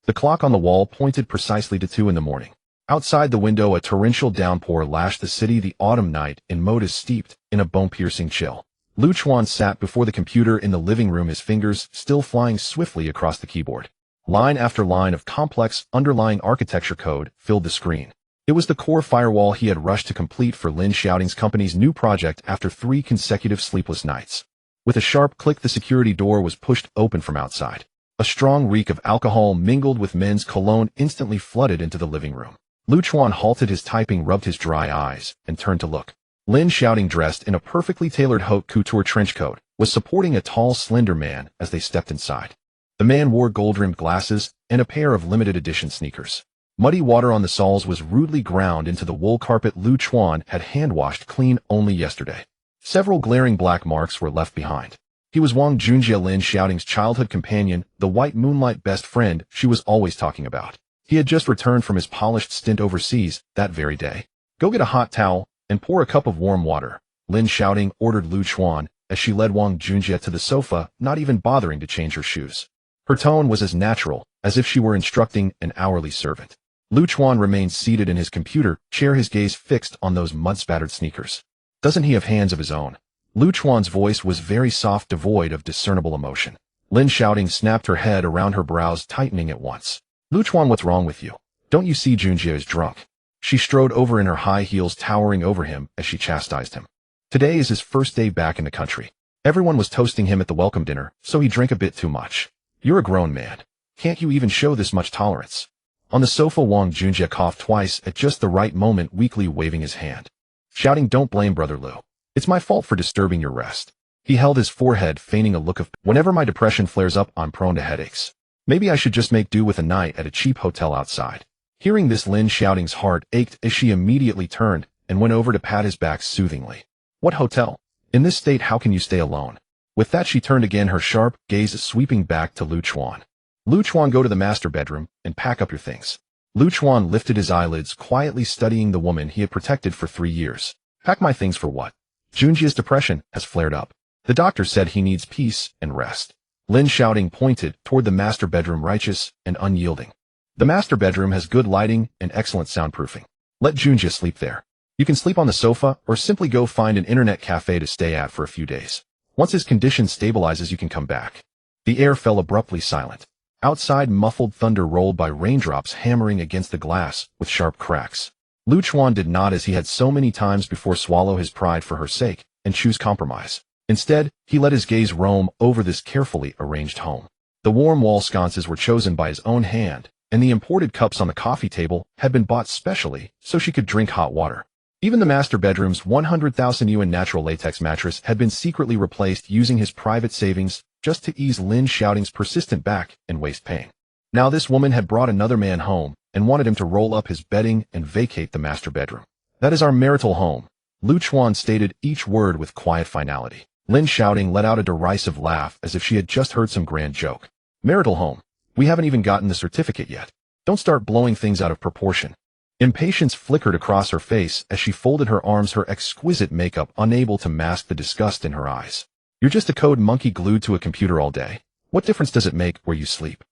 The clock on the wall pointed precisely to 2 in the morning. Outside the window, a torrential downpour lashed the city. The autumn night in Moda steeped in a bone-piercing chill. Lu Chuan sat before the computer in the living room, his fingers still flying swiftly across the keyboard. Line after line of complex, underlying architecture code filled the screen. It was the core firewall he had rushed to complete for Lin Xiaoting's company's new project after 3 consecutive sleepless nights. With a sharp click, the security door was pushed open from outside. A strong reek of alcohol mingled with men's cologne instantly flooded into the living room. Lu Chuan halted his typing, rubbed his dry eyes, and turned to look. Lin Xiaoting, dressed in a perfectly tailored haute couture trench coat, was supporting a tall, slender man as they stepped inside. The man wore gold-rimmed glasses and a pair of limited-edition sneakers. Muddy water on the soles was rudely ground into the wool carpet Lu Chuan had hand-washed clean only yesterday. Several glaring black marks were left behind. He was Wang Junjie, Lin Xiaoting's childhood companion, the white moonlight best friend she was always talking about. He had just returned from his polished stint overseas that very day. "Go get a hot towel and pour a cup of warm water," Lin Xiaoting ordered Lu Chuan as she led Wang Junjie to the sofa, not even bothering to change her shoes. Her tone was as natural as if she were instructing an hourly servant. Lu Chuan remained seated in his computer chair, his gaze fixed on those mud-spattered sneakers. "Doesn't he have hands of his own?" Lu Chuan's voice was very soft, devoid of discernible emotion. Lin Xiaoting snapped her head around, her brows tightening at once. "Lu Chuan, what's wrong with you? Don't you see Junjie is drunk?" She strode over in her high heels, towering over him as she chastised him. Today is his first day back in the country. Everyone was toasting him at the welcome dinner, so he drank a bit too much. "You're a grown man. Can't you even show this much tolerance?" On the sofa, Wang Junjie coughed twice at just the right moment, weakly waving his hand. Shouting, "Don't blame Brother Lu. It's my fault for disturbing your rest." He held his forehead, feigning a look of, "Whenever my depression flares up, I'm prone to headaches. Maybe I should just make do with a night at a cheap hotel outside." Hearing this, Lin Xiaoting's heart ached as she immediately turned and went over to pat his back soothingly. "What hotel? In this state, how can you stay alone?" With that, she turned again, her sharp gaze sweeping back to Lu Chuan. "Lu Chuan, go to the master bedroom and pack up your things." Lu Chuan lifted his eyelids, quietly studying the woman he had protected for 3 years. "Pack my things for what?" "Junjie's depression has flared up. The doctor said he needs peace and rest." Lin Xiaoting pointed toward the master bedroom, righteous and unyielding. "The master bedroom has good lighting and excellent soundproofing. Let Junjie sleep there. You can sleep on the sofa or simply go find an internet cafe to stay at for a few days. Once his condition stabilizes, you can come back." The air fell abruptly silent. Outside, muffled thunder rolled by, raindrops hammering against the glass with sharp cracks. Lu Chuan did not, as he had so many times before, swallow his pride for her sake and choose compromise. Instead, he let his gaze roam over this carefully arranged home. The warm wall sconces were chosen by his own hand, and the imported cups on the coffee table had been bought specially so she could drink hot water. Even the master bedroom's 100,000 yuan natural latex mattress had been secretly replaced using his private savings just to ease Lin Xiaoting's persistent back and waist pain. Now this woman had brought another man home and wanted him to roll up his bedding and vacate the master bedroom. "That is our marital home," Lu Chuan stated each word with quiet finality. Lin Xiaoting let out a derisive laugh as if she had just heard some grand joke. "Marital home? We haven't even gotten the certificate yet. Don't start blowing things out of proportion." Impatience flickered across her face as she folded her arms, her exquisite makeup unable to mask the disgust in her eyes. "You're just a code monkey glued to a computer all day. What difference does it make where you sleep?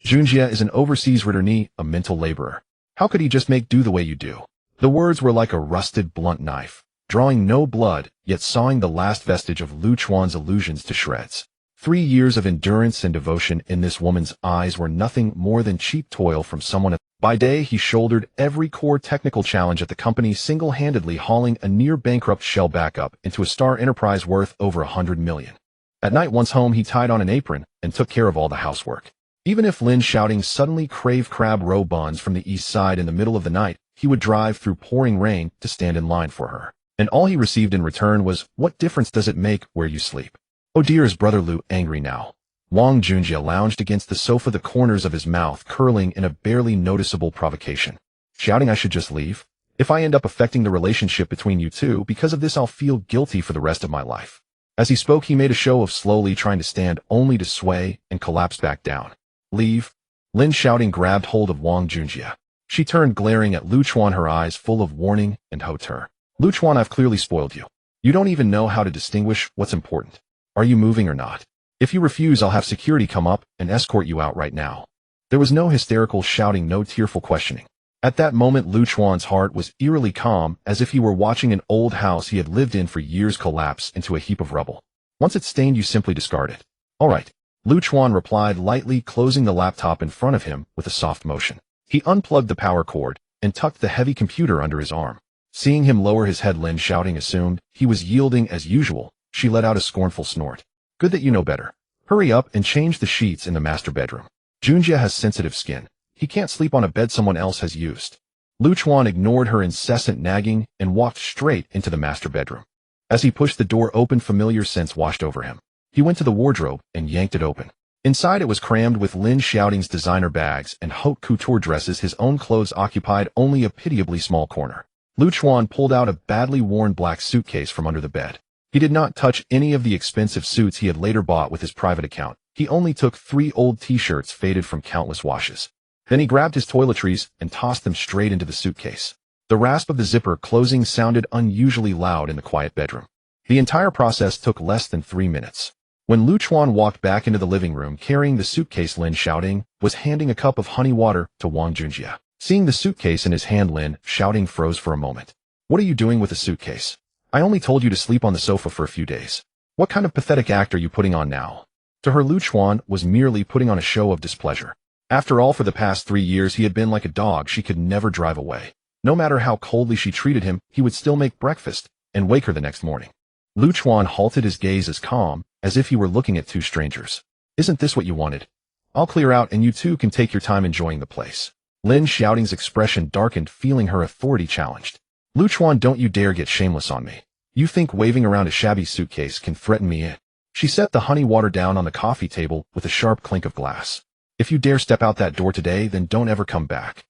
Junjie is an overseas returnee, a mental laborer. How could he just make do the way you do?" The words were like a rusted, blunt knife, drawing no blood, yet sawing the last vestige of Lu Chuan's illusions to shreds. 3 years of endurance and devotion in this woman's eyes were nothing more than cheap toil from someone. By day, he shouldered every core technical challenge at the company, single-handedly hauling a near-bankrupt shell back up into a star enterprise worth over 100 million. At night, once home, he tied on an apron and took care of all the housework. Even if Lin Xiaoting suddenly craved crab roe buns from the east side in the middle of the night, he would drive through pouring rain to stand in line for her. And all he received in return was, "What difference does it make where you sleep?" "Oh dear," is Brother Lu angry now? Wang Junjie lounged against the sofa, the corners of his mouth curling in a barely noticeable provocation. "Shouting I should just leave? If I end up affecting the relationship between you two because of this, I'll feel guilty for the rest of my life." As he spoke, he made a show of slowly trying to stand, only to sway and collapse back down. "Leave?" Lin Xiaoting grabbed hold of Wang Junjie. She turned, glaring at Lu Chuan, her eyes full of warning and hauteur. "Lu Chuan, I've clearly spoiled you. You don't even know how to distinguish what's important. Are you moving or not? If you refuse, I'll have security come up and escort you out right now." There was no hysterical shouting, no tearful questioning. At that moment, Lu Chuan's heart was eerily calm, as if he were watching an old house he had lived in for years collapse into a heap of rubble. Once it's stained, you simply discard it. All right, Lu Chuan replied lightly, closing the laptop in front of him with a soft motion. He unplugged the power cord and tucked the heavy computer under his arm. Seeing him lower his head, Lin Xiaoting assumed he was yielding as usual. She let out a scornful snort. Good that you know better. Hurry up and change the sheets in the master bedroom. Junjie has sensitive skin. He can't sleep on a bed someone else has used. Lu Chuan ignored her incessant nagging and walked straight into the master bedroom. As he pushed the door open, familiar scents washed over him. He went to the wardrobe and yanked it open. Inside, it was crammed with Lin Xiaoting's designer bags and haute couture dresses. His own clothes occupied only a pitiably small corner. Lu Chuan pulled out a badly worn black suitcase from under the bed. He did not touch any of the expensive suits he had later bought with his private account. He only took 3 old t-shirts faded from countless washes. Then he grabbed his toiletries and tossed them straight into the suitcase. The rasp of the zipper closing sounded unusually loud in the quiet bedroom. The entire process took less than 3 minutes. When Lu Chuan walked back into the living room carrying the suitcase, Lin Xiaoting was handing a cup of honey water to Wang Junjie. Seeing the suitcase in his hand, Lin Xiaoting froze for a moment. What are you doing with a suitcase? I only told you to sleep on the sofa for a few days. What kind of pathetic act are you putting on now? To her, Lu Chuan was merely putting on a show of displeasure. After all, for the past 3 years, he had been like a dog she could never drive away. No matter how coldly she treated him, he would still make breakfast and wake her the next morning. Lu Chuan halted, his gaze as calm as if he were looking at 2 strangers. Isn't this what you wanted? I'll clear out and you two can take your time enjoying the place. Lin Xiaoting's expression darkened, feeling her authority challenged. Lu Chuan, don't you dare get shameless on me. You think waving around a shabby suitcase can threaten me? She set the honey water down on the coffee table with a sharp clink of glass. If you dare step out that door today, then don't ever come back.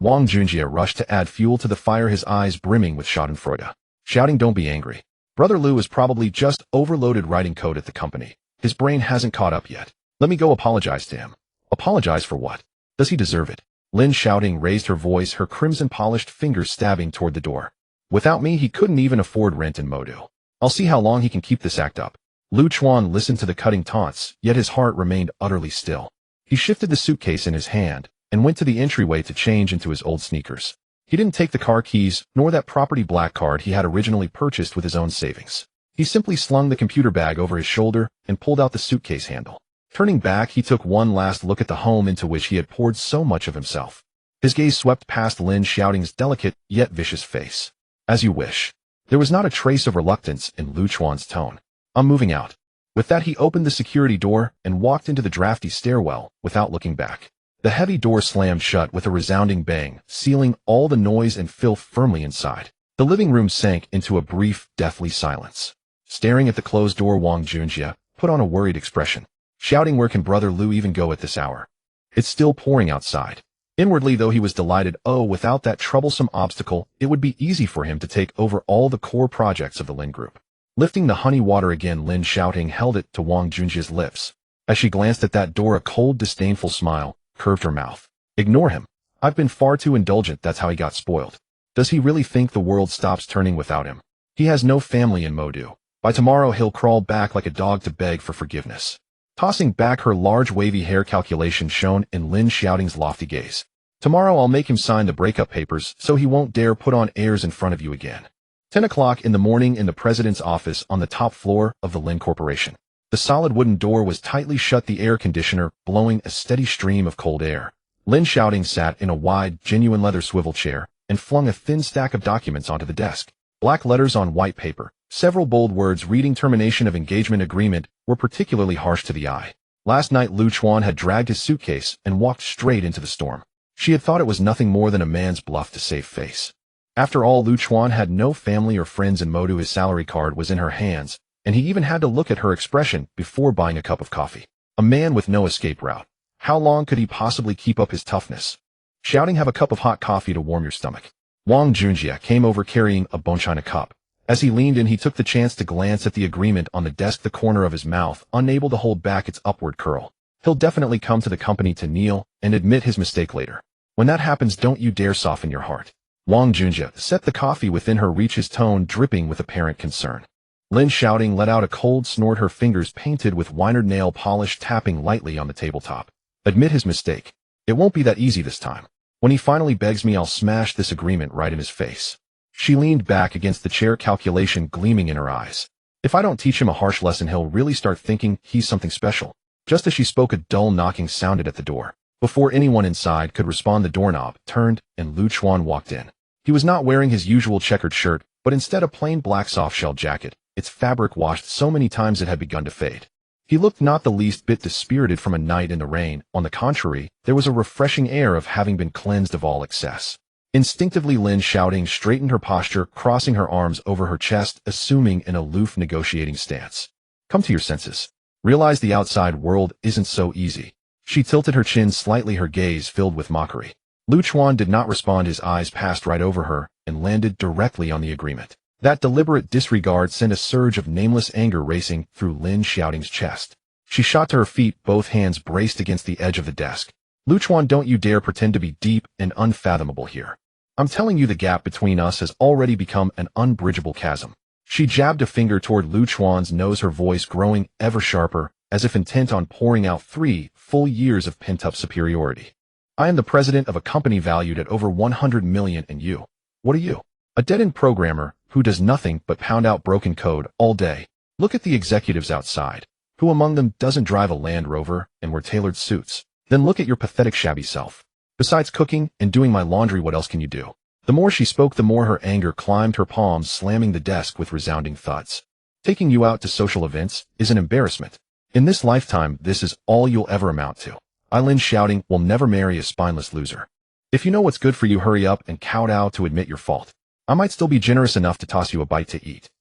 Wang Junjie rushed to add fuel to the fire, his eyes brimming with schadenfreude. Shouting, don't be angry. Brother Lu is probably just overloaded writing code at the company. His brain hasn't caught up yet. Let me go apologize to him. Apologize for what? Does he deserve it? Lin Xiaoting raised her voice, her crimson-polished fingers stabbing toward the door. Without me, he couldn't even afford rent in Modu. I'll see how long he can keep this act up. Lu Chuan listened to the cutting taunts, yet his heart remained utterly still. He shifted the suitcase in his hand and went to the entryway to change into his old sneakers. He didn't take the car keys, nor that property black card he had originally purchased with his own savings. He simply slung the computer bag over his shoulder and pulled out the suitcase handle. Turning back, he took one last look at the home into which he had poured so much of himself. His gaze swept past Lin Xiaoting's delicate yet vicious face. As you wish. There was not a trace of reluctance in Lu Chuan's tone. I'm moving out. With that, he opened the security door and walked into the drafty stairwell without looking back. The heavy door slammed shut with a resounding bang, sealing all the noise and filth firmly inside. The living room sank into a brief, deathly silence. Staring at the closed door, Wang Junjie put on a worried expression, shouting, where can Brother Lu even go at this hour? It's still pouring outside. Inwardly, though, he was delighted. Oh, without that troublesome obstacle, it would be easy for him to take over all the core projects of the Lin Group. Lifting the honey water again, Lin Xiaoting held it to Wang Junjie's lips. As she glanced at that door, a cold, disdainful smile curved her mouth. Ignore him. I've been far too indulgent, that's how he got spoiled. Does he really think the world stops turning without him? He has no family in Modu. By tomorrow, he'll crawl back like a dog to beg for forgiveness. Tossing back her large wavy hair, calculation shone in Lin Xiaoting's lofty gaze. Tomorrow I'll make him sign the breakup papers so he won't dare put on airs in front of you again. 10 o'clock in the morning in the president's office on the top floor of the Lin Corporation. The solid wooden door was tightly shut, the air conditioner blowing a steady stream of cold air. Lin Xiaoting sat in a wide, genuine leather swivel chair and flung a thin stack of documents onto the desk. Black letters on white paper, several bold words reading termination of engagement agreement, were particularly harsh to the eye. Last night Lu Chuan had dragged his suitcase and walked straight into the storm. She had thought it was nothing more than a man's bluff to save face. After all, Lu Chuan had no family or friends in Modu. His salary card was in her hands, and he even had to look at her expression before buying a cup of coffee. A man with no escape route. How long could he possibly keep up his toughness? Shouting, have a cup of hot coffee to warm your stomach. Wang Junjie came over carrying a bonchina cup. As he leaned in, he took the chance to glance at the agreement on the desk, the corner of his mouth unable to hold back its upward curl. He'll definitely come to the company to kneel and admit his mistake later. When that happens, don't you dare soften your heart. Wang Junjie set the coffee within her reach, his tone dripping with apparent concern. Lin Xiaoting let out a cold snort, her fingers painted with Weinard nail polish tapping lightly on the tabletop. Admit his mistake. It won't be that easy this time. When he finally begs me, I'll smash this agreement right in his face. She leaned back against the chair, calculation gleaming in her eyes. If I don't teach him a harsh lesson, he'll really start thinking he's something special. Just as she spoke, a dull knocking sounded at the door. Before anyone inside could respond, the doorknob turned and Lin Xiaoting walked in. He was not wearing his usual checkered shirt, but instead a plain black soft-shell jacket, its fabric washed so many times it had begun to fade. He looked not the least bit dispirited from a night in the rain. On the contrary, there was a refreshing air of having been cleansed of all excess. Instinctively, Lin Xiaoting straightened her posture, crossing her arms over her chest, assuming an aloof negotiating stance. Come to your senses. Realize the outside world isn't so easy. She tilted her chin slightly, her gaze filled with mockery. Chuan did not respond. His eyes passed right over her and landed directly on the agreement. That deliberate disregard sent a surge of nameless anger racing through Lin Xiaoting's chest. She shot to her feet, both hands braced against the edge of the desk. Chuan, don't you dare pretend to be deep and unfathomable here. I'm telling you, the gap between us has already become an unbridgeable chasm. She jabbed a finger toward Chuan's nose, her voice growing ever sharper, as if intent on pouring out 3 full years of pent-up superiority. I am the president of a company valued at over 100 million, and you? What are you? A dead-end programmer who does nothing but pound out broken code all day. Look at the executives outside. Who among them doesn't drive a Land Rover and wear tailored suits? Then look at your pathetic, shabby self. Besides cooking and doing my laundry, what else can you do? The more she spoke, the more her anger climbed her palms, slamming the desk with resounding thuds. Taking you out to social events is an embarrassment. In this lifetime, this is all you'll ever amount to. Lin Xiaoting will never marry a spineless loser. If you know what's good for you, hurry up and kowtow to admit your fault. I might still be generous enough to toss you a bite to eat.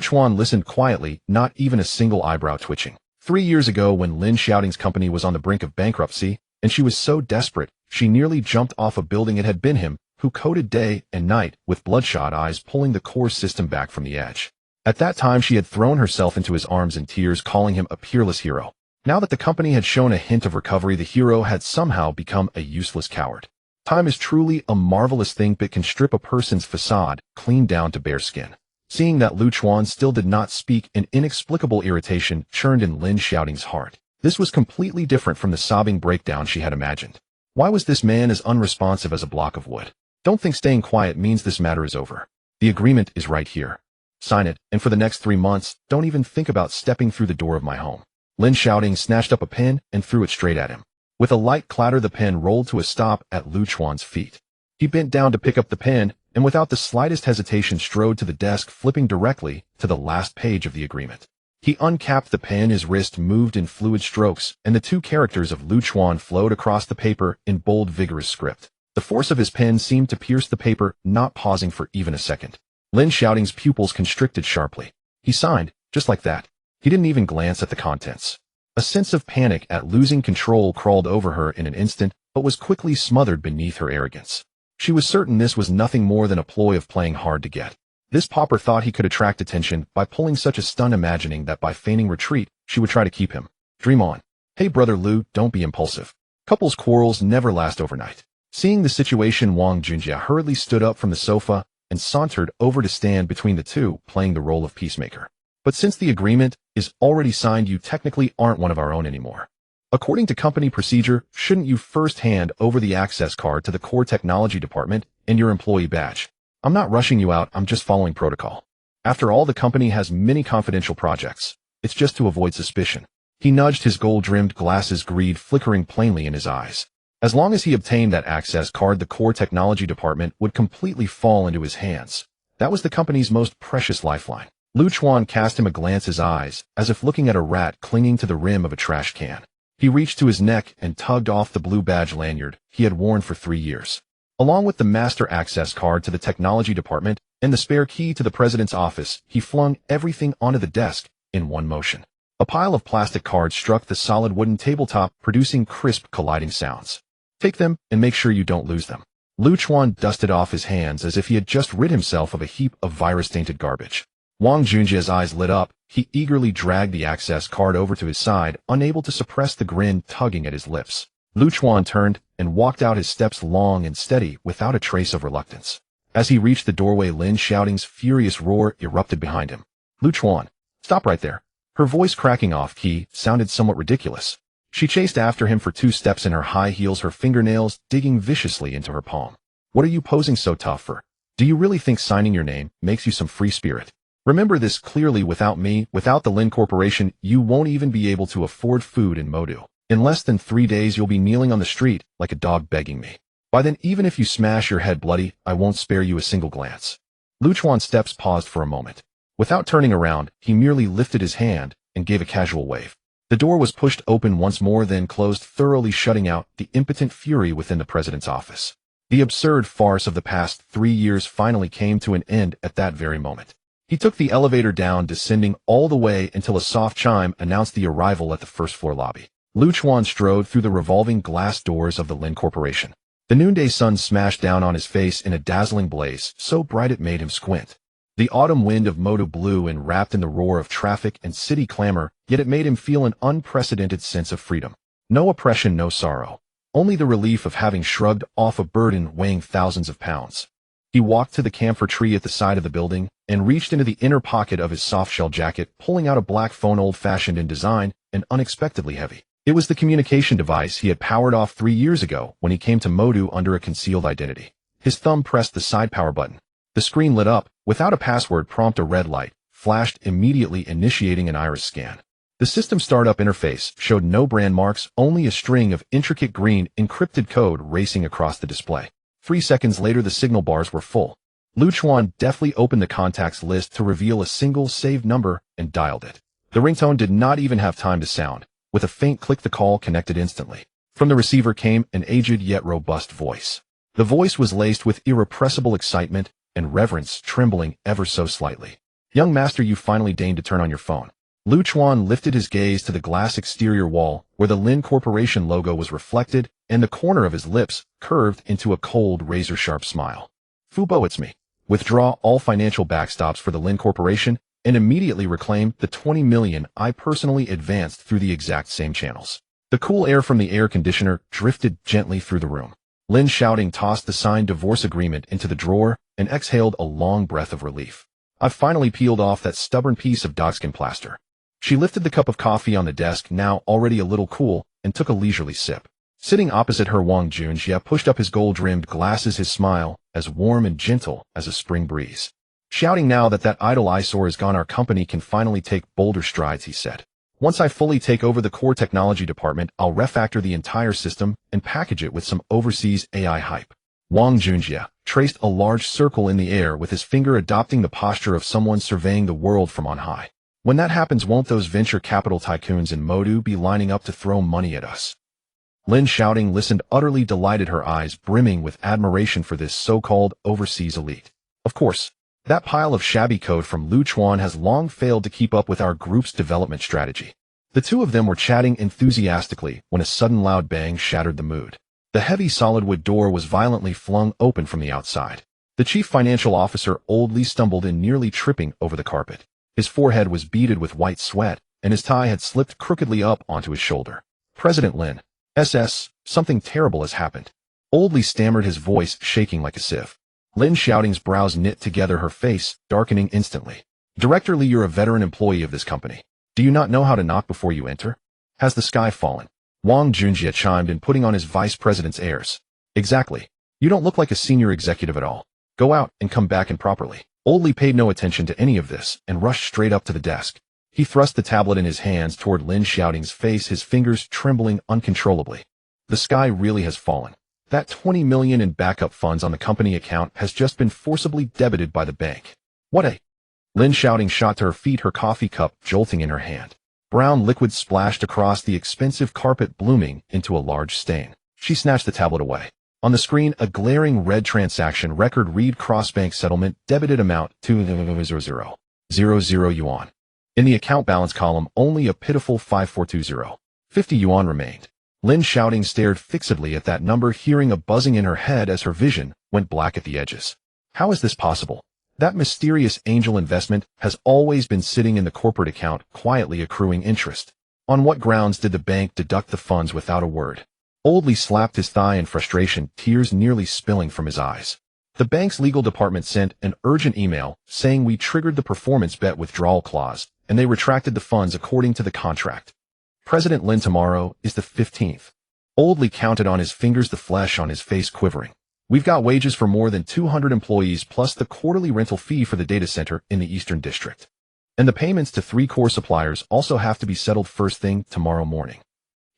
Chuan listened quietly, not even a single eyebrow twitching. 3 years ago, when Lin Xiaoting's company was on the brink of bankruptcy, and she was so desperate, she nearly jumped off a building. It had been him who coded day and night, with bloodshot eyes, pulling the core system back from the edge. At that time, she had thrown herself into his arms in tears, calling him a peerless hero. Now that the company had shown a hint of recovery, the hero had somehow become a useless coward. Time is truly a marvelous thing that can strip a person's facade clean down to bare skin. Seeing that Chuan still did not speak, an inexplicable irritation churned in Lin Xiaoting's heart. This was completely different from the sobbing breakdown she had imagined. Why was this man as unresponsive as a block of wood? Don't think staying quiet means this matter is over. The agreement is right here. Sign it, and for the next 3 months, don't even think about stepping through the door of my home. Lin Xiaoting snatched up a pen and threw it straight at him. With a light clatter, the pen rolled to a stop at Chuan's feet. He bent down to pick up the pen, and without the slightest hesitation strode to the desk, flipping directly to the last page of the agreement. He uncapped the pen, his wrist moved in fluid strokes, and the 2 characters of Chuan flowed across the paper in bold, vigorous script. The force of his pen seemed to pierce the paper, not pausing for even a second. Lin Xiaoting's pupils constricted sharply. He signed, just like that. He didn't even glance at the contents. A sense of panic at losing control crawled over her in an instant, but was quickly smothered beneath her arrogance. She was certain this was nothing more than a ploy of playing hard to get. This pauper thought he could attract attention by pulling such a stunt, imagining that by feigning retreat, she would try to keep him. Dream on. Hey brother Lu, don't be impulsive. Couples' quarrels never last overnight. Seeing the situation, Wang Junjie hurriedly stood up from the sofa and sauntered over to stand between the two, playing the role of peacemaker. But since the agreement is already signed, you technically aren't one of our own anymore. According to company procedure, shouldn't you first hand over the access card to the core technology department and your employee badge? I'm not rushing you out, I'm just following protocol. After all, the company has many confidential projects. It's just to avoid suspicion. He nudged his gold-rimmed glasses, greed flickering plainly in his eyes. As long as he obtained that access card, the core technology department would completely fall into his hands. That was the company's most precious lifeline. Chuan cast him a glance, his eyes, as if looking at a rat clinging to the rim of a trash can. He reached to his neck and tugged off the blue badge lanyard he had worn for 3 years. Along with the master access card to the technology department and the spare key to the president's office, he flung everything onto the desk in one motion. A pile of plastic cards struck the solid wooden tabletop, producing crisp, colliding sounds. Take them and make sure you don't lose them. Chuan dusted off his hands as if he had just rid himself of a heap of virus-tainted garbage. Wang Junjie's eyes lit up. He eagerly dragged the access card over to his side, unable to suppress the grin tugging at his lips. Chuan turned and walked out, his steps long and steady, without a trace of reluctance. As he reached the doorway, Lin Xiaoting's furious roar erupted behind him. Chuan, stop right there. Her voice cracking off key sounded somewhat ridiculous. She chased after him for 2 steps in her high heels, her fingernails digging viciously into her palm. What are you posing so tough for? Do you really think signing your name makes you some free spirit? Remember this clearly, without me, without the Lin Corporation, you won't even be able to afford food in Modu. In less than 3 days you'll be kneeling on the street like a dog begging me. By then, even if you smash your head bloody, I won't spare you a single glance. Chuan's steps paused for a moment. Without turning around, he merely lifted his hand and gave a casual wave. The door was pushed open once more, then closed, thoroughly shutting out the impotent fury within the president's office. The absurd farce of the past 3 years finally came to an end at that very moment. He took the elevator down, descending all the way until a soft chime announced the arrival at the first-floor lobby. Chuan strode through the revolving glass doors of the Lin Corporation. The noonday sun smashed down on his face in a dazzling blaze, so bright it made him squint. The autumn wind of Modu blew and wrapped in the roar of traffic and city clamor, yet it made him feel an unprecedented sense of freedom. No oppression, no sorrow. Only the relief of having shrugged off a burden weighing thousands of pounds. He walked to the camphor tree at the side of the building and reached into the inner pocket of his soft-shell jacket, pulling out a black phone, old-fashioned in design and unexpectedly heavy. It was the communication device he had powered off 3 years ago when he came to Modu under a concealed identity. His thumb pressed the side power button. The screen lit up. Without a password prompt, a red light flashed, immediately initiating an iris scan. The system startup interface showed no brand marks, only a string of intricate green encrypted code racing across the display. 3 seconds later, the signal bars were full. Chuan deftly opened the contacts list to reveal a single saved number and dialed it. The ringtone did not even have time to sound. With a faint click, the call connected instantly. From the receiver came an aged yet robust voice. The voice was laced with irrepressible excitement and reverence, trembling ever so slightly. "Young master, you finally deigned to turn on your phone." Chuan lifted his gaze to the glass exterior wall where the Lin Corporation logo was reflected, and the corner of his lips curved into a cold, razor-sharp smile. "Fubo, it's me. Withdraw all financial backstops for the Lin Corporation and immediately reclaim the 20 million I personally advanced through the exact same channels." The cool air from the air conditioner drifted gently through the room. Lin Xiaoting tossed the signed divorce agreement into the drawer and exhaled a long breath of relief. "I've finally peeled off that stubborn piece of dogskin plaster." She lifted the cup of coffee on the desk, now already a little cool, and took a leisurely sip. Sitting opposite her, Wang Junjie pushed up his gold-rimmed glasses, his smile as warm and gentle as a spring breeze. "Shouting, now that idle eyesore is gone, our company can finally take bolder strides," he said. "Once I fully take over the core technology department, I'll refactor the entire system and package it with some overseas AI hype." Wang Junjie traced a large circle in the air with his finger, adopting the posture of someone surveying the world from on high. "When that happens, won't those venture capital tycoons in Modu be lining up to throw money at us?" Lin Xiaoting listened, utterly delighted, her eyes brimming with admiration for this so-called overseas elite. "Of course. That pile of shabby code from Chuan has long failed to keep up with our group's development strategy." The two of them were chatting enthusiastically when a sudden loud bang shattered the mood. The heavy solid wood door was violently flung open from the outside. The chief financial officer, Old Lee, stumbled in, nearly tripping over the carpet. His forehead was beaded with white sweat, and his tie had slipped crookedly up onto his shoulder. "President Lin, something terrible has happened." Old Lee stammered, his voice shaking like a sieve. Lin Xiaoting's brows knit together, her face darkening instantly. "Director Lee, you're a veteran employee of this company. Do you not know how to knock before you enter? Has the sky fallen?" Wang Junjie chimed in, putting on his vice president's airs. "Exactly. You don't look like a senior executive at all. Go out and come back in properly." Old Lee paid no attention to any of this and rushed straight up to the desk. He thrust the tablet in his hands toward Lin Xiaoting's face, his fingers trembling uncontrollably. "The sky really has fallen. That 20 million in backup funds on the company account has just been forcibly debited by the bank." "What a—" Lin Xiaoting shot to her feet, her coffee cup jolting in her hand. Brown liquid splashed across the expensive carpet, blooming into a large stain. She snatched the tablet away. On the screen, a glaring red transaction record read: cross-bank settlement, debited amount 2,000 yuan. In the account balance column, only a pitiful 5,420. 50 yuan remained. Lin Xiaoting stared fixedly at that number, hearing a buzzing in her head as her vision went black at the edges. How is this possible? That mysterious angel investment has always been sitting in the corporate account, quietly accruing interest. On what grounds did the bank deduct the funds without a word? Old Lee slapped his thigh in frustration, tears nearly spilling from his eyes. The bank's legal department sent an urgent email saying we triggered the performance bet withdrawal clause, and they retracted the funds according to the contract. President Lin tomorrow is the 15th. Old Li counted on his fingers, the flesh on his face quivering. We've got wages for more than 200 employees plus the quarterly rental fee for the data center in the Eastern District. And the payments to 3 core suppliers also have to be settled first thing tomorrow morning.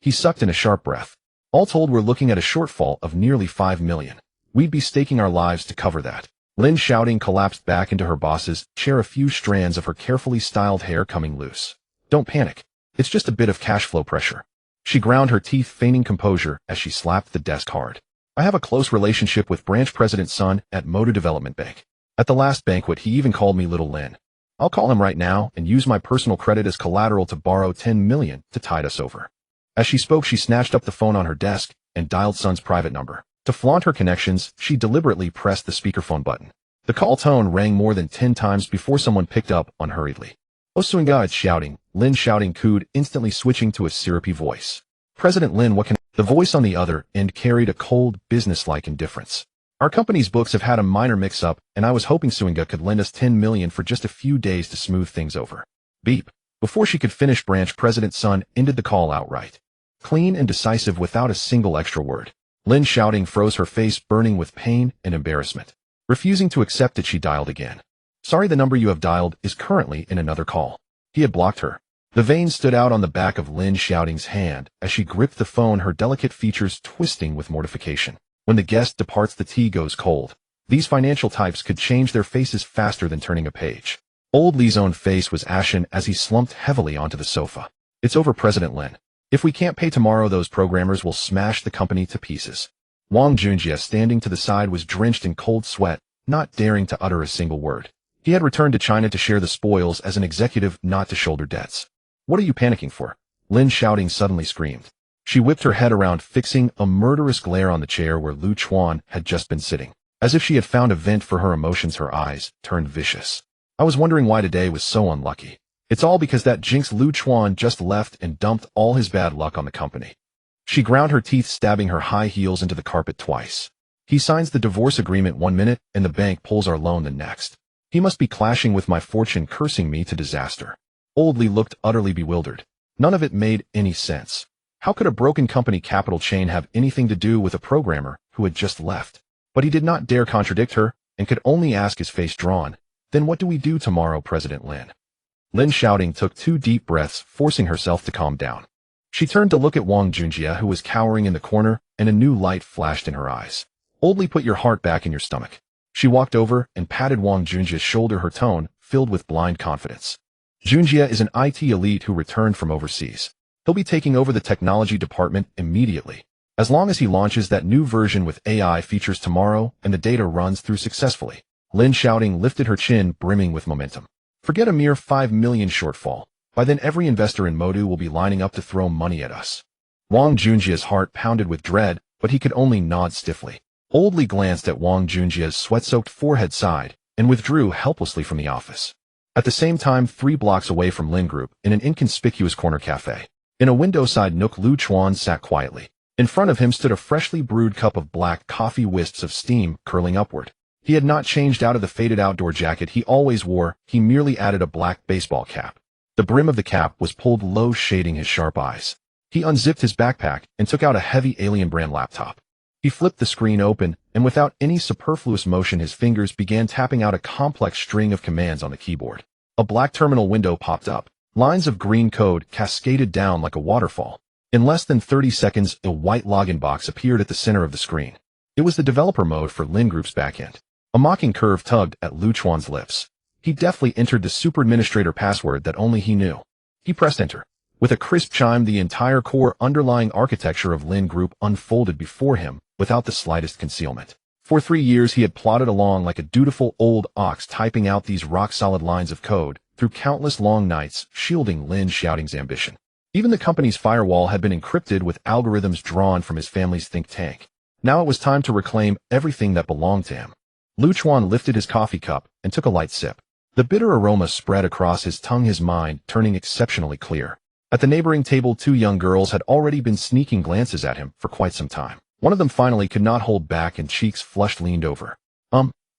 He sucked in a sharp breath. All told, we're looking at a shortfall of nearly 5 million. We'd be staking our lives to cover that. Lin Xiaoting collapsed back into her boss's chair, a few strands of her carefully styled hair coming loose. Don't panic. It's just a bit of cash flow pressure. She ground her teeth, feigning composure as she slapped the desk hard. I have a close relationship with branch president's son at Moda Development Bank. At the last banquet, he even called me Little Lin. I'll call him right now and use my personal credit as collateral to borrow 10 million to tide us over. As she spoke, she snatched up the phone on her desk and dialed son's private number. To flaunt her connections, she deliberately pressed the speakerphone button. The call tone rang more than 10 times before someone picked up unhurriedly. Oh, Suinga, it's Xiaoting. Lin Xiaoting cooed, instantly switching to a syrupy voice. President Lin, what can... The voice on the other end carried a cold, business-like indifference. Our company's books have had a minor mix-up, and I was hoping Suinga could lend us 10 million for just a few days to smooth things over. Beep. Before she could finish, branch president's son ended the call outright. Clean and decisive without a single extra word. Lin Xiaoting froze, her face burning with pain and embarrassment. Refusing to accept it, she dialed again. Sorry, the number you have dialed is currently in another call. He had blocked her. The veins stood out on the back of Lin Xiaoting's hand as she gripped the phone, her delicate features twisting with mortification. When the guest departs, the tea goes cold. These financial types could change their faces faster than turning a page. Old Li's own face was ashen as he slumped heavily onto the sofa. It's over, President Lin. If we can't pay tomorrow, those programmers will smash the company to pieces. Wang Junjie, standing to the side, was drenched in cold sweat, not daring to utter a single word. He had returned to China to share the spoils as an executive, not to shoulder debts. What are you panicking for? Lin Xiaoting suddenly screamed. She whipped her head around, fixing a murderous glare on the chair where Chuan had just been sitting. As if she had found a vent for her emotions, her eyes turned vicious. I was wondering why today was so unlucky. It's all because that jinx Chuan just left and dumped all his bad luck on the company. She ground her teeth, stabbing her high heels into the carpet twice. He signs the divorce agreement 1 minute and the bank pulls our loan the next. He must be clashing with my fortune, cursing me to disaster. Old Li looked utterly bewildered. None of it made any sense. How could a broken company capital chain have anything to do with a programmer who had just left? But he did not dare contradict her and could only ask, his face drawn. Then what do we do tomorrow, President Lin? Lin Xiaoting took 2 deep breaths, forcing herself to calm down. She turned to look at Wang Junjie, who was cowering in the corner, and a new light flashed in her eyes. Old Li, put your heart back in your stomach. She walked over and patted Wang Junjie's shoulder, her tone filled with blind confidence. Junjie is an IT elite who returned from overseas. He'll be taking over the technology department immediately. As long as he launches that new version with AI features tomorrow and the data runs through successfully. Lin Xiaoting lifted her chin, brimming with momentum. Forget a mere 5 million shortfall. By then every investor in Modu will be lining up to throw money at us. Wang Junjie's heart pounded with dread, but he could only nod stiffly. Old Li glanced at Wang Junjie's sweat-soaked forehead, sighed, and withdrew helplessly from the office. At the same time, 3 blocks away from Lin Group, in an inconspicuous corner cafe, in a window-side nook, Chuan sat quietly. In front of him stood a freshly brewed cup of black coffee, wisps of steam curling upward. He had not changed out of the faded outdoor jacket he always wore, he merely added a black baseball cap. The brim of the cap was pulled low, shading his sharp eyes. He unzipped his backpack and took out a heavy Alien brand laptop. He flipped the screen open, and without any superfluous motion his fingers began tapping out a complex string of commands on the keyboard. A black terminal window popped up. Lines of green code cascaded down like a waterfall. In less than 30 seconds, a white login box appeared at the center of the screen. It was the developer mode for Lin Group's backend. A mocking curve tugged at Chuan's lips. He deftly entered the super administrator password that only he knew. He pressed enter. With a crisp chime, the entire core underlying architecture of Lin Group unfolded before him without the slightest concealment. For 3 years he had plodded along like a dutiful old ox, typing out these rock-solid lines of code through countless long nights, shielding Lin Xiaoting's ambition. Even the company's firewall had been encrypted with algorithms drawn from his family's think tank. Now it was time to reclaim everything that belonged to him. Chuan lifted his coffee cup and took a light sip. The bitter aroma spread across his tongue, his mind turning exceptionally clear. At the neighboring table, 2 young girls had already been sneaking glances at him for quite some time. One of them finally could not hold back and, cheeks flushed, leaned over.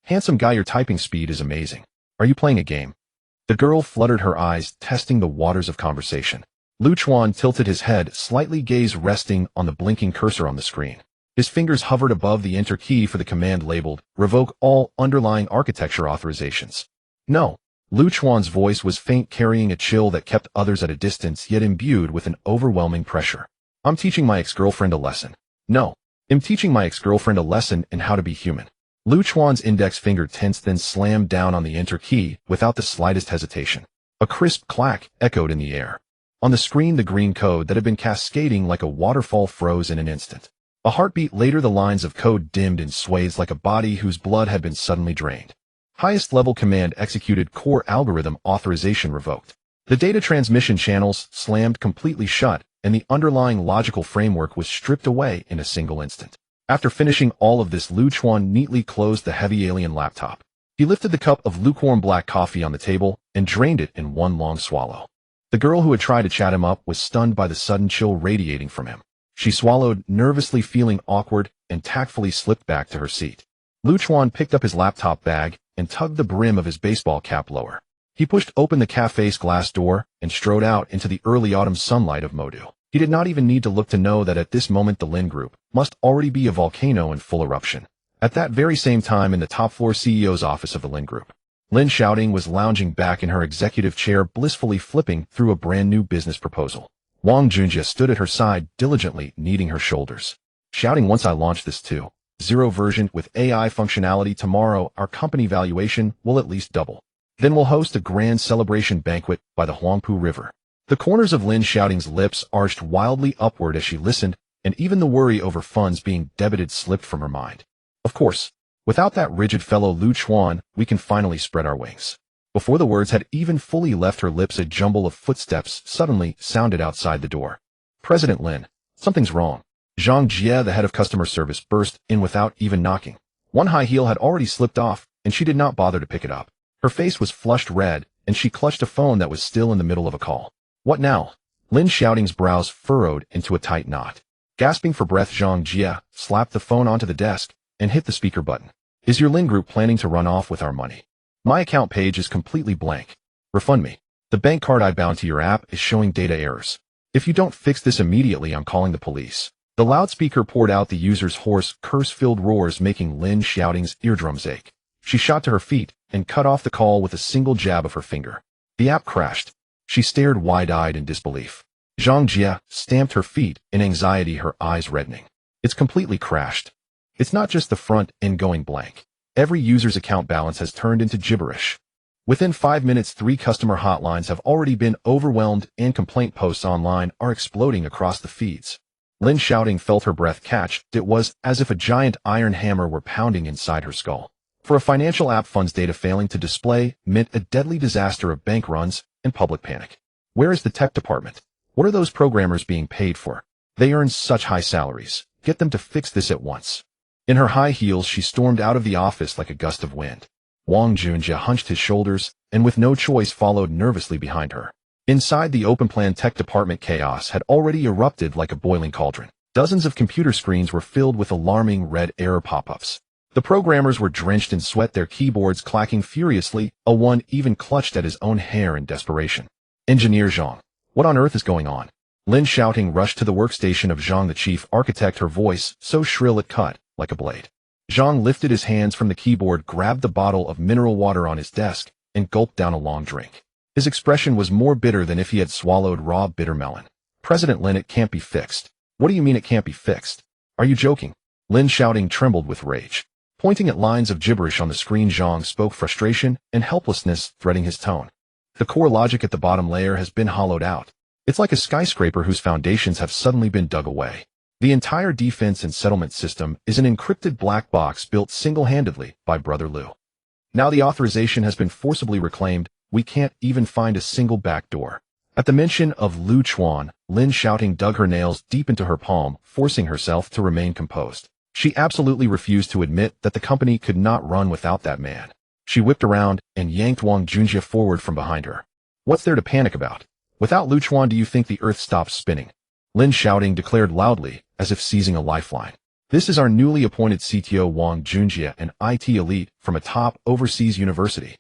Handsome guy, your typing speed is amazing. Are you playing a game? The girl fluttered her eyes, testing the waters of conversation. Lu Chuan tilted his head, slightly, gaze resting on the blinking cursor on the screen. His fingers hovered above the enter key for the command labeled, "Revoke all underlying architecture authorizations." No. Lu Chuan's voice was faint, carrying a chill that kept others at a distance, yet imbued with an overwhelming pressure. "I'm teaching my ex-girlfriend a lesson." "No. I'm teaching my ex-girlfriend a lesson in how to be human." Lu Chuan's index finger tensed, then slammed down on the enter key without the slightest hesitation. A crisp clack echoed in the air. On the screen, the green code that had been cascading like a waterfall froze in an instant. A heartbeat later, the lines of code dimmed in swathes like a body whose blood had been suddenly drained. Highest level command executed, core algorithm authorization revoked. The data transmission channels slammed completely shut, and the underlying logical framework was stripped away in a single instant. After finishing all of this, Lu Chuan neatly closed the heavy alien laptop. He lifted the cup of lukewarm black coffee on the table and drained it in one long swallow. The girl who had tried to chat him up was stunned by the sudden chill radiating from him. She swallowed, nervously, feeling awkward, and tactfully slipped back to her seat. Lu Chuan picked up his laptop bag and tugged the brim of his baseball cap lower. He pushed open the cafe's glass door and strode out into the early autumn sunlight of Modu. He did not even need to look to know that at this moment the Lin Group must already be a volcano in full eruption. At that very same time, in the top-floor CEO's office of the Lin Group, Lin Xiaoting was lounging back in her executive chair, blissfully flipping through a brand-new business proposal. Wang Junjie stood at her side, diligently kneading her shoulders. Shouting, "Once I launch this 2.0 version with AI functionality tomorrow, our company valuation will at least double. Then we'll host a grand celebration banquet by the Huangpu River." The corners of Lin Xiaoting's lips arched wildly upward as she listened, and even the worry over funds being debited slipped from her mind. Of course, without that rigid fellow Lu Chuan, we can finally spread our wings. Before the words had even fully left her lips, a jumble of footsteps suddenly sounded outside the door. "President Lin, something's wrong." Zhang Jie, the head of customer service, burst in without even knocking. One high heel had already slipped off, and she did not bother to pick it up. Her face was flushed red, and she clutched a phone that was still in the middle of a call. "What now?" Lin Xiaoting's brows furrowed into a tight knot. Gasping for breath, Zhang Jie slapped the phone onto the desk and hit the speaker button. "Is your Lin Group planning to run off with our money? My account page is completely blank. Refund me. The bank card I bound to your app is showing data errors. If you don't fix this immediately, I'm calling the police." The loudspeaker poured out the user's hoarse, curse-filled roars, making Lin Xiaoting's eardrums ache. She shot to her feet and cut off the call with a single jab of her finger. The app crashed. She stared wide-eyed in disbelief. Zhang Jie stamped her feet in anxiety, her eyes reddening. "It's completely crashed. It's not just the front end going blank. Every user's account balance has turned into gibberish. Within 5 minutes, 3 customer hotlines have already been overwhelmed, and complaint posts online are exploding across the feeds." Lin Xiaoting felt her breath catch. It was as if a giant iron hammer were pounding inside her skull. For a financial app, funds data failing to display meant a deadly disaster of bank runs and public panic. Where is the tech department? What are those programmers being paid for? They earn such high salaries. Get them to fix this at once. In her high heels, she stormed out of the office like a gust of wind. Wang Junjie hunched his shoulders and with no choice followed nervously behind her. Inside the open-plan tech department, chaos had already erupted like a boiling cauldron. Dozens of computer screens were filled with alarming red error pop-ups. The programmers were drenched in sweat, their keyboards clacking furiously. One even clutched at his own hair in desperation. "Engineer Zhang, what on earth is going on?" Lin Xiaoting rushed to the workstation of Zhang, the chief architect, her voice so shrill it cut like a blade. Zhang lifted his hands from the keyboard, grabbed the bottle of mineral water on his desk, and gulped down a long drink. His expression was more bitter than if he had swallowed raw bitter melon. "President Lin, it can't be fixed." "What do you mean it can't be fixed? Are you joking?" Lin Xiaoting trembled with rage. Pointing at lines of gibberish on the screen, Zhang spoke, frustration and helplessness threading his tone. "The core logic at the bottom layer has been hollowed out. It's like a skyscraper whose foundations have suddenly been dug away. The entire defense and settlement system is an encrypted black box built single-handedly by Brother Lu. Now the authorization has been forcibly reclaimed. We can't even find a single back door." At the mention of Lu Chuan, Lin Xiaoting dug her nails deep into her palm, forcing herself to remain composed. She absolutely refused to admit that the company could not run without that man. She whipped around and yanked Wang Junjie forward from behind her. "What's there to panic about? Without Lu Chuan, do you think the earth stops spinning?" Lin Xiaoting declared loudly, as if seizing a lifeline. "This is our newly appointed CTO, Wang Junjie, an IT elite from a top overseas university.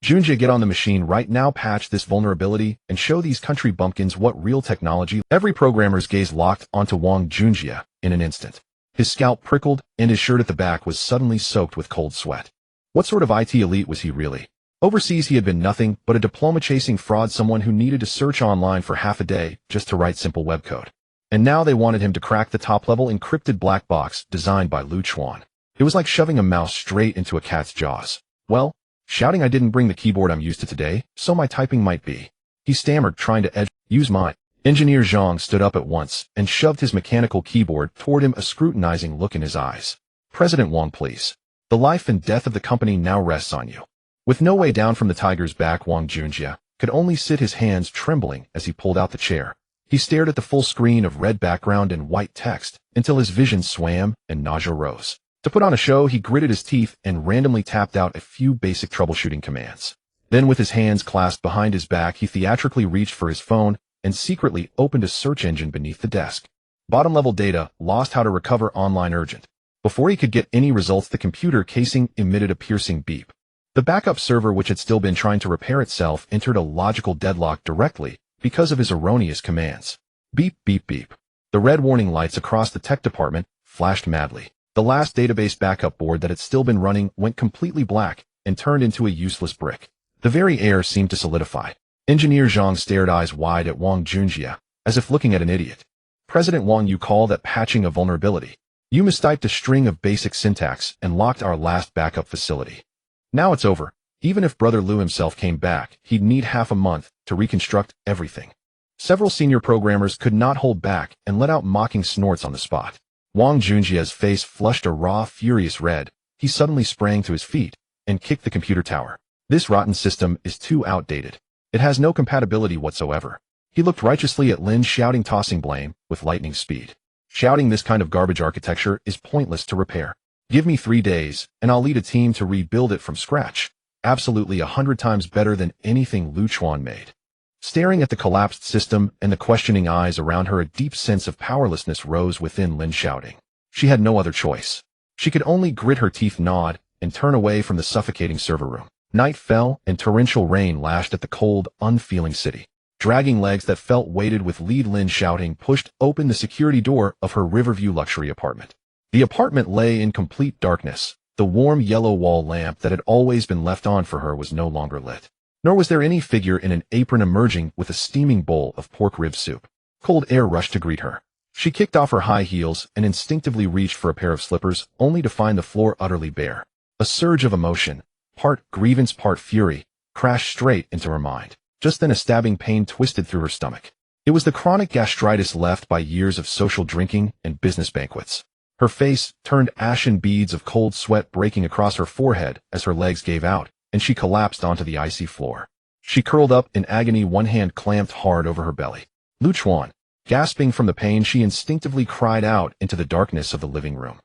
Junjie, get on the machine right now, patch this vulnerability, and show these country bumpkins what real technology. Every programmer's gaze locked onto Wang Junjie in an instant. His scalp prickled, and his shirt at the back was suddenly soaked with cold sweat. What sort of IT elite was he really? Overseas he had been nothing but a diploma-chasing fraud, someone who needed to search online for half a day just to write simple web code. And now they wanted him to crack the top-level encrypted black box designed by Chuan. It was like shoving a mouse straight into a cat's jaws. Well, shouting, I didn't bring the keyboard I'm used to today, so my typing might be. He stammered, trying to use mine. Engineer Zhang stood up at once and shoved his mechanical keyboard toward him, a scrutinizing look in his eyes. President Wang, please. The life and death of the company now rests on you. With no way down from the tiger's back, Wang Junjie could only sit, his hands trembling as he pulled out the chair. He stared at the full screen of red background and white text until his vision swam and nausea rose. To put on a show, he gritted his teeth and randomly tapped out a few basic troubleshooting commands. Then, with his hands clasped behind his back, he theatrically reached for his phone and secretly opened a search engine beneath the desk. Bottom-level data, lost, how to recover online, urgent. Before he could get any results, the computer casing emitted a piercing beep. The backup server, which had still been trying to repair itself, entered a logical deadlock directly because of his erroneous commands. Beep, beep, beep. The red warning lights across the tech department flashed madly. The last database backup board that had still been running went completely black and turned into a useless brick. The very air seemed to solidify. Engineer Zhang stared eyes wide at Wang Junjie, as if looking at an idiot. President Wang, you call that patching a vulnerability? You mistyped a string of basic syntax and locked our last backup facility. Now it's over. Even if Brother Liu himself came back, he'd need half a month to reconstruct everything. Several senior programmers could not hold back and let out mocking snorts on the spot. Wang Junjie's face flushed a raw, furious red. He suddenly sprang to his feet and kicked the computer tower. This rotten system is too outdated. It has no compatibility whatsoever. He looked righteously at Lin Xiaoting, tossing blame with lightning speed. Shouting, this kind of garbage architecture is pointless to repair. Give me 3 days, and I'll lead a team to rebuild it from scratch. Absolutely 100 times better than anything Chuan made. Staring at the collapsed system and the questioning eyes around her, a deep sense of powerlessness rose within Lin Xiaoting. She had no other choice. She could only grit her teeth, nod, and turn away from the suffocating server room. Night fell, and torrential rain lashed at the cold, unfeeling city. Dragging legs that felt weighted with lead, Lin Xiaoting pushed open the security door of her Riverview luxury apartment. The apartment lay in complete darkness. The warm yellow wall lamp that had always been left on for her was no longer lit. Nor was there any figure in an apron emerging with a steaming bowl of pork rib soup. Cold air rushed to greet her. She kicked off her high heels and instinctively reached for a pair of slippers, only to find the floor utterly bare. A surge of emotion, part grievance, part fury, crashed straight into her mind. Just then a stabbing pain twisted through her stomach. It was the chronic gastritis left by years of social drinking and business banquets. Her face turned ashen, beads of cold sweat breaking across her forehead as her legs gave out, and she collapsed onto the icy floor. She curled up in agony, one hand clamped hard over her belly. Chuan. Gasping from the pain, she instinctively cried out into the darkness of the living room.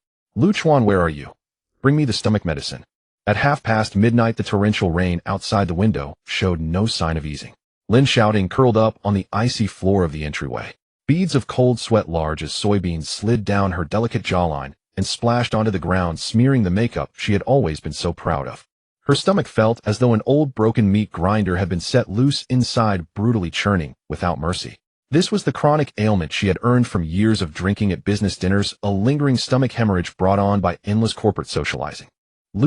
Chuan, where are you? Bring me the stomach medicine. At midnight, the torrential rain outside the window showed no sign of easing. Lin Xiaoting curled up on the icy floor of the entryway. Beads of cold sweat large as soybeans slid down her delicate jawline and splashed onto the ground, smearing the makeup she had always been so proud of. Her stomach felt as though an old broken meat grinder had been set loose inside, brutally churning without mercy. This was the chronic ailment she had earned from years of drinking at business dinners, a lingering stomach hemorrhage brought on by endless corporate socializing.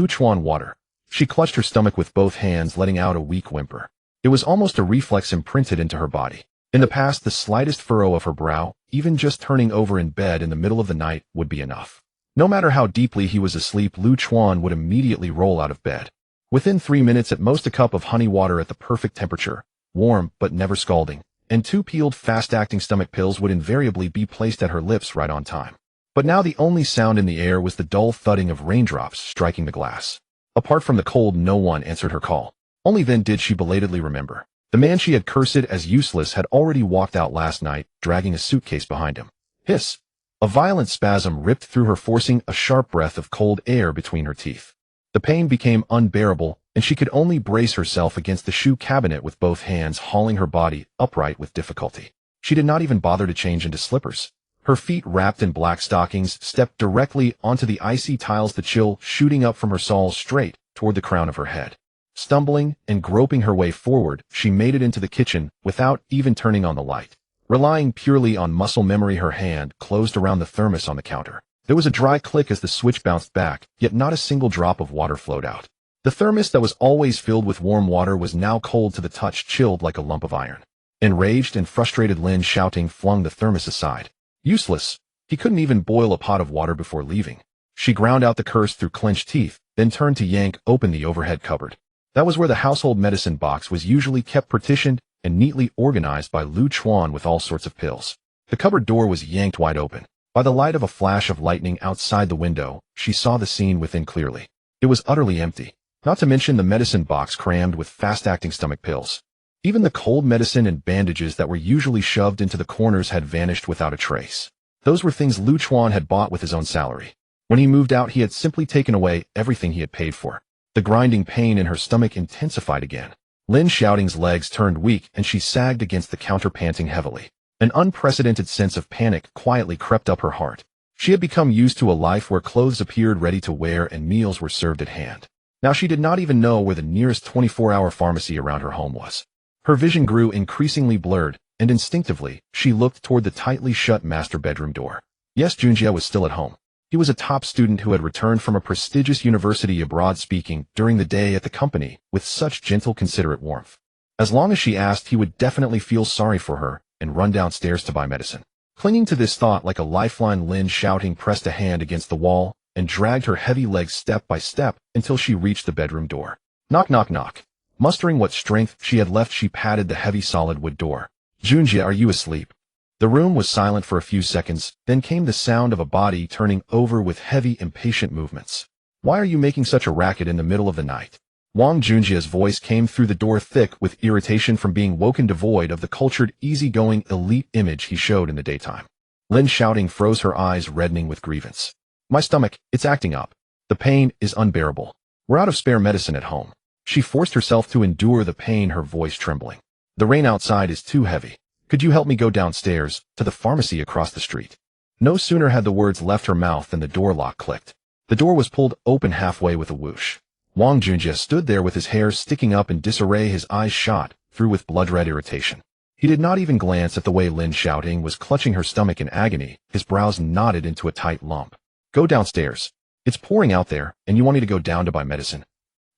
Chuan, water. She clutched her stomach with both hands, letting out a weak whimper. It was almost a reflex imprinted into her body. In the past, the slightest furrow of her brow, even just turning over in bed in the middle of the night, would be enough. No matter how deeply he was asleep, Chuan would immediately roll out of bed. Within 3 minutes at most, a cup of honey water at the perfect temperature, warm but never scalding, and 2 peeled fast-acting stomach pills would invariably be placed at her lips right on time. But now the only sound in the air was the dull thudding of raindrops striking the glass. Apart from the cold, no one answered her call. Only then did she belatedly remember. The man she had cursed as useless had already walked out last night, dragging a suitcase behind him. Hiss! A violent spasm ripped through her, forcing a sharp breath of cold air between her teeth. The pain became unbearable, and she could only brace herself against the shoe cabinet with both hands, hauling her body upright with difficulty. She did not even bother to change into slippers. Her feet, wrapped in black stockings, stepped directly onto the icy tiles, the chill shooting up from her soles straight toward the crown of her head. Stumbling and groping her way forward, she made it into the kitchen without even turning on the light. Relying purely on muscle memory, her hand closed around the thermos on the counter. There was a dry click as the switch bounced back, yet not a single drop of water flowed out. The thermos that was always filled with warm water was now cold to the touch, chilled like a lump of iron. Enraged and frustrated, Lin Xiaoting flung the thermos aside. Useless. He couldn't even boil a pot of water before leaving. She ground out the curse through clenched teeth, then turned to yank open the overhead cupboard. That was where the household medicine box was usually kept, partitioned and neatly organized by Chuan with all sorts of pills. The cupboard door was yanked wide open. By the light of a flash of lightning outside the window, she saw the scene within clearly. It was utterly empty, not to mention the medicine box crammed with fast-acting stomach pills. Even the cold medicine and bandages that were usually shoved into the corners had vanished without a trace. Those were things Chuan had bought with his own salary. When he moved out, he had simply taken away everything he had paid for. The grinding pain in her stomach intensified again. Lin Xiaoting's legs turned weak and she sagged against the counter, panting heavily. An unprecedented sense of panic quietly crept up her heart. She had become used to a life where clothes appeared ready to wear and meals were served at hand. Now she did not even know where the nearest 24-hour pharmacy around her home was. Her vision grew increasingly blurred, and instinctively, she looked toward the tightly shut master bedroom door. Yes, Junjie was still at home. He was a top student who had returned from a prestigious university abroad, speaking during the day at the company with such gentle, considerate warmth. As long as she asked, he would definitely feel sorry for her and run downstairs to buy medicine. Clinging to this thought like a lifeline, Lin Xiaoting pressed a hand against the wall and dragged her heavy legs step by step until she reached the bedroom door. Knock, knock, knock. Mustering what strength she had left, she patted the heavy solid wood door. Junjie, are you asleep? The room was silent for a few seconds, then came the sound of a body turning over with heavy, impatient movements. Why are you making such a racket in the middle of the night? Wang Junjie's voice came through the door, thick with irritation from being woken, devoid of the cultured, easygoing, elite image he showed in the daytime. Lin Xiaoting froze, her eyes reddening with grievance. My stomach, it's acting up. The pain is unbearable. We're out of spare medicine at home. She forced herself to endure the pain, her voice trembling. The rain outside is too heavy. Could you help me go downstairs, to the pharmacy across the street? No sooner had the words left her mouth than the door lock clicked. The door was pulled open halfway with a whoosh. Wang Junjie stood there with his hair sticking up in disarray, his eyes shot through with blood-red irritation. He did not even glance at the way Lin Xiaoting was clutching her stomach in agony, his brows knotted into a tight lump. Go downstairs. It's pouring out there, and you want me to go down to buy medicine?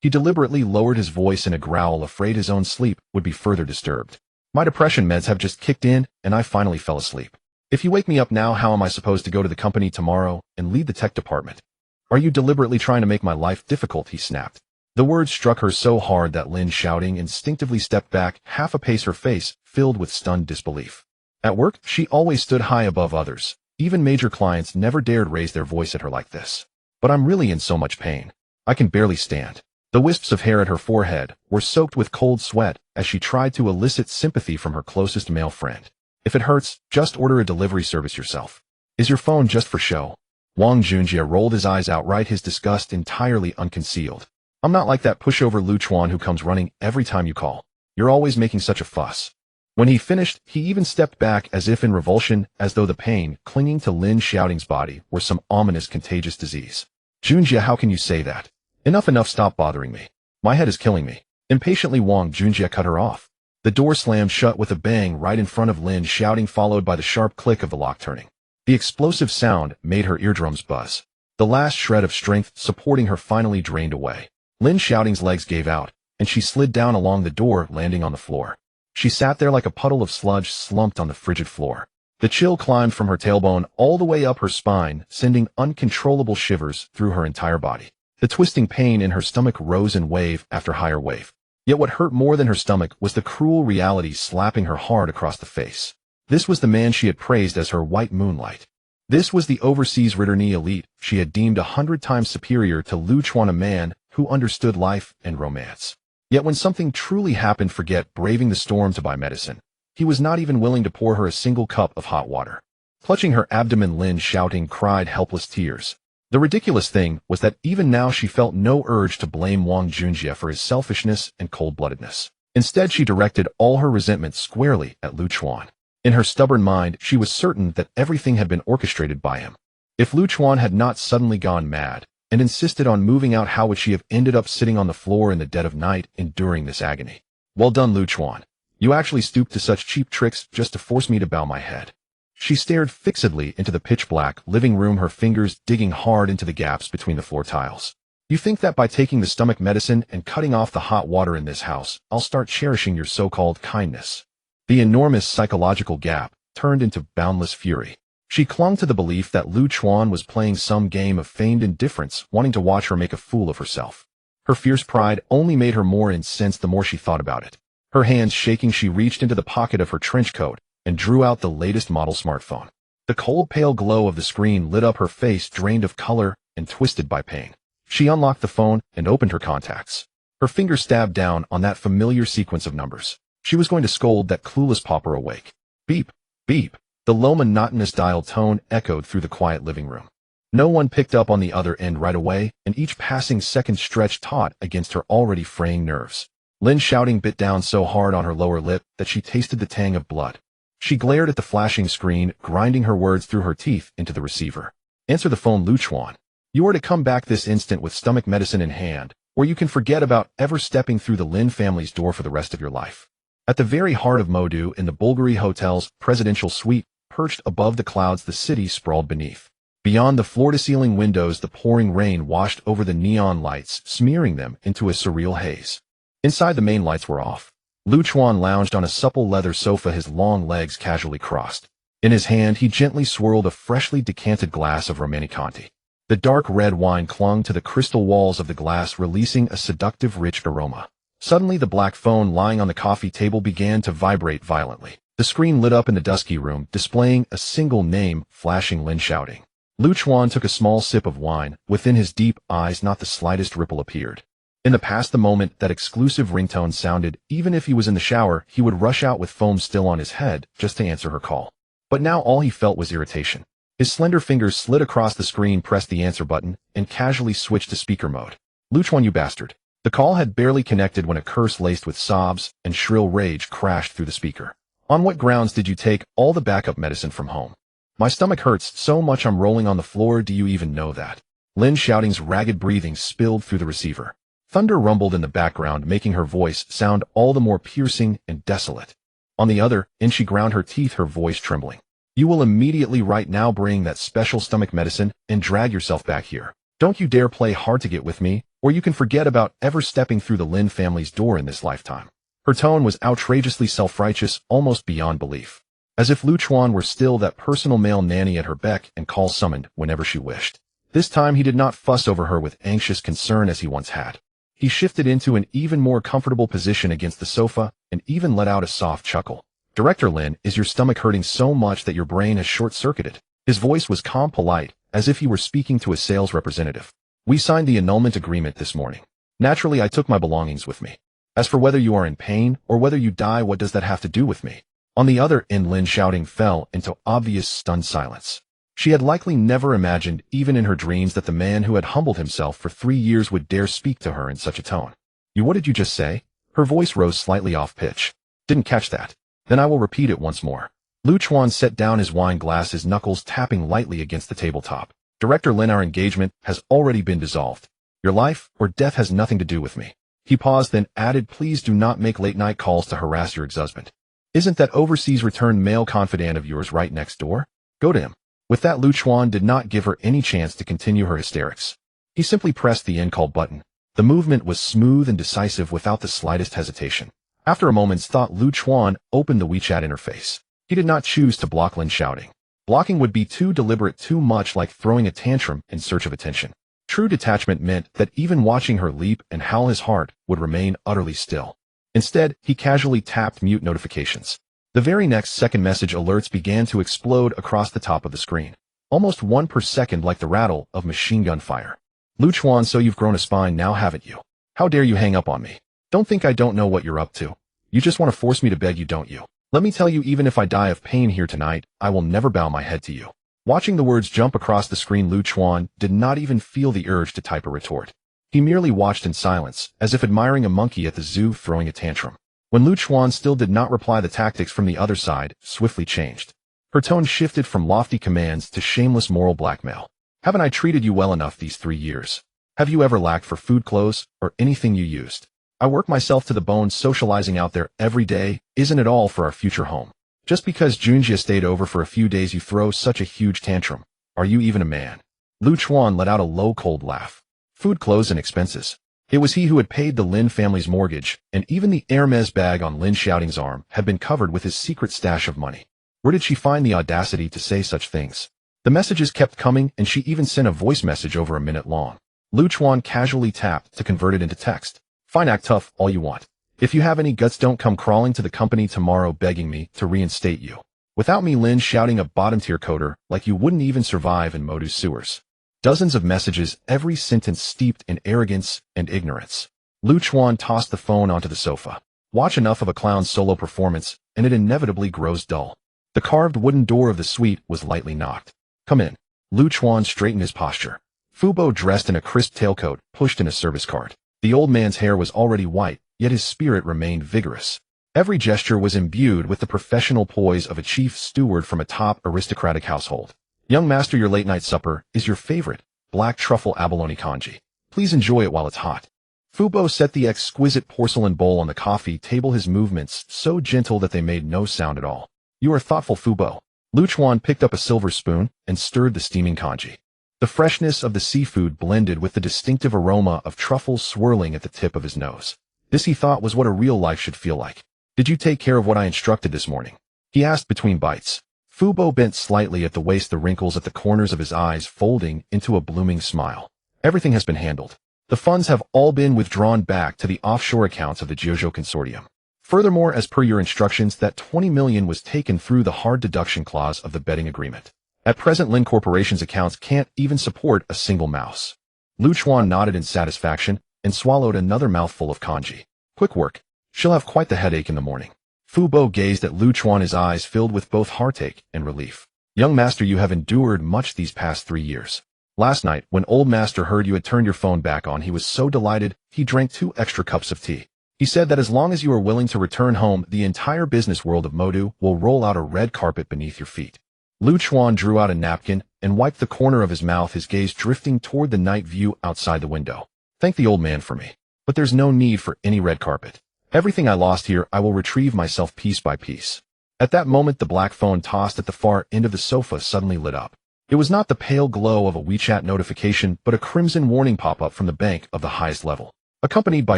He deliberately lowered his voice in a growl, afraid his own sleep would be further disturbed. My depression meds have just kicked in, and I finally fell asleep. If you wake me up now, how am I supposed to go to the company tomorrow and lead the tech department? Are you deliberately trying to make my life difficult? He snapped. The words struck her so hard that Lin Xiaoting instinctively stepped back half a pace, her face filled with stunned disbelief. At work, she always stood high above others. Even major clients never dared raise their voice at her like this. But I'm really in so much pain. I can barely stand. The wisps of hair at her forehead were soaked with cold sweat as she tried to elicit sympathy from her closest male friend. If it hurts, just order a delivery service yourself. Is your phone just for show? Wang Junjie rolled his eyes outright, his disgust entirely unconcealed. I'm not like that pushover Chuan who comes running every time you call. You're always making such a fuss. When he finished, he even stepped back as if in revulsion, as though the pain clinging to Lin Xiaoting's body were some ominous contagious disease. Junjie, how can you say that? Enough, stop bothering me. My head is killing me. Impatiently, Wang Junjie cut her off. The door slammed shut with a bang right in front of Lin Xiaoting, followed by the sharp click of the lock turning. The explosive sound made her eardrums buzz. The last shred of strength supporting her finally drained away. Lin Xiaoting's legs gave out, and she slid down along the door, landing on the floor. She sat there like a puddle of sludge slumped on the frigid floor. The chill climbed from her tailbone all the way up her spine, sending uncontrollable shivers through her entire body. The twisting pain in her stomach rose in wave after higher wave. Yet what hurt more than her stomach was the cruel reality slapping her hard across the face. This was the man she had praised as her white moonlight. This was the overseas Ritterni elite she had deemed 100 times superior to Chuan, a man who understood life and romance. Yet when something truly happened, forget braving the storm to buy medicine. He was not even willing to pour her a single cup of hot water. Clutching her abdomen, Lin Xiaoting cried helpless tears. The ridiculous thing was that even now she felt no urge to blame Wang Junjie for his selfishness and cold-bloodedness. Instead, she directed all her resentment squarely at Chuan. In her stubborn mind, she was certain that everything had been orchestrated by him. If Chuan had not suddenly gone mad, and insisted on moving out. How would she have ended up sitting on the floor in the dead of night, enduring this agony? Well done, Lu Chuan. You actually stooped to such cheap tricks just to force me to bow my head. She stared fixedly into the pitch-black living room, her fingers digging hard into the gaps between the floor tiles. You think that by taking the stomach medicine and cutting off the hot water in this house, I'll start cherishing your so-called kindness? The enormous psychological gap turned into boundless fury. She clung to the belief that Lu Chuan was playing some game of feigned indifference, wanting to watch her make a fool of herself. Her fierce pride only made her more incensed the more she thought about it. Her hands shaking, she reached into the pocket of her trench coat and drew out the latest model smartphone. The cold, pale glow of the screen lit up her face, drained of color and twisted by pain. She unlocked the phone and opened her contacts. Her fingers stabbed down on that familiar sequence of numbers. She was going to scold that clueless pauper awake. Beep, beep. The low, monotonous dial tone echoed through the quiet living room. No one picked up on the other end right away, and each passing second stretched taut against her already fraying nerves. Lin Xiaoting bit down so hard on her lower lip that she tasted the tang of blood. She glared at the flashing screen, grinding her words through her teeth into the receiver. Answer the phone, Lu Chuan. You are to come back this instant with stomach medicine in hand, or you can forget about ever stepping through the Lin family's door for the rest of your life. At the very heart of Modu, in the Bulgari Hotel's presidential suite, perched above the clouds, the city sprawled beneath. Beyond the floor-to-ceiling windows, the pouring rain washed over the neon lights, smearing them into a surreal haze. Inside, the main lights were off. Lu Chuan lounged on a supple leather sofa, his long legs casually crossed. In his hand, he gently swirled a freshly decanted glass of Romanée-Conti. The dark red wine clung to the crystal walls of the glass, releasing a seductive, rich aroma. Suddenly, the black phone lying on the coffee table began to vibrate violently. The screen lit up in the dusky room, displaying a single name, flashing Lin Xiaoting. Lu Chuan took a small sip of wine. Within his deep eyes, not the slightest ripple appeared. In the past, the moment that exclusive ringtone sounded, even if he was in the shower, he would rush out with foam still on his head just to answer her call. But now all he felt was irritation. His slender fingers slid across the screen, pressed the answer button, and casually switched to speaker mode. Lu Chuan, you bastard. The call had barely connected when a curse laced with sobs and shrill rage crashed through the speaker. On what grounds did you take all the backup medicine from home? My stomach hurts so much I'm rolling on the floor. Do you even know that? Lin Xiaoting's ragged breathing spilled through the receiver. Thunder rumbled in the background, making her voice sound all the more piercing and desolate. On the other end, she ground her teeth, her voice trembling. You will immediately right now bring that special stomach medicine and drag yourself back here. Don't you dare play hard to get with me, or you can forget about ever stepping through the Lin family's door in this lifetime. Her tone was outrageously self-righteous, almost beyond belief. As if Lu Chuan were still that personal male nanny at her beck and call, summoned whenever she wished. This time he did not fuss over her with anxious concern as he once had. He shifted into an even more comfortable position against the sofa and even let out a soft chuckle. Director Lin, is your stomach hurting so much that your brain has short-circuited? His voice was calm, polite, as if he were speaking to a sales representative. We signed the annulment agreement this morning. Naturally, I took my belongings with me. As for whether you are in pain or whether you die, what does that have to do with me? On the other end, Lin Xiaoting fell into obvious stunned silence. She had likely never imagined, even in her dreams, that the man who had humbled himself for 3 years would dare speak to her in such a tone. What did you just say? Her voice rose slightly off pitch. Didn't catch that. Then I will repeat it once more. Lu Chuan set down his wine glass, his knuckles tapping lightly against the tabletop. Director Lin, our engagement has already been dissolved. Your life or death has nothing to do with me. He paused, then added, please do not make late-night calls to harass your ex-husband. Isn't that overseas returned male confidant of yours right next door? Go to him. With that, Lu Chuan did not give her any chance to continue her hysterics. He simply pressed the end call button. The movement was smooth and decisive without the slightest hesitation. After a moment's thought, Lu Chuan opened the WeChat interface. He did not choose to block Lin Xiaoting. Blocking would be too deliberate, too much like throwing a tantrum in search of attention. True detachment meant that even watching her leap and howl, his heart would remain utterly still. Instead, he casually tapped mute notifications. The very next second, message alerts began to explode across the top of the screen. Almost one per second, like the rattle of machine gun fire. Lu Chuan, so you've grown a spine now, haven't you? How dare you hang up on me? Don't think I don't know what you're up to. You just want to force me to beg you, don't you? Let me tell you, even if I die of pain here tonight, I will never bow my head to you. Watching the words jump across the screen, Lu Chuan did not even feel the urge to type a retort. He merely watched in silence, as if admiring a monkey at the zoo throwing a tantrum. When Lu Chuan still did not reply, the tactics from the other side swiftly changed. Her tone shifted from lofty commands to shameless moral blackmail. Haven't I treated you well enough these 3 years? Have you ever lacked for food, clothes, or anything you used? I work myself to the bone socializing out there every day. Isn't it all for our future home? Just because Junjia stayed over for a few days you throw such a huge tantrum. Are you even a man? Lu Chuan let out a low cold laugh. Food, clothes, and expenses. It was he who had paid the Lin family's mortgage, and even the Hermes bag on Lin Xiaoting's arm had been covered with his secret stash of money. Where did she find the audacity to say such things? The messages kept coming, and she even sent a voice message over a minute long. Lu Chuan casually tapped to convert it into text. Fine, act tough all you want. If you have any guts, don't come crawling to the company tomorrow begging me to reinstate you. Without me, Lin Xiaoting, a bottom-tier coder, like you wouldn't even survive in Modu's sewers. Dozens of messages, every sentence steeped in arrogance and ignorance. Lu Chuan tossed the phone onto the sofa. Watch enough of a clown's solo performance, and it inevitably grows dull. The carved wooden door of the suite was lightly knocked. Come in. Lu Chuan straightened his posture. Fubo, dressed in a crisp tailcoat, pushed in a service cart. The old man's hair was already white, yet his spirit remained vigorous. Every gesture was imbued with the professional poise of a chief steward from a top aristocratic household. Young master, your late-night supper is your favorite, black truffle abalone congee. Please enjoy it while it's hot. Fubo set the exquisite porcelain bowl on the coffee table, his movements so gentle that they made no sound at all. You are thoughtful, Fubo. Lu Chuan picked up a silver spoon and stirred the steaming congee. The freshness of the seafood blended with the distinctive aroma of truffles swirling at the tip of his nose. This, he thought, was what a real life should feel like. Did you take care of what I instructed this morning? He asked between bites. Fubo bent slightly at the waist, the wrinkles at the corners of his eyes folding into a blooming smile. Everything has been handled. The funds have all been withdrawn back to the offshore accounts of the Jiuzhou Consortium. Furthermore, as per your instructions, that 20 million was taken through the hard deduction clause of the betting agreement. At present, Lin Corporation's accounts can't even support a single mouse. Lu Chuan nodded in satisfaction and swallowed another mouthful of congee. Quick work. She'll have quite the headache in the morning. Fubo gazed at Lu Chuan, his eyes filled with both heartache and relief. Young master, you have endured much these past 3 years. Last night, when old master heard you had turned your phone back on, he was so delighted, he drank 2 extra cups of tea. He said that as long as you are willing to return home, the entire business world of Modu will roll out a red carpet beneath your feet. Lu Chuan drew out a napkin and wiped the corner of his mouth, his gaze drifting toward the night view outside the window. Thank the old man for me. But there's no need for any red carpet. Everything I lost here, I will retrieve myself piece by piece. At that moment, the black phone tossed at the far end of the sofa suddenly lit up. It was not the pale glow of a WeChat notification, but a crimson warning pop-up from the bank of the highest level. Accompanied by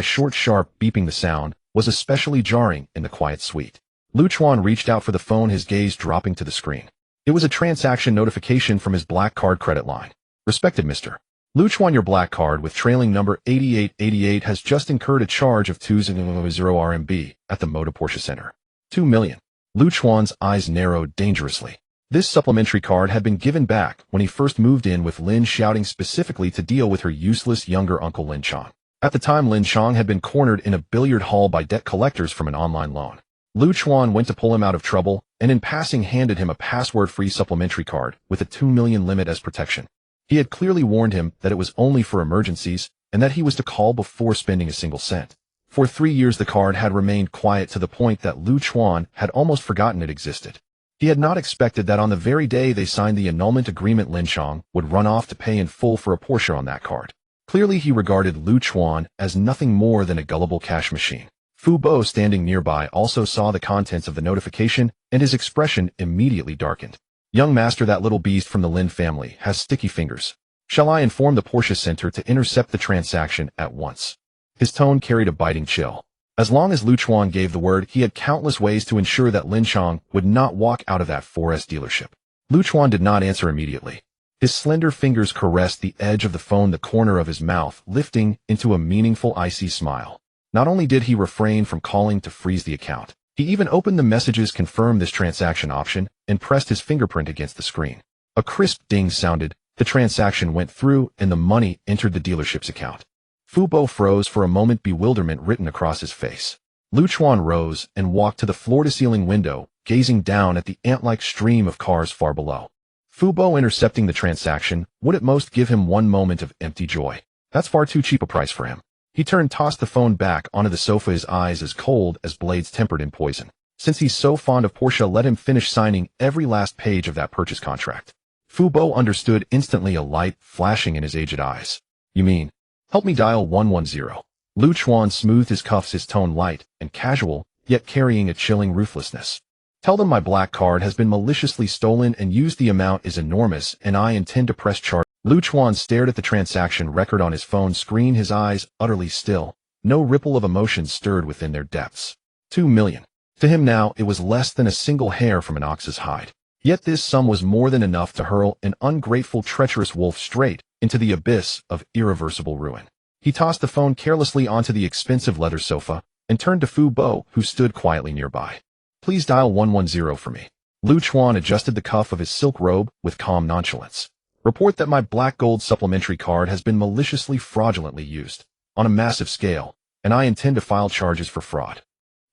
short, sharp beeping, the sound was especially jarring in the quiet suite. Lu Chuan reached out for the phone, his gaze dropping to the screen. It was a transaction notification from his black card credit line. Respected Mr. Lu Chuan, your black card with trailing number 8888 has just incurred a charge of 20 RMB at the Moda Porsche Center. 2 million. Lu Chuan's eyes narrowed dangerously. This supplementary card had been given back when he first moved in with Lin Xiaoting, specifically to deal with her useless younger uncle Lin Chong. At the time, Lin Chong had been cornered in a billiard hall by debt collectors from an online loan. Lu Chuan went to pull him out of trouble, and in passing handed him a password-free supplementary card with a 2 million limit as protection. He had clearly warned him that it was only for emergencies, and that he was to call before spending a single cent. For 3 years the card had remained quiet, to the point that Lu Chuan had almost forgotten it existed. He had not expected that on the very day they signed the annulment agreement, Lin Chong would run off to pay in full for a Porsche on that card. Clearly he regarded Lu Chuan as nothing more than a gullible cash machine. Fu Bo, standing nearby, also saw the contents of the notification, and his expression immediately darkened. Young master, that little beast from the Lin family has sticky fingers. Shall I inform the Porsche Center to intercept the transaction at once? His tone carried a biting chill. As long as Lu Chuan gave the word, he had countless ways to ensure that Lin Chong would not walk out of that 4S dealership. Lu Chuan did not answer immediately. His slender fingers caressed the edge of the phone, the corner of his mouth lifting into a meaningful icy smile. Not only did he refrain from calling to freeze the account, he even opened the messages, confirmed this transaction option, and pressed his fingerprint against the screen. A crisp ding sounded, the transaction went through, and the money entered the dealership's account. Fu Bo froze for a moment, bewilderment written across his face. Lu Chuan rose and walked to the floor-to-ceiling window, gazing down at the ant-like stream of cars far below. Fu Bo intercepting the transaction would at most give him one moment of empty joy. That's far too cheap a price for him. He turned, tossed the phone back onto the sofa, his eyes as cold as blades tempered in poison. Since he's so fond of Porsche, let him finish signing every last page of that purchase contract. Fu Bo understood instantly, a light flashing in his aged eyes. You mean, help me dial 110. Lu Chuan smoothed his cuffs, his tone light and casual, yet carrying a chilling ruthlessness. Tell them my black card has been maliciously stolen and used. The amount is enormous and I intend to press charge. Lu Chuan stared at the transaction record on his phone screen, his eyes utterly still. No ripple of emotion stirred within their depths. 2 million. To him now, it was less than a single hair from an ox's hide. Yet this sum was more than enough to hurl an ungrateful, treacherous wolf straight into the abyss of irreversible ruin. He tossed the phone carelessly onto the expensive leather sofa and turned to Fu Bo, who stood quietly nearby. Please dial 110 for me. Lu Chuan adjusted the cuff of his silk robe with calm nonchalance. Report that my black gold supplementary card has been maliciously, fraudulently used on a massive scale, and I intend to file charges for fraud.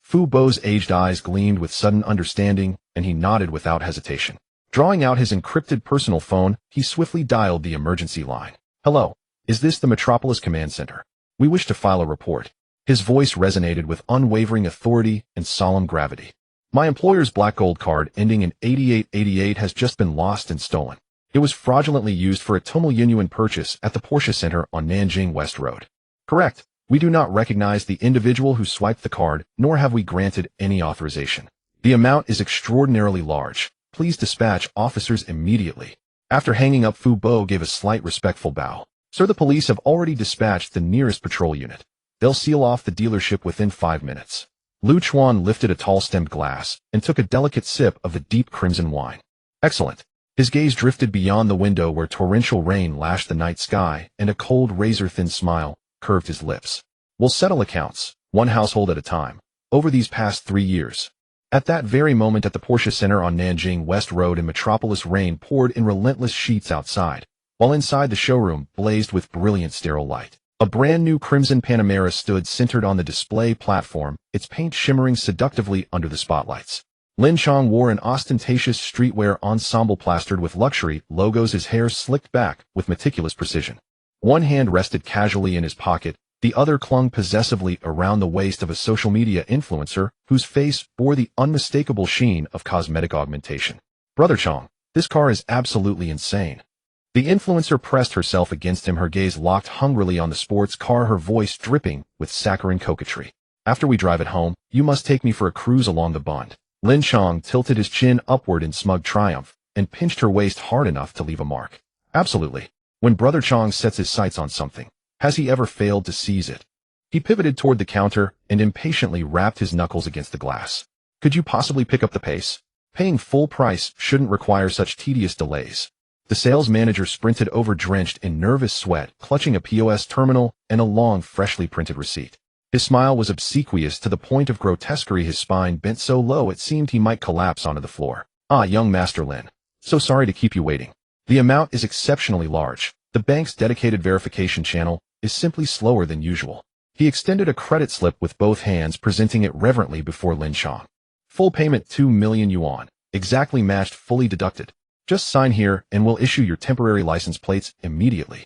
Fu Bo's aged eyes gleamed with sudden understanding, and he nodded without hesitation. Drawing out his encrypted personal phone, he swiftly dialed the emergency line. Hello, is this the Metropolis Command Center? We wish to file a report. His voice resonated with unwavering authority and solemn gravity. My employer's black gold card ending in 8888 has just been lost and stolen. It was fraudulently used for a Tomo Yunyuan purchase at the Porsche Center on Nanjing West Road. Correct. We do not recognize the individual who swiped the card, nor have we granted any authorization. The amount is extraordinarily large. Please dispatch officers immediately. After hanging up, Fu Bo gave a slight respectful bow. Sir, the police have already dispatched the nearest patrol unit. They'll seal off the dealership within 5 minutes. Lu Chuan lifted a tall-stemmed glass and took a delicate sip of the deep crimson wine. Excellent. His gaze drifted beyond the window where torrential rain lashed the night sky, and a cold, razor-thin smile curved his lips. We'll settle accounts, one household at a time, over these past 3 years. At that very moment at the Porsche Center on Nanjing West Road in Metropolis, rain poured in relentless sheets outside, while inside the showroom blazed with brilliant sterile light. A brand new crimson Panamera stood centered on the display platform, its paint shimmering seductively under the spotlights. Lin Xiaoting wore an ostentatious streetwear ensemble plastered with luxury logos, his hair slicked back with meticulous precision. One hand rested casually in his pocket, the other clung possessively around the waist of a social media influencer whose face bore the unmistakable sheen of cosmetic augmentation. Brother Chong, this car is absolutely insane. The influencer pressed herself against him, her gaze locked hungrily on the sports car, her voice dripping with saccharine coquetry. After we drive it home, you must take me for a cruise along the Bund. Lin Xiaoting tilted his chin upward in smug triumph and pinched her waist hard enough to leave a mark. Absolutely. When Brother Chong sets his sights on something, has he ever failed to seize it? He pivoted toward the counter and impatiently rapped his knuckles against the glass. Could you possibly pick up the pace? Paying full price shouldn't require such tedious delays. The sales manager sprinted over, drenched in nervous sweat, clutching a POS terminal and a long, freshly printed receipt. His smile was obsequious to the point of grotesquerie, his spine bent so low it seemed he might collapse onto the floor. Ah, young Master Lin. So sorry to keep you waiting. The amount is exceptionally large. The bank's dedicated verification channel is simply slower than usual. He extended a credit slip with both hands, presenting it reverently before Lin Xiaoting. Full payment 2 million yuan, exactly matched, fully deducted. Just sign here and we'll issue your temporary license plates immediately.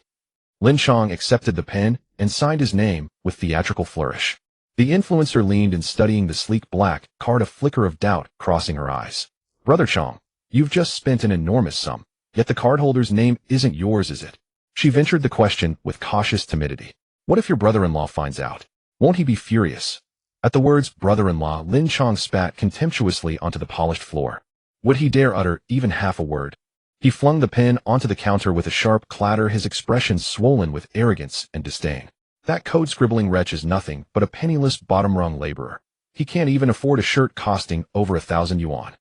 Lin Xiaoting accepted the pen and signed his name with theatrical flourish. The influencer leaned in, studying the sleek black card, a flicker of doubt crossing her eyes. Brother Chong, you've just spent an enormous sum, yet the cardholder's name isn't yours, is it? She ventured the question with cautious timidity. What if your brother-in-law finds out? Won't he be furious? At the words brother-in-law, Lin Xiaoting spat contemptuously onto the polished floor. Would he dare utter even half a word? He flung the pen onto the counter with a sharp clatter, his expression swollen with arrogance and disdain. That code-scribbling wretch is nothing but a penniless bottom-rung laborer. He can't even afford a shirt costing over 1,000 yuan.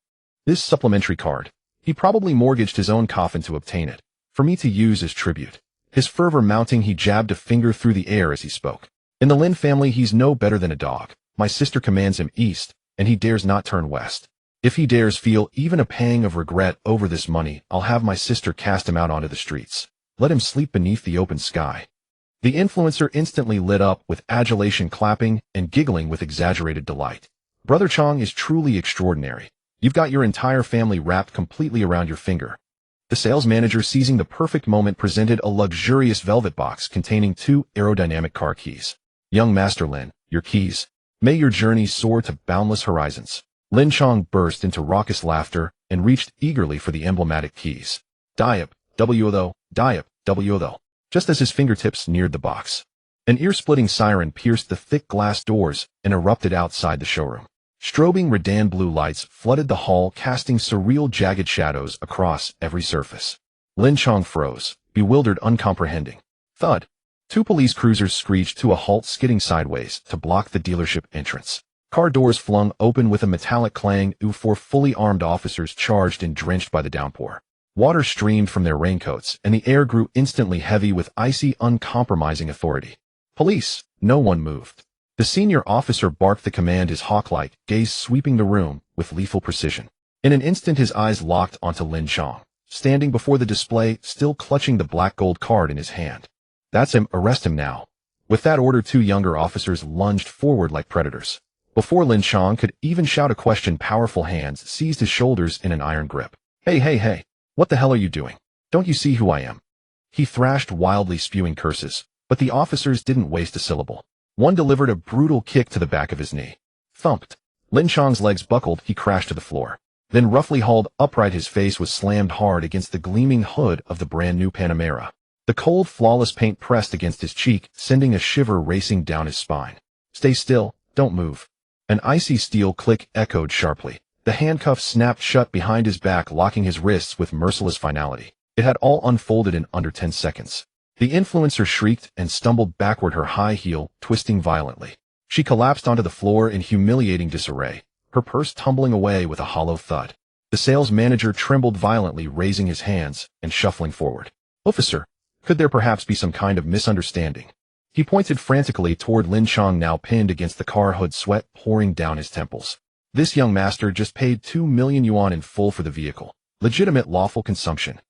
This supplementary card, he probably mortgaged his own coffin to obtain it, for me to use as tribute. His fervor mounting, he jabbed a finger through the air as he spoke. In the Lin family, he's no better than a dog. My sister commands him east, and he dares not turn west. If he dares feel even a pang of regret over this money, I'll have my sister cast him out onto the streets. Let him sleep beneath the open sky. The influencer instantly lit up with adulation, clapping and giggling with exaggerated delight. Brother Chong is truly extraordinary. You've got your entire family wrapped completely around your finger. The sales manager, seizing the perfect moment, presented a luxurious velvet box containing 2 aerodynamic car keys. Young Master Lin, your keys. May your journey soar to boundless horizons. Lin Xiaoting burst into raucous laughter and reached eagerly for the emblematic keys. Diop, Diop. Just as his fingertips neared the box, an ear-splitting siren pierced the thick glass doors and erupted outside the showroom. Strobing redan blue lights flooded the hall, casting surreal jagged shadows across every surface. Lin Xiaoting froze, bewildered, uncomprehending. Thud. Two police cruisers screeched to a halt, skidding sideways to block the dealership entrance. Car doors flung open with a metallic clang. Four fully armed officers charged and drenched by the downpour. Water streamed from their raincoats, and the air grew instantly heavy with icy, uncompromising authority. Police! No one moved. The senior officer barked the command, his hawk-like gaze sweeping the room with lethal precision. In an instant his eyes locked onto Lin Xiaoting, standing before the display, still clutching the black gold card in his hand. That's him, arrest him now. With that order, two younger officers lunged forward like predators. Before Lin Xiaoting could even shout a question, powerful hands seized his shoulders in an iron grip. Hey, what the hell are you doing? Don't you see who I am? He thrashed wildly, spewing curses, but the officers didn't waste a syllable. One delivered a brutal kick to the back of his knee. Thumped. Lin Xiaoting's legs buckled, he crashed to the floor. Then roughly hauled upright, his face was slammed hard against the gleaming hood of the brand new Panamera. The cold, flawless paint pressed against his cheek, sending a shiver racing down his spine. Stay still, don't move. An icy steel click echoed sharply. The handcuffs snapped shut behind his back, locking his wrists with merciless finality. It had all unfolded in under 10 seconds. The influencer shrieked and stumbled backward, her high heel twisting violently. She collapsed onto the floor in humiliating disarray, her purse tumbling away with a hollow thud. The sales manager trembled violently, raising his hands and shuffling forward. Officer, could there perhaps be some kind of misunderstanding? He pointed frantically toward Lin Xiaoting, now pinned against the car hood, sweat pouring down his temples. This young master just paid 2 million yuan in full for the vehicle. Legitimate, lawful consumption.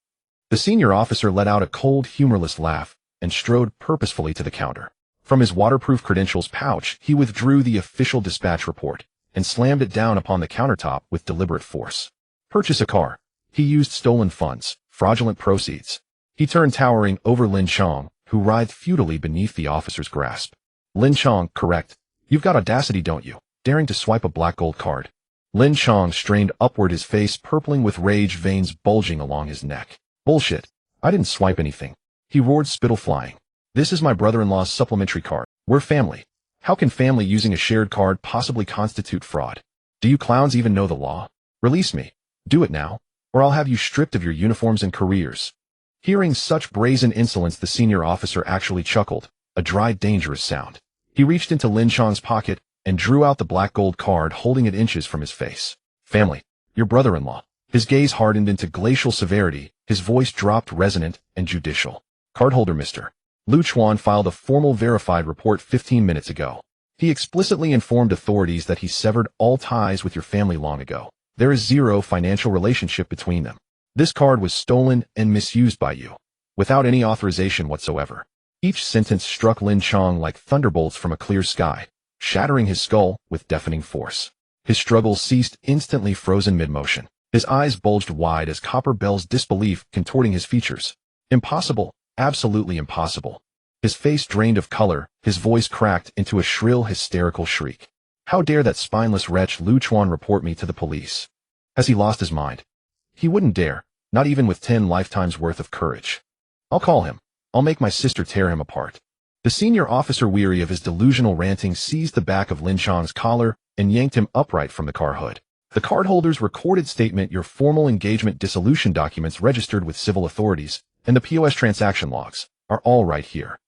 The senior officer let out a cold, humorless laugh and strode purposefully to the counter. From his waterproof credentials pouch, he withdrew the official dispatch report and slammed it down upon the countertop with deliberate force. Purchase a car. He used stolen funds, fraudulent proceeds. He turned towering over Lin Xiaoting, who writhed futilely beneath the officer's grasp. Lin Xiaoting, correct. You've got audacity, don't you? Daring to swipe a black gold card. Lin Xiaoting strained upward, his face purpling with rage, veins bulging along his neck. Bullshit. I didn't swipe anything. He roared, spittle flying. This is my brother-in-law's supplementary card. We're family. How can family using a shared card possibly constitute fraud? Do you clowns even know the law? Release me. Do it now, or I'll have you stripped of your uniforms and careers. Hearing such brazen insolence, the senior officer actually chuckled, a dry, dangerous sound. He reached into Lin Xiaoting's pocket and drew out the black gold card, holding it inches from his face. Family. Your brother-in-law. His gaze hardened into glacial severity, his voice dropped resonant and judicial. Cardholder Mr. Lu Chuan filed a formal verified report 15 minutes ago. He explicitly informed authorities that he severed all ties with your family long ago. There is zero financial relationship between them. This card was stolen and misused by you, without any authorization whatsoever. Each sentence struck Lin Xiaoting like thunderbolts from a clear sky, shattering his skull with deafening force. His struggles ceased instantly, frozen mid-motion. His eyes bulged wide as copper bells, disbelief contorting his features. Impossible, absolutely impossible. His face drained of color, his voice cracked into a shrill, hysterical shriek. How dare that spineless wretch Lu Chuan report me to the police? Has he lost his mind? He wouldn't dare, not even with 10 lifetimes worth of courage. I'll call him. I'll make my sister tear him apart. The senior officer, weary of his delusional ranting, seized the back of Lin Xiaoting's collar and yanked him upright from the car hood. The cardholder's recorded statement, your formal engagement dissolution documents registered with civil authorities, and the POS transaction logs are all right here.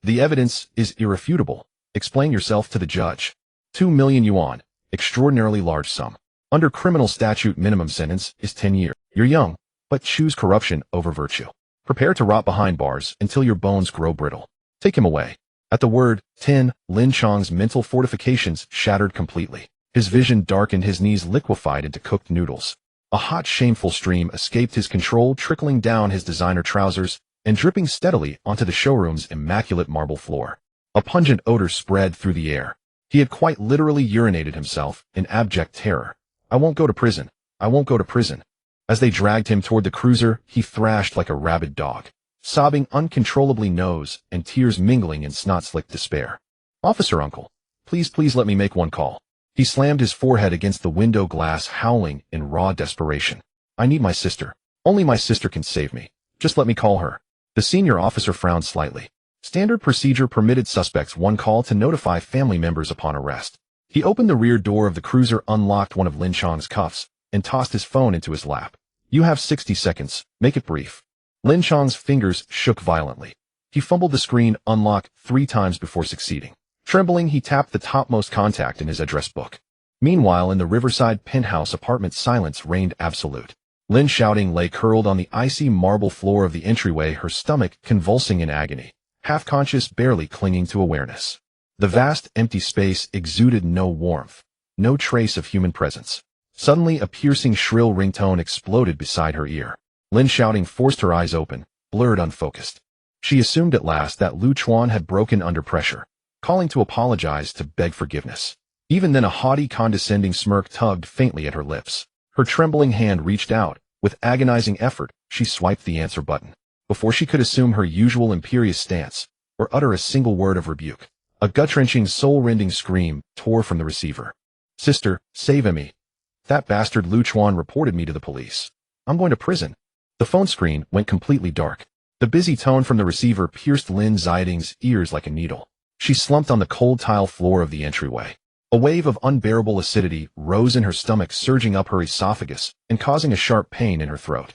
The evidence is irrefutable. Explain yourself to the judge. 2 million yuan, extraordinarily large sum. Under criminal statute, minimum sentence is 10 years. You're young, but choose corruption over virtue. Prepare to rot behind bars until your bones grow brittle. Take him away. At the word 10, Lin Xiaoting's mental fortifications shattered completely. His vision darkened, his knees liquefied into cooked noodles. A hot, shameful stream escaped his control, trickling down his designer trousers and dripping steadily onto the showroom's immaculate marble floor. A pungent odor spread through the air. He had quite literally urinated himself in abject terror. I won't go to prison. I won't go to prison. As they dragged him toward the cruiser, he thrashed like a rabid dog, sobbing uncontrollably, nose and tears mingling in snot-slicked despair. Officer uncle, please let me make one call. He slammed his forehead against the window glass, howling in raw desperation. I need my sister. Only my sister can save me. Just let me call her. The senior officer frowned slightly. Standard procedure permitted suspects one call to notify family members upon arrest. He opened the rear door of the cruiser, unlocked one of Lin Xiaoting's cuffs, and tossed his phone into his lap. You have 60 seconds. Make it brief. Lin Xiaoting's fingers shook violently. He fumbled the screen unlock 3 times before succeeding. Trembling, he tapped the topmost contact in his address book. Meanwhile, in the Riverside penthouse apartment, silence reigned absolute. Lin Xiaoting lay curled on the icy marble floor of the entryway, her stomach convulsing in agony, half-conscious, barely clinging to awareness. The vast, empty space exuded no warmth, no trace of human presence. Suddenly, a piercing, shrill ringtone exploded beside her ear. Lin Xiaoting forced her eyes open, blurred, unfocused. She assumed at last that Chuan had broken under pressure, calling to apologize, to beg forgiveness. Even then, a haughty, condescending smirk tugged faintly at her lips. Her trembling hand reached out. With agonizing effort, she swiped the answer button. Before she could assume her usual imperious stance, or utter a single word of rebuke, a gut-wrenching, soul-rending scream tore from the receiver. Sister, save me. That bastard Chuan reported me to the police. I'm going to prison. The phone screen went completely dark. The busy tone from the receiver pierced Lin Xiaoting's ears like a needle. She slumped on the cold tile floor of the entryway. A wave of unbearable acidity rose in her stomach, surging up her esophagus and causing a sharp pain in her throat.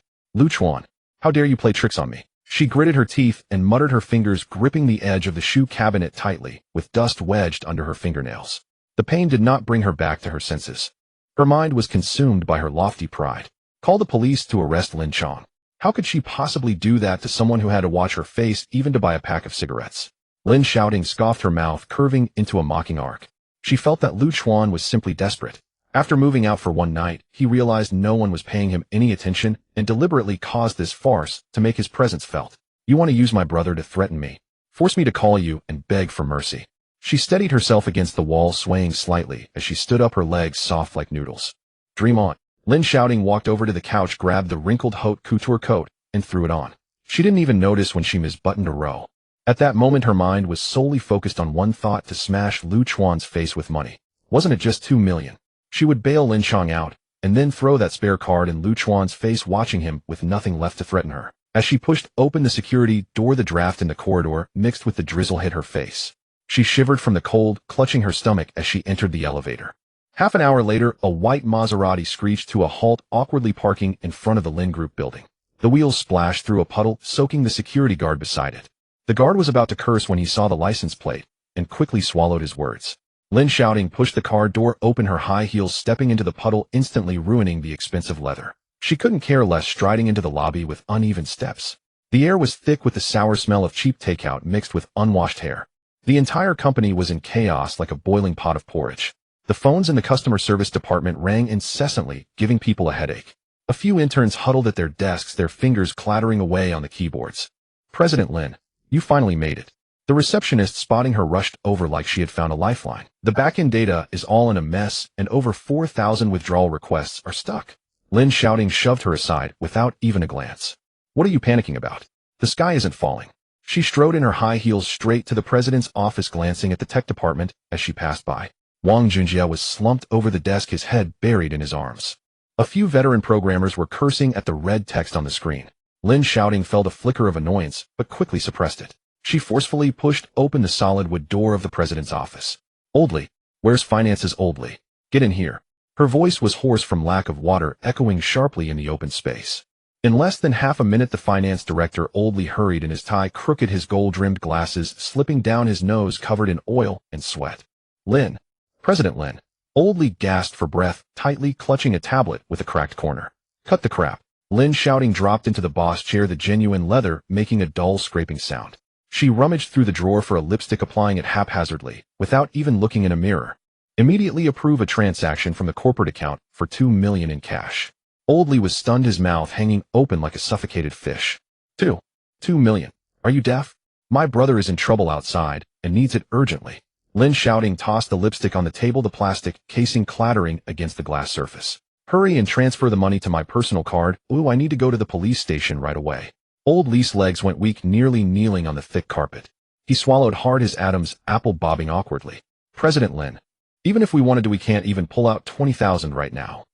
Chuan, how dare you play tricks on me? She gritted her teeth and muttered, her fingers gripping the edge of the shoe cabinet tightly, with dust wedged under her fingernails. The pain did not bring her back to her senses. Her mind was consumed by her lofty pride. Call the police to arrest Lin Xiaoting. How could she possibly do that to someone who had to watch her face even to buy a pack of cigarettes? Lin Xiaoting scoffed, her mouth curving into a mocking arc. She felt that Chuan was simply desperate. After moving out for one night, he realized no one was paying him any attention and deliberately caused this farce to make his presence felt. You want to use my brother to threaten me, force me to call you and beg for mercy. She steadied herself against the wall, swaying slightly as she stood up, her legs soft like noodles. Dream on. Lin Xiaoting walked over to the couch, grabbed the wrinkled haute couture coat, and threw it on. She didn't even notice when she misbuttoned a row. At that moment, her mind was solely focused on one thought: to smash Chuan's face with money. Wasn't it just 2 million? She would bail Lin Xiaoting out, and then throw that spare card in Chuan's face, watching him with nothing left to threaten her. As she pushed open the security door, the draft in the corridor mixed with the drizzle hit her face. She shivered from the cold, clutching her stomach as she entered the elevator. Half an hour later, a white Maserati screeched to a halt, awkwardly parking in front of the Lin Group building. The wheels splashed through a puddle, soaking the security guard beside it. The guard was about to curse when he saw the license plate, and quickly swallowed his words. Lin Xiaoting pushed the car door open, her high heels stepping into the puddle, instantly ruining the expensive leather. She couldn't care less, striding into the lobby with uneven steps. The air was thick with the sour smell of cheap takeout mixed with unwashed hair. The entire company was in chaos, like a boiling pot of porridge. The phones in the customer service department rang incessantly, giving people a headache. A few interns huddled at their desks, their fingers clattering away on the keyboards. President Lin, you finally made it. The receptionist, spotting her, rushed over like she had found a lifeline. The back-end data is all in a mess, and over 4,000 withdrawal requests are stuck. Lin Xiaoting shoved her aside without even a glance. What are you panicking about? The sky isn't falling. She strode in her high heels straight to the president's office, glancing at the tech department as she passed by. Wang Junjie was slumped over the desk, his head buried in his arms. A few veteran programmers were cursing at the red text on the screen. Lin Xiaoting felt a flicker of annoyance, but quickly suppressed it. She forcefully pushed open the solid wood door of the president's office. Oldley, where's finances, Oldley? Get in here. Her voice was hoarse from lack of water, echoing sharply in the open space. In less than half a minute, the finance director, Oldley, hurried in, his tie crooked, his gold-rimmed glasses slipping down his nose, covered in oil and sweat. Lin. President Lin. Oldley gasped for breath, tightly clutching a tablet with a cracked corner. Cut the crap. Lin Xiaoting dropped into the boss chair, the genuine leather making a dull scraping sound. She rummaged through the drawer for a lipstick, applying it haphazardly, without even looking in a mirror. Immediately approve a transaction from the corporate account for 2 million in cash. Oldley was stunned, his mouth hanging open like a suffocated fish. 2 million. Are you deaf? My brother is in trouble outside and needs it urgently. Lin Xiaoting tossed the lipstick on the table, the plastic casing clattering against the glass surface. Hurry and transfer the money to my personal card. Ooh, I need to go to the police station right away. Oldley's legs went weak, nearly kneeling on the thick carpet. He swallowed hard, his Adam's apple bobbing awkwardly. President Lin. Even if we wanted to, we can't even pull out 20,000 right now.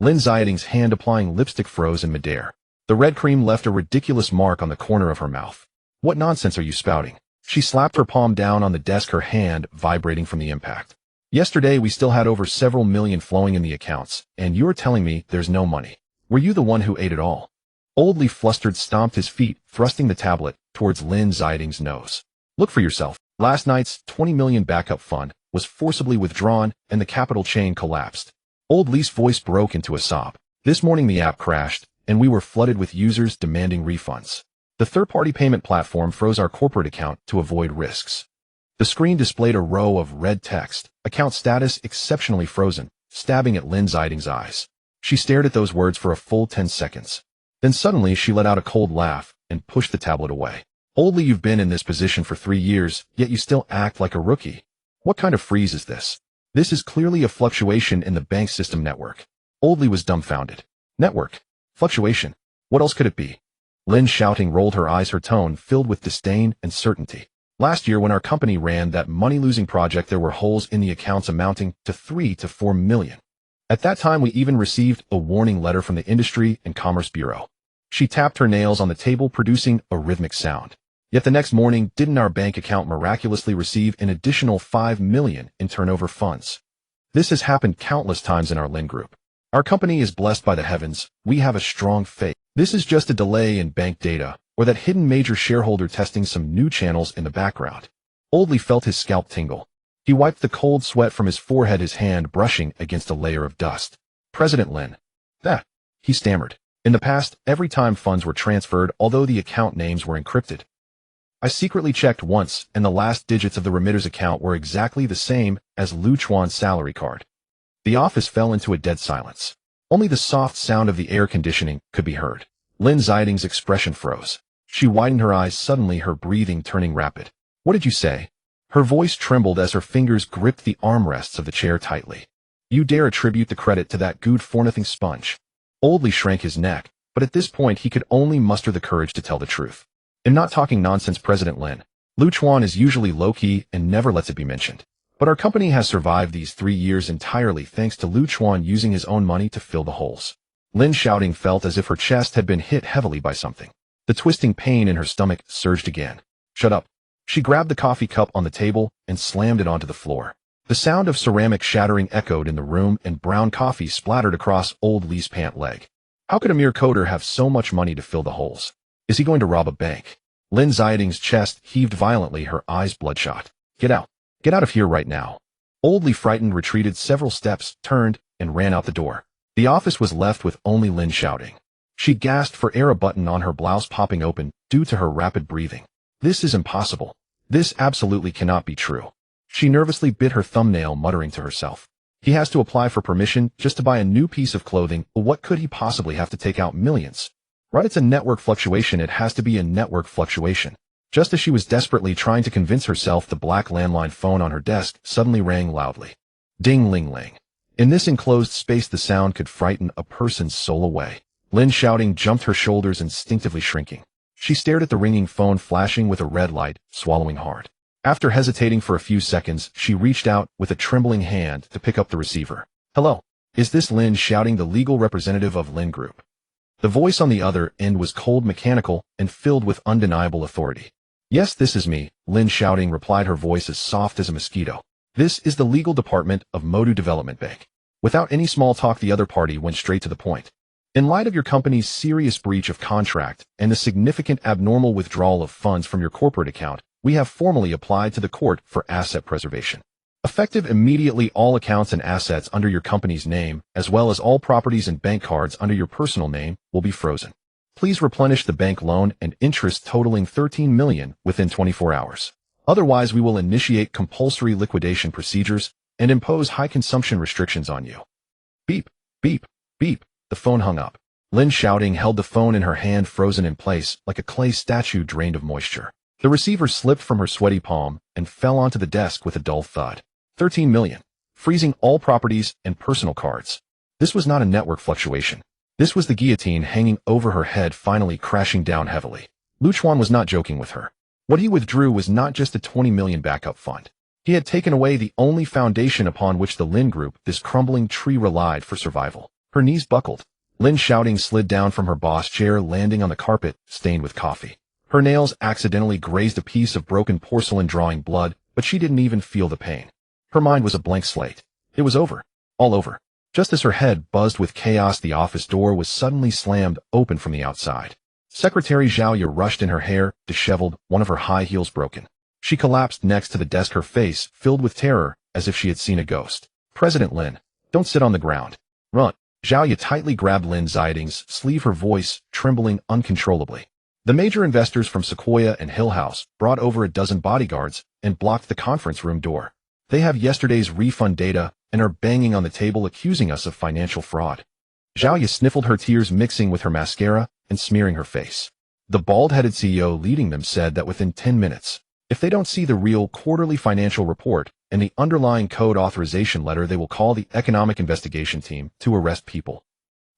Lin Xiaoting's hand applying lipstick froze in midair. The red cream left a ridiculous mark on the corner of her mouth. What nonsense are you spouting? She slapped her palm down on the desk, her hand vibrating from the impact. Yesterday we still had over several million flowing in the accounts, and you're telling me there's no money. Were you the one who ate it all? Oldly flustered stomped his feet, thrusting the tablet towards Lin Xiaoting's nose. Look for yourself. Last night's 20 million backup fund was forcibly withdrawn and the capital chain collapsed. Old Li's voice broke into a sob. This morning the app crashed, and we were flooded with users demanding refunds. The third-party payment platform froze our corporate account to avoid risks. The screen displayed a row of red text, account status exceptionally frozen, stabbing at Lin Xiaoting's eyes. She stared at those words for a full 10 seconds. Then suddenly she let out a cold laugh and pushed the tablet away. Oldly, you've been in this position for 3 years, yet you still act like a rookie. What kind of freeze is this? This is clearly a fluctuation in the bank system network. Oldly was dumbfounded. Network? Fluctuation? What else could it be? Lin Xiaoting rolled her eyes, her tone filled with disdain and certainty. Last year when our company ran that money-losing project, there were holes in the accounts amounting to 3 to 4 million. At that time we even received a warning letter from the Industry and Commerce Bureau. She tapped her nails on the table, producing a rhythmic sound. Yet the next morning, didn't our bank account miraculously receive an additional 5 million in turnover funds? This has happened countless times in our Lin Group. Our company is blessed by the heavens. We have a strong faith. This is just a delay in bank data, or that hidden major shareholder testing some new channels in the background. Oldly felt his scalp tingle. He wiped the cold sweat from his forehead, his hand brushing against a layer of dust. President Lin. That, he stammered. In the past, every time funds were transferred, although the account names were encrypted, I secretly checked once, and the last digits of the remitter's account were exactly the same as Chuan's salary card. The office fell into a dead silence. Only the soft sound of the air conditioning could be heard. Lin Xiaoting's expression froze. She widened her eyes, suddenly her breathing turning rapid. What did you say? Her voice trembled as her fingers gripped the armrests of the chair tightly. You dare attribute the credit to that good-for-nothing sponge? Oldly shrank his neck, but at this point he could only muster the courage to tell the truth. I'm not talking nonsense, President Lin. Chuan is usually low-key and never lets it be mentioned. But our company has survived these 3 years entirely thanks to Chuan using his own money to fill the holes. Lin Xiaoting felt as if her chest had been hit heavily by something. The twisting pain in her stomach surged again. Shut up. She grabbed the coffee cup on the table and slammed it onto the floor. The sound of ceramic shattering echoed in the room, and brown coffee splattered across Old Li's pant leg. How could a mere coder have so much money to fill the holes? Is he going to rob a bank? Lin Xiaoting's chest heaved violently, her eyes bloodshot. Get out. Get out of here right now. Old Li, frightened, retreated several steps, turned, and ran out the door. The office was left with only Lin Xiaoting. She gasped for air, a button on her blouse popping open due to her rapid breathing. This is impossible. This absolutely cannot be true. She nervously bit her thumbnail, muttering to herself. He has to apply for permission just to buy a new piece of clothing. What could he possibly have to take out millions? Right, it's a network fluctuation. It has to be a network fluctuation. Just as she was desperately trying to convince herself, the black landline phone on her desk suddenly rang loudly. Ding-ling-ling. In this enclosed space, the sound could frighten a person's soul away. Lin Xiaoting jumped, her shoulders instinctively shrinking. She stared at the ringing phone flashing with a red light, swallowing hard. After hesitating for a few seconds, she reached out with a trembling hand to pick up the receiver. Hello. Is this Lin Xiaoting, the legal representative of Lin Group? The voice on the other end was cold, mechanical, and filled with undeniable authority. Yes, this is me, Lin Xiaoting replied, her voice as soft as a mosquito. This is the legal department of Modu Development Bank. Without any small talk, the other party went straight to the point. In light of your company's serious breach of contract and the significant abnormal withdrawal of funds from your corporate account, we have formally applied to the court for asset preservation. Effective immediately, all accounts and assets under your company's name, as well as all properties and bank cards under your personal name, will be frozen. Please replenish the bank loan and interest totaling 13 million within 24 hours. Otherwise, we will initiate compulsory liquidation procedures and impose high consumption restrictions on you. Beep, beep, beep. The phone hung up. Lin Xiaoting held the phone in her hand, frozen in place like a clay statue drained of moisture. The receiver slipped from her sweaty palm and fell onto the desk with a dull thud. 13 million. Freezing all properties and personal cards. This was not a network fluctuation. This was the guillotine hanging over her head, finally crashing down heavily. Chuan was not joking with her. What he withdrew was not just a 20 million backup fund. He had taken away the only foundation upon which the Lin Group, this crumbling tree, relied for survival. Her knees buckled. Lin Xiaoting slid down from her boss chair, landing on the carpet, stained with coffee. Her nails accidentally grazed a piece of broken porcelain, drawing blood, but she didn't even feel the pain. Her mind was a blank slate. It was over. All over. Just as her head buzzed with chaos, the office door was suddenly slammed open from the outside. Secretary Zhao Ye rushed in, her hair disheveled, one of her high heels broken. She collapsed next to the desk, her face filled with terror, as if she had seen a ghost. President Lin, don't sit on the ground. Run. Zhao Ye tightly grabbed Lin Xiaoting's sleeve, her voice trembling uncontrollably. The major investors from Sequoia and Hill House brought over a dozen bodyguards and blocked the conference room door. They have yesterday's refund data and are banging on the table, accusing us of financial fraud. Zhao Ye sniffled, her tears mixing with her mascara and smearing her face. The bald-headed CEO leading them said that within 10 minutes, if they don't see the real quarterly financial report and the underlying code authorization letter, they will call the economic investigation team to arrest people.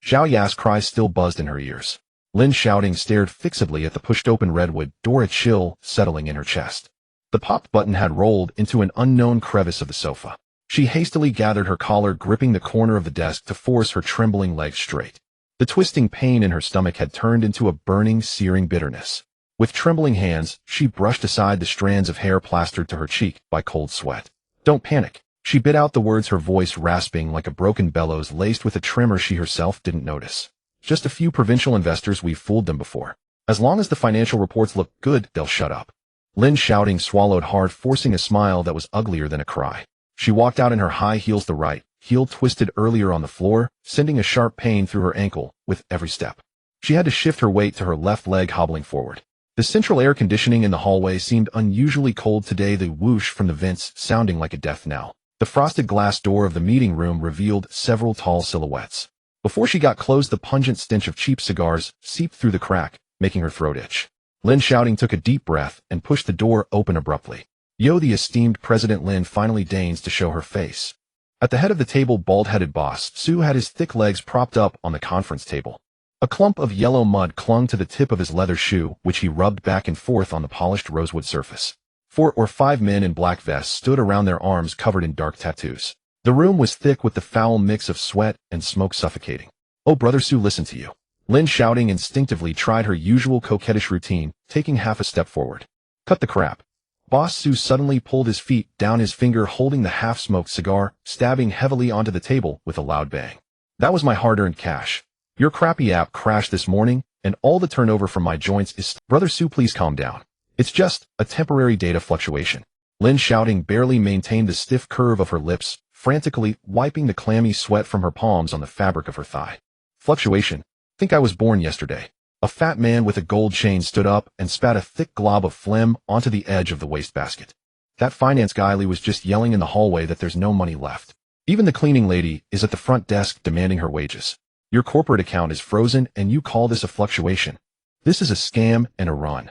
Zhao Ya's cries still buzzed in her ears. Lin Xiaoting stared fixedly at the pushed-open redwood door, a chill settling in her chest. The popped button had rolled into an unknown crevice of the sofa. She hastily gathered her collar, gripping the corner of the desk to force her trembling legs straight. The twisting pain in her stomach had turned into a burning, searing bitterness. With trembling hands, she brushed aside the strands of hair plastered to her cheek by cold sweat. Don't panic. She bit out the words, her voice rasping like a broken bellows laced with a tremor she herself didn't notice. Just a few provincial investors, we've fooled them before. As long as the financial reports look good, they'll shut up. Lin Xiaoting swallowed hard, forcing a smile that was uglier than a cry. She walked out in her high heels, the right heel twisted earlier on the floor, sending a sharp pain through her ankle with every step. She had to shift her weight to her left leg, hobbling forward. The central air conditioning in the hallway seemed unusually cold today, the whoosh from the vents sounding like a death knell. The frosted glass door of the meeting room revealed several tall silhouettes. Before she got close, the pungent stench of cheap cigars seeped through the crack, making her throat itch. Lin Xiaoting took a deep breath and pushed the door open abruptly. Yo, the esteemed President Lin finally deigns to show her face. At the head of the table, bald-headed boss Su had his thick legs propped up on the conference table. A clump of yellow mud clung to the tip of his leather shoe, which he rubbed back and forth on the polished rosewood surface. 4 or 5 men in black vests stood around, their arms covered in dark tattoos. The room was thick with the foul mix of sweat and smoke suffocating. Oh, Brother Su, listen to you. Lin Xiaoting instinctively tried her usual coquettish routine, taking half a step forward. Cut the crap. Boss Su suddenly pulled his feet down, his finger holding the half-smoked cigar, stabbing heavily onto the table with a loud bang. That was my hard-earned cash. Your crappy app crashed this morning, and all the turnover from my joints is— Brother Su, please calm down. It's just a temporary data fluctuation. Lin Xiaoting barely maintained the stiff curve of her lips, frantically wiping the clammy sweat from her palms on the fabric of her thigh. Fluctuation? Think I was born yesterday. A fat man with a gold chain stood up and spat a thick glob of phlegm onto the edge of the wastebasket. That finance guy Lee was just yelling in the hallway that there's no money left. Even the cleaning lady is at the front desk demanding her wages. Your corporate account is frozen and you call this a fluctuation. This is a scam and a run.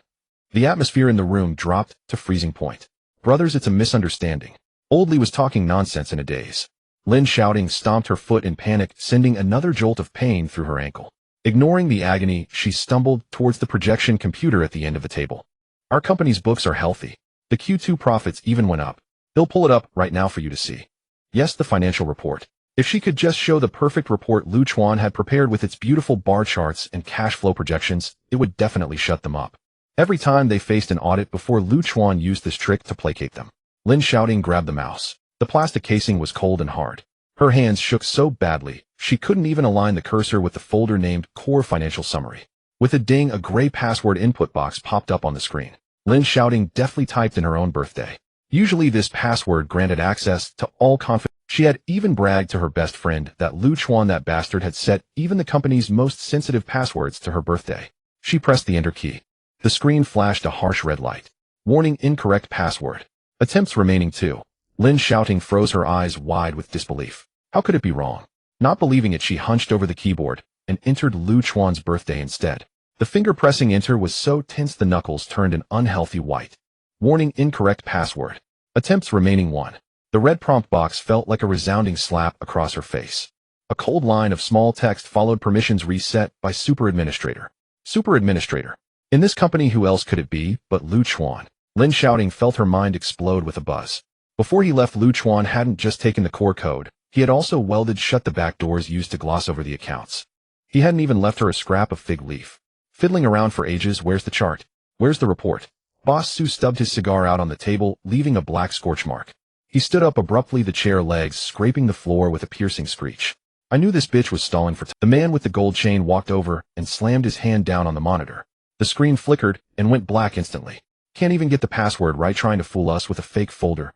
The atmosphere in the room dropped to freezing point. Brothers, it's a misunderstanding. Old Lee was talking nonsense in a daze. Lin Xiaoting stomped her foot in panic, sending another jolt of pain through her ankle. Ignoring the agony, she stumbled towards the projection computer at the end of the table. Our company's books are healthy. The Q2 profits even went up. They'll pull it up right now for you to see. Yes, the financial report. If she could just show the perfect report Lu Chuan had prepared with its beautiful bar charts and cash flow projections, it would definitely shut them up. Every time they faced an audit before, Lu Chuan used this trick to placate them. Lin Xiaoting grabbed the mouse. The plastic casing was cold and hard. Her hands shook so badly, she couldn't even align the cursor with the folder named Core Financial Summary. With a ding, a gray password input box popped up on the screen. Lin Xiaoting deftly typed in her own birthday. Usually this password granted access to all confidential. She had even bragged to her best friend that Lu Chuan, that bastard, had set even the company's most sensitive passwords to her birthday. She pressed the enter key. The screen flashed a harsh red light. Warning: incorrect password. Attempts remaining 2. Lin Xiaoting froze, her eyes wide with disbelief. How could it be wrong? Not believing it, she hunched over the keyboard and entered Lu Chuan's birthday instead. The finger pressing enter was so tense the knuckles turned an unhealthy white. Warning: incorrect password. Attempts remaining 1. The red prompt box felt like a resounding slap across her face. A cold line of small text followed: permissions reset by Super Administrator. Super Administrator. In this company, who else could it be but Lu Chuan? Lin Xiaoting felt her mind explode with a buzz. Before he left, Lu Chuan hadn't just taken the core code, he had also welded shut the back doors used to gloss over the accounts. He hadn't even left her a scrap of fig leaf. Fiddling around for ages. Where's the chart? Where's the report? Boss Su stubbed his cigar out on the table, leaving a black scorch mark. He stood up abruptly, the chair legs scraping the floor with a piercing screech. I knew this bitch was stalling for time. The man with the gold chain walked over and slammed his hand down on the monitor. The screen flickered and went black instantly. Can't even get the password right, trying to fool us with a fake folder.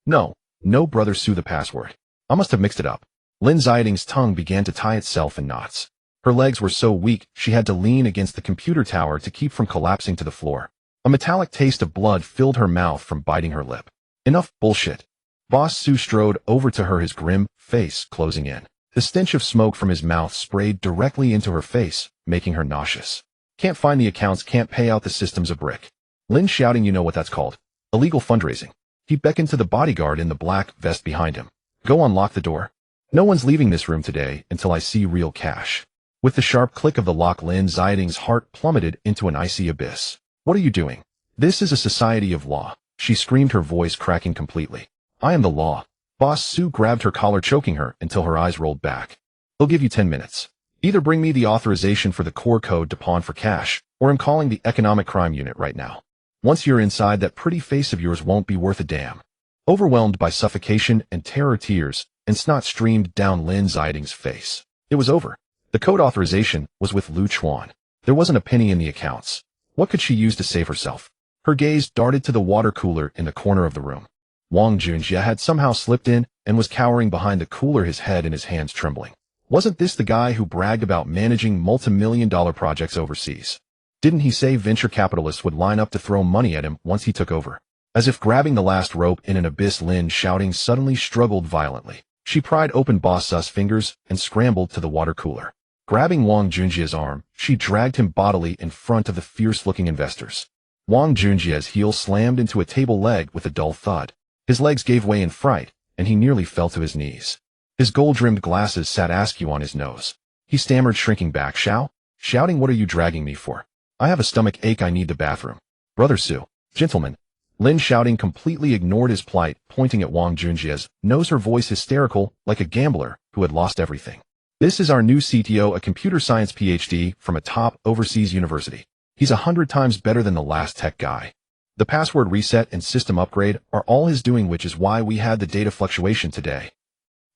No, brother Su, the password. I must have mixed it up. Lin Xiaoting's tongue began to tie itself in knots. Her legs were so weak, she had to lean against the computer tower to keep from collapsing to the floor. A metallic taste of blood filled her mouth from biting her lip. Enough bullshit. Boss Su strode over to her, his grim face closing in. The stench of smoke from his mouth sprayed directly into her face, making her nauseous. Can't find the accounts, can't pay out the system's a brick. Lin Xiaoting, you know what that's called. Illegal fundraising. He beckoned to the bodyguard in the black vest behind him. Go unlock the door. No one's leaving this room today until I see real cash. With the sharp click of the lock, Lin Xiaoting's heart plummeted into an icy abyss. What are you doing? This is a society of law, she screamed, her voice cracking completely. I am the law. Boss Su grabbed her collar, choking her until her eyes rolled back. I'll give you 10 minutes. Either bring me the authorization for the core code to pawn for cash, or I'm calling the economic crime unit right now. Once you're inside, that pretty face of yours won't be worth a damn. Overwhelmed by suffocation and terror, tears and snot streamed down Lin Xiaoting's face. It was over. The code authorization was with Chuan. There wasn't a penny in the accounts. What could she use to save herself? Her gaze darted to the water cooler in the corner of the room. Wang Junjie had somehow slipped in and was cowering behind the cooler, his head and his hands trembling. Wasn't this the guy who bragged about managing multi-million-dollar projects overseas? Didn't he say venture capitalists would line up to throw money at him once he took over? As if grabbing the last rope in an abyss, Lin Xiaoting suddenly struggled violently. She pried open Boss Su's fingers and scrambled to the water cooler. Grabbing Wang Junjie's arm, she dragged him bodily in front of the fierce-looking investors. Wang Junjie's heel slammed into a table leg with a dull thud. His legs gave way in fright, and he nearly fell to his knees. His gold-rimmed glasses sat askew on his nose. He stammered, shrinking back. Shouting, what are you dragging me for? I have a stomach ache, I need the bathroom. Brother Su. Gentlemen. Lin Xiaoting completely ignored his plight, pointing at Wang Junjie's nose, her voice hysterical, like a gambler who had lost everything. This is our new CTO, a computer science PhD from a top overseas university. He's 100 times better than the last tech guy. The password reset and system upgrade are all his doing, which is why we had the data fluctuation today.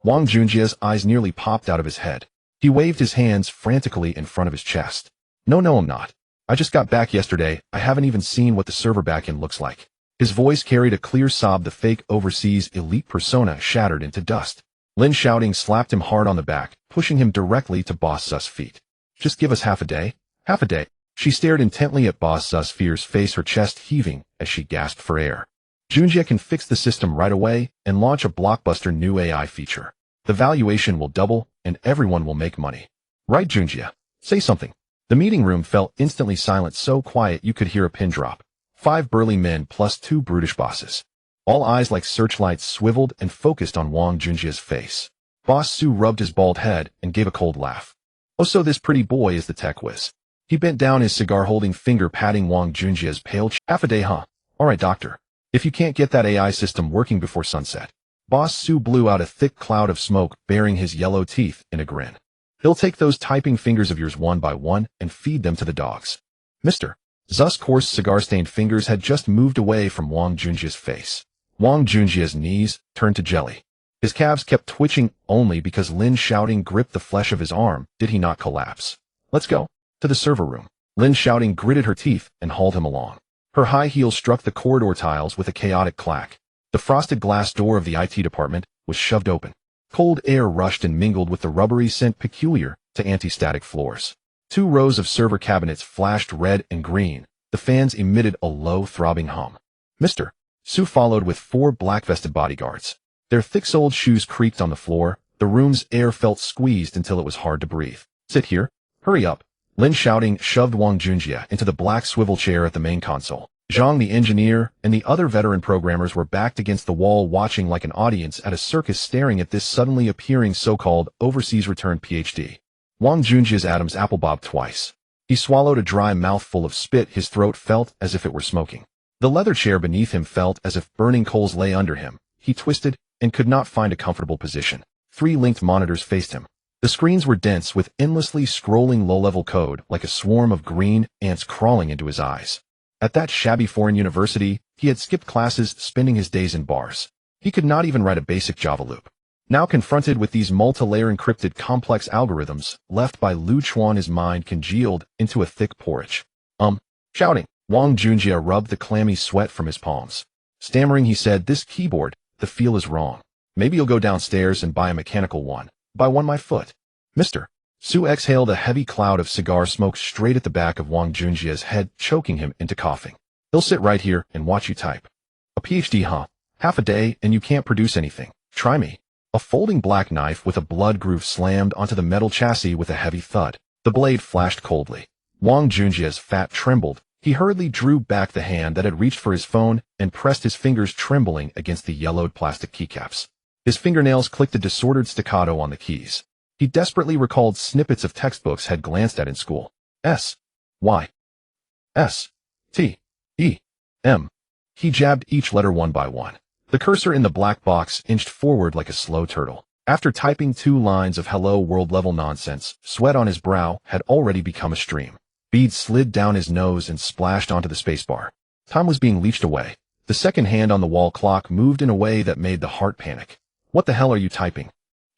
Wang Junjie's eyes nearly popped out of his head. He waved his hands frantically in front of his chest. No, I'm not. I just got back yesterday. I haven't even seen what the server backend looks like. His voice carried a clear sob. The fake overseas elite persona shattered into dust. Lin Xiaoting slapped him hard on the back, pushing him directly to Boss Su's feet. Just give us half a day. Half a day. She stared intently at Boss Su's fierce face, her chest heaving as she gasped for air. Junjie can fix the system right away and launch a blockbuster new AI feature. The valuation will double and everyone will make money. Right, Junjie? Say something. The meeting room fell instantly silent, so quiet you could hear a pin drop. 5 burly men plus 2 brutish bosses. All eyes like searchlights swiveled and focused on Wang Junjie's face. Boss Su rubbed his bald head and gave a cold laugh. Oh, so this pretty boy is the tech whiz. He bent down, his cigar-holding finger patting Wang Junjie's pale cheek. Half a day, huh? All right, doctor. If you can't get that AI system working before sunset. Boss Su blew out a thick cloud of smoke, baring his yellow teeth in a grin. He'll take those typing fingers of yours one by one and feed them to the dogs. Mr. Zu's coarse cigar-stained fingers had just moved away from Wang Junjie's face. Wang Junjie's knees turned to jelly. His calves kept twitching only because Lin Xiaoting gripped the flesh of his arm. Did he not collapse? Let's go. To the server room. Lin Xiaoting gritted her teeth and hauled him along. Her high heels struck the corridor tiles with a chaotic clack. The frosted glass door of the IT department was shoved open. Cold air rushed and mingled with the rubbery scent peculiar to anti-static floors. 2 rows of server cabinets flashed red and green. The fans emitted a low, throbbing hum. Mr. Su followed with 4 black-vested bodyguards. Their thick-soled shoes creaked on the floor. The room's air felt squeezed until it was hard to breathe. Sit here. Hurry up. Lin Xiaoting shoved Wang Junjie into the black swivel chair at the main console. Zhang, the engineer, and the other veteran programmers were backed against the wall, watching like an audience at a circus, staring at this suddenly appearing so-called overseas returned PhD. Wang Junjie's atoms apple-bobbed twice. He swallowed a dry mouthful of spit. His throat felt as if it were smoking. The leather chair beneath him felt as if burning coals lay under him. He twisted and could not find a comfortable position. 3 linked monitors faced him. The screens were dense with endlessly scrolling low-level code like a swarm of green ants crawling into his eyes. At that shabby foreign university, he had skipped classes, spending his days in bars. He could not even write a basic Java loop. Now confronted with these multi-layer encrypted complex algorithms left by Lu Chuan, his mind congealed into a thick porridge. Shouting. Wang Junjie rubbed the clammy sweat from his palms. Stammering, he said, "This keyboard, the feel is wrong. Maybe you'll go downstairs and buy a mechanical one. Buy one my foot." Mr. Su exhaled a heavy cloud of cigar smoke straight at the back of Wang Junjie's head, choking him into coughing. "He'll sit right here and watch you type. A PhD, huh? Half a day and you can't produce anything. Try me." A folding black knife with a blood groove slammed onto the metal chassis with a heavy thud. The blade flashed coldly. Wang Junjie's fat trembled. He hurriedly drew back the hand that had reached for his phone and pressed his fingers trembling against the yellowed plastic keycaps. His fingernails clicked a disordered staccato on the keys. He desperately recalled snippets of textbooks had glanced at in school. S. Y. S. T. E. M. He jabbed each letter one by one. The cursor in the black box inched forward like a slow turtle. After typing 2 lines of hello world level nonsense, sweat on his brow had already become a stream. Beads slid down his nose and splashed onto the spacebar. Time was being leached away. The second hand on the wall clock moved in a way that made the heart panic. "What the hell are you typing?"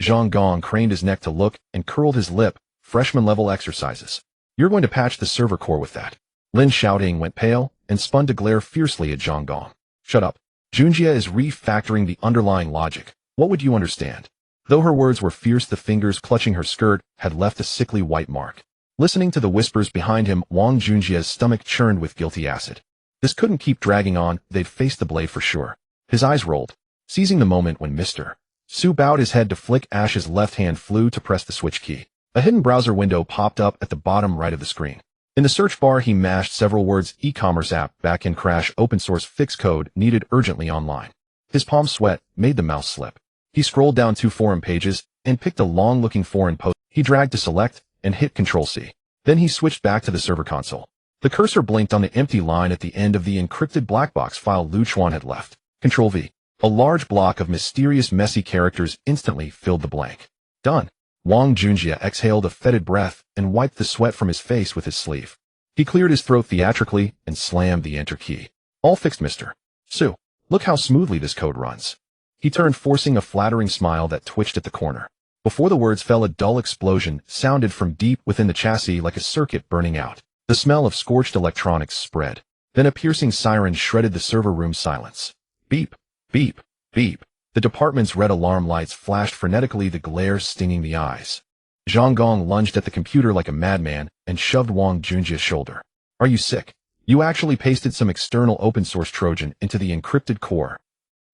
Zhang Gong craned his neck to look and curled his lip. "Freshman-level exercises. You're going to patch the server core with that." Lin Xiaoting went pale and spun to glare fiercely at Zhang Gong. "Shut up. Junjie is refactoring the underlying logic. What would you understand?" Though her words were fierce, the fingers clutching her skirt had left a sickly white mark. Listening to the whispers behind him, Wang Junjie's stomach churned with guilty acid. This couldn't keep dragging on. They'd face the blade for sure. His eyes rolled, seizing the moment when Mr. Su bowed his head to flick Ash's left hand flew to press the switch key. A hidden browser window popped up at the bottom right of the screen. In the search bar, he mashed several words: e-commerce app, backend crash, open source, fix code, needed urgently online. His palm sweat made the mouse slip. He scrolled down 2 forum pages and picked a long-looking foreign post. He dragged to select and hit Ctrl-C. Then he switched back to the server console. The cursor blinked on the empty line at the end of the encrypted black box file Lu Chuan had left. Ctrl-V. A large block of mysterious, messy characters instantly filled the blank. Done. Wang Junjie exhaled a fetid breath and wiped the sweat from his face with his sleeve. He cleared his throat theatrically and slammed the enter key. "All fixed, Mr. Su. Look how smoothly this code runs." He turned, forcing a flattering smile that twitched at the corner. Before the words fell, a dull explosion sounded from deep within the chassis like a circuit burning out. The smell of scorched electronics spread. Then a piercing siren shredded the server room silence. Beep, beep, beep. The department's red alarm lights flashed frenetically, the glare stinging the eyes. Zhang Gong lunged at the computer like a madman and shoved Wang Junjie's shoulder. "Are you sick? You actually pasted some external open-source Trojan into the encrypted core.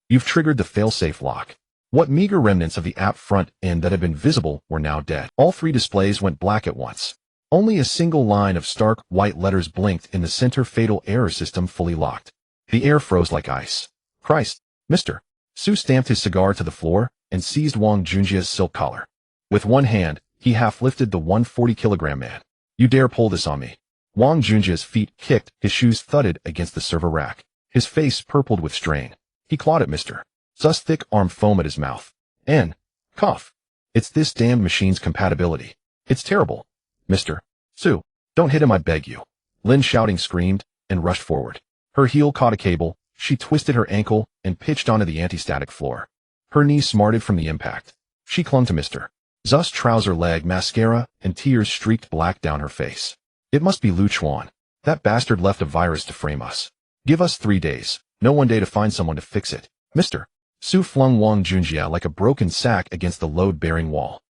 You've triggered the failsafe lock." What meager remnants of the app front end that had been visible were now dead. All 3 displays went black at once. Only a single line of stark white letters blinked in the center. Fatal error, system fully locked. The air froze like ice. "Christ, Mr. Su stamped his cigar to the floor and seized Wang Junjie's silk collar. With one hand, he half lifted the 140-kilogram man. "You dare pull this on me?" Wang Junjie's feet kicked, his shoes thudded against the server rack. His face purpled with strain. He clawed at Mr. Su's thick arm, foam at his mouth. And cough. "It's this damned machine's compatibility. It's terrible. Mr. Su, don't hit him, I beg you." Lin Xiaoting screamed and rushed forward. Her heel caught a cable. She twisted her ankle and pitched onto the anti-static floor. Her knee smarted from the impact. She clung to Mr. Su's trouser leg. Mascara and tears streaked black down her face. "It must be Lu Chuan. That bastard left a virus to frame us. Give us 3 days. No, 1 day to find someone to fix it." Mr. Su flung Wang Junjie like a broken sack against the load-bearing wall.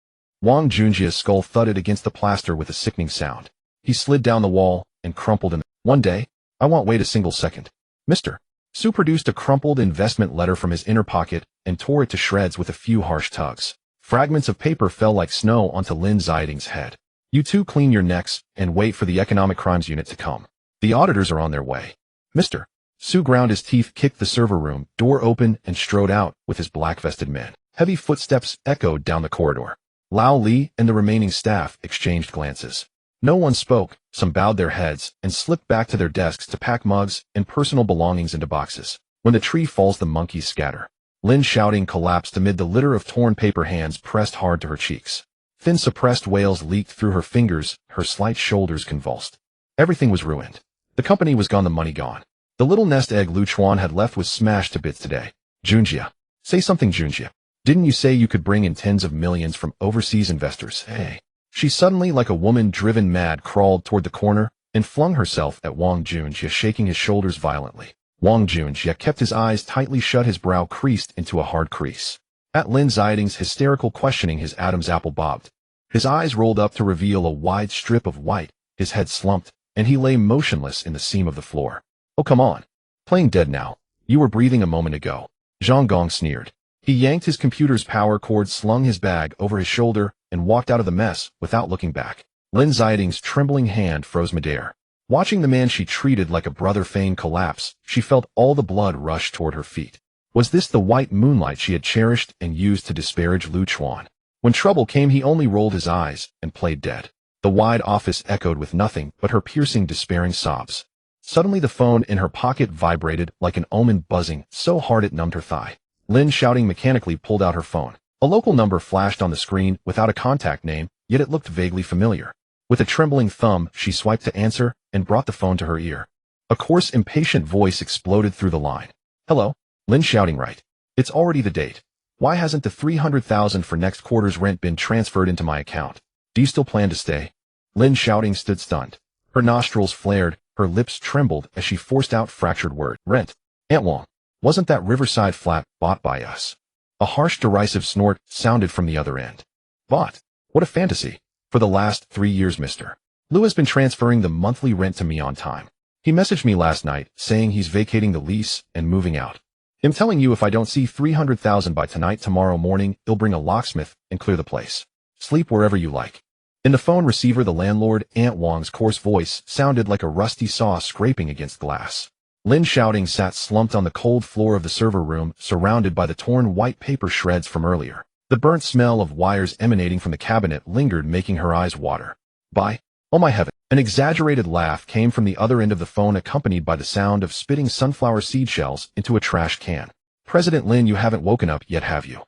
Wang Junjie's skull thudded against the plaster with a sickening sound. He slid down the wall and crumpled in. "1 day? I won't wait a single second." Mr. Su produced a crumpled investment letter from his inner pocket and tore it to shreds with a few harsh tugs. Fragments of paper fell like snow onto Lin Xiaoting's head. "You two clean your necks and wait for the economic crimes unit to come. The auditors are on their way." Mr. Su ground his teeth, kicked the server room door open, and strode out with his black-vested men. Heavy footsteps echoed down the corridor. Lao Li and the remaining staff exchanged glances. No one spoke. Some bowed their heads and slipped back to their desks to pack mugs and personal belongings into boxes. When the tree falls, the monkeys scatter. Lin Xiaoting collapsed amid the litter of torn paper, hands pressed hard to her cheeks. Thin suppressed wails leaked through her fingers, her slight shoulders convulsed. Everything was ruined. The company was gone, the money gone. The little nest egg Chuan had left was smashed to bits today. Junjia. Say something, Junjia. Didn't you say you could bring in tens of millions from overseas investors? Hey. She suddenly, like a woman driven mad, crawled toward the corner and flung herself at Wang Junjia, shaking his shoulders violently. Wang Junjia kept his eyes tightly shut, his brow creased into a hard crease. At Lin Xiaoting's hysterical questioning, his Adam's apple bobbed. His eyes rolled up to reveal a wide strip of white, his head slumped, and he lay motionless in the seam of the floor. Oh, come on. Playing dead now. You were breathing a moment ago. Zhang Gong sneered. He yanked his computer's power cord, slung his bag over his shoulder, and walked out of the mess without looking back. Lin Xiaoting's trembling hand froze midair. Watching the man she treated like a brother feign collapse, she felt all the blood rush toward her feet. Was this the white moonlight she had cherished and used to disparage Chuan? When trouble came, he only rolled his eyes and played dead. The wide office echoed with nothing but her piercing, despairing sobs. Suddenly the phone in her pocket vibrated like an omen, buzzing so hard it numbed her thigh. Lin Xiaoting mechanically pulled out her phone. A local number flashed on the screen without a contact name, yet it looked vaguely familiar. With a trembling thumb, she swiped to answer and brought the phone to her ear. A coarse, impatient voice exploded through the line. Hello? Lin Xiaoting, right? It's already the date. Why hasn't the 300,000 for next quarter's rent been transferred into my account? Do you still plan to stay? Lin Xiaoting stood stunned. Her nostrils flared, her lips trembled as she forced out fractured word. Rent. Aunt Wang. Wasn't that riverside flat bought by us? A harsh, derisive snort sounded from the other end. Bought? What a fantasy. For the last 3 years, Mr. Liu has been transferring the monthly rent to me on time. He messaged me last night saying he's vacating the lease and moving out. I'm telling you, if I don't see 300,000 by tomorrow morning, he'll bring a locksmith and clear the place. Sleep wherever you like. In the phone receiver, the landlord, Aunt Wang's coarse voice, sounded like a rusty saw scraping against glass. Lin Xiaoting sat slumped on the cold floor of the server room, surrounded by the torn white paper shreds from earlier. The burnt smell of wires emanating from the cabinet lingered, making her eyes water. Oh my heaven. An exaggerated laugh came from the other end of the phone, accompanied by the sound of spitting sunflower seed shells into a trash can. President Lin, you haven't woken up yet, have you?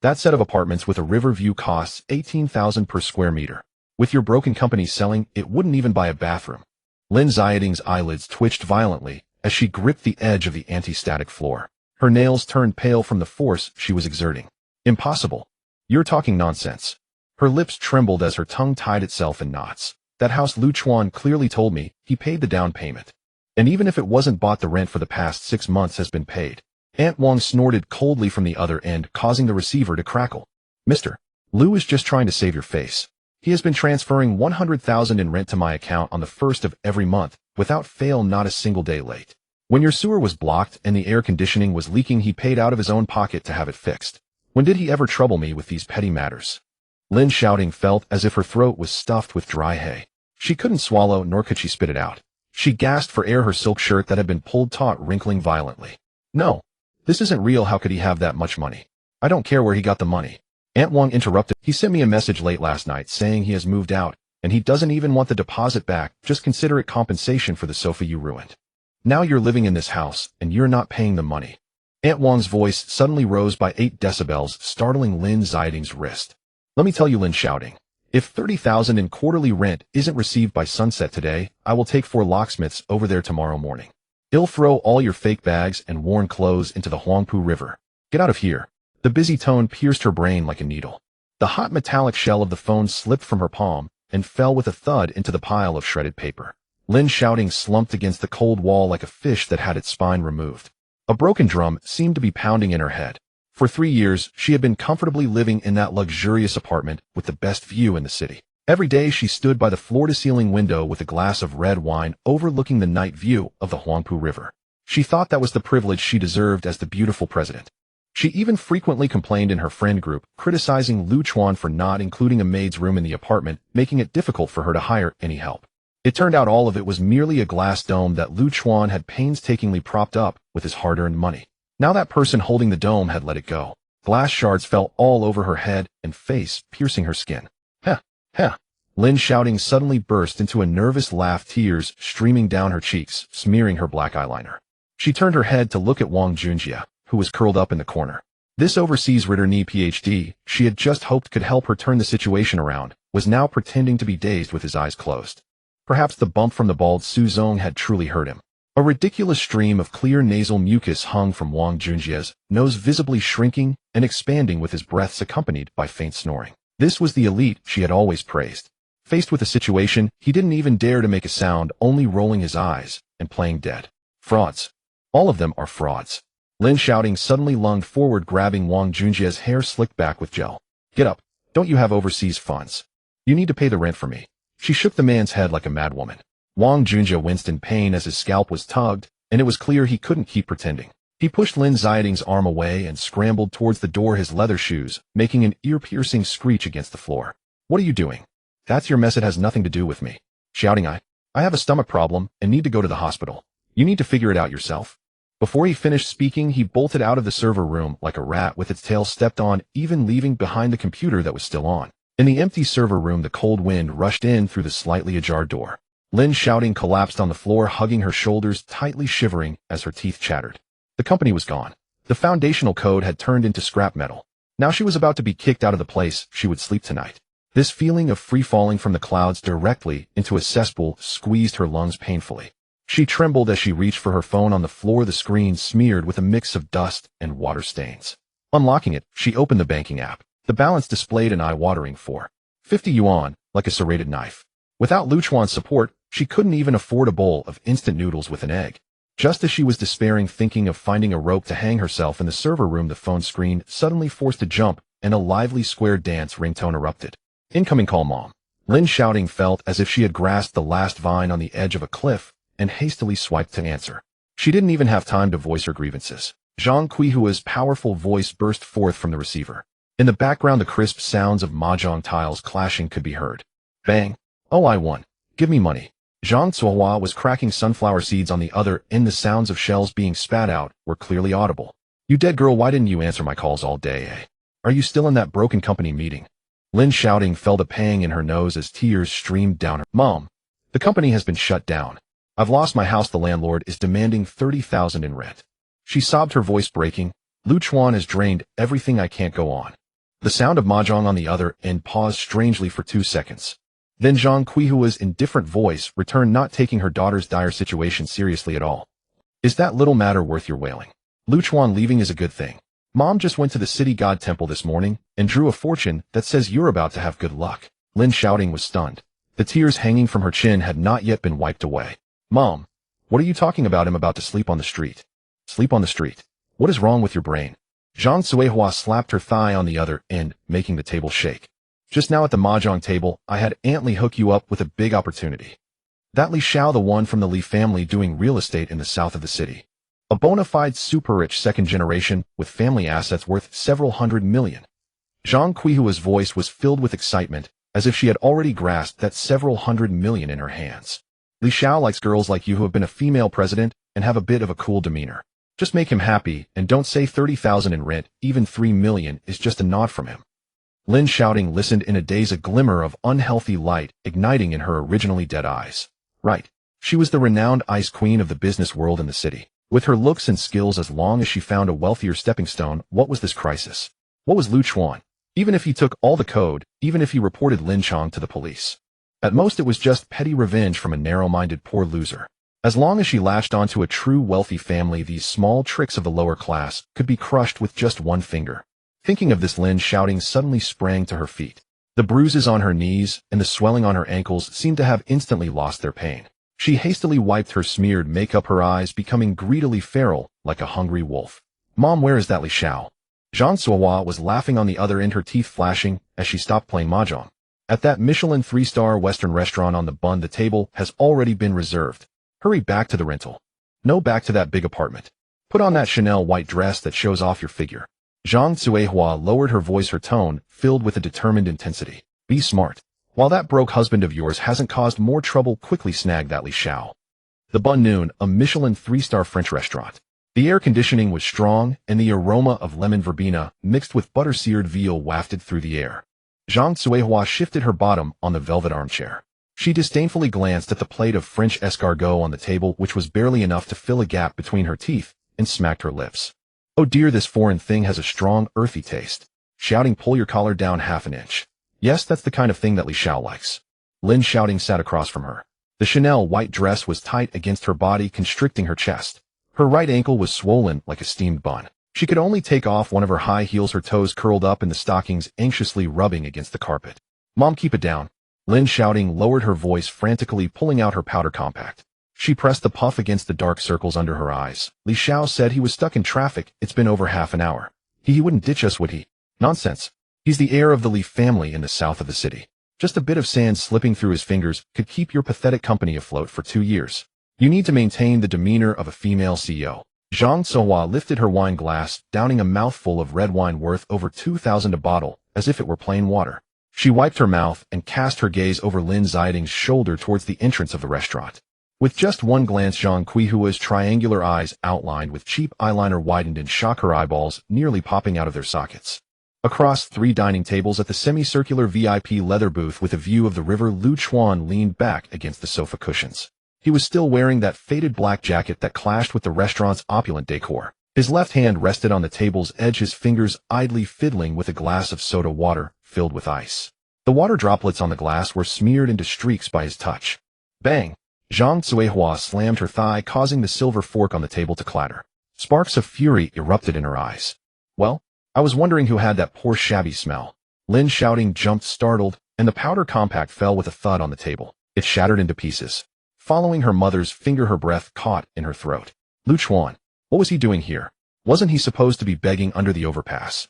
That set of apartments with a river view costs 18,000 per square meter. With your broken company selling, it wouldn't even buy a bathroom. Lin Xiaoting's eyelids twitched violently as she gripped the edge of the anti-static floor. Her nails turned pale from the force she was exerting. Impossible. You're talking nonsense. Her lips trembled as her tongue tied itself in knots. That house, Chuan clearly told me, he paid the down payment. And even if it wasn't bought, the rent for the past 6 months has been paid. Aunt Wang snorted coldly from the other end, causing the receiver to crackle. Mr. Liu is just trying to save your face. He has been transferring 100,000 in rent to my account on the 1st of every month, without fail, not a single day late. When your sewer was blocked and the air conditioning was leaking, he paid out of his own pocket to have it fixed. When did he ever trouble me with these petty matters? Lin Xiaoting felt as if her throat was stuffed with dry hay. She couldn't swallow, nor could she spit it out. She gasped for air, her silk shirt that had been pulled taut wrinkling violently. No, this isn't real. How could he have that much money? I don't care where he got the money. Aunt Wang interrupted. He sent me a message late last night saying he has moved out, and he doesn't even want the deposit back. Just consider it compensation for the sofa you ruined. Now you're living in this house, and you're not paying the money. Aunt Wang's voice suddenly rose by 8 decibels, startling Lin Xiaoting's wrist. Let me tell you, Lin Xiaoting. If 30,000 in quarterly rent isn't received by sunset today, I will take 4 locksmiths over there tomorrow morning. They'll throw all your fake bags and worn clothes into the Huangpu River. Get out of here. The busy tone pierced her brain like a needle. The hot metallic shell of the phone slipped from her palm and fell with a thud into the pile of shredded paper. Lin Xiaoting slumped against the cold wall like a fish that had its spine removed. A broken drum seemed to be pounding in her head. For 3 years, she had been comfortably living in that luxurious apartment with the best view in the city. Every day she stood by the floor-to-ceiling window with a glass of red wine overlooking the night view of the Huangpu River. She thought that was the privilege she deserved as the beautiful president. She even frequently complained in her friend group, criticizing Chuan for not including a maid's room in the apartment, making it difficult for her to hire any help. It turned out all of it was merely a glass dome that Chuan had painstakingly propped up with his hard-earned money. Now that person holding the dome had let it go. Glass shards fell all over her head and face, piercing her skin. Heh, heh. Lin Xiaoting suddenly burst into a nervous laugh, tears streaming down her cheeks, smearing her black eyeliner. She turned her head to look at Wang Junjia, who was curled up in the corner. This overseas returnee PhD she had just hoped could help her turn the situation around was now pretending to be dazed with his eyes closed. Perhaps the bump from the bald Su Zong had truly hurt him. A ridiculous stream of clear nasal mucus hung from Wang Junjie's nose, visibly shrinking and expanding with his breaths accompanied by faint snoring. This was the elite she had always praised. Faced with a situation, he didn't even dare to make a sound, only rolling his eyes and playing dead. Frauds. All of them are frauds. Lin Xiaoting suddenly lunged forward, grabbing Wang Junjie's hair slicked back with gel. Get up. Don't you have overseas funds? You need to pay the rent for me. She shook the man's head like a madwoman. Wang Junjie winced in pain as his scalp was tugged, and it was clear he couldn't keep pretending. He pushed Lin Xiaoting's arm away and scrambled towards the door, his leather shoes making an ear-piercing screech against the floor. What are you doing? That's your mess. It has nothing to do with me. Shouting, I have a stomach problem and need to go to the hospital. You need to figure it out yourself. Before he finished speaking, he bolted out of the server room like a rat with its tail stepped on, even leaving behind the computer that was still on. In the empty server room, the cold wind rushed in through the slightly ajar door. Lin Xiaoting collapsed on the floor, hugging her shoulders, tightly shivering as her teeth chattered. The company was gone. The foundational code had turned into scrap metal. Now she was about to be kicked out of the place she would sleep tonight. This feeling of free falling from the clouds directly into a cesspool squeezed her lungs painfully. She trembled as she reached for her phone on the floor, the screen smeared with a mix of dust and water stains. Unlocking it, she opened the banking app. The balance displayed an eye-watering 450 yuan, like a serrated knife. Without Lu Chuan's support, she couldn't even afford a bowl of instant noodles with an egg. Just as she was despairing, thinking of finding a rope to hang herself in the server room, the phone screen suddenly forced a jump, and a lively square dance ringtone erupted. Incoming call, Mom. Lin Xiaoting felt as if she had grasped the last vine on the edge of a cliff and hastily swiped to answer. She didn't even have time to voice her grievances. Zhang Qihua's powerful voice burst forth from the receiver. In the background, the crisp sounds of mahjong tiles clashing could be heard. Bang. Oh, I won. Give me money. Zhang Zuohua was cracking sunflower seeds on the other end. The sounds of shells being spat out were clearly audible. You dead girl, why didn't you answer my calls all day, eh? Are you still in that broken company meeting? Lin Xiaoting felt a pang in her nose as tears streamed down her. Mom, the company has been shut down. I've lost my house. The landlord is demanding 30,000 in rent. She sobbed, her voice breaking. Lu Chuan has drained everything. I can't go on. The sound of mahjong on the other end paused strangely for 2 seconds. Then Zhang Qihua's indifferent voice returned, not taking her daughter's dire situation seriously at all. Is that little matter worth your wailing? Lu Chuan leaving is a good thing. Mom just went to the city god temple this morning and drew a fortune that says you're about to have good luck. Lin Xiaoting was stunned. The tears hanging from her chin had not yet been wiped away. Mom, what are you talking about? I'm about to sleep on the street. Sleep on the street? What is wrong with your brain? Zhang Zuohua slapped her thigh on the other end, making the table shake. Just now at the mahjong table, I had Aunt Li hook you up with a big opportunity. That Li Xiao, the one from the Li family doing real estate in the south of the city. A bona fide super-rich second generation with family assets worth several hundred million. Zhang Qihua's voice was filled with excitement, as if she had already grasped that several hundred million in her hands. Li Xiao likes girls like you who have been a female president and have a bit of a cool demeanor. Just make him happy and don't say 30,000 in rent. Even 3 million is just a nod from him. Lin Xiaoting listened in a daze, a glimmer of unhealthy light igniting in her originally dead eyes. Right. She was the renowned ice queen of the business world in the city. With her looks and skills, as long as she found a wealthier stepping stone, what was this crisis? What was Lu Chuan? Even if he took all the code, even if he reported Lin Chong to the police. At most it was just petty revenge from a narrow-minded poor loser. As long as she latched onto a true wealthy family, these small tricks of the lower class could be crushed with just one finger. Thinking of this, Lin Xiaoting suddenly sprang to her feet. The bruises on her knees and the swelling on her ankles seemed to have instantly lost their pain. She hastily wiped her smeared makeup, her eyes becoming greedily feral like a hungry wolf. Mom, where is that Li Xiao? Zhang Zuohua was laughing on the other end, her teeth flashing as she stopped playing mahjong. At that Michelin 3-star Western restaurant on the Bund, the table has already been reserved. Hurry back to the rental. No, back to that big apartment. Put on that Chanel white dress that shows off your figure. Zhang Zuohua lowered her voice, her tone filled with a determined intensity. Be smart. While that broke husband of yours hasn't caused more trouble, quickly snag that Li Xiao. The Bun Noon, a Michelin 3-star French restaurant. The air conditioning was strong, and the aroma of lemon verbena mixed with butter-seared veal wafted through the air. Zhang Zuohua shifted her bottom on the velvet armchair. She disdainfully glanced at the plate of French escargot on the table, which was barely enough to fill a gap between her teeth, and smacked her lips. Oh dear, this foreign thing has a strong, earthy taste. Xiaoting, pull your collar down half an inch. Yes, that's the kind of thing that Li Xiao likes. Lin Xiaoting sat across from her. The Chanel white dress was tight against her body, constricting her chest. Her right ankle was swollen like a steamed bun. She could only take off one of her high heels, her toes curled up in the stockings, anxiously rubbing against the carpet. Mom, keep it down. Lin Xiaoting lowered her voice, frantically pulling out her powder compact. She pressed the puff against the dark circles under her eyes. Li Xiao said he was stuck in traffic. It's been over half an hour. He wouldn't ditch us, would he? Nonsense. He's the heir of the Li family in the south of the city. Just a bit of sand slipping through his fingers could keep your pathetic company afloat for 2 years. You need to maintain the demeanor of a female CEO. Zhang Sohua lifted her wine glass, downing a mouthful of red wine worth over 2,000 a bottle, as if it were plain water. She wiped her mouth and cast her gaze over Lin Xiaoting's shoulder towards the entrance of the restaurant. With just one glance, Zhang Qihua's triangular eyes, outlined with cheap eyeliner, widened in shock, her eyeballs nearly popping out of their sockets. Across 3 dining tables at the semicircular VIP leather booth with a view of the river, Chuan leaned back against the sofa cushions. He was still wearing that faded black jacket that clashed with the restaurant's opulent decor. His left hand rested on the table's edge, his fingers idly fiddling with a glass of soda water filled with ice. The water droplets on the glass were smeared into streaks by his touch. Bang! Zhang Zuihua slammed her thigh, causing the silver fork on the table to clatter. Sparks of fury erupted in her eyes. Well, I was wondering who had that poor shabby smell. Lin Xiaoting jumped, startled, and the powder compact fell with a thud on the table. It shattered into pieces. Following her mother's finger, her breath caught in her throat. Chuan, what was he doing here? Wasn't he supposed to be begging under the overpass?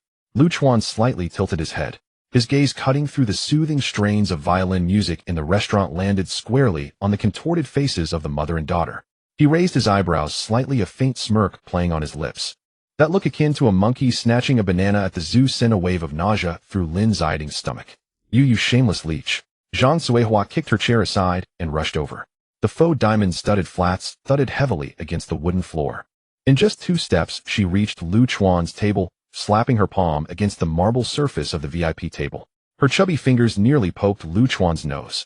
Chuan slightly tilted his head. His gaze, cutting through the soothing strains of violin music in the restaurant, landed squarely on the contorted faces of the mother and daughter. He raised his eyebrows slightly, a faint smirk playing on his lips. That look akin to a monkey snatching a banana at the zoo sent a wave of nausea through Lin Xiaoting's stomach. You shameless leech. Zhang Zuihua kicked her chair aside and rushed over. The faux diamond-studded flats thudded heavily against the wooden floor. In just 2 steps, she reached Chuan's table, slapping her palm against the marble surface of the VIP table. Her chubby fingers nearly poked Chuan's nose.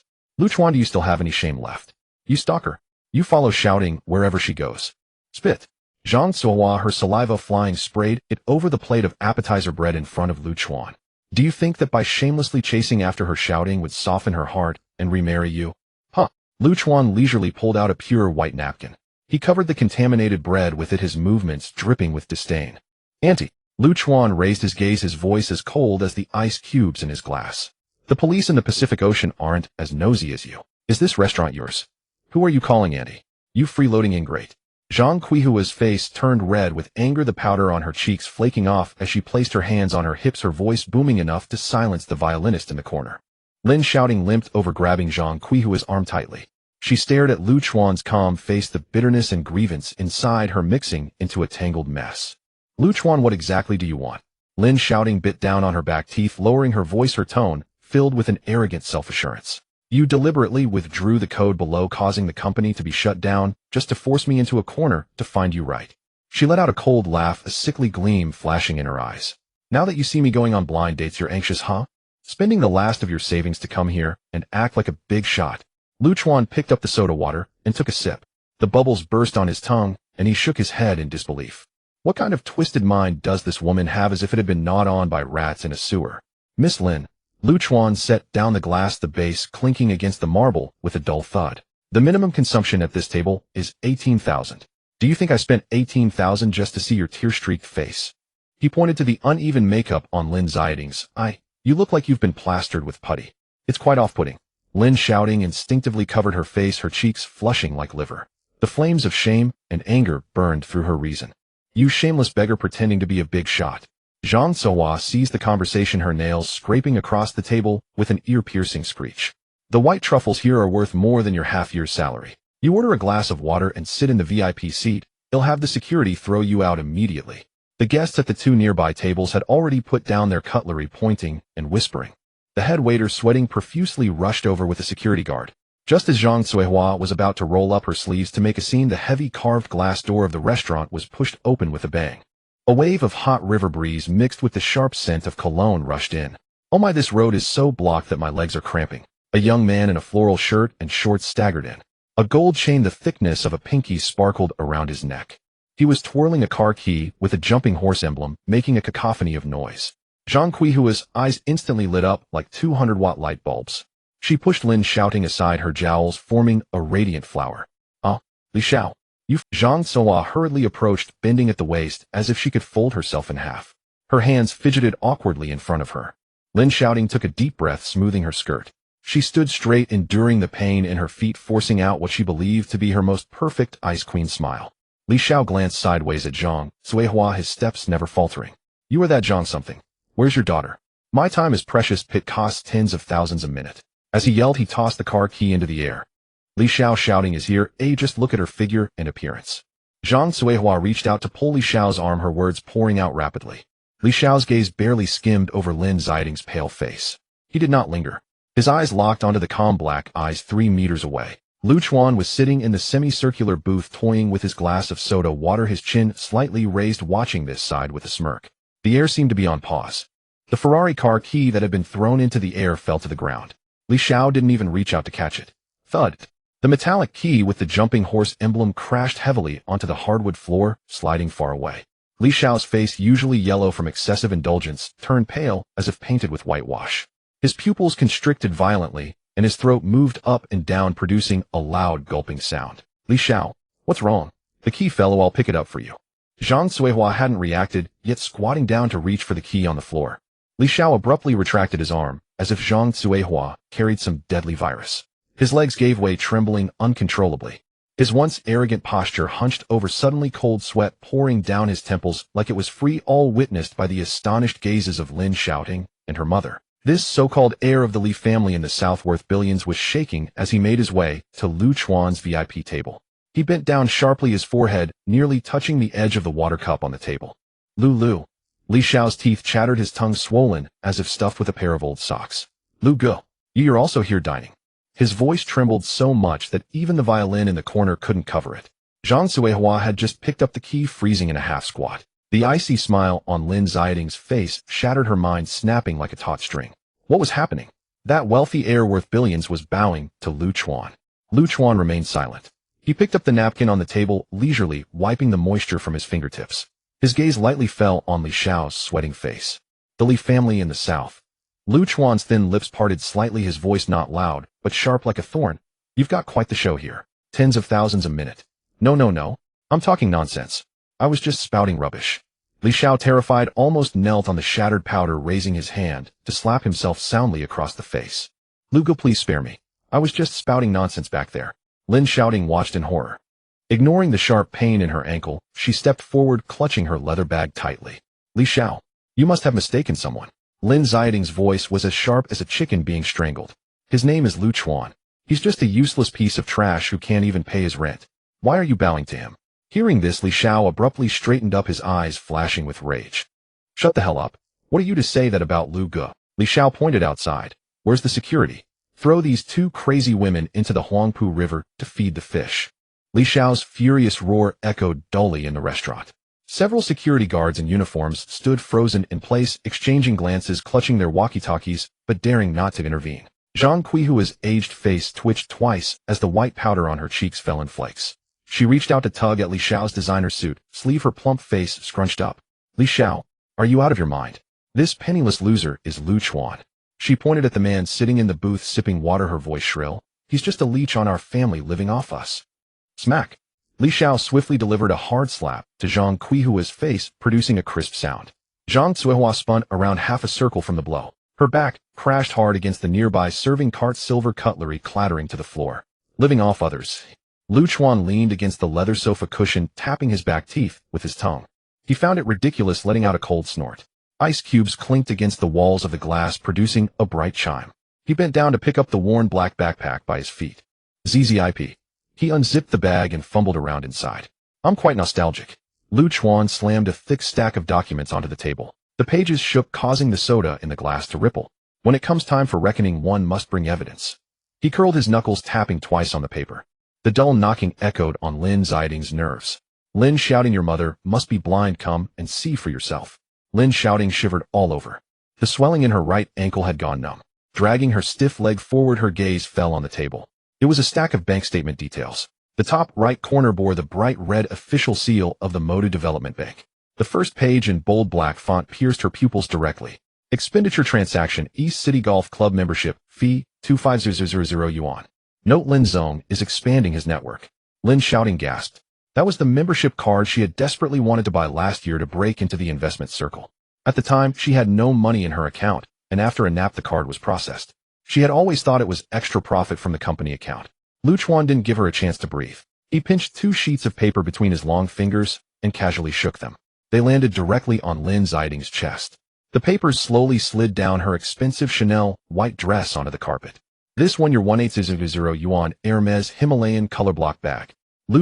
Chuan, do you still have any shame left? You stalker. You follow Xiaoting wherever she goes. Spit. Zhang Sohua, her saliva flying, sprayed it over the plate of appetizer bread in front of Chuan. Do you think that by shamelessly chasing after her, Xiaoting would soften her heart and remarry you? Huh. Chuan leisurely pulled out a pure white napkin. He covered the contaminated bread with it, his movements dripping with disdain. Auntie. Chuan raised his gaze, his voice as cold as the ice cubes in his glass. The police in the Pacific Ocean aren't as nosy as you. Is this restaurant yours? Who are you calling auntie? You freeloading ingrate. Zhang Qihua's face turned red with anger, the powder on her cheeks flaking off as she placed her hands on her hips, her voice booming enough to silence the violinist in the corner. Lin Xiaoting limped over, grabbing Zhang Qihua's arm tightly. She stared at Chuan's calm face, the bitterness and grievance inside her mixing into a tangled mess. Chuan, what exactly do you want? Lin Xiaoting bit down on her back teeth, lowering her voice, her tone filled with an arrogant self-assurance. You deliberately withdrew the code below, causing the company to be shut down just to force me into a corner to find you right. She let out a cold laugh, a sickly gleam flashing in her eyes. Now that you see me going on blind dates, you're anxious, huh? Spending the last of your savings to come here and act like a big shot. Chuan picked up the soda water and took a sip. The bubbles burst on his tongue, and he shook his head in disbelief. What kind of twisted mind does this woman have, as if it had been gnawed on by rats in a sewer? Miss Lin. Chuan set down the glass, the base clinking against the marble with a dull thud. The minimum consumption at this table is 18,000. Do you think I spent 18,000 just to see your tear-streaked face? He pointed to the uneven makeup on Lin Xiaoting's eye. You look like you've been plastered with putty. It's quite off-putting. Lin Xiaoting instinctively covered her face, her cheeks flushing like liver. The flames of shame and anger burned through her reason. You shameless beggar, pretending to be a big shot. Zhang Sohua seized the conversation, her nails scraping across the table with an ear-piercing screech. The white truffles here are worth more than your half-year's salary. You order a glass of water and sit in the VIP seat, they'll have the security throw you out immediately. The guests at the 2 nearby tables had already put down their cutlery, pointing and whispering. The head waiter, sweating profusely, rushed over with a security guard. Just as Zhang Zuihua was about to roll up her sleeves to make a scene, the heavy carved glass door of the restaurant was pushed open with a bang. A wave of hot river breeze mixed with the sharp scent of cologne rushed in. Oh my, this road is so blocked that my legs are cramping. A young man in a floral shirt and shorts staggered in. A gold chain the thickness of a pinky sparkled around his neck. He was twirling a car key with a jumping horse emblem, making a cacophony of noise. Zhang Qihua's eyes instantly lit up like 200-watt light bulbs. She pushed Lin Xiaoting aside, her jowls forming a radiant flower. Li Xiao. Zhang Suihua hurriedly approached, bending at the waist as if she could fold herself in half. Her hands fidgeted awkwardly in front of her. Lin Xiaoting took a deep breath, smoothing her skirt. She stood straight, enduring the pain in her feet, forcing out what she believed to be her most perfect ice queen smile. Li Xiao glanced sideways at Zhang Suihua, his steps never faltering. You are that Zhang something. Where's your daughter? My time is precious. Pit costs tens of thousands a minute. As he yelled, he tossed the car key into the air. Li Xiao shouting is here. Just look at her figure and appearance. Zhang Suihua reached out to pull Li Xiao's arm, her words pouring out rapidly. Li Xiao's gaze barely skimmed over Lin Xiaoting's pale face. He did not linger. His eyes locked onto the calm black eyes 3 meters away. Chuan was sitting in the semicircular booth, toying with his glass of soda water, his chin slightly raised, watching this side with a smirk. The air seemed to be on pause. The Ferrari car key that had been thrown into the air fell to the ground. Li Xiao didn't even reach out to catch it. Thud. The metallic key with the jumping horse emblem crashed heavily onto the hardwood floor, sliding far away. Li Xiao's face, usually yellow from excessive indulgence, turned pale as if painted with whitewash. His pupils constricted violently, and his throat moved up and down, producing a loud gulping sound. Li Xiao, what's wrong? The key fellow, I'll pick it up for you. Zhang Suihua hadn't reacted, yet squatting down to reach for the key on the floor. Li Xiao abruptly retracted his arm, as if Zhang Suihua carried some deadly virus. His legs gave way, trembling uncontrollably. His once arrogant posture hunched over, suddenly cold sweat pouring down his temples like it was free, all witnessed by the astonished gazes of Lin Xiaoting and her mother. This so-called heir of the Li family in the south worth billions was shaking as he made his way to Lu Chuan's VIP table. He bent down sharply, his forehead nearly touching the edge of the water cup on the table. Lu. Li Xiao's teeth chattered, his tongue swollen as if stuffed with a pair of old socks. Lu Gu, you're also here dining. His voice trembled so much that even the violin in the corner couldn't cover it. Zhang Suihua had just picked up the key, freezing in a half squat. The icy smile on Lin Xiaoting's face shattered her mind, snapping like a taut string. What was happening? That wealthy heir worth billions was bowing to Lu Chuan. Lu Chuan remained silent. He picked up the napkin on the table, leisurely wiping the moisture from his fingertips. His gaze lightly fell on Li Xiao's sweating face. The Li family in the south. Lu Chuan's thin lips parted slightly, his voice not loud, but sharp like a thorn. You've got quite the show here. Tens of thousands a minute. No. I'm talking nonsense. I was just spouting rubbish. Li Xiao, terrified, almost knelt on the shattered powder, raising his hand to slap himself soundly across the face. Lu Gu, please spare me. I was just spouting nonsense back there. Lin Xiaoting watched in horror. Ignoring the sharp pain in her ankle, she stepped forward, clutching her leather bag tightly. Li Xiao, you must have mistaken someone. Lin Xiaoting's voice was as sharp as a chicken being strangled. His name is Lu Chuan. He's just a useless piece of trash who can't even pay his rent. Why are you bowing to him? Hearing this, Li Xiao abruptly straightened up, his eyes flashing with rage. Shut the hell up. What are you to say that about Lu Gu? Li Xiao pointed outside. Where's the security? Throw these 2 crazy women into the Huangpu River to feed the fish. Li Xiao's furious roar echoed dully in the restaurant. Several security guards in uniforms stood frozen in place, exchanging glances, clutching their walkie-talkies, but daring not to intervene. Zhang Qihua's aged face twitched twice as the white powder on her cheeks fell in flakes. She reached out to tug at Li Xiao's designer suit sleeve, her plump face scrunched up. Li Xiao, are you out of your mind? This penniless loser is Lu Chuan. She pointed at the man sitting in the booth sipping water, her voice shrill. He's just a leech on our family, living off us. Smack. Li Xiao swiftly delivered a hard slap to Zhang Qihua's face, producing a crisp sound. Zhang Suihua spun around half a circle from the blow. Her back crashed hard against the nearby serving cart, silver cutlery clattering to the floor. Living off others. Lu Chuan leaned against the leather sofa cushion, tapping his back teeth with his tongue. He found it ridiculous, letting out a cold snort. Ice cubes clinked against the walls of the glass, producing a bright chime. He bent down to pick up the worn black backpack by his feet. ZZIP. He unzipped the bag and fumbled around inside. I'm quite nostalgic. Lu Chuan slammed a thick stack of documents onto the table. The pages shook, causing the soda in the glass to ripple. When it comes time for reckoning, one must bring evidence. He curled his knuckles, tapping twice on the paper. The dull knocking echoed on Lin Xiaoting's nerves. Lin Xiaoting, your mother must be blind. Come and see for yourself. Lin Xiaoting shivered all over. The swelling in her right ankle had gone numb. Dragging her stiff leg forward, her gaze fell on the table. It was a stack of bank statement details. The top right corner bore the bright red official seal of the Modu Development Bank. The first page in bold black font pierced her pupils directly. Expenditure transaction, East City Golf Club membership, fee, 25000 yuan. Note: Lin Zong is expanding his network. Lin Xiaoting gasped. That was the membership card she had desperately wanted to buy last year to break into the investment circle. At the time, she had no money in her account, and after a nap the card was processed. She had always thought it was extra profit from the company account. Chuan didn't give her a chance to breathe. He pinched 2 sheets of paper between his long fingers and casually shook them. They landed directly on Lin Xiaoting's chest. The papers slowly slid down her expensive Chanel white dress onto the carpet. This one, your 1800 yuan Hermes Himalayan color block bag.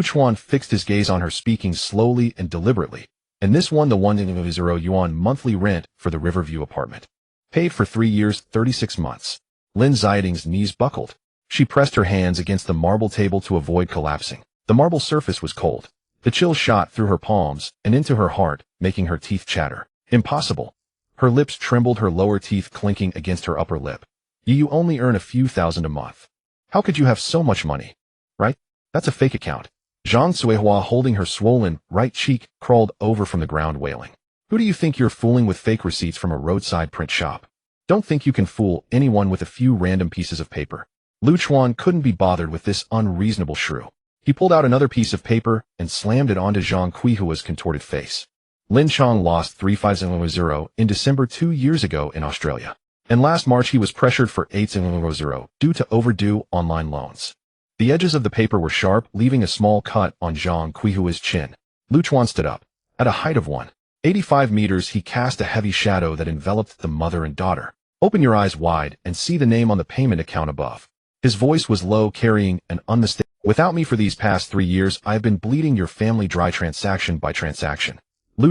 Chuan fixed his gaze on her, speaking slowly and deliberately. And this one, the 100 yuan monthly rent for the Riverview apartment. Paid for 3 years, 36 months. Lin Xiaoting's knees buckled. She pressed her hands against the marble table to avoid collapsing. The marble surface was cold. The chill shot through her palms and into her heart, making her teeth chatter. Impossible. Her lips trembled, her lower teeth clinking against her upper lip. You only earn a few thousand a month. How could you have so much money? Right? That's a fake account. Zhang Suihua, holding her swollen right cheek, crawled over from the ground wailing. Who do you think you're fooling with fake receipts from a roadside print shop? Don't think you can fool anyone with a few random pieces of paper. Chuan couldn't be bothered with this unreasonable shrew. He pulled out another piece of paper and slammed it onto Zhang Quihua's contorted face. Lin Chong lost 3500 in December 2 years ago in Australia. And last March he was pressured for 8000 due to overdue online loans. The edges of the paper were sharp, leaving a small cut on Zhang Quihua's chin. Chuan stood up. At a height of 185 meters, he cast a heavy shadow that enveloped the mother and daughter. Open your eyes wide and see the name on the payment account above. His voice was low, carrying an unmistakable. Without me for these past 3 years, I have been bleeding your family dry transaction by transaction.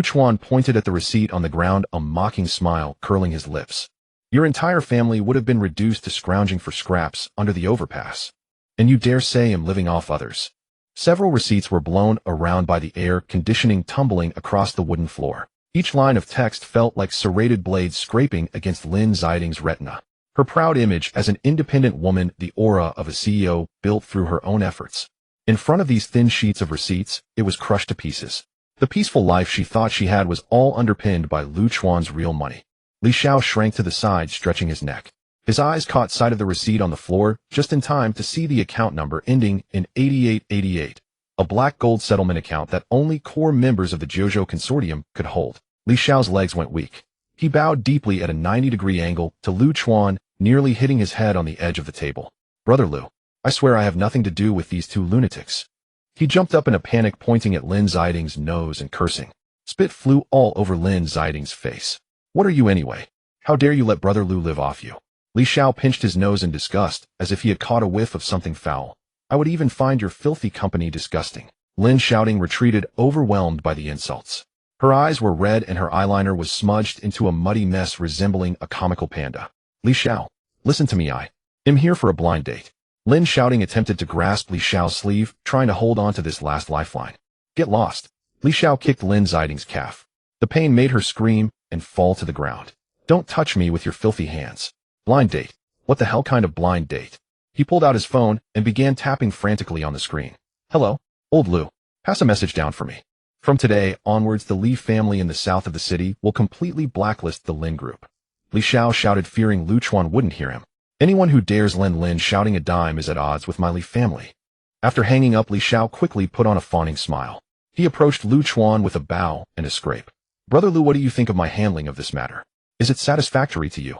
Chuan pointed at the receipt on the ground, a mocking smile curling his lips. Your entire family would have been reduced to scrounging for scraps under the overpass. And you dare say I'm living off others. Several receipts were blown around by the air conditioning, tumbling across the wooden floor. Each line of text felt like serrated blades scraping against Lin Xiaoting's retina. Her proud image as an independent woman, the aura of a CEO, built through her own efforts. In front of these thin sheets of receipts, it was crushed to pieces. The peaceful life she thought she had was all underpinned by Chuan's real money. Li Xiao shrank to the side, stretching his neck. His eyes caught sight of the receipt on the floor, just in time to see the account number ending in 8888, a black gold settlement account that only core members of the Jojo Consortium could hold. Li Xiao's legs went weak. He bowed deeply at a 90-degree angle to Chuan, nearly hitting his head on the edge of the table. Brother Lu, I swear I have nothing to do with these 2 lunatics. He jumped up in a panic, pointing at Lin Xiaoting's nose and cursing. Spit flew all over Lin Xiaoting's face. What are you anyway? How dare you let Brother Lu live off you? Li Xiao pinched his nose in disgust, as if he had caught a whiff of something foul. I would even find your filthy company disgusting. Lin Xiaoting retreated, overwhelmed by the insults. Her eyes were red and her eyeliner was smudged into a muddy mess resembling a comical panda. Li Xiao, listen to me, I am here for a blind date. Lin Xiaoting attempted to grasp Li Xiao's sleeve, trying to hold on to this last lifeline. Get lost. Li Xiao kicked Lin Xiaoting's calf. The pain made her scream and fall to the ground. Don't touch me with your filthy hands. Blind date. What the hell kind of blind date? He pulled out his phone and began tapping frantically on the screen. Hello, old Lu. Pass a message down for me. From today onwards, the Li family in the south of the city will completely blacklist the Lin group. Li Xiao shouted, fearing Chuan wouldn't hear him. Anyone who dares lend Lin Xiaoting a dime is at odds with my Li family. After hanging up, Li Xiao quickly put on a fawning smile. He approached Chuan with a bow and a scrape. Brother Lu, what do you think of my handling of this matter? Is it satisfactory to you?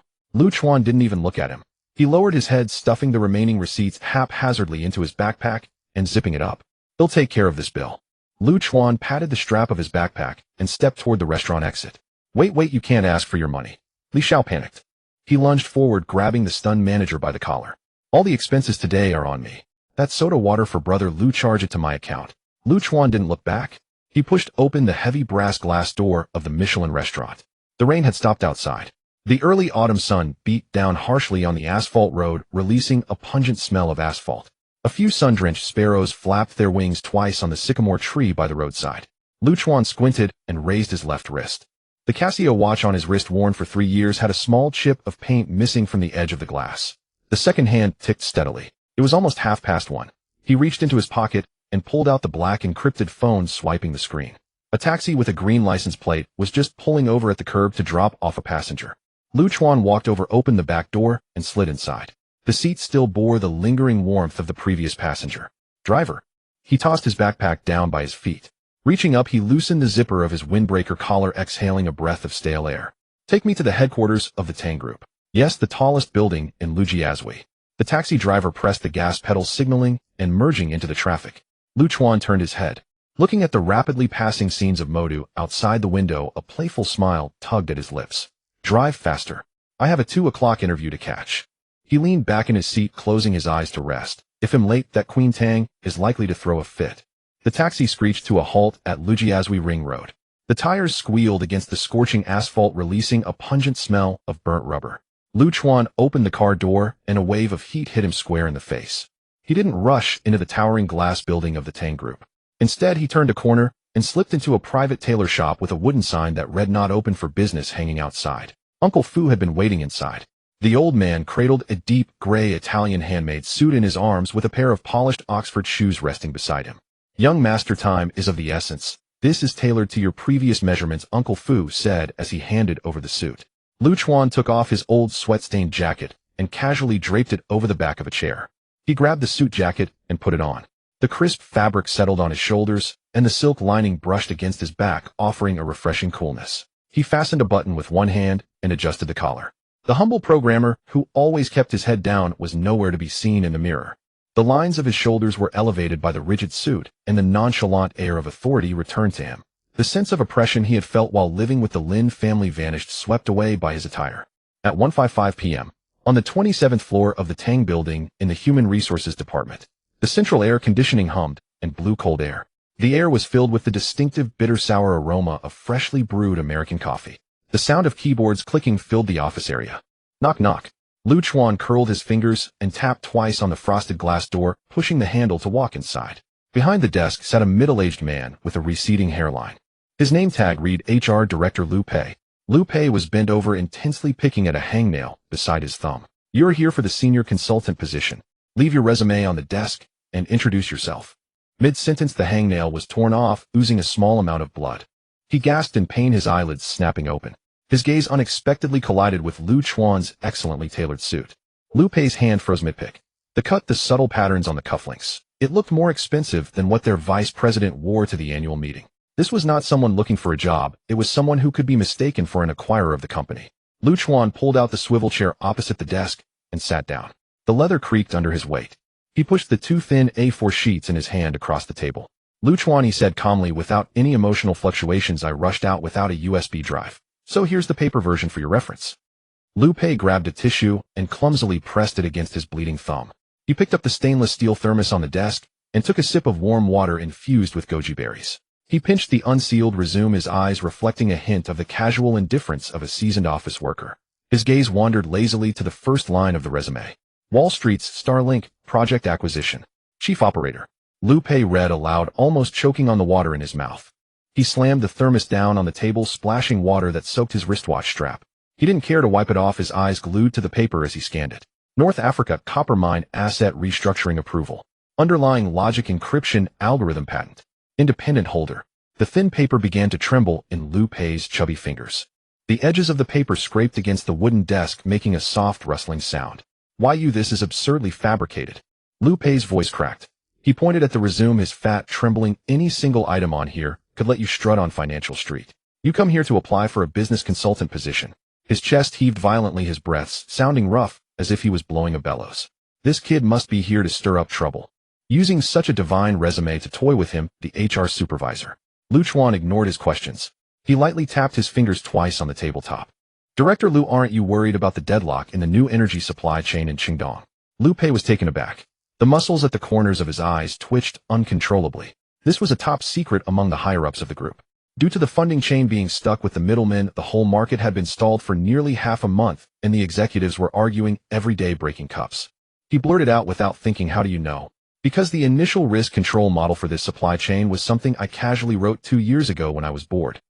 Chuan didn't even look at him. He lowered his head, stuffing the remaining receipts haphazardly into his backpack and zipping it up. He'll take care of this bill. Chuan patted the strap of his backpack and stepped toward the restaurant exit. Wait, you can't ask for your money. Li Xiao panicked. He lunged forward, grabbing the stunned manager by the collar. All the expenses today are on me. That soda water for Brother Lu, charge it to my account. Chuan didn't look back. He pushed open the heavy brass glass door of the Michelin restaurant. The rain had stopped outside. The early autumn sun beat down harshly on the asphalt road, releasing a pungent smell of asphalt. A few sun-drenched sparrows flapped their wings twice on the sycamore tree by the roadside. Chuan squinted and raised his left wrist. The Casio watch on his wrist, worn for 3 years, had a small chip of paint missing from the edge of the glass. The second hand ticked steadily. It was almost 1:30. He reached into his pocket and pulled out the black encrypted phone, swiping the screen. A taxi with a green license plate was just pulling over at the curb to drop off a passenger. Chuan walked over, opened the back door, and slid inside. The seat still bore the lingering warmth of the previous passenger. "Driver." He tossed his backpack down by his feet. Reaching up, he loosened the zipper of his windbreaker collar, exhaling a breath of stale air. "Take me to the headquarters of the Tang Group." "Yes, the tallest building in Lujiazui." The taxi driver pressed the gas pedal, signaling and merging into the traffic. Chuan turned his head. Looking at the rapidly passing scenes of Modu outside the window, a playful smile tugged at his lips. "Drive faster. I have a 2 o'clock interview to catch." He leaned back in his seat, closing his eyes to rest. If I'm late, that Queen Tang is likely to throw a fit. The taxi screeched to a halt at Lujiazui Ring Road. The tires squealed against the scorching asphalt, releasing a pungent smell of burnt rubber. Chuan opened the car door, and a wave of heat hit him square in the face. He didn't rush into the towering glass building of the Tang Group. Instead, he turned a corner and slipped into a private tailor shop with a wooden sign that read "Not open for business" hanging outside. Uncle Fu had been waiting inside. The old man cradled a deep, gray Italian handmade suit in his arms with a pair of polished Oxford shoes resting beside him. "Young master, time is of the essence. This is tailored to your previous measurements," Uncle Fu said as he handed over the suit. Chuan took off his old sweat-stained jacket and casually draped it over the back of a chair. He grabbed the suit jacket and put it on. The crisp fabric settled on his shoulders, and the silk lining brushed against his back, offering a refreshing coolness. He fastened a button with one hand and adjusted the collar. The humble programmer, who always kept his head down, was nowhere to be seen in the mirror. The lines of his shoulders were elevated by the rigid suit, and the nonchalant air of authority returned to him. The sense of oppression he had felt while living with the Lin family vanished, swept away by his attire. At 1:55 p.m., on the 27th floor of the Tang Building in the Human Resources Department, the central air conditioning hummed and blew cold air. The air was filled with the distinctive bitter-sour aroma of freshly brewed American coffee. The sound of keyboards clicking filled the office area. Knock, knock. Chuan curled his fingers and tapped twice on the frosted glass door, pushing the handle to walk inside. Behind the desk sat a middle-aged man with a receding hairline. His name tag read HR Director Liu Pei. Liu Pei was bent over, intensely picking at a hangnail beside his thumb. "You're here for the senior consultant position. Leave your resume on the desk and introduce yourself." Mid-sentence, the hangnail was torn off, oozing a small amount of blood. He gasped in pain, his eyelids snapping open. His gaze unexpectedly collided with Chuan's excellently tailored suit. Liu Pei's hand froze mid-pick. The cut, the subtle patterns on the cufflinks. It looked more expensive than what their vice president wore to the annual meeting. This was not someone looking for a job, it was someone who could be mistaken for an acquirer of the company. Chuan pulled out the swivel chair opposite the desk and sat down. The leather creaked under his weight. He pushed the two thin A4 sheets in his hand across the table. "Chuan," he said calmly, without any emotional fluctuations, "I rushed out without a USB drive. So here's the paper version for your reference." Liu Pei grabbed a tissue and clumsily pressed it against his bleeding thumb. He picked up the stainless steel thermos on the desk and took a sip of warm water infused with goji berries. He pinched the unsealed resume, his eyes reflecting a hint of the casual indifference of a seasoned office worker. His gaze wandered lazily to the first line of the resume. "Wall Street's Starlink Project Acquisition. Chief Operator." Liu Pei read aloud, almost choking on the water in his mouth. He slammed the thermos down on the table, splashing water that soaked his wristwatch strap. He didn't care to wipe it off, his eyes glued to the paper as he scanned it. North Africa Copper Mine Asset Restructuring Approval. Underlying Logic Encryption Algorithm Patent. Independent holder. The thin paper began to tremble in Liu Pei's chubby fingers. The edges of the paper scraped against the wooden desk, making a soft rustling sound. This is absurdly fabricated." Liu Pei's voice cracked. He pointed at the resume, his fat trembling. "Any single item on here could let you strut on Financial Street. You come here to apply for a business consultant position." His chest heaved violently, his breaths sounding rough, as if he was blowing a bellows. This kid must be here to stir up trouble. Using such a divine resume to toy with him, the HR supervisor. Chuan ignored his questions. He lightly tapped his fingers twice on the tabletop. "Director Liu, aren't you worried about the deadlock in the new energy supply chain in Qingdong?" Liu Pei was taken aback. The muscles at the corners of his eyes twitched uncontrollably. This was a top secret among the higher-ups of the group. Due to the funding chain being stuck with the middlemen, the whole market had been stalled for nearly half a month, and the executives were arguing every day, breaking cups. He blurted out without thinking, "How do you know?" "Because the initial risk control model for this supply chain was something I casually wrote 2 years ago when I was bored."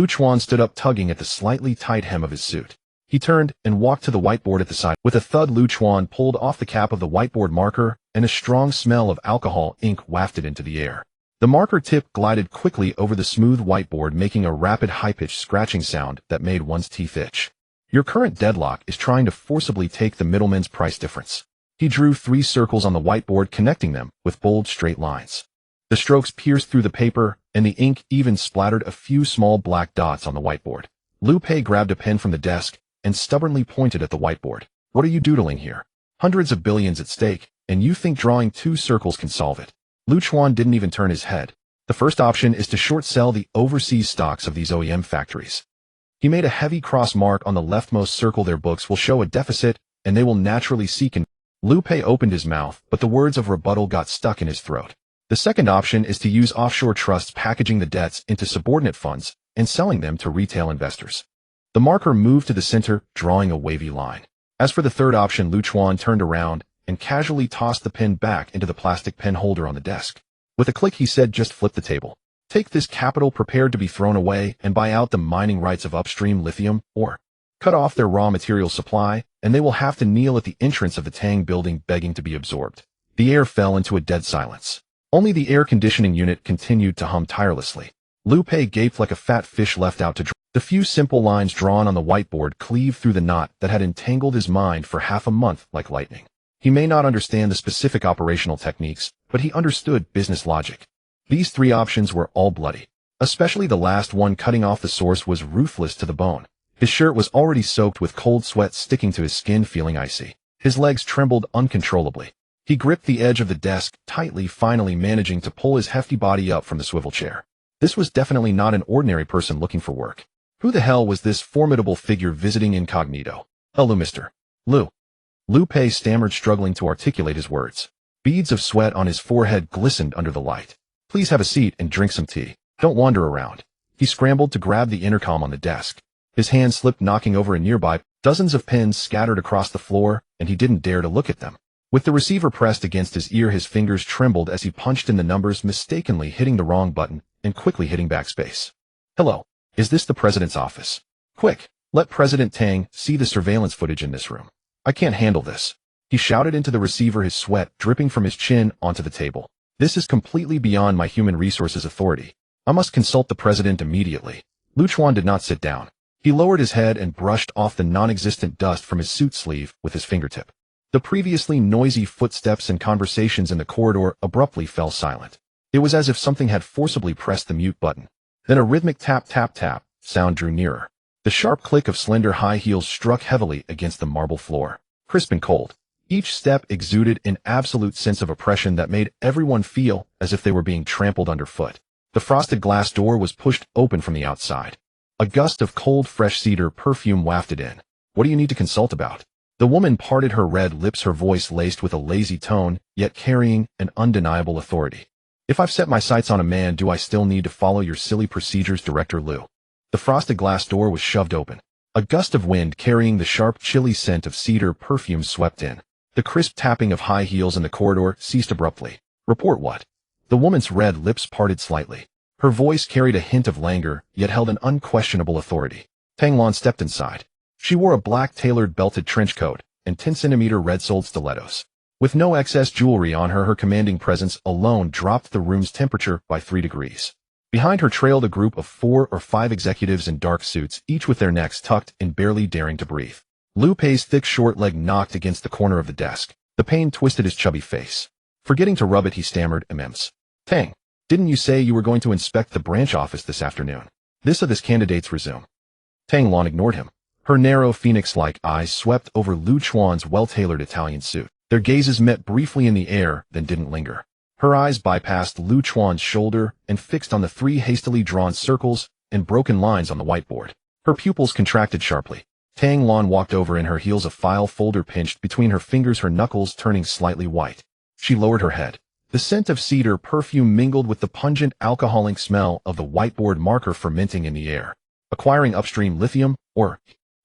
Chuan stood up, tugging at the slightly tight hem of his suit. He turned and walked to the whiteboard at the side. With a thud, Lu Chuan pulled off the cap of the whiteboard marker, and a strong smell of alcohol ink wafted into the air. The marker tip glided quickly over the smooth whiteboard, making a rapid high-pitched scratching sound that made one's teeth itch. Your current deadlock is trying to forcibly take the middleman's price difference. He drew 3 circles on the whiteboard, connecting them with bold straight lines. The strokes pierced through the paper, and the ink even splattered a few small black dots on the whiteboard. Lu Pei grabbed a pen from the desk and stubbornly pointed at the whiteboard. What are you doodling here? Hundreds of billions at stake, and you think drawing 2 circles can solve it? Lu Chuan didn't even turn his head. The first option is to short sell the overseas stocks of these OEM factories. He made a heavy cross mark on the leftmost circle. Their books will show a deficit, and they will naturally seek an... Lu Pei opened his mouth, but the words of rebuttal got stuck in his throat. The second option is to use offshore trusts, packaging the debts into subordinate funds and selling them to retail investors. The marker moved to the center, drawing a wavy line. As for the third option, Lu Chuan turned around and casually tossed the pen back into the plastic pen holder on the desk. With a click, he said, just flip the table. Take this capital prepared to be thrown away and buy out the mining rights of upstream lithium, or cut off their raw material supply, and they will have to kneel at the entrance of the Tang building begging to be absorbed. The air fell into a dead silence. Only the air conditioning unit continued to hum tirelessly. Lu Pei gaped like a fat fish left out to dry. The few simple lines drawn on the whiteboard cleaved through the knot that had entangled his mind for half a month like lightning. He may not understand the specific operational techniques, but he understood business logic. These 3 options were all bloody. Especially the last one, cutting off the source, was ruthless to the bone. His shirt was already soaked with cold sweat sticking to his skin, feeling icy. His legs trembled uncontrollably. He gripped the edge of the desk tightly, finally managing to pull his hefty body up from the swivel chair. This was definitely not an ordinary person looking for work. Who the hell was this formidable figure visiting incognito? Hello, Mr. Lu. Lu Pei stammered, struggling to articulate his words. Beads of sweat on his forehead glistened under the light. Please have a seat and drink some tea. Don't wander around. He scrambled to grab the intercom on the desk. His hand slipped, knocking over a nearby. Dozens of pens scattered across the floor, and he didn't dare to look at them. With the receiver pressed against his ear, his fingers trembled as he punched in the numbers, mistakenly hitting the wrong button and quickly hitting backspace. Hello. Is this the president's office? Quick, let President Tang see the surveillance footage in this room. I can't handle this. He shouted into the receiver, his sweat dripping from his chin onto the table. This is completely beyond my human resources authority. I must consult the president immediately. Lu Chuan did not sit down. He lowered his head and brushed off the non-existent dust from his suit sleeve with his fingertip. The previously noisy footsteps and conversations in the corridor abruptly fell silent. It was as if something had forcibly pressed the mute button. Then a rhythmic tap-tap-tap sound drew nearer. The sharp click of slender high heels struck heavily against the marble floor. Crisp and cold. Each step exuded an absolute sense of oppression that made everyone feel as if they were being trampled underfoot. The frosted glass door was pushed open from the outside. A gust of cold, fresh cedar perfume wafted in. What do you need to consult about? The woman parted her red lips, her voice laced with a lazy tone, yet carrying an undeniable authority. If I've set my sights on a man, do I still need to follow your silly procedures, Director Lu? The frosted glass door was shoved open. A gust of wind carrying the sharp, chilly scent of cedar perfume swept in. The crisp tapping of high heels in the corridor ceased abruptly. Report what? The woman's red lips parted slightly. Her voice carried a hint of languor, yet held an unquestionable authority. Tang Lan stepped inside. She wore a black tailored belted trench coat and 10-centimeter red-soled stilettos. With no excess jewelry on her, her commanding presence alone dropped the room's temperature by 3 degrees. Behind her trailed a group of 4 or 5 executives in dark suits, each with their necks tucked and barely daring to breathe. Lu Pei's thick short leg knocked against the corner of the desk. The pain twisted his chubby face. Forgetting to rub it, he stammered, "Immense. Tang, didn't you say you were going to inspect the branch office this afternoon? This candidates resume." Tang Lan ignored him. Her narrow phoenix-like eyes swept over Lu Chuan's well-tailored Italian suit. Their gazes met briefly in the air, then didn't linger. Her eyes bypassed Lu Chuan's shoulder and fixed on the 3 hastily drawn circles and broken lines on the whiteboard. Her pupils contracted sharply. Tang Lan walked over in her heels, a file folder pinched between her fingers, her knuckles turning slightly white. She lowered her head. The scent of cedar perfume mingled with the pungent alcoholic smell of the whiteboard marker fermenting in the air. Acquiring upstream lithium, or...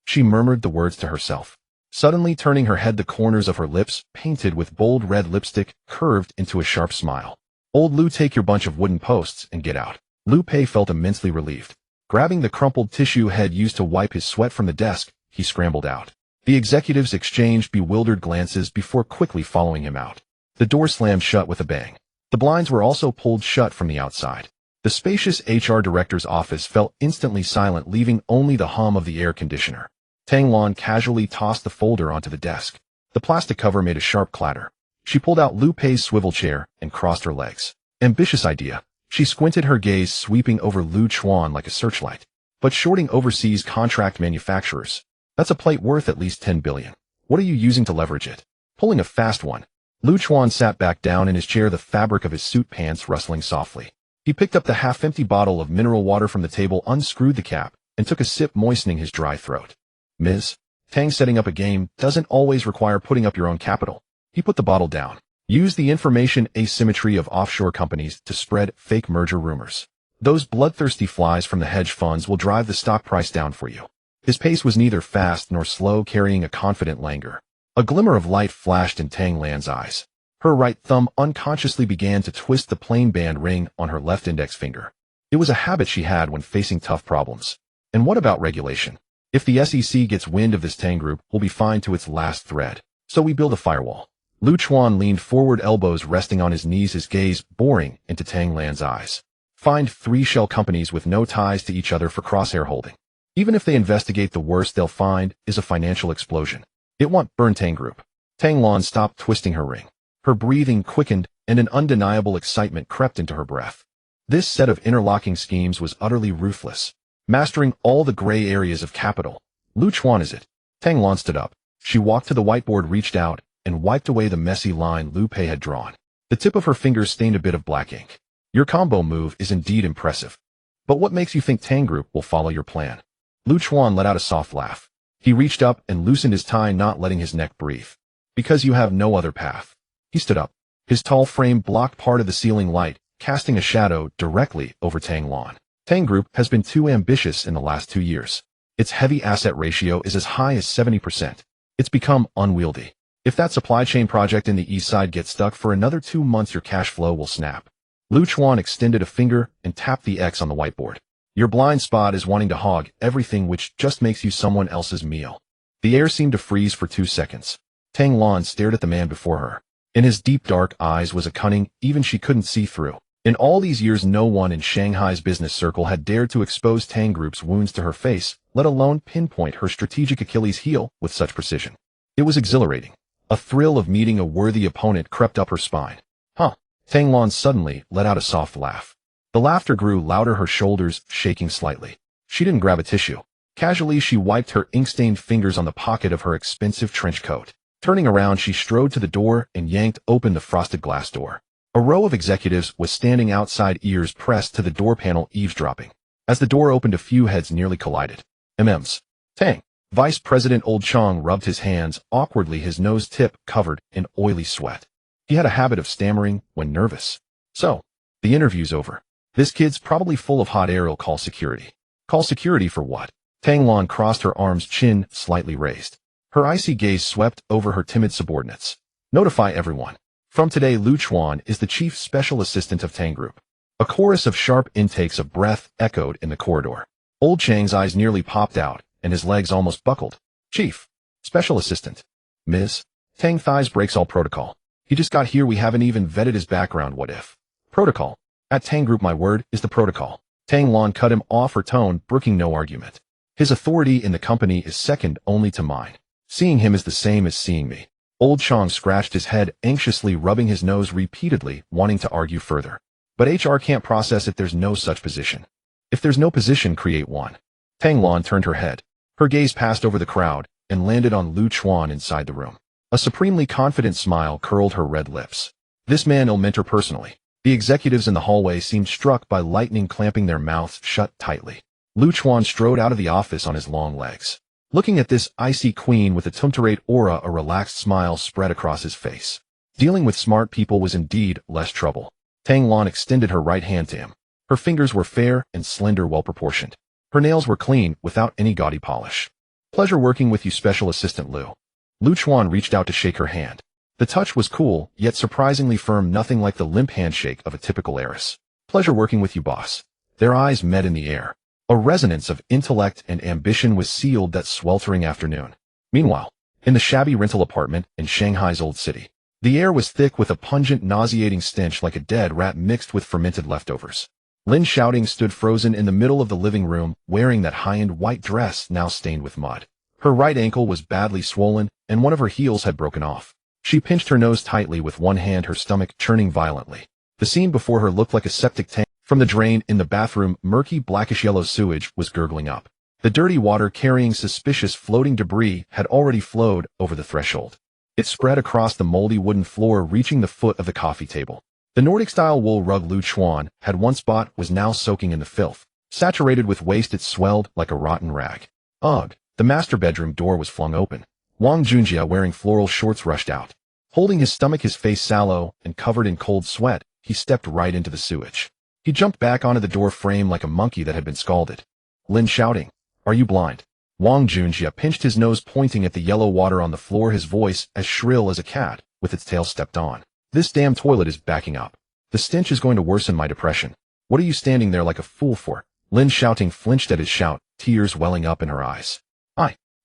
She murmured the words to herself. Suddenly turning her head, the corners of her lips, painted with bold red lipstick, curved into a sharp smile. Old Lu, take your bunch of wooden posts and get out. Lu Pei felt immensely relieved. Grabbing the crumpled tissue head used to wipe his sweat from the desk, he scrambled out. The executives exchanged bewildered glances before quickly following him out. The door slammed shut with a bang. The blinds were also pulled shut from the outside. The spacious HR director's office fell instantly silent, leaving only the hum of the air conditioner. Tang Lan casually tossed the folder onto the desk. The plastic cover made a sharp clatter. She pulled out Lu Pei's swivel chair and crossed her legs. Ambitious idea. She squinted, her gaze sweeping over Lu Chuan like a searchlight. But shorting overseas contract manufacturers. That's a plate worth at least 10 billion. What are you using to leverage it? Pulling a fast one. Lu Chuan sat back down in his chair, the fabric of his suit pants rustling softly. He picked up the half-empty bottle of mineral water from the table, unscrewed the cap, and took a sip, moistening his dry throat. Ms. Tang, setting up a game doesn't always require putting up your own capital. He put the bottle down. Use the information asymmetry of offshore companies to spread fake merger rumors. Those bloodthirsty flies from the hedge funds will drive the stock price down for you. His pace was neither fast nor slow, carrying a confident languor. A glimmer of light flashed in Tang Lan's eyes. Her right thumb unconsciously began to twist the plain band ring on her left index finger. It was a habit she had when facing tough problems. And what about regulation? If the SEC gets wind of this, Tang Group will be fined to its last thread. So we build a firewall. Lu Chuan leaned forward, elbows resting on his knees, his gaze boring into Tang Lan's eyes. Find 3 shell companies with no ties to each other for crosshair holding. Even if they investigate, the worst they'll find is a financial explosion. It won't burn Tang Group. Tang Lan stopped twisting her ring. Her breathing quickened, and an undeniable excitement crept into her breath. This set of interlocking schemes was utterly ruthless, mastering all the gray areas of capital. Lu Chuan, is it? Tang Lan stood up. She walked to the whiteboard, reached out, and wiped away the messy line Lu Pei had drawn. The tip of her fingers stained a bit of black ink. Your combo move is indeed impressive. But what makes you think Tang Group will follow your plan? Lu Chuan let out a soft laugh. He reached up and loosened his tie, not letting his neck breathe. Because you have no other path. He stood up. His tall frame blocked part of the ceiling light, casting a shadow directly over Tang Lan. Tang Group has been too ambitious in the last 2 years. Its heavy asset ratio is as high as 70%. It's become unwieldy. If that supply chain project in the east side gets stuck for another 2 months, your cash flow will snap. Lu Chuan extended a finger and tapped the X on the whiteboard. Your blind spot is wanting to hog everything, which just makes you someone else's meal. The air seemed to freeze for 2 seconds. Tang Lan stared at the man before her. In his deep dark eyes was a cunning even she couldn't see through. In all these years, no one in Shanghai's business circle had dared to expose Tang Group's wounds to her face, let alone pinpoint her strategic Achilles heel with such precision. It was exhilarating. A thrill of meeting a worthy opponent crept up her spine. Huh. Tang Lan suddenly let out a soft laugh. The laughter grew louder, her shoulders shaking slightly. She didn't grab a tissue. Casually, she wiped her ink-stained fingers on the pocket of her expensive trench coat. Turning around, she strode to the door and yanked open the frosted glass door. A row of executives was standing outside, ears pressed to the door panel, eavesdropping. As the door opened, a few heads nearly collided. MMs. Tang. Vice President Old Chong rubbed his hands awkwardly, his nose tip covered in oily sweat. He had a habit of stammering when nervous. So, the interview's over. This kid's probably full of hot air. He'll call security. Call security for what? Tang Lan crossed her arms, chin slightly raised. Her icy gaze swept over her timid subordinates. Notify everyone. From today, Lu Chuan is the chief special assistant of Tang Group. A chorus of sharp intakes of breath echoed in the corridor. Old Chang's eyes nearly popped out, and his legs almost buckled. Chief. Special assistant. Ms. Tang thighs breaks all protocol. He just got here, we haven't even vetted his background. What if? Protocol. At Tang Group, my word is the protocol. Tang Lan cut him off, her tone brooking no argument. His authority in the company is second only to mine. Seeing him is the same as seeing me. Old Chong scratched his head, anxiously rubbing his nose repeatedly, wanting to argue further. But HR can't process it. There's no such position. If there's no position, create one. Tang Lan turned her head. Her gaze passed over the crowd and landed on Lu Chuan inside the room. A supremely confident smile curled her red lips. This man will mentor personally. The executives in the hallway seemed struck by lightning, clamping their mouths shut tightly. Lu Chuan strode out of the office on his long legs. Looking at this icy queen with a tumturate aura, a relaxed smile spread across his face. Dealing with smart people was indeed less trouble. Tang Lan extended her right hand to him. Her fingers were fair and slender, well proportioned. Her nails were clean, without any gaudy polish. Pleasure working with you, Special Assistant Lu. Lu Chuan reached out to shake her hand. The touch was cool, yet surprisingly firm, nothing like the limp handshake of a typical heiress. Pleasure working with you, boss. Their eyes met in the air. A resonance of intellect and ambition was sealed that sweltering afternoon. Meanwhile, in the shabby rental apartment in Shanghai's old city, the air was thick with a pungent, nauseating stench like a dead rat mixed with fermented leftovers. Lin Xiaoting stood frozen in the middle of the living room, wearing that high-end white dress now stained with mud. Her right ankle was badly swollen, and one of her heels had broken off. She pinched her nose tightly with one hand, her stomach churning violently. The scene before her looked like a septic tank. From the drain in the bathroom, murky blackish-yellow sewage was gurgling up. The dirty water carrying suspicious floating debris had already flowed over the threshold. It spread across the moldy wooden floor, reaching the foot of the coffee table. The Nordic-style wool rug Chuan had once bought was now soaking in the filth. Saturated with waste, it swelled like a rotten rag. Ugh! The master bedroom door was flung open. Wang Junjia, wearing floral shorts, rushed out. Holding his stomach, his face sallow and covered in cold sweat, he stepped right into the sewage. He jumped back onto the door frame like a monkey that had been scalded. Lin Xiaoting, are you blind? Wang Junjia pinched his nose, pointing at the yellow water on the floor, his voice as shrill as a cat, with its tail stepped on. This damn toilet is backing up. The stench is going to worsen my depression. What are you standing there like a fool for? Lin Xiaoting flinched at his shout, tears welling up in her eyes.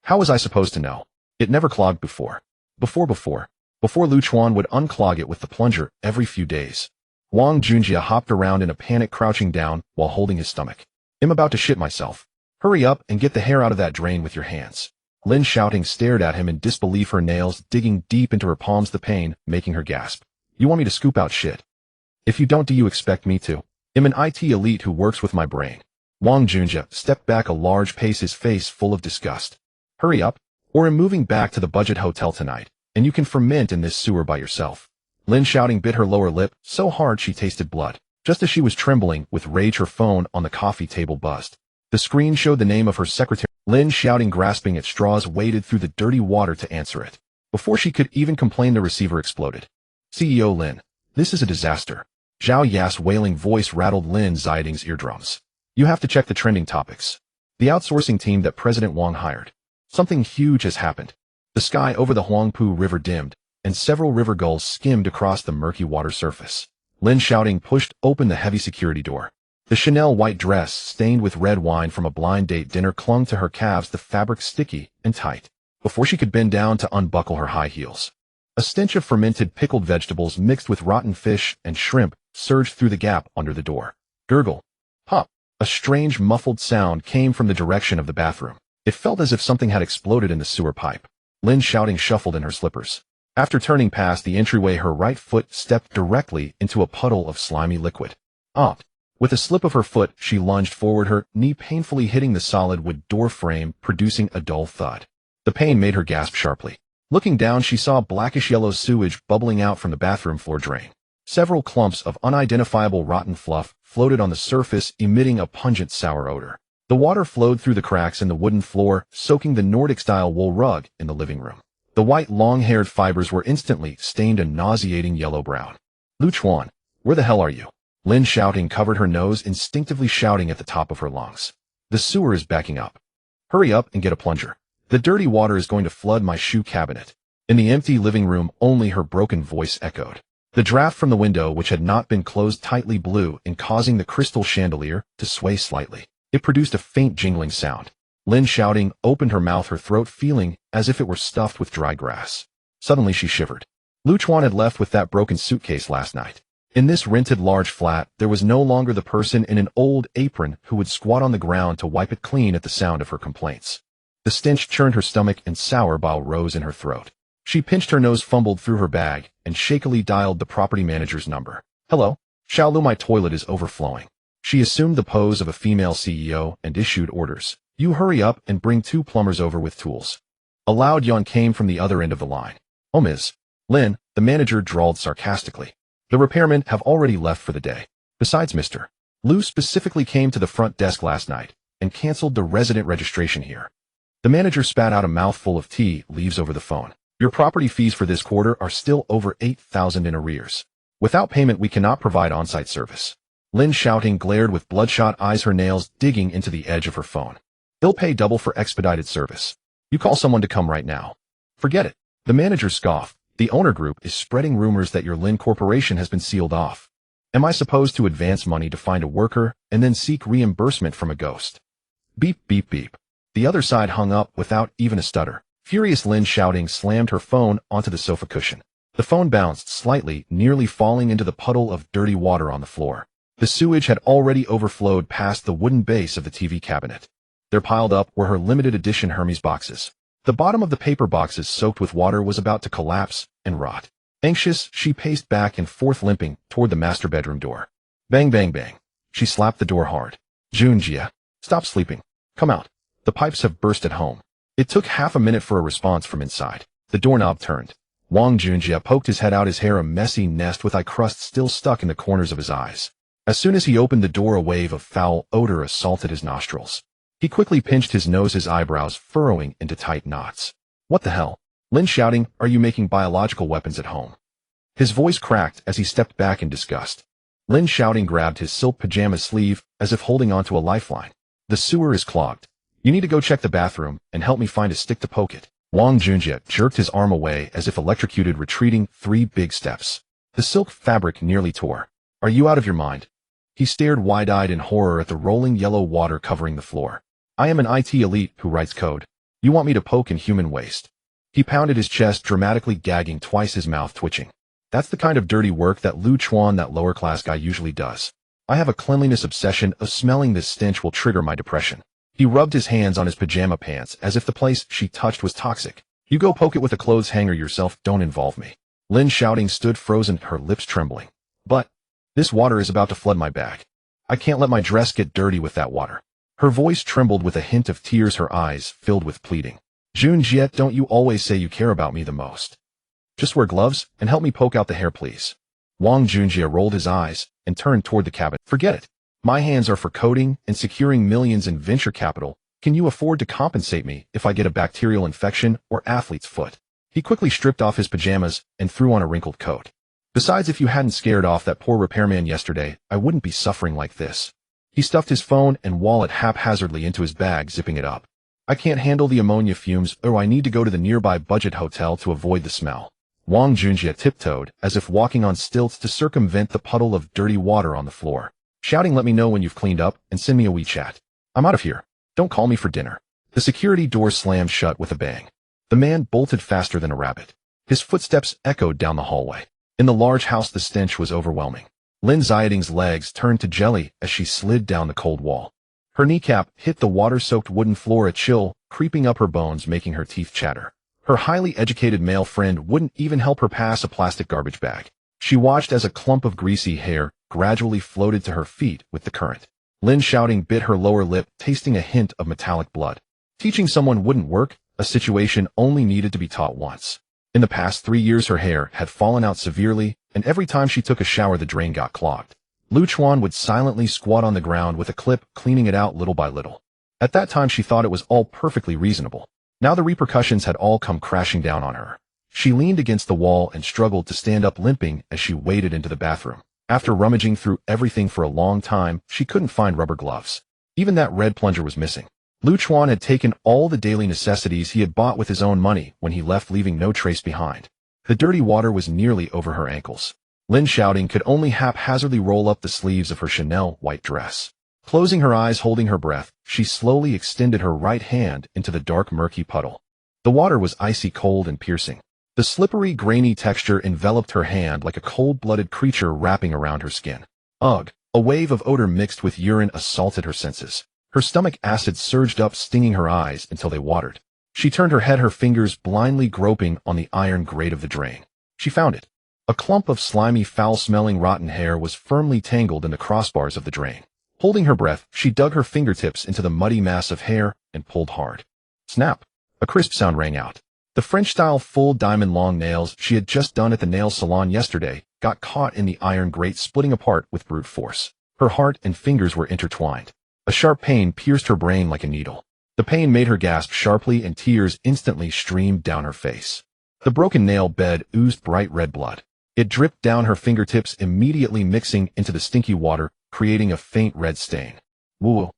How was I supposed to know? It never clogged before. Before Lu Chuan would unclog it with the plunger every few days. Wang Junjia hopped around in a panic, crouching down while holding his stomach. I'm about to shit myself. Hurry up and get the hair out of that drain with your hands. Lin Xiaoting stared at him in disbelief, her nails digging deep into her palms, the pain making her gasp. You want me to scoop out shit? If you don't, do you expect me to? I'm an IT elite who works with my brain. Wang Junjia stepped back a large pace, his face full of disgust. Hurry up, or I'm moving back to the budget hotel tonight, and you can ferment in this sewer by yourself. Lin Xiaoting bit her lower lip so hard she tasted blood. Just as she was trembling with rage, her phone on the coffee table buzzed. The screen showed the name of her secretary. Lin Xiaoting, grasping at straws, waded through the dirty water to answer it. Before she could even complain, the receiver exploded. CEO Lin, this is a disaster. Zhao Ya's wailing voice rattled Lin Xiaoting's eardrums. You have to check the trending topics. The outsourcing team that President Wang hired. Something huge has happened. The sky over the Huangpu River dimmed, and several river gulls skimmed across the murky water surface. Lin Xiaoting pushed open the heavy security door. The Chanel white dress, stained with red wine from a blind date dinner, clung to her calves, the fabric sticky and tight. Before she could bend down to unbuckle her high heels, a stench of fermented pickled vegetables mixed with rotten fish and shrimp surged through the gap under the door. Gurgle. Pop. A strange muffled sound came from the direction of the bathroom. It felt as if something had exploded in the sewer pipe. Lin Xiaoting shuffled in her slippers. After turning past the entryway, her right foot stepped directly into a puddle of slimy liquid. With a slip of her foot, she lunged forward, her knee painfully hitting the solid wood door frame, producing a dull thud. The pain made her gasp sharply. Looking down, she saw blackish-yellow sewage bubbling out from the bathroom floor drain. Several clumps of unidentifiable rotten fluff floated on the surface, emitting a pungent sour odor. The water flowed through the cracks in the wooden floor, soaking the Nordic-style wool rug in the living room. The white, long-haired fibers were instantly stained a nauseating yellow-brown. Lu Chuan, where the hell are you? Lin Xiaoting covered her nose, instinctively shouting at the top of her lungs. The sewer is backing up. Hurry up and get a plunger. The dirty water is going to flood my shoe cabinet. In the empty living room, only her broken voice echoed. The draft from the window, which had not been closed tightly, blew in, causing the crystal chandelier to sway slightly. It produced a faint jingling sound. Lin Xiaoting opened her mouth, her throat feeling as if it were stuffed with dry grass. Suddenly she shivered. Lu Chuan had left with that broken suitcase last night. In this rented large flat, there was no longer the person in an old apron who would squat on the ground to wipe it clean at the sound of her complaints. The stench churned her stomach and sour bile rose in her throat. She pinched her nose, fumbled through her bag, and shakily dialed the property manager's number. Hello? Xiaolu, my toilet is overflowing. She assumed the pose of a female CEO and issued orders. You hurry up and bring 2 plumbers over with tools. A loud yawn came from the other end of the line. Oh, Ms. Lin, the manager drawled sarcastically. The repairmen have already left for the day. Besides, Mr. Lu specifically came to the front desk last night and canceled the resident registration here. The manager spat out a mouthful of tea leaves over the phone. Your property fees for this quarter are still over 8,000 in arrears. Without payment, we cannot provide on-site service. Lin Xiaoting glared with bloodshot eyes, her nails digging into the edge of her phone. They'll pay double for expedited service. You call someone to come right now. Forget it. The manager scoffed. The owner group is spreading rumors that your Lin Corporation has been sealed off. Am I supposed to advance money to find a worker and then seek reimbursement from a ghost? Beep, beep, beep. The other side hung up without even a stutter. Furious Lin Xiaoting slammed her phone onto the sofa cushion. The phone bounced slightly, nearly falling into the puddle of dirty water on the floor. The sewage had already overflowed past the wooden base of the TV cabinet. There piled up were her limited edition Hermes boxes. The bottom of the paper boxes soaked with water was about to collapse and rot. Anxious, she paced back and forth, limping toward the master bedroom door. Bang, bang, bang. She slapped the door hard. Junjie, stop sleeping. Come out. The pipes have burst at home. It took half a minute for a response from inside. The doorknob turned. Wang Junjie poked his head out, his hair a messy nest with eye crust still stuck in the corners of his eyes. As soon as he opened the door, a wave of foul odor assaulted his nostrils. He quickly pinched his nose, his eyebrows furrowing into tight knots. What the hell? Lin Xiaoting, are you making biological weapons at home? His voice cracked as he stepped back in disgust. Lin Xiaoting grabbed his silk pajama sleeve as if holding onto a lifeline. The sewer is clogged. You need to go check the bathroom and help me find a stick to poke it. Wang Junjie jerked his arm away as if electrocuted, retreating 3 big steps. The silk fabric nearly tore. Are you out of your mind? He stared wide-eyed in horror at the rolling yellow water covering the floor. I am an IT elite who writes code. You want me to poke in human waste? He pounded his chest, dramatically gagging, twice his mouth twitching. That's the kind of dirty work that Chuan, that lower-class guy, usually does. I have a cleanliness obsession. Of smelling this stench will trigger my depression. He rubbed his hands on his pajama pants as if the place she touched was toxic. You go poke it with a clothes hanger yourself, don't involve me. Lin Xiaoting stood frozen, her lips trembling. But this water is about to flood my bag. I can't let my dress get dirty with that water. Her voice trembled with a hint of tears, her eyes filled with pleading. Junjie, don't you always say you care about me the most? Just wear gloves and help me poke out the hair, please. Wang Junjie rolled his eyes and turned toward the cabinet. Forget it. My hands are for coding and securing millions in venture capital. Can you afford to compensate me if I get a bacterial infection or athlete's foot? He quickly stripped off his pajamas and threw on a wrinkled coat. Besides, if you hadn't scared off that poor repairman yesterday, I wouldn't be suffering like this. He stuffed his phone and wallet haphazardly into his bag, zipping it up. I can't handle the ammonia fumes, or I need to go to the nearby budget hotel to avoid the smell. Wang Junjie tiptoed, as if walking on stilts, to circumvent the puddle of dirty water on the floor, shouting, let me know when you've cleaned up and send me a WeChat. I'm out of here. Don't call me for dinner. The security door slammed shut with a bang. The man bolted faster than a rabbit. His footsteps echoed down the hallway. In the large house, the stench was overwhelming. Lin Xiaoting's legs turned to jelly as she slid down the cold wall. Her kneecap hit the water-soaked wooden floor, a chill creeping up her bones, making her teeth chatter. Her highly educated male friend wouldn't even help her pass a plastic garbage bag. She watched as a clump of greasy hair gradually floated to her feet with the current. Lin Xiaoting bit her lower lip, tasting a hint of metallic blood. Teaching someone wouldn't work. A situation only needed to be taught once. In the past 3 years, her hair had fallen out severely, and every time she took a shower, the drain got clogged. Chuan would silently squat on the ground with a clip, cleaning it out little by little. At that time, she thought it was all perfectly reasonable. Now the repercussions had all come crashing down on her. She leaned against the wall and struggled to stand up, limping as she waded into the bathroom. After rummaging through everything for a long time, she couldn't find rubber gloves. Even that red plunger was missing. Chuan had taken all the daily necessities he had bought with his own money when he left, leaving no trace behind. The dirty water was nearly over her ankles. Lin Xiaoting could only haphazardly roll up the sleeves of her Chanel white dress. Closing her eyes, holding her breath, she slowly extended her right hand into the dark, murky puddle. The water was icy cold and piercing. The slippery, grainy texture enveloped her hand like a cold-blooded creature wrapping around her skin. Ugh! A wave of odor mixed with urine assaulted her senses. Her stomach acid surged up, stinging her eyes until they watered. She turned her head, her fingers blindly groping on the iron grate of the drain. She found it. A clump of slimy, foul-smelling, rotten hair was firmly tangled in the crossbars of the drain. Holding her breath, she dug her fingertips into the muddy mass of hair and pulled hard. Snap! A crisp sound rang out. The French-style full diamond-long nails she had just done at the nail salon yesterday got caught in the iron grate, splitting apart with brute force. Her heart and fingers were intertwined. A sharp pain pierced her brain like a needle. The pain made her gasp sharply, and tears instantly streamed down her face. The broken nail bed oozed bright red blood. It dripped down her fingertips, immediately mixing into the stinky water, creating a faint red stain. Whoa,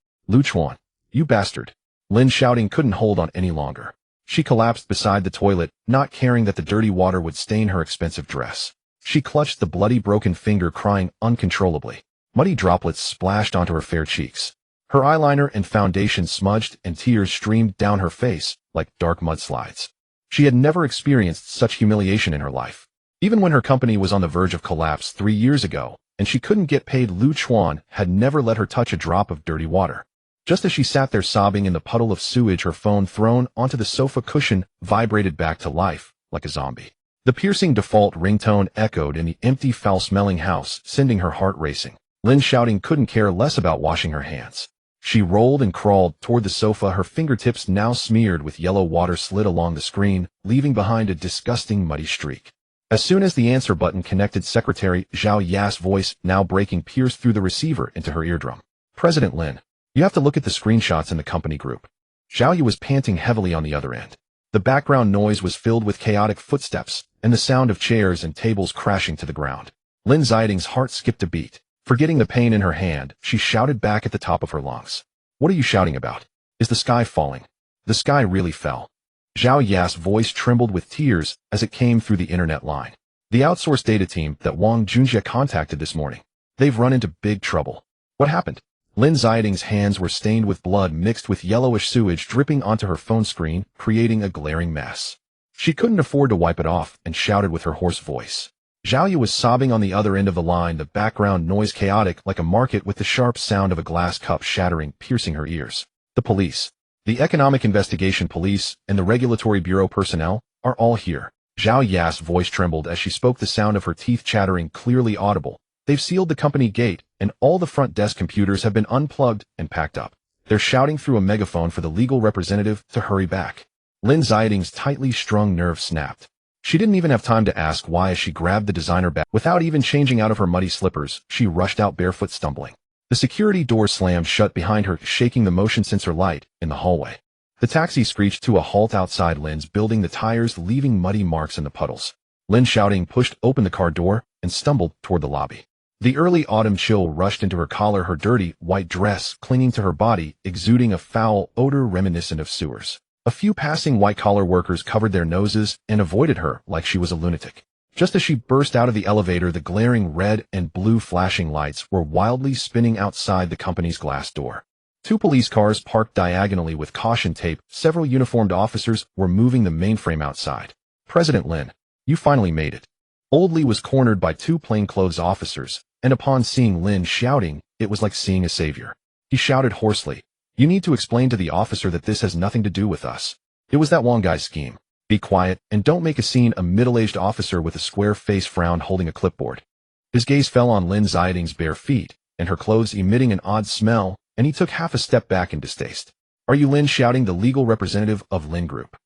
Chuan, you bastard. Lin Xiaoting couldn't hold on any longer. She collapsed beside the toilet, not caring that the dirty water would stain her expensive dress. She clutched the bloody broken finger, crying uncontrollably. Muddy droplets splashed onto her fair cheeks. Her eyeliner and foundation smudged and tears streamed down her face like dark mudslides. She had never experienced such humiliation in her life. Even when her company was on the verge of collapse 3 years ago, and she couldn't get paid, Chuan had never let her touch a drop of dirty water. Just as she sat there sobbing in the puddle of sewage, her phone thrown onto the sofa cushion vibrated back to life like a zombie. The piercing default ringtone echoed in the empty, foul-smelling house, sending her heart racing. Lin Xiaoting couldn't care less about washing her hands. She rolled and crawled toward the sofa, her fingertips now smeared with yellow water slid along the screen, leaving behind a disgusting muddy streak. As soon as the answer button connected, Secretary Zhao Ya's voice, now breaking, pierced through the receiver into her eardrum. President Lin, you have to look at the screenshots in the company group. Zhao Yu was panting heavily on the other end. The background noise was filled with chaotic footsteps and the sound of chairs and tables crashing to the ground. Lin Xiaoting's heart skipped a beat. Forgetting the pain in her hand, she shouted back at the top of her lungs. What are you shouting about? Is the sky falling? The sky really fell. Zhao Ya's voice trembled with tears as it came through the internet line. The outsourced data team that Wang Junjie contacted this morning. They've run into big trouble. What happened? Lin Xiaoting's hands were stained with blood mixed with yellowish sewage dripping onto her phone screen, creating a glaring mess. She couldn't afford to wipe it off and shouted with her hoarse voice. Zhao Yu was sobbing on the other end of the line, the background noise chaotic like a market with the sharp sound of a glass cup shattering, piercing her ears. The police, the Economic Investigation Police, and the Regulatory Bureau personnel are all here. Zhao Ya's voice trembled as she spoke, the sound of her teeth chattering clearly audible. They've sealed the company gate, and all the front desk computers have been unplugged and packed up. They're shouting through a megaphone for the legal representative to hurry back. Lin Xiaoting's tightly strung nerve snapped. She didn't even have time to ask why as she grabbed the designer bag. Without even changing out of her muddy slippers, she rushed out barefoot, stumbling. The security door slammed shut behind her, shaking the motion sensor light in the hallway. The taxi screeched to a halt outside Lin's building, the tires leaving muddy marks in the puddles. Lin Xiaoting pushed open the car door and stumbled toward the lobby. The early autumn chill rushed into her collar, her dirty, white dress clinging to her body, exuding a foul odor reminiscent of sewers. A few passing white-collar workers covered their noses and avoided her like she was a lunatic. Just as she burst out of the elevator, the glaring red and blue flashing lights were wildly spinning outside the company's glass door. 2 police cars parked diagonally with caution tape. Several uniformed officers were moving the mainframe outside. President Lin, you finally made it. Old Li was cornered by 2 plainclothes officers, and upon seeing Lin Xiaoting, it was like seeing a savior. He shouted hoarsely, "You need to explain to the officer that this has nothing to do with us. It was that Wang guy's scheme. Be quiet and don't make a scene." A middle-aged officer with a square face frowned, holding a clipboard. His gaze fell on Lin Xiaoting's bare feet, and her clothes emitting an odd smell, and he took half a step back in distaste. "Are you Lin Xiaoting, the legal representative of Lin Group?"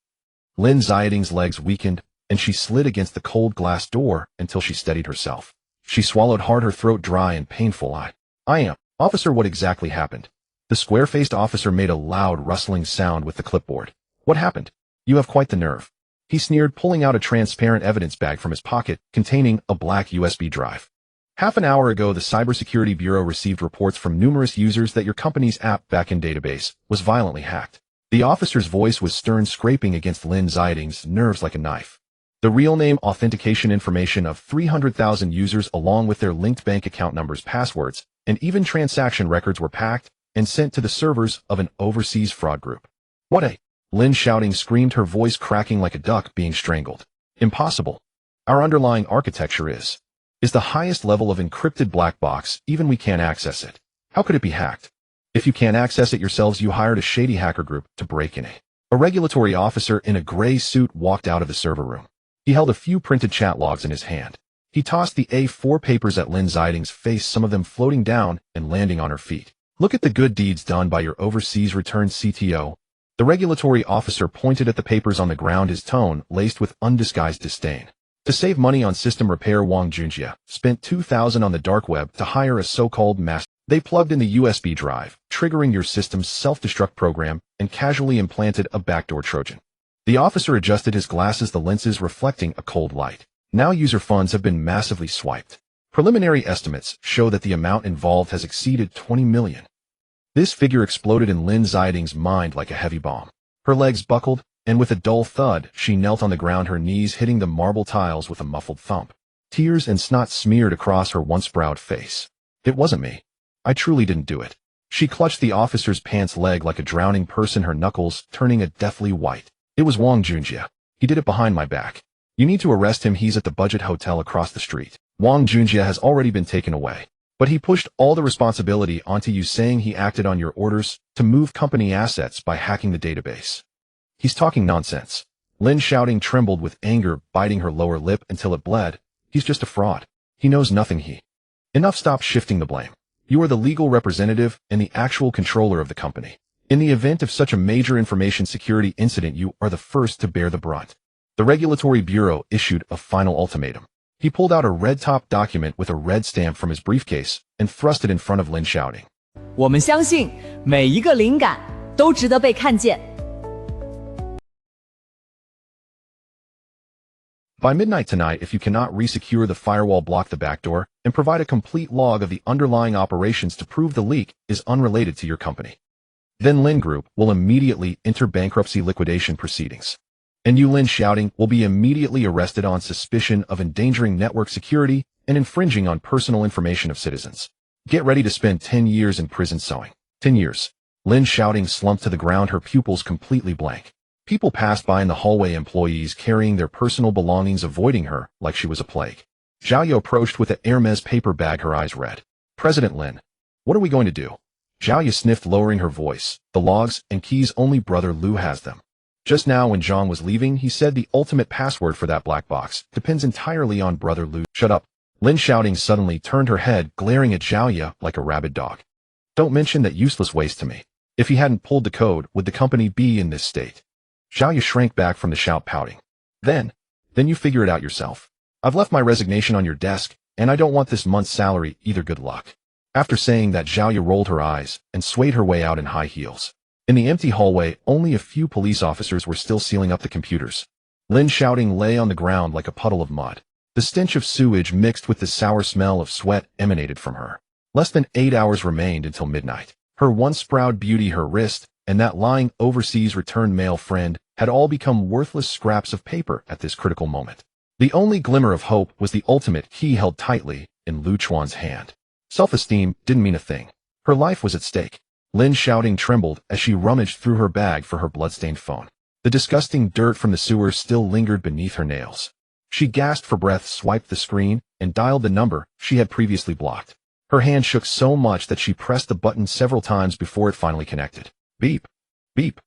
Lin Xiaoting's legs weakened, and she slid against the cold glass door until she steadied herself. She swallowed hard, her throat dry and painful. I am. Officer, what exactly happened?" The square-faced officer made a loud rustling sound with the clipboard. "What happened? You have quite the nerve," he sneered, pulling out a transparent evidence bag from his pocket containing a black USB drive. "Half an hour ago, the Cybersecurity Bureau received reports from numerous users that your company's app backend database was violently hacked." The officer's voice was stern, scraping against Lin Xiaoting's nerves like a knife. The real name, authentication information of 300,000 users along with their linked bank account numbers, passwords, and even transaction records were packed and sent to the servers of an overseas fraud group. "What a..." Lin Xiaoting screamed, her voice cracking like a duck being strangled. "Impossible. Our underlying architecture is the highest level of encrypted black box, even we can't access it. How could it be hacked? If you can't access it yourselves, you hired a shady hacker group to break in." A regulatory officer in a gray suit walked out of the server room. He held a few printed chat logs in his hand. He tossed the A4 papers at Lin Xiaoting's face, some of them floating down and landing on her feet. "Look at the good deeds done by your overseas returned CTO." The regulatory officer pointed at the papers on the ground, his tone laced with undisguised disdain. "To save money on system repair, Wang Junjie spent 2,000 on the dark web to hire a so-called master. They plugged in the USB drive, triggering your system's self-destruct program, and casually implanted a backdoor Trojan." The officer adjusted his glasses, the lenses reflecting a cold light. "Now user funds have been massively swiped. Preliminary estimates show that the amount involved has exceeded 20 million. This figure exploded in Lin Xiaoting's mind like a heavy bomb. Her legs buckled, and with a dull thud, she knelt on the ground, her knees hitting the marble tiles with a muffled thump. Tears and snot smeared across her once proud face. "It wasn't me. I truly didn't do it." She clutched the officer's pants leg like a drowning person, her knuckles turning a deathly white. It was Wang Junjie. He did it behind my back. You need to arrest him. He's at the budget hotel across the street. Wang Junjie has already been taken away. But he pushed all the responsibility onto you, saying he acted on your orders to move company assets by hacking the database. He's talking nonsense. Lin Xiaoting trembled with anger, biting her lower lip until it bled. He's just a fraud. He knows nothing. Enough, stop shifting the blame. You are the legal representative and the actual controller of the company. In the event of such a major information security incident, you are the first to bear the brunt. The Regulatory Bureau issued a final ultimatum. He pulled out a red-top document with a red stamp from his briefcase and thrust it in front of Lin Xiaoting. 我们相信每一个灵感都值得被看见。 By midnight tonight, if you cannot resecure the firewall, block the backdoor, and provide a complete log of the underlying operations to prove the leak is unrelated to your company, then Lin Group will immediately enter bankruptcy liquidation proceedings. And you, Lin Xiaoting, will be immediately arrested on suspicion of endangering network security and infringing on personal information of citizens. Get ready to spend 10 years in prison sewing. 10 years. Lin Xiaoting slumped to the ground, her pupils completely blank. People passed by in the hallway, employees carrying their personal belongings, avoiding her like she was a plague. Zhao Yu approached with a Hermes paper bag, her eyes red. President Lin, what are we going to do? Zhao Yu sniffed, lowering her voice. The logs and keys, only Brother Liu has them. Just now when Zhang was leaving, he said the ultimate password for that black box depends entirely on Brother Liu. Shut up. Lin Xiaoting suddenly turned her head, glaring at Zhao Yu like a rabid dog. Don't mention that useless waste to me. If he hadn't pulled the code, would the company be in this state? Zhao Yu shrank back from the shout, pouting. Then you figure it out yourself. I've left my resignation on your desk, and I don't want this month's salary either. Good luck. After saying that, Zhao Yu rolled her eyes and swayed her way out in high heels. In the empty hallway, only a few police officers were still sealing up the computers. Lin Xiaoting lay on the ground like a puddle of mud. The stench of sewage mixed with the sour smell of sweat emanated from her. Less than 8 hours remained until midnight. Her once proud beauty, her wrist, and that lying overseas returned male friend had all become worthless scraps of paper at this critical moment. The only glimmer of hope was the ultimate key held tightly in Lu Chuan's hand. Self-esteem didn't mean a thing. Her life was at stake. Lin Xiaoting trembled as she rummaged through her bag for her bloodstained phone. The disgusting dirt from the sewers still lingered beneath her nails. She gasped for breath, swiped the screen, and dialed the number she had previously blocked. Her hand shook so much that she pressed the button several times before it finally connected. Beep. Beep.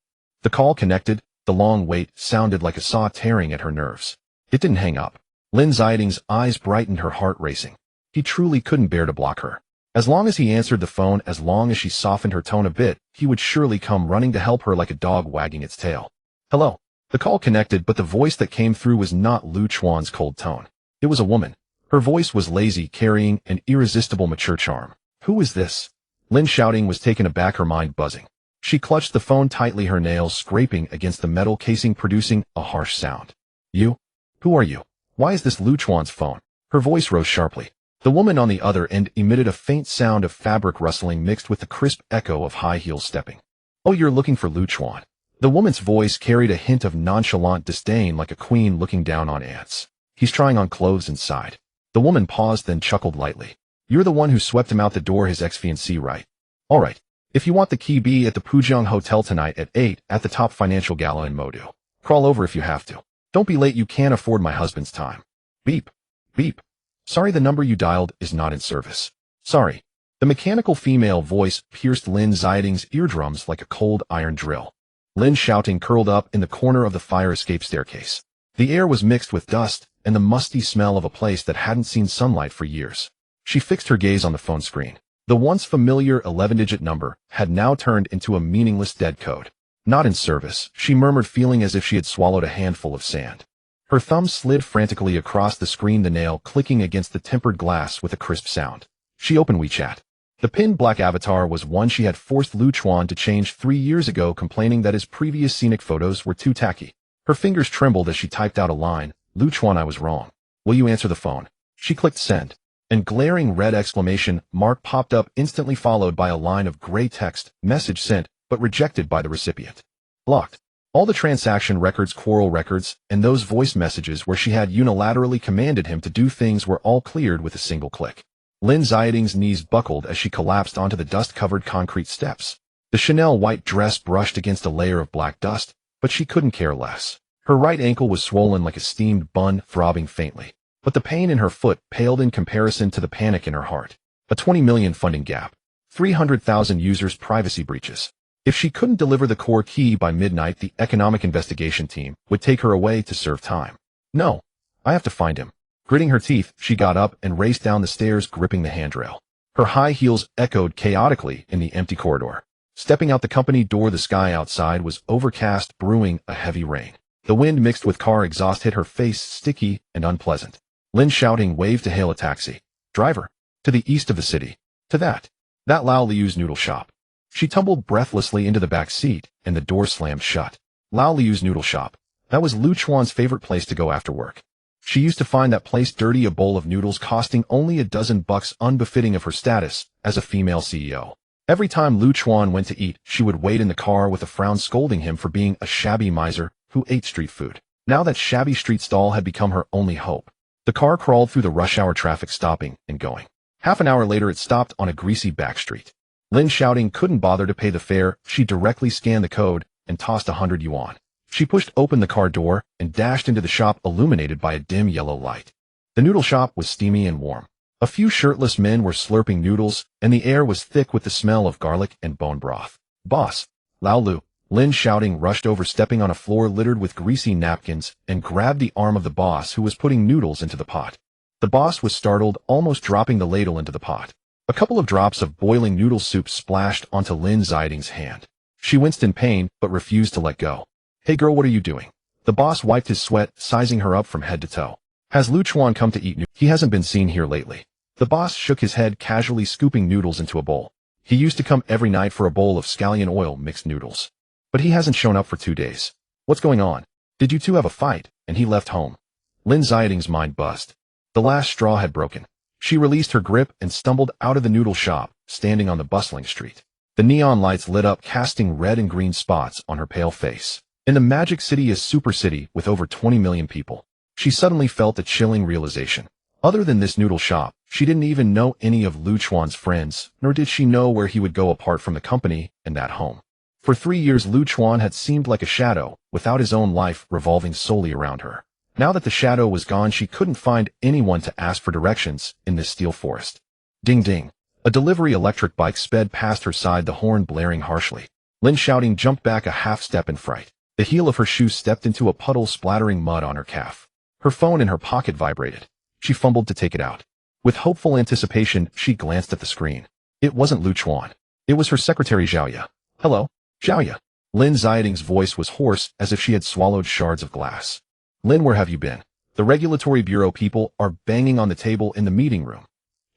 The call connected. The long wait sounded like a saw tearing at her nerves. It didn't hang up. Lin Xiaoting's eyes brightened, her heart racing. He truly couldn't bear to block her. As long as he answered the phone, as long as she softened her tone a bit, he would surely come running to help her like a dog wagging its tail. Hello. The call connected, but the voice that came through was not Lu Chuan's cold tone. It was a woman. Her voice was lazy, carrying an irresistible mature charm. Who is this? Lin Xiaoting was taken aback, her mind buzzing. She clutched the phone tightly, her nails scraping against the metal casing, producing a harsh sound. You? Who are you? Why is this Lu Chuan's phone? Her voice rose sharply. The woman on the other end emitted a faint sound of fabric rustling mixed with the crisp echo of high heels stepping. Oh, you're looking for Lu Chuan. The woman's voice carried a hint of nonchalant disdain, like a queen looking down on ants. He's trying on clothes inside. The woman paused, then chuckled lightly. You're the one who swept him out the door, his ex-fiancée, right? All right. If you want the key, be at the Pujiang Hotel tonight at 8 at the top financial gala in Modu. Crawl over if you have to. Don't be late, you can't afford my husband's time. Beep. Beep. Sorry, the number you dialed is not in service. Sorry. The mechanical female voice pierced Lin Xiaoting's eardrums like a cold iron drill. Lin Xiaoting curled up in the corner of the fire escape staircase. The air was mixed with dust and the musty smell of a place that hadn't seen sunlight for years. She fixed her gaze on the phone screen. The once familiar 11-digit number had now turned into a meaningless dead code. Not in service, she murmured, feeling as if she had swallowed a handful of sand. Her thumb slid frantically across the screen, the nail clicking against the tempered glass with a crisp sound. She opened WeChat. The pinned black avatar was one she had forced Lu Chuan to change 3 years ago, complaining that his previous scenic photos were too tacky. Her fingers trembled as she typed out a line. Lu Chuan, I was wrong. Will you answer the phone? She clicked send. An glaring red exclamation mark popped up, instantly followed by a line of gray text, message sent, but rejected by the recipient. Blocked. All the transaction records, quarrel records, and those voice messages where she had unilaterally commanded him to do things were all cleared with a single click. Lin Xiaoting's knees buckled as she collapsed onto the dust-covered concrete steps. The Chanel white dress brushed against a layer of black dust, but she couldn't care less. Her right ankle was swollen like a steamed bun, throbbing faintly. But the pain in her foot paled in comparison to the panic in her heart. A 20 million funding gap. 300,000 users' privacy breaches. If she couldn't deliver the core key by midnight, the economic investigation team would take her away to serve time. No, I have to find him. Gritting her teeth, she got up and raced down the stairs, gripping the handrail. Her high heels echoed chaotically in the empty corridor. Stepping out the company door, the sky outside was overcast, brewing a heavy rain. The wind mixed with car exhaust hit her face, sticky and unpleasant. Lin Xiaoting waved to hail a taxi. Driver. To the east of the city. To that Lao Liu's noodle shop. She tumbled breathlessly into the back seat, and the door slammed shut. Lao Liu's noodle shop. That was Lu Chuan's favorite place to go after work. She used to find that place dirty, a bowl of noodles costing only $12, unbefitting of her status as a female CEO. Every time Lu Chuan went to eat, she would wait in the car with a frown, scolding him for being a shabby miser who ate street food. Now that shabby street stall had become her only hope. The car crawled through the rush hour traffic, stopping and going. Half an hour later, it stopped on a greasy back street. Lin Xiaoting couldn't bother to pay the fare. She directly scanned the code and tossed 100 yuan. She pushed open the car door and dashed into the shop, illuminated by a dim yellow light. The noodle shop was steamy and warm. A few shirtless men were slurping noodles, and the air was thick with the smell of garlic and bone broth. Boss, Lao Lu. Lin Xiaoting rushed over, stepping on a floor littered with greasy napkins, and grabbed the arm of the boss who was putting noodles into the pot. The boss was startled, almost dropping the ladle into the pot. A couple of drops of boiling noodle soup splashed onto Lin Xiaoting's hand. She winced in pain, but refused to let go. Hey girl, what are you doing? The boss wiped his sweat, sizing her up from head to toe. Has Lu Chuan come to eat noodles? He hasn't been seen here lately. The boss shook his head, casually scooping noodles into a bowl. He used to come every night for a bowl of scallion oil mixed noodles. But he hasn't shown up for 2 days. What's going on? Did you two have a fight, and he left home? Lin Xiaoting's mind buzzed. The last straw had broken. She released her grip and stumbled out of the noodle shop, standing on the bustling street. The neon lights lit up, casting red and green spots on her pale face. In the Magic City, a super city with over 20 million people, she suddenly felt a chilling realization. Other than this noodle shop, she didn't even know any of Lu Chuan's friends, nor did she know where he would go apart from the company and that home. For 3 years, Lu Chuan had seemed like a shadow, without his own life revolving solely around her. Now that the shadow was gone, she couldn't find anyone to ask for directions in this steel forest. Ding ding. A delivery electric bike sped past her side, the horn blaring harshly. Lin Xiaoting jumped back a half step in fright. The heel of her shoe stepped into a puddle, splattering mud on her calf. Her phone in her pocket vibrated. She fumbled to take it out. With hopeful anticipation, she glanced at the screen. It wasn't Lu Chuan. It was her secretary, Xiaoya. Hello, Xiaoya. Lin Xiaoting's voice was hoarse, as if she had swallowed shards of glass. Lin, where have you been? The regulatory bureau people are banging on the table in the meeting room.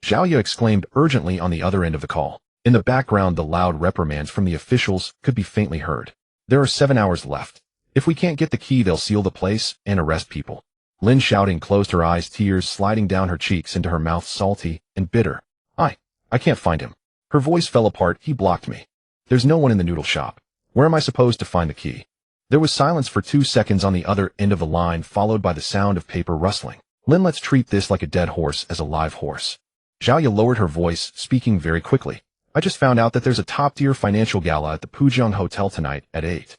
Xiaoya exclaimed urgently on the other end of the call. In the background, the loud reprimands from the officials could be faintly heard. There are 7 hours left. If we can't get the key, they'll seal the place and arrest people. Lin Xiaoting closed her eyes, tears sliding down her cheeks into her mouth, salty and bitter. I can't find him. Her voice fell apart. He blocked me. There's no one in the noodle shop. Where am I supposed to find the key? There was silence for 2 seconds on the other end of the line, followed by the sound of paper rustling. Lin, let's treat this like a dead horse as a live horse. Xiaoya lowered her voice, speaking very quickly. I just found out that there's a top-tier financial gala at the Pujiang Hotel tonight at 8.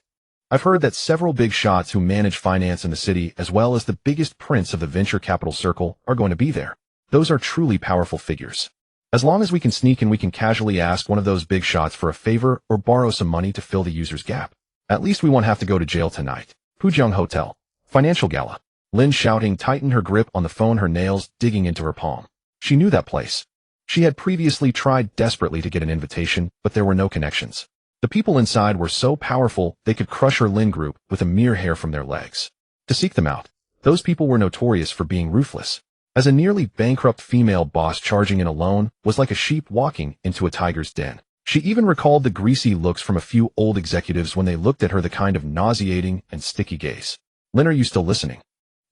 I've heard that several big shots who manage finance in the city, as well as the biggest prince of the venture capital circle, are going to be there. Those are truly powerful figures. As long as we can sneak in, we can casually ask one of those big shots for a favor or borrow some money to fill the user's gap. At least we won't have to go to jail tonight. Pujiang Hotel. Financial gala. Lin Xiaoting tightened her grip on the phone, her nails digging into her palm. She knew that place. She had previously tried desperately to get an invitation, but there were no connections. The people inside were so powerful they could crush her Lin group with a mere hair from their legs. To seek them out, those people were notorious for being ruthless. As a nearly bankrupt female boss, charging in alone was like a sheep walking into a tiger's den. She even recalled the greasy looks from a few old executives when they looked at her, the kind of nauseating and sticky gaze. Lin, are you still listening?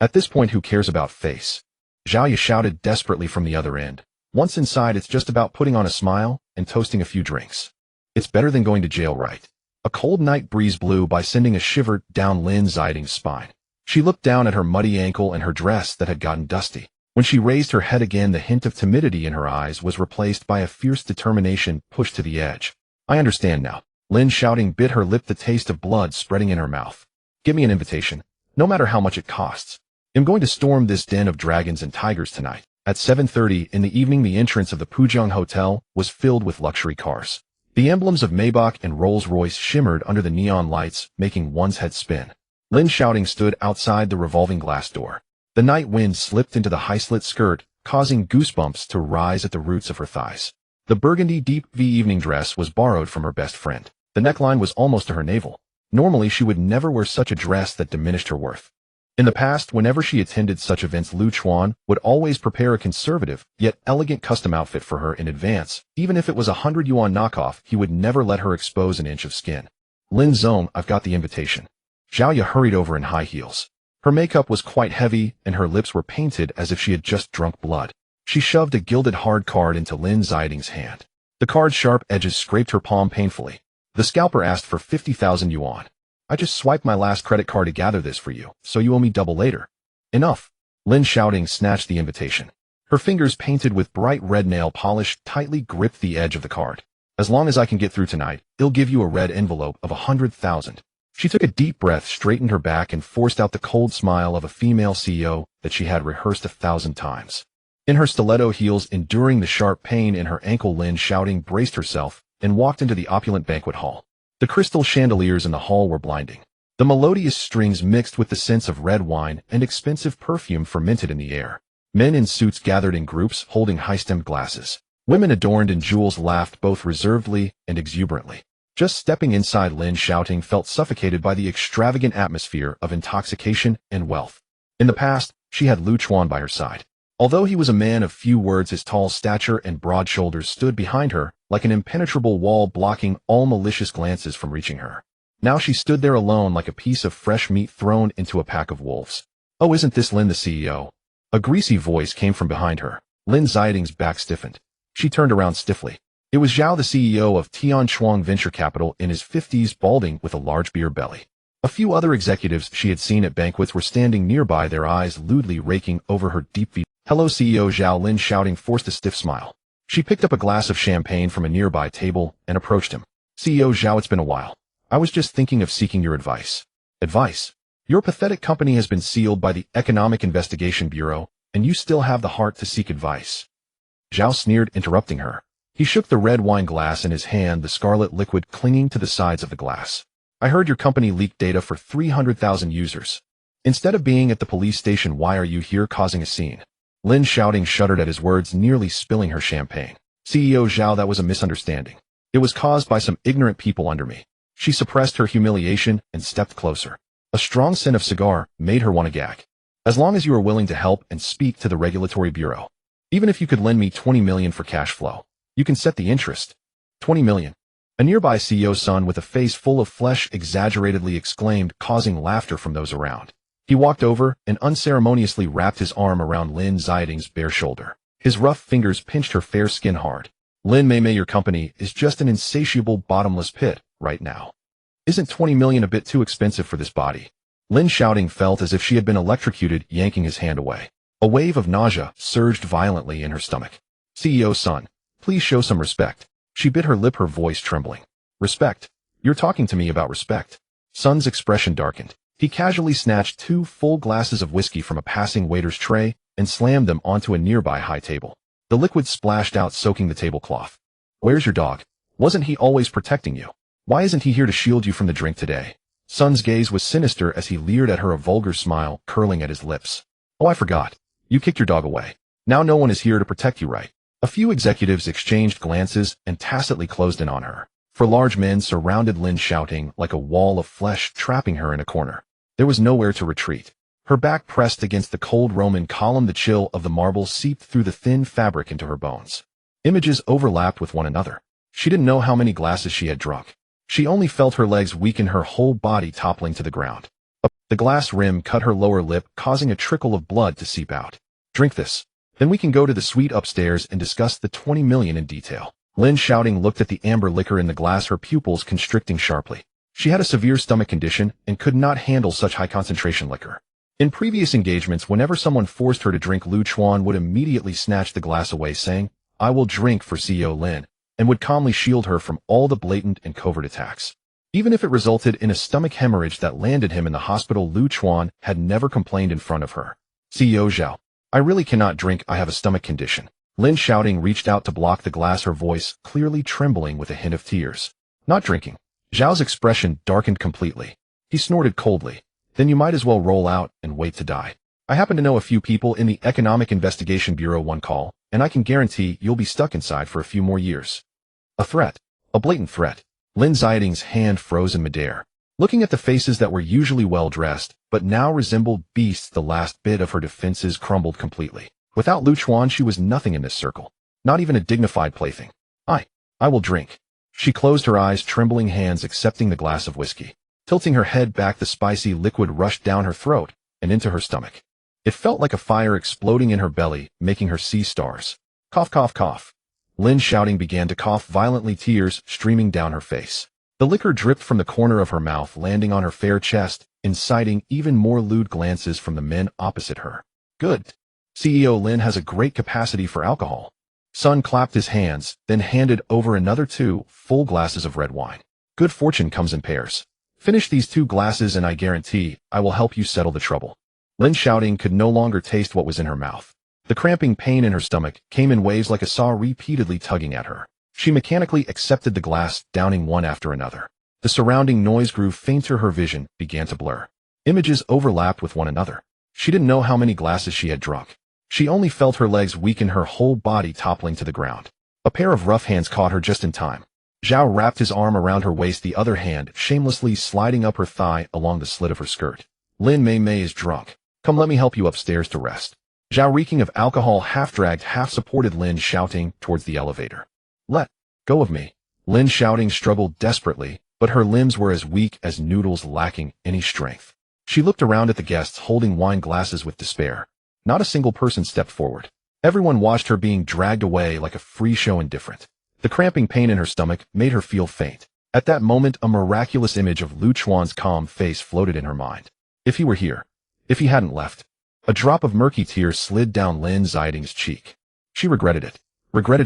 At this point, who cares about face? Xiaoya shouted desperately from the other end. Once inside, it's just about putting on a smile and toasting a few drinks. It's better than going to jail, right? A cold night breeze blew by, sending a shiver down Lin Xiaoting's spine. She looked down at her muddy ankle and her dress that had gotten dusty. When she raised her head again, the hint of timidity in her eyes was replaced by a fierce determination pushed to the edge. I understand now. Lin Xiaoting bit her lip, the taste of blood spreading in her mouth. Give me an invitation, no matter how much it costs. I'm going to storm this den of dragons and tigers tonight. At 7:30 in the evening, the entrance of the Pujiang Hotel was filled with luxury cars. The emblems of Maybach and Rolls-Royce shimmered under the neon lights, making one's head spin. Lin Xiaoting stood outside the revolving glass door. The night wind slipped into the high-slit skirt, causing goosebumps to rise at the roots of her thighs. The burgundy deep V evening dress was borrowed from her best friend. The neckline was almost to her navel. Normally, she would never wear such a dress that diminished her worth. In the past, whenever she attended such events, Chuan would always prepare a conservative, yet elegant custom outfit for her in advance. Even if it was a 100 yuan knockoff, he would never let her expose an inch of skin. Lin Zong, I've got the invitation. Zhao Ye hurried over in high heels. Her makeup was quite heavy, and her lips were painted as if she had just drunk blood. She shoved a gilded hard card into Lin Xiaoting's hand. The card's sharp edges scraped her palm painfully. The scalper asked for 50,000 yuan. I just swiped my last credit card to gather this for you, so you owe me double later. Enough. Lin Xiaoting snatched the invitation. Her fingers painted with bright red nail polish tightly gripped the edge of the card. As long as I can get through tonight, I'll give you a red envelope of 100,000. She took a deep breath, straightened her back, and forced out the cold smile of a female CEO that she had rehearsed 1,000 times. In her stiletto heels, enduring the sharp pain in her ankle, Lin Xiaoting braced herself and walked into the opulent banquet hall. The crystal chandeliers in the hall were blinding. The melodious strings mixed with the scents of red wine and expensive perfume fermented in the air. Men in suits gathered in groups, holding high-stemmed glasses. Women adorned in jewels laughed both reservedly and exuberantly. Just stepping inside, Lin Xiaoting felt suffocated by the extravagant atmosphere of intoxication and wealth. In the past, she had Chuan by her side. Although he was a man of few words, his tall stature and broad shoulders stood behind her like an impenetrable wall, blocking all malicious glances from reaching her. Now she stood there alone, like a piece of fresh meat thrown into a pack of wolves. Oh, isn't this Lin, the CEO? A greasy voice came from behind her. Lin Xiaoting's back stiffened. She turned around stiffly. It was Zhao, the CEO of Tianchuan Venture Capital, in his 50s, balding with a large beer belly. A few other executives she had seen at banquets were standing nearby, their eyes lewdly raking over her deep V. Hello, CEO Zhao. Lin Xiaoting forced a stiff smile. She picked up a glass of champagne from a nearby table and approached him. CEO Zhao, it's been a while. I was just thinking of seeking your advice. Advice? Your pathetic company has been sealed by the Economic Investigation Bureau, and you still have the heart to seek advice. Zhao sneered, interrupting her. He shook the red wine glass in his hand, the scarlet liquid clinging to the sides of the glass. I heard your company leaked data for 300,000 users. Instead of being at the police station, why are you here causing a scene? Lin Xiaoting shuddered at his words, nearly spilling her champagne. CEO Zhao, that was a misunderstanding. It was caused by some ignorant people under me. She suppressed her humiliation and stepped closer. A strong scent of cigar made her want to gag. As long as you are willing to help and speak to the regulatory bureau. Even if you could lend me 20 million for cash flow, you can set the interest. 20 million. A nearby CEO's son with a face full of flesh exaggeratedly exclaimed, causing laughter from those around. He walked over and unceremoniously wrapped his arm around Lin Xiaoting's bare shoulder. His rough fingers pinched her fair skin hard. Lin Mei, your company is just an insatiable bottomless pit right now. Isn't 20 million a bit too expensive for this body? Lin Xiaoting felt as if she had been electrocuted, yanking his hand away. A wave of nausea surged violently in her stomach. CEO's son, please show some respect. She bit her lip, her voice trembling. Respect? You're talking to me about respect? Son's expression darkened. He casually snatched 2 full glasses of whiskey from a passing waiter's tray and slammed them onto a nearby high table. The liquid splashed out, soaking the tablecloth. Where's your dog? Wasn't he always protecting you? Why isn't he here to shield you from the drink today? Son's gaze was sinister as he leered at her, a vulgar smile curling at his lips. Oh, I forgot. You kicked your dog away. Now no one is here to protect you, right? A few executives exchanged glances and tacitly closed in on her. 4 large men surrounded Lin Xiaoting like a wall of flesh, trapping her in a corner. There was nowhere to retreat. Her back pressed against the cold Roman column, the chill of the marble seeped through the thin fabric into her bones. Images overlapped with one another. She didn't know how many glasses she had drunk. She only felt her legs weaken, her whole body toppling to the ground. The glass rim cut her lower lip, causing a trickle of blood to seep out. Drink this. Then we can go to the suite upstairs and discuss the 20 million in detail. Lin Xiaoting looked at the amber liquor in the glass, her pupils constricting sharply. She had a severe stomach condition and could not handle such high concentration liquor. In previous engagements, whenever someone forced her to drink, Lu Chuan would immediately snatch the glass away, saying, "I will drink for CEO Lin," and would calmly shield her from all the blatant and covert attacks. Even if it resulted in a stomach hemorrhage that landed him in the hospital, Lu Chuan had never complained in front of her. "CEO Zhao, I really cannot drink, I have a stomach condition." Lin Xiaoting reached out to block the glass, her voice clearly trembling with a hint of tears. "Not drinking." Zhao's expression darkened completely. He snorted coldly. "Then you might as well roll out and wait to die. I happen to know a few people in the Economic Investigation Bureau. One call, and I can guarantee you'll be stuck inside for a few more years." A threat. A blatant threat. Lin Xiaoting's hand froze in midair. Looking at the faces that were usually well-dressed, but now resembled beasts, the last bit of her defenses crumbled completely. Without Lu Chuan, she was nothing in this circle. Not even a dignified plaything. I will drink." She closed her eyes, trembling hands accepting the glass of whiskey. Tilting her head back, the spicy liquid rushed down her throat and into her stomach. It felt like a fire exploding in her belly, making her see stars. Cough, cough, cough. Lin Xiaoting began to cough violently, tears streaming down her face. The liquor dripped from the corner of her mouth, landing on her fair chest, inciting even more lewd glances from the men opposite her. "Good. CEO Lin has a great capacity for alcohol." Sun clapped his hands, then handed over another 2 full glasses of red wine. "Good fortune comes in pairs. Finish these 2 glasses and I guarantee I will help you settle the trouble." Lin Xiaoting could no longer taste what was in her mouth. The cramping pain in her stomach came in waves like a saw repeatedly tugging at her. She mechanically accepted the glass, downing one after another. The surrounding noise grew fainter, her vision began to blur. Images overlapped with one another. She didn't know how many glasses she had drunk. She only felt her legs weaken, her whole body toppling to the ground. A pair of rough hands caught her just in time. Zhao wrapped his arm around her waist, the other hand shamelessly sliding up her thigh along the slit of her skirt. "Lin Mei is drunk. Come, let me help you upstairs to rest." Zhao, reeking of alcohol, half-dragged, half-supported Lin Xiaoting towards the elevator. "Let go of me." Lin Xiaoting struggled desperately, but her limbs were as weak as noodles, lacking any strength. She looked around at the guests holding wine glasses with despair. Not a single person stepped forward. Everyone watched her being dragged away like a free show, indifferent. The cramping pain in her stomach made her feel faint. At that moment, a miraculous image of Lu Chuan's calm face floated in her mind. If he were here. If he hadn't left. A drop of murky tears slid down Lin Xiaoting's cheek. She regretted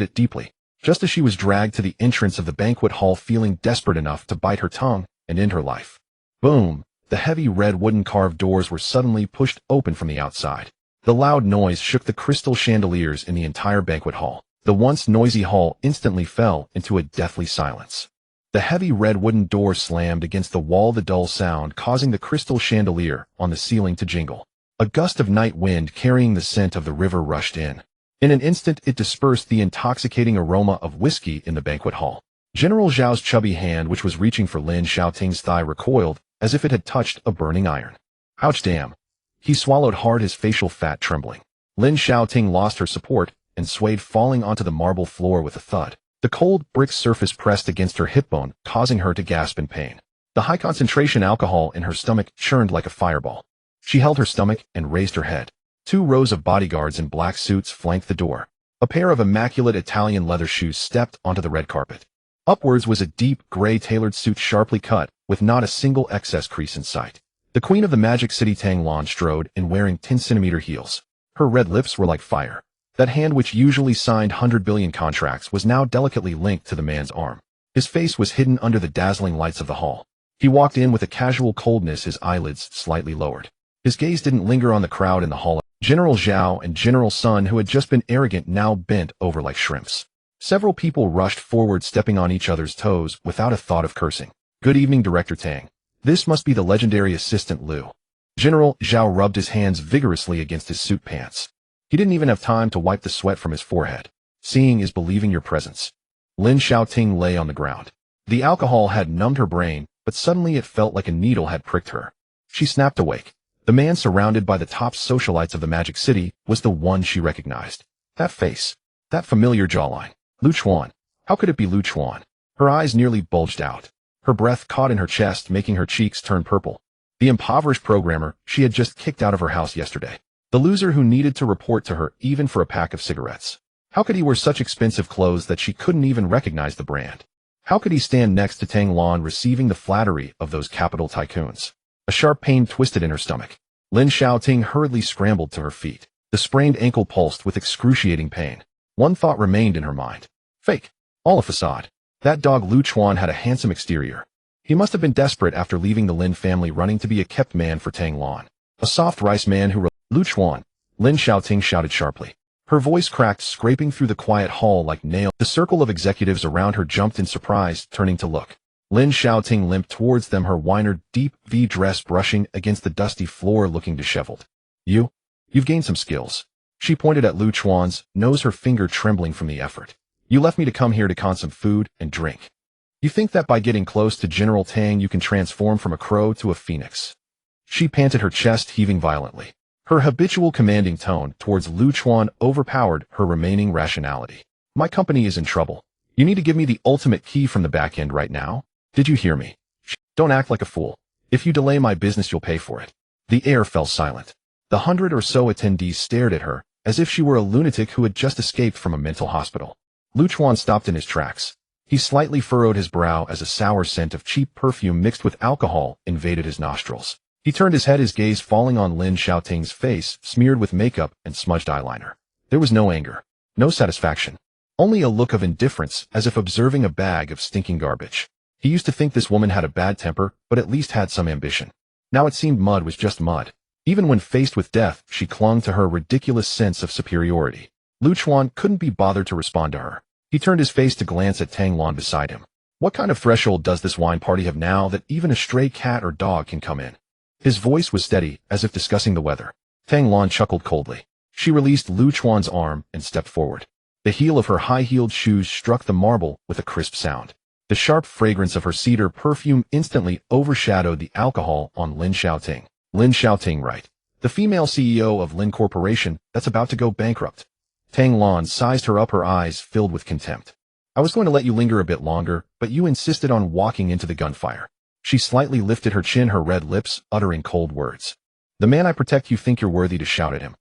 it deeply. Just as she was dragged to the entrance of the banquet hall, feeling desperate enough to bite her tongue and end her life. Boom! The heavy red wooden carved doors were suddenly pushed open from the outside. The loud noise shook the crystal chandeliers in the entire banquet hall. The once noisy hall instantly fell into a deathly silence. The heavy red wooden door slammed against the wall, the dull sound causing the crystal chandelier on the ceiling to jingle. A gust of night wind carrying the scent of the river rushed in. In an instant, it dispersed the intoxicating aroma of whiskey in the banquet hall. General Zhao's chubby hand, which was reaching for Lin Xiaoting's thigh, recoiled as if it had touched a burning iron. Ouch, damn. He swallowed hard, his facial fat trembling. Lin Xiaoting lost her support and swayed, falling onto the marble floor with a thud. The cold brick surface pressed against her hip bone, causing her to gasp in pain. The high-concentration alcohol in her stomach churned like a fireball. She held her stomach and raised her head. 2 rows of bodyguards in black suits flanked the door. A pair of immaculate Italian leather shoes stepped onto the red carpet. Upwards was a deep, gray tailored suit, sharply cut, with not a single excess crease in sight. The queen of the Magic City, Tang Lan, strode in wearing 10-centimeter heels. Her red lips were like fire. That hand, which usually signed 100 billion contracts, was now delicately linked to the man's arm. His face was hidden under the dazzling lights of the hall. He walked in with a casual coldness, his eyelids slightly lowered. His gaze didn't linger on the crowd in the hall. General Zhao and General Sun, who had just been arrogant, now bent over like shrimps. Several people rushed forward, stepping on each other's toes without a thought of cursing. "Good evening, Director Tang. This must be the legendary assistant Lu." General Zhao rubbed his hands vigorously against his suit pants. He didn't even have time to wipe the sweat from his forehead. "Seeing is believing, your presence." Lin Xiaoting lay on the ground. The alcohol had numbed her brain, but suddenly it felt like a needle had pricked her. She snapped awake. The man surrounded by the top socialites of the Magic City was the one she recognized. That face. That familiar jawline. Lu Chuan. How could it be Lu Chuan? Her eyes nearly bulged out. Her breath caught in her chest, making her cheeks turn purple. The impoverished programmer she had just kicked out of her house yesterday. The loser who needed to report to her even for a pack of cigarettes. How could he wear such expensive clothes that she couldn't even recognize the brand? How could he stand next to Tang Lan, receiving the flattery of those capital tycoons? A sharp pain twisted in her stomach. Lin Xiaoting hurriedly scrambled to her feet. The sprained ankle pulsed with excruciating pain. One thought remained in her mind. Fake. All a facade. That dog Lu Chuan had a handsome exterior. He must have been desperate after leaving the Lin family running to be a kept man for Tang Lan. A soft rice man who Lu Chuan. Lin Xiaoting shouted sharply. Her voice cracked, scraping through the quiet hall like nails. The circle of executives around her jumped in surprise, turning to look. Lin Xiaoting limped towards them, her winered, deep V dress brushing against the dusty floor, looking disheveled. You've gained some skills. She pointed at Lu Chuan's nose, her finger trembling from the effort. You left me to come here to con some food and drink. You think that by getting close to General Tang you can transform from a crow to a phoenix? She panted, her chest heaving violently. Her habitual commanding tone towards Lu Chuan overpowered her remaining rationality. My company is in trouble. You need to give me the ultimate key from the back end right now. Did you hear me? Don't act like a fool. If you delay my business, you'll pay for it. The air fell silent. The 100 or so attendees stared at her, as if she were a lunatic who had just escaped from a mental hospital. Lu Chuan stopped in his tracks. He slightly furrowed his brow as a sour scent of cheap perfume mixed with alcohol invaded his nostrils. He turned his head, his gaze falling on Lin Xiaoting's face, smeared with makeup and smudged eyeliner. There was no anger, no satisfaction, only a look of indifference, as if observing a bag of stinking garbage. He used to think this woman had a bad temper, but at least had some ambition. Now it seemed mud was just mud. Even when faced with death, she clung to her ridiculous sense of superiority. Lu Chuan couldn't be bothered to respond to her. He turned his face to glance at Tang Lan beside him. What kind of threshold does this wine party have now that even a stray cat or dog can come in? His voice was steady, as if discussing the weather. Tang Lan chuckled coldly. She released Lu Chuan's arm and stepped forward. The heel of her high-heeled shoes struck the marble with a crisp sound. The sharp fragrance of her cedar perfume instantly overshadowed the alcohol on Lin Xiaoting. Lin Xiaoting, right? The female CEO of Lin Corporation that's about to go bankrupt. Tang Lan sized her up, her eyes filled with contempt. I was going to let you linger a bit longer, but you insisted on walking into the gunfire. She slightly lifted her chin, her red lips uttering cold words. The man I protect, you think you're worthy to shout at him?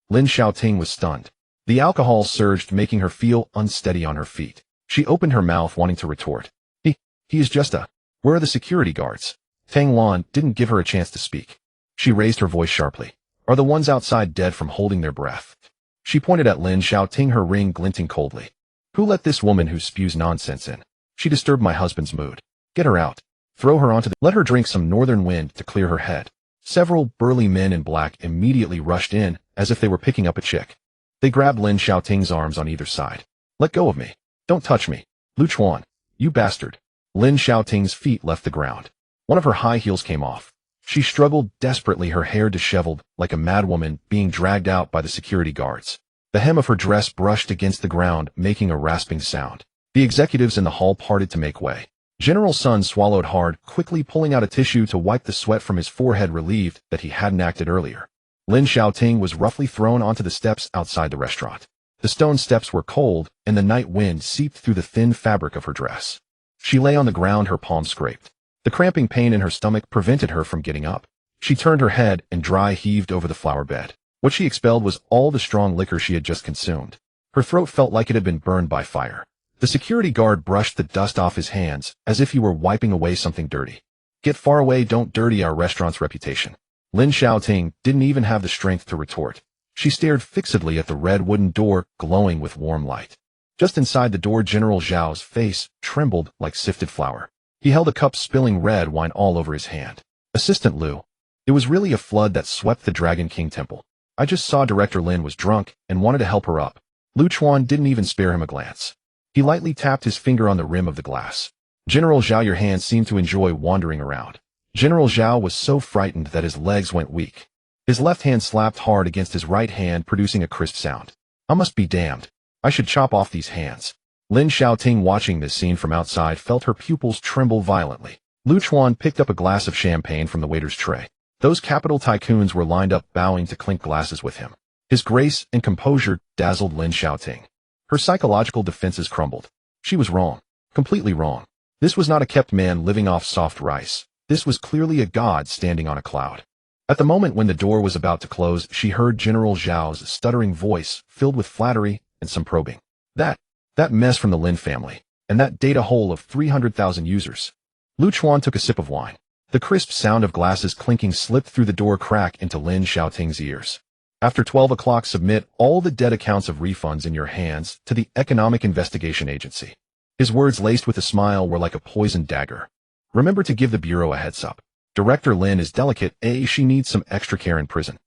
Lin Xiaoting was stunned. The alcohol surged, making her feel unsteady on her feet. She opened her mouth, wanting to retort. He is just a... Where are the security guards? Tang Lan didn't give her a chance to speak. She raised her voice sharply. Are the ones outside dead from holding their breath? She pointed at Lin Xiaoting, her ring glinting coldly. Who let this woman who spews nonsense in? She disturbed my husband's mood. Get her out. Throw her onto the... Let her drink some northern wind to clear her head. Several burly men in black immediately rushed in, as if they were picking up a chick. They grabbed Lin Xiaoting's arms on either side. Let go of me. Don't touch me. Lu Chuan. You bastard. Lin Xiaoting's feet left the ground. One of her high heels came off. She struggled desperately, her hair disheveled, like a madwoman being dragged out by the security guards. The hem of her dress brushed against the ground, making a rasping sound. The executives in the hall parted to make way. General Sun swallowed hard, quickly pulling out a tissue to wipe the sweat from his forehead, relieved that he hadn't acted earlier. Lin Xiaoting was roughly thrown onto the steps outside the restaurant. The stone steps were cold, and the night wind seeped through the thin fabric of her dress. She lay on the ground, her palms scraped. The cramping pain in her stomach prevented her from getting up. She turned her head and dry heaved over the flower bed. What she expelled was all the strong liquor she had just consumed. Her throat felt like it had been burned by fire. The security guard brushed the dust off his hands, as if he were wiping away something dirty. Get far away, don't dirty our restaurant's reputation. Lin Xiaoting didn't even have the strength to retort. She stared fixedly at the red wooden door, glowing with warm light. Just inside the door, General Zhao's face trembled like sifted flour. He held a cup, spilling red wine all over his hand. Assistant Lu. It was really a flood that swept the Dragon King Temple. I just saw Director Lin was drunk and wanted to help her up. Lu Chuan didn't even spare him a glance. He lightly tapped his finger on the rim of the glass. General Zhao, your hands seem to enjoy wandering around. General Zhao was so frightened that his legs went weak. His left hand slapped hard against his right hand, producing a crisp sound. I must be damned. I should chop off these hands. Lin Xiaoting, watching this scene from outside, felt her pupils tremble violently. Lu Chuan picked up a glass of champagne from the waiter's tray. Those capital tycoons were lined up, bowing to clink glasses with him. His grace and composure dazzled Lin Xiaoting. Her psychological defenses crumbled. She was wrong. Completely wrong. This was not a kept man living off soft rice. This was clearly a god standing on a cloud. At the moment when the door was about to close, she heard General Zhao's stuttering voice, filled with flattery and some probing. That mess from the Lin family, and that data hole of 300,000 users. Lu Chuan took a sip of wine. The crisp sound of glasses clinking slipped through the door crack into Lin Xiaoting's ears. After 12 o'clock, submit all the debt accounts of refunds in your hands to the Economic Investigation Agency. His words, laced with a smile, were like a poisoned dagger. Remember to give the bureau a heads up. Director Lin is delicate. She needs some extra care in prison.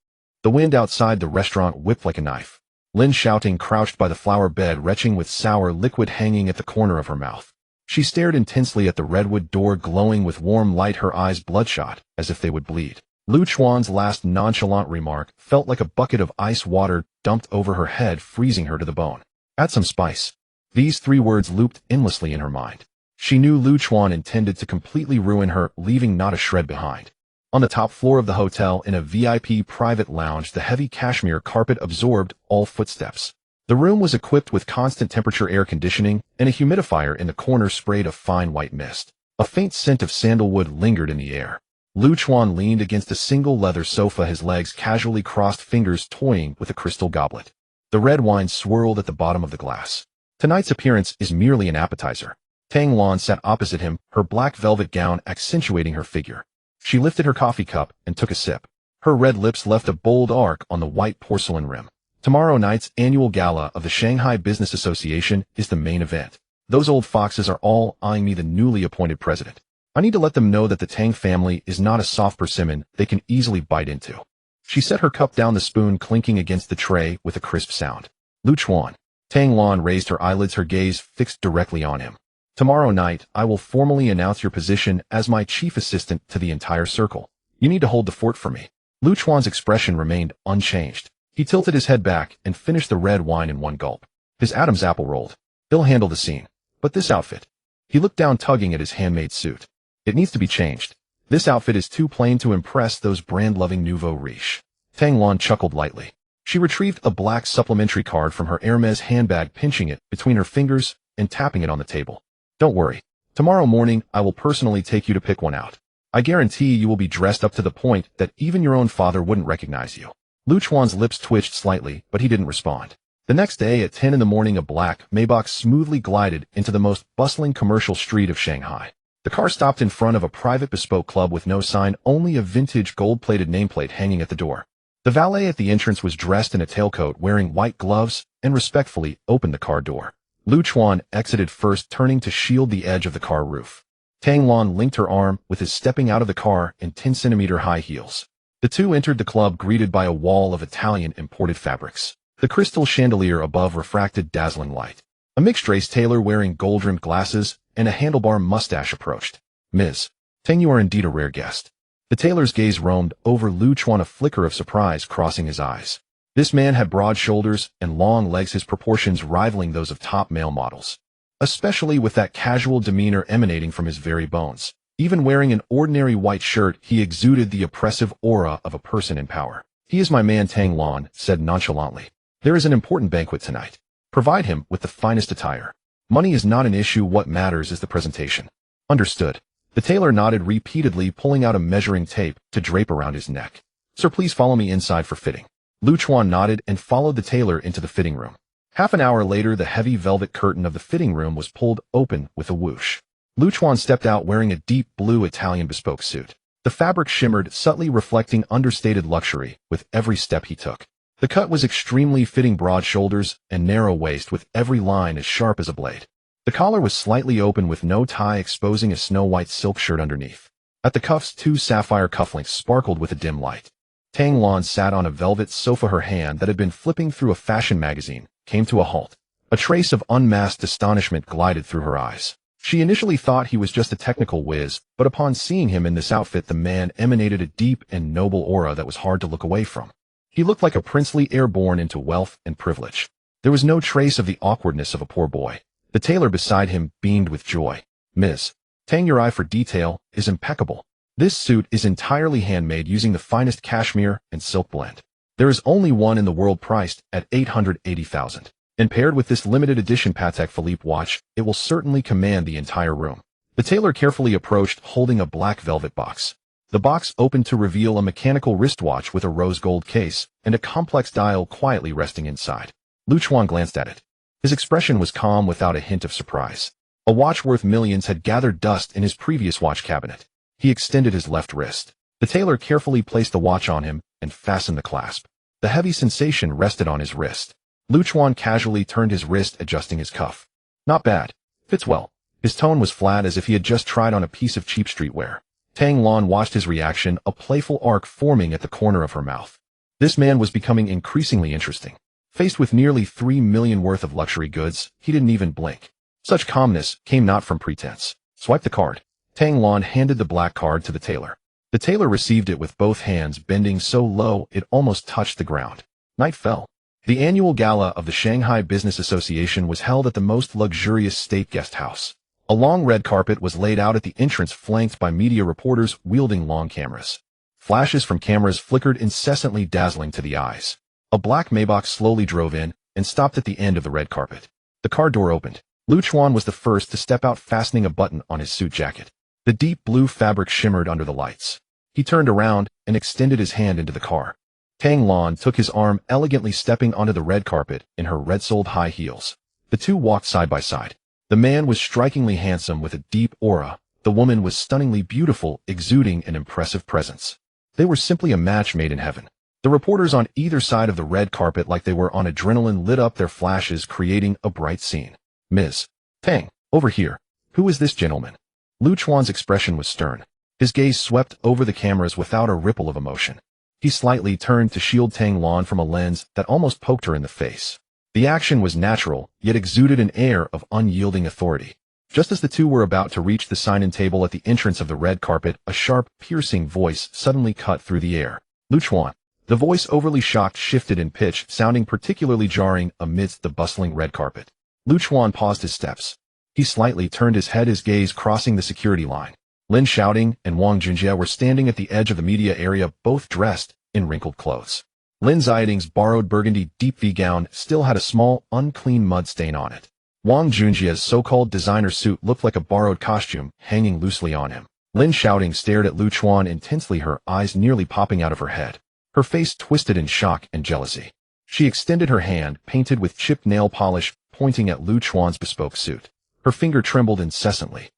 The wind outside the restaurant whipped like a knife. Lin Xiaoting crouched by the flower bed, retching with sour liquid hanging at the corner of her mouth. She stared intensely at the redwood door glowing with warm light, her eyes bloodshot, as if they would bleed. Lu Chuan's last nonchalant remark felt like a bucket of ice water dumped over her head, freezing her to the bone. Add some spice. These 3 words looped endlessly in her mind. She knew Lu Chuan intended to completely ruin her, leaving not a shred behind. On the top floor of the hotel, in a VIP private lounge, the heavy cashmere carpet absorbed all footsteps. The room was equipped with constant temperature air conditioning, and a humidifier in the corner sprayed a fine white mist. A faint scent of sandalwood lingered in the air. Lu Chuan leaned against a single leather sofa, his legs casually crossed, fingers toying with a crystal goblet. The red wine swirled at the bottom of the glass. Tonight's appearance is merely an appetizer. Tang Lan sat opposite him, her black velvet gown accentuating her figure. She lifted her coffee cup and took a sip. Her red lips left a bold arc on the white porcelain rim. Tomorrow night's annual gala of the Shanghai Business Association is the main event. Those old foxes are all eyeing me, the newly appointed president. I need to let them know that the Tang family is not a soft persimmon they can easily bite into. She set her cup down, the spoon clinking against the tray with a crisp sound. Lu Chuan. Tang Lan raised her eyelids, her gaze fixed directly on him. Tomorrow night, I will formally announce your position as my chief assistant to the entire circle. You need to hold the fort for me. Lu Chuan's expression remained unchanged. He tilted his head back and finished the red wine in one gulp. His Adam's apple rolled. He'll handle the scene. But this outfit. He looked down, tugging at his handmade suit. It needs to be changed. This outfit is too plain to impress those brand-loving nouveau riche. Tang Lan chuckled lightly. She retrieved a black supplementary card from her Hermes handbag, pinching it between her fingers and tapping it on the table. Don't worry. Tomorrow morning, I will personally take you to pick one out. I guarantee you will be dressed up to the point that even your own father wouldn't recognize you. Lu Chuan's lips twitched slightly, but he didn't respond. The next day at 10 in the morning, a black Maybach smoothly glided into the most bustling commercial street of Shanghai. The car stopped in front of a private bespoke club with no sign, only a vintage gold-plated nameplate hanging at the door. The valet at the entrance was dressed in a tailcoat, wearing white gloves, and respectfully opened the car door. Lu Chuan exited first, turning to shield the edge of the car roof. Tang Lan linked her arm with his stepping out of the car in 10-centimeter high heels. The two entered the club, greeted by a wall of Italian imported fabrics. The crystal chandelier above refracted dazzling light. A mixed-race tailor wearing gold-rimmed glasses and a handlebar mustache approached. Ms. Tang, you are indeed a rare guest. The tailor's gaze roamed over Lu Chuan, a flicker of surprise crossing his eyes. This man had broad shoulders and long legs, his proportions rivaling those of top male models. Especially with that casual demeanor emanating from his very bones. Even wearing an ordinary white shirt, he exuded the oppressive aura of a person in power. He is my man, Tang Lan said nonchalantly. There is an important banquet tonight. Provide him with the finest attire. Money is not an issue, what matters is the presentation. Understood. The tailor nodded repeatedly, pulling out a measuring tape to drape around his neck. Sir, please follow me inside for fitting. Lu Chuan nodded and followed the tailor into the fitting room. Half an hour later, the heavy velvet curtain of the fitting room was pulled open with a whoosh. Lu Chuan stepped out wearing a deep blue Italian bespoke suit. The fabric shimmered, subtly reflecting understated luxury with every step he took. The cut was extremely fitting, broad shoulders and narrow waist with every line as sharp as a blade. The collar was slightly open with no tie, exposing a snow-white silk shirt underneath. At the cuffs, 2 sapphire cufflinks sparkled with a dim light. Tang Lan sat on a velvet sofa, her hand that had been flipping through a fashion magazine came to a halt. A trace of unmasked astonishment glided through her eyes. She initially thought he was just a technical whiz, but upon seeing him in this outfit, the man emanated a deep and noble aura that was hard to look away from. He looked like a princely heir born into wealth and privilege. There was no trace of the awkwardness of a poor boy. The tailor beside him beamed with joy. Ms. Tang, your eye for detail is impeccable. This suit is entirely handmade using the finest cashmere and silk blend. There is only one in the world, priced at 880,000. And paired with this limited edition Patek Philippe watch, it will certainly command the entire room. The tailor carefully approached, holding a black velvet box. The box opened to reveal a mechanical wristwatch with a rose gold case and a complex dial quietly resting inside. Lu Chuan glanced at it. His expression was calm without a hint of surprise. A watch worth millions had gathered dust in his previous watch cabinet. He extended his left wrist. The tailor carefully placed the watch on him and fastened the clasp. The heavy sensation rested on his wrist. Lu Chuan casually turned his wrist, adjusting his cuff. Not bad. Fits well. His tone was flat, as if he had just tried on a piece of cheap streetwear. Tang Lan watched his reaction, a playful arc forming at the corner of her mouth. This man was becoming increasingly interesting. Faced with nearly 3 million worth of luxury goods, he didn't even blink. Such calmness came not from pretense. Swipe the card. Tang Lan handed the black card to the tailor. The tailor received it with both hands bending so low it almost touched the ground. Night fell. The annual gala of the Shanghai Business Association was held at the most luxurious state guest house. A long red carpet was laid out at the entrance, flanked by media reporters wielding long cameras. Flashes from cameras flickered incessantly, dazzling to the eyes. A black Maybach slowly drove in and stopped at the end of the red carpet. The car door opened. Lu Chuan was the first to step out, fastening a button on his suit jacket. The deep blue fabric shimmered under the lights. He turned around and extended his hand into the car. Tang Lan took his arm, elegantly stepping onto the red carpet in her red-soled high heels. The two walked side by side. The man was strikingly handsome with a deep aura. The woman was stunningly beautiful, exuding an impressive presence. They were simply a match made in heaven. The reporters on either side of the red carpet, like they were on adrenaline, lit up their flashes, creating a bright scene. Ms. Tang, over here. Who is this gentleman? Lu Chuan's expression was stern. His gaze swept over the cameras without a ripple of emotion. He slightly turned to shield Tang Lan from a lens that almost poked her in the face. The action was natural, yet exuded an air of unyielding authority. Just as the two were about to reach the sign-in table at the entrance of the red carpet, a sharp, piercing voice suddenly cut through the air. Lu Chuan. The voice, overly shocked, shifted in pitch, sounding particularly jarring amidst the bustling red carpet. Lu Chuan paused his steps. He slightly turned his head, his gaze crossing the security line. Lin Xiaoting and Wang Junjie were standing at the edge of the media area, both dressed in wrinkled clothes. Lin Xiaoting's borrowed burgundy deep V gown still had a small, unclean mud stain on it. Wang Junjie's so-called designer suit looked like a borrowed costume, hanging loosely on him. Lin Xiaoting stared at Lu Chuan intensely, her eyes nearly popping out of her head. Her face twisted in shock and jealousy. She extended her hand, painted with chipped nail polish, pointing at Lu Chuan's bespoke suit. Her finger trembled incessantly.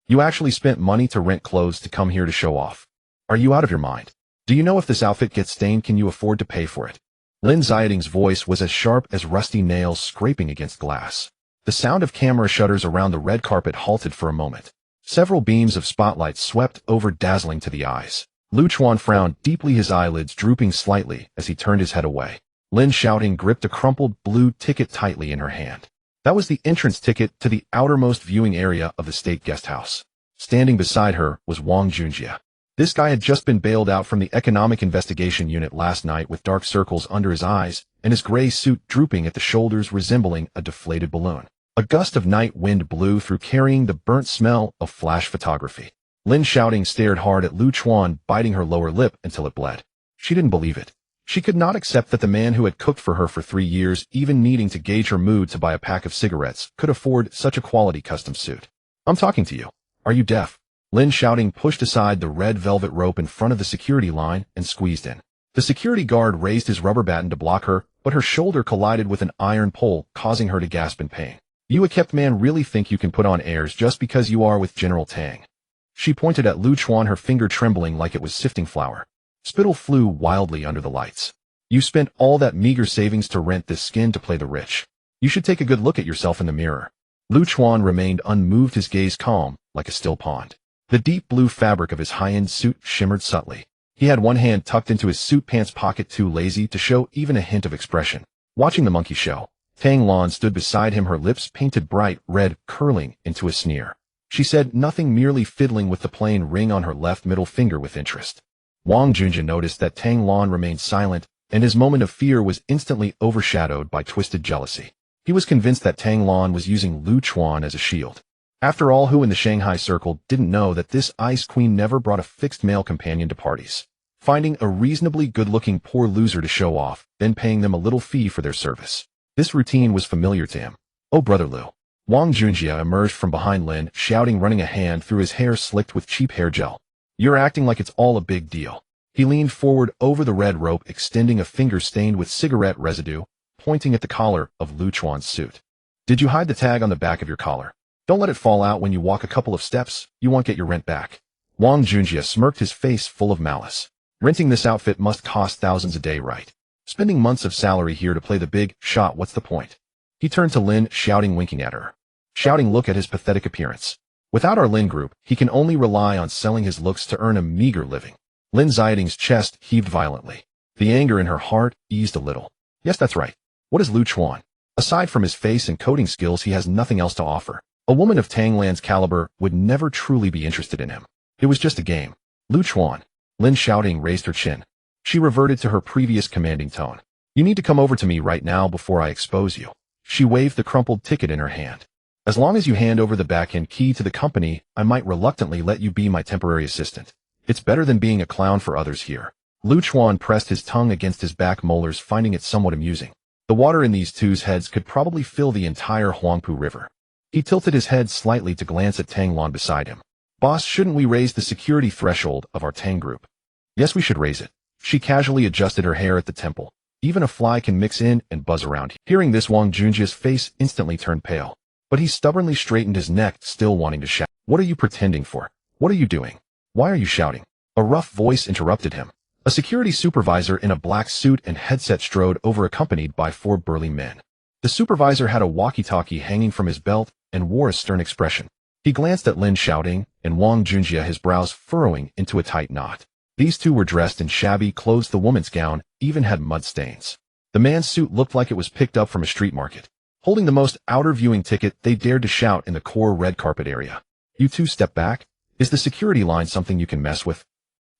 You actually spent money to rent clothes to come here to show off. Are you out of your mind? Do you know if this outfit gets stained, can you afford to pay for it? Lin Xiaoting's voice was as sharp as rusty nails scraping against glass. The sound of camera shutters around the red carpet halted for a moment. Several beams of spotlight swept over, dazzling to the eyes. Lu Chuan frowned deeply, his eyelids drooping slightly as he turned his head away. Lin Xiaoting gripped a crumpled blue ticket tightly in her hand. That was the entrance ticket to the outermost viewing area of the state guest house. Standing beside her was Wang Junjie. This guy had just been bailed out from the Economic Investigation Unit last night, with dark circles under his eyes and his gray suit drooping at the shoulders, resembling a deflated balloon. A gust of night wind blew through, carrying the burnt smell of flash photography. Lin Xiaoting stared hard at Lu Chuan, biting her lower lip until it bled. She didn't believe it. She could not accept that the man who had cooked for her for 3 years, even needing to gauge her mood to buy a pack of cigarettes, could afford such a quality custom suit. I'm talking to you. Are you deaf? Lin Xiaoting pushed aside the red velvet rope in front of the security line and squeezed in. The security guard raised his rubber baton to block her, but her shoulder collided with an iron pole, causing her to gasp in pain. You, a kept man, really think you can put on airs just because you are with General Tang? She pointed at Lu Chuan, her finger trembling like it was sifting flour. Spittle flew wildly under the lights. You spent all that meager savings to rent this skin to play the rich. You should take a good look at yourself in the mirror. Lu Chuan remained unmoved, his gaze calm, like a still pond. The deep blue fabric of his high-end suit shimmered subtly. He had one hand tucked into his suit pants pocket, too lazy to show even a hint of expression. Watching the monkey show, Tang Lan stood beside him, her lips painted bright red, curling into a sneer. She said nothing, merely fiddling with the plain ring on her left middle finger with interest. Wang Junjie noticed that Tang Lan remained silent, and his moment of fear was instantly overshadowed by twisted jealousy. He was convinced that Tang Lan was using Lu Chuan as a shield. After all, who in the Shanghai circle didn't know that this ice queen never brought a fixed male companion to parties? Finding a reasonably good-looking poor loser to show off, then paying them a little fee for their service. This routine was familiar to him. Oh, brother Lu. Wang Junjie emerged from behind Lin, shouting, running a hand through his hair slicked with cheap hair gel. You're acting like it's all a big deal. He leaned forward over the red rope, extending a finger stained with cigarette residue, pointing at the collar of Lu Chuan's suit. Did you hide the tag on the back of your collar? Don't let it fall out when you walk a couple of steps, you won't get your rent back. Wang Junjie smirked, his face full of malice. Renting this outfit must cost thousands a day, right? Spending months of salary here to play the big shot, what's the point? He turned to Lin Xiaoting, winking at her. Xiaoting, look at his pathetic appearance. Without our Lin group, he can only rely on selling his looks to earn a meager living. Lin Xiaoting's chest heaved violently. The anger in her heart eased a little. Yes, that's right. What is Lu Chuan? Aside from his face and coding skills, he has nothing else to offer. A woman of Tanglan's caliber would never truly be interested in him. It was just a game. Lu Chuan. Lin Xiaoting raised her chin. She reverted to her previous commanding tone. You need to come over to me right now before I expose you. She waved the crumpled ticket in her hand. As long as you hand over the back-end key to the company, I might reluctantly let you be my temporary assistant. It's better than being a clown for others here. Lu Chuan pressed his tongue against his back molars, finding it somewhat amusing. The water in these two's heads could probably fill the entire Huangpu River. He tilted his head slightly to glance at Tanglan beside him. Boss, shouldn't we raise the security threshold of our Tang group? Yes, we should raise it. She casually adjusted her hair at the temple. Even a fly can mix in and buzz around. Hearing this, Wang Junjie's face instantly turned pale. But he stubbornly straightened his neck, still wanting to shout. What are you pretending for? What are you doing? Why are you shouting? A rough voice interrupted him. A security supervisor in a black suit and headset strode over, accompanied by 4 burly men. The supervisor had a walkie-talkie hanging from his belt and wore a stern expression. He glanced at Lin Xiaoting and Wang Junjie, his brows furrowing into a tight knot. These two were dressed in shabby clothes. The woman's gown even had mud stains. The man's suit looked like it was picked up from a street market. Holding the most outer viewing ticket, they dared to shout in the core red carpet area. You two step back. Is the security line something you can mess with?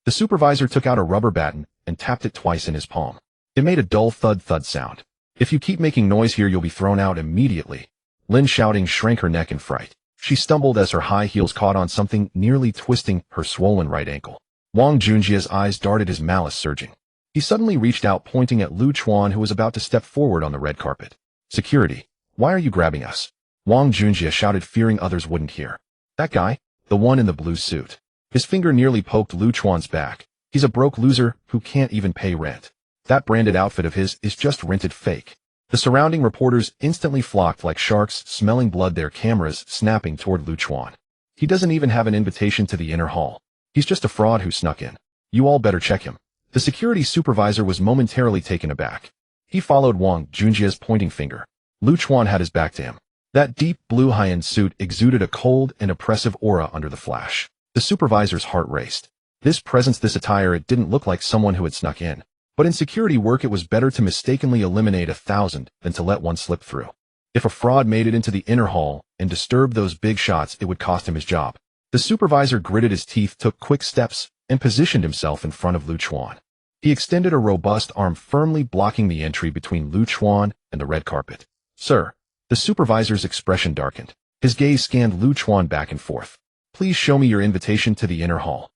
The supervisor took out a rubber baton and tapped it twice in his palm. It made a dull thud-thud sound. If you keep making noise here, you'll be thrown out immediately. Lin Xiaoting shrank her neck in fright. She stumbled as her high heels caught on something, nearly twisting her swollen right ankle. Wang Junjie's eyes darted, his malice surging. He suddenly reached out, pointing at Lu Chuan, who was about to step forward on the red carpet. Security. Why are you grabbing us? Wang Junjie shouted, fearing others wouldn't hear. That guy? The one in the blue suit. His finger nearly poked Lu Chuan's back. He's a broke loser who can't even pay rent. That branded outfit of his is just rented fake. The surrounding reporters instantly flocked like sharks, smelling blood, their cameras snapping toward Lu Chuan. He doesn't even have an invitation to the inner hall. He's just a fraud who snuck in. You all better check him. The security supervisor was momentarily taken aback. He followed Wang Junjie's pointing finger. Lu Chuan had his back to him. That deep blue high-end suit exuded a cold and oppressive aura under the flash. The supervisor's heart raced. This presence, this attire, it didn't look like someone who had snuck in. But in security work, it was better to mistakenly eliminate 1,000 than to let one slip through. If a fraud made it into the inner hall and disturbed those big shots, it would cost him his job. The supervisor gritted his teeth, took quick steps, and positioned himself in front of Lu Chuan. He extended a robust arm, firmly blocking the entry between Lu Chuan and the red carpet. Sir. The supervisor's expression darkened. His gaze scanned Lu Chuan back and forth. Please show me your invitation to the inner hall.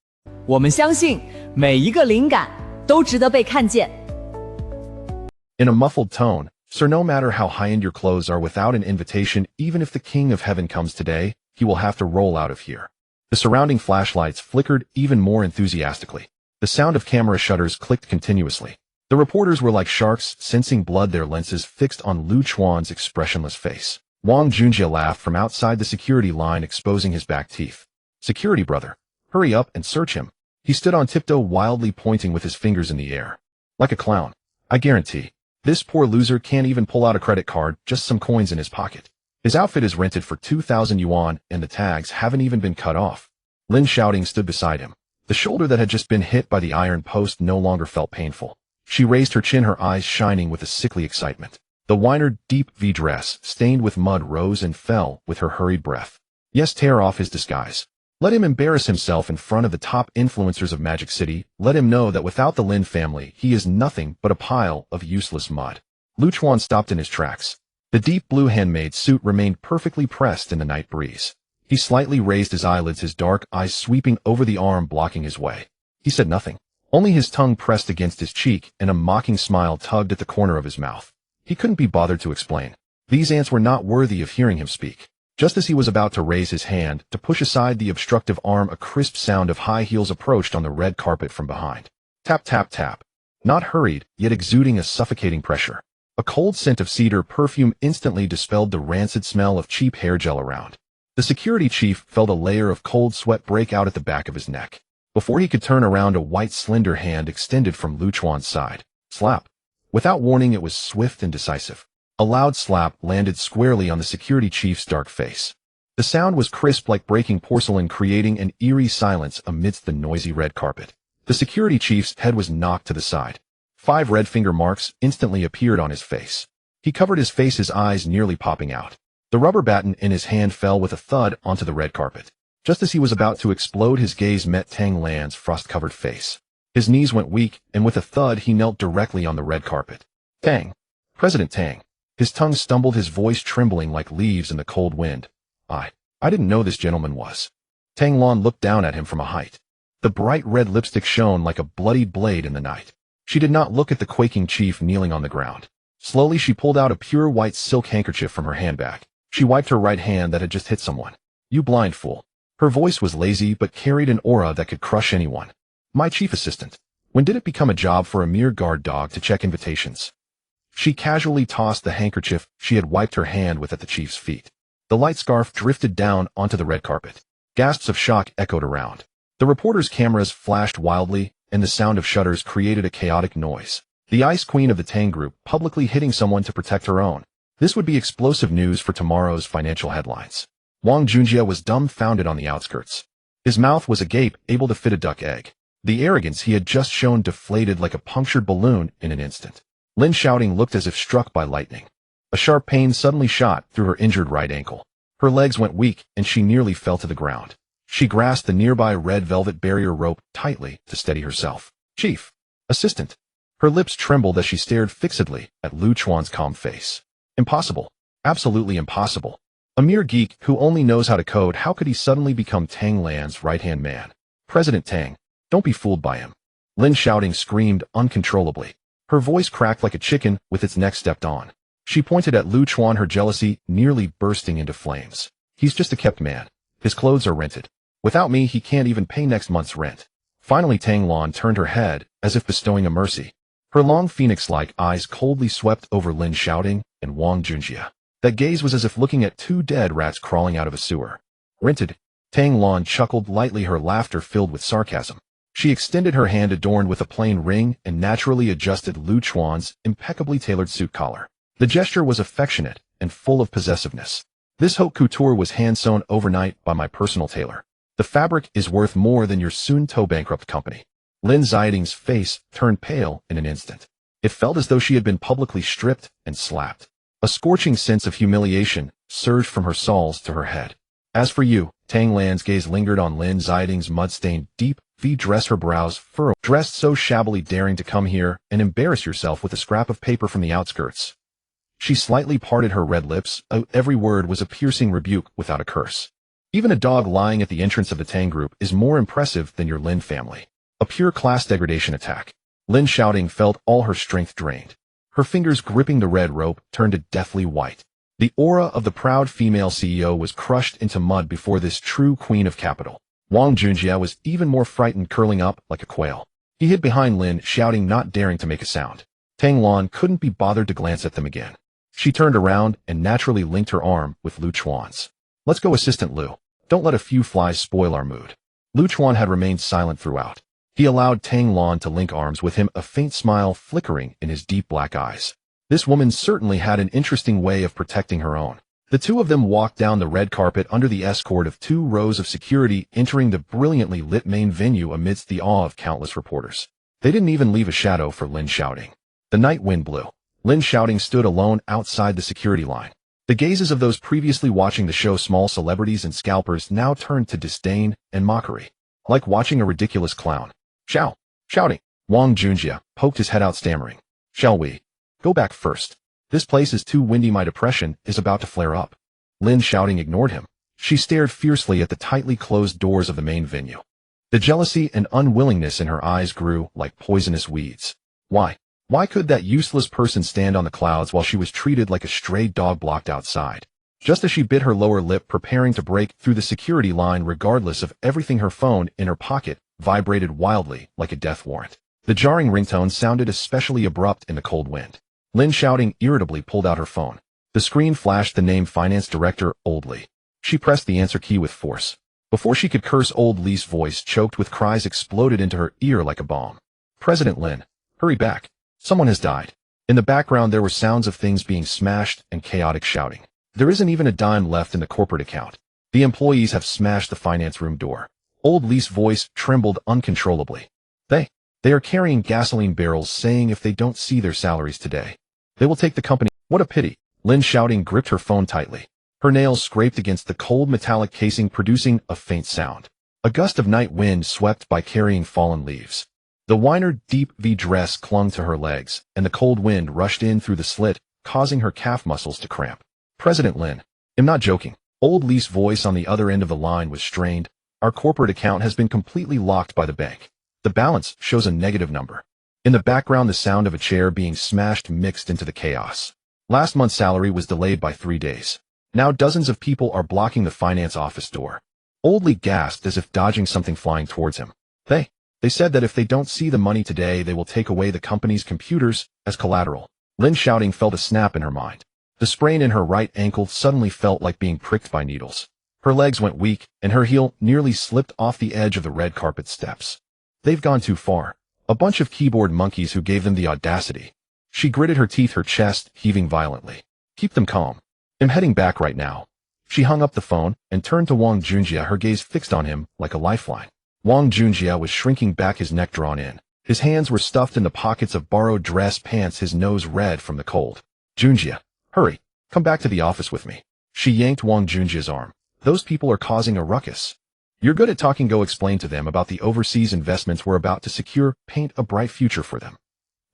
我们相信每一个灵感都值得被看见。 In a muffled tone, Sir, no matter how high-end your clothes are, without an invitation, even if the King of Heaven comes today, he will have to roll out of here. The surrounding flashlights flickered even more enthusiastically. The sound of camera shutters clicked continuously. The reporters were like sharks, sensing blood, their lenses fixed on Lu Chuan's expressionless face. Wang Junjie laughed from outside the security line, exposing his back teeth. Security brother, hurry up and search him. He stood on tiptoe, wildly pointing with his fingers in the air. Like a clown. I guarantee. This poor loser can't even pull out a credit card, just some coins in his pocket. His outfit is rented for 2,000 yuan and the tags haven't even been cut off. Lin Xiaoting stood beside him. The shoulder that had just been hit by the iron post no longer felt painful. She raised her chin, her eyes shining with a sickly excitement. The Weiner deep V dress, stained with mud, rose and fell with her hurried breath. Yes, tear off his disguise. Let him embarrass himself in front of the top influencers of Magic City. Let him know that without the Lin family, he is nothing but a pile of useless mud. Lu Chuan stopped in his tracks. The deep blue handmade suit remained perfectly pressed in the night breeze. He slightly raised his eyelids, his dark eyes sweeping over the arm blocking his way. He said nothing. Only his tongue pressed against his cheek and a mocking smile tugged at the corner of his mouth. He couldn't be bothered to explain. These ants were not worthy of hearing him speak. Just as he was about to raise his hand to push aside the obstructive arm, a crisp sound of high heels approached on the red carpet from behind. Tap, tap, tap. Not hurried, yet exuding a suffocating pressure. A cold scent of cedar perfume instantly dispelled the rancid smell of cheap hair gel around. The security chief felt a layer of cold sweat break out at the back of his neck. Before he could turn around, a white, slender hand extended from Lu Chuan's side. Slap. Without warning, it was swift and decisive. A loud slap landed squarely on the security chief's dark face. The sound was crisp like breaking porcelain, creating an eerie silence amidst the noisy red carpet. The security chief's head was knocked to the side. 5 red finger marks instantly appeared on his face. He covered his face, his eyes nearly popping out. The rubber baton in his hand fell with a thud onto the red carpet. Just as he was about to explode, his gaze met Tang Lan's frost-covered face. His knees went weak, and with a thud he knelt directly on the red carpet. Tang. President Tang. His tongue stumbled, his voice trembling like leaves in the cold wind. I didn't know this gentleman was. Tang Lan looked down at him from a height. The bright red lipstick shone like a bloodied blade in the night. She did not look at the quaking chief kneeling on the ground. Slowly she pulled out a pure white silk handkerchief from her handbag. She wiped her right hand that had just hit someone. You blind fool. Her voice was lazy but carried an aura that could crush anyone. My chief assistant. When did it become a job for a mere guard dog to check invitations? She casually tossed the handkerchief she had wiped her hand with at the chief's feet. The light scarf drifted down onto the red carpet. Gasps of shock echoed around. The reporters' cameras flashed wildly, and the sound of shutters created a chaotic noise. The Ice Queen of the Tang Group publicly hitting someone to protect her own. This would be explosive news for tomorrow's financial headlines. Wang Junjie was dumbfounded on the outskirts. His mouth was agape, able to fit a duck egg. The arrogance he had just shown deflated like a punctured balloon in an instant. Lin Xiaoting looked as if struck by lightning. A sharp pain suddenly shot through her injured right ankle. Her legs went weak, and she nearly fell to the ground. She grasped the nearby red velvet barrier rope tightly to steady herself. Chief. Assistant. Her lips trembled as she stared fixedly at Lu Chuan's calm face. Impossible. Absolutely impossible. A mere geek who only knows how to code, how could he suddenly become Tang Lan's right-hand man? President Tang. Don't be fooled by him. Lin Xiaoting screamed uncontrollably. Her voice cracked like a chicken with its neck stepped on. She pointed at Lu Chuan, her jealousy nearly bursting into flames. He's just a kept man. His clothes are rented. Without me, he can't even pay next month's rent. Finally, Tang Lan turned her head, as if bestowing a mercy. Her long phoenix-like eyes coldly swept over Lin Xiaoting and Wang Junjie. That gaze was as if looking at 2 dead rats crawling out of a sewer. Rented? Tang Lan chuckled lightly, her laughter filled with sarcasm. She extended her hand adorned with a plain ring and naturally adjusted Lu Chuan's impeccably tailored suit collar. The gesture was affectionate and full of possessiveness. This haute couture was hand-sewn overnight by my personal tailor. The fabric is worth more than your soon-to-bankrupt company. Lin Xiaoting's face turned pale in an instant. It felt as though she had been publicly stripped and slapped. A scorching sense of humiliation surged from her soles to her head. As for you, Tang Lan's gaze lingered on Lin Xiaoting's mud-stained, deep V-dress, her brows furrowed. Dressed so shabbily, daring to come here and embarrass yourself with a scrap of paper from the outskirts. She slightly parted her red lips. Every word was a piercing rebuke without a curse. Even a dog lying at the entrance of the Tang Group is more impressive than your Lin family. A pure class degradation attack. Lin Xiaoting felt all her strength drained. Her fingers gripping the red rope turned a deathly white. The aura of the proud female CEO was crushed into mud before this true queen of capital. Wang Junjie was even more frightened, curling up like a quail. He hid behind Lin Xiaoting, not daring to make a sound. Tang Lan couldn't be bothered to glance at them again. She turned around and naturally linked her arm with Lu Chuan's. Let's go, Assistant Lu. Don't let a few flies spoil our mood. Lu Chuan had remained silent throughout. He allowed Tang Lan to link arms with him, a faint smile flickering in his deep black eyes. This woman certainly had an interesting way of protecting her own. The two of them walked down the red carpet under the escort of 2 rows of security, entering the brilliantly lit main venue amidst the awe of countless reporters. They didn't even leave a shadow for Lin Xiaoting. The night wind blew. Lin Xiaoting stood alone outside the security line. The gazes of those previously watching the show, small celebrities and scalpers, now turned to disdain and mockery. Like watching a ridiculous clown. Shouting. Wang Junjie poked his head out, stammering. Shall we go back first? This place is too windy. My depression is about to flare up. Lin Xiaoting ignored him. She stared fiercely at the tightly closed doors of the main venue. The jealousy and unwillingness in her eyes grew like poisonous weeds. Why could that useless person stand on the clouds while she was treated like a stray dog blocked outside? Just as she bit her lower lip, preparing to break through the security line regardless of everything, her phone in her pocket vibrated wildly like a death warrant. The jarring ringtone sounded especially abrupt in the cold wind. Lin Xiaoting irritably pulled out her phone. The screen flashed the name Finance Director Old Li. She pressed the answer key with force. Before she could curse, old Li's voice, choked with cries, exploded into her ear like a bomb. President Lin, hurry back. Someone has died. In the background there were sounds of things being smashed and chaotic shouting. There isn't even a dime left in the corporate account. The employees have smashed the finance room door. Old Li's voice trembled uncontrollably. They are carrying gasoline barrels, saying if they don't see their salaries today, they will take the company. What a pity. Lin Xiaoting gripped her phone tightly. Her nails scraped against the cold metallic casing, producing a faint sound. A gust of night wind swept by, carrying fallen leaves. The Weiner deep V dress clung to her legs, and the cold wind rushed in through the slit, causing her calf muscles to cramp. President Lin, I'm not joking. Old Li's voice on the other end of the line was strained. Our corporate account has been completely locked by the bank. The balance shows a negative number. In the background, the sound of a chair being smashed mixed into the chaos. Last month's salary was delayed by 3 days. Now dozens of people are blocking the finance office door. Old Li gasped as if dodging something flying towards him. They said that if they don't see the money today, they will take away the company's computers as collateral. Lin Xiaoting felt a snap in her mind. The sprain in her right ankle suddenly felt like being pricked by needles. Her legs went weak, and her heel nearly slipped off the edge of the red carpet steps. They've gone too far. A bunch of keyboard monkeys who gave them the audacity. She gritted her teeth, her chest heaving violently. Keep them calm. I'm heading back right now. She hung up the phone and turned to Wang Junjie, her gaze fixed on him like a lifeline. Wang Junjie was shrinking back, his neck drawn in. His hands were stuffed in the pockets of borrowed dress pants, his nose red from the cold. Junjie, hurry. Come back to the office with me. She yanked Wang Junjie's arm. Those people are causing a ruckus. You're good at talking. Go explain to them about the overseas investments we're about to secure. Paint a bright future for them.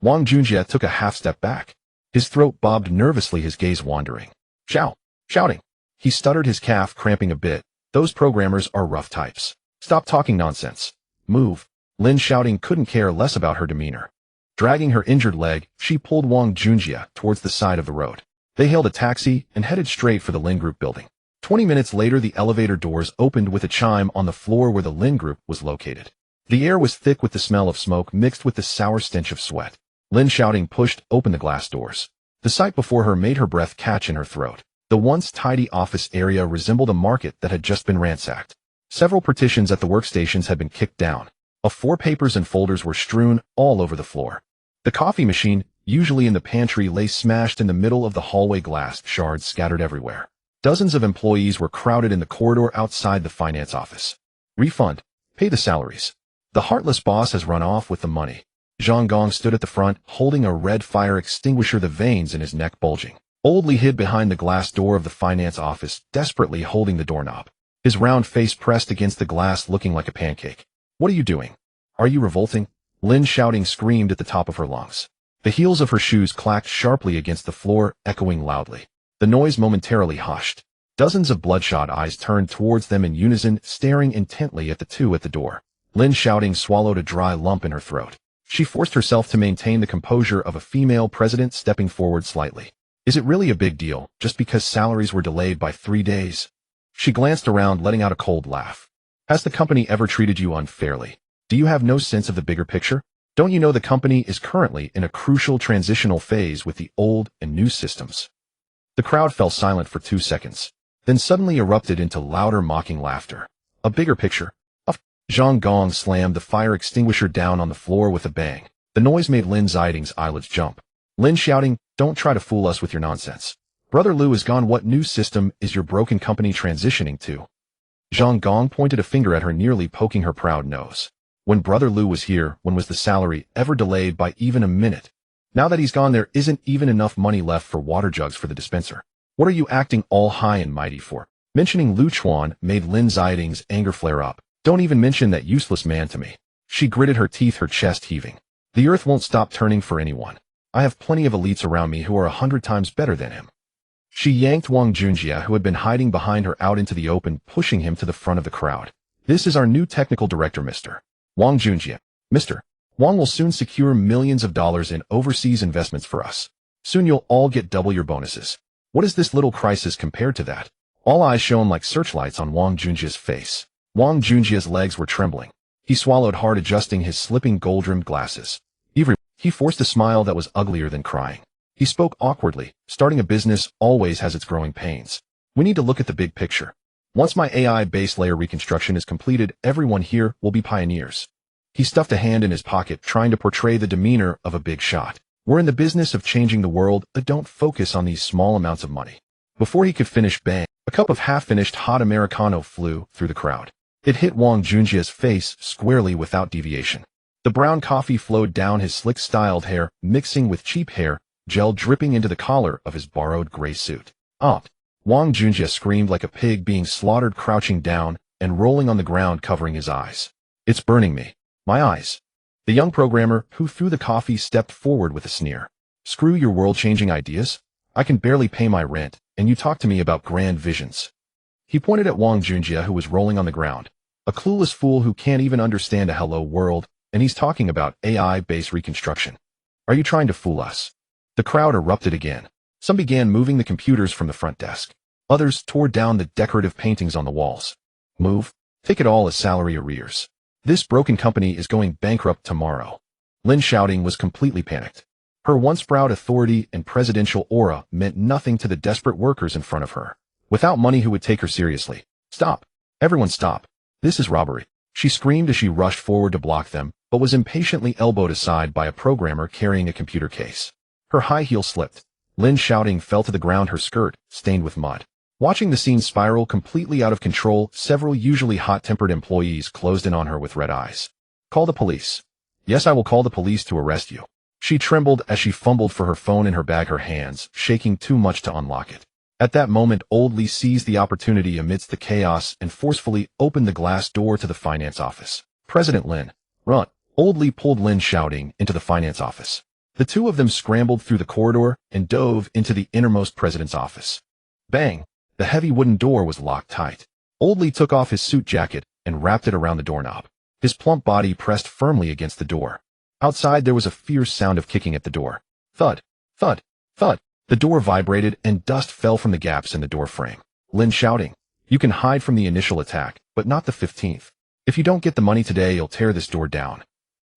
Wang Junjie took a half step back. His throat bobbed nervously, his gaze wandering. Shouting. He stuttered, his calf cramping a bit. Those programmers are rough types. Stop talking nonsense. Move. Lin Xiaoting couldn't care less about her demeanor. Dragging her injured leg, she pulled Wang Junjie towards the side of the road. They hailed a taxi and headed straight for the Lin Group building. 20 minutes later, the elevator doors opened with a chime on the floor where the Lin Group was located. The air was thick with the smell of smoke mixed with the sour stench of sweat. Lin Xiaoting pushed open the glass doors. The sight before her made her breath catch in her throat. The once tidy office area resembled a market that had just been ransacked. Several partitions at the workstations had been kicked down. A4 papers and folders were strewn all over the floor. The coffee machine, usually in the pantry, lay smashed in the middle of the hallway, glass shards scattered everywhere. Dozens of employees were crowded in the corridor outside the finance office. Refund. Pay the salaries. The heartless boss has run off with the money. Zhang Gong stood at the front, holding a red fire extinguisher, the veins in his neck bulging. Old Li hid behind the glass door of the finance office, desperately holding the doorknob. His round face pressed against the glass, looking like a pancake. What are you doing? Are you revolting? Lin Xiaoting screamed at the top of her lungs. The heels of her shoes clacked sharply against the floor, echoing loudly. The noise momentarily hushed. Dozens of bloodshot eyes turned towards them in unison, staring intently at the two at the door. Lin Xiaoting swallowed a dry lump in her throat. She forced herself to maintain the composure of a female president, stepping forward slightly. Is it really a big deal, just because salaries were delayed by 3 days? She glanced around, letting out a cold laugh. Has the company ever treated you unfairly? Do you have no sense of the bigger picture? Don't you know the company is currently in a crucial transitional phase with the old and new systems? The crowd fell silent for 2 seconds, then suddenly erupted into louder, mocking laughter. A bigger picture? Zhang Gong slammed the fire extinguisher down on the floor with a bang. The noise made Lin Xiaoting's eyelids jump. Lin Xiaoting, don't try to fool us with your nonsense. Brother Lu is gone. What new system is your broken company transitioning to? Zhang Gong pointed a finger at her, nearly poking her proud nose. When Brother Lu was here, when was the salary ever delayed by even a minute? Now that he's gone, there isn't even enough money left for water jugs for the dispenser. What are you acting all high and mighty for? Mentioning Lu Chuan made Lin Xiaoting's anger flare up. Don't even mention that useless man to me. She gritted her teeth, her chest heaving. The earth won't stop turning for anyone. I have plenty of elites around me who are 100 times better than him. She yanked Wang Junjie, who had been hiding behind her, out into the open, pushing him to the front of the crowd. This is our new technical director, Mr. Wang Junjie. Mr. Wang will soon secure millions of dollars in overseas investments for us. Soon you'll all get double your bonuses. What is this little crisis compared to that? All eyes shone like searchlights on Wang Junjie's face. Wang Junjie's legs were trembling. He swallowed hard, adjusting his slipping gold-rimmed glasses. He forced a smile that was uglier than crying. He spoke awkwardly. Starting a business always has its growing pains. We need to look at the big picture. Once my AI base layer reconstruction is completed, everyone here will be pioneers. He stuffed a hand in his pocket, trying to portray the demeanor of a big shot. We're in the business of changing the world, but don't focus on these small amounts of money. Before he could finish, bang, a cup of half-finished hot Americano flew through the crowd. It hit Wang Junjia's face squarely without deviation. The brown coffee flowed down his slick-styled hair, mixing with cheap hair gel dripping into the collar of his borrowed gray suit. Wang Junjia screamed like a pig being slaughtered, crouching down and rolling on the ground, covering his eyes. It's burning me. My eyes. The young programmer who threw the coffee stepped forward with a sneer. Screw your world-changing ideas. I can barely pay my rent, and you talk to me about grand visions. He pointed at Wang Junjia, who was rolling on the ground. A clueless fool who can't even understand a hello world, and he's talking about AI-based reconstruction. Are you trying to fool us? The crowd erupted again. Some began moving the computers from the front desk. Others tore down the decorative paintings on the walls. Move. Take it all as salary arrears. This broken company is going bankrupt tomorrow. Lin Xiaoting was completely panicked. Her once proud authority and presidential aura meant nothing to the desperate workers in front of her. Without money, who would take her seriously? Stop. Everyone stop. This is robbery. She screamed as she rushed forward to block them, but was impatiently elbowed aside by a programmer carrying a computer case. Her high heel slipped. Lin Xiaoting fell to the ground, her skirt stained with mud. Watching the scene spiral completely out of control, several usually hot-tempered employees closed in on her with red eyes. Call the police. Yes, I will call the police to arrest you. She trembled as she fumbled for her phone in her bag, her hands shaking too much to unlock it. At that moment, Old Li seized the opportunity amidst the chaos and forcefully opened the glass door to the finance office. President Lin, run. Old Li pulled Lin Xiaoting into the finance office. The two of them scrambled through the corridor and dove into the innermost president's office. Bang! The heavy wooden door was locked tight. Old Li took off his suit jacket and wrapped it around the doorknob. His plump body pressed firmly against the door. Outside, there was a fierce sound of kicking at the door. Thud, thud, thud. The door vibrated and dust fell from the gaps in the door frame. Lin Xiaoting, you can hide from the initial attack, but not the 15th. If you don't get the money today, you'll tear this door down.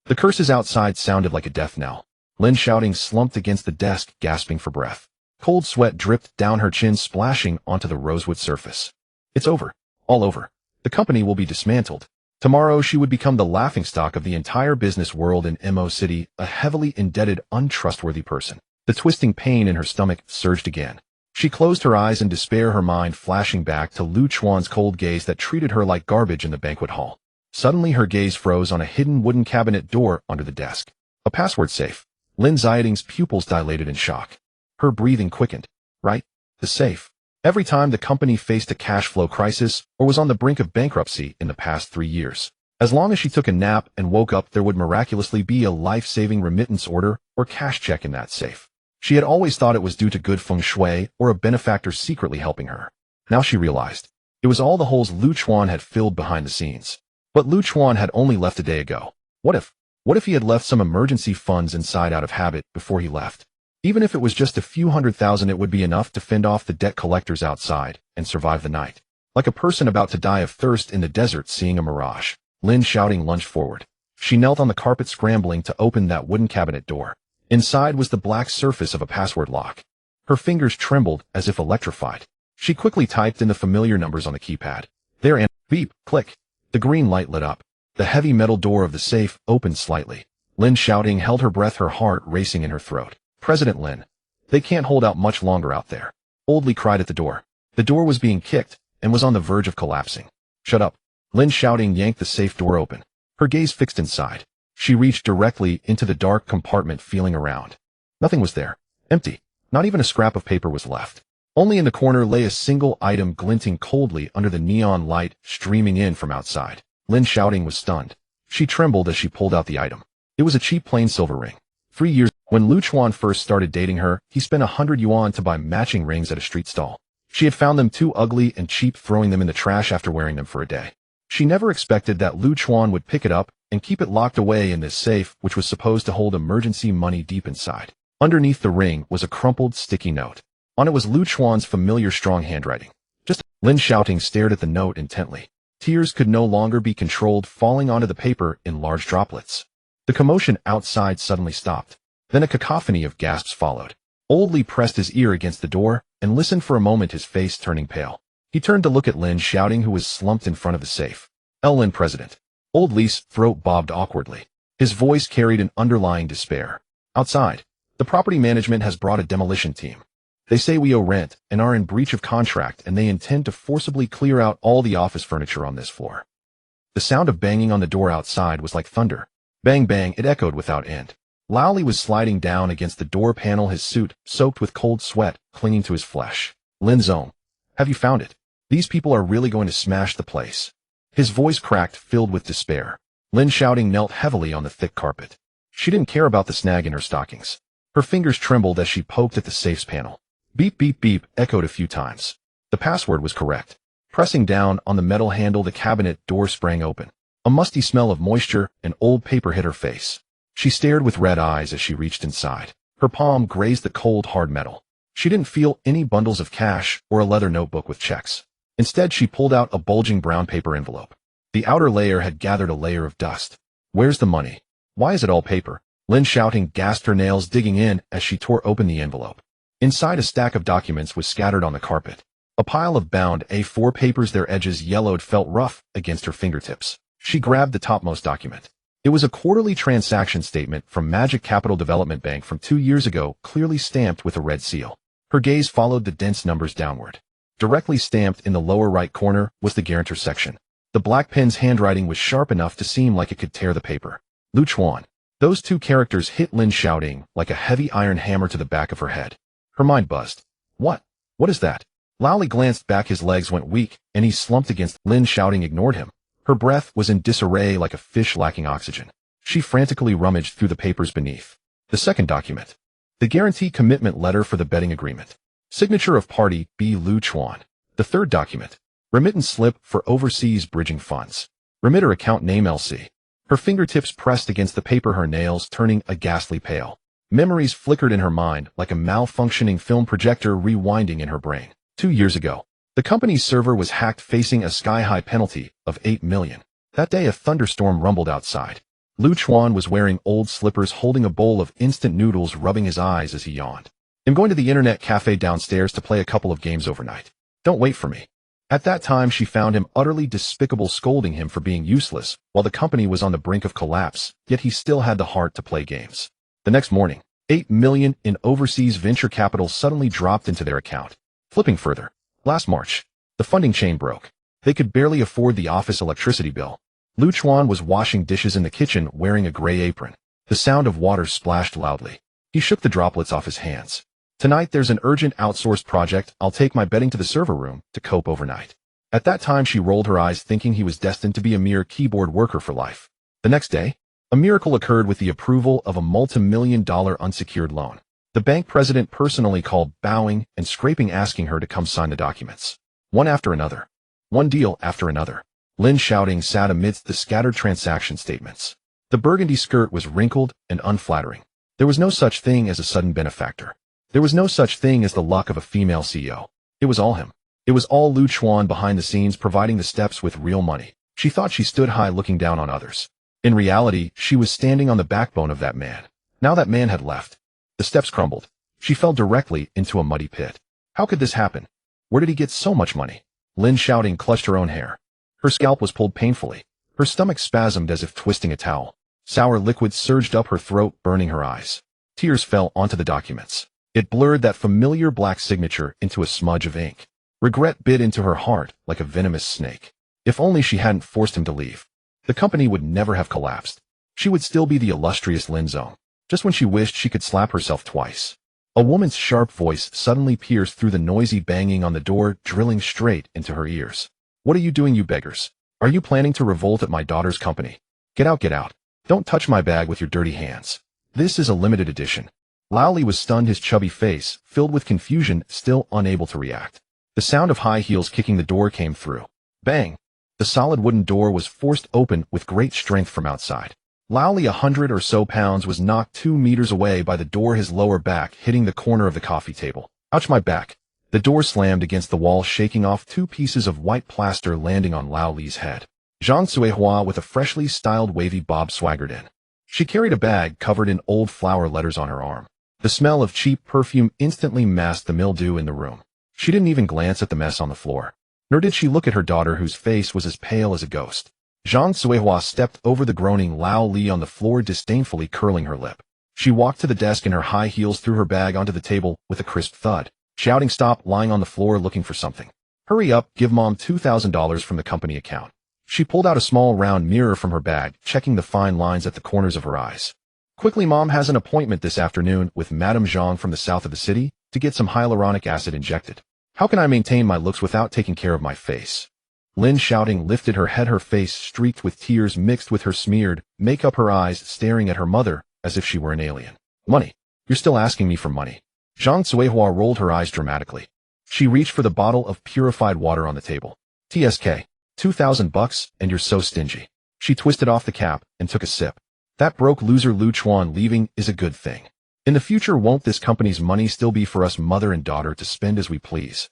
The curses outside sounded like a death knell. Lin Xiaoting slumped against the desk, gasping for breath. Cold sweat dripped down her chin, splashing onto the rosewood surface. It's over. All over. The company will be dismantled. Tomorrow she would become the laughingstock of the entire business world in Mo City, a heavily indebted, untrustworthy person. The twisting pain in her stomach surged again. She closed her eyes in despair, her mind flashing back to Lu Chuan's cold gaze that treated her like garbage in the banquet hall. Suddenly her gaze froze on a hidden wooden cabinet door under the desk. A password safe. Lin Xiaoting's pupils dilated in shock. Her breathing quickened. Right? The safe. Every time the company faced a cash flow crisis or was on the brink of bankruptcy in the past 3 years, as long as she took a nap and woke up, there would miraculously be a life-saving remittance order or cash check in that safe. She had always thought it was due to good feng shui or a benefactor secretly helping her. Now she realized. It was all the holes Lu Chuan had filled behind the scenes. But Lu Chuan had only left a day ago. What if he had left some emergency funds inside out of habit before he left? Even if it was just a few $100,000, it would be enough to fend off the debt collectors outside and survive the night. Like a person about to die of thirst in the desert seeing a mirage, Lin Xiaoting lunged forward. She knelt on the carpet, scrambling to open that wooden cabinet door. Inside was the black surface of a password lock. Her fingers trembled as if electrified. She quickly typed in the familiar numbers on the keypad. There, and beep, click. The green light lit up. The heavy metal door of the safe opened slightly. Lin Xiaoting held her breath, her heart racing in her throat. President Lin, they can't hold out much longer out there. Old Li cried at the door. The door was being kicked and was on the verge of collapsing. Shut up. Lin Xiaoting yanked the safe door open. Her gaze fixed inside. She reached directly into the dark compartment, feeling around. Nothing was there. Empty. Not even a scrap of paper was left. Only in the corner lay a single item, glinting coldly under the neon light streaming in from outside. Lin Xiaoting was stunned. She trembled as she pulled out the item. It was a cheap plain silver ring. 3 years when Lu Chuan first started dating her, he spent 100 yuan to buy matching rings at a street stall. She had found them too ugly and cheap, throwing them in the trash after wearing them for a day. She never expected that Lu Chuan would pick it up and keep it locked away in this safe, which was supposed to hold emergency money deep inside. Underneath the ring was a crumpled, sticky note. On it was Lu Chuan's familiar strong handwriting. Lin Xiaoting stared at the note intently. Tears could no longer be controlled, falling onto the paper in large droplets. The commotion outside suddenly stopped. Then a cacophony of gasps followed. Old Li pressed his ear against the door and listened for a moment, his face turning pale. He turned to look at Lin Xiaoting, who was slumped in front of the safe. Lin President. Old Li's throat bobbed awkwardly. His voice carried an underlying despair. Outside, the property management has brought a demolition team. They say we owe rent and are in breach of contract, and they intend to forcibly clear out all the office furniture on this floor. The sound of banging on the door outside was like thunder. Bang bang, it echoed without end. Li was sliding down against the door panel, his suit soaked with cold sweat, clinging to his flesh. Lin Zong, have you found it? These people are really going to smash the place. His voice cracked, filled with despair. Lin Xiaoting knelt heavily on the thick carpet. She didn't care about the snag in her stockings. Her fingers trembled as she poked at the safe's panel. Beep beep beep echoed a few times. The password was correct. Pressing down on the metal handle, the cabinet door sprang open. A musty smell of moisture and old paper hit her face. She stared with red eyes as she reached inside. Her palm grazed the cold, hard metal. She didn't feel any bundles of cash or a leather notebook with checks. Instead, she pulled out a bulging brown paper envelope. The outer layer had gathered a layer of dust. Where's the money? Why is it all paper? Lin Xiaoting gasped, her nails digging in as she tore open the envelope. Inside, a stack of documents was scattered on the carpet. A pile of bound A4 papers, their edges yellowed, felt rough against her fingertips. She grabbed the topmost document. It was a quarterly transaction statement from Magic Capital Development Bank from 2 years ago, clearly stamped with a red seal. Her gaze followed the dense numbers downward. Directly stamped in the lower right corner was the guarantor section. The black pen's handwriting was sharp enough to seem like it could tear the paper. Lu Chuan. Those two characters hit Lin Xiaoting like a heavy iron hammer to the back of her head. Her mind buzzed. What? What is that? Li glanced back, his legs went weak, and he slumped against. Lin Xiaoting ignored him. Her breath was in disarray like a fish lacking oxygen. She frantically rummaged through the papers beneath. The second document. The guarantee commitment letter for the betting agreement. Signature of party B. Lu Chuan. The third document. Remittance slip for overseas bridging funds. Remitter account name LC. Her fingertips pressed against the paper, her nails turning a ghastly pale. Memories flickered in her mind like a malfunctioning film projector rewinding in her brain. 2 years ago, the company's server was hacked, facing a sky-high penalty of 8 million. That day, a thunderstorm rumbled outside. Lu Chuan was wearing old slippers, holding a bowl of instant noodles, rubbing his eyes as he yawned. I'm going to the internet cafe downstairs to play a couple of games overnight. Don't wait for me. At that time, she found him utterly despicable, scolding him for being useless while the company was on the brink of collapse, yet he still had the heart to play games. The next morning, 8 million in overseas venture capital suddenly dropped into their account. Flipping further, last March, the funding chain broke. They could barely afford the office electricity bill. Lu Chuan was washing dishes in the kitchen wearing a gray apron. The sound of water splashed loudly. He shook the droplets off his hands. Tonight there's an urgent outsourced project. I'll take my betting to the server room to cope overnight. At that time, she rolled her eyes, thinking he was destined to be a mere keyboard worker for life. The next day, a miracle occurred with the approval of a multi-million-dollar unsecured loan. The bank president personally called, bowing and scraping, asking her to come sign the documents. One after another. One deal after another. Lin Xiaoting sat amidst the scattered transaction statements. The burgundy skirt was wrinkled and unflattering. There was no such thing as a sudden benefactor. There was no such thing as the luck of a female CEO. It was all him. It was all Lu Chuan behind the scenes, providing the steps with real money. She thought she stood high, looking down on others. In reality, she was standing on the backbone of that man. Now that man had left. The steps crumbled. She fell directly into a muddy pit. How could this happen? Where did he get so much money? Lin Xiaoting clutched her own hair. Her scalp was pulled painfully. Her stomach spasmed as if twisting a towel. Sour liquid surged up her throat, burning her eyes. Tears fell onto the documents. It blurred that familiar black signature into a smudge of ink. Regret bit into her heart like a venomous snake. If only she hadn't forced him to leave. The company would never have collapsed. She would still be the illustrious Lin Zong. Just when she wished she could slap herself twice. A woman's sharp voice suddenly pierced through the noisy banging on the door, drilling straight into her ears. What are you doing, you beggars? Are you planning to revolt at my daughter's company? Get out, get out. Don't touch my bag with your dirty hands. This is a limited edition. Li was stunned, his chubby face filled with confusion, still unable to react. The sound of high heels kicking the door came through. Bang! The solid wooden door was forced open with great strength from outside. Li, 100 or so pounds, was knocked 2 meters away by the door, his lower back hitting the corner of the coffee table. Ouch, my back. The door slammed against the wall, shaking off 2 pieces of white plaster, landing on Li's head. Zhang Suihua, with a freshly styled wavy bob, swaggered in. She carried a bag covered in old flower letters on her arm. The smell of cheap perfume instantly masked the mildew in the room. She didn't even glance at the mess on the floor. Nor did she look at her daughter, whose face was as pale as a ghost. Zhang Suihua stepped over the groaning Lao Li on the floor, disdainfully curling her lip. She walked to the desk and her high heels threw her bag onto the table with a crisp thud, shouting, "Stop lying on the floor looking for something. Hurry up, give Mom $2,000 from the company account." She pulled out a small round mirror from her bag, checking the fine lines at the corners of her eyes. "Quickly, Mom has an appointment this afternoon with Madame Zhang from the south of the city to get some hyaluronic acid injected. How can I maintain my looks without taking care of my face?" Lin Xiaoting lifted her head, her face streaked with tears mixed with her smeared makeup, her eyes staring at her mother as if she were an alien. "Money? You're still asking me for money?" Zhang Suihua rolled her eyes dramatically. She reached for the bottle of purified water on the table. "TSK, $2,000 and you're so stingy." She twisted off the cap and took a sip. "That broke loser Lu Chuan leaving is a good thing. In the future, won't this company's money still be for us mother and daughter to spend as we please?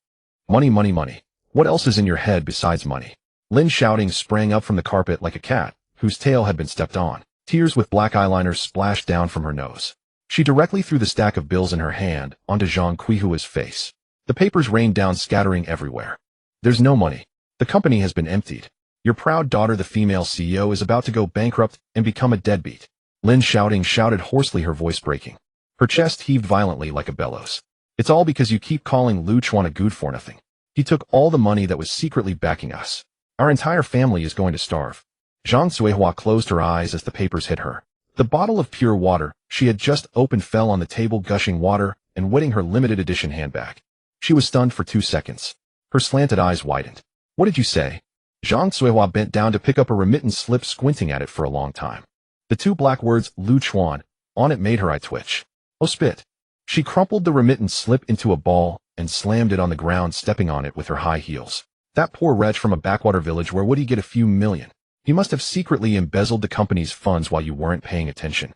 Money, money, money. What else is in your head besides money?" Lin Xiaoting sprang up from the carpet like a cat whose tail had been stepped on. Tears with black eyeliner splashed down from her nose. She directly threw the stack of bills in her hand onto Zhang Quihua's face. The papers rained down, scattering everywhere. "There's no money. The company has been emptied. Your proud daughter, the female CEO, is about to go bankrupt and become a deadbeat." Lin Xiaoting shouted hoarsely, her voice breaking. Her chest heaved violently like a bellows. "It's all because you keep calling Lu Chuan a good for nothing. He took all the money that was secretly backing us. Our entire family is going to starve." Zhang Suihua closed her eyes as the papers hit her. The bottle of pure water she had just opened fell on the table, gushing water and wetting her limited edition handbag. She was stunned for 2 seconds. Her slanted eyes widened. "What did you say?" Zhang Suihua bent down to pick up a remittance slip, squinting at it for a long time. The 2 black words, "Lu Chuan," on it made her eye twitch. "Oh, spit." She crumpled the remittance slip into a ball and slammed it on the ground, stepping on it with her high heels. That poor wretch from a backwater village, where would he get a few million? He must have secretly embezzled the company's funds while you weren't paying attention.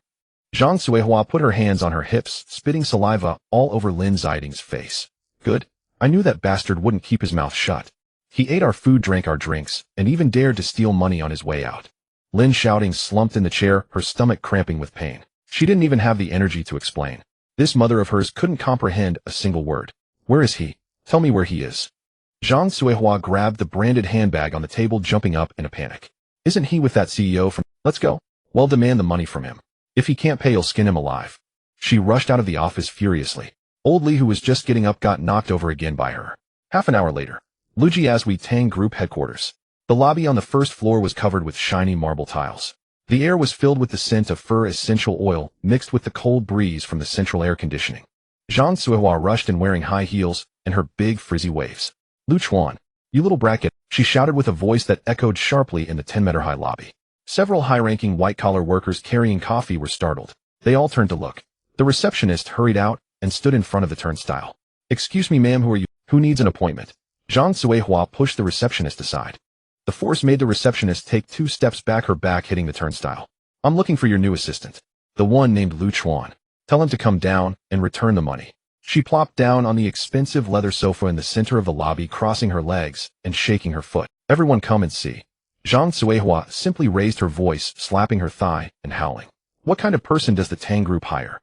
Zhang Suihua put her hands on her hips, spitting saliva all over Lin Xiaoting's face. "Good. I knew that bastard wouldn't keep his mouth shut. He ate our food, drank our drinks, and even dared to steal money on his way out." Lin Xiaoting slumped in the chair, her stomach cramping with pain. She didn't even have the energy to explain. This mother of hers couldn't comprehend a single word. "Where is he? Tell me where he is." Zhang Suihua grabbed the branded handbag on the table, jumping up in a panic. "Isn't he with that CEO from— Let's go. Well, demand the money from him. If he can't pay, you'll skin him alive." She rushed out of the office furiously. Old Li, who was just getting up, got knocked over again by her. Half an hour later, Lujiazui Tang Group headquarters. The lobby on the first floor was covered with shiny marble tiles. The air was filled with the scent of fir essential oil mixed with the cold breeze from the central air conditioning. Zhang Suihua rushed in, wearing high heels and her big frizzy waves. "Lu Chuan, you little bracket," she shouted with a voice that echoed sharply in the 10-meter-high lobby. Several high-ranking white-collar workers carrying coffee were startled. They all turned to look. The receptionist hurried out and stood in front of the turnstile. "Excuse me, ma'am, who are you? Who needs an appointment?" Zhang Suihua pushed the receptionist aside. The force made the receptionist take 2 steps back, her back hitting the turnstile. "I'm looking for your new assistant. The one named Lu Chuan. Tell him to come down and return the money." She plopped down on the expensive leather sofa in the center of the lobby, crossing her legs and shaking her foot. "Everyone come and see." Zhang Suihua simply raised her voice, slapping her thigh and howling. "What kind of person does the Tang Group hire?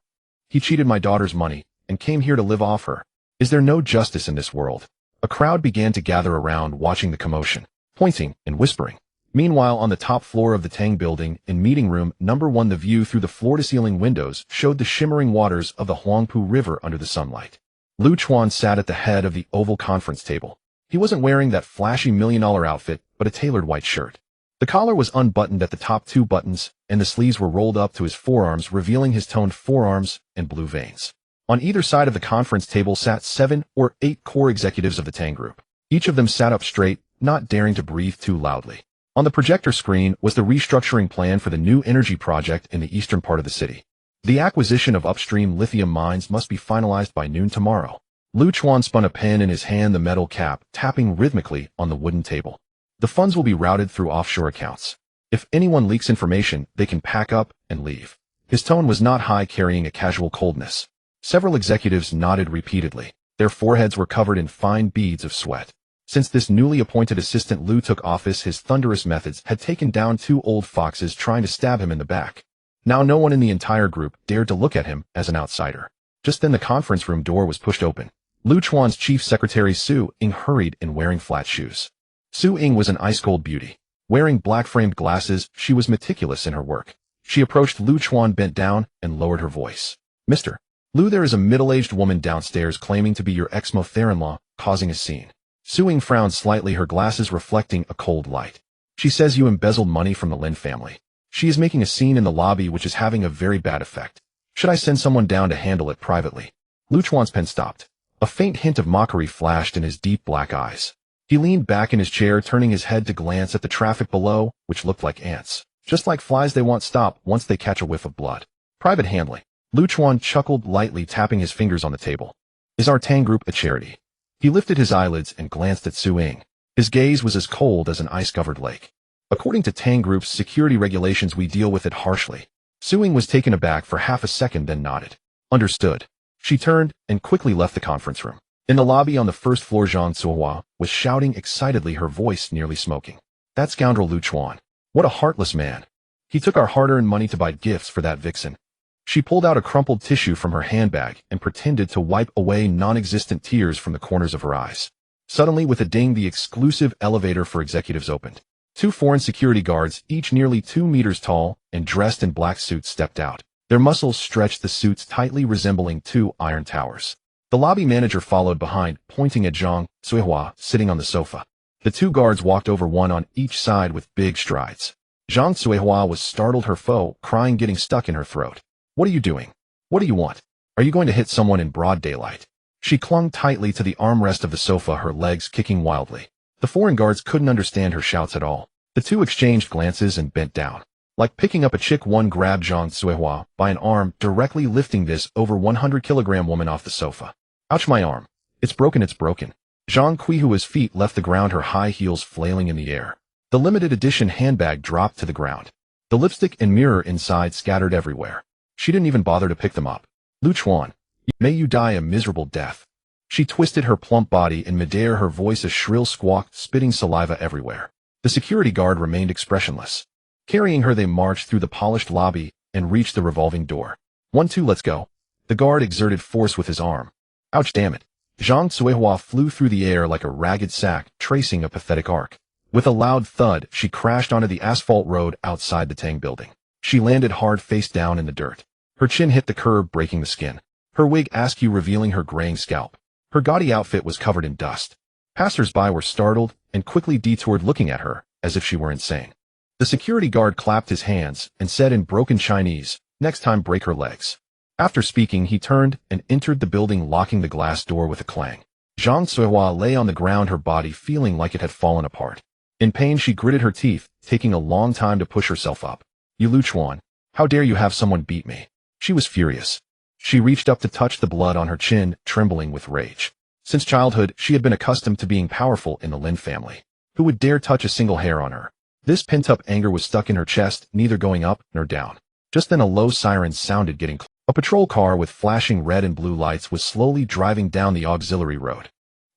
He cheated my daughter's money and came here to live off her. Is there no justice in this world?" A crowd began to gather around, watching the commotion, pointing and whispering. Meanwhile, on the top floor of the Tang building, in meeting room number 1, the view through the floor-to-ceiling windows showed the shimmering waters of the Huangpu River under the sunlight. Lu Chuan sat at the head of the oval conference table. He wasn't wearing that flashy million-dollar outfit, but a tailored white shirt. The collar was unbuttoned at the top 2 buttons, and the sleeves were rolled up to his forearms, revealing his toned forearms and blue veins. On either side of the conference table sat 7 or 8 core executives of the Tang Group. Each of them sat up straight, not daring to breathe too loudly. On the projector screen was the restructuring plan for the new energy project in the eastern part of the city. The acquisition of upstream lithium mines must be finalized by noon tomorrow. Lu Chuan spun a pen in his hand, the metal cap tapping rhythmically on the wooden table. The funds will be routed through offshore accounts. If anyone leaks information, they can pack up and leave. His tone was not high, carrying a casual coldness. Several executives nodded repeatedly. Their foreheads were covered in fine beads of sweat. Since this newly appointed assistant Lu took office, his thunderous methods had taken down 2 old foxes trying to stab him in the back. Now no one in the entire group dared to look at him as an outsider. Just then the conference room door was pushed open. Lu Chuan's chief secretary Su Ying hurried in wearing flat shoes. Su Ying was an ice-cold beauty. Wearing black-framed glasses, she was meticulous in her work. She approached Lu Chuan, bent down, and lowered her voice. Mr. Lu, there is a middle-aged woman downstairs claiming to be your ex-mother-in-law, causing a scene. Su Ying frowned slightly, her glasses reflecting a cold light. She says you embezzled money from the Lin family. She is making a scene in the lobby which is having a very bad effect. Should I send someone down to handle it privately? Lu Chuan's pen stopped. A faint hint of mockery flashed in his deep black eyes. He leaned back in his chair, turning his head to glance at the traffic below, which looked like ants. Just like flies, they won't stop once they catch a whiff of blood. Private handling. Lu Chuan chuckled lightly, tapping his fingers on the table. Is our Tang group a charity? He lifted his eyelids and glanced at Su Ying. His gaze was as cold as an ice-covered lake. According to Tang Group's security regulations, we deal with it harshly. Su Ying was taken aback for half a second, then nodded. Understood. She turned and quickly left the conference room. In the lobby on the first floor, Zhang Suihua was shouting excitedly, her voice nearly smoking. That scoundrel Lu Chuan. What a heartless man. He took our hard-earned money to buy gifts for that vixen. She pulled out a crumpled tissue from her handbag and pretended to wipe away non-existent tears from the corners of her eyes. Suddenly, with a ding, the exclusive elevator for executives opened. 2 foreign security guards, each nearly 2 meters tall and dressed in black suits, stepped out. Their muscles stretched, the suits tightly resembling 2 iron towers. The lobby manager followed behind, pointing at Zhang Suihua sitting on the sofa. The 2 guards walked over, one on each side, with big strides. Zhang Suihua was startled, her foe crying getting stuck in her throat. What are you doing? What do you want? Are you going to hit someone in broad daylight? She clung tightly to the armrest of the sofa, her legs kicking wildly. The foreign guards couldn't understand her shouts at all. The 2 exchanged glances and bent down. Like picking up a chick, one grabbed Zhang Suihua by an arm, directly lifting this over 100-kilogram woman off the sofa. Ouch, my arm. It's broken, it's broken. Zhang Qihua's feet left the ground, her high heels flailing in the air. The limited edition handbag dropped to the ground. The lipstick and mirror inside scattered everywhere. She didn't even bother to pick them up. Lu Chuan, may you die a miserable death. She twisted her plump body in midair, her voice a shrill squawk, spitting saliva everywhere. The security guard remained expressionless. Carrying her, they marched through the polished lobby and reached the revolving door. 1, 2, let's go. The guard exerted force with his arm. Ouch, damn it. Zhang Suihua flew through the air like a ragged sack, tracing a pathetic arc. With a loud thud, she crashed onto the asphalt road outside the Tang building. She landed hard, face down in the dirt. Her chin hit the curb, breaking the skin. Her wig askew, revealing her graying scalp. Her gaudy outfit was covered in dust. Passers-by were startled and quickly detoured, looking at her as if she were insane. The security guard clapped his hands and said in broken Chinese, "Next time, break her legs." After speaking, he turned and entered the building, locking the glass door with a clang. Zhang Suihua lay on the ground, her body feeling like it had fallen apart. In pain, she gritted her teeth, taking a long time to push herself up. You Lu Chuan, how dare you have someone beat me? She was furious. She reached up to touch the blood on her chin, trembling with rage. Since childhood, she had been accustomed to being powerful in the Lin family. Who would dare touch a single hair on her? This pent-up anger was stuck in her chest, neither going up nor down. Just then a low siren sounded, getting close. A patrol car with flashing red and blue lights was slowly driving down the auxiliary road.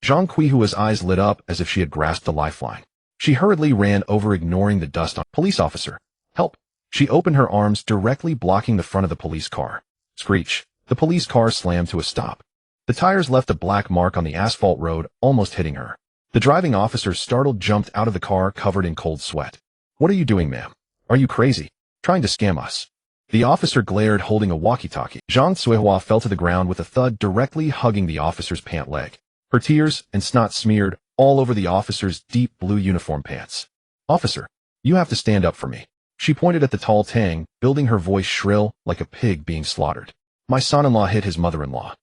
Zhang Qihua's eyes lit up as if she had grasped a lifeline. She hurriedly ran over, ignoring the dust on. Police officer, help! She opened her arms, directly blocking the front of the police car. Screech! The police car slammed to a stop. The tires left a black mark on the asphalt road, almost hitting her. The driving officer, startled, jumped out of the car, covered in cold sweat. What are you doing, ma'am? Are you crazy? Trying to scam us? The officer glared, holding a walkie-talkie. Zhang Suihua fell to the ground with a thud, directly hugging the officer's pant leg. Her tears and snot smeared all over the officer's deep blue uniform pants. Officer, you have to stand up for me. She pointed at the tall Tang, building her voice shrill like a pig being slaughtered. My son-in-law hit his mother-in-law.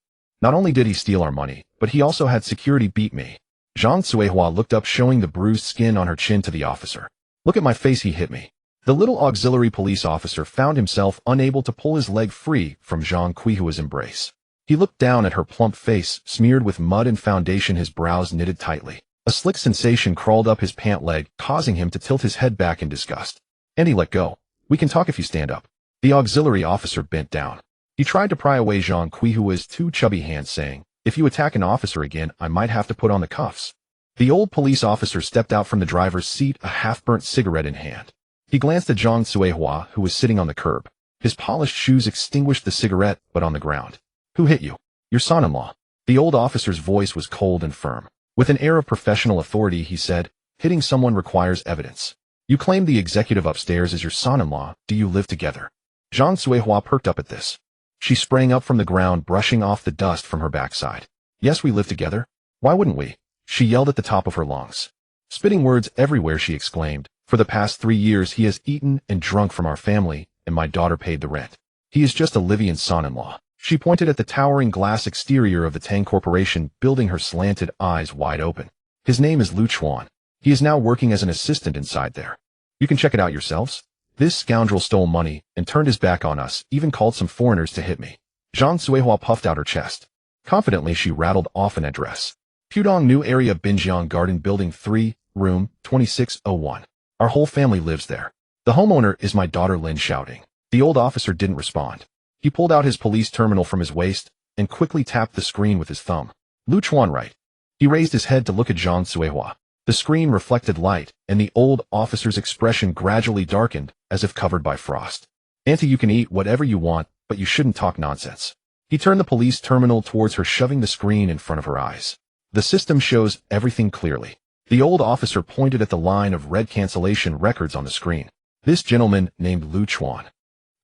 Not only did he steal our money, but he also had security beat me. Zhang Suihua looked up, showing the bruised skin on her chin, to the officer. Look at my face, he hit me. The little auxiliary police officer found himself unable to pull his leg free from Zhang Qihua's embrace. He looked down at her plump face, smeared with mud and foundation, his brows knitted tightly. A slick sensation crawled up his pant leg, causing him to tilt his head back in disgust. Andy, let go. We can talk if you stand up. The auxiliary officer bent down. He tried to pry away Zhang Qihua's 2 chubby hands, saying, if you attack an officer again, I might have to put on the cuffs. The old police officer stepped out from the driver's seat, a half-burnt cigarette in hand. He glanced at Zhang Suihua, who was sitting on the curb. His polished shoes extinguished the cigarette, but on the ground. Who hit you? Your son-in-law. The old officer's voice was cold and firm. With an air of professional authority, he said, "Hitting someone requires evidence. You claim the executive upstairs is your son-in-law. Do you live together?" Zhang Suihua perked up at this. She sprang up from the ground, brushing off the dust from her backside. "Yes, we live together. Why wouldn't we?" She yelled at the top of her lungs. Spitting words everywhere, she exclaimed, "For the past 3 years he has eaten and drunk from our family, and my daughter paid the rent. He is just a Livian son-in-law." She pointed at the towering glass exterior of the Tang Corporation building, her slanted eyes wide open. "His name is Lu Chuan. He is now working as an assistant inside there. You can check it out yourselves. This scoundrel stole money and turned his back on us, even called some foreigners to hit me." Zhang Suihua puffed out her chest. Confidently, she rattled off an address. Pudong New Area, Binjiang Garden Building 3, Room 2601. Our whole family lives there. The homeowner is my daughter Lin Xiaoting. The old officer didn't respond. He pulled out his police terminal from his waist and quickly tapped the screen with his thumb. "Lu Chuan, right?" He raised his head to look at Zhang Suihua. The screen reflected light, and the old officer's expression gradually darkened, as if covered by frost. "Auntie, you can eat whatever you want, but you shouldn't talk nonsense." He turned the police terminal towards her, shoving the screen in front of her eyes. "The system shows everything clearly." The old officer pointed at the line of red cancellation records on the screen. "This gentleman named Lu Chuan.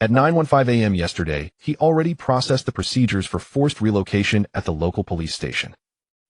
At 9:15 a.m. yesterday, he already processed the procedures for forced relocation at the local police station."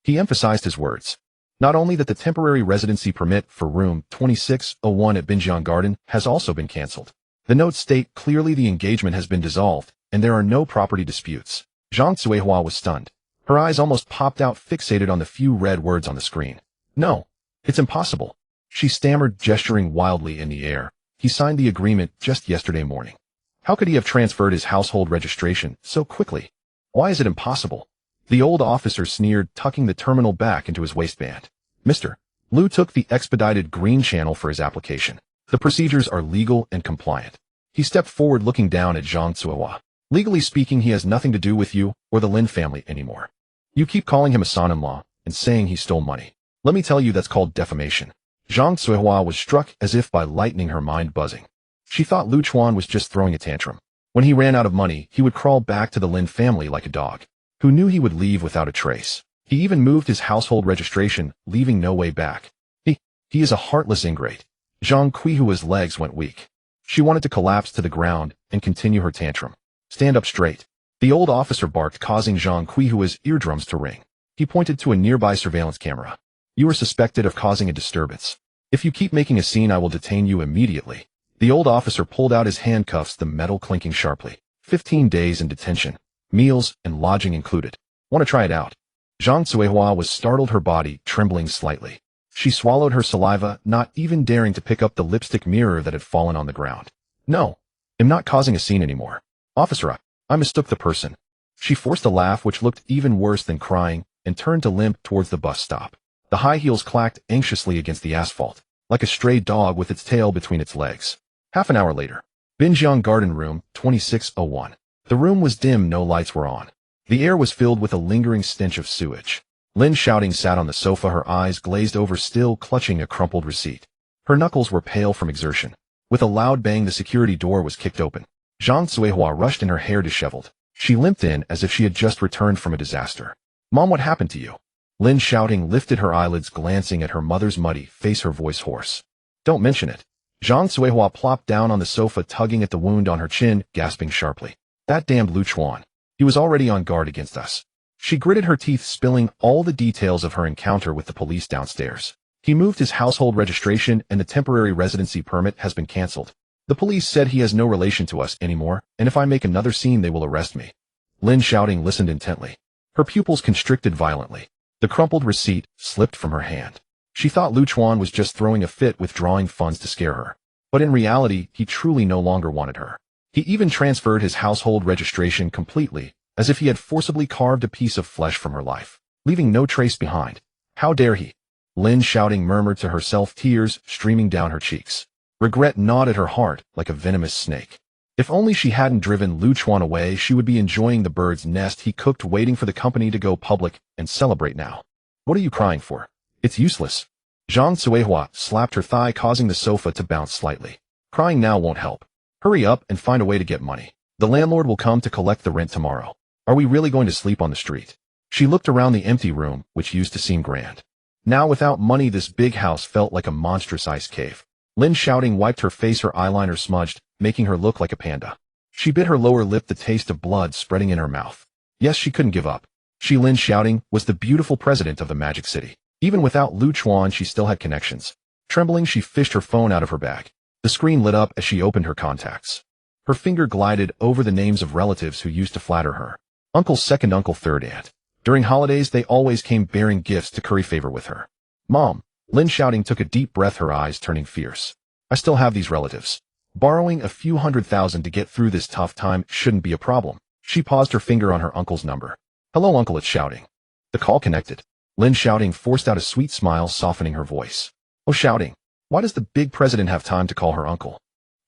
He emphasized his words. Not only that the temporary residency permit for room 2601 at Binjiang Garden has also been cancelled. The notes state clearly the engagement has been dissolved, and there are no property disputes. Zhang Suihua was stunned. Her eyes almost popped out, fixated on the few red words on the screen. "No, it's impossible," she stammered, gesturing wildly in the air. "He signed the agreement just yesterday morning. How could he have transferred his household registration so quickly? Why is it impossible?" The old officer sneered, tucking the terminal back into his waistband. "Mr. Lu took the expedited green channel for his application. The procedures are legal and compliant." He stepped forward, looking down at Zhang Suihua. "Legally speaking, he has nothing to do with you or the Lin family anymore. You keep calling him a son-in-law and saying he stole money. Let me tell you, that's called defamation." Zhang Suihua was struck as if by lightning, her mind buzzing. She thought Lu Chuan was just throwing a tantrum. When he ran out of money, he would crawl back to the Lin family like a dog. Who knew he would leave without a trace? He even moved his household registration, leaving no way back. He is a heartless ingrate. Zhang Qihua's legs went weak. She wanted to collapse to the ground and continue her tantrum. "Stand up straight." The old officer barked, causing Zhang Qihua's eardrums to ring. He pointed to a nearby surveillance camera. "You are suspected of causing a disturbance. If you keep making a scene, I will detain you immediately." The old officer pulled out his handcuffs, the metal clinking sharply. 15 days in detention. Meals and lodging included. "Want to try it out?" Zhang Suihua was startled, her body trembling slightly. She swallowed her saliva, not even daring to pick up the lipstick mirror that had fallen on the ground. "No, I'm not causing a scene anymore. Officer, I mistook the person." She forced a laugh which looked even worse than crying and turned to limp towards the bus stop. The high heels clacked anxiously against the asphalt, like a stray dog with its tail between its legs. Half an hour later. Binjiang Garden Room 2601. The room was dim, no lights were on. The air was filled with a lingering stench of sewage. Lin Xiaoting sat on the sofa, her eyes glazed over, still clutching a crumpled receipt. Her knuckles were pale from exertion. With a loud bang, the security door was kicked open. Zhang Suihua rushed in, her hair disheveled. She limped in as if she had just returned from a disaster. "Mom, what happened to you?" Lin Xiaoting lifted her eyelids, glancing at her mother's muddy face, her voice hoarse. "Don't mention it." Zhang Suihua plopped down on the sofa, tugging at the wound on her chin, gasping sharply. "That damned Lu Chuan. He was already on guard against us." She gritted her teeth, spilling all the details of her encounter with the police downstairs. "He moved his household registration and the temporary residency permit has been cancelled. The police said he has no relation to us anymore, and if I make another scene they will arrest me." Lin Xiaoting listened intently. Her pupils constricted violently. The crumpled receipt slipped from her hand. She thought Lu Chuan was just throwing a fit, withdrawing funds to scare her. But in reality, he truly no longer wanted her. He even transferred his household registration completely, as if he had forcibly carved a piece of flesh from her life, leaving no trace behind. How dare he? Lin Xiaoting murmured to herself, tears streaming down her cheeks. Regret gnawed at her heart like a venomous snake. If only she hadn't driven Lu Chuan away, she would be enjoying the bird's nest he cooked, waiting for the company to go public and celebrate now. "What are you crying for? It's useless." Zhang Suihua slapped her thigh, causing the sofa to bounce slightly. "Crying now won't help. Hurry up and find a way to get money. The landlord will come to collect the rent tomorrow. Are we really going to sleep on the street?" She looked around the empty room, which used to seem grand. Now without money, this big house felt like a monstrous ice cave. Lin Xiaoting wiped her face, her eyeliner smudged, making her look like a panda. She bit her lower lip, the taste of blood spreading in her mouth. Yes, she couldn't give up. She, Lin Xiaoting, was the beautiful president of the Magic City. Even without Lu Chuan, she still had connections. Trembling, she fished her phone out of her bag. The screen lit up as she opened her contacts. Her finger glided over the names of relatives who used to flatter her. Uncle, second uncle, third aunt. During holidays, they always came bearing gifts to curry favor with her. Mom. Lin Xiaoting took a deep breath, her eyes turning fierce. I still have these relatives. Borrowing a few $100,000 to get through this tough time shouldn't be a problem. She paused, her finger on her uncle's number. Hello, uncle, it's Xiaoting. The call connected. Lin Xiaoting forced out a sweet smile, softening her voice. Oh, Xiaoting, why does the big president have time to call her uncle?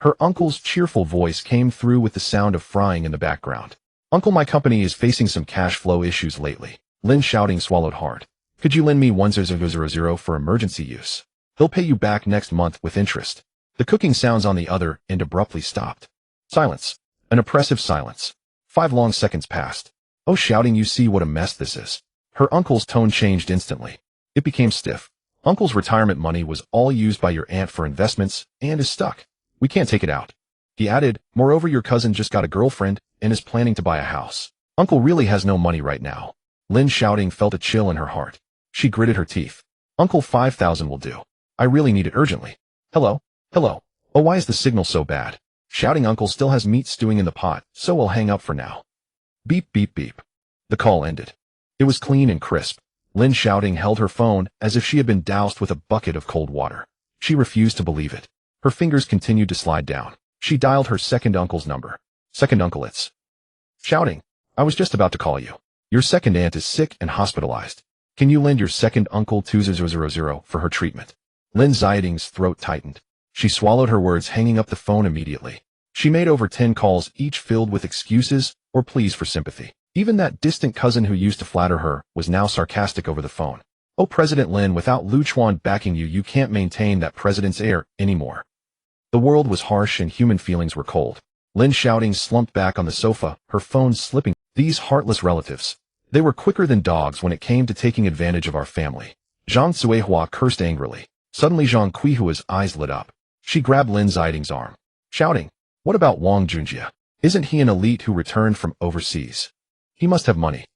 Her uncle's cheerful voice came through with the sound of frying in the background. Uncle, my company is facing some cash flow issues lately. Lin Xiaoting swallowed hard. Could you lend me 10000 for emergency use? He'll pay you back next month with interest. The cooking sounds on the other end abruptly stopped. Silence. An oppressive silence. 5 long seconds passed. Oh, Xiaoting, you see what a mess this is. Her uncle's tone changed instantly. It became stiff. Uncle's retirement money was all used by your aunt for investments and is stuck. We can't take it out. He added, moreover, your cousin just got a girlfriend and is planning to buy a house. Uncle really has no money right now. Lin Xiaoting felt a chill in her heart. She gritted her teeth. Uncle, 5,000 will do. I really need it urgently. Hello? Hello. Oh, why is the signal so bad? Xiaoting, uncle still has meat stewing in the pot, so we'll hang up for now. Beep, beep, beep. The call ended. It was clean and crisp. Lin Xiaoting held her phone as if she had been doused with a bucket of cold water. She refused to believe it. Her fingers continued to slide down. She dialed her second uncle's number. Second uncle, it's Xiaoting. I was just about to call you. Your second aunt is sick and hospitalized. Can you lend your second uncle 2000 for her treatment? Lin Xiaoting's throat tightened. She swallowed her words, hanging up the phone immediately. She made over 10 calls, each filled with excuses or pleas for sympathy. Even that distant cousin who used to flatter her was now sarcastic over the phone. Oh, President Lin, without Lu Chuan backing you, you can't maintain that president's air anymore. The world was harsh and human feelings were cold. Lin Xiaoting slumped back on the sofa, her phone slipping. These heartless relatives. They were quicker than dogs when it came to taking advantage of our family. Zhang Suihua cursed angrily. Suddenly Zhang Quihua's eyes lit up. She grabbed Lin Xiaoting's arm. Shouting, what about Wang Junjie? Isn't he an elite who returned from overseas? He must have money.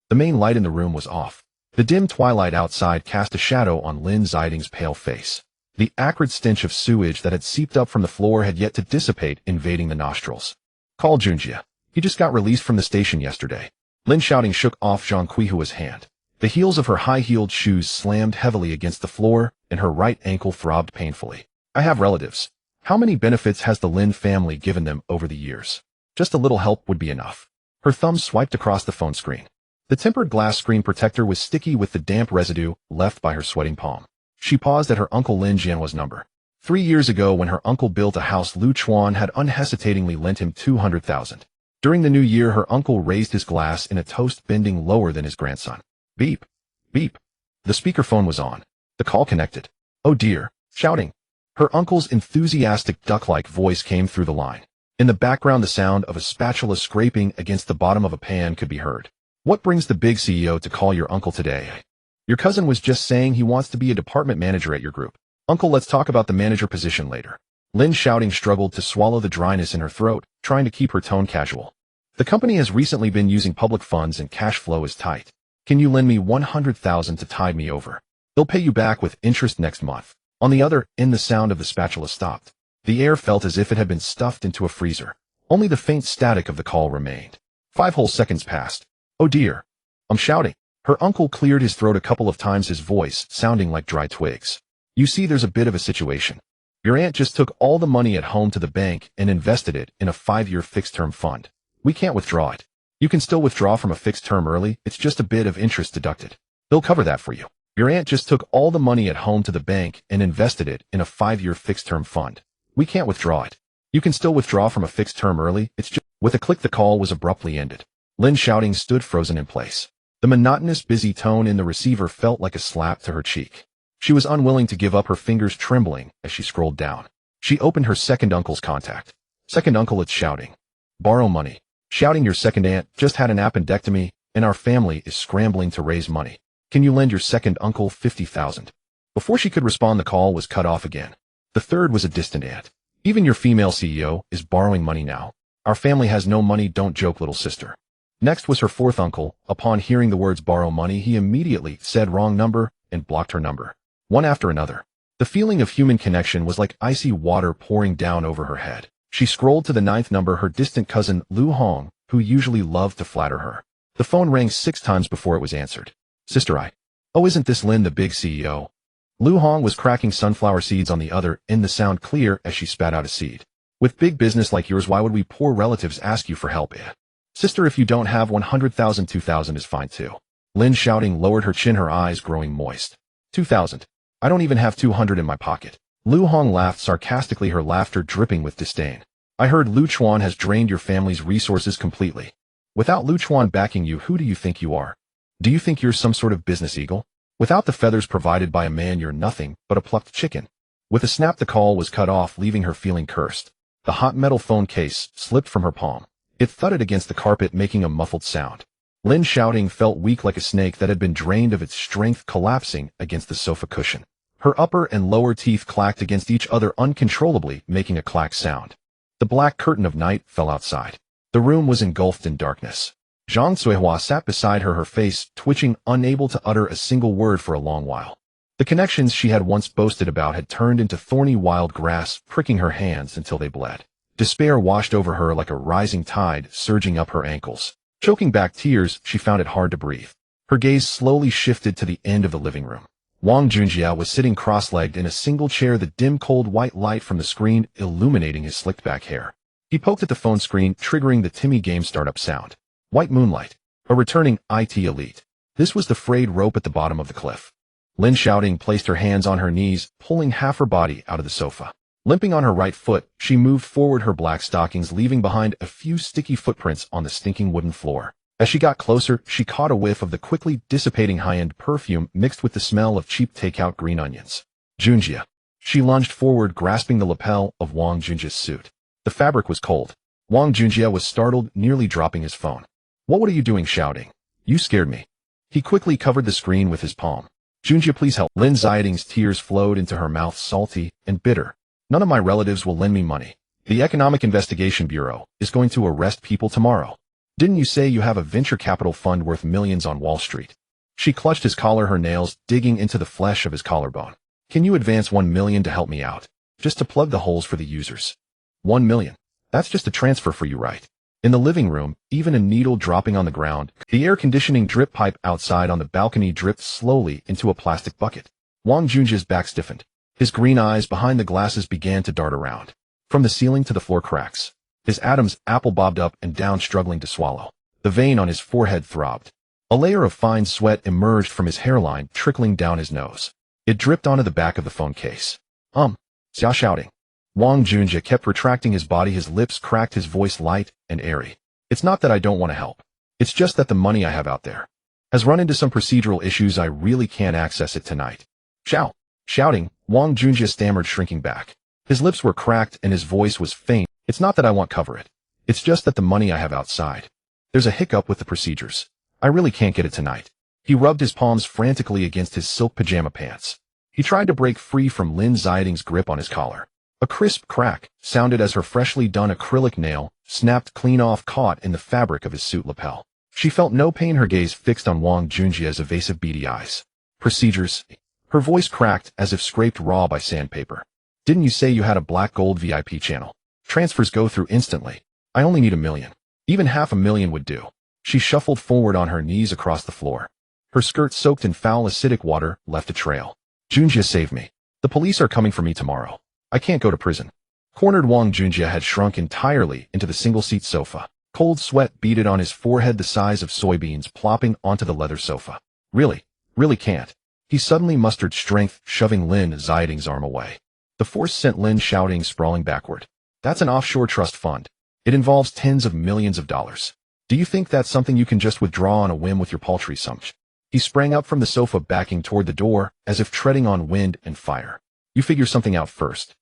The main light in the room was off. The dim twilight outside cast a shadow on Lin Xiaoting's pale face. The acrid stench of sewage that had seeped up from the floor had yet to dissipate, invading the nostrils. Call Junjie. He just got released from the station yesterday. Lin Xiaoting shook off Zhang Quihua's hand. The heels of her high-heeled shoes slammed heavily against the floor, and her right ankle throbbed painfully. I have relatives. How many benefits has the Lin family given them over the years? Just a little help would be enough. Her thumb swiped across the phone screen. The tempered glass screen protector was sticky with the damp residue left by her sweating palm. She paused at her uncle Lin Jianhua's number. 3 years ago, when her uncle built a house, Lu Chuan had unhesitatingly lent him 200,000. During the new year, her uncle raised his glass in a toast, bending lower than his grandson. Beep. Beep. The speakerphone was on. The call connected. Oh dear. Shouting. Her uncle's enthusiastic duck-like voice came through the line. In the background, the sound of a spatula scraping against the bottom of a pan could be heard. What brings the big CEO to call your uncle today? Your cousin was just saying he wants to be a department manager at your group. Uncle, let's talk about the manager position later. Lin Xiaoting struggled to swallow the dryness in her throat, trying to keep her tone casual. The company has recently been using public funds and cash flow is tight. Can you lend me 100,000 to tide me over? They'll pay you back with interest next month. On the other end, the sound of the spatula stopped. The air felt as if it had been stuffed into a freezer. Only the faint static of the call remained. 5 whole seconds passed. Oh dear. I'm shouting. Her uncle cleared his throat a couple of times, his voice sounding like dry twigs. You see, there's a bit of a situation. Your aunt just took all the money at home to the bank and invested it in a 5-year fixed-term fund. We can't withdraw it. You can still withdraw from a fixed term early, it's just a bit of interest deducted. They'll cover that for you. Your aunt just took all the money at home to the bank and invested it in a 5-year fixed-term fund. We can't withdraw it. You can still withdraw from a fixed term early, it's just... With a click, the call was abruptly ended. Lin Xiaoting stood frozen in place. The monotonous, busy tone in the receiver felt like a slap to her cheek. She was unwilling to give up, her fingers trembling as she scrolled down. She opened her second uncle's contact. Second uncle, it's Xiaoting. Borrow money. Xiaoting, your second aunt just had an appendectomy and our family is scrambling to raise money. Can you lend your second uncle 50,000? Before she could respond, the call was cut off again. The third was a distant aunt. Even your female CEO is borrowing money now. Our family has no money, don't joke, little sister. Next was her fourth uncle. Upon hearing the words borrow money, he immediately said wrong number and blocked her number. One after another. The feeling of human connection was like icy water pouring down over her head. She scrolled to the ninth number, her distant cousin Lu Hong, who usually loved to flatter her. The phone rang 6 times before it was answered. Sister, oh, isn't this Lin, the big CEO? Lu Hong was cracking sunflower seeds on the other end, the sound clear as she spat out a seed. With big business like yours, why would we poor relatives ask you for help? Sister, if you don't have 100,000, 2,000 is fine too. Lin Xiaoting lowered her chin, her eyes growing moist. 2,000. I don't even have 200 in my pocket. Lu Hong laughed sarcastically, her laughter dripping with disdain. I heard Lu Chuan has drained your family's resources completely. Without Lu Chuan backing you, who do you think you are? Do you think you're some sort of business eagle? Without the feathers provided by a man, you're nothing but a plucked chicken. With a snap, the call was cut off, leaving her feeling cursed. The hot metal phone case slipped from her palm. It thudded against the carpet, making a muffled sound. Lin Xiaoting felt weak, like a snake that had been drained of its strength, collapsing against the sofa cushion. Her upper and lower teeth clacked against each other uncontrollably, making a clack sound. The black curtain of night fell outside. The room was engulfed in darkness. Zhang Cuihua sat beside her, her face twitching, unable to utter a single word for a long while. The connections she had once boasted about had turned into thorny wild grass, pricking her hands until they bled. Despair washed over her like a rising tide, surging up her ankles. Choking back tears, she found it hard to breathe. Her gaze slowly shifted to the end of the living room. Wang Junjie was sitting cross-legged in a single chair, the dim cold white light from the screen illuminating his slicked-back hair. He poked at the phone screen, triggering the Timmy game startup sound. White moonlight. A returning IT elite. This was the frayed rope at the bottom of the cliff. Lin Xiaoting placed her hands on her knees, pulling half her body out of the sofa. Limping on her right foot, she moved forward, her black stockings leaving behind a few sticky footprints on the stinking wooden floor. As she got closer, she caught a whiff of the quickly dissipating high-end perfume mixed with the smell of cheap takeout green onions. Junjie. She lunged forward, grasping the lapel of Wang Junjie's suit. The fabric was cold. Wang Junjie was startled, nearly dropping his phone. What are you doing, Xiaoting? You scared me. He quickly covered the screen with his palm. Junjie, please help. Lin Xiaoting's tears flowed into her mouth, salty and bitter. None of my relatives will lend me money. The Economic Investigation Bureau is going to arrest people tomorrow. Didn't you say you have a venture capital fund worth millions on Wall Street? She clutched his collar, her nails digging into the flesh of his collarbone. Can you advance 1 million to help me out? Just to plug the holes for the users. 1 million. That's just a transfer for you, right? In the living room, even a needle dropping on the ground, the air conditioning drip pipe outside on the balcony dripped slowly into a plastic bucket. Wang Junjie's back stiffened. His green eyes behind the glasses began to dart around. From the ceiling to the floor cracks. His Adam's apple bobbed up and down, struggling to swallow. The vein on his forehead throbbed. A layer of fine sweat emerged from his hairline, trickling down his nose. It dripped onto the back of the phone case. Xia Xiaoting. Wang Junjie kept retracting his body, his lips cracked, his voice light and airy. It's not that I don't want to help. It's just that the money I have out there has run into some procedural issues. I really can't access it tonight. Shouting, Wang Junjie stammered, shrinking back. His lips were cracked and his voice was faint. It's not that I won't cover it. It's just that the money I have outside. There's a hiccup with the procedures. I really can't get it tonight. He rubbed his palms frantically against his silk pajama pants. He tried to break free from Lin Xiaoting's grip on his collar. A crisp crack sounded as her freshly done acrylic nail snapped clean off, caught in the fabric of his suit lapel. She felt no pain, her gaze fixed on Wang Junjie's evasive beady eyes. Procedures. Her voice cracked as if scraped raw by sandpaper. Didn't you say you had a black gold VIP channel? Transfers go through instantly. I only need 1 million. Even 500,000 would do. She shuffled forward on her knees across the floor. Her skirt, soaked in foul acidic water, left a trail. Junjie, save me. The police are coming for me tomorrow. I can't go to prison. Cornered, Wang Junjie had shrunk entirely into the single-seat sofa. Cold sweat beaded on his forehead, the size of soybeans plopping onto the leather sofa. Really can't. He suddenly mustered strength, shoving Lin Xiaoting's arm away. The force sent Lin Xiaoting sprawling backward. That's an offshore trust fund. It involves tens of millions of dollars. Do you think that's something you can just withdraw on a whim with your paltry sum? He sprang up from the sofa, backing toward the door, as if treading on wind and fire. You figure something out first.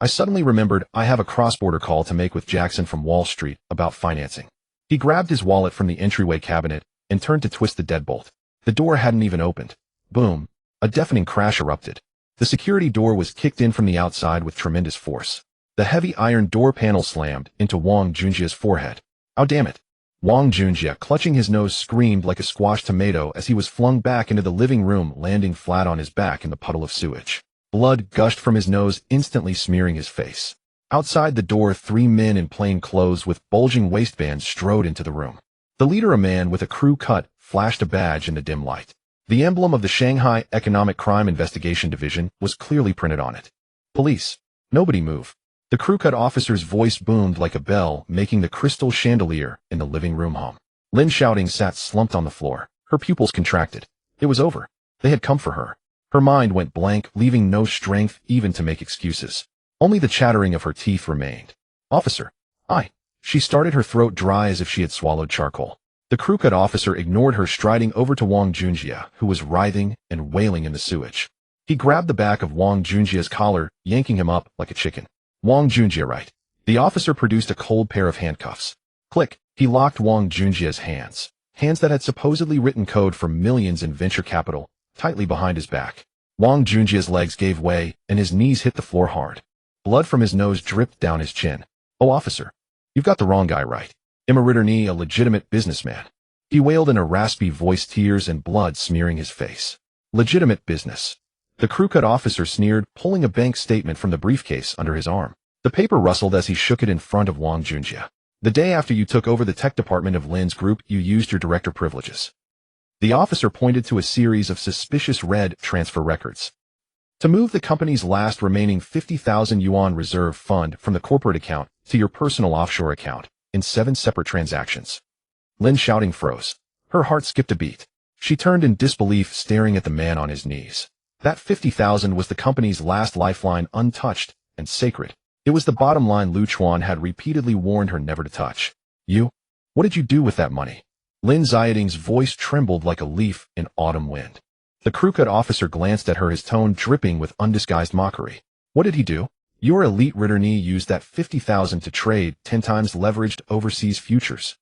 I suddenly remembered I have a cross-border call to make with Jackson from Wall Street about financing. He grabbed his wallet from the entryway cabinet and turned to twist the deadbolt. The door hadn't even opened. Boom. A deafening crash erupted. The security door was kicked in from the outside with tremendous force. The heavy iron door panel slammed into Wang Junjia's forehead. "Oh, damn it." Wang Junjia, clutching his nose, screamed like a squashed tomato as he was flung back into the living room, landing flat on his back in the puddle of sewage. Blood gushed from his nose, instantly smearing his face. Outside the door, 3 men in plain clothes with bulging waistbands strode into the room. The leader, a man with a crew cut, flashed a badge in the dim light. The emblem of the Shanghai Economic Crime Investigation Division was clearly printed on it. "Police. Nobody move." The crew-cut officer's voice boomed like a bell, making the crystal chandelier in the living room hum. Lin Xiaoting sat slumped on the floor. Her pupils contracted. It was over. They had come for her. Her mind went blank, leaving no strength even to make excuses. Only the chattering of her teeth remained. "Officer. I." She started, her throat dry as if she had swallowed charcoal. The crew-cut officer ignored her, striding over to Wang Junjia, who was writhing and wailing in the sewage. He grabbed the back of Wang Junjia's collar, yanking him up like a chicken. "Wang Junjia, right?" The officer produced a cold pair of handcuffs. Click. He locked Wang Junjia's hands that had supposedly written code for millions in venture capital, tightly behind his back. Wang Junjia's legs gave way, and his knees hit the floor hard. Blood from his nose dripped down his chin. "Oh, officer. You've got the wrong guy, right? I'm a Ritterny, a legitimate businessman." He wailed in a raspy voice, tears and blood smearing his face. "Legitimate business." The crew-cut officer sneered, pulling a bank statement from the briefcase under his arm. The paper rustled as he shook it in front of Wang Junjia. "The day after you took over the tech department of Lin's group, you used your director privileges." The officer pointed to a series of suspicious red transfer records. "To move the company's last remaining 50,000 yuan reserve fund from the corporate account to your personal offshore account in 7 separate transactions." Lin Xiaoting froze. Her heart skipped a beat. She turned in disbelief, staring at the man on his knees. That 50,000 was the company's last lifeline, untouched and sacred. It was the bottom line Chuan had repeatedly warned her never to touch. "You? What did you do with that money?" Lin Xiaoting's voice trembled like a leaf in autumn wind. The crew-cut officer glanced at her, his tone dripping with undisguised mockery. "What did he do?" "Your elite Ritterny used that 50,000 to trade 10 times leveraged overseas futures."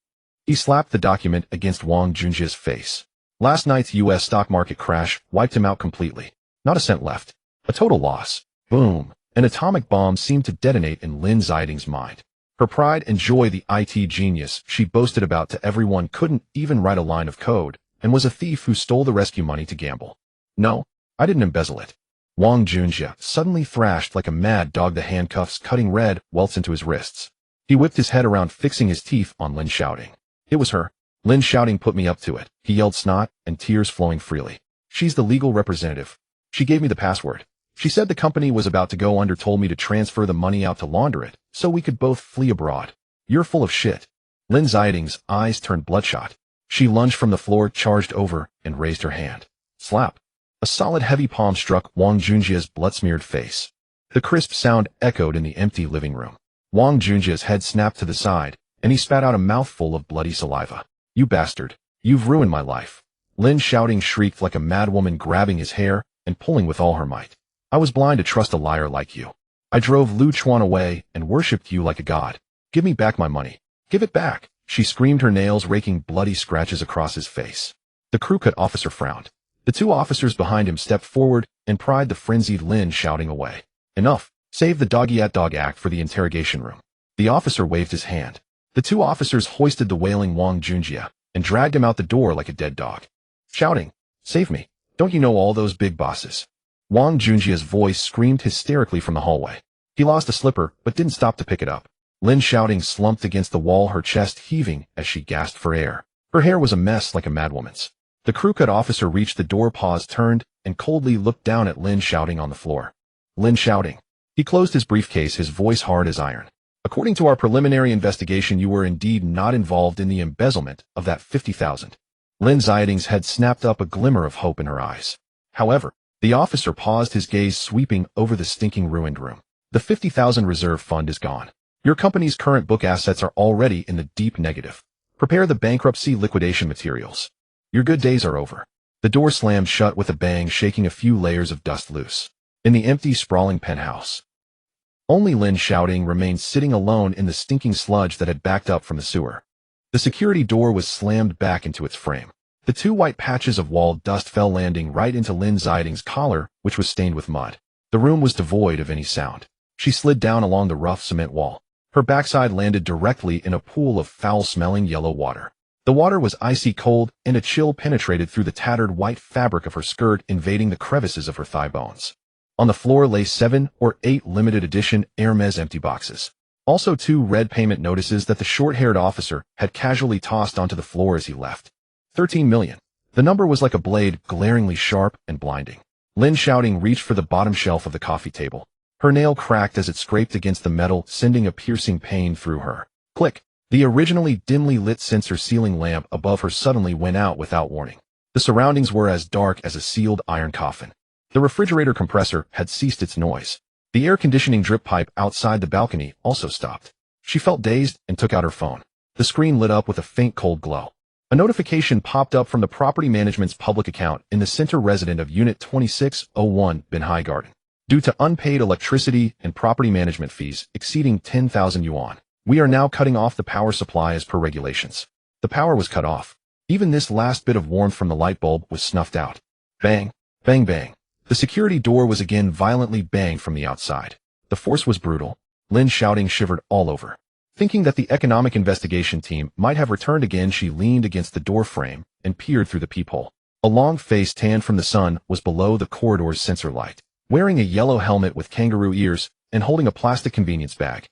He slapped the document against Wang Junjia's face. "Last night's U.S. stock market crash wiped him out completely. Not a cent left. A total loss." Boom. An atomic bomb seemed to detonate in Lin Xiaoting's mind. Her pride and joy, the IT genius she boasted about to everyone, couldn't even write a line of code, and was a thief who stole the rescue money to gamble. "No, I didn't embezzle it." Wang Junjia suddenly thrashed like a mad dog, the handcuffs cutting red welts into his wrists. He whipped his head around, fixing his teeth on Lin Xiaoting. "It was her. Lin Xiaoting put me up to it," he yelled, snot and tears flowing freely. "She's the legal representative. She gave me the password. She said the company was about to go under, told me to transfer the money out to launder it, so we could both flee abroad." "You're full of shit." Lin Xiaoting's eyes turned bloodshot. She lunged from the floor, charged over, and raised her hand. Slap. A solid, heavy palm struck Wang Junjia's blood-smeared face. The crisp sound echoed in the empty living room. Wang Junjia's head snapped to the side, and he spat out a mouthful of bloody saliva. "You bastard. You've ruined my life." Lin Xiaoting shrieked like a madwoman, grabbing his hair and pulling with all her might. "I was blind to trust a liar like you. I drove Chuan away and worshipped you like a god. Give me back my money. Give it back." She screamed, her nails raking bloody scratches across his face. The crew-cut officer frowned. The 2 officers behind him stepped forward and pried the frenzied Lin Xiaoting away. "Enough. Save the dog-eat-dog act for the interrogation room." The officer waved his hand. The 2 officers hoisted the wailing Wang Junjia and dragged him out the door like a dead dog, shouting, "Save me. Don't you know all those big bosses?" Wang Junjia's voice screamed hysterically from the hallway. He lost a slipper, but didn't stop to pick it up. Lin Xiaoting slumped against the wall, her chest heaving as she gasped for air. Her hair was a mess like a madwoman's. The crew-cut officer reached the door, paused, turned, and coldly looked down at Lin Xiaoting on the floor. "Lin Xiaoting." He closed his briefcase, his voice hard as iron. "According to our preliminary investigation, you were indeed not involved in the embezzlement of that 50,000. Lin Xiaoting's head snapped up, a glimmer of hope in her eyes. However, the officer paused, his gaze sweeping over the stinking, ruined room. "The 50,000 reserve fund is gone. Your company's current book assets are already in the deep negative. Prepare the bankruptcy liquidation materials. Your good days are over." The door slammed shut with a bang, shaking a few layers of dust loose. In the empty, sprawling penthouse, only Lin Xiaoting remained sitting alone in the stinking sludge that had backed up from the sewer. The security door was slammed back into its frame. The two white patches of wall dust fell, landing right into Lin Xiaoting's collar, which was stained with mud. The room was devoid of any sound. She slid down along the rough cement wall. Her backside landed directly in a pool of foul-smelling yellow water. The water was icy cold, and a chill penetrated through the tattered white fabric of her skirt, invading the crevices of her thigh bones. On the floor lay 7 or 8 limited edition Hermes empty boxes. Also 2 red payment notices that the short-haired officer had casually tossed onto the floor as he left. 13 million. The number was like a blade, glaringly sharp and blinding. Lin Xiaoting reached for the bottom shelf of the coffee table. Her nail cracked as it scraped against the metal, sending a piercing pain through her. Click. The originally dimly lit sensor ceiling lamp above her suddenly went out without warning. The surroundings were as dark as a sealed iron coffin. The refrigerator compressor had ceased its noise. The air conditioning drip pipe outside the balcony also stopped. She felt dazed and took out her phone. The screen lit up with a faint cold glow. A notification popped up from the property management's public account in the center resident of Unit 2601 Binhai Garden. Due to unpaid electricity and property management fees exceeding 10,000 yuan, we are now cutting off the power supply as per regulations. The power was cut off. Even this last bit of warmth from the light bulb was snuffed out. Bang, bang, bang. The security door was again violently banged from the outside. The force was brutal. Lin Xiaoting shivered all over. Thinking that the economic investigation team might have returned again, she leaned against the door frame and peered through the peephole. A long face tanned from the sun was below the corridor's sensor light. Wearing a yellow helmet with kangaroo ears and holding a plastic convenience bag.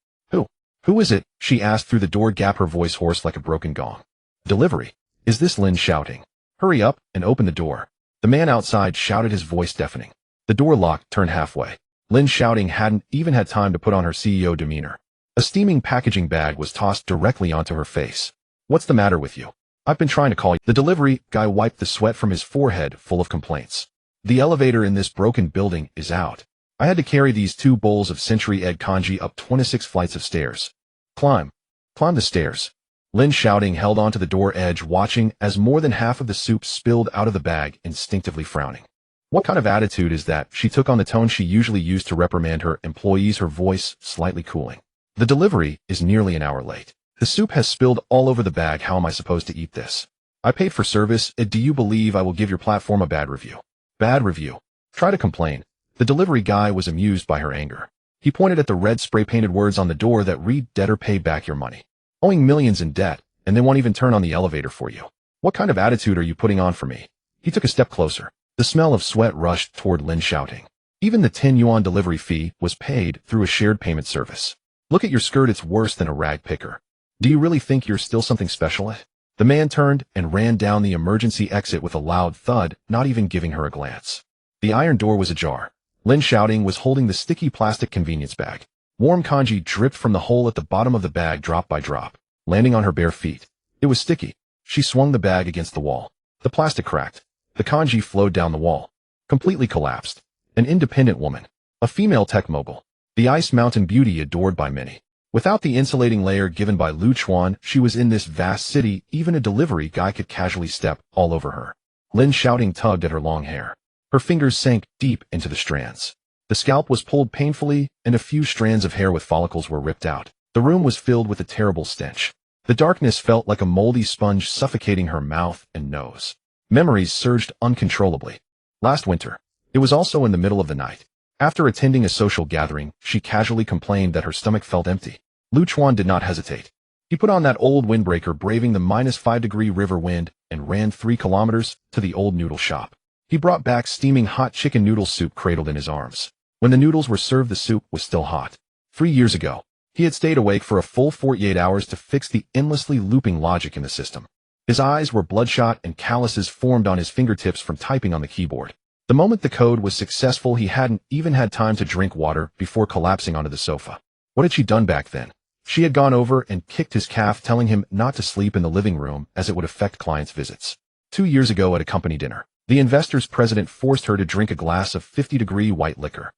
Who is it? She asked through the door gap, her voice hoarse like a broken gong. Delivery. Is this Lin Xiaoting? Hurry up and open the door. The man outside shouted, his voice deafening. The door locked, turned halfway. Lin Xiaoting hadn't even had time to put on her CEO demeanor. A steaming packaging bag was tossed directly onto her face. What's the matter with you? I've been trying to call you. The delivery guy wiped the sweat from his forehead, full of complaints. The elevator in this broken building is out. I had to carry these 2 bowls of century egg congee up 26 flights of stairs. Climb the stairs. Lin Xiaoting held onto the door edge, watching as more than half of the soup spilled out of the bag, instinctively frowning. What kind of attitude is that? She took on the tone she usually used to reprimand her employees, her voice slightly cooling. The delivery is nearly an hour late. The soup has spilled all over the bag. How am I supposed to eat this? I paid for service. Do you believe I will give your platform a bad review? Bad review. Try to complain. The delivery guy was amused by her anger. He pointed at the red spray-painted words on the door that read, "Debtor, pay back your money." Owing millions in debt, and they won't even turn on the elevator for you. What kind of attitude are you putting on for me? He took a step closer. The smell of sweat rushed toward Lin Xiaoting. Even the 10 yuan delivery fee was paid through a shared payment service. Look at your skirt, it's worse than a rag picker. Do you really think you're still something special? The man turned and ran down the emergency exit with a loud thud, not even giving her a glance. The iron door was ajar. Lin Xiaoting was holding the sticky plastic convenience bag. Warm congee dripped from the hole at the bottom of the bag, drop by drop, landing on her bare feet. It was sticky. She swung the bag against the wall. The plastic cracked. The congee flowed down the wall. Completely collapsed. An independent woman. A female tech mogul. The Ice Mountain beauty adored by many. Without the insulating layer given by Chuan, she was in this vast city. Even a delivery guy could casually step all over her. Lin Xiaoting tugged at her long hair. Her fingers sank deep into the strands. The scalp was pulled painfully, and a few strands of hair with follicles were ripped out. The room was filled with a terrible stench. The darkness felt like a moldy sponge suffocating her mouth and nose. Memories surged uncontrollably. Last winter. It was also in the middle of the night. After attending a social gathering, she casually complained that her stomach felt empty. Chuan did not hesitate. He put on that old windbreaker, braving the -5-degree river wind, and ran 3 kilometers to the old noodle shop. He brought back steaming hot chicken noodle soup cradled in his arms. When the noodles were served, the soup was still hot. 3 years ago, he had stayed awake for a full 48 hours to fix the endlessly looping logic in the system. His eyes were bloodshot and calluses formed on his fingertips from typing on the keyboard. The moment the code was successful, he hadn't even had time to drink water before collapsing onto the sofa. What had she done back then? She had gone over and kicked his calf, telling him not to sleep in the living room as it would affect clients' visits. 2 years ago at a company dinner, the investor's president forced her to drink a glass of 50-degree white liquor.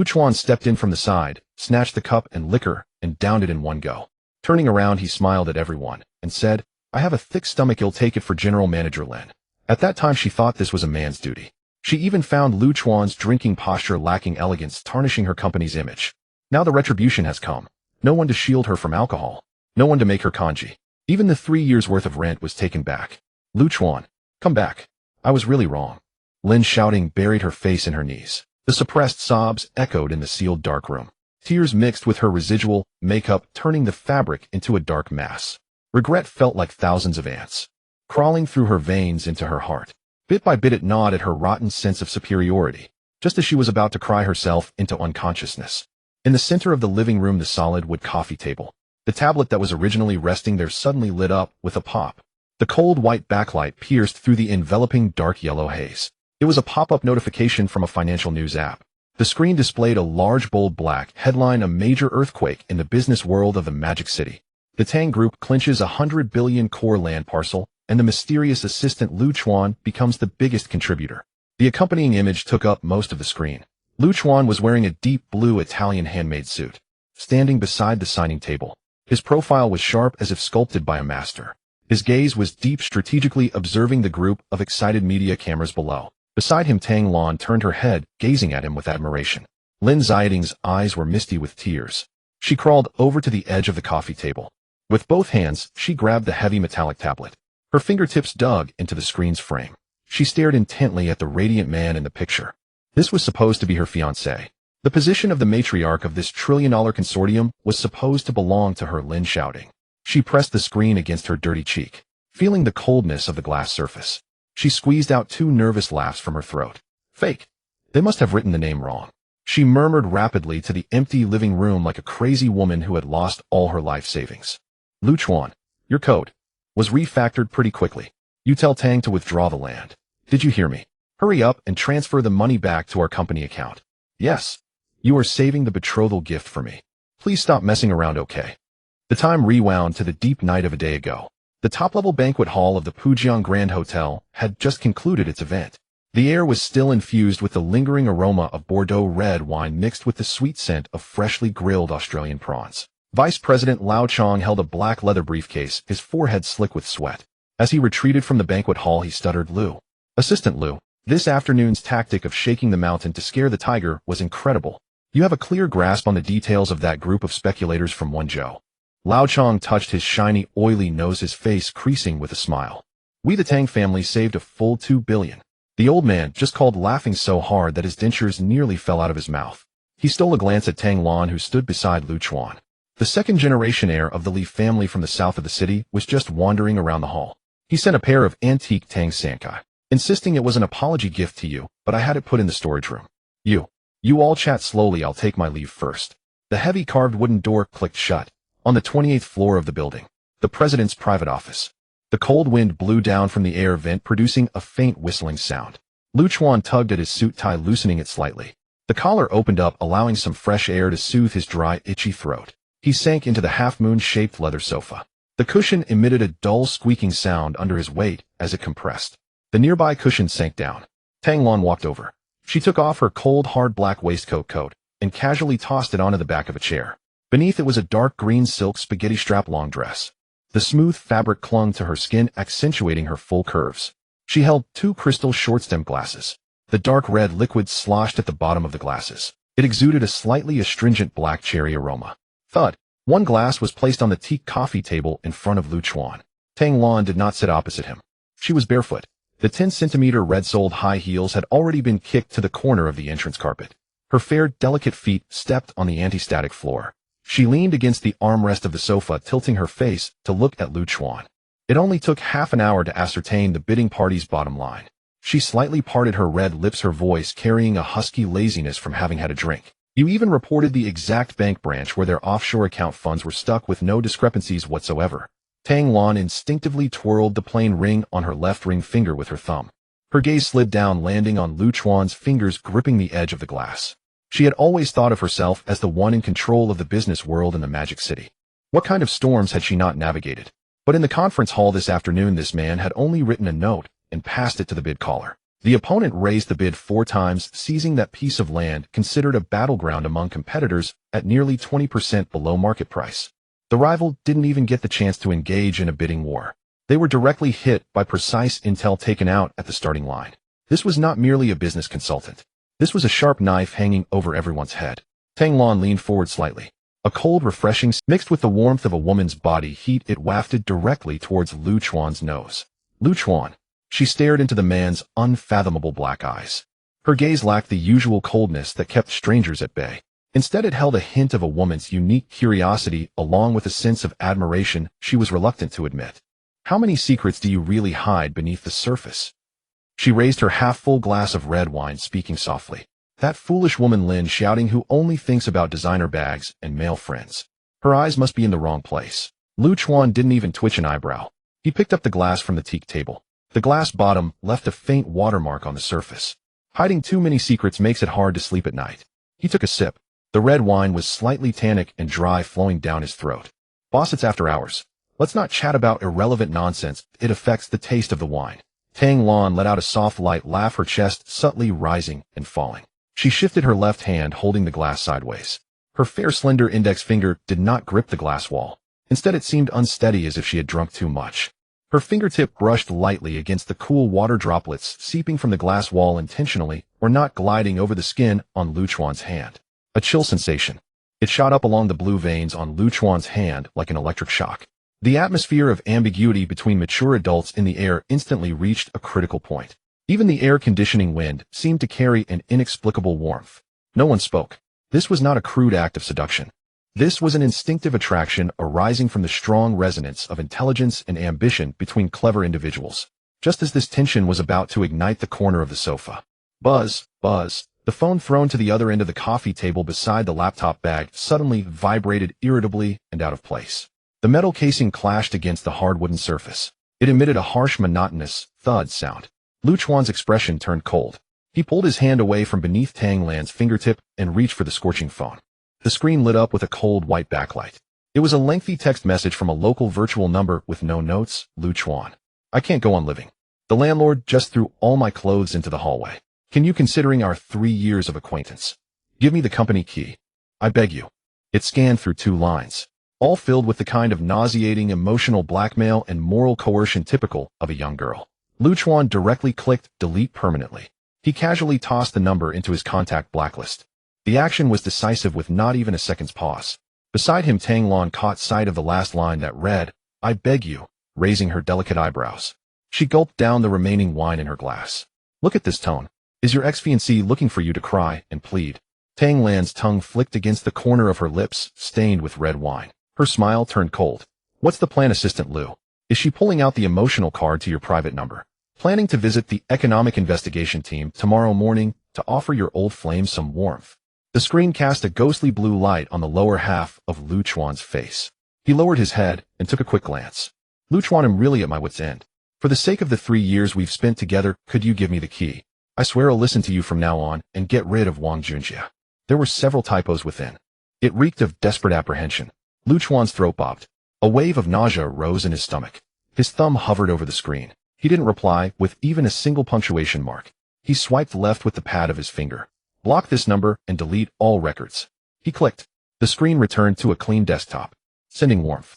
Chuan stepped in from the side, snatched the cup and liquor, and downed it in one go. Turning around, he smiled at everyone and said, "I have a thick stomach, you'll take it for General Manager Lin." At that time, she thought this was a man's duty. She even found Chuan's drinking posture lacking elegance, tarnishing her company's image. Now the retribution has come. No one to shield her from alcohol. No one to make her congee. Even the 3 years' worth of rent was taken back. Chuan, Come back. I was really wrong. Lin Xiaoting buried her face in her knees. The suppressed sobs echoed in the sealed dark room. Tears mixed with her residual makeup, turning the fabric into a dark mass. Regret felt like thousands of ants, crawling through her veins into her heart. Bit by bit it gnawed at her rotten sense of superiority, just as she was about to cry herself into unconsciousness. In the center of the living room, the solid wood coffee table. The tablet that was originally resting there suddenly lit up with a pop. The cold white backlight pierced through the enveloping dark yellow haze. It was a pop-up notification from a financial news app. The screen displayed a large bold black headline: a major earthquake in the business world of the Magic City. The Tang Group clinches a 100 billion core land parcel, and the mysterious assistant Lu Chuan becomes the biggest contributor. The accompanying image took up most of the screen. Lu Chuan was wearing a deep blue Italian handmade suit, standing beside the signing table. His profile was sharp as if sculpted by a master. His gaze was deep, strategically observing the group of excited media cameras below. Beside him, Tang Lan turned her head, gazing at him with admiration. Lin Xiaoting's eyes were misty with tears. She crawled over to the edge of the coffee table. With both hands, she grabbed the heavy metallic tablet. Her fingertips dug into the screen's frame. She stared intently at the radiant man in the picture. This was supposed to be her fiancé. The position of the matriarch of this trillion-dollar consortium was supposed to belong to her, Lin Xiaoting. She pressed the screen against her dirty cheek, feeling the coldness of the glass surface. She squeezed out 2 nervous laughs from her throat. Fake. They must have written the name wrong. She murmured rapidly to the empty living room like a crazy woman who had lost all her life savings. Lu Chuan, your code was refactored pretty quickly. You tell Tang to withdraw the land. Did you hear me? Hurry up and transfer the money back to our company account. Yes. You are saving the betrothal gift for me. Please stop messing around, okay? The time rewound to the deep night of a day ago. The top-level banquet hall of the Pujiang Grand Hotel had just concluded its event. The air was still infused with the lingering aroma of Bordeaux red wine mixed with the sweet scent of freshly grilled Australian prawns. Vice President Lao Chong held a black leather briefcase, his forehead slick with sweat. As he retreated from the banquet hall, he stuttered, Lu. Assistant Lu, this afternoon's tactic of shaking the mountain to scare the tiger was incredible. You have a clear grasp on the details of that group of speculators from Wenzhou. Lao Chong touched his shiny, oily nose, his face creasing with a smile. We, the Tang family, saved a full 2 billion. The old man just called, laughing so hard that his dentures nearly fell out of his mouth. He stole a glance at Tang Lan, who stood beside Lu Chuan. The second-generation heir of the Li family from the south of the city was just wandering around the hall. He sent a pair of antique Tang Sankai, insisting it was an apology gift to you, but I had it put in the storage room. You all chat slowly, I'll take my leave first. The heavy carved wooden door clicked shut. On the 28th floor of the building, the president's private office. The cold wind blew down from the air vent, producing a faint whistling sound. Lu Chuan tugged at his suit tie, loosening it slightly. The collar opened up, allowing some fresh air to soothe his dry, itchy throat. He sank into the half-moon-shaped leather sofa. The cushion emitted a dull squeaking sound under his weight as it compressed. The nearby cushion sank down. Tang Lan walked over. She took off her cold, hard black waistcoat coat and casually tossed it onto the back of a chair. Beneath it was a dark green silk spaghetti strap long dress. The smooth fabric clung to her skin, accentuating her full curves. She held 2 crystal short-stem glasses. The dark red liquid sloshed at the bottom of the glasses. It exuded a slightly astringent black cherry aroma. Thud. One glass was placed on the teak coffee table in front of Lu Chuan. Tang Lan did not sit opposite him. She was barefoot. The 10-centimeter red-soled high heels had already been kicked to the corner of the entrance carpet. Her fair, delicate feet stepped on the anti-static floor. She leaned against the armrest of the sofa, tilting her face to look at Lu Chuan. It only took half an hour to ascertain the bidding party's bottom line. She slightly parted her red lips, her voice carrying a husky laziness from having had a drink. You even reported the exact bank branch where their offshore account funds were stuck with no discrepancies whatsoever. Tang Lan instinctively twirled the plain ring on her left ring finger with her thumb. Her gaze slid down, landing on Lu Chuan's fingers gripping the edge of the glass. She had always thought of herself as the one in control of the business world in the Magic City. What kind of storms had she not navigated? But in the conference hall this afternoon, this man had only written a note and passed it to the bid caller. The opponent raised the bid 4 times, seizing that piece of land considered a battleground among competitors at nearly 20% below market price. The rival didn't even get the chance to engage in a bidding war. They were directly hit by precise intel taken out at the starting line. This was not merely a business consultant. This was a sharp knife hanging over everyone's head. Tang Lan leaned forward slightly. A cold, refreshing mixed with the warmth of a woman's body heat, it wafted directly towards Lu Chuan's nose. Lu Chuan, She stared into the man's unfathomable black eyes. Her gaze lacked the usual coldness that kept strangers at bay. Instead, it held a hint of a woman's unique curiosity along with a sense of admiration she was reluctant to admit. How many secrets do you really hide beneath the surface? She raised her half-full glass of red wine, speaking softly. That foolish woman Lin Xiaoting who only thinks about designer bags and male friends. Her eyes must be in the wrong place. Chuan didn't even twitch an eyebrow. He picked up the glass from the teak table. The glass bottom left a faint watermark on the surface. Hiding too many secrets makes it hard to sleep at night. He took a sip. The red wine was slightly tannic and dry, flowing down his throat. Boss, it's after hours. Let's not chat about irrelevant nonsense. It affects the taste of the wine. Tang Lan let out a soft light laugh, her chest subtly rising and falling. She shifted her left hand, holding the glass sideways. Her fair, slender index finger did not grip the glass wall. Instead, it seemed unsteady, as if she had drunk too much. Her fingertip brushed lightly against the cool water droplets seeping from the glass wall, intentionally or not gliding over the skin on Chuan's hand. A chill sensation. It shot up along the blue veins on Chuan's hand like an electric shock. The atmosphere of ambiguity between mature adults in the air instantly reached a critical point. Even the air conditioning wind seemed to carry an inexplicable warmth. No one spoke. This was not a crude act of seduction. This was an instinctive attraction arising from the strong resonance of intelligence and ambition between clever individuals. Just as this tension was about to ignite the corner of the sofa. Buzz, buzz. The phone thrown to the other end of the coffee table beside the laptop bag suddenly vibrated irritably and out of place. The metal casing clashed against the hard wooden surface. It emitted a harsh, monotonous thud sound. Chuan's expression turned cold. He pulled his hand away from beneath Tang Lan's fingertip and reached for the scorching phone. The screen lit up with a cold white backlight. It was a lengthy text message from a local virtual number with no notes. Chuan. I can't go on living. The landlord just threw all my clothes into the hallway. Can you, considering our 3 years of acquaintance? Give me the company key. I beg you. It scanned through 2 lines, all filled with the kind of nauseating emotional blackmail and moral coercion typical of a young girl. Chuan directly clicked delete permanently. He casually tossed the number into his contact blacklist. The action was decisive, with not even a second's pause. Beside him, Tang Lan caught sight of the last line that read, I beg you, raising her delicate eyebrows. She gulped down the remaining wine in her glass. Look at this tone. Is your ex-fiancé looking for you to cry and plead? Tang Lan's tongue flicked against the corner of her lips, stained with red wine. Her smile turned cold. What's the plan, Assistant Liu? Is she pulling out the emotional card to your private number? Planning to visit the economic investigation team tomorrow morning to offer your old flame some warmth? The screen cast a ghostly blue light on the lower half of Chuan's face. He lowered his head and took a quick glance. Chuan, I'm really at my wit's end. For the sake of the 3 years we've spent together, could you give me the key? I swear I'll listen to you from now on and get rid of Wang Junjie. There were several typos within. It reeked of desperate apprehension. Chuan's throat bobbed. A wave of nausea rose in his stomach. His thumb hovered over the screen. He didn't reply with even a single punctuation mark. He swiped left with the pad of his finger. Block this number and delete all records. He clicked. The screen returned to a clean desktop, sending warmth.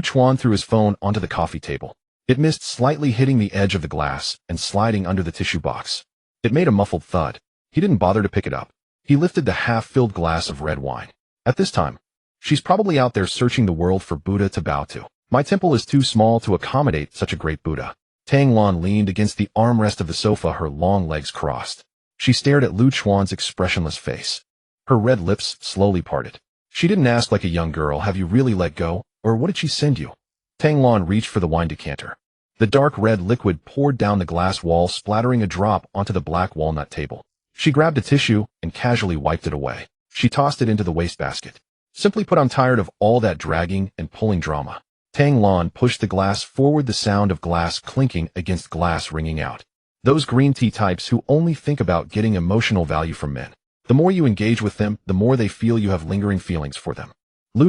Chuan threw his phone onto the coffee table. It missed, slightly hitting the edge of the glass and sliding under the tissue box. It made a muffled thud. He didn't bother to pick it up. He lifted the half-filled glass of red wine. At this time, she's probably out there searching the world for Buddha to bow to. My temple is too small to accommodate such a great Buddha. Tang Lan leaned against the armrest of the sofa, her long legs crossed. She stared at Chuan's expressionless face. Her red lips slowly parted. She didn't ask like a young girl, have you really let go, or what did she send you? Tang Lan reached for the wine decanter. The dark red liquid poured down the glass wall, splattering a drop onto the black walnut table. She grabbed a tissue and casually wiped it away. She tossed it into the wastebasket. Simply put, I'm tired of all that dragging and pulling drama. Tang Lan pushed the glass forward, the sound of glass clinking against glass ringing out. Those green tea types who only think about getting emotional value from men. The more you engage with them, the more they feel you have lingering feelings for them.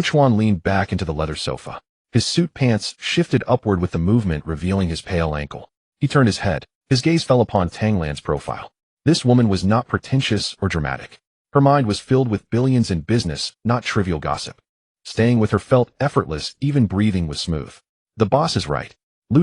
Chuan leaned back into the leather sofa. His suit pants shifted upward with the movement, revealing his pale ankle. He turned his head. His gaze fell upon Tang Lan's profile. This woman was not pretentious or dramatic. Her mind was filled with billions in business, not trivial gossip. Staying with her felt effortless, even breathing was smooth. The boss is right.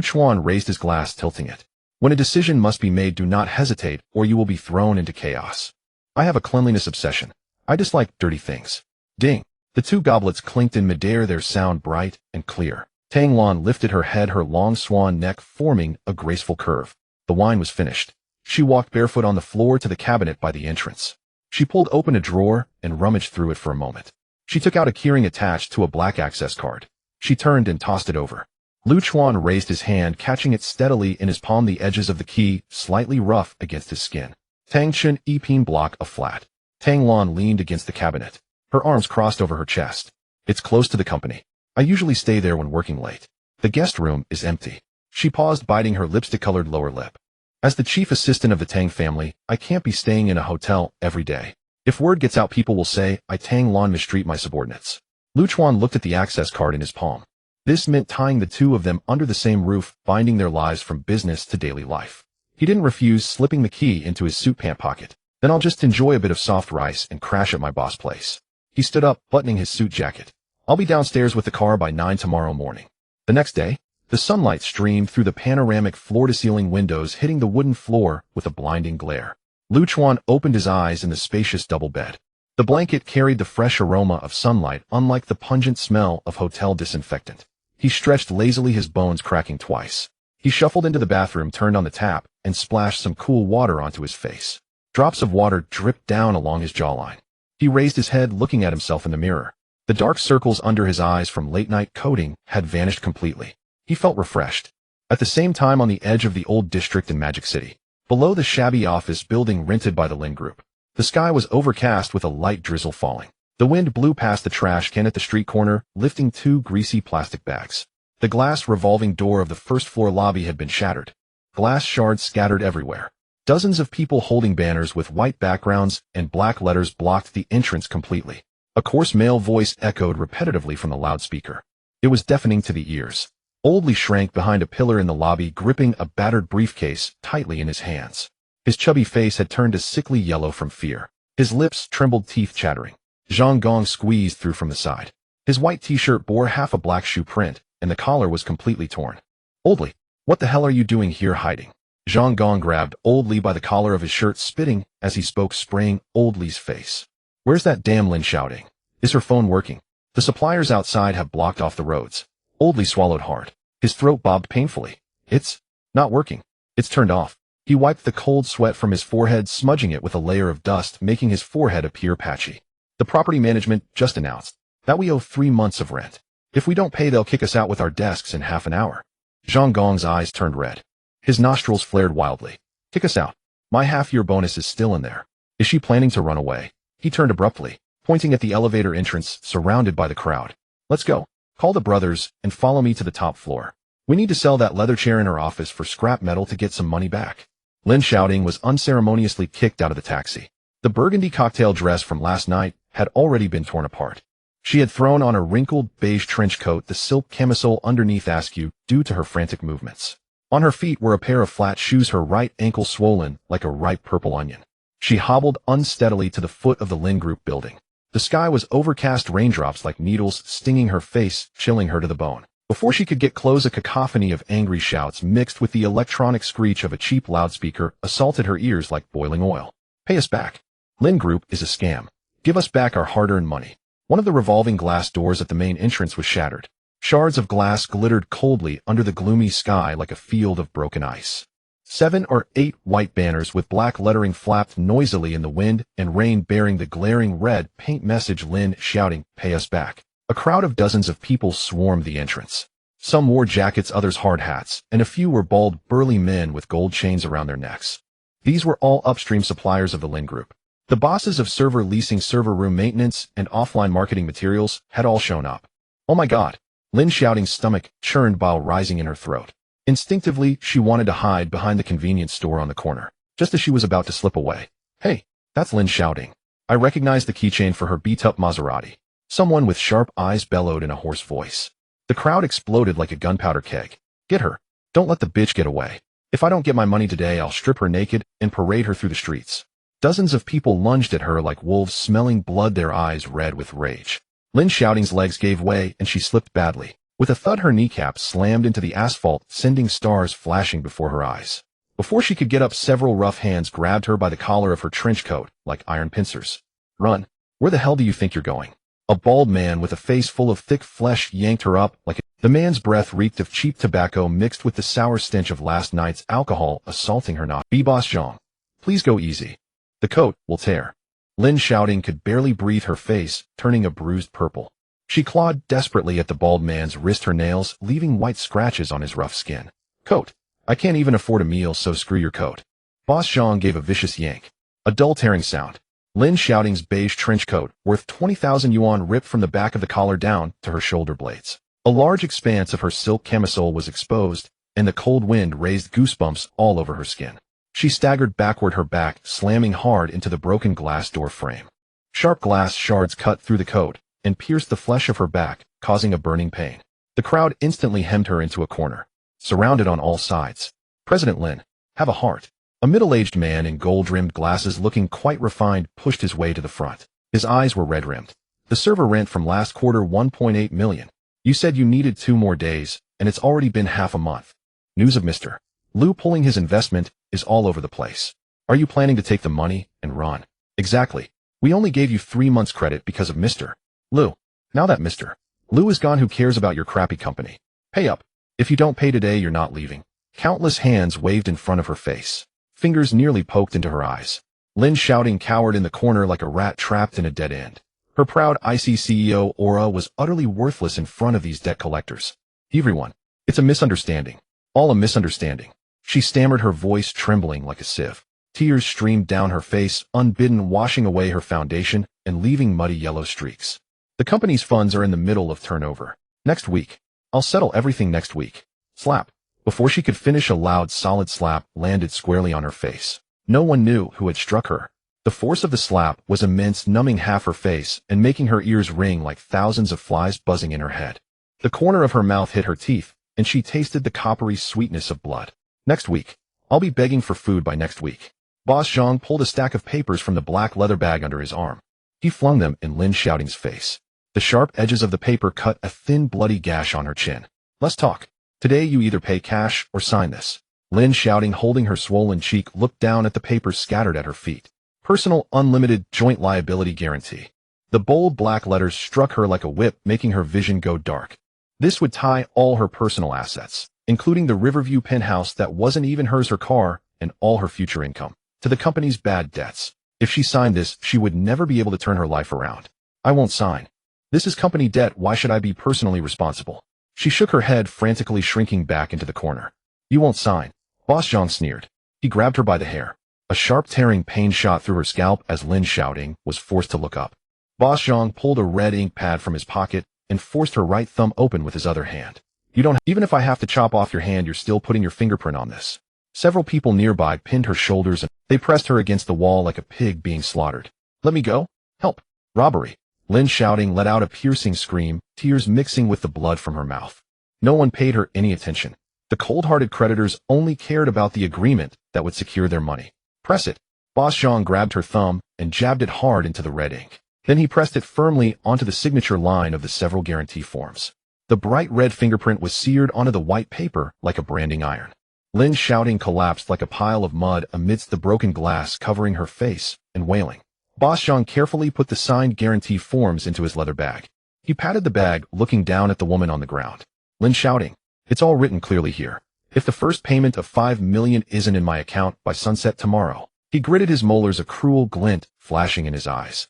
Chuan raised his glass, tilting it. When a decision must be made, do not hesitate, or you will be thrown into chaos. I have a cleanliness obsession. I dislike dirty things. Ding. The 2 goblets clinked in midair, their sound bright and clear. Tang Lan lifted her head, her long swan neck forming a graceful curve. The wine was finished. She walked barefoot on the floor to the cabinet by the entrance. She pulled open a drawer and rummaged through it for a moment. She took out a keyring attached to a black access card. She turned and tossed it over. Lu Chuan raised his hand, catching it steadily in his palm, the edges of the key slightly rough against his skin. Tang Chen Epine block of flat. Tang Lan leaned against the cabinet. Her arms crossed over her chest. It's close to the company. I usually stay there when working late. The guest room is empty. She paused, biting her lipstick-colored lower lip. As the chief assistant of the Tang family, I can't be staying in a hotel every day. If word gets out, people will say I Tang Lan mistreat my subordinates. Lu Chuan looked at the access card in his palm. This meant tying the two of them under the same roof, binding their lives from business to daily life. He didn't refuse, slipping the key into his suit pant pocket. Then I'll just enjoy a bit of soft rice and crash at my boss' place. He stood up, buttoning his suit jacket. I'll be downstairs with the car by 9 tomorrow morning. The next day, the sunlight streamed through the panoramic floor-to-ceiling windows, hitting the wooden floor with a blinding glare. Lu Chuan opened his eyes in the spacious double bed. The blanket carried the fresh aroma of sunlight, unlike the pungent smell of hotel disinfectant. He stretched lazily, his bones cracking twice. He shuffled into the bathroom, turned on the tap, and splashed some cool water onto his face. Drops of water dripped down along his jawline. He raised his head, looking at himself in the mirror. The dark circles under his eyes from late-night coding had vanished completely. He felt refreshed. At the same time, on the edge of the old district in Magic City, below the shabby office building rented by the Lin Group, the sky was overcast with a light drizzle falling. The wind blew past the trash can at the street corner, lifting 2 greasy plastic bags. The glass revolving door of the first-floor lobby had been shattered. Glass shards scattered everywhere. Dozens of people holding banners with white backgrounds and black letters blocked the entrance completely. A coarse male voice echoed repetitively from the loudspeaker. It was deafening to the ears. Old Li shrank behind a pillar in the lobby, gripping a battered briefcase tightly in his hands. His chubby face had turned a sickly yellow from fear. His lips trembled, teeth chattering. Zhang Gong squeezed through from the side. His white t-shirt bore half a black shoe print, and the collar was completely torn. Old Li, what the hell are you doing here hiding? Zhang Gong grabbed Old Li by the collar of his shirt, spitting as he spoke, spraying Old Li's face. Where's that damn Lin Xiaoting? Is her phone working? The suppliers outside have blocked off the roads. Old Li swallowed hard. His throat bobbed painfully. It's not working. It's turned off. He wiped the cold sweat from his forehead, smudging it with a layer of dust, making his forehead appear patchy. The property management just announced that we owe 3 months of rent. If we don't pay, they'll kick us out with our desks in half an hour. Zhang Gong's eyes turned red. His nostrils flared wildly. Kick us out. My half-year bonus is still in there. Is she planning to run away? He turned abruptly, pointing at the elevator entrance, surrounded by the crowd. Let's go. Call the brothers and follow me to the top floor. We need to sell that leather chair in her office for scrap metal to get some money back. Lin Xiaoting was unceremoniously kicked out of the taxi. The burgundy cocktail dress from last night had already been torn apart. She had thrown on a wrinkled beige trench coat, the silk camisole underneath askew due to her frantic movements. On her feet were a pair of flat shoes, her right ankle swollen like a ripe purple onion. She hobbled unsteadily to the foot of the Lin Group building. The sky was overcast, raindrops like needles stinging her face, chilling her to the bone. Before she could get close, a cacophony of angry shouts mixed with the electronic screech of a cheap loudspeaker assaulted her ears like boiling oil. Pay us back. Lin Group is a scam. Give us back our hard-earned money. One of the revolving glass doors at the main entrance was shattered. Shards of glass glittered coldly under the gloomy sky like a field of broken ice. 7 or 8 white banners with black lettering flapped noisily in the wind and rain, bearing the glaring red paint message Lin Xiaoting, pay us back. A crowd of dozens of people swarmed the entrance. Some wore jackets, others hard hats, and a few were bald, burly men with gold chains around their necks. These were all upstream suppliers of the Lin Group. The bosses of server leasing, server room maintenance, and offline marketing materials had all shown up. Oh my god! Lin Xiaoting's stomach churned bile rising in her throat. Instinctively, she wanted to hide behind the convenience store on the corner, just as she was about to slip away. Hey, that's Lin Xiaoting. I recognized the keychain for her beat-up Maserati. Someone with sharp eyes bellowed in a hoarse voice. The crowd exploded like a gunpowder keg. Get her. Don't let the bitch get away. If I don't get my money today, I'll strip her naked and parade her through the streets. Dozens of people lunged at her like wolves, smelling blood, their eyes red with rage. Lin Xiaoting's legs gave way and she slipped badly. With a thud, her kneecap slammed into the asphalt, sending stars flashing before her eyes. Before she could get up, several rough hands grabbed her by the collar of her trench coat like iron pincers. Run. Where the hell do you think you're going? A bald man with a face full of thick flesh yanked her up like the man's breath reeked of cheap tobacco mixed with the sour stench of last night's alcohol assaulting her nostrils. Boss Zhang, please go easy. The coat will tear. Lin Xiaoting could barely breathe, her face turning a bruised purple. She clawed desperately at the bald man's wrist, her nails leaving white scratches on his rough skin. Coat. I can't even afford a meal, so screw your coat. Boss Zhang gave a vicious yank. A dull tearing sound. Lin Xiaoting's beige trench coat, worth 20,000 yuan, ripped from the back of the collar down to her shoulder blades. A large expanse of her silk camisole was exposed, and the cold wind raised goosebumps all over her skin. She staggered backward, her back slamming hard into the broken glass door frame. Sharp glass shards cut through the coat and pierced the flesh of her back, causing a burning pain. The crowd instantly hemmed her into a corner, surrounded on all sides. President Lin, have a heart. A middle-aged man in gold-rimmed glasses looking quite refined pushed his way to the front. His eyes were red-rimmed. The server rent from last quarter, 1.8 million. You said you needed 2 more days, and it's already been half a month. News of Mr. Liu pulling his investment is all over the place. Are you planning to take the money and run? Exactly. We only gave you 3 months credit because of Mr. Liu. Now that Mr. Liu is gone, who cares about your crappy company? Pay up. If you don't pay today, you're not leaving. Countless hands waved in front of her face. Fingers nearly poked into her eyes. Lin Xiaoting cowered in the corner like a rat trapped in a dead end. Her proud IC CEO aura was utterly worthless in front of these debt collectors. Everyone, it's a misunderstanding. All a misunderstanding. She stammered, her voice trembling like a sieve. Tears streamed down her face, unbidden, washing away her foundation and leaving muddy yellow streaks. The company's funds are in the middle of turnover. Next week. I'll settle everything next week. Slap. Before she could finish, a loud, solid slap landed squarely on her face. No one knew who had struck her. The force of the slap was immense, numbing half her face and making her ears ring like thousands of flies buzzing in her head. The corner of her mouth hit her teeth, and she tasted the coppery sweetness of blood. Next week. I'll be begging for food by next week. Boss Zhang pulled a stack of papers from the black leather bag under his arm. He flung them in Lin Xiaoting's face. The sharp edges of the paper cut a thin, bloody gash on her chin. Let's talk. Today you either pay cash or sign this. Lin Xiaoting, holding her swollen cheek, looked down at the papers scattered at her feet. Personal unlimited joint liability guarantee. The bold black letters struck her like a whip, making her vision go dark. This would tie all her personal assets, including the Riverview penthouse that wasn't even hers, her car, and all her future income, to the company's bad debts. If she signed this, she would never be able to turn her life around. I won't sign. This is company debt. Why should I be personally responsible? She shook her head, frantically shrinking back into the corner. You won't sign. Boss Zhang sneered. He grabbed her by the hair. A sharp tearing pain shot through her scalp as Lin Xiaoting was forced to look up. Boss Zhang pulled a red ink pad from his pocket and forced her right thumb open with his other hand. You don't. Even if I have to chop off your hand, you're still putting your fingerprint on this. Several people nearby pinned her shoulders and they pressed her against the wall like a pig being slaughtered. Let me go. Help. Robbery. Lin Xiaoting let out a piercing scream, tears mixing with the blood from her mouth. No one paid her any attention. The cold-hearted creditors only cared about the agreement that would secure their money. Press it. Boss Zhang grabbed her thumb and jabbed it hard into the red ink. Then he pressed it firmly onto the signature line of the several guarantee forms. The bright red fingerprint was seared onto the white paper like a branding iron. Lin Xiaoting collapsed like a pile of mud amidst the broken glass covering her face and wailing. Boss Zhang carefully put the signed guarantee forms into his leather bag. He patted the bag, looking down at the woman on the ground. Lin Xiaoting, it's all written clearly here. If the first payment of 5 million isn't in my account by sunset tomorrow. He gritted his molars, a cruel glint flashing in his eyes.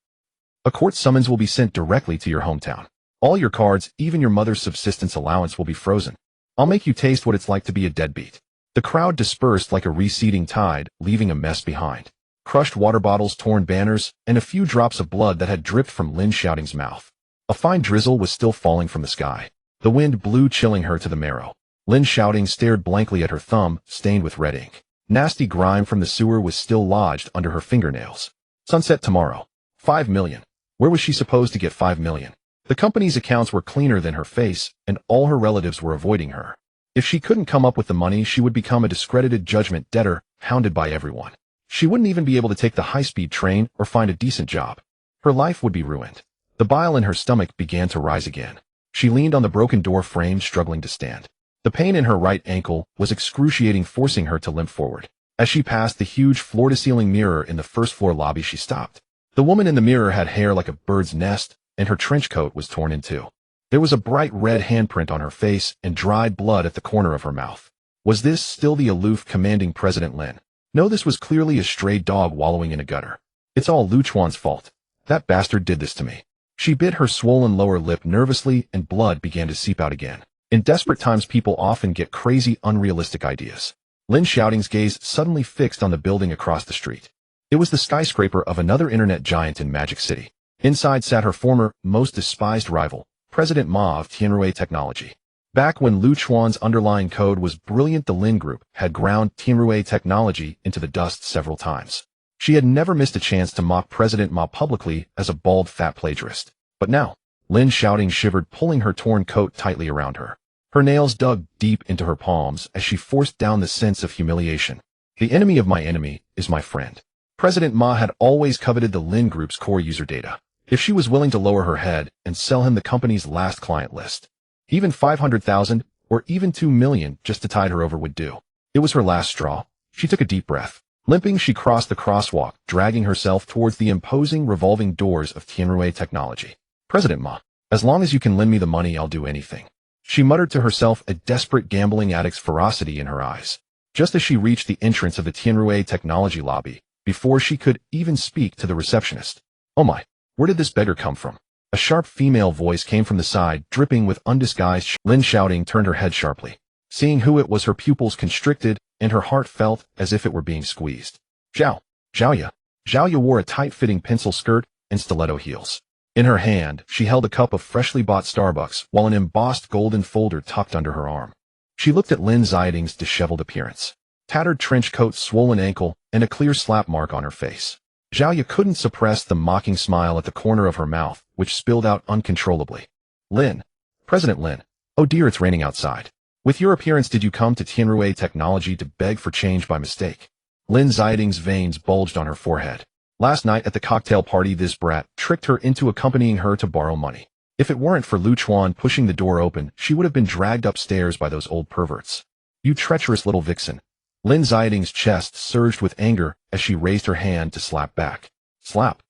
A court summons will be sent directly to your hometown. All your cards, even your mother's subsistence allowance, will be frozen. I'll make you taste what it's like to be a deadbeat. The crowd dispersed like a receding tide, leaving a mess behind. Crushed water bottles, torn banners, and a few drops of blood that had dripped from Lin Xiaoting's mouth. A fine drizzle was still falling from the sky. The wind blew, chilling her to the marrow. Lin Xiaoting stared blankly at her thumb, stained with red ink. Nasty grime from the sewer was still lodged under her fingernails. Sunset tomorrow. 5 million. Where was she supposed to get 5 million? The company's accounts were cleaner than her face, and all her relatives were avoiding her. If she couldn't come up with the money, she would become a discredited judgment debtor, hounded by everyone. She wouldn't even be able to take the high-speed train or find a decent job. Her life would be ruined. The bile in her stomach began to rise again. She leaned on the broken door frame, struggling to stand. The pain in her right ankle was excruciating, forcing her to limp forward. As she passed the huge floor-to-ceiling mirror in the first-floor lobby, she stopped. The woman in the mirror had hair like a bird's nest, and her trench coat was torn in two. There was a bright red handprint on her face and dried blood at the corner of her mouth. Was this still the aloof, commanding President Lin? No, this was clearly a stray dog wallowing in a gutter. It's all Lu Chuan's fault. That bastard did this to me. She bit her swollen lower lip nervously, and blood began to seep out again. In desperate times, people often get crazy, unrealistic ideas. Lin Xiaoting's gaze suddenly fixed on the building across the street. It was the skyscraper of another internet giant in Magic City. Inside sat her former, most despised rival, President Ma of Tianrui Technology. Back when Lu Chuan's underlying code was brilliant, the Lin Group had ground Tianrui Technology into the dust several times. She had never missed a chance to mock President Ma publicly as a bald, fat plagiarist. But now, Lin Xiaoting shivered, pulling her torn coat tightly around her. Her nails dug deep into her palms as she forced down the sense of humiliation. The enemy of my enemy is my friend. President Ma had always coveted the Lin Group's core user data. If she was willing to lower her head and sell him the company's last client list, even 500,000 or even 2 million just to tide her over would do. It was her last straw. She took a deep breath. Limping, she crossed the crosswalk, dragging herself towards the imposing revolving doors of Tianrui Technology. President Ma, as long as you can lend me the money, I'll do anything. She muttered to herself, a desperate gambling addict's ferocity in her eyes. Just as she reached the entrance of the Tianrui Technology lobby, before she could even speak to the receptionist. Oh my, where did this beggar come from? A sharp female voice came from the side, dripping with undisguised Lin Xiaoting turned her head sharply. Seeing who it was, her pupils constricted, and her heart felt as if it were being squeezed. Zhaoya wore a tight-fitting pencil skirt and stiletto heels. In her hand, she held a cup of freshly bought Starbucks, while an embossed golden folder tucked under her arm. She looked at Lin Xiaoting's disheveled appearance. Tattered trench coat, swollen ankle, and a clear slap mark on her face. Zhaoya couldn't suppress the mocking smile at the corner of her mouth, which spilled out uncontrollably. Lin. President Lin. Oh dear, it's raining outside. With your appearance, did you come to Tianrui Technology to beg for change by mistake? Lin Xiaoting's veins bulged on her forehead. Last night at the cocktail party, this brat tricked her into accompanying her to borrow money. If it weren't for Lu Chuan pushing the door open, she would have been dragged upstairs by those old perverts. You treacherous little vixen. Lin Xiaoting's chest surged with anger as she raised her hand to slap back. Slap.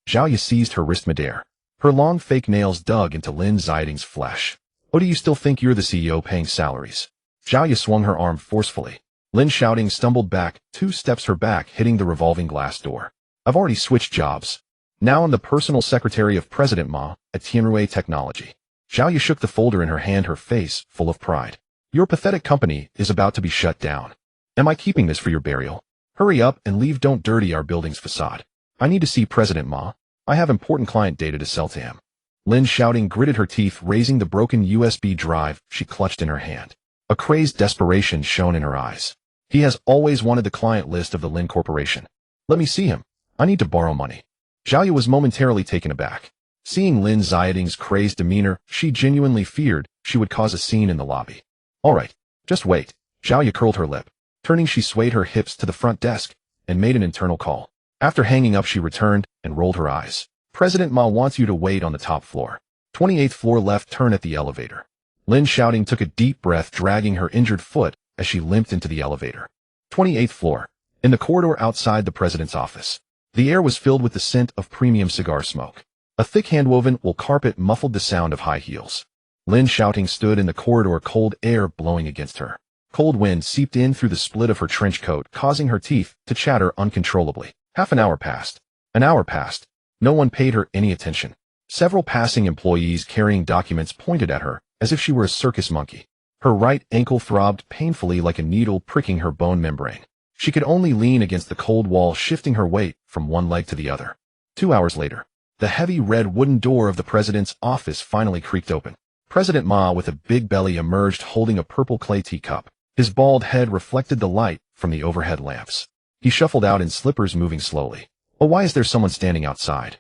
Zhaoya seized her wrist midair. Her long fake nails dug into Lin Xiaoting's flesh. Oh, do you still think you're the CEO paying salaries? Zhaoya swung her arm forcefully. Lin Xiaoting stumbled back, 2 steps her back, hitting the revolving glass door. I've already switched jobs. Now I'm the personal secretary of President Ma at Tianrui Technology. Zhaoya shook the folder in her hand, her face full of pride. Your pathetic company is about to be shut down. Am I keeping this for your burial? Hurry up and leave. Don't dirty our building's facade. I need to see President Ma. I have important client data to sell to him. Lin Xiaoting gritted her teeth, raising the broken USB drive she clutched in her hand. A crazed desperation shone in her eyes. He has always wanted the client list of the Lin Corporation. Let me see him. I need to borrow money. Zhaoya was momentarily taken aback. Seeing Lin Xiaoting's crazed demeanor, she genuinely feared she would cause a scene in the lobby. All right, just wait. Zhaoya curled her lip. Turning, she swayed her hips to the front desk and made an internal call. After hanging up, she returned and rolled her eyes. President Ma wants you to wait on the top floor. 28th floor, left turn at the elevator. Lin Xiaoting took a deep breath, dragging her injured foot as she limped into the elevator. 28th floor. In the corridor outside the president's office. The air was filled with the scent of premium cigar smoke. A thick handwoven wool carpet muffled the sound of high heels. Lin Xiaoting stood in the corridor, cold air blowing against her. Cold wind seeped in through the split of her trench coat, causing her teeth to chatter uncontrollably. Half an hour passed. An hour passed. No one paid her any attention. Several passing employees carrying documents pointed at her as if she were a circus monkey. Her right ankle throbbed painfully like a needle pricking her bone membrane. She could only lean against the cold wall, shifting her weight from one leg to the other. 2 hours later, the heavy red wooden door of the president's office finally creaked open. President Ma, with a big belly, emerged holding a purple clay teacup. His bald head reflected the light from the overhead lamps. He shuffled out in slippers, moving slowly. Oh, why is there someone standing outside?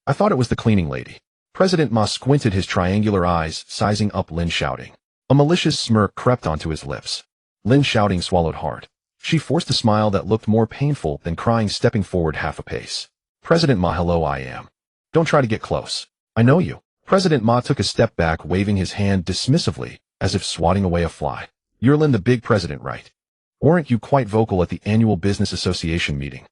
I thought it was the cleaning lady. President Ma squinted his triangular eyes, sizing up Lin Xiaoting. A malicious smirk crept onto his lips. Lin Xiaoting swallowed hard. She forced a smile that looked more painful than crying, stepping forward half a pace. President Ma, hello, I am. Don't try to get close. I know you. President Ma took a step back, waving his hand dismissively, as if swatting away a fly. You're Lin, the big president, right? Weren't you quite vocal at the annual Business Association meeting?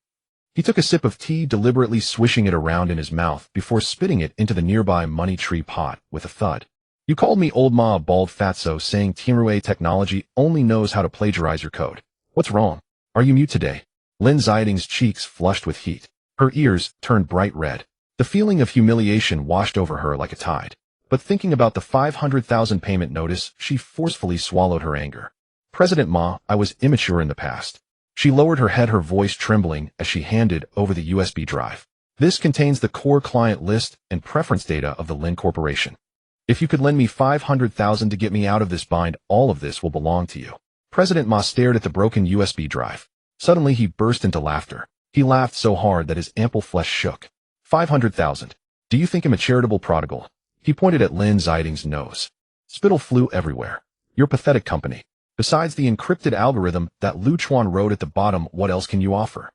He took a sip of tea, deliberately swishing it around in his mouth before spitting it into the nearby money tree pot with a thud. You called me old ma, bald fatso, saying Tianruo technology only knows how to plagiarize your code. What's wrong? Are you mute today? Lin Xiaoting's cheeks flushed with heat. Her ears turned bright red. The feeling of humiliation washed over her like a tide. But thinking about the 500,000 payment notice, she forcefully swallowed her anger. President Ma, I was immature in the past. She lowered her head, her voice trembling as she handed over the USB drive. This contains the core client list and preference data of the Lin Corporation. If you could lend me 500,000 to get me out of this bind, all of this will belong to you. President Ma stared at the broken USB drive. Suddenly he burst into laughter. He laughed so hard that his ample flesh shook. 500,000. Do you think I'm a charitable prodigal? He pointed at Lin Xiaoting's nose. Spittle flew everywhere. Your pathetic company. Besides the encrypted algorithm that Chuan wrote at the bottom, what else can you offer?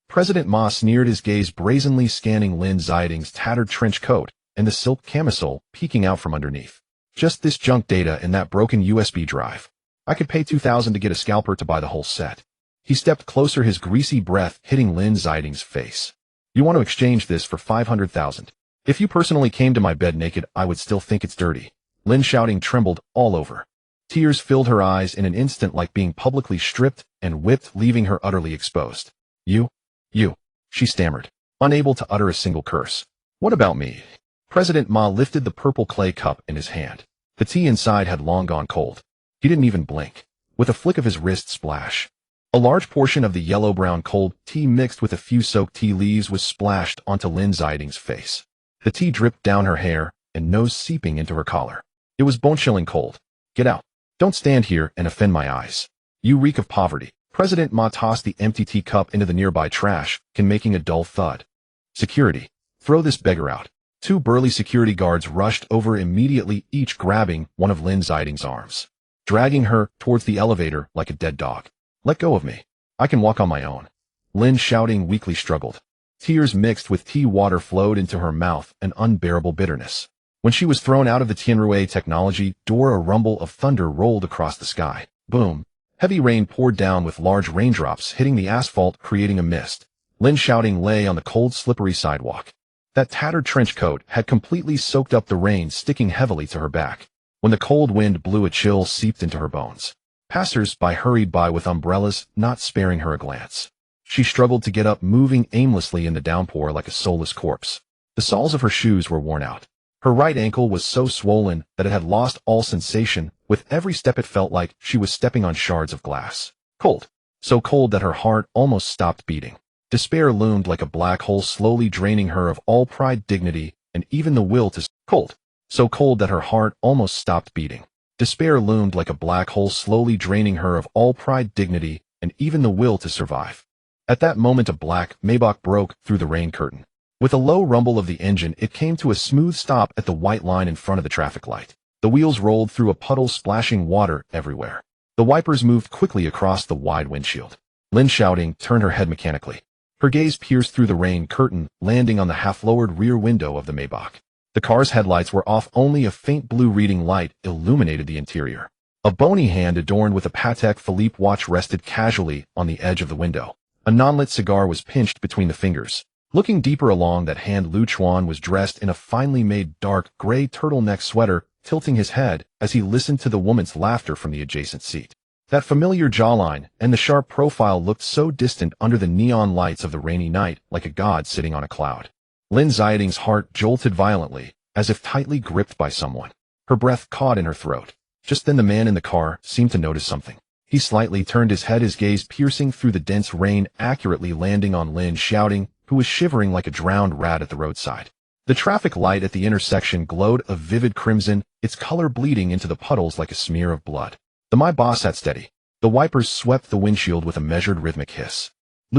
President Ma sneered, his gaze brazenly scanning Lin Xiaoting's tattered trench coat and the silk camisole peeking out from underneath. Just this junk data in that broken USB drive. I could pay 2,000 to get a scalper to buy the whole set. He stepped closer, his greasy breath hitting Lin Xiaoting's face. You want to exchange this for 500,000? If you personally came to my bed naked, I would still think it's dirty. Lin Xiaoting trembled all over. Tears filled her eyes in an instant, like being publicly stripped and whipped, leaving her utterly exposed. You, she stammered, unable to utter a single curse. What about me? President Ma lifted the purple clay cup in his hand. The tea inside had long gone cold. He didn't even blink. With a flick of his wrist, splash. A large portion of the yellow-brown cold tea mixed with a few soaked tea leaves was splashed onto Lin Xiaoting's face. The tea dripped down her hair and nose, seeping into her collar. It was bone-chilling cold. Get out. Don't stand here and offend my eyes. You reek of poverty. President Ma tossed the empty teacup into the nearby trash can, making a dull thud. Security. Throw this beggar out. Two burly security guards rushed over immediately, each grabbing one of Lin Xiaoting's arms, dragging her towards the elevator like a dead dog. Let go of me. I can walk on my own. Lin Xiaoting weakly struggled. Tears mixed with tea water flowed into her mouth, an unbearable bitterness. When she was thrown out of the Tianruo technology door, a rumble of thunder rolled across the sky. Boom. Heavy rain poured down with large raindrops hitting the asphalt, creating a mist. Lin Xiaoting lay on the cold, slippery sidewalk. That tattered trench coat had completely soaked up the rain, sticking heavily to her back. When the cold wind blew, a chill seeped into her bones. Passers-by hurried by with umbrellas, not sparing her a glance. She struggled to get up, moving aimlessly in the downpour like a soulless corpse. The soles of her shoes were worn out. Her right ankle was so swollen that it had lost all sensation. With every step it felt like she was stepping on shards of glass. Cold. So cold that her heart almost stopped beating. Despair loomed like a black hole, slowly draining her of all pride, dignity, and even the will to... Cold. So cold that her heart almost stopped beating. Despair loomed like a black hole, slowly draining her of all pride, dignity, and even the will to survive. At that moment, a black Maybach broke through the rain curtain. With a low rumble of the engine, it came to a smooth stop at the white line in front of the traffic light. The wheels rolled through a puddle, splashing water everywhere. The wipers moved quickly across the wide windshield. Lin Xiaoting turned her head mechanically. Her gaze pierced through the rain curtain, landing on the half-lowered rear window of the Maybach. The car's headlights were off, only a faint blue reading light illuminated the interior. A bony hand adorned with a Patek Philippe watch rested casually on the edge of the window. A non-lit cigar was pinched between the fingers. Looking deeper along that hand, Chuan was dressed in a finely made dark gray turtleneck sweater, tilting his head as he listened to the woman's laughter from the adjacent seat. That familiar jawline and the sharp profile looked so distant under the neon lights of the rainy night, like a god sitting on a cloud. Lin Xiaoting's heart jolted violently, as if tightly gripped by someone. Her breath caught in her throat. Just then the man in the car seemed to notice something. He slightly turned his head, his gaze piercing through the dense rain, accurately landing on Lin Xiaoting, who was shivering like a drowned rat at the roadside. The traffic light at the intersection glowed a vivid crimson, its color bleeding into the puddles like a smear of blood. The My Boss sat steady. The wipers swept the windshield with a measured rhythmic hiss.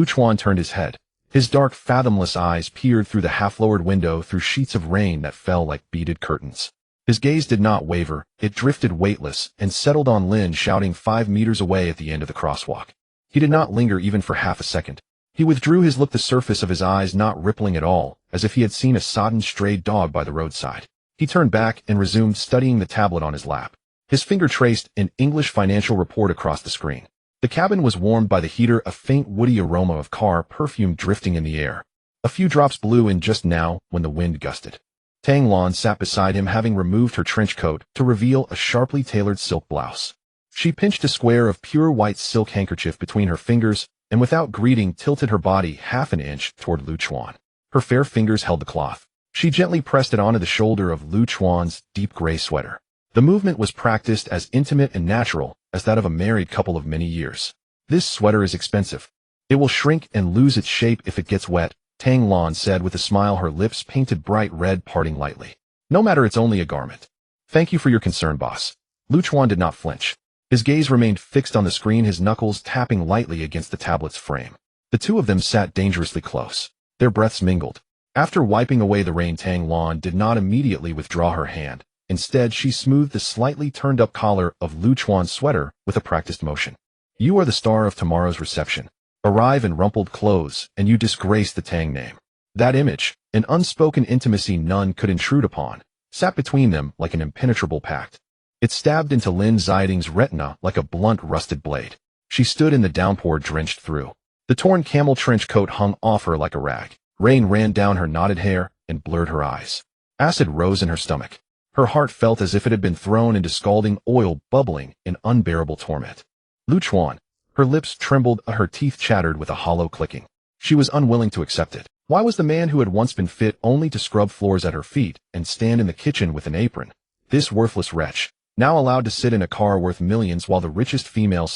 Chuan turned his head. His dark, fathomless eyes peered through the half-lowered window through sheets of rain that fell like beaded curtains. His gaze did not waver. It drifted weightless and settled on Lin Xiaoting 5 meters away at the end of the crosswalk. He did not linger even for half a second. He withdrew his look, the surface of his eyes not rippling at all, as if he had seen a sodden stray dog by the roadside. He turned back and resumed studying the tablet on his lap. His finger traced an English financial report across the screen. The cabin was warmed by the heater, a faint woody aroma of car perfume drifting in the air. A few drops blew in just now when the wind gusted. Tang Lan sat beside him, having removed her trench coat to reveal a sharply tailored silk blouse. She pinched a square of pure white silk handkerchief between her fingers and without greeting tilted her body half an inch toward Lu Chuan. Her fair fingers held the cloth. She gently pressed it onto the shoulder of Lu Chuan's deep gray sweater. The movement was practiced as intimate and natural as that of a married couple of many years. This sweater is expensive. It will shrink and lose its shape if it gets wet, Tang Lan said with a smile, her lips painted bright red, parting lightly. No matter, it's only a garment. Thank you for your concern, boss. Lu Chuan did not flinch. His gaze remained fixed on the screen, his knuckles tapping lightly against the tablet's frame. The two of them sat dangerously close. Their breaths mingled. After wiping away the rain, Tang Lan did not immediately withdraw her hand. Instead, she smoothed the slightly turned-up collar of Lu Chuan's sweater with a practiced motion. You are the star of tomorrow's reception. Arrive in rumpled clothes, and you disgrace the Tang name. That image, an unspoken intimacy none could intrude upon, sat between them like an impenetrable pact. It stabbed into Lin Xiaoting's retina like a blunt, rusted blade. She stood in the downpour, drenched through. The torn camel trench coat hung off her like a rag. Rain ran down her knotted hair and blurred her eyes. Acid rose in her stomach. Her heart felt as if it had been thrown into scalding oil, bubbling in unbearable torment. Lu Chuan. Her lips trembled, her teeth chattered with a hollow clicking. She was unwilling to accept it. Why was the man who had once been fit only to scrub floors at her feet and stand in the kitchen with an apron, this worthless wretch, now allowed to sit in a car worth millions while the richest female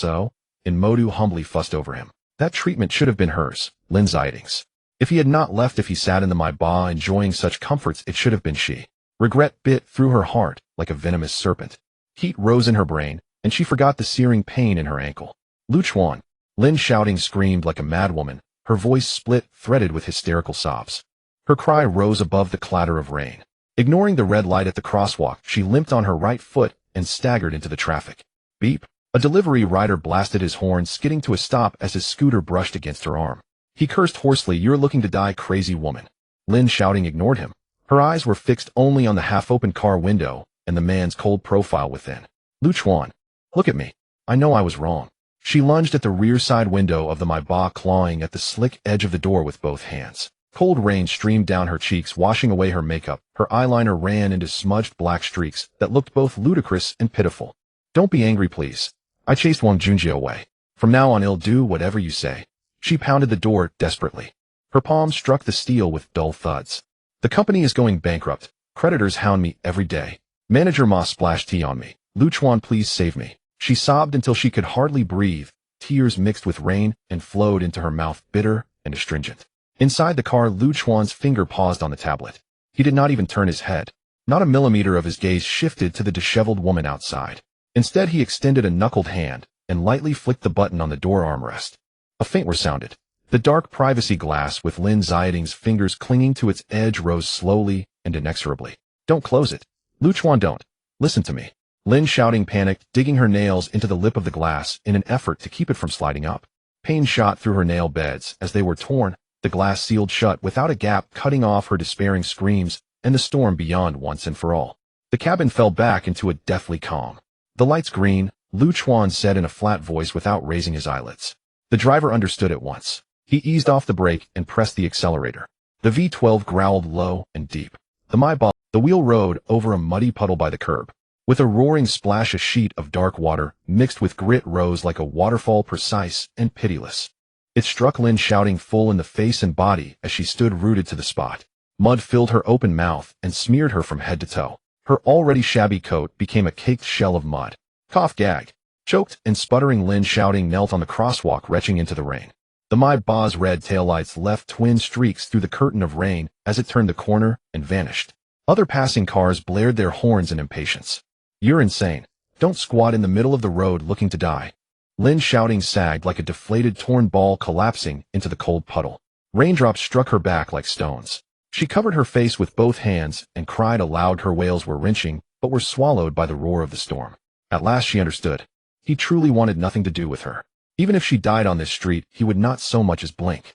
in Modu humbly fussed over him? That treatment should have been hers, Lin Xiaoting's. If he had not left, if he sat in the Ba enjoying such comforts, it should have been she. Regret bit through her heart like a venomous serpent. Heat rose in her brain, and she forgot the searing pain in her ankle. Lu Chuan. Lin Xiaoting screamed like a madwoman, her voice split, threaded with hysterical sobs. Her cry rose above the clatter of rain. Ignoring the red light at the crosswalk, she limped on her right foot and staggered into the traffic. Beep. A delivery rider blasted his horn, skidding to a stop as his scooter brushed against her arm. He cursed hoarsely, "You're looking to die, crazy woman." Lin Xiaoting ignored him. Her eyes were fixed only on the half-open car window and the man's cold profile within. Lu Chuan. Look at me. I know I was wrong. She lunged at the rear side window of the Ba, clawing at the slick edge of the door with both hands. Cold rain streamed down her cheeks, washing away her makeup. Her eyeliner ran into smudged black streaks that looked both ludicrous and pitiful. Don't be angry, please. I chased Wang Junjie away. From now on, I'll do whatever you say. She pounded the door desperately. Her palms struck the steel with dull thuds. The company is going bankrupt. Creditors hound me every day. Manager Ma splashed tea on me. Lu Chuan, please save me. She sobbed until she could hardly breathe. Tears mixed with rain and flowed into her mouth, bitter and astringent. Inside the car, Lu Chuan's finger paused on the tablet. He did not even turn his head. Not a millimeter of his gaze shifted to the disheveled woman outside. Instead, he extended a knuckled hand and lightly flicked the button on the door armrest. A faint whir sounded. The dark privacy glass with Lin Xiaoting's fingers clinging to its edge rose slowly and inexorably. Don't close it. Lu Chuan, don't. Listen to me. Lin Xiaoting panicked, digging her nails into the lip of the glass in an effort to keep it from sliding up. Pain shot through her nail beds as they were torn, the glass sealed shut without a gap, cutting off her despairing screams and the storm beyond once and for all. The cabin fell back into a deathly calm. The light's green, Lu Chuan said in a flat voice without raising his eyelids. The driver understood at once. He eased off the brake and pressed the accelerator. The V12 growled low and deep. The wheel rode over a muddy puddle by the curb. With a roaring splash, a sheet of dark water mixed with grit rose like a waterfall, precise and pitiless. It struck Lin Xiaoting full in the face and body as she stood rooted to the spot. Mud filled her open mouth and smeared her from head to toe. Her already shabby coat became a caked shell of mud. Cough, gag. Choked and sputtering, Lin Xiaoting knelt on the crosswalk, retching into the rain. The Ba's red taillights left twin streaks through the curtain of rain as it turned the corner and vanished. Other passing cars blared their horns in impatience. You're insane. Don't squat in the middle of the road looking to die. Lin Xiaoting sagged like a deflated torn ball, collapsing into the cold puddle. Raindrops struck her back like stones. She covered her face with both hands and cried aloud. Her wails were wrenching, but were swallowed by the roar of the storm. At last she understood. He truly wanted nothing to do with her. Even if she died on this street, he would not so much as blink.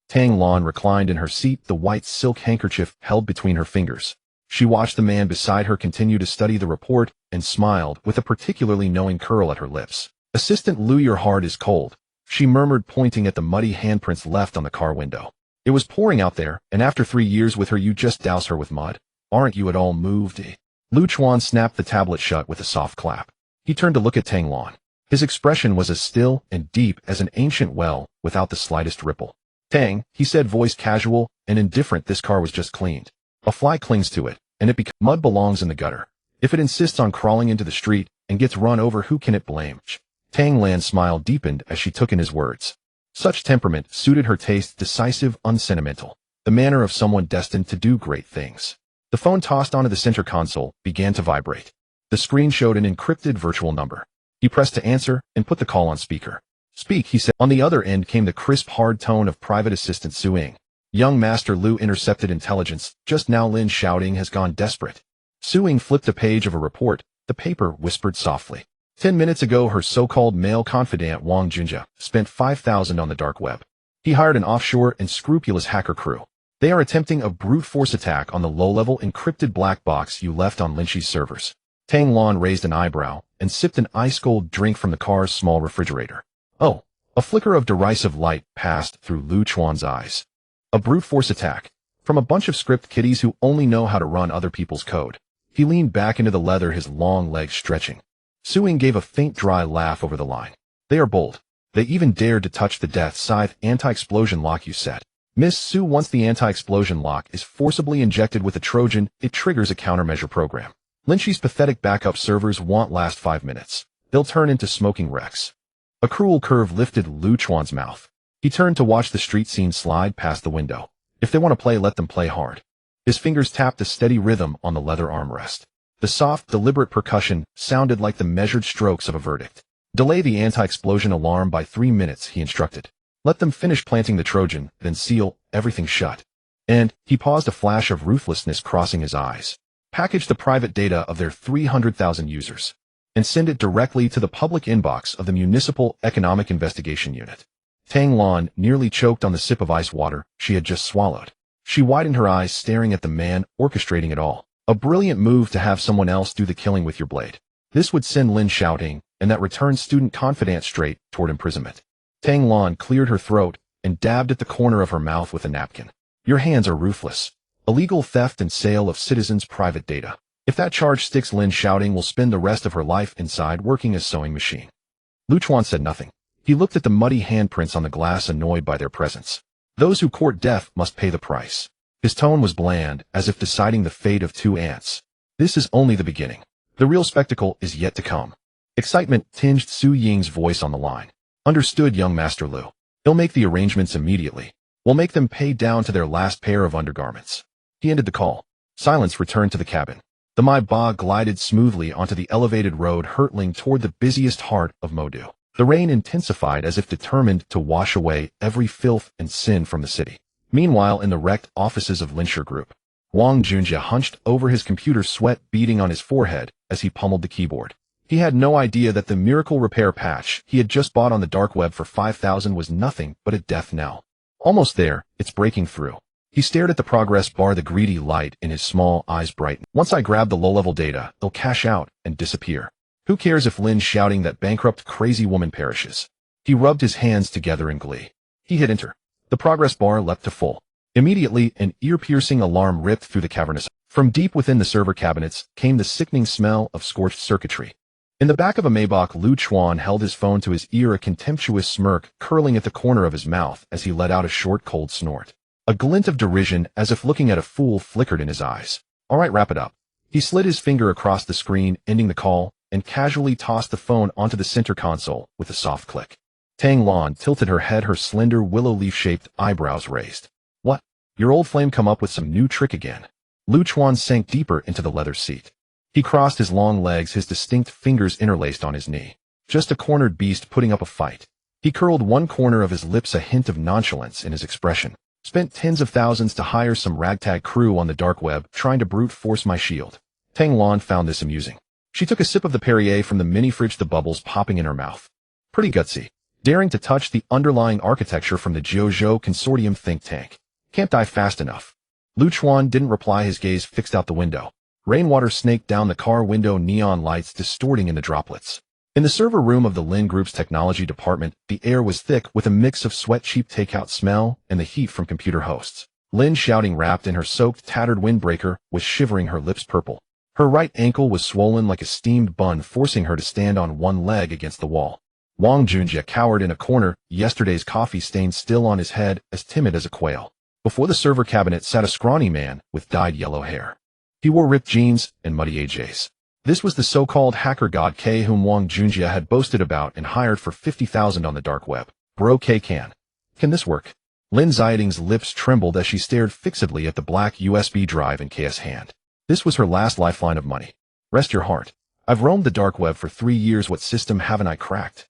Tang Lan reclined in her seat, the white silk handkerchief held between her fingers. She watched the man beside her continue to study the report and smiled with a particularly knowing curl at her lips. Assistant Lu, your heart is cold, she murmured, pointing at the muddy handprints left on the car window. It was pouring out there, and after 3 years with her you just douse her with mud? Aren't you at all moved? Lu Chuan snapped the tablet shut with a soft clap. He turned to look at Tang Lan. His expression was as still and deep as an ancient well, without the slightest ripple. Tang, he said, voice casual and indifferent, this car was just cleaned. A fly clings to it, and it becomes mud belongs in the gutter. If it insists on crawling into the street and gets run over, who can it blame? Tang Lan's smile deepened as she took in his words. Such temperament suited her taste, decisive, unsentimental, the manner of someone destined to do great things. The phone tossed onto the center console began to vibrate. The screen showed an encrypted virtual number. He pressed to answer and put the call on speaker. Speak, he said. On the other end came the crisp, hard tone of Private Assistant Su Ying. Young Master Lu, intercepted intelligence. Just now Lin Xiaoting has gone desperate. Su Ying flipped a page of a report. The paper whispered softly. 10 minutes ago, her so-called male confidant Wang Junjia spent 5,000 on the dark web. He hired an offshore and scrupulous hacker crew. They are attempting a brute force attack on the low-level encrypted black box you left on Linxi's servers. Tang Lan raised an eyebrow and sipped an ice-cold drink from the car's small refrigerator. Oh, a flicker of derisive light passed through Lu Chuan's eyes. A brute force attack from a bunch of script kiddies who only know how to run other people's code. He leaned back into the leather, his long legs stretching. Su Ying gave a faint, dry laugh over the line. They are bold. They even dared to touch the death scythe anti-explosion lock you set. Miss Su, once the anti-explosion lock is forcibly injected with a Trojan, it triggers a countermeasure program. Linxi's pathetic backup servers won't last 5 minutes. They'll turn into smoking wrecks. A cruel curve lifted Lu Chuan's mouth. He turned to watch the street scene slide past the window. If they want to play, let them play hard. His fingers tapped a steady rhythm on the leather armrest. The soft, deliberate percussion sounded like the measured strokes of a verdict. Delay the anti-explosion alarm by 3 minutes, he instructed. Let them finish planting the Trojan, then seal everything shut. And, he paused, a flash of ruthlessness crossing his eyes. Package the private data of their 300,000 users and send it directly to the public inbox of the Municipal Economic Investigation Unit. Tang Lan nearly choked on the sip of ice water she had just swallowed. She widened her eyes, staring at the man orchestrating it all. A brilliant move to have someone else do the killing with your blade. This would send Lin Xiaoting and that returned student confidant straight toward imprisonment. Tang Lan cleared her throat and dabbed at the corner of her mouth with a napkin. Your hands are ruthless. Illegal theft and sale of citizens' private data. If that charge sticks, Lin Xiaoting will spend the rest of her life inside working as sewing machine. Lu Chuan said nothing. He looked at the muddy handprints on the glass, annoyed by their presence. Those who court death must pay the price. His tone was bland, as if deciding the fate of 2 ants. This is only the beginning. The real spectacle is yet to come. Excitement tinged Su Ying's voice on the line. Understood, young Master Lu. He'll make the arrangements immediately. We'll make them pay down to their last pair of undergarments. He ended the call. Silence returned to the cabin. The Mai Ba glided smoothly onto the elevated road, hurtling toward the busiest heart of Modu. The rain intensified, as if determined to wash away every filth and sin from the city. Meanwhile, in the wrecked offices of Linsher Group, Wang Junjia hunched over his computer, sweat beading on his forehead as he pummeled the keyboard. He had no idea that the miracle repair patch he had just bought on the dark web for 5,000 was nothing but a death knell. Almost there, it's breaking through. He stared at the progress bar, the greedy light in his small eyes brightened. Once I grab the low-level data, they'll cash out and disappear. Who cares if Lin Xiaoting, that bankrupt crazy woman, perishes? He rubbed his hands together in glee. He hit enter. The progress bar leapt to full. Immediately, an ear-piercing alarm ripped through the cavernous. From deep within the server cabinets came the sickening smell of scorched circuitry. In the back of a Maybach, Lu Chuan held his phone to his ear, a contemptuous smirk curling at the corner of his mouth as he let out a short, cold snort. A glint of derision, as if looking at a fool, flickered in his eyes. All right, wrap it up. He slid his finger across the screen, ending the call, and casually tossed the phone onto the center console with a soft click. Tang Lan tilted her head, her slender willow leaf-shaped eyebrows raised. What? Your old flame come up with some new trick again? Lu Chuan sank deeper into the leather seat. He crossed his long legs, his distinct fingers interlaced on his knee. Just a cornered beast putting up a fight. He curled one corner of his lips, a hint of nonchalance in his expression. Spent tens of thousands to hire some ragtag crew on the dark web trying to brute force my shield. Tang Lan found this amusing. She took a sip of the Perrier from the mini fridge, the bubbles popping in her mouth. Pretty gutsy. Daring to touch the underlying architecture from the Jiuzhou Consortium think tank. Can't die fast enough. Lu Chuan didn't reply, his gaze fixed out the window. Rainwater snaked down the car window, neon lights distorting in the droplets. In the server room of the Lin Group's technology department, the air was thick with a mix of sweat, cheap takeout smell, and the heat from computer hosts. Lin Xiaoting, wrapped in her soaked, tattered windbreaker, was shivering, her lips purple. Her right ankle was swollen like a steamed bun, forcing her to stand on one leg against the wall. Wang Junjie cowered in a corner, yesterday's coffee stain still on his head, as timid as a quail. Before the server cabinet sat a scrawny man with dyed yellow hair. He wore ripped jeans and muddy AJs. This was the so-called hacker god K, whom Wang Junjie had boasted about and hired for 50,000 on the dark web. Bro, K can this work? Lin Xiaoting's lips trembled as she stared fixedly at the black USB drive in K's hand. This was her last lifeline of money. Rest your heart. I've roamed the dark web for 3 years. What system haven't I cracked?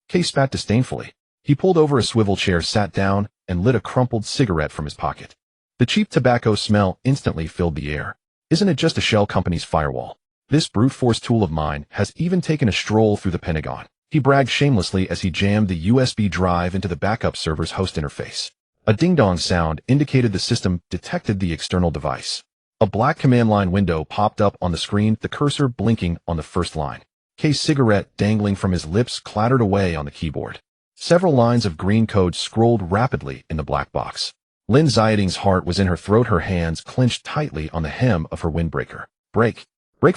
K spat disdainfully. He pulled over a swivel chair, sat down, and lit a crumpled cigarette from his pocket. The cheap tobacco smell instantly filled the air. Isn't it just a shell company's firewall? This brute force tool of mine has even taken a stroll through the Pentagon. He bragged shamelessly as he jammed the USB drive into the backup server's host interface. A ding-dong sound indicated the system detected the external device. A black command line window popped up on the screen, the cursor blinking on the first line. K's cigarette dangling from his lips clattered away on the keyboard. Several lines of green code scrolled rapidly in the black box. Lin Xiaoting's heart was in her throat, her hands clenched tightly on the hem of her windbreaker. Break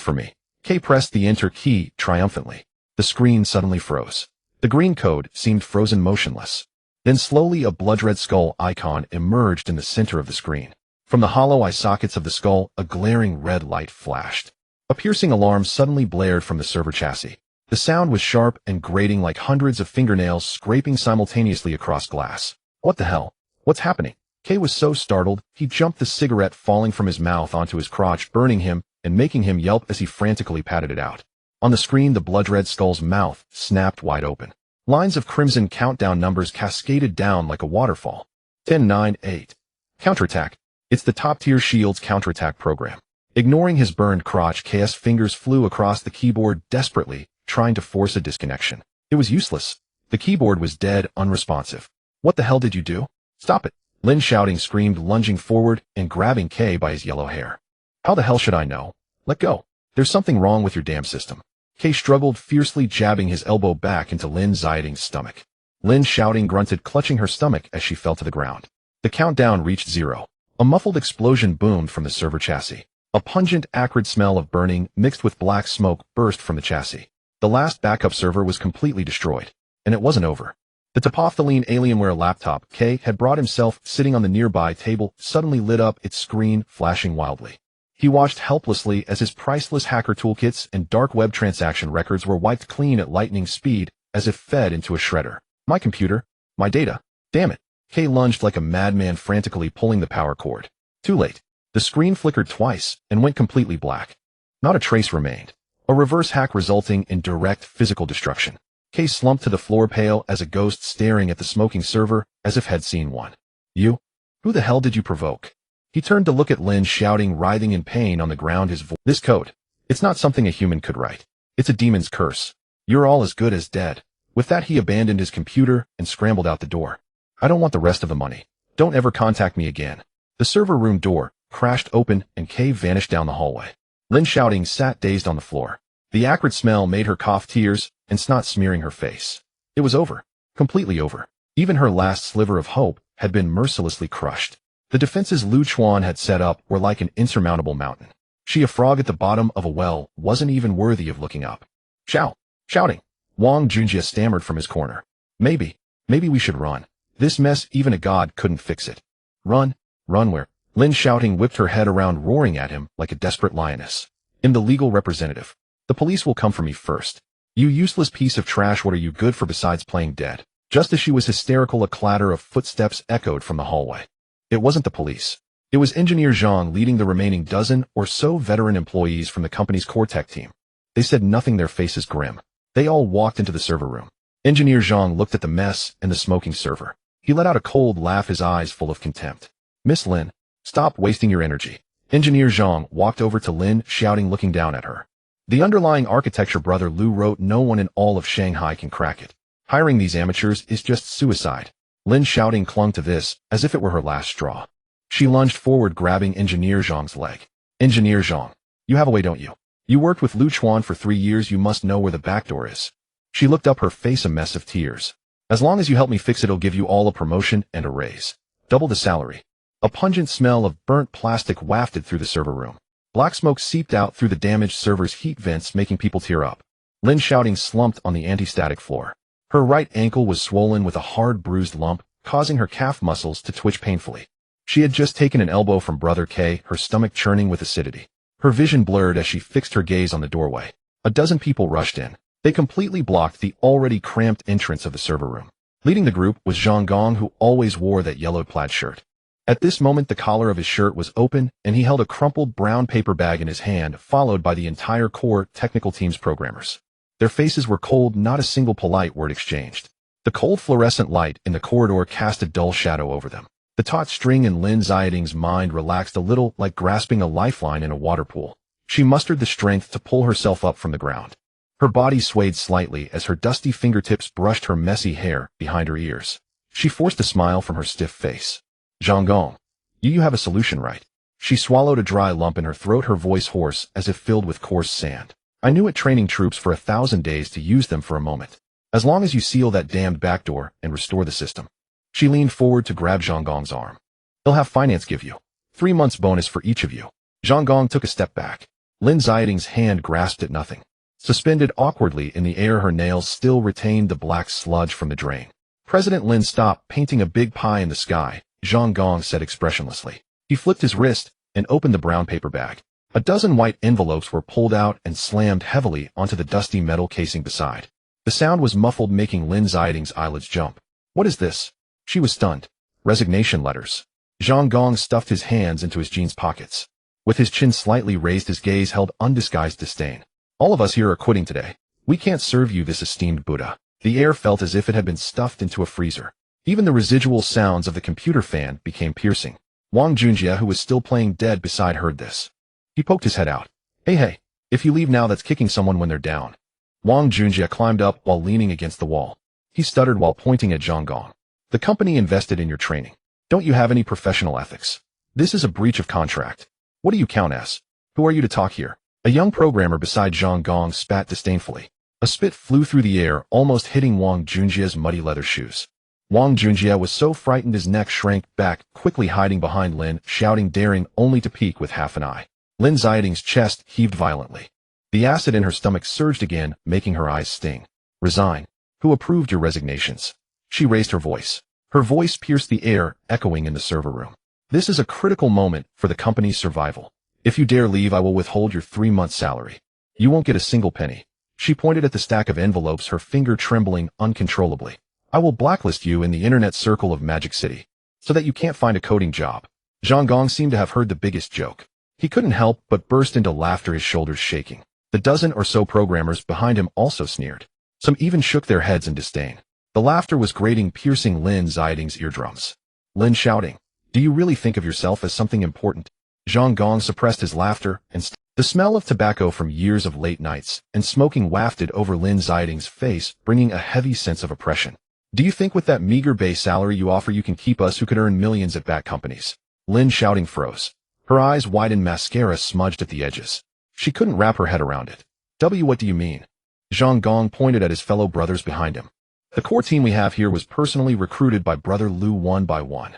for me. K pressed the enter key triumphantly. The screen suddenly froze. The green code seemed frozen motionless. Then slowly a blood-red skull icon emerged in the center of the screen. From the hollow eye sockets of the skull, a glaring red light flashed. A piercing alarm suddenly blared from the server chassis. The sound was sharp and grating, like hundreds of fingernails scraping simultaneously across glass. What the hell? What's happening? K was so startled, he jumped, the cigarette falling from his mouth onto his crotch, burning him and making him yelp as he frantically patted it out. On the screen, the blood-red skull's mouth snapped wide open. Lines of crimson countdown numbers cascaded down like a waterfall. 10, 9, 8. Counterattack. It's the top-tier Shield's counterattack program. Ignoring his burned crotch, K's fingers flew across the keyboard desperately, trying to force a disconnection. It was useless. The keyboard was dead, unresponsive. What the hell did you do? Stop it! Lin Xiaoting screamed, lunging forward and grabbing K by his yellow hair. How the hell should I know? Let go. There's something wrong with your damn system. K struggled, fiercely jabbing his elbow back into Lin Xiaoting's stomach. Lin Xiaoting grunted, clutching her stomach as she fell to the ground. The countdown reached 0. A muffled explosion boomed from the server chassis. A pungent, acrid smell of burning, mixed with black smoke, burst from the chassis. The last backup server was completely destroyed. And it wasn't over. The Topophthalene Alienware laptop K had brought himself, sitting on the nearby table, suddenly lit up, its screen flashing wildly. He watched helplessly as his priceless hacker toolkits and dark web transaction records were wiped clean at lightning speed, as if fed into a shredder. My computer. My data. Damn it. K lunged like a madman, frantically pulling the power cord. Too late. The screen flickered twice and went completely black. Not a trace remained. A reverse hack resulting in direct physical destruction. K slumped to the floor, pale as a ghost, staring at the smoking server as if had seen one. You? Who the hell did you provoke? He turned to look at Lin Xiaoting, writhing in pain on the ground, his voice. This code. It's not something a human could write. It's a demon's curse. You're all as good as dead. With that, he abandoned his computer and scrambled out the door. I don't want the rest of the money. Don't ever contact me again. The server room door crashed open and K vanished down the hallway. Lin Xiaoting sat dazed on the floor. The acrid smell made her cough, tears and snot smearing her face. It was over. Completely over. Even her last sliver of hope had been mercilessly crushed. The defenses Chuan had set up were like an insurmountable mountain. She, a frog at the bottom of a well, wasn't even worthy of looking up. Shouting. Wang Junjie stammered from his corner. Maybe we should run. This mess, even a god couldn't fix it. Run where? Lin Xiaoting whipped her head around, roaring at him like a desperate lioness. I'm the legal representative. The police will come for me first. You useless piece of trash, what are you good for besides playing dead? Just as she was hysterical, a clatter of footsteps echoed from the hallway. It wasn't the police. It was Engineer Zhang leading the remaining dozen or so veteran employees from the company's core tech team. They said nothing, their faces grim. They all walked into the server room. Engineer Zhang looked at the mess and the smoking server. He let out a cold laugh, his eyes full of contempt. Miss Lin, stop wasting your energy. Engineer Zhang walked over to Lin Xiaoting, looking down at her. The underlying architecture brother Lu wrote, no one in all of Shanghai can crack it. Hiring these amateurs is just suicide. Lin Xiaoting clung to this as if it were her last straw. She lunged forward, grabbing Engineer Zhang's leg. Engineer Zhang, you have a way, don't you? You worked with Lu Chuan for 3 years, you must know where the back door is. She looked up, her face a mess of tears. As long as you help me fix it, I'll give you all a promotion and a raise. Double the salary. A pungent smell of burnt plastic wafted through the server room. Black smoke seeped out through the damaged server's heat vents, making people tear up. Lin Xiaoting slumped on the anti-static floor. Her right ankle was swollen with a hard bruised lump, causing her calf muscles to twitch painfully. She had just taken an elbow from Brother K, her stomach churning with acidity. Her vision blurred as she fixed her gaze on the doorway. A dozen people rushed in. They completely blocked the already cramped entrance of the server room. Leading the group was Zhang Gong, who always wore that yellowed plaid shirt. At this moment, the collar of his shirt was open, and he held a crumpled brown paper bag in his hand, followed by the entire core technical team's programmers. Their faces were cold, not a single polite word exchanged. The cold fluorescent light in the corridor cast a dull shadow over them. The taut string in Lin Xiaoting's mind relaxed a little, like grasping a lifeline in a water pool. She mustered the strength to pull herself up from the ground. Her body swayed slightly as her dusty fingertips brushed her messy hair behind her ears. She forced a smile from her stiff face. Zhang Gong, you have a solution, right? She swallowed a dry lump in her throat, her voice hoarse as if filled with coarse sand. I knew it, training troops for 1,000 days to use them for a moment. As long as you seal that damned back door and restore the system. She leaned forward to grab Zhang Gong's arm. They'll have finance give you 3 months bonus for each of you. Zhang Gong took a step back. Lin Xiaoting's hand grasped at nothing. Suspended awkwardly in the air, her nails still retained the black sludge from the drain. President Lin stopped painting a big pie in the sky, Zhang Gong said expressionlessly. He flipped his wrist and opened the brown paper bag. A dozen white envelopes were pulled out and slammed heavily onto the dusty metal casing beside. The sound was muffled, making Lin Xiaoting's eyelids jump. What is this? She was stunned. Resignation letters. Zhang Gong stuffed his hands into his jeans pockets. With his chin slightly raised, his gaze held undisguised disdain. All of us here are quitting today. We can't serve you, this esteemed Buddha. The air felt as if it had been stuffed into a freezer. Even the residual sounds of the computer fan became piercing. Wang Junjie, who was still playing dead beside, heard this. He poked his head out. Hey, if you leave now, that's kicking someone when they're down. Wang Junjie climbed up while leaning against the wall. He stuttered while pointing at Zhang Gong. The company invested in your training. Don't you have any professional ethics? This is a breach of contract. What do you count as? Who are you to talk here? A young programmer beside Zhang Gong spat disdainfully. A spit flew through the air, almost hitting Wang Junjie's muddy leather shoes. Wang Junjie was so frightened his neck shrank back, quickly hiding behind Lin Xiaoting, daring only to peek with half an eye. Lin Xiaoting's chest heaved violently. The acid in her stomach surged again, making her eyes sting. Resign. Who approved your resignations? She raised her voice. Her voice pierced the air, echoing in the server room. This is a critical moment for the company's survival. If you dare leave, I will withhold your 3-month salary. You won't get a single penny. She pointed at the stack of envelopes, her finger trembling uncontrollably. I will blacklist you in the internet circle of Magic City, so that you can't find a coding job. Zhang Gong seemed to have heard the biggest joke. He couldn't help but burst into laughter, his shoulders shaking. The dozen or so programmers behind him also sneered. Some even shook their heads in disdain. The laughter was grating, piercing Lin Xiaoting's eardrums. Lin Xiaoting, do you really think of yourself as something important? Zhang Gong suppressed his laughter, and the smell of tobacco from years of late nights and smoking wafted over Lin Xiaoting's face, bringing a heavy sense of oppression. Do you think with that meager base salary you offer you can keep us who could earn millions at bad companies? Lin Xiaoting froze. Her eyes widened, mascara smudged at the edges. She couldn't wrap her head around it. What do you mean? Zhang Gong pointed at his fellow brothers behind him. The core team we have here was personally recruited by Brother Lu one by one.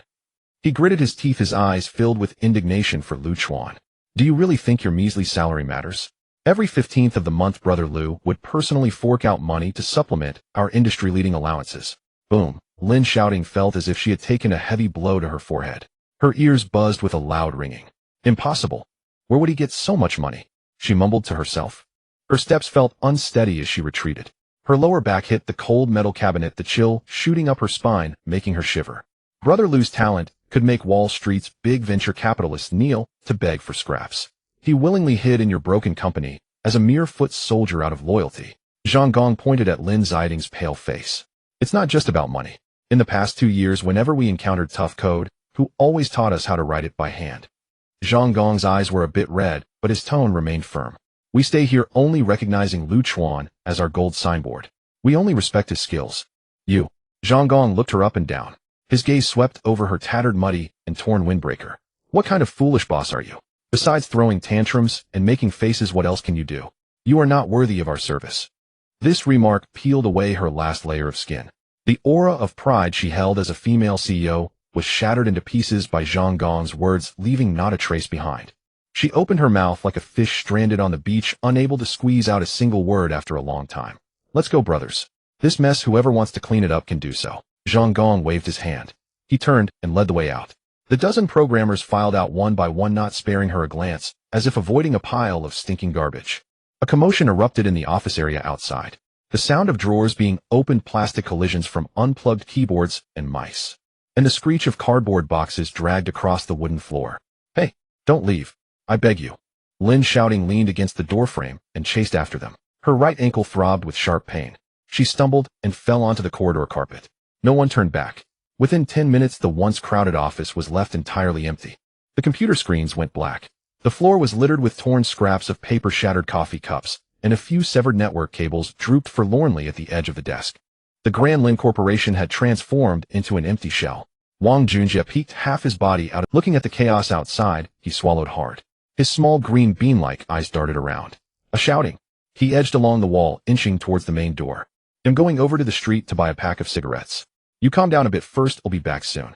He gritted his teeth, his eyes filled with indignation for Lu Chuan. Do you really think your measly salary matters? Every 15th of the month, Brother Lu would personally fork out money to supplement our industry-leading allowances. Boom. Lin Xiaoting felt as if she had taken a heavy blow to her forehead. Her ears buzzed with a loud ringing. Impossible. Where would he get so much money? She mumbled to herself. Her steps felt unsteady as she retreated. Her lower back hit the cold metal cabinet, the chill shooting up her spine, making her shiver. Brother Lu's talent could make Wall Street's big venture capitalists kneel to beg for scraps. He willingly hid in your broken company as a mere foot soldier out of loyalty. Zhang Gong pointed at Lin Xiaoting's pale face. It's not just about money. In the past 2 years, whenever we encountered tough code, who always taught us how to write it by hand? Zhang Gong's eyes were a bit red, but his tone remained firm. We stay here only recognizing Lu Chuan as our gold signboard. We only respect his skills. You. Zhang Gong looked her up and down. His gaze swept over her tattered, muddy, and torn windbreaker. What kind of foolish boss are you? Besides throwing tantrums and making faces, what else can you do? You are not worthy of our service. This remark peeled away her last layer of skin. The aura of pride she held as a female CEO was shattered into pieces by Zhang Gong's words, leaving not a trace behind. She opened her mouth like a fish stranded on the beach, unable to squeeze out a single word after a long time. Let's go, brothers. This mess, whoever wants to clean it up can do so. Zhang Gong waved his hand. He turned and led the way out. The dozen programmers filed out one by one, not sparing her a glance, as if avoiding a pile of stinking garbage. A commotion erupted in the office area outside. The sound of drawers being opened, plastic collisions from unplugged keyboards and mice, and the screech of cardboard boxes dragged across the wooden floor. Hey, don't leave. I beg you. Lin Xiaoting leaned against the doorframe and chased after them. Her right ankle throbbed with sharp pain. She stumbled and fell onto the corridor carpet. No one turned back. Within 10 minutes, the once crowded office was left entirely empty. The computer screens went black. The floor was littered with torn scraps of paper, shattered coffee cups, and a few severed network cables drooped forlornly at the edge of the desk. The Grand Lin Corporation had transformed into an empty shell. Wang Junjie peeked half his body out. Looking at the chaos outside, he swallowed hard. His small green bean-like eyes darted around. Shouting. He edged along the wall, inching towards the main door. I'm going over to the street to buy a pack of cigarettes. You calm down a bit first, I'll be back soon.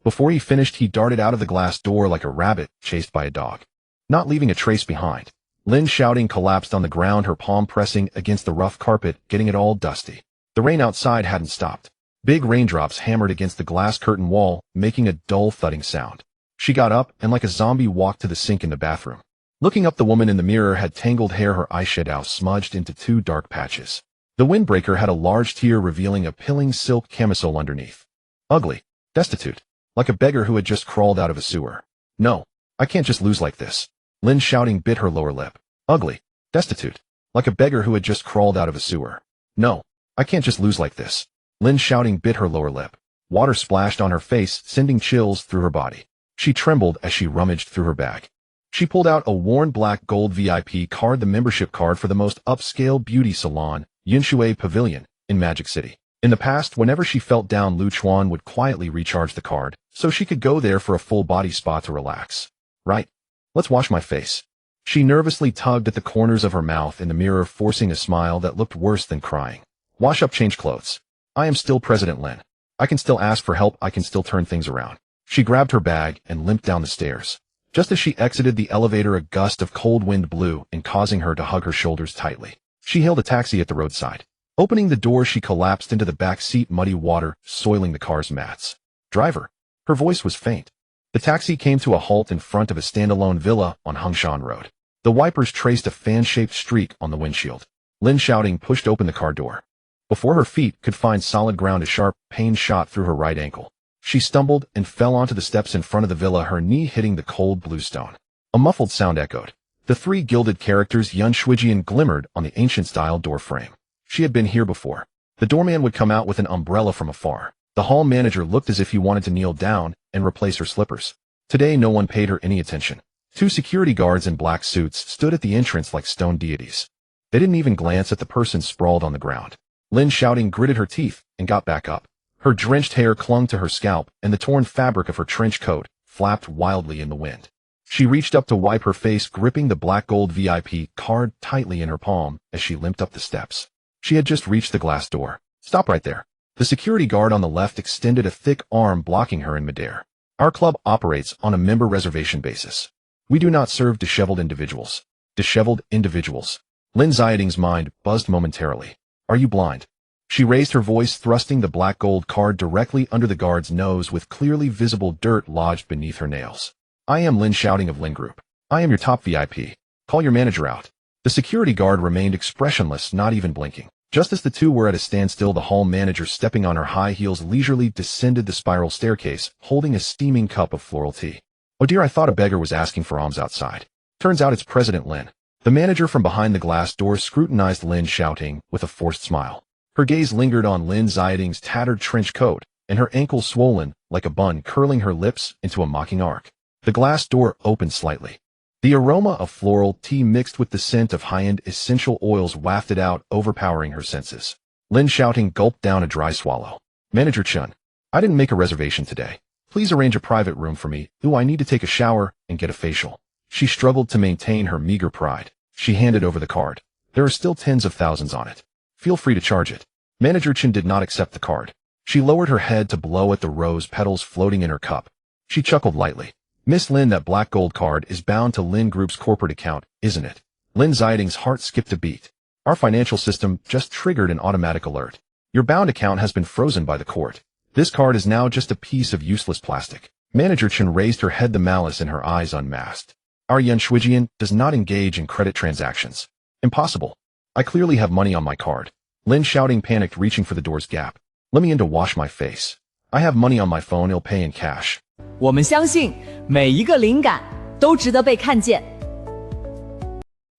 Before he finished, he darted out of the glass door like a rabbit chased by a dog, not leaving a trace behind. Lin Xiaoting collapsed on the ground, her palm pressing against the rough carpet, getting it all dusty. The rain outside hadn't stopped. Big raindrops hammered against the glass curtain wall, making a dull thudding sound. She got up and like a zombie walked to the sink in the bathroom. Looking up, the woman in the mirror had tangled hair, her eyeshadow smudged into 2 dark patches. The windbreaker had a large tear revealing a pilling silk camisole underneath. Ugly, destitute, like a beggar who had just crawled out of a sewer. No, I can't just lose like this. Lin Xiaoting bit her lower lip. Ugly, destitute, like a beggar who had just crawled out of a sewer. No, I can't just lose like this. Lin Xiaoting bit her lower lip. Water splashed on her face, sending chills through her body. She trembled as she rummaged through her bag. She pulled out a worn black gold VIP card, the membership card for the most upscale beauty salon, Yinshui Pavilion, in Magic City. In the past, whenever she felt down, Chuan would quietly recharge the card, so she could go there for a full body spa to relax. Right. Let's wash my face. She nervously tugged at the corners of her mouth in the mirror, forcing a smile that looked worse than crying. Wash up, change clothes. I am still President Lin. I can still ask for help, I can still turn things around. She grabbed her bag and limped down the stairs. Just as she exited the elevator, a gust of cold wind blew and causing her to hug her shoulders tightly. She hailed a taxi at the roadside. Opening the door, she collapsed into the back seat, muddy water soiling the car's mats. Driver. Her voice was faint. The taxi came to a halt in front of a standalone villa on Hengshan Road. The wipers traced a fan-shaped streak on the windshield. Lin Xiaoting pushed open the car door. Before her feet could find solid ground, a sharp pain shot through her right ankle. She stumbled and fell onto the steps in front of the villa, her knee hitting the cold blue stone. A muffled sound echoed. The 3 gilded characters Yun Shuijian glimmered on the ancient-style door frame. She had been here before. The doorman would come out with an umbrella from afar. The hall manager looked as if he wanted to kneel down and replace her slippers. Today no one paid her any attention. 2 security guards in black suits stood at the entrance like stone deities. They didn't even glance at the person sprawled on the ground. Lin Xiaoting gritted her teeth and got back up. Her drenched hair clung to her scalp, and the torn fabric of her trench coat flapped wildly in the wind. She reached up to wipe her face, gripping the black gold VIP card tightly in her palm as she limped up the steps. She had just reached the glass door. Stop right there. The security guard on the left extended a thick arm, blocking her in midair. Our club operates on a member reservation basis. We do not serve disheveled individuals. Disheveled individuals. Lin Xiaoting's mind buzzed momentarily. Are you blind? She raised her voice, thrusting the black gold card directly under the guard's nose with clearly visible dirt lodged beneath her nails. I am Lin Xiaoting of Lin Group. I am your top VIP. Call your manager out. The security guard remained expressionless, not even blinking. Just as the two were at a standstill, the hall manager, stepping on her high heels, leisurely descended the spiral staircase, holding a steaming cup of floral tea. Oh dear, I thought a beggar was asking for alms outside. Turns out it's President Lin. The manager from behind the glass door scrutinized Lin Xiaoting with a forced smile. Her gaze lingered on Lin Xiaoting's tattered trench coat, and her ankle swollen like a bun, curling her lips into a mocking arc. The glass door opened slightly. The aroma of floral tea mixed with the scent of high-end essential oils wafted out, overpowering her senses. Lin Xiaoting gulped down a dry swallow. Manager Chuan, I didn't make a reservation today. Please arrange a private room for me. Ooh, I need to take a shower and get a facial. She struggled to maintain her meager pride. She handed over the card. There are still tens of thousands on it. Feel free to charge it. Manager Chen did not accept the card. She lowered her head to blow at the rose petals floating in her cup. She chuckled lightly. Miss Lin, that black gold card is bound to Lin Group's corporate account, isn't it? Lin Xiaoting's heart skipped a beat. Our financial system just triggered an automatic alert. Your bound account has been frozen by the court. This card is now just a piece of useless plastic. Manager Chen raised her head, the malice in her eyes unmasked. Our Yan Shuijian does not engage in credit transactions. Impossible. I clearly have money on my card. Lin Xiaoting panicked, reaching for the door's gap. Let me in to wash my face. I have money on my phone, I'll pay in cash. 我们相信每一个灵感都值得被看见。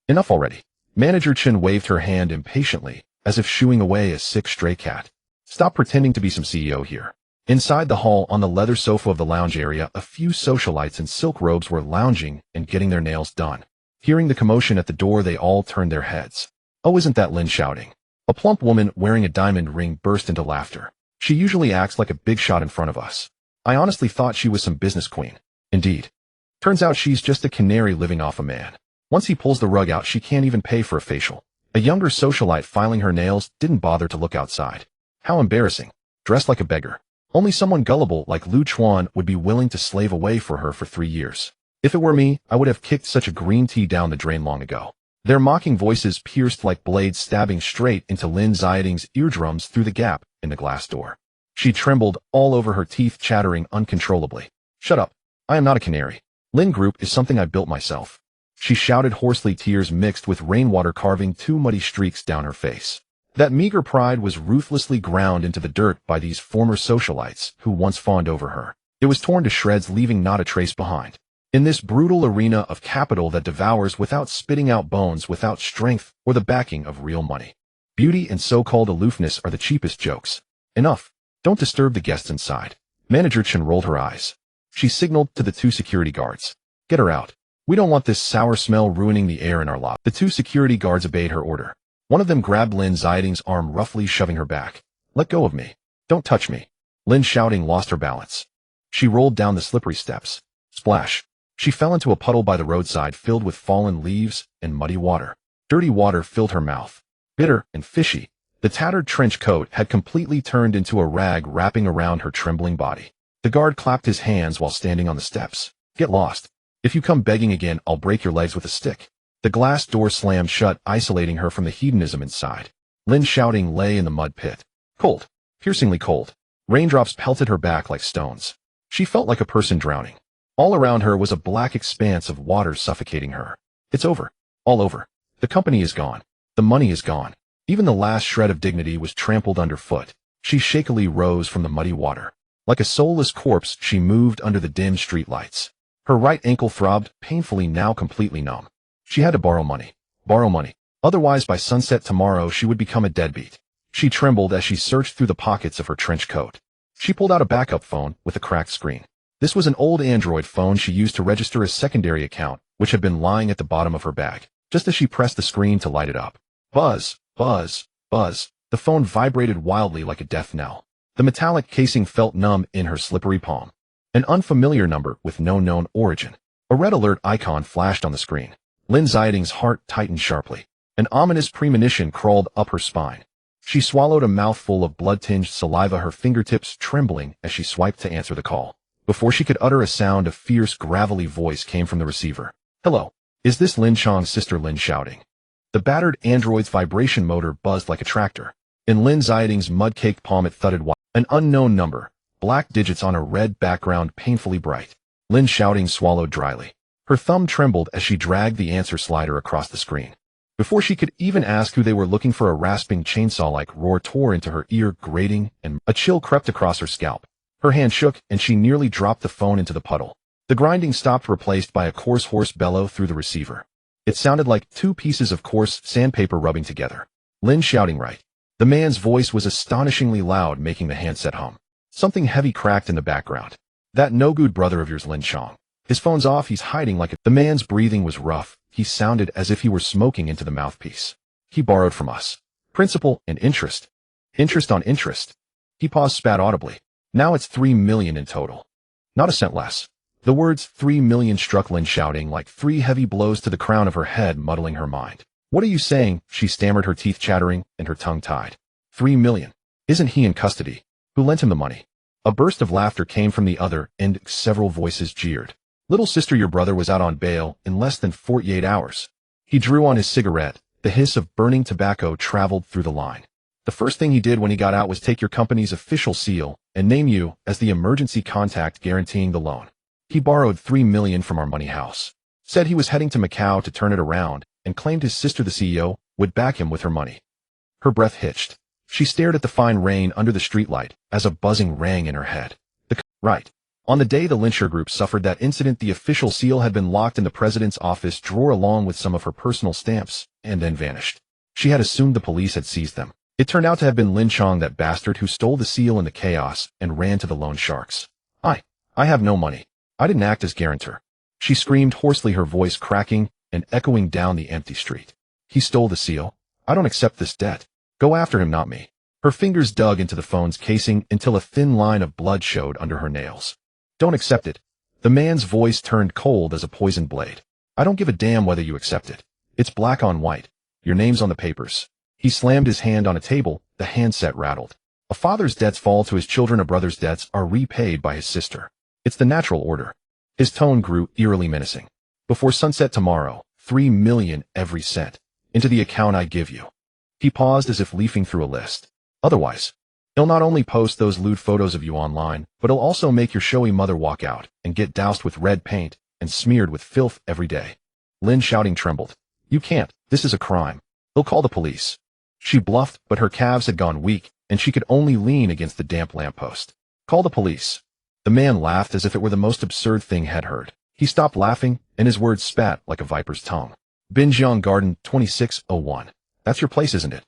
Enough already. Manager Chen waved her hand impatiently, as if shooing away a sick stray cat. Stop pretending to be some CEO here. Inside the hall, on the leather sofa of the lounge area, a few socialites in silk robes were lounging and getting their nails done. Hearing the commotion at the door, they all turned their heads. Oh, isn't that Lin Xiaoting? A plump woman wearing a diamond ring burst into laughter. She usually acts like a big shot in front of us. I honestly thought she was some business queen. Indeed. Turns out she's just a canary living off a man. Once he pulls the rug out, she can't even pay for a facial. A younger socialite filing her nails didn't bother to look outside. How embarrassing. Dressed like a beggar. Only someone gullible like Lu Chuan would be willing to slave away for her for 3 years. If it were me, I would have kicked such a green tea down the drain long ago. Their mocking voices pierced like blades, stabbing straight into Lin Xiaoting's eardrums through the gap in the glass door. She trembled all over, her teeth chattering uncontrollably. Shut up. I am not a canary. Lin Group is something I built myself. She shouted hoarsely, tears mixed with rainwater carving 2 muddy streaks down her face. That meager pride was ruthlessly ground into the dirt by these former socialites who once fawned over her. It was torn to shreds, leaving not a trace behind. In this brutal arena of capital that devours without spitting out bones, without strength or the backing of real money. Beauty and so-called aloofness are the cheapest jokes. Enough. Don't disturb the guests inside. Manager Chen rolled her eyes. She signaled to the 2 security guards. Get her out. We don't want this sour smell ruining the air in our lobby. The 2 security guards obeyed her order. One of them grabbed Lin Xiaoting's arm, roughly shoving her back. Let go of me. Don't touch me. Lin Xiaoting lost her balance. She rolled down the slippery steps. Splash. She fell into a puddle by the roadside filled with fallen leaves and muddy water. Dirty water filled her mouth. Bitter and fishy. The tattered trench coat had completely turned into a rag wrapping around her trembling body. The guard clapped his hands while standing on the steps. Get lost. If you come begging again, I'll break your legs with a stick. The glass door slammed shut, isolating her from the hedonism inside. Lin Xiaoting lay in the mud pit. Cold. Piercingly cold. Raindrops pelted her back like stones. She felt like a person drowning. All around her was a black expanse of water suffocating her. It's over. All over. The company is gone. The money is gone. Even the last shred of dignity was trampled underfoot. She shakily rose from the muddy water. Like a soulless corpse, she moved under the dim street lights. Her right ankle throbbed, painfully, now completely numb. She had to borrow money. Borrow money. Otherwise, by sunset tomorrow, she would become a deadbeat. She trembled as she searched through the pockets of her trench coat. She pulled out a backup phone with a cracked screen. This was an old Android phone she used to register a secondary account, which had been lying at the bottom of her bag. Just as she pressed the screen to light it up. Buzz, buzz, buzz. The phone vibrated wildly like a death knell. The metallic casing felt numb in her slippery palm. An unfamiliar number with no known origin. A red alert icon flashed on the screen. Lin Xiaoting's heart tightened sharply. An ominous premonition crawled up her spine. She swallowed a mouthful of blood-tinged saliva, her fingertips trembling as she swiped to answer the call. Before she could utter a sound, a fierce, gravelly voice came from the receiver. Hello. Is this Lin Chang's sister, Lin Xiaoting? The battered android's vibration motor buzzed like a tractor. In Lin Xiaoting's mud-caked palm it thudded wide. An unknown number. Black digits on a red background, painfully bright. Lin Xiaoting swallowed dryly. Her thumb trembled as she dragged the answer slider across the screen. Before she could even ask who they were looking for, a rasping chainsaw-like roar tore into her ear, grating, and a chill crept across her scalp. Her hand shook, and she nearly dropped the phone into the puddle. The grinding stopped, replaced by a coarse hoarse bellow through the receiver. It sounded like 2 pieces of coarse sandpaper rubbing together. Lin Xiaoting, right? The man's voice was astonishingly loud, making the handset hum. Something heavy cracked in the background. That no-good brother of yours, Lin Chang. His phone's off, he's hiding like a... The man's breathing was rough. He sounded as if he were smoking into the mouthpiece. He borrowed from us. Principal and interest. Interest on interest. He paused, spat audibly. Now it's 3 million in total. Not a cent less. The words 3 million struck Lin Xiaoting like 3 heavy blows to the crown of her head, muddling her mind. What are you saying? She stammered, her teeth chattering and her tongue tied. 3 million. Isn't he in custody? Who lent him the money? A burst of laughter came from the other end. Several voices jeered. Little sister, your brother was out on bail in less than 48 hours. He drew on his cigarette. The hiss of burning tobacco traveled through the line. The first thing he did when he got out was take your company's official seal and name you as the emergency contact guaranteeing the loan. He borrowed 3 million from our money house. Said he was heading to Macau to turn it around and claimed his sister, the CEO, would back him with her money. Her breath hitched. She stared at the fine rain under the streetlight as a buzzing rang in her head. Right. On the day the Lin Group suffered that incident, the official seal had been locked in the president's office drawer along with some of her personal stamps, and then vanished. She had assumed the police had seized them. It turned out to have been Lin Xiaoting, that bastard who stole the seal in the chaos and ran to the loan sharks. I have no money. I didn't act as guarantor. She screamed hoarsely, her voice cracking and echoing down the empty street. He stole the seal. I don't accept this debt. Go after him, not me. Her fingers dug into the phone's casing until a thin line of blood showed under her nails. Don't accept it. The man's voice turned cold as a poisoned blade. I don't give a damn whether you accept it. It's black on white. Your name's on the papers. He slammed his hand on a table. The handset rattled. A father's debts fall to his children. A brother's debts are repaid by his sister. It's the natural order. His tone grew eerily menacing. Before sunset tomorrow, 3 million every cent. Into the account I give you. He paused as if leafing through a list. Otherwise, he'll not only post those lewd photos of you online, but he'll also make your showy mother walk out and get doused with red paint and smeared with filth every day. Lin Xiaoting trembled. You can't. This is a crime. He'll call the police. She bluffed, but her calves had gone weak, and she could only lean against the damp lamppost. Call the police. The man laughed as if it were the most absurd thing he'd heard. He stopped laughing, and his words spat like a viper's tongue. Binjiang Garden, 2601. That's your place, isn't it?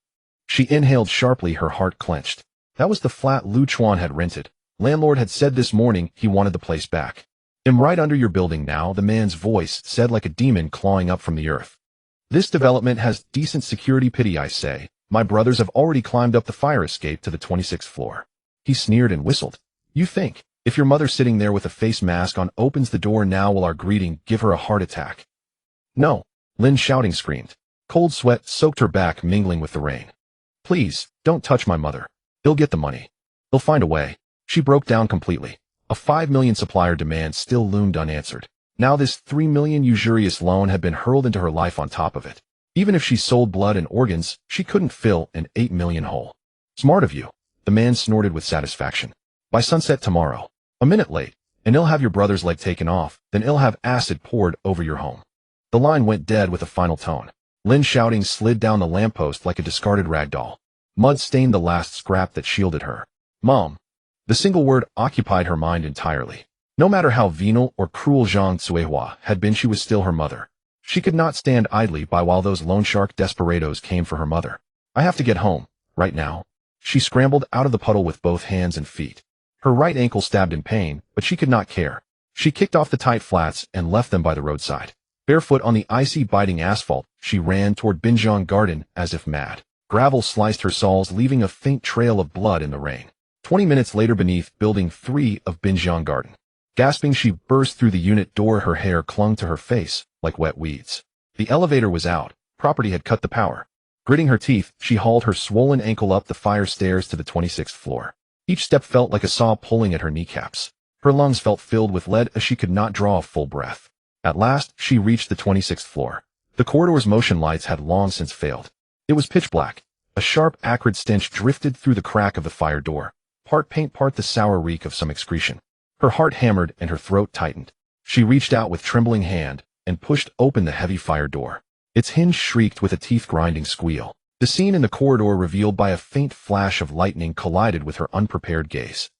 She inhaled sharply, her heart clenched. That was the flat Chuan had rented. Landlord had said this morning he wanted the place back. I'm right under your building now, the man's voice said like a demon clawing up from the earth. This development has decent security, pity I say. My brothers have already climbed up the fire escape to the 26th floor. He sneered and whistled. You think, if your mother sitting there with a face mask on opens the door now while our greeting, give her a heart attack? No, Lin Xiaoting screamed. Cold sweat soaked her back, mingling with the rain. Please, don't touch my mother. He'll get the money. He'll find a way. She broke down completely. A 5 million supplier demand still loomed unanswered. Now this 3 million usurious loan had been hurled into her life on top of it. Even if she sold blood and organs, she couldn't fill an 8 million hole. Smart of you. The man snorted with satisfaction. By sunset tomorrow. A minute late, and he'll have your brother's leg taken off, then he'll have acid poured over your home. The line went dead with a final tone. Lin Xiaoting slid down the lamppost like a discarded rag doll. Mud stained the last scrap that shielded her. Mom. The single word occupied her mind entirely. No matter how venal or cruel Zhang Cuihua had been, she was still her mother. She could not stand idly by while those loan shark desperados came for her mother. I have to get home, right now. She scrambled out of the puddle with both hands and feet. Her right ankle stabbed in pain, but she could not care. She kicked off the tight flats and left them by the roadside. Barefoot on the icy, biting asphalt, she ran toward Binjiang Garden as if mad. Gravel sliced her soles, leaving a faint trail of blood in the rain. 20 minutes later, beneath Building 3 of Binjiang Garden. Gasping, she burst through the unit door. Her hair clung to her face like wet weeds. The elevator was out. Property had cut the power. Gritting her teeth, she hauled her swollen ankle up the fire stairs to the 26th floor. Each step felt like a saw pulling at her kneecaps. Her lungs felt filled with lead as she could not draw a full breath. At last, she reached the 26th floor. The corridor's motion lights had long since failed. It was pitch black. A sharp, acrid stench drifted through the crack of the fire door. Part paint, part the sour reek of some excretion. Her heart hammered and her throat tightened. She reached out with trembling hand and pushed open the heavy fire door. Its hinge shrieked with a teeth-grinding squeal. The scene in the corridor, revealed by a faint flash of lightning, collided with her unprepared gaze.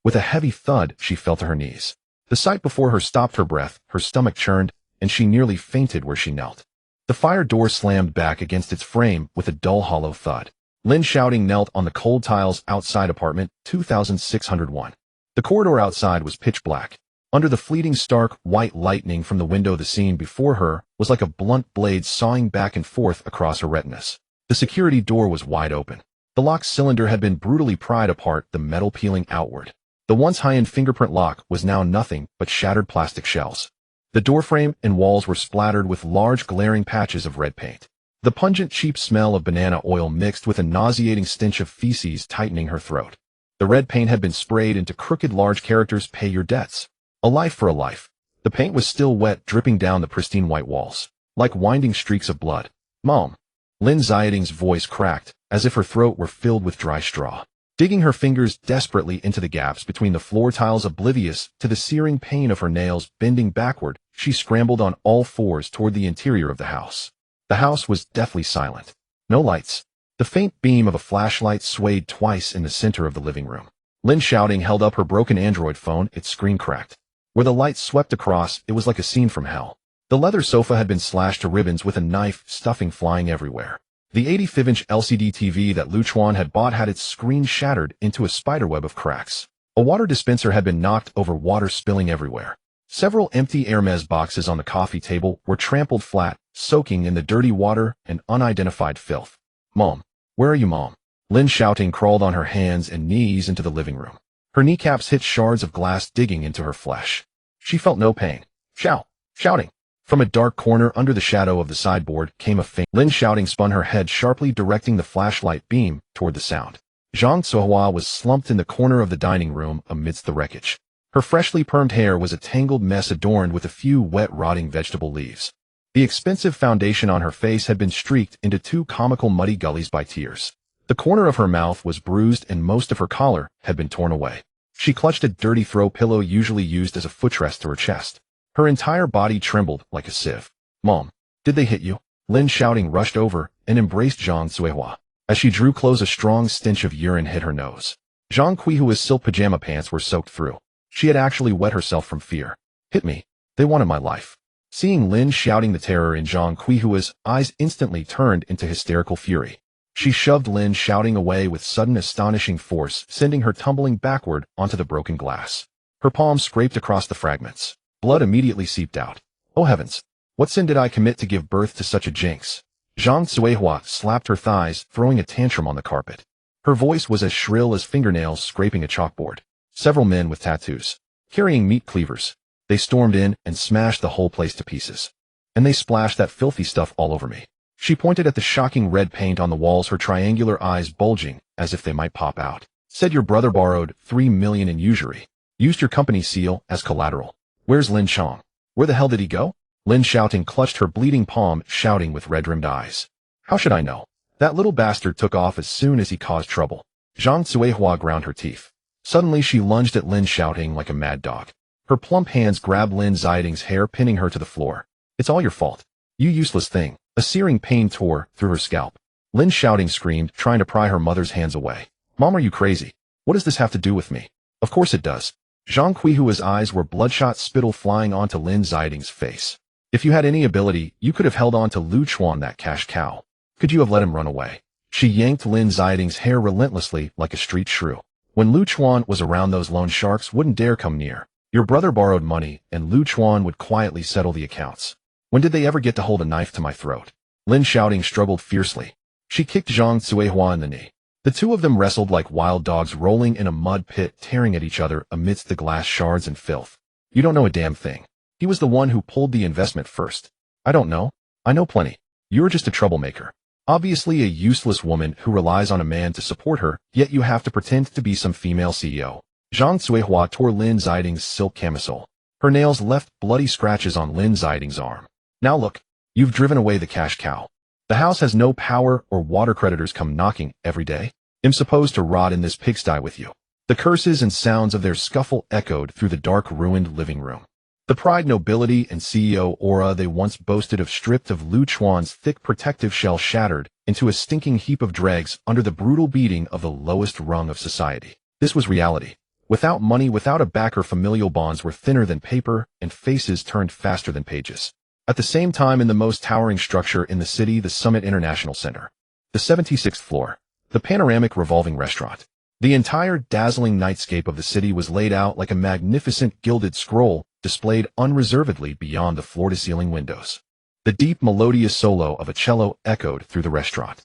With a heavy thud, she fell to her knees. The sight before her stopped her breath, her stomach churned, and she nearly fainted where she knelt. The fire door slammed back against its frame with a dull, hollow thud. Lin Xiaoting knelt on the cold tiles outside apartment 2601. The corridor outside was pitch black. Under the fleeting stark, white lightning from the window, the scene before her was like a blunt blade sawing back and forth across her retinas. The security door was wide open. The lock cylinder had been brutally pried apart, the metal peeling outward. The once high-end fingerprint lock was now nothing but shattered plastic shells. The doorframe and walls were splattered with large glaring patches of red paint. the pungent cheap smell of banana oil mixed with a nauseating stench of feces tightening her throat. The red paint had been sprayed into crooked large characters, "Pay your debts. A life for a life." The paint was still wet, dripping down the pristine white walls, like winding streaks of blood. "Mom." Lin Xiaoting's voice cracked, as if her throat were filled with dry straw. Digging her fingers desperately into the gaps between the floor tiles, oblivious to the searing pain of her nails bending backward, she scrambled on all fours toward the interior of the house. The house was deathly silent. No lights. The faint beam of a flashlight swayed twice in the center of the living room. Lin Xiaoting held up her broken Android phone, its screen cracked. Where the light swept across, it was like a scene from hell. The leather sofa had been slashed to ribbons with a knife, stuffing flying everywhere. The 85-inch LCD TV that Chuan had bought had its screen shattered into a spiderweb of cracks. A water dispenser had been knocked over, water spilling everywhere. Several empty Hermes boxes on the coffee table were trampled flat, soaking in the dirty water and unidentified filth. "Mom, where are you, Mom?" Lin Xiaoting crawled on her hands and knees into the living room. Her kneecaps hit shards of glass digging into her flesh. She felt no pain. Shouting. From a dark corner under the shadow of the sideboard came a faint. Lin Xiaoting spun her head sharply, directing the flashlight beam toward the sound. Zhang Zuohua was slumped in the corner of the dining room amidst the wreckage. Her freshly permed hair was a tangled mess adorned with a few wet, rotting vegetable leaves. The expensive foundation on her face had been streaked into two comical muddy gullies by tears. The corner of her mouth was bruised and most of her collar had been torn away. She clutched a dirty throw pillow usually used as a footrest to her chest. Her entire body trembled like a sieve. "Mom, did they hit you?" Lin Xiaoting rushed over and embraced Zhang Zuohua. As she drew close, a strong stench of urine hit her nose. Zhang Zuohua's silk pajama pants were soaked through. She had actually wet herself from fear. "Hit me. They wanted my life." Seeing Lin Xiaoting, the terror in Zhang Zuohua's eyes instantly turned into hysterical fury. She shoved Lin Xiaoting away with sudden astonishing force, sending her tumbling backward onto the broken glass. Her palms scraped across the fragments. Blood immediately seeped out. "Oh heavens! What sin did I commit to give birth to such a jinx?" Zhang Zuohua slapped her thighs, throwing a tantrum on the carpet. Her voice was as shrill as fingernails scraping a chalkboard. Several men with tattoos, carrying meat cleavers. They stormed in and smashed the whole place to pieces. And they splashed that filthy stuff all over me. She pointed at the shocking red paint on the walls, her triangular eyes bulging as if they might pop out. "Said your brother borrowed $3 million in usury. Used your company seal as collateral. Where's Lin Chong? Where the hell did he go?" Lin Xiaoting clutched her bleeding palm, shouting with red-rimmed eyes. "How should I know? That little bastard took off as soon as he caused trouble." Zhang Zuohua ground her teeth. Suddenly she lunged at Lin Xiaoting like a mad dog. Her plump hands grabbed Lin Xiaoting's hair, pinning her to the floor. "It's all your fault. You useless thing." A searing pain tore through her scalp. Lin Xiaoting screamed, trying to pry her mother's hands away. "Mom, are you crazy? What does this have to do with me?" "Of course it does." Zhang Zuohua's eyes were bloodshot, spittle flying onto Lin Xiaoting's face. "If you had any ability, you could have held on to Chuan, that cash cow. Could you have let him run away?" She yanked Lin Xiaoting's hair relentlessly like a street shrew. "When Chuan was around, those loan sharks wouldn't dare come near. Your brother borrowed money, and Chuan would quietly settle the accounts. When did they ever get to hold a knife to my throat?" Lin Xiaoting struggled fiercely. She kicked Zhang Zuohua in the knee. The two of them wrestled like wild dogs, rolling in a mud pit, tearing at each other amidst the glass shards and filth. "You don't know a damn thing. He was the one who pulled the investment first." "I don't know. I know plenty. You're just a troublemaker. Obviously a useless woman who relies on a man to support her, yet you have to pretend to be some female CEO." Zhang Zuohua tore Lin Xiaoting's silk camisole. Her nails left bloody scratches on Lin Xiaoting's arm. "Now look, you've driven away the cash cow. The house has no power or water. Creditors come knocking every day. I'm supposed to rot in this pigsty with you." The curses and sounds of their scuffle echoed through the dark, ruined living room. The pride, nobility, and CEO aura they once boasted of, stripped of Chuan's thick protective shell, shattered into a stinking heap of dregs under the brutal beating of the lowest rung of society. This was reality. Without money, without a backer, familial bonds were thinner than paper, and faces turned faster than pages. At the same time, in the most towering structure in the city, the Summit International Center, the 76th floor, the panoramic revolving restaurant, the entire dazzling nightscape of the city was laid out like a magnificent gilded scroll, displayed unreservedly beyond the floor-to-ceiling windows. The deep, melodious solo of a cello echoed through the restaurant.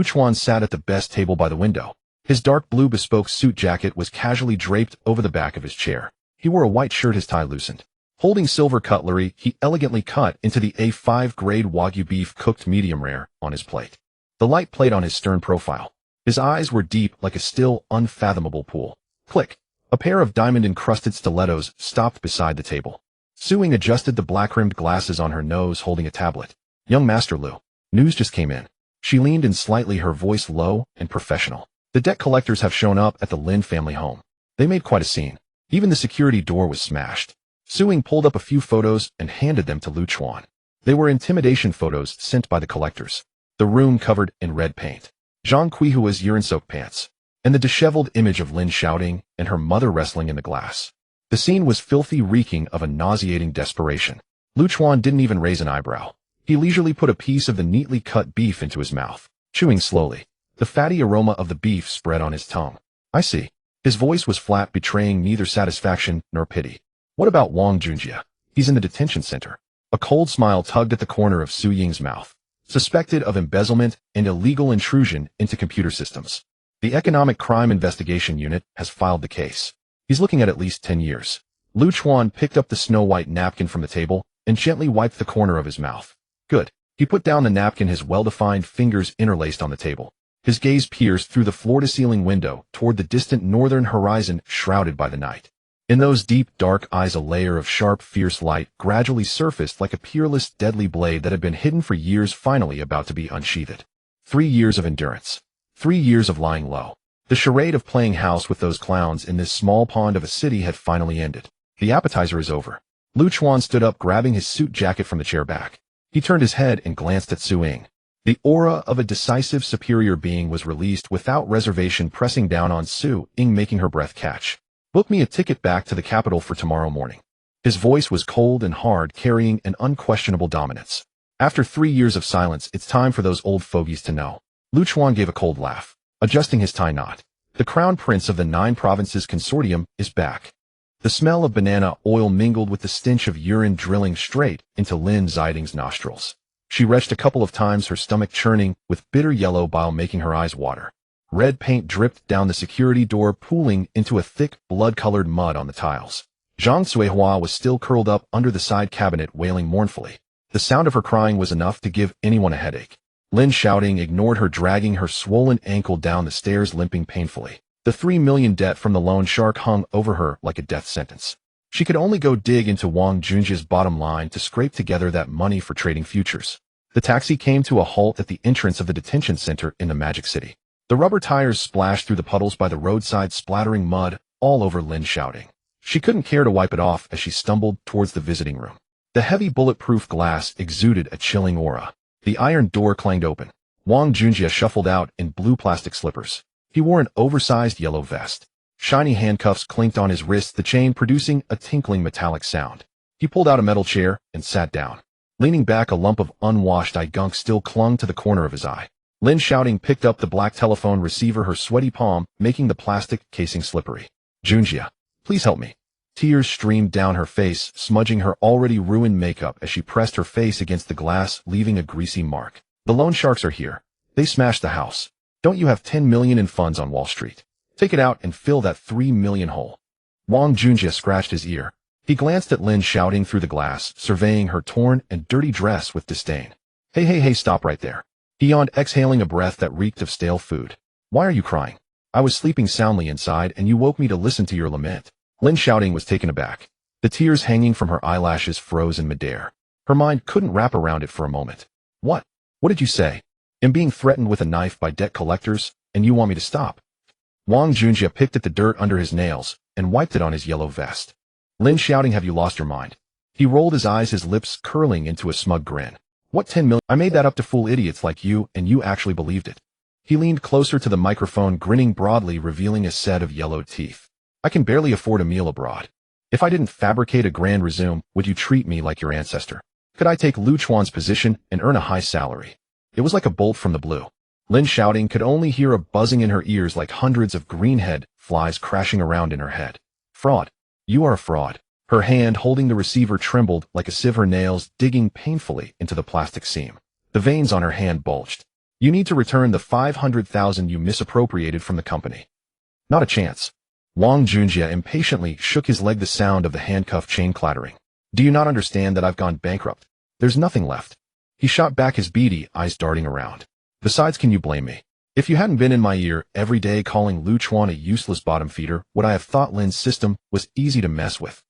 Chuan sat at the best table by the window. His dark blue bespoke suit jacket was casually draped over the back of his chair. He wore a white shirt, his tie loosened, Holding silver cutlery, he elegantly cut into the A5 grade Wagyu beef cooked medium rare on his plate. The light played on his stern profile. His eyes were deep like a still, unfathomable pool. Click. A pair of diamond-encrusted stilettos stopped beside the table. Su-Ying adjusted the black-rimmed glasses on her nose, holding a tablet. Young Master Lu. News just came in. She leaned in slightly, her voice low and professional. The debt collectors have shown up at the Lin family home. They made quite a scene. Even the security door was smashed. Su-Ying pulled up a few photos and handed them to Lu Chuan. They were intimidation photos sent by the collectors. The room covered in red paint. Zhang Qihua's urine-soaked pants. And the disheveled image of Lin Xiaoting and her mother wrestling in the glass. The scene was filthy, reeking of a nauseating desperation. Lu Chuan didn't even raise an eyebrow. He leisurely put a piece of the neatly cut beef into his mouth, chewing slowly. The fatty aroma of the beef spread on his tongue. I see. His voice was flat, betraying neither satisfaction nor pity. What about Wang Junjie? He's in the detention center. A cold smile tugged at the corner of Su-Ying's mouth. Suspected of embezzlement and illegal intrusion into computer systems. The Economic Crime Investigation Unit has filed the case. He's looking at least 10 years. Lu Chuan picked up the snow-white napkin from the table and gently wiped the corner of his mouth. Good. He put down the napkin, his well-defined fingers interlaced on the table. His gaze pierced through the floor-to-ceiling window toward the distant northern horizon shrouded by the night. In those deep, dark eyes, a layer of sharp, fierce light gradually surfaced like a peerless, deadly blade that had been hidden for years, finally about to be unsheathed. 3 years of endurance. 3 years of lying low. The charade of playing house with those clowns in this small pond of a city had finally ended. The appetizer is over. Lu Chuan stood up, grabbing his suit jacket from the chair back. He turned his head and glanced at Su-Ying. The aura of a decisive, superior being was released without reservation, pressing down on Su-Ying, making her breath catch. Book me a ticket back to the capital for tomorrow morning. His voice was cold and hard, carrying an unquestionable dominance. After 3 years of silence, it's time for those old fogies to know. Lu Chuan gave a cold laugh, adjusting his tie knot. The Crown Prince of the 9 Provinces Consortium is back. The smell of banana oil mingled with the stench of urine drilling straight into Lin Xiaoting's nostrils. She retched a couple of times, her stomach churning with bitter yellow bile, making her eyes water. Red paint dripped down the security door, pooling into a thick, blood-colored mud on the tiles. Zhang Suihua was still curled up under the side cabinet, wailing mournfully. The sound of her crying was enough to give anyone a headache. Lin Xiaoting ignored her, dragging her swollen ankle down the stairs, limping painfully. The 3 million debt from the loan shark hung over her like a death sentence. She could only go dig into Wang Junjie's bottom line to scrape together that money for trading futures. The taxi came to a halt at the entrance of the detention center in the Magic City. The rubber tires splashed through the puddles by the roadside, splattering mud all over Lin Xiaoting. She couldn't care to wipe it off as she stumbled towards the visiting room. The heavy bulletproof glass exuded a chilling aura. The iron door clanged open. Wang Junjie shuffled out in blue plastic slippers. He wore an oversized yellow vest. Shiny handcuffs clinked on his wrists, the chain producing a tinkling metallic sound. He pulled out a metal chair and sat down. Leaning back, a lump of unwashed eye gunk still clung to the corner of his eye. Lin Xiaoting picked up the black telephone receiver, her sweaty palm making the plastic casing slippery. Junjie, please help me. Tears streamed down her face, smudging her already ruined makeup as she pressed her face against the glass, leaving a greasy mark. The loan sharks are here. They smashed the house. Don't you have 10 million in funds on Wall Street? Take it out and fill that 3 million hole. Wang Junjie scratched his ear. He glanced at Lin Xiaoting through the glass, surveying her torn and dirty dress with disdain. Hey, stop right there. He yawned, exhaling a breath that reeked of stale food. Why are you crying? I was sleeping soundly inside and you woke me to listen to your lament. Lin Xiaoting was taken aback. The tears hanging from her eyelashes froze in midair. Her mind couldn't wrap around it for a moment. What? What did you say? I'm being threatened with a knife by debt collectors, and you want me to stop? Wang Junjie picked at the dirt under his nails and wiped it on his yellow vest. Lin Xiaoting, have you lost your mind? He rolled his eyes, his lips curling into a smug grin. What 10 million? I made that up to fool idiots like you, and you actually believed it. He leaned closer to the microphone, grinning broadly, revealing a set of yellowed teeth. I can barely afford a meal abroad. If I didn't fabricate a grand resume, would you treat me like your ancestor? Could I take Lu Chuan's position and earn a high salary? It was like a bolt from the blue. Lin Xiaoting could only hear a buzzing in her ears, like hundreds of greenhead flies crashing around in her head. Fraud. You are a fraud. Her hand holding the receiver trembled like a sieve, her nails digging painfully into the plastic seam. The veins on her hand bulged. You need to return the 500,000 you misappropriated from the company. Not a chance. Wang Junjie impatiently shook his leg, the sound of the handcuff chain clattering. Do you not understand that I've gone bankrupt? There's nothing left. He shot back, his beady eyes darting around. Besides, can you blame me? If you hadn't been in my ear every day calling Lu Chuan a useless bottom feeder, would I have thought Lin's system was easy to mess with?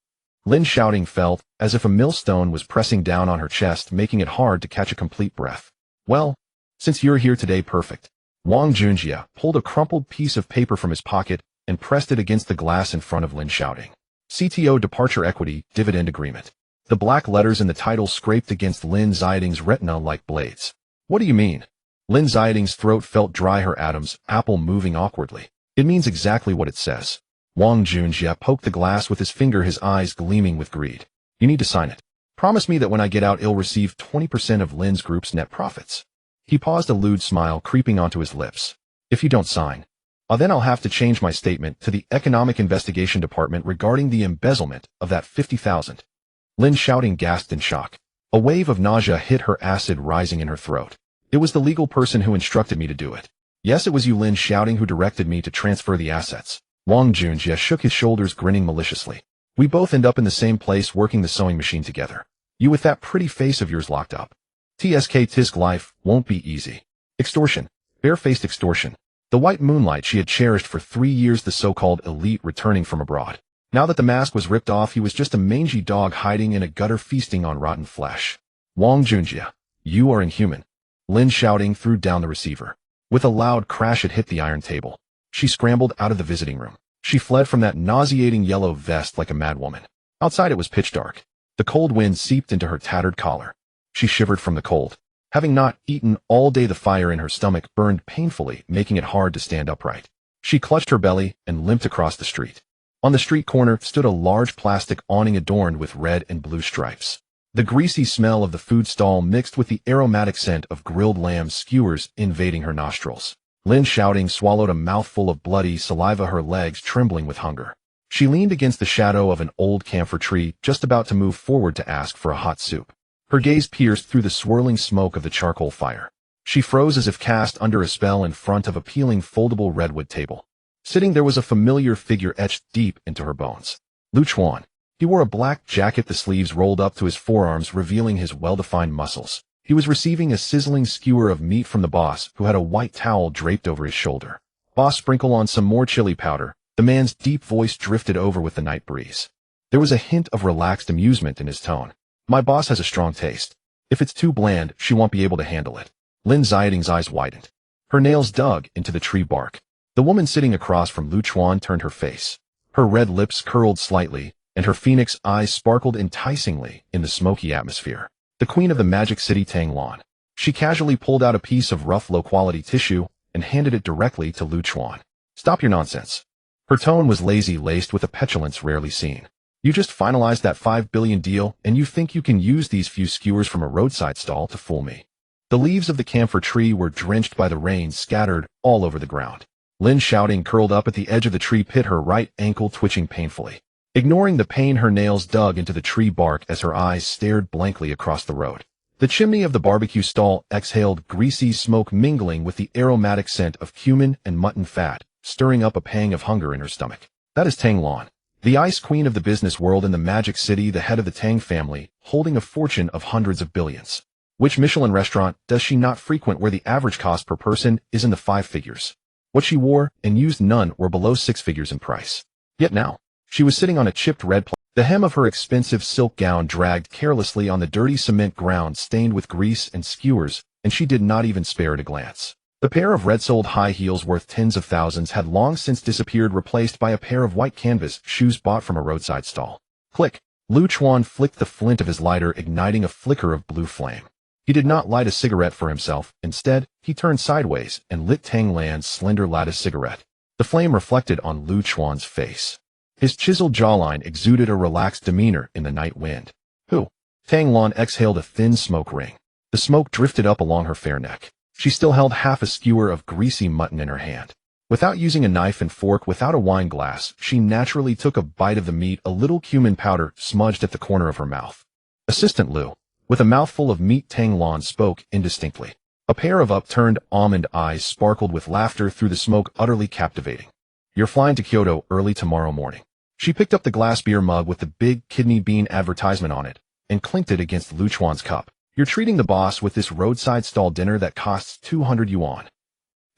Lin Xiaoting felt as if a millstone was pressing down on her chest, making it hard to catch a complete breath. Well, since you're here today, perfect. Wang Junjie pulled a crumpled piece of paper from his pocket and pressed it against the glass in front of Lin Xiaoting. CTO Departure Equity Dividend Agreement. The black letters in the title scraped against Lin Xiaoting's retina like blades. What do you mean? Lin Xiaoting's throat felt dry, her atoms, apple moving awkwardly. It means exactly what it says. Wang Junjie poked the glass with his finger, his eyes gleaming with greed. You need to sign it. Promise me that when I get out, you'll receive 20% of Lin's group's net profits. He paused, a lewd smile creeping onto his lips. If you don't sign, then I'll have to change my statement to the Economic Investigation Department regarding the embezzlement of that 50,000. Lin Xiaoting gasped in shock. A wave of nausea hit her, acid rising in her throat. It was the legal person who instructed me to do it. Yes, it was you, Lin Xiaoting, who directed me to transfer the assets. Wang Junjie shook his shoulders, grinning maliciously. We both end up in the same place working the sewing machine together. You with that pretty face of yours locked up. Tisk life won't be easy. Extortion. Barefaced extortion. The white moonlight she had cherished for 3 years, the so-called elite returning from abroad. Now that the mask was ripped off, he was just a mangy dog hiding in a gutter, feasting on rotten flesh. Wang Junjie, you are inhuman. Lin Xiaoting threw down the receiver. With a loud crash, it hit the iron table. She scrambled out of the visiting room. She fled from that nauseating yellow vest like a madwoman. Outside it was pitch dark. The cold wind seeped into her tattered collar. She shivered from the cold. Having not eaten all day, the fire in her stomach burned painfully, making it hard to stand upright. She clutched her belly and limped across the street. On the street corner stood a large plastic awning adorned with red and blue stripes. The greasy smell of the food stall mixed with the aromatic scent of grilled lamb skewers invading her nostrils. Lin Xiaoting swallowed a mouthful of bloody saliva, her legs trembling with hunger. She leaned against the shadow of an old camphor tree, just about to move forward to ask for a hot soup. Her gaze pierced through the swirling smoke of the charcoal fire. She froze as if cast under a spell in front of a peeling foldable redwood table. Sitting there was a familiar figure etched deep into her bones. Lu Chuan. He wore a black jacket, the sleeves rolled up to his forearms, revealing his well-defined muscles. He was receiving a sizzling skewer of meat from the boss, who had a white towel draped over his shoulder. Boss, sprinkle on some more chili powder. The man's deep voice drifted over with the night breeze. There was a hint of relaxed amusement in his tone. My boss has a strong taste. If it's too bland, she won't be able to handle it. Lin Xiaoting's eyes widened. Her nails dug into the tree bark. The woman sitting across from Lu Chuan turned her face. Her red lips curled slightly, and her phoenix eyes sparkled enticingly in the smoky atmosphere. The queen of the magic city, Tang Lan. She casually pulled out a piece of rough, low-quality tissue and handed it directly to Lu Chuan. Stop your nonsense. Her tone was lazy, laced with a petulance rarely seen. You just finalized that 5 billion deal, and you think you can use these few skewers from a roadside stall to fool me. The leaves of the camphor tree were drenched by the rain, scattered all over the ground. Lin Xiaoting curled up at the edge of the tree pit, her right ankle twitching painfully. Ignoring the pain, her nails dug into the tree bark as her eyes stared blankly across the road. The chimney of the barbecue stall exhaled greasy smoke, mingling with the aromatic scent of cumin and mutton fat, stirring up a pang of hunger in her stomach. That is Tang Lan, the ice queen of the business world in the magic city, the head of the Tang family, holding a fortune of hundreds of billions. Which Michelin restaurant does she not frequent where the average cost per person is in the 5 figures? What she wore and used, none were below 6 figures in price. Yet now, she was sitting on a chipped red plate. The hem of her expensive silk gown dragged carelessly on the dirty cement ground stained with grease and skewers, and she did not even spare it a glance. The pair of red-soled high heels worth tens of thousands had long since disappeared, replaced by a pair of white canvas shoes bought from a roadside stall. Click! Lu Chuan flicked the flint of his lighter, igniting a flicker of blue flame. He did not light a cigarette for himself. Instead, he turned sideways and lit Tang Lan's slender lattice cigarette. The flame reflected on Lu Chuan's face. His chiseled jawline exuded a relaxed demeanor in the night wind. Who? Tang Lan exhaled a thin smoke ring. The smoke drifted up along her fair neck. She still held half a skewer of greasy mutton in her hand. Without using a knife and fork, without a wine glass, she naturally took a bite of the meat, a little cumin powder smudged at the corner of her mouth. Assistant Lu. With a mouthful of meat, Tang Lan spoke indistinctly. A pair of upturned almond eyes sparkled with laughter through the smoke, utterly captivating. You're flying to Kyoto early tomorrow morning. She picked up the glass beer mug with the big kidney bean advertisement on it and clinked it against Lu Chuan's cup. You're treating the boss with this roadside stall dinner that costs 200 yuan.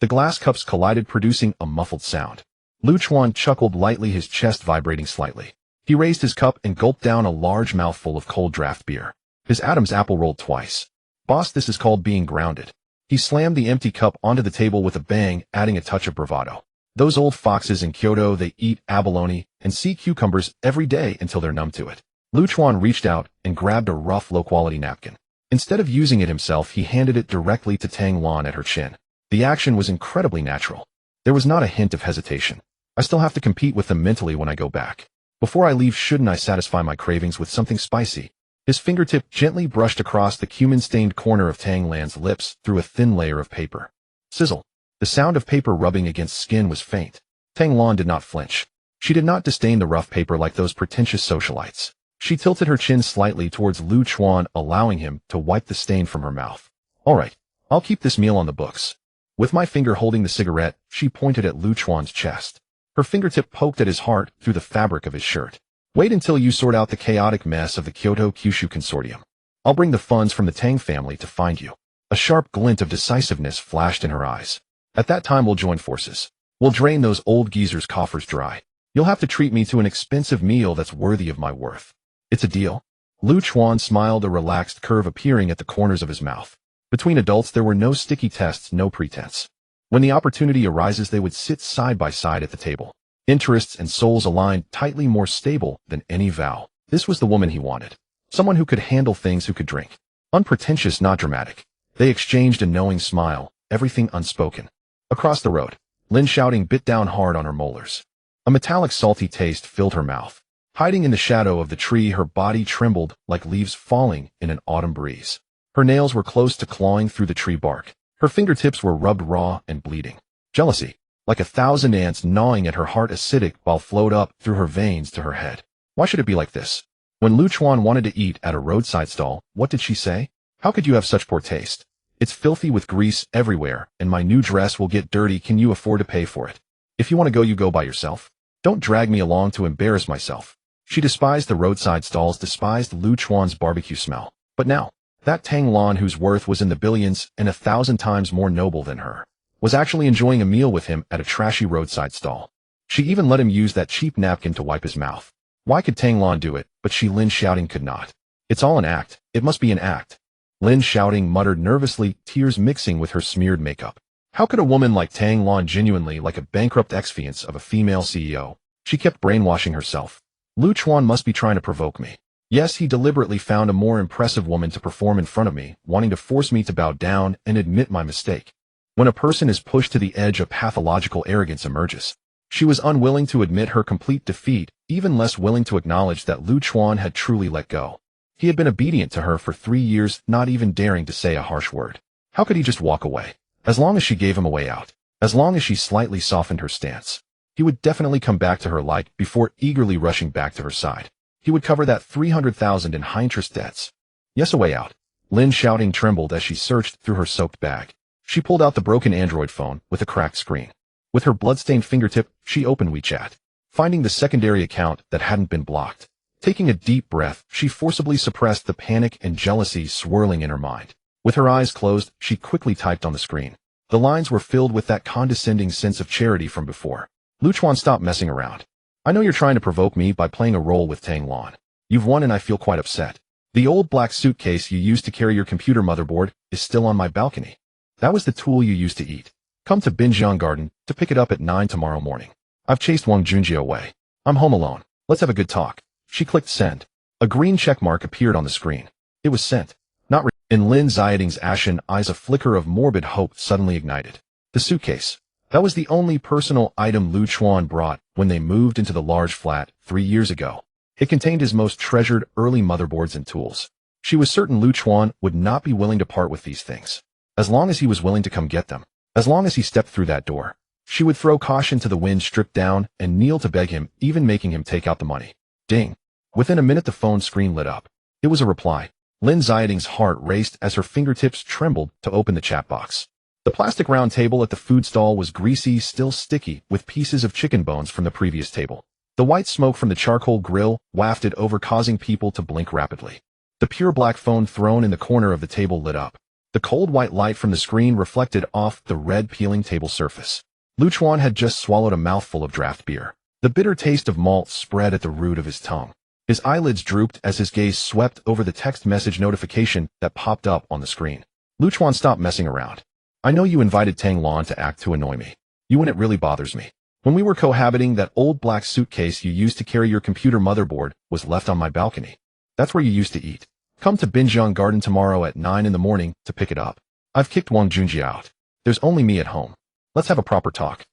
The glass cups collided, producing a muffled sound. Lu Chuan chuckled lightly, his chest vibrating slightly. He raised his cup and gulped down a large mouthful of cold draft beer. His Adam's apple rolled twice. Boss, this is called being grounded. He slammed the empty cup onto the table with a bang, adding a touch of bravado. Those old foxes in Kyoto, they eat abalone and sea cucumbers every day until they're numb to it. Lu Chuan reached out and grabbed a rough, low-quality napkin. Instead of using it himself, he handed it directly to Tang Lan at her chin. The action was incredibly natural. There was not a hint of hesitation. I still have to compete with them mentally when I go back. Before I leave, shouldn't I satisfy my cravings with something spicy? His fingertip gently brushed across the cumin-stained corner of Tang Lan's lips through a thin layer of paper. Sizzle. The sound of paper rubbing against skin was faint. Tang Lan did not flinch. She did not disdain the rough paper like those pretentious socialites. She tilted her chin slightly towards Lu Chuan, allowing him to wipe the stain from her mouth. All right, I'll keep this meal on the books. With my finger holding the cigarette, she pointed at Lu Chuan's chest. Her fingertip poked at his heart through the fabric of his shirt. Wait until you sort out the chaotic mess of the Kyoto-Kyushu Consortium. I'll bring the funds from the Tang family to find you. A sharp glint of decisiveness flashed in her eyes. At that time we'll join forces. We'll drain those old geezers' coffers dry. You'll have to treat me to an expensive meal that's worthy of my worth. It's a deal? Lu Chuan smiled, a relaxed curve appearing at the corners of his mouth. Between adults there were no sticky tests, no pretense. When the opportunity arises, they would sit side by side at the table. Interests and souls aligned tightly, more stable than any vow. This was the woman he wanted. Someone who could handle things, who could drink. Unpretentious, not dramatic. They exchanged a knowing smile, everything unspoken. Across the road, Lin Xiaoting bit down hard on her molars. A metallic salty taste filled her mouth. Hiding in the shadow of the tree, her body trembled like leaves falling in an autumn breeze. Her nails were close to clawing through the tree bark. Her fingertips were rubbed raw and bleeding. Jealousy, like 1,000 ants gnawing at her heart, acidic, while flowed up through her veins to her head. Why should it be like this? When Lu Chuan wanted to eat at a roadside stall, what did she say? How could you have such poor taste? It's filthy with grease everywhere, and my new dress will get dirty. Can you afford to pay for it? If you want to go, you go by yourself. Don't drag me along to embarrass myself. She despised the roadside stalls, despised Lu Chuan's barbecue smell. But now, that Tang Lan, whose worth was in the billions and 1,000 times more noble than her, was actually enjoying a meal with him at a trashy roadside stall. She even let him use that cheap napkin to wipe his mouth. Why could Tang Lan do it, but she, Lin Xiaoting, could not? It's all an act. It must be an act. Lin Xiaoting muttered nervously, tears mixing with her smeared makeup. How could a woman like Tang Lan, genuinely like a bankrupt ex-fiancée of a female CEO? She kept brainwashing herself. Lu Chuan must be trying to provoke me. Yes, he deliberately found a more impressive woman to perform in front of me, wanting to force me to bow down and admit my mistake. When a person is pushed to the edge, a pathological arrogance emerges. She was unwilling to admit her complete defeat, even less willing to acknowledge that Lu Chuan had truly let go. He had been obedient to her for 3 years, not even daring to say a harsh word. How could he just walk away? As long as she gave him a way out, as long as she slightly softened her stance, he would definitely come back to her like before, eagerly rushing back to her side. He would cover that 300,000 in high-interest debts. Yes, a way out. Lin Xiaoting trembled as she searched through her soaked bag. She pulled out the broken Android phone with a cracked screen. With her blood-stained fingertip, she opened WeChat, finding the secondary account that hadn't been blocked. Taking a deep breath, she forcibly suppressed the panic and jealousy swirling in her mind. With her eyes closed, she quickly typed on the screen. The lines were filled with that condescending sense of charity from before. Lu Chuan, stop messing around. I know you're trying to provoke me by playing a role with Tang Lan. You've won and I feel quite upset. The old black suitcase you used to carry your computer motherboard is still on my balcony. That was the tool you used to eat. Come to Binjiang Garden to pick it up at 9 tomorrow morning. I've chased Wang Junjie away. I'm home alone. Let's have a good talk. She clicked send. A green check mark appeared on the screen. It was sent. Not in Lin Xiaoting's ashen eyes, a flicker of morbid hope suddenly ignited. The suitcase. That was the only personal item Lu Chuan brought when they moved into the large flat 3 years ago. It contained his most treasured early motherboards and tools. She was certain Lu Chuan would not be willing to part with these things. As long as he was willing to come get them. As long as he stepped through that door. She would throw caution to the wind, strip down, and kneel to beg him, even making him take out the money. Ding. Within a minute the phone screen lit up. It was a reply. Lin Xiaoting's heart raced as her fingertips trembled to open the chat box. The plastic round table at the food stall was greasy, still sticky, with pieces of chicken bones from the previous table. The white smoke from the charcoal grill wafted over, causing people to blink rapidly. The pure black phone thrown in the corner of the table lit up. The cold white light from the screen reflected off the red peeling table surface. Chuan had just swallowed a mouthful of draft beer. The bitter taste of malt spread at the root of his tongue. His eyelids drooped as his gaze swept over the text message notification that popped up on the screen. Chuan, stop messing around. I know you invited Tang Lan to act to annoy me. You and it really bothers me. When we were cohabiting, that old black suitcase you used to carry your computer motherboard was left on my balcony. That's where you used to eat. Come to Binjiang Garden tomorrow at 9 in the morning to pick it up. I've kicked Wang Junji out. There's only me at home. Let's have a proper talk.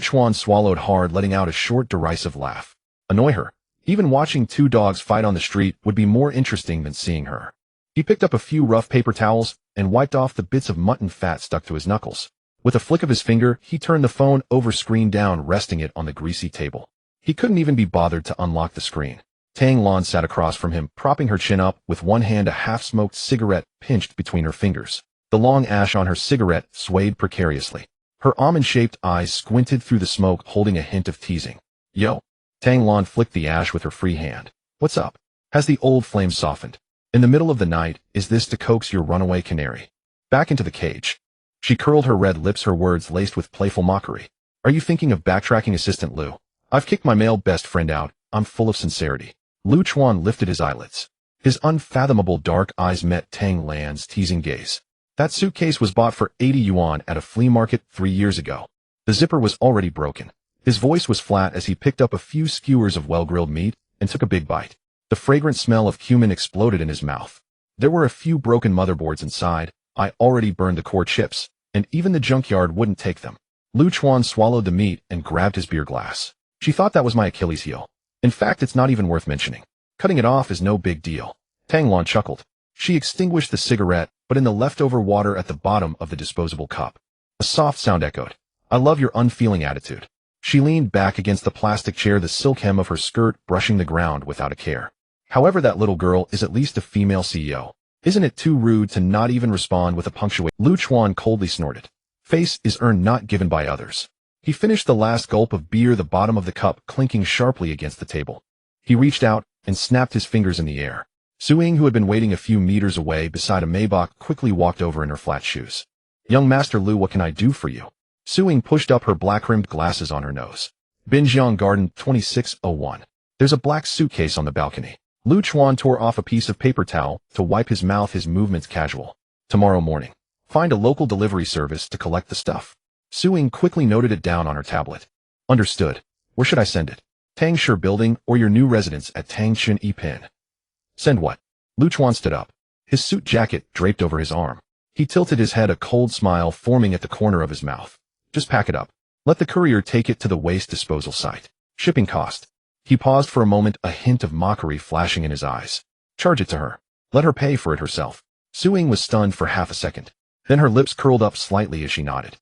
Chuan swallowed hard, letting out a short, derisive laugh. Annoy her? Even watching two dogs fight on the street would be more interesting than seeing her. He picked up a few rough paper towels and wiped off the bits of mutton fat stuck to his knuckles. With a flick of his finger, he turned the phone over screen down, resting it on the greasy table. He couldn't even be bothered to unlock the screen. Tang Lan sat across from him, propping her chin up, with one hand a half-smoked cigarette pinched between her fingers. The long ash on her cigarette swayed precariously. Her almond-shaped eyes squinted through the smoke, holding a hint of teasing. Yo. Tang Lan flicked the ash with her free hand. What's up? Has the old flame softened? In the middle of the night, is this to coax your runaway canary back into the cage? She curled her red lips, her words laced with playful mockery. Are you thinking of backtracking, Assistant Liu? I've kicked my male best friend out. I'm full of sincerity. Chuan lifted his eyelids. His unfathomable dark eyes met Tang Lan's teasing gaze. That suitcase was bought for 80 yuan at a flea market 3 years ago. The zipper was already broken. His voice was flat as he picked up a few skewers of well-grilled meat and took a big bite. The fragrant smell of cumin exploded in his mouth. There were a few broken motherboards inside. I already burned the core chips, and even the junkyard wouldn't take them. Chuan swallowed the meat and grabbed his beer glass. She thought that was my Achilles heel. In fact, it's not even worth mentioning. Cutting it off is no big deal. Tang Lan chuckled. She extinguished the cigarette, but in the leftover water at the bottom of the disposable cup. A soft sound echoed. I love your unfeeling attitude. She leaned back against the plastic chair, the silk hem of her skirt brushing the ground without a care. However, that little girl is at least a female CEO. Isn't it too rude to not even respond with a punctuation? Chuan coldly snorted. Face is earned, not given by others. He finished the last gulp of beer, the bottom of the cup clinking sharply against the table. He reached out and snapped his fingers in the air. Suing, who had been waiting a few meters away beside a Maybach, quickly walked over in her flat shoes. Young Master Liu, what can I do for you? Suing pushed up her black-rimmed glasses on her nose. Binjiang Garden 2601. There's a black suitcase on the balcony. Chuan tore off a piece of paper towel to wipe his mouth, his movements casual. Tomorrow morning. Find a local delivery service to collect the stuff. Suing quickly noted it down on her tablet. Understood. Where should I send it? Tangsher Building or your new residence at Tangshan Epin? Send what? Chuan stood up. His suit jacket draped over his arm. He tilted his head, a cold smile forming at the corner of his mouth. Just pack it up. Let the courier take it to the waste disposal site. Shipping cost. He paused for a moment, a hint of mockery flashing in his eyes. Charge it to her. Let her pay for it herself. Suing was stunned for half a second. Then her lips curled up slightly as she nodded.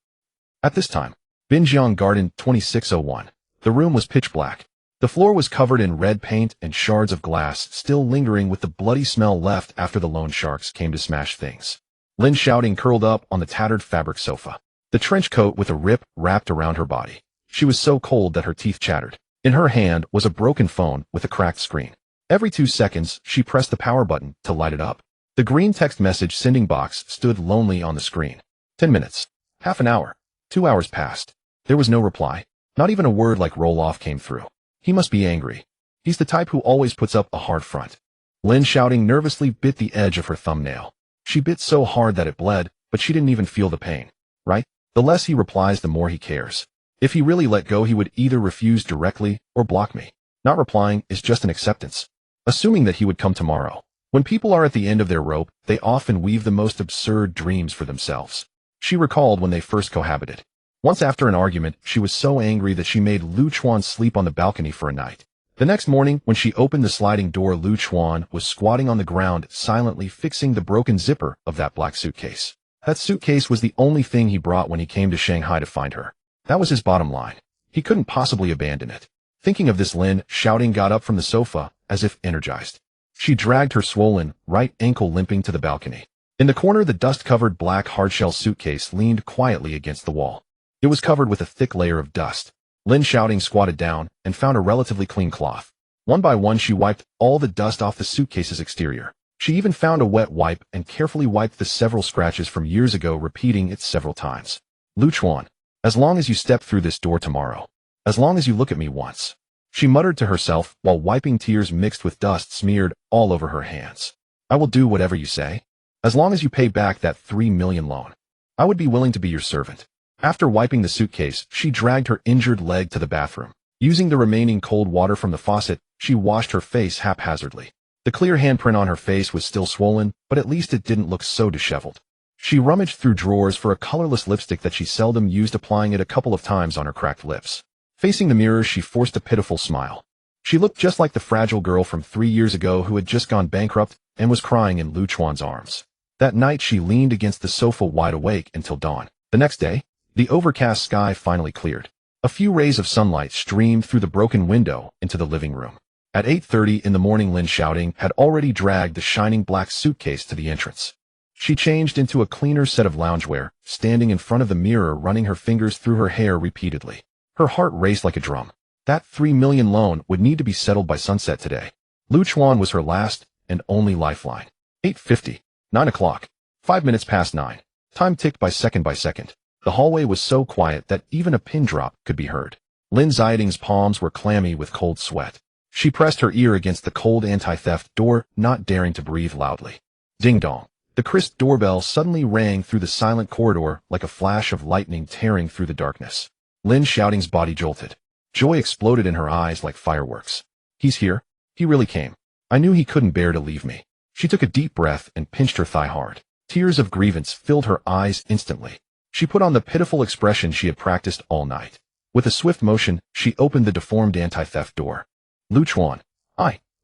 At this time, Binjiang Garden 2601. The room was pitch black. The floor was covered in red paint and shards of glass, still lingering with the bloody smell left after the loan sharks came to smash things. Lin Xiaoting curled up on the tattered fabric sofa. The trench coat with a rip wrapped around her body. She was so cold that her teeth chattered. In her hand was a broken phone with a cracked screen. Every 2 seconds, she pressed the power button to light it up. The green text message sending box stood lonely on the screen. 10 minutes. Half an hour. 2 hours passed. There was no reply. Not even a word like roll-off came through. He must be angry. He's the type who always puts up a hard front. Lin Xiaoting nervously bit the edge of her thumbnail. She bit so hard that it bled, but she didn't even feel the pain. Right? The less he replies, the more he cares. If he really let go, he would either refuse directly or block me. Not replying is just an acceptance. Assuming that he would come tomorrow. When people are at the end of their rope, they often weave the most absurd dreams for themselves. She recalled when they first cohabited. Once after an argument, she was so angry that she made Chuan sleep on the balcony for a night. The next morning, when she opened the sliding door, Chuan was squatting on the ground, silently fixing the broken zipper of that black suitcase. That suitcase was the only thing he brought when he came to Shanghai to find her. That was his bottom line. He couldn't possibly abandon it. Thinking of this, Lin Xiaoting got up from the sofa, as if energized. She dragged her swollen right ankle limping to the balcony. In the corner, the dust-covered black hardshell suitcase leaned quietly against the wall. It was covered with a thick layer of dust. Lin Xiaoting squatted down and found a relatively clean cloth. One by one she wiped all the dust off the suitcase's exterior. She even found a wet wipe and carefully wiped the several scratches from years ago, repeating it several times. Lu Chuan, as long as you step through this door tomorrow, as long as you look at me once, she muttered to herself while wiping tears mixed with dust smeared all over her hands. I will do whatever you say. As long as you pay back that 3 million loan, I would be willing to be your servant. After wiping the suitcase, she dragged her injured leg to the bathroom. Using the remaining cold water from the faucet, she washed her face haphazardly. The clear handprint on her face was still swollen, but at least it didn't look so disheveled. She rummaged through drawers for a colorless lipstick that she seldom used, applying it a couple of times on her cracked lips. Facing the mirror, she forced a pitiful smile. She looked just like the fragile girl from 3 years ago who had just gone bankrupt and was crying in Lu Chuan's arms. That night she leaned against the sofa wide awake until dawn. The next day, the overcast sky finally cleared. A few rays of sunlight streamed through the broken window into the living room. At 8:30 in the morning, Lin Xiaoting had already dragged the shining black suitcase to the entrance. She changed into a cleaner set of loungewear, standing in front of the mirror, running her fingers through her hair repeatedly. Her heart raced like a drum. That 3 million loan would need to be settled by sunset today. Lu Chuan was her last and only lifeline. 8:50, 9 o'clock, 5 minutes past 9. Time ticked by second by second. The hallway was so quiet that even a pin drop could be heard. Lin Xiaoting's palms were clammy with cold sweat. She pressed her ear against the cold anti-theft door, not daring to breathe loudly. Ding dong. The crisp doorbell suddenly rang through the silent corridor like a flash of lightning tearing through the darkness. Lin Xiaoting's body jolted. Joy exploded in her eyes like fireworks. He's here. He really came. I knew he couldn't bear to leave me. She took a deep breath and pinched her thigh hard. Tears of grievance filled her eyes instantly. She put on the pitiful expression she had practiced all night. With a swift motion, she opened the deformed anti-theft door. Lu Chuan.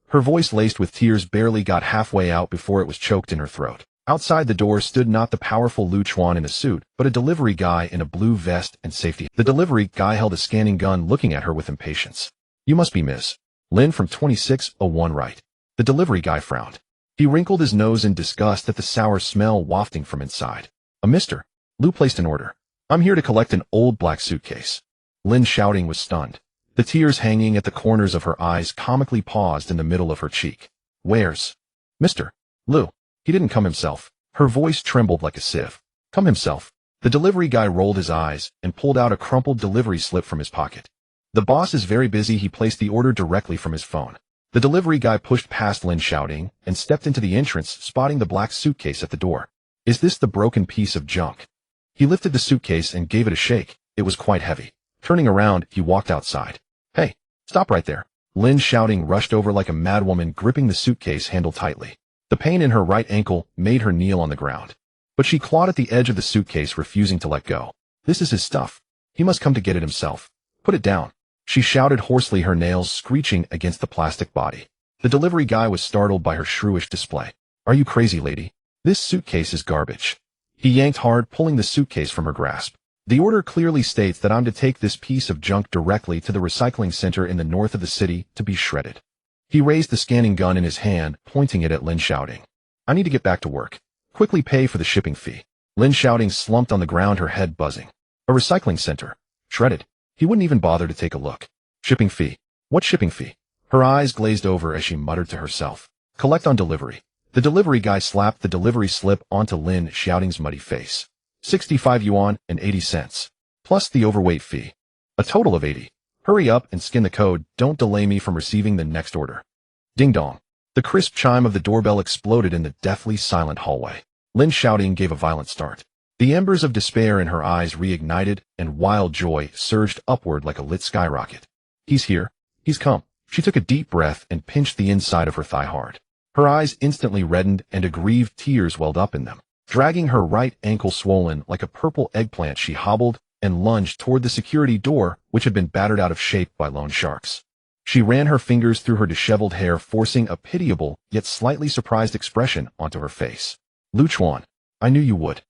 Her voice laced with tears barely got halfway out before it was choked in her throat. Outside the door stood not the powerful Lu Chuan in a suit, but a delivery guy in a blue vest and safety. The delivery guy held a scanning gun, looking at her with impatience. You must be Ms. Lin from 2601, right? The delivery guy frowned. He wrinkled his nose in disgust at the sour smell wafting from inside. A mister. Lu placed an order. I'm here to collect an old black suitcase. Lin Xiaoting was stunned. The tears hanging at the corners of her eyes comically paused in the middle of her cheek. Where's Mr. Lu? He didn't come himself. Her voice trembled like a sieve. Come himself. The delivery guy rolled his eyes and pulled out a crumpled delivery slip from his pocket. The boss is very busy. He placed the order directly from his phone. The delivery guy pushed past Lin Xiaoting and stepped into the entrance, spotting the black suitcase at the door. Is this the broken piece of junk? He lifted the suitcase and gave it a shake. It was quite heavy. Turning around, he walked outside. Hey, stop right there. Lin Xiaoting rushed over like a madwoman, gripping the suitcase handle tightly. The pain in her right ankle made her kneel on the ground. But she clawed at the edge of the suitcase, refusing to let go. This is his stuff. He must come to get it himself. Put it down. She shouted hoarsely, her nails screeching against the plastic body. The delivery guy was startled by her shrewish display. Are you crazy, lady? This suitcase is garbage. He yanked hard, pulling the suitcase from her grasp. The order clearly states that I'm to take this piece of junk directly to the recycling center in the north of the city to be shredded. He raised the scanning gun in his hand, pointing it at Lin Xiaoting. I need to get back to work. Quickly pay for the shipping fee. Lin Xiaoting slumped on the ground, her head buzzing. A recycling center. Shredded. He wouldn't even bother to take a look. Shipping fee. What shipping fee? Her eyes glazed over as she muttered to herself. Collect on delivery. The delivery guy slapped the delivery slip onto Lin Xiaoting's muddy face. 65 yuan and 80 cents. Plus the overweight fee. A total of 80. Hurry up and scan the code. Don't delay me from receiving the next order. Ding dong. The crisp chime of the doorbell exploded in the deathly silent hallway. Lin Xiaoting gave a violent start. The embers of despair in her eyes reignited, and wild joy surged upward like a lit skyrocket. He's here. He's come. She took a deep breath and pinched the inside of her thigh hard. Her eyes instantly reddened and aggrieved tears welled up in them. Dragging her right ankle swollen like a purple eggplant, she hobbled and lunged toward the security door, which had been battered out of shape by loan sharks. She ran her fingers through her disheveled hair, forcing a pitiable yet slightly surprised expression onto her face. Lu Chuan, I knew you would.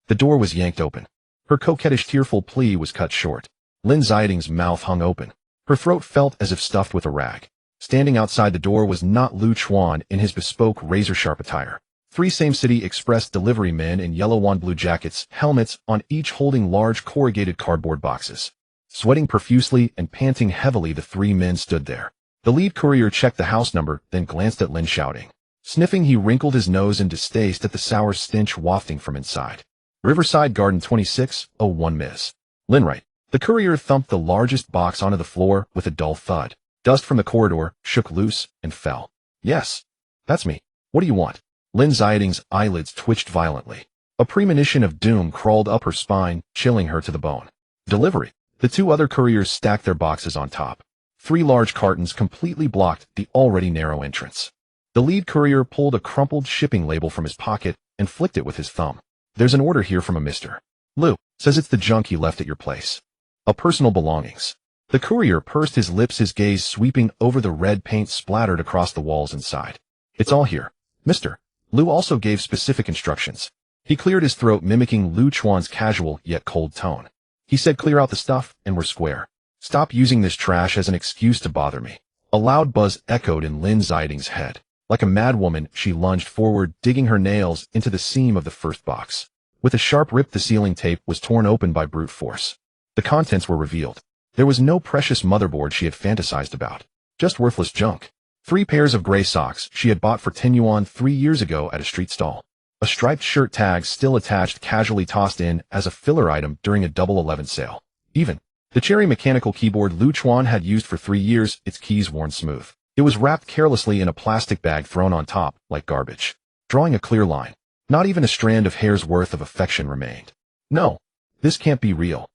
The door was yanked open. Her coquettish tearful plea was cut short. Lin Xiaoting's mouth hung open. Her throat felt as if stuffed with a rag. Standing outside the door was not Lu Chuan in his bespoke razor-sharp attire. 3 same-city express delivery men in yellow and blue jackets, helmets on each holding large corrugated cardboard boxes. Sweating profusely and panting heavily, the three men stood there. The lead courier checked the house number, then glanced at Lin Xiaoting. Sniffing, he wrinkled his nose in distaste at the sour stench wafting from inside. Riverside Garden 2601 Ms. Lin, right. The courier thumped the largest box onto the floor with a dull thud. Dust from the corridor shook loose and fell. Yes. That's me. What do you want? Lin Xiaoting's eyelids twitched violently. A premonition of doom crawled up her spine, chilling her to the bone. Delivery. The two other couriers stacked their boxes on top. 3 large cartons completely blocked the already narrow entrance. The lead courier pulled a crumpled shipping label from his pocket and flicked it with his thumb. There's an order here from a Mr. Liu. Says it's the junk he left at your place. A personal belongings. The courier pursed his lips, his gaze sweeping over the red paint splattered across the walls inside. It's all here. Mr. Liu also gave specific instructions. He cleared his throat, mimicking Lu Chuan's casual yet cold tone. He said, clear out the stuff, and we're square. Stop using this trash as an excuse to bother me. A loud buzz echoed in Lin Xiaoting's head. Like a madwoman, she lunged forward, digging her nails into the seam of the first box. With a sharp rip, the sealing tape was torn open by brute force. The contents were revealed. There was no precious motherboard she had fantasized about. Just worthless junk. 3 pairs of gray socks she had bought for 10 yuan 3 years ago at a street stall. A striped shirt tag still attached, casually tossed in as a filler item during a Double 11 sale. Even the cherry mechanical keyboard Lu Chuan had used for 3 years, its keys worn smooth. It was wrapped carelessly in a plastic bag thrown on top, like garbage. Drawing a clear line. Not even a strand of hair's worth of affection remained. No. This can't be real.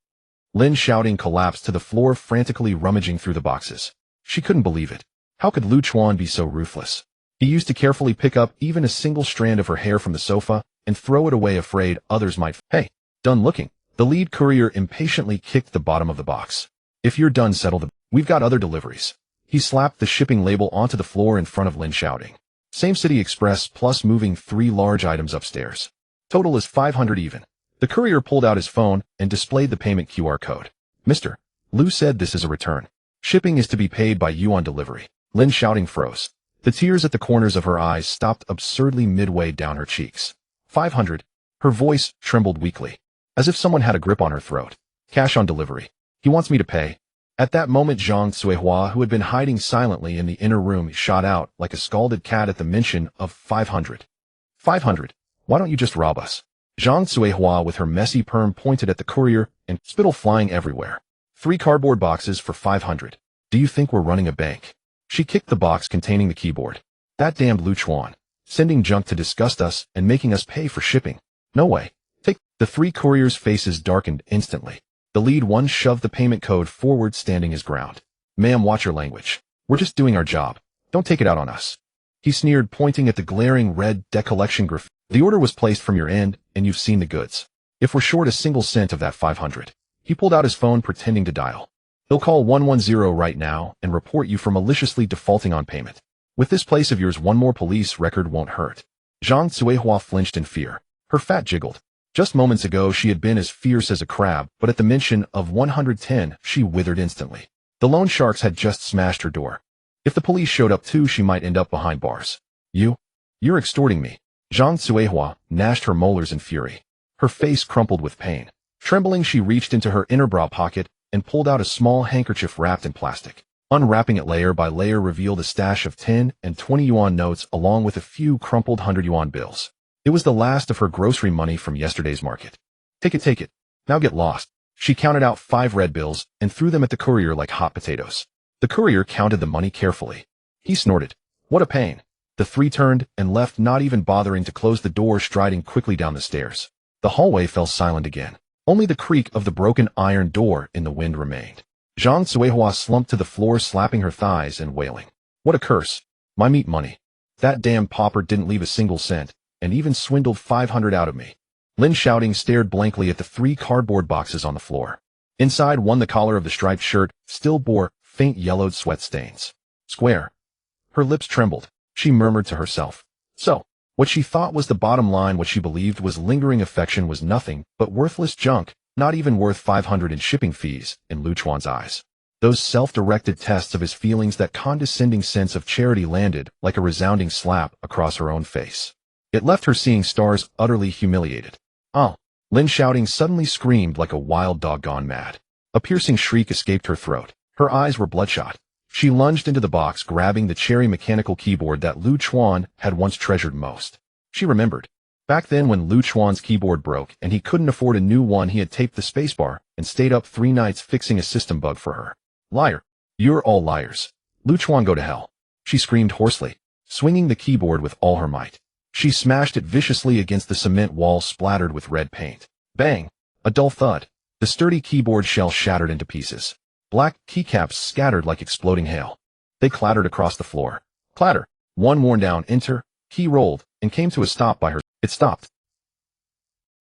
Lin Xiaoting collapsed to the floor, frantically rummaging through the boxes. She couldn't believe it. How could Lu Chuan be so ruthless? He used to carefully pick up even a single strand of her hair from the sofa and throw it away, afraid others might. Hey, done looking. The lead courier impatiently kicked the bottom of the box. If you're done, settle the... We've got other deliveries. He slapped the shipping label onto the floor in front of Lin Xiaoting. Same City Express plus moving 3 large items upstairs. Total is 500 even. The courier pulled out his phone and displayed the payment QR code. Mr. Liu said this is a return. Shipping is to be paid by you on delivery. Lin Xiaoting froze. The tears at the corners of her eyes stopped absurdly midway down her cheeks. 500. Her voice trembled weakly, as if someone had a grip on her throat. Cash on delivery. He wants me to pay. At that moment, Zhang Cuihua, who had been hiding silently in the inner room, shot out like a scalded cat at the mention of 500. 500. Why don't you just rob us? Zhang Cuihua, with her messy perm, pointed at the courier and spittle flying everywhere. 3 cardboard boxes for 500. Do you think we're running a bank? She kicked the box containing the keyboard. That damned Lu Chuan. Sending junk to disgust us and making us pay for shipping. No way. Take. The 3 couriers' faces darkened instantly. The lead one shoved the payment code forward, standing his ground. Ma'am, watch your language. We're just doing our job. Don't take it out on us. He sneered, pointing at the glaring red debt collection graffiti. The order was placed from your end, and you've seen the goods. If we're short a single cent of that 500. He pulled out his phone, pretending to dial. He'll call 110 right now and report you for maliciously defaulting on payment. With this place of yours, one more police record won't hurt. Zhang Cuihua flinched in fear. Her fat jiggled. Just moments ago, she had been as fierce as a crab, but at the mention of 110, she withered instantly. The loan sharks had just smashed her door. If the police showed up too, she might end up behind bars. You're extorting me. Zhang Cuihua gnashed her molars in fury. Her face crumpled with pain. Trembling, she reached into her inner bra pocket and pulled out a small handkerchief wrapped in plastic. Unwrapping it layer by layer revealed a stash of 10 and 20 yuan notes along with a few crumpled 100 yuan bills. It was the last of her grocery money from yesterday's market. Take it. Now get lost. She counted out 5 red bills and threw them at the courier like hot potatoes. The courier counted the money carefully. He snorted. What a pain. The 3 turned and left, not even bothering to close the door, striding quickly down the stairs. The hallway fell silent again. Only the creak of the broken iron door in the wind remained. Zhang Cuihua slumped to the floor, slapping her thighs and wailing. What a curse. My meat money. That damn pauper didn't leave a single cent, and even swindled 500 out of me. Lin Xiaoting stared blankly at the 3 cardboard boxes on the floor. Inside one, the collar of the striped shirt still bore faint yellowed sweat stains. Square. Her lips trembled. She murmured to herself. So, what she thought was the bottom line, what she believed was lingering affection, was nothing but worthless junk, not even worth 500 in shipping fees, in Lu Chuan's eyes. Those self-directed tests of his feelings, that condescending sense of charity, landed like a resounding slap across her own face. It left her seeing stars, utterly humiliated. Oh! Lin Xiaoting suddenly screamed like a wild dog gone mad. A piercing shriek escaped her throat. Her eyes were bloodshot. She lunged into the box, grabbing the cherry mechanical keyboard that Lu Chuan had once treasured most. She remembered. Back then when Lu Chuan's keyboard broke and he couldn't afford a new one, he had taped the spacebar and stayed up 3 nights fixing a system bug for her. Liar. You're all liars. Lu Chuan, go to hell. She screamed hoarsely, swinging the keyboard with all her might. She smashed it viciously against the cement wall, splattered with red paint. Bang! A dull thud. The sturdy keyboard shell shattered into pieces. Black keycaps scattered like exploding hail. They clattered across the floor. Clatter. One worn down enter, key rolled, and came to a stop by her. It stopped.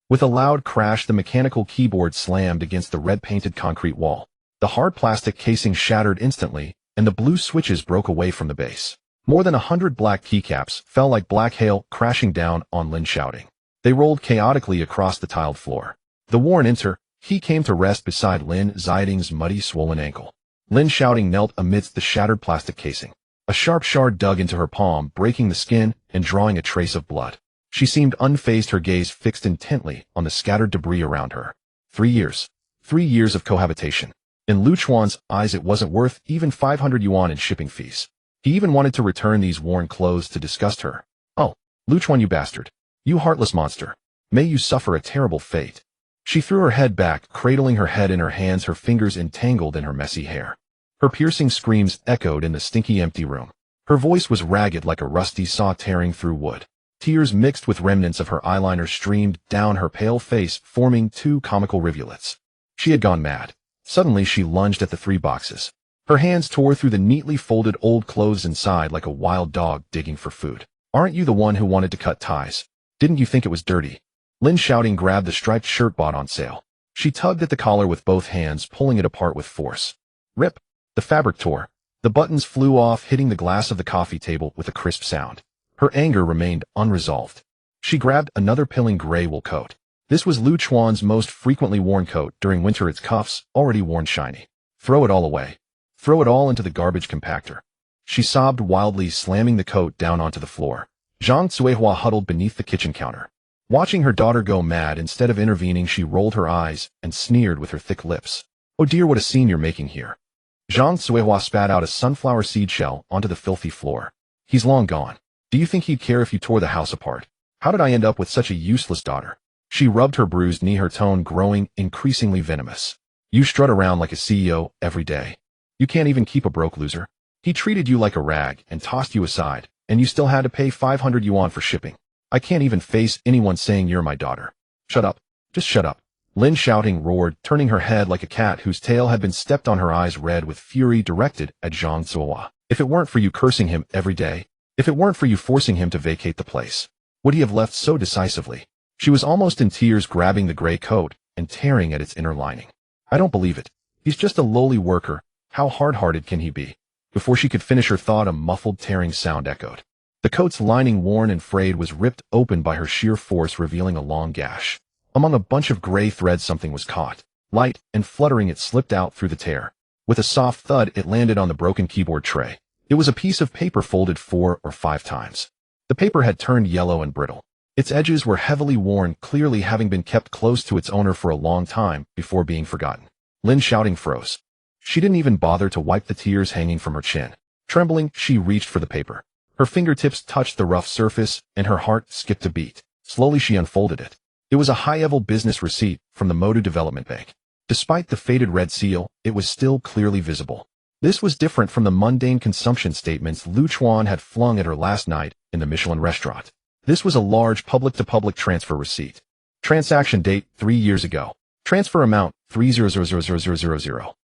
With a loud crash, the mechanical keyboard slammed against the red-painted concrete wall. The hard plastic casing shattered instantly, and the blue switches broke away from the base. More than 100 black keycaps fell like black hail, crashing down on Lin Xiaoting. They rolled chaotically across the tiled floor. The worn enter, he came to rest beside Lin Xiaoting's muddy, swollen ankle. Lin Xiaoting knelt amidst the shattered plastic casing. A sharp shard dug into her palm, breaking the skin and drawing a trace of blood. She seemed unfazed, her gaze fixed intently on the scattered debris around her. 3 years. 3 years of cohabitation. In Lu Chuan's eyes, it wasn't worth even 500 yuan in shipping fees. He even wanted to return these worn clothes to disgust her. Oh, Lu Chuan, you bastard. You heartless monster. May you suffer a terrible fate. She threw her head back, cradling her head in her hands, her fingers entangled in her messy hair. Her piercing screams echoed in the stinky, empty room. Her voice was ragged like a rusty saw tearing through wood. Tears mixed with remnants of her eyeliner streamed down her pale face, forming 2 comical rivulets. She had gone mad. Suddenly she lunged at the 3 boxes. Her hands tore through the neatly folded old clothes inside like a wild dog digging for food. Aren't you the one who wanted to cut ties? Didn't you think it was dirty? Lin Xiaoting grabbed the striped shirt bought on sale. She tugged at the collar with both hands, pulling it apart with force. Rip! The fabric tore. The buttons flew off, hitting the glass of the coffee table with a crisp sound. Her anger remained unresolved. She grabbed another pilling gray wool coat. This was Lu Chuan's most frequently worn coat during winter, its cuffs already worn shiny. Throw it all away. Throw it all into the garbage compactor. She sobbed wildly, slamming the coat down onto the floor. Zhang Cuihua huddled beneath the kitchen counter. Watching her daughter go mad, instead of intervening, she rolled her eyes and sneered with her thick lips. Oh dear, what a scene you're making here. Zhang Cuihua spat out a sunflower seed shell onto the filthy floor. He's long gone. Do you think he'd care if you tore the house apart? How did I end up with such a useless daughter? She rubbed her bruised knee, her tone growing increasingly venomous. You strut around like a CEO every day. You can't even keep a broke loser. He treated you like a rag and tossed you aside, and you still had to pay 500 yuan for shipping. I can't even face anyone saying you're my daughter. Shut up. Just shut up. Lin Xiaoting roared, turning her head like a cat whose tail had been stepped on, her eyes red with fury directed at Zhang Cuihua. If it weren't for you cursing him every day, if it weren't for you forcing him to vacate the place, would he have left so decisively? She was almost in tears, grabbing the gray coat and tearing at its inner lining. I don't believe it. He's just a lowly worker. How hard-hearted can he be? Before she could finish her thought, a muffled tearing sound echoed. The coat's lining, worn and frayed, was ripped open by her sheer force, revealing a long gash. Among a bunch of gray threads, something was caught. Light and fluttering, it slipped out through the tear. With a soft thud, it landed on the broken keyboard tray. It was a piece of paper folded 4 or 5 times. The paper had turned yellow and brittle. Its edges were heavily worn, clearly having been kept close to its owner for a long time before being forgotten. Lin Xiaoting froze. She didn't even bother to wipe the tears hanging from her chin. Trembling, she reached for the paper. Her fingertips touched the rough surface, and her heart skipped a beat. Slowly she unfolded it. It was a high-level business receipt from the Modu Development Bank. Despite the faded red seal, it was still clearly visible. This was different from the mundane consumption statements Lu Chuan had flung at her last night in the Michelin restaurant. This was a large public-to-public transfer receipt. Transaction date 3 years ago. Transfer amount 300,000,000.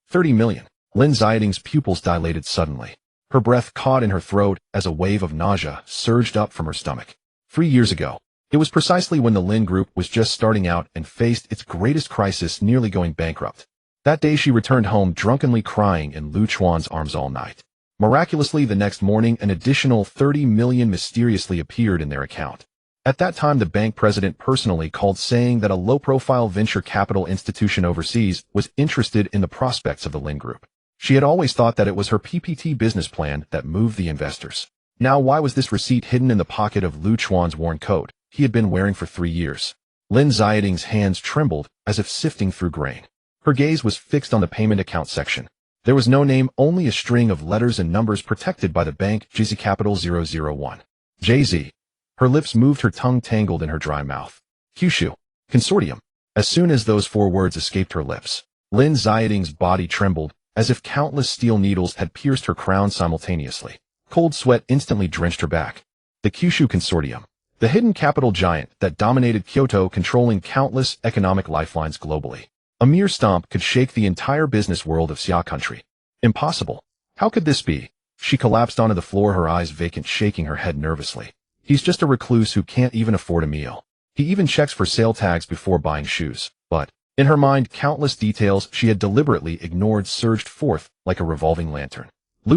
30 million. Lin Xiaoting's pupils dilated suddenly. Her breath caught in her throat as a wave of nausea surged up from her stomach. 3 years ago. It was precisely when the Lin Group was just starting out and faced its greatest crisis, nearly going bankrupt. That day she returned home drunkenly crying in Lu Chuan's arms all night. Miraculously, the next morning, an additional 30 million mysteriously appeared in their account. At that time, the bank president personally called, saying that a low-profile venture capital institution overseas was interested in the prospects of the Lin Group. She had always thought that it was her PPT business plan that moved the investors. Now, why was this receipt hidden in the pocket of Lu Chuan's worn coat he had been wearing for 3 years? Lin Xiaoting's hands trembled as if sifting through grain. Her gaze was fixed on the payment account section. There was no name, only a string of letters and numbers protected by the bank, JZ Capital 001. JZ. Her lips moved, her tongue tangled in her dry mouth. Kyushu. Consortium. As soon as those 4 words escaped her lips, Lin Xiaoting's body trembled, as if countless steel needles had pierced her crown simultaneously. Cold sweat instantly drenched her back. The Kyushu Consortium. The hidden capital giant that dominated Kyoto, controlling countless economic lifelines globally. A mere stomp could shake the entire business world of Xia country. Impossible. How could this be? She collapsed onto the floor, her eyes vacant, shaking her head nervously. He's just a recluse who can't even afford a meal. He even checks for sale tags before buying shoes. But, in her mind, countless details she had deliberately ignored surged forth like a revolving lantern.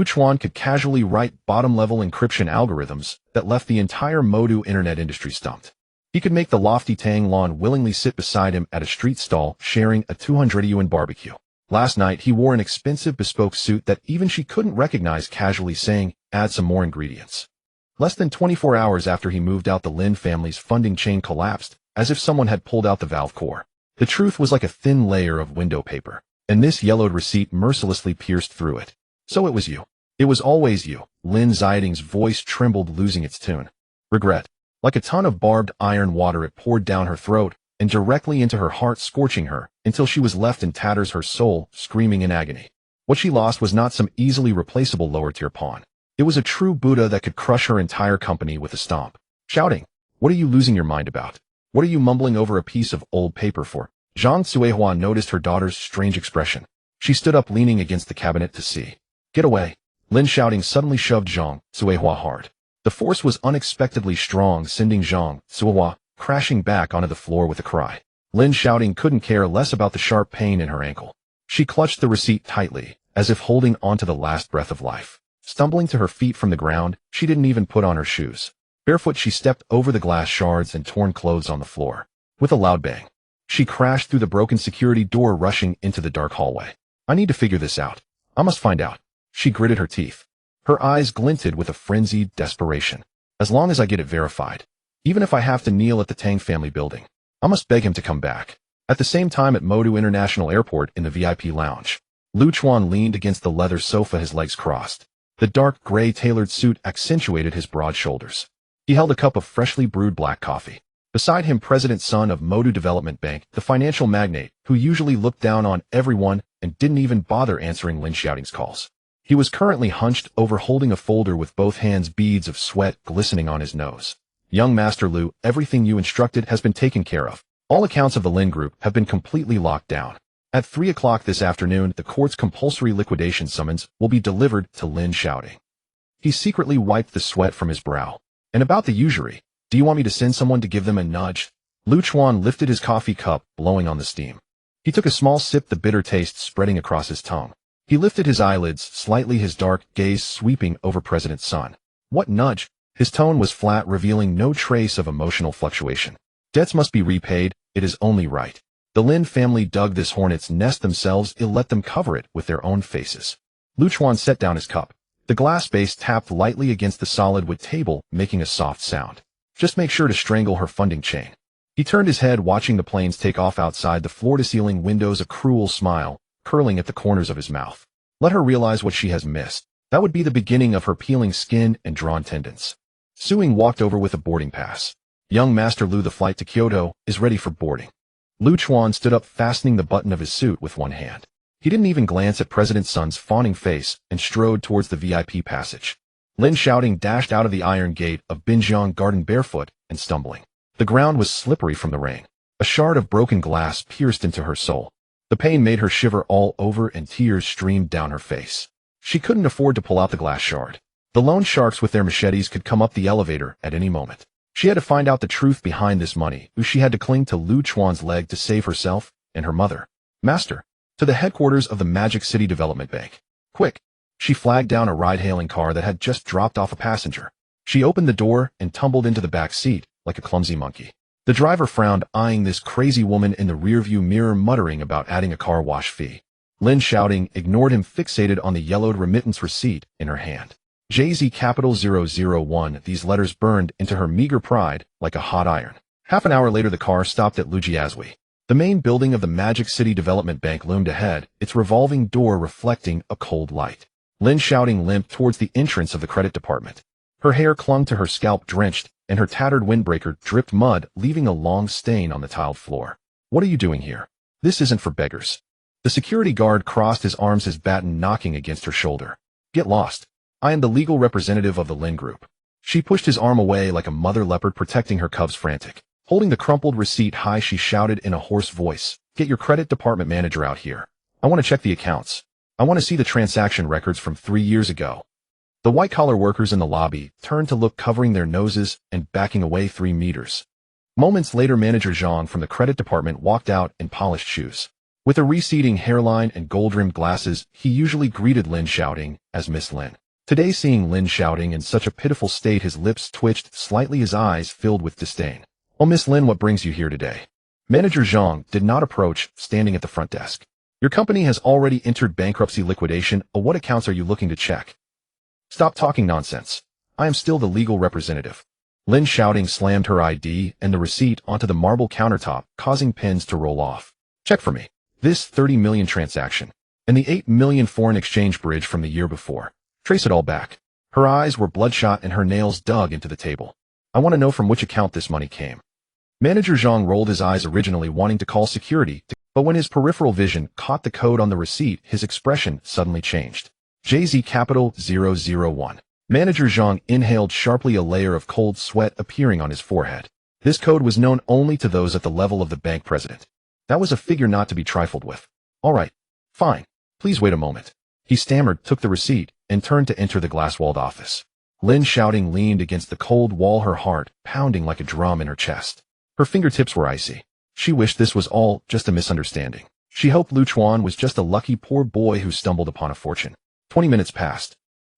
Chuan could casually write bottom-level encryption algorithms that left the entire Modu internet industry stumped. He could make the lofty Tang Lon willingly sit beside him at a street stall, sharing a 200 yuan barbecue. Last night, he wore an expensive bespoke suit that even she couldn't recognize, casually saying, "Add some more ingredients." Less than 24 hours after he moved out, the Lin family's funding chain collapsed, as if someone had pulled out the valve core. The truth was like a thin layer of window paper, and this yellowed receipt mercilessly pierced through it. So it was you. It was always you. Lin Xiaoting's voice trembled, losing its tune. Regret. Like a ton of barbed iron water, it poured down her throat and directly into her heart, scorching her until she was left in tatters, her soul screaming in agony. What she lost was not some easily replaceable lower-tier pawn. It was a true Buddha that could crush her entire company with a stomp. Shouting, "What are you losing your mind about? What are you mumbling over a piece of old paper for?" Zhang Suihua noticed her daughter's strange expression. She stood up, leaning against the cabinet to see. "Get away." Lin Xiaoting suddenly shoved Zhang Suihua hard. The force was unexpectedly strong, sending Zhang Suihua crashing back onto the floor with a cry. Lin Xiaoting couldn't care less about the sharp pain in her ankle. She clutched the receipt tightly, as if holding onto the last breath of life. Stumbling to her feet from the ground, she didn't even put on her shoes. Barefoot, she stepped over the glass shards and torn clothes on the floor. With a loud bang, she crashed through the broken security door, rushing into the dark hallway. "I need to figure this out. I must find out." She gritted her teeth. Her eyes glinted with a frenzied desperation. "As long as I get it verified. Even if I have to kneel at the Tang family building. I must beg him to come back." At the same time, at Modu International Airport in the VIP lounge, Chuan leaned against the leather sofa, his legs crossed. The dark gray tailored suit accentuated his broad shoulders. He held a cup of freshly brewed black coffee. Beside him, President Sun of Modu Development Bank, the financial magnate who usually looked down on everyone and didn't even bother answering Lin Xiaoting's calls. He was currently hunched over, holding a folder with both hands, beads of sweat glistening on his nose. "Young Master Liu, everything you instructed has been taken care of. All accounts of the Lin Group have been completely locked down. At 3 o'clock this afternoon, the court's compulsory liquidation summons will be delivered to Lin Xiaoting." He secretly wiped the sweat from his brow. "And about the usury, do you want me to send someone to give them a nudge?" Chuan lifted his coffee cup, blowing on the steam. He took a small sip, the bitter taste spreading across his tongue. He lifted his eyelids slightly, his dark gaze sweeping over President Sun. "What nudge?" His tone was flat, revealing no trace of emotional fluctuation. "Debts must be repaid. It is only right. The Lin family dug this hornet's nest themselves. Let them cover it with their own faces." Chuan set down his cup. The glass base tapped lightly against the solid wood table, making a soft sound. "Just make sure to strangle her funding chain." He turned his head, watching the planes take off outside the floor-to-ceiling windows, a cruel smile curling at the corners of his mouth. "Let her realize what she has missed. That would be the beginning of her peeling skin and drawn tendons." Suing walked over with a boarding pass. "Young Master Liu, the flight to Kyoto is ready for boarding." Chuan stood up, fastening the button of his suit with one hand. He didn't even glance at President Sun's fawning face and strode towards the VIP passage. Lin Xiaoting dashed out of the iron gate of Binjiang Garden barefoot and stumbling. The ground was slippery from the rain. A shard of broken glass pierced into her soul. The pain made her shiver all over, and tears streamed down her face. She couldn't afford to pull out the glass shard. The loan sharks with their machetes could come up the elevator at any moment. She had to find out the truth behind this money. She had to cling to Chuan's leg to save herself and her mother. "Master, to the headquarters of the Magic City Development Bank. Quick!" She flagged down a ride-hailing car that had just dropped off a passenger. She opened the door and tumbled into the back seat like a clumsy monkey. The driver frowned, eyeing this crazy woman in the rearview mirror, muttering about adding a car wash fee. Lin Xiaoting ignored him, fixated on the yellowed remittance receipt in her hand. JZ Capital 001. These letters burned into her meager pride like a hot iron. Half an hour later, the car stopped at Lujiazui. The main building of the Magic City Development Bank loomed ahead, its revolving door reflecting a cold light. Lin Xiaoting limped towards the entrance of the credit department. Her hair clung to her scalp drenched, and her tattered windbreaker dripped mud, leaving a long stain on the tiled floor. What are you doing here? This isn't for beggars. The security guard crossed his arms, his baton knocking against her shoulder. Get lost. I am the legal representative of the Lin Group. She pushed his arm away like a mother leopard protecting her cubs frantic. Holding the crumpled receipt high, she shouted in a hoarse voice, "Get your credit department manager out here. I want to check the accounts. I want to see the transaction records from 3 years ago." The white-collar workers in the lobby turned to look, covering their noses and backing away 3 meters. Moments later, Manager Zhang from the credit department walked out in polished shoes. With a receding hairline and gold-rimmed glasses, he usually greeted Lin Xiaoting as Miss Lin. Today, seeing Lin Xiaoting in such a pitiful state, his lips twitched slightly, his eyes filled with disdain. "Oh, Miss Lin, what brings you here today?" Manager Zhang did not approach, standing at the front desk. "Your company has already entered bankruptcy liquidation. What accounts are you looking to check?" "Stop talking nonsense. I am still the legal representative." Lin Xiaoting slammed her ID and the receipt onto the marble countertop, causing pins to roll off. "Check for me. This 30 million transaction, and the 8 million foreign exchange bridge from the year before. Trace it all back." Her eyes were bloodshot and her nails dug into the table. "I want to know from which account this money came." Manager Zhang rolled his eyes, originally wanting to call security, but when his peripheral vision caught the code on the receipt, his expression suddenly changed. JZ Capital 001. Manager Zhang inhaled sharply, a layer of cold sweat appearing on his forehead. This code was known only to those at the level of the bank president. That was a figure not to be trifled with. "All right. Fine. Please wait a moment." He stammered, took the receipt, and turned to enter the glass-walled office. Lin Xiaoting leaned against the cold wall, her heart pounding like a drum in her chest. Her fingertips were icy. She wished this was all just a misunderstanding. She hoped Chuan was just a lucky poor boy who stumbled upon a fortune. 20 minutes passed.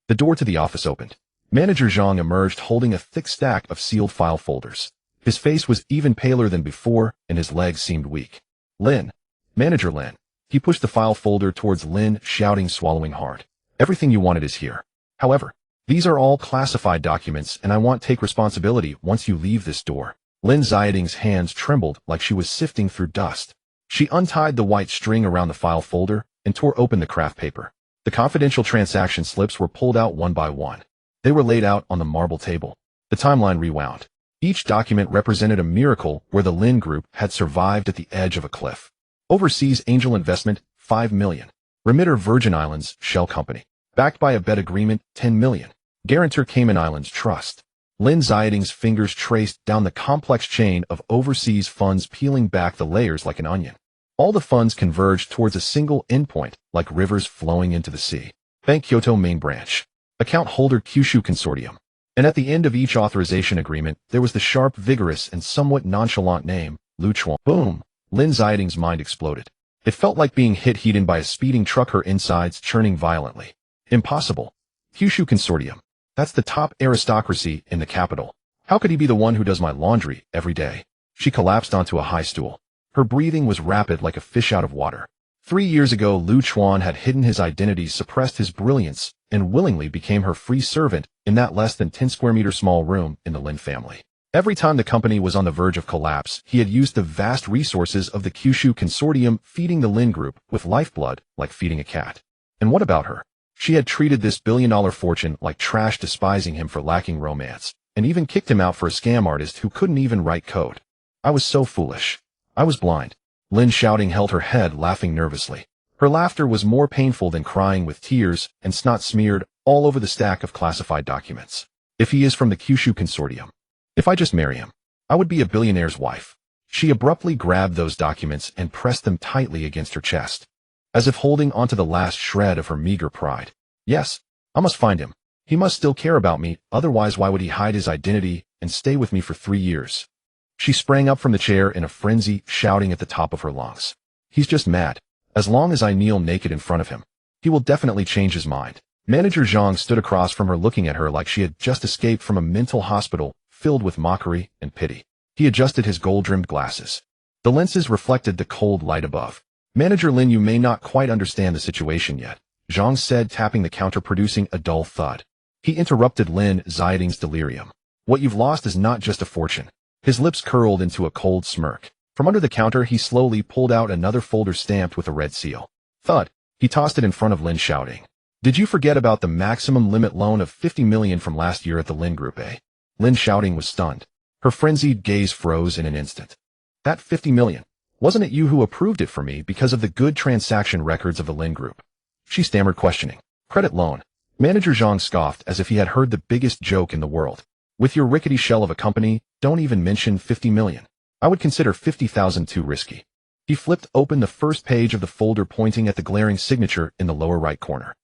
The door to the office opened. Manager Zhang emerged holding a thick stack of sealed file folders. His face was even paler than before, and his legs seemed weak. "Lin. Manager Lin." He pushed the file folder towards Lin Xiaoting, swallowing hard. "Everything you wanted is here. However, these are all classified documents, and I won't take responsibility once you leave this door." Lin Xiaoting's hands trembled like she was sifting through dust. She untied the white string around the file folder and tore open the craft paper. The confidential transaction slips were pulled out one by one. They were laid out on the marble table. The timeline rewound. Each document represented a miracle where the Lin Group had survived at the edge of a cliff. Overseas angel investment, 5 million. Remitter Virgin Islands Shell Company. Backed by a bet agreement, 10 million. Guarantor Cayman Islands Trust. Lin Xiaoting's fingers traced down the complex chain of overseas funds, peeling back the layers like an onion. All the funds converged towards a single endpoint, like rivers flowing into the sea. Bank Kyoto Main Branch. Account holder Kyushu Consortium. And at the end of each authorization agreement, there was the sharp, vigorous, and somewhat nonchalant name, Chuan. Boom! Lin Xiaoting's mind exploded. It felt like being hit head-on by a speeding truck, her insides churning violently. Impossible. Kyushu Consortium. That's the top aristocracy in the capital. How could he be the one who does my laundry every day? She collapsed onto a high stool. Her breathing was rapid like a fish out of water. 3 years ago, Chuan had hidden his identity, suppressed his brilliance, and willingly became her free servant in that less than 10 square meter small room in the Lin family. Every time the company was on the verge of collapse, he had used the vast resources of the Kyushu Consortium, feeding the Lin Group with lifeblood like feeding a cat. And what about her? She had treated this billion-dollar fortune like trash, despising him for lacking romance, and even kicked him out for a scam artist who couldn't even write code. I was so foolish. I was blind. Lin Xiaoting held her head, laughing nervously. Her laughter was more painful than crying, with tears and snot smeared all over the stack of classified documents. If he is from the Kyushu Consortium, if I just marry him, I would be a billionaire's wife. She abruptly grabbed those documents and pressed them tightly against her chest, as if holding onto the last shred of her meager pride. Yes, I must find him. He must still care about me, otherwise why would he hide his identity and stay with me for 3 years? She sprang up from the chair in a frenzy, shouting at the top of her lungs. He's just mad. As long as I kneel naked in front of him, he will definitely change his mind. Manager Zhang stood across from her, looking at her like she had just escaped from a mental hospital, filled with mockery and pity. He adjusted his gold-rimmed glasses. The lenses reflected the cold light above. "Manager Lin, you may not quite understand the situation yet," Zhang said, tapping the counter, producing a dull thud. He interrupted Lin Xiaoting's delirium. "What you've lost is not just a fortune." His lips curled into a cold smirk. From under the counter, he slowly pulled out another folder stamped with a red seal. Thud. He tossed it in front of Lin Xiaoting. Did you forget about the maximum limit loan of 50 million from last year at the Lin Group, eh? Lin Xiaoting was stunned. Her frenzied gaze froze in an instant. That 50 million. Wasn't it you who approved it for me because of the good transaction records of the Lin Group? She stammered, questioning. Credit loan. Manager Zhang scoffed as if he had heard the biggest joke in the world. With your rickety shell of a company, don't even mention 50 million. I would consider 50,000 too risky. He flipped open the first page of the folder, pointing at the glaring signature in the lower right corner.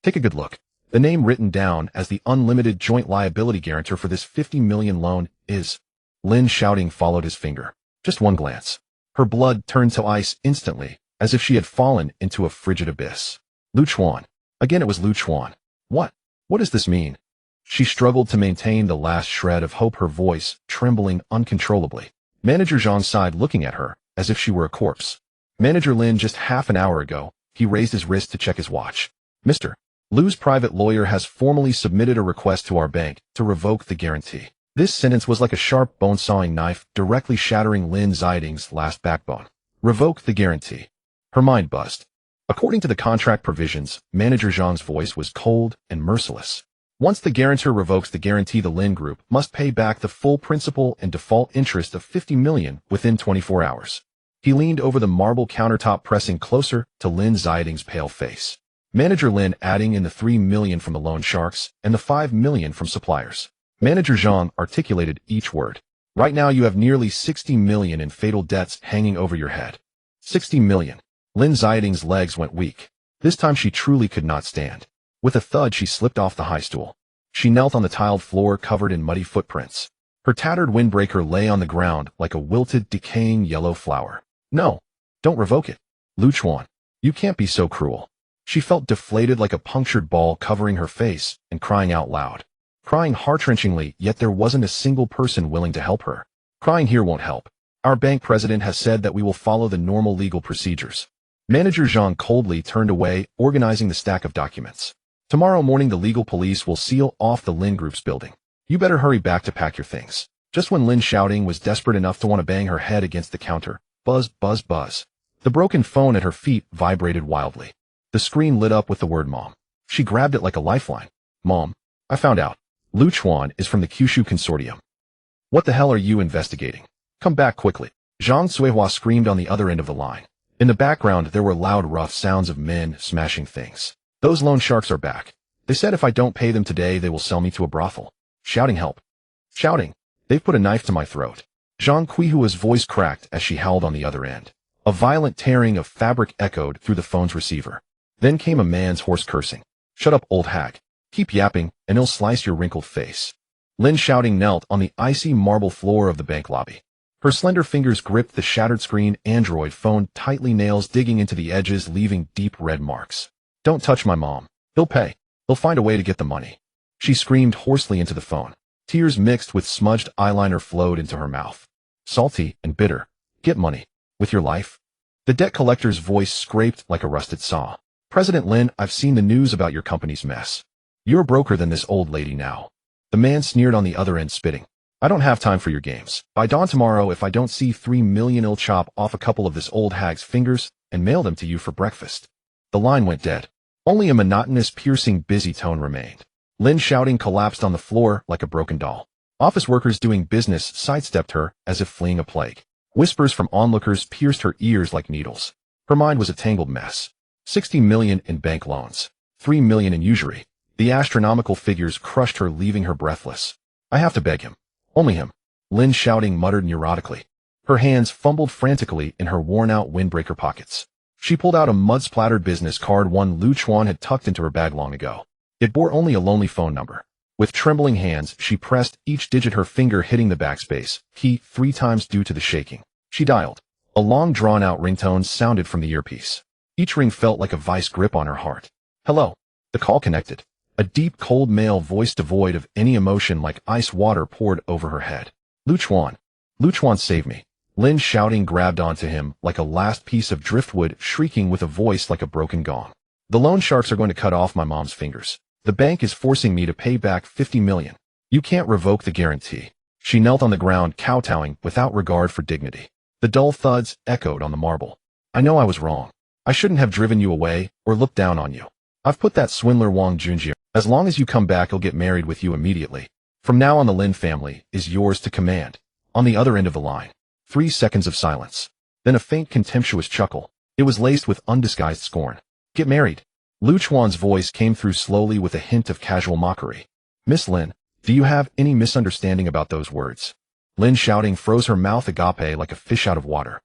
Take a good look. The name written down as the unlimited joint liability guarantor for this 50 million loan is... Lin Xiaoting followed his finger. Just one glance. Her blood turned to ice instantly, as if she had fallen into a frigid abyss. Lu Chuan. Again it was Lu Chuan. What? What does this mean? She struggled to maintain the last shred of hope, her voice trembling uncontrollably. Manager Zhang sighed, looking at her, as if she were a corpse. Manager Lin, just half an hour ago, he raised his wrist to check his watch. Mr. Lu's private lawyer has formally submitted a request to our bank to revoke the guarantee. This sentence was like a sharp bone-sawing knife, directly shattering Lin Xiaoting's last backbone. Revoke the guarantee. Her mind buzzed. According to the contract provisions, Manager Zhang's voice was cold and merciless. Once the guarantor revokes the guarantee, the Lin Group must pay back the full principal and default interest of 50 million within 24 hours. He leaned over the marble countertop, pressing closer to Lin Xiaoting's pale face. Manager Lin adding in the 3 million from the loan sharks and the 5 million from suppliers. Manager Zhang articulated each word. Right now you have nearly 60 million in fatal debts hanging over your head. 60 million. Lin Xiaoting's legs went weak. This time she truly could not stand. With a thud, she slipped off the high stool. She knelt on the tiled floor covered in muddy footprints. Her tattered windbreaker lay on the ground like a wilted, decaying yellow flower. No, don't revoke it. Lu Chuan, you can't be so cruel. She felt deflated like a punctured ball, covering her face and crying out loud. Crying heart-wrenchingly, yet there wasn't a single person willing to help her. Crying here won't help. Our bank president has said that we will follow the normal legal procedures. Manager Zhang coldly turned away, organizing the stack of documents. Tomorrow morning the legal police will seal off the Lin Group's building. You better hurry back to pack your things. Just when Lin Xiaoting was desperate enough to want to bang her head against the counter, buzz, buzz, buzz. The broken phone at her feet vibrated wildly. The screen lit up with the word Mom. She grabbed it like a lifeline. Mom, I found out. Lu Chuan is from the Kyushu Consortium. What the hell are you investigating? Come back quickly. Zhang Suihua screamed on the other end of the line. In the background there were loud, rough sounds of men smashing things. Those loan sharks are back. They said if I don't pay them today they will sell me to a brothel. Shouting help. Shouting. They've put a knife to my throat. Zhang Qihua's voice cracked as she howled on the other end. A violent tearing of fabric echoed through the phone's receiver. Then came a man's hoarse cursing. Shut up, old hag. Keep yapping, and he'll slice your wrinkled face. Lin Xiaoting knelt on the icy marble floor of the bank lobby. Her slender fingers gripped the shattered screen Android phone tightly, nails digging into the edges, leaving deep red marks. Don't touch my mom. He'll pay. He'll find a way to get the money. She screamed hoarsely into the phone. Tears mixed with smudged eyeliner flowed into her mouth. Salty and bitter. Get money. With your life? The debt collector's voice scraped like a rusted saw. President Lin, I've seen the news about your company's mess. You're broker than this old lady now. The man sneered on the other end, spitting. I don't have time for your games. By dawn tomorrow, if I don't see 3 million, I'll chop off a couple of this old hag's fingers and mail them to you for breakfast. The line went dead. Only a monotonous, piercing, busy tone remained. Lin Xiaoting collapsed on the floor like a broken doll. Office workers doing business sidestepped her as if fleeing a plague. Whispers from onlookers pierced her ears like needles. Her mind was a tangled mess. 60 million in bank loans. 3 million in usury. The astronomical figures crushed her, leaving her breathless. I have to beg him. Only him. Lin Xiaoting muttered neurotically. Her hands fumbled frantically in her worn-out windbreaker pockets. She pulled out a mud-splattered business card, one Lu Chuan had tucked into her bag long ago. It bore only a lonely phone number. With trembling hands, she pressed each digit, her finger hitting the backspace key 3 times due to the shaking. She dialed. A long, drawn-out ringtone sounded from the earpiece. Each ring felt like a vice grip on her heart. Hello. The call connected. A deep, cold male voice devoid of any emotion, like ice water, poured over her head. Lu Chuan. Lu Chuan, save me. Lin Xiaoting grabbed onto him like a last piece of driftwood, shrieking with a voice like a broken gong. The loan sharks are going to cut off my mom's fingers. The bank is forcing me to pay back 50 million. You can't revoke the guarantee. She knelt on the ground, kowtowing without regard for dignity. The dull thuds echoed on the marble. I know I was wrong. I shouldn't have driven you away or looked down on you. I've put that swindler Wang Junjie. As long as you come back, he'll get married with you immediately. From now on, the Lin family is yours to command. On the other end of the line. 3 seconds of silence. Then a faint contemptuous chuckle. It was laced with undisguised scorn. Get married. Lu Chuan's voice came through slowly with a hint of casual mockery. Miss Lin, do you have any misunderstanding about those words? Lin Xiaoting froze her mouth agape like a fish out of water.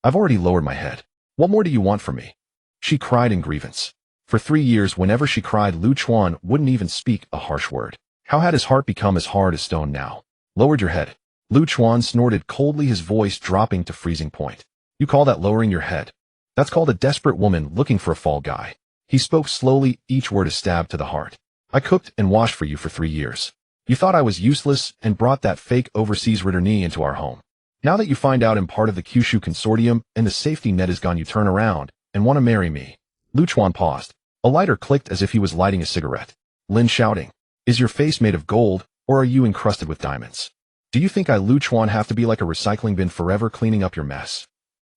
I've already lowered my head. What more do you want from me? She cried in grievance. For 3 years, whenever she cried, Lu Chuan wouldn't even speak a harsh word. How had his heart become as hard as stone now? Lowered your head. Lu Chuan snorted coldly, his voice dropping to freezing point. You call that lowering your head? That's called a desperate woman looking for a fall guy. He spoke slowly, each word a stab to the heart. I cooked and washed for you for 3 years. You thought I was useless and brought that fake overseas returnee into our home. Now that you find out I'm part of the Kyushu consortium and the safety net is gone, you turn around and want to marry me. Lu Chuan paused. A lighter clicked as if he was lighting a cigarette. Lin Xiaoting, is your face made of gold or are you encrusted with diamonds? Do you think I, Lu Chuan, have to be like a recycling bin forever cleaning up your mess?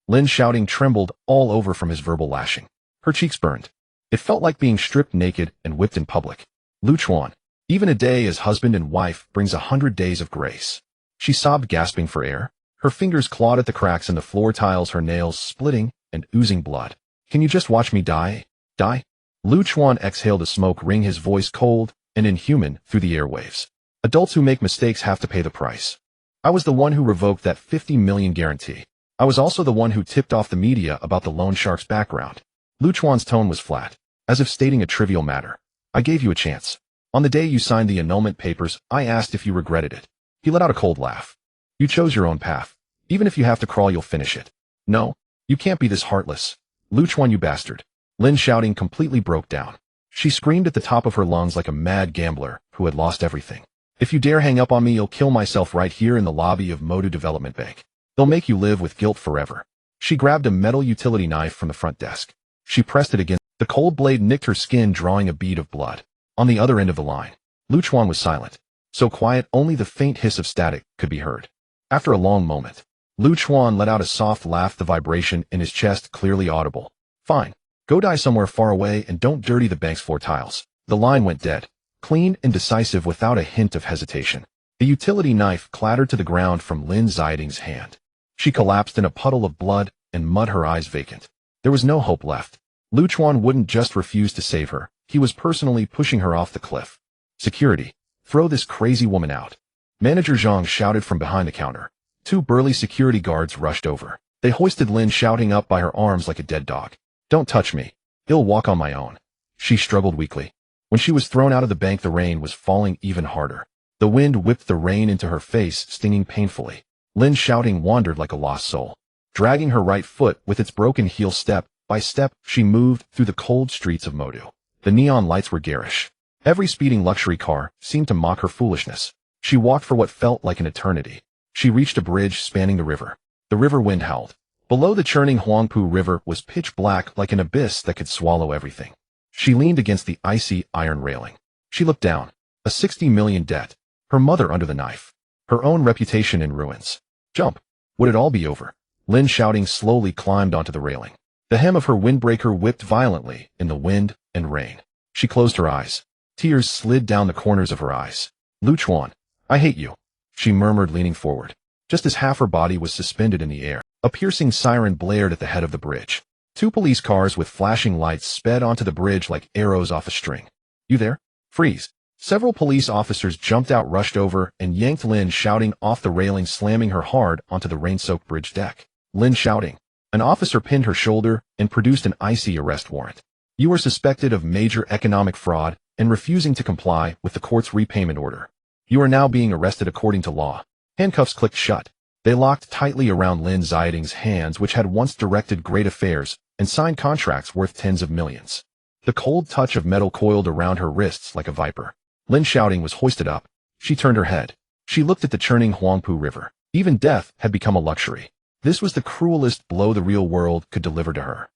Lin Xiaoting trembled all over from his verbal lashing. Her cheeks burned. It felt like being stripped naked and whipped in public. Lu Chuan, even a day as husband and wife brings 100 days of grace. She sobbed, gasping for air. Her fingers clawed at the cracks in the floor tiles, her nails splitting and oozing blood. Can you just watch me die? Die? Lu Chuan exhaled a smoke ring, his voice cold and inhuman through the airwaves. Adults who make mistakes have to pay the price. I was the one who revoked that 50 million guarantee. I was also the one who tipped off the media about the loan shark's background. Lu Chuan's tone was flat, as if stating a trivial matter. I gave you a chance. On the day you signed the annulment papers, I asked if you regretted it. He let out a cold laugh. You chose your own path. Even if you have to crawl, you'll finish it. No, you can't be this heartless. Lu Chuan, you bastard. Lin Xiaoting completely broke down. She screamed at the top of her lungs like a mad gambler who had lost everything. If you dare hang up on me, you'll kill myself right here in the lobby of Modu Development Bank. They'll make you live with guilt forever. She grabbed a metal utility knife from the front desk. She pressed it against. The cold blade nicked her skin, drawing a bead of blood. On the other end of the line, Lu Chuan was silent. So quiet, only the faint hiss of static could be heard. After a long moment, Lu Chuan let out a soft laugh, the vibration in his chest clearly audible. Fine. Go die somewhere far away and don't dirty the bank's floor tiles. The line went dead. Clean and decisive, without a hint of hesitation. The utility knife clattered to the ground from Lin Xiaoting's hand. She collapsed in a puddle of blood and mud, her eyes vacant. There was no hope left. Lu Chuan wouldn't just refuse to save her. He was personally pushing her off the cliff. Security. Throw this crazy woman out. Manager Zhang shouted from behind the counter. 2 burly security guards rushed over. They hoisted Lin Xiaoting up by her arms like a dead dog. Don't touch me. I'll walk on my own. She struggled weakly. When she was thrown out of the bank, the rain was falling even harder. The wind whipped the rain into her face, stinging painfully. Lin Xiaoting wandered like a lost soul. Dragging her right foot with its broken heel, step by step, she moved through the cold streets of Modu. The neon lights were garish. Every speeding luxury car seemed to mock her foolishness. She walked for what felt like an eternity. She reached a bridge spanning the river. The river wind howled. Below, the churning Huangpu River was pitch black, like an abyss that could swallow everything. She leaned against the icy iron railing. She looked down. A 60 million debt. Her mother under the knife. Her own reputation in ruins. Jump. Would it all be over? Lin Xiaoting slowly climbed onto the railing. The hem of her windbreaker whipped violently in the wind and rain. She closed her eyes. Tears slid down the corners of her eyes. Lu Chuan, I hate you, she murmured, leaning forward. Just as half her body was suspended in the air, a piercing siren blared at the head of the bridge. 2 police cars with flashing lights sped onto the bridge like arrows off a string. You there? Freeze. Several police officers jumped out, rushed over, and yanked Lin Xiaoting off the railing, slamming her hard onto the rain-soaked bridge deck. Lin Xiaoting. An officer pinned her shoulder and produced an icy arrest warrant. You are suspected of major economic fraud and refusing to comply with the court's repayment order. You are now being arrested according to law. Handcuffs clicked shut. They locked tightly around Lin Xiaoting's hands, which had once directed great affairs and signed contracts worth tens of millions. The cold touch of metal coiled around her wrists like a viper. Lin Xiaoting was hoisted up. She turned her head. She looked at the churning Huangpu River. Even death had become a luxury. This was the cruelest blow the real world could deliver to her.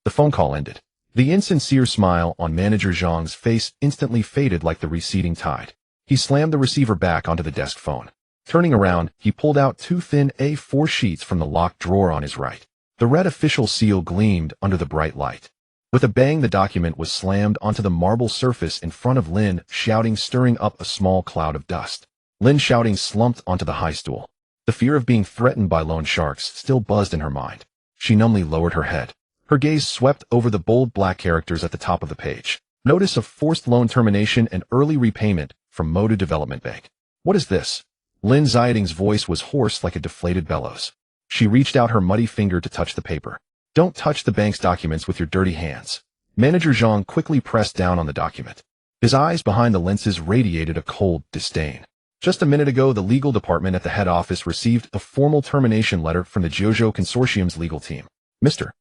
The phone call ended. The insincere smile on Manager Zhang's face instantly faded like the receding tide. He slammed the receiver back onto the desk phone. Turning around, he pulled out two thin A4 sheets from the locked drawer on his right. The red official seal gleamed under the bright light. With a bang, the document was slammed onto the marble surface in front of Lin Xiaoting, stirring up a small cloud of dust. Lin Xiaoting slumped onto the high stool. The fear of being threatened by loan sharks still buzzed in her mind. She numbly lowered her head. Her gaze swept over the bold black characters at the top of the page. Notice of forced loan termination and early repayment from Withdrew Development Bank. What is this? Lin Xiaoting's voice was hoarse like a deflated bellows. She reached out her muddy finger to touch the paper. Don't touch the bank's documents with your dirty hands. Manager Zhang quickly pressed down on the document. His eyes behind the lenses radiated a cold disdain. Just a minute ago, the legal department at the head office received a formal termination letter from the Jiuzhou Consortium's legal team. Mr.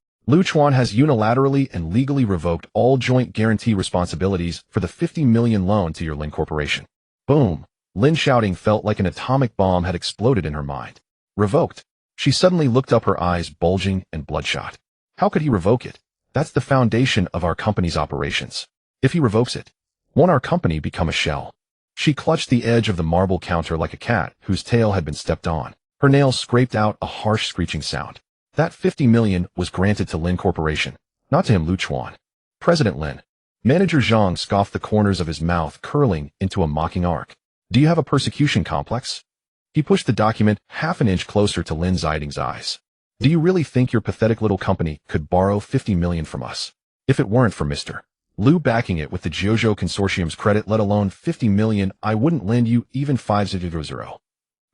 Chuan has unilaterally and legally revoked all joint guarantee responsibilities for the 50 million loan to your Lin Corporation. Boom! Lin Xiaoting felt like an atomic bomb had exploded in her mind. Revoked? She suddenly looked up, her eyes bulging and bloodshot. How could he revoke it? That's the foundation of our company's operations. If he revokes it, won't our company become a shell? She clutched the edge of the marble counter like a cat whose tail had been stepped on. Her nails scraped out a harsh screeching sound. That 50 million was granted to Lin Corporation, not to him, Chuan. President Lin. Manager Zhang scoffed, the corners of his mouth curling into a mocking arc. Do you have a persecution complex? He pushed the document half an inch closer to Lin Xiaoting's eyes. Do you really think your pathetic little company could borrow 50 million from us? If it weren't for Mr. Liu backing it with the Jiuzhou Consortium's credit, let alone 50 million, I wouldn't lend you even 500.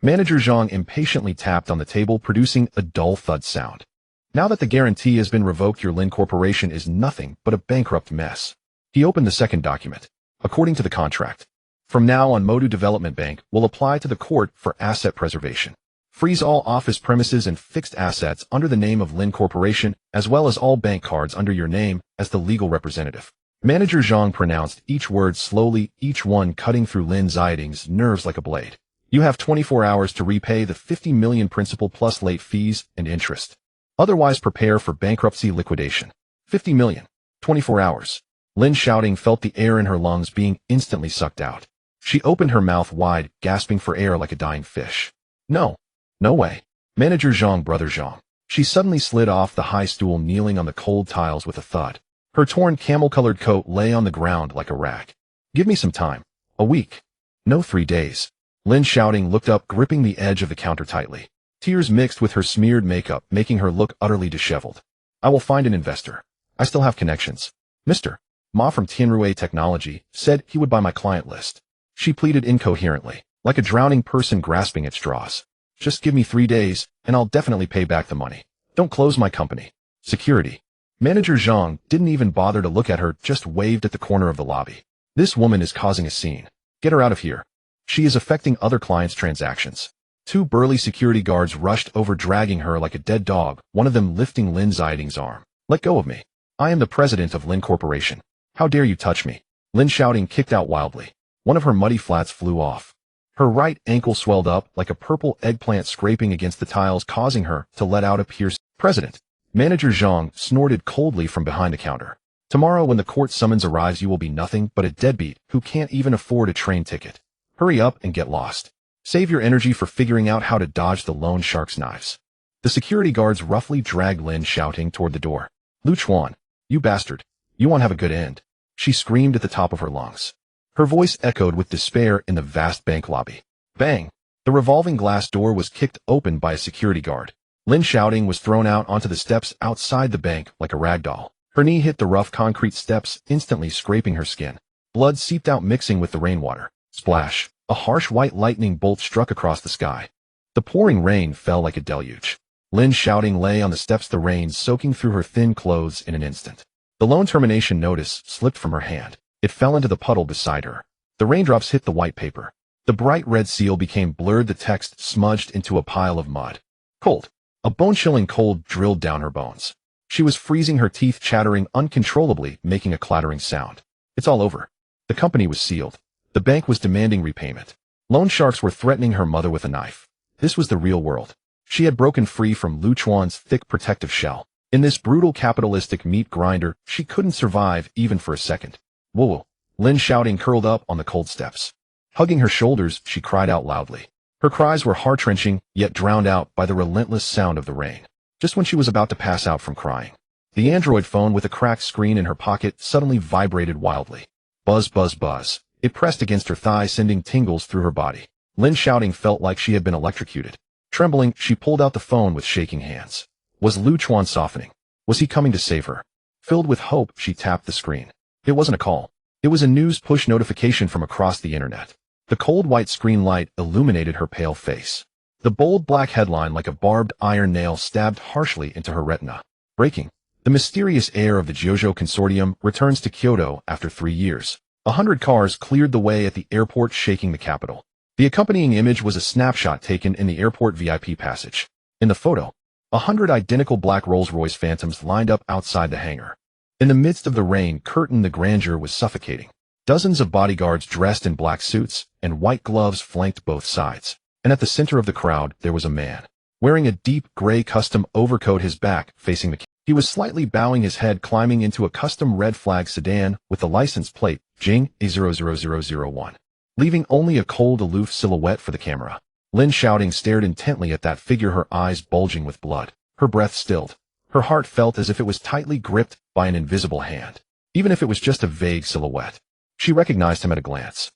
Manager Zhang impatiently tapped on the table, producing a dull thud sound. Now that the guarantee has been revoked, your Lin Corporation is nothing but a bankrupt mess. He opened the second document. According to the contract, from now on, Withdrew Development Bank will apply to the court for asset preservation. Freeze all office premises and fixed assets under the name of Lin Corporation, as well as all bank cards under your name as the legal representative. Manager Zhang pronounced each word slowly, each one cutting through Lin Xiaoting's nerves like a blade. You have 24 hours to repay the 50 million principal plus late fees and interest. Otherwise, prepare for bankruptcy liquidation. 50 million. 24 hours. Lin Xiaoting felt the air in her lungs being instantly sucked out. She opened her mouth wide, gasping for air like a dying fish. No. No way. Manager Zhang, brother Zhang. She suddenly slid off the high stool, kneeling on the cold tiles with a thud. Her torn camel-colored coat lay on the ground like a rag. Give me some time. A week. No, 3 days. Lin Xiaoting looked up, gripping the edge of the counter tightly. Tears mixed with her smeared makeup, making her look utterly disheveled. I will find an investor. I still have connections. Mr. Ma from Tianrui Technology said he would buy my client list. She pleaded incoherently, like a drowning person grasping at straws. Just give me 3 days, and I'll definitely pay back the money. Don't close my company. Security. Manager Zhang didn't even bother to look at her, just waved at the corner of the lobby. This woman is causing a scene. Get her out of here. She is affecting other clients' transactions. 2 burly security guards rushed over, dragging her like a dead dog, one of them lifting Lin Xiaoting's arm. Let go of me. I am the president of Lin Corporation. How dare you touch me? Lin Xiaoting kicked out wildly. One of her muddy flats flew off. Her right ankle swelled up like a purple eggplant, scraping against the tiles, causing her to let out a piercing. President. Manager Zhang snorted coldly from behind the counter. Tomorrow, when the court summons arrives, you will be nothing but a deadbeat who can't even afford a train ticket. Hurry up and get lost. Save your energy for figuring out how to dodge the loan shark's knives. The security guards roughly dragged Lin Xiaoting toward the door. Chuan, you bastard. You won't have a good end. She screamed at the top of her lungs. Her voice echoed with despair in the vast bank lobby. Bang! The revolving glass door was kicked open by a security guard. Lin Xiaoting was thrown out onto the steps outside the bank like a rag doll. Her knee hit the rough concrete steps, instantly scraping her skin. Blood seeped out, mixing with the rainwater. Splash! A harsh white lightning bolt struck across the sky. The pouring rain fell like a deluge. Lin Xiaoting lay on the steps, the rain soaking through her thin clothes in an instant. The loan termination notice slipped from her hand. It fell into the puddle beside her. The raindrops hit the white paper. The bright red seal became blurred, the text smudged into a pile of mud. Cold. A bone-chilling cold drilled down her bones. She was freezing, her teeth chattering uncontrollably, making a clattering sound. It's all over. The company was sealed. The bank was demanding repayment. Loan sharks were threatening her mother with a knife. This was the real world. She had broken free from Chuan's thick protective shell. In this brutal capitalistic meat grinder, she couldn't survive even for a second. Whoa! Lin Xiaoting curled up on the cold steps. Hugging her shoulders, she cried out loudly. Her cries were heart-wrenching, yet drowned out by the relentless sound of the rain. Just when she was about to pass out from crying, the Android phone with a cracked screen in her pocket suddenly vibrated wildly. Buzz, buzz, buzz. It pressed against her thigh, sending tingles through her body. Lin Xiaoting felt like she had been electrocuted. Trembling, she pulled out the phone with shaking hands. Was Lu Chuan softening? Was he coming to save her? Filled with hope, she tapped the screen. It wasn't a call. It was a news push notification from across the internet. The cold white screen light illuminated her pale face. The bold black headline like a barbed iron nail stabbed harshly into her retina. Breaking. The mysterious heir of the Jiuzhou Consortium returns to Kyoto after 3 years. 100 cars cleared the way at the airport, shaking the capital. The accompanying image was a snapshot taken in the airport VIP passage. In the photo, 100 identical black Rolls-Royce Phantoms lined up outside the hangar. In the midst of the rain curtain, the grandeur was suffocating. Dozens of bodyguards dressed in black suits and white gloves flanked both sides. And at the center of the crowd, there was a man, wearing a deep gray custom overcoat, his back facing the camera. He was slightly bowing his head, climbing into a custom red flag sedan with the license plate Jing A00001, leaving only a cold, aloof silhouette for the camera. Lin Xiaoting stared intently at that figure, her eyes bulging with blood. Her breath stilled. Her heart felt as if it was tightly gripped by an invisible hand. Even if it was just a vague silhouette, she recognized him at a glance.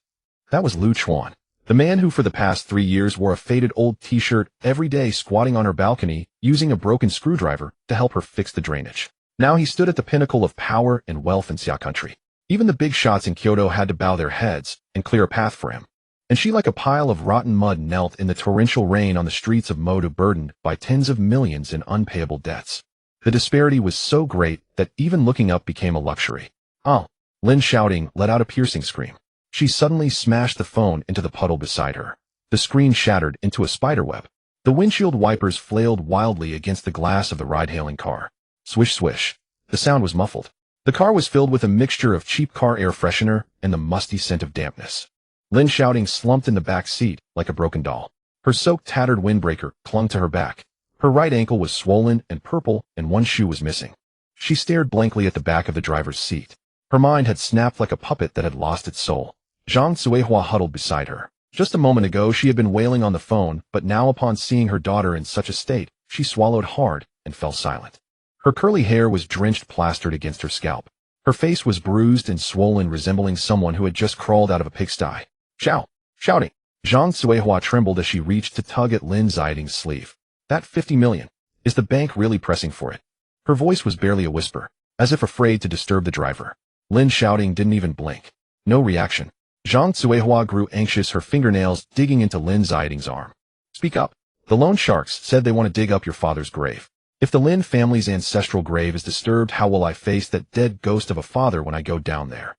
That was Lu Chuan, the man who for the past 3 years wore a faded old t-shirt every day, squatting on her balcony, using a broken screwdriver to help her fix the drainage. Now he stood at the pinnacle of power and wealth in Xia country. Even the big shots in Kyoto had to bow their heads and clear a path for him. And she, like a pile of rotten mud, knelt in the torrential rain on the streets of Modu, burdened by tens of millions in unpayable debts. The disparity was so great that even looking up became a luxury. Oh! Lin Xiaoting let out a piercing scream. She suddenly smashed the phone into the puddle beside her. The screen shattered into a spiderweb. The windshield wipers flailed wildly against the glass of the ride-hailing car. Swish, swish. The sound was muffled. The car was filled with a mixture of cheap car air freshener and the musty scent of dampness. Lin Xiaoting slumped in the back seat like a broken doll. Her soaked, tattered windbreaker clung to her back. Her right ankle was swollen and purple, and one shoe was missing. She stared blankly at the back of the driver's seat. Her mind had snapped like a puppet that had lost its soul. Zhang Cuihua huddled beside her. Just a moment ago she had been wailing on the phone, but now upon seeing her daughter in such a state, she swallowed hard and fell silent. Her curly hair was drenched, plastered against her scalp. Her face was bruised and swollen, resembling someone who had just crawled out of a pigsty. Shouting. Zhang Cuihua trembled as she reached to tug at Lin Xiaoting's sleeve. That 50 million. Is the bank really pressing for it? Her voice was barely a whisper, as if afraid to disturb the driver. Lin Xiaoting didn't even blink. No reaction. Zhang Cuihua grew anxious, her fingernails digging into Lin Xiaoting's arm. Speak up. The loan sharks said they want to dig up your father's grave. If the Lin family's ancestral grave is disturbed, how will I face that dead ghost of a father when I go down there?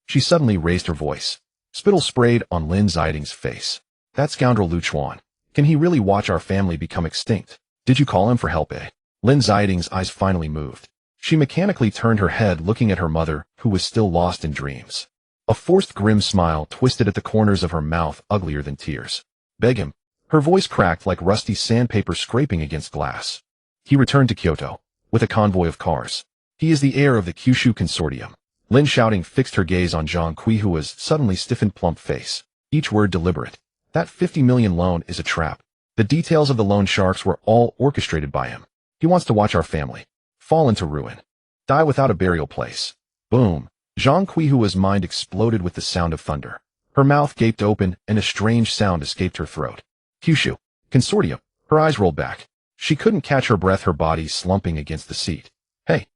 She suddenly raised her voice. Spittle sprayed on Lin Xiaoting's face. That scoundrel Lu Chuan. Can he really watch our family become extinct? Did you call him for help, eh? Lin Xiaoting's eyes finally moved. She mechanically turned her head, looking at her mother, who was still lost in dreams. A forced grim smile twisted at the corners of her mouth, uglier than tears. Beg him. Her voice cracked like rusty sandpaper scraping against glass. He returned to Kyoto, with a convoy of cars. He is the heir of the Kyushu Consortium. Lin Xiaoting fixed her gaze on Zhang Cuihua's suddenly stiffened plump face, each word deliberate. That 50 million loan is a trap. The details of the loan sharks were all orchestrated by him. He wants to watch our family fall into ruin, die without a burial place. Boom. Zhang Cuihua's mind exploded with the sound of thunder. Her mouth gaped open and a strange sound escaped her throat. Kyushu Consortium. Her eyes rolled back. She couldn't catch her breath, her body slumping against the seat. Hey,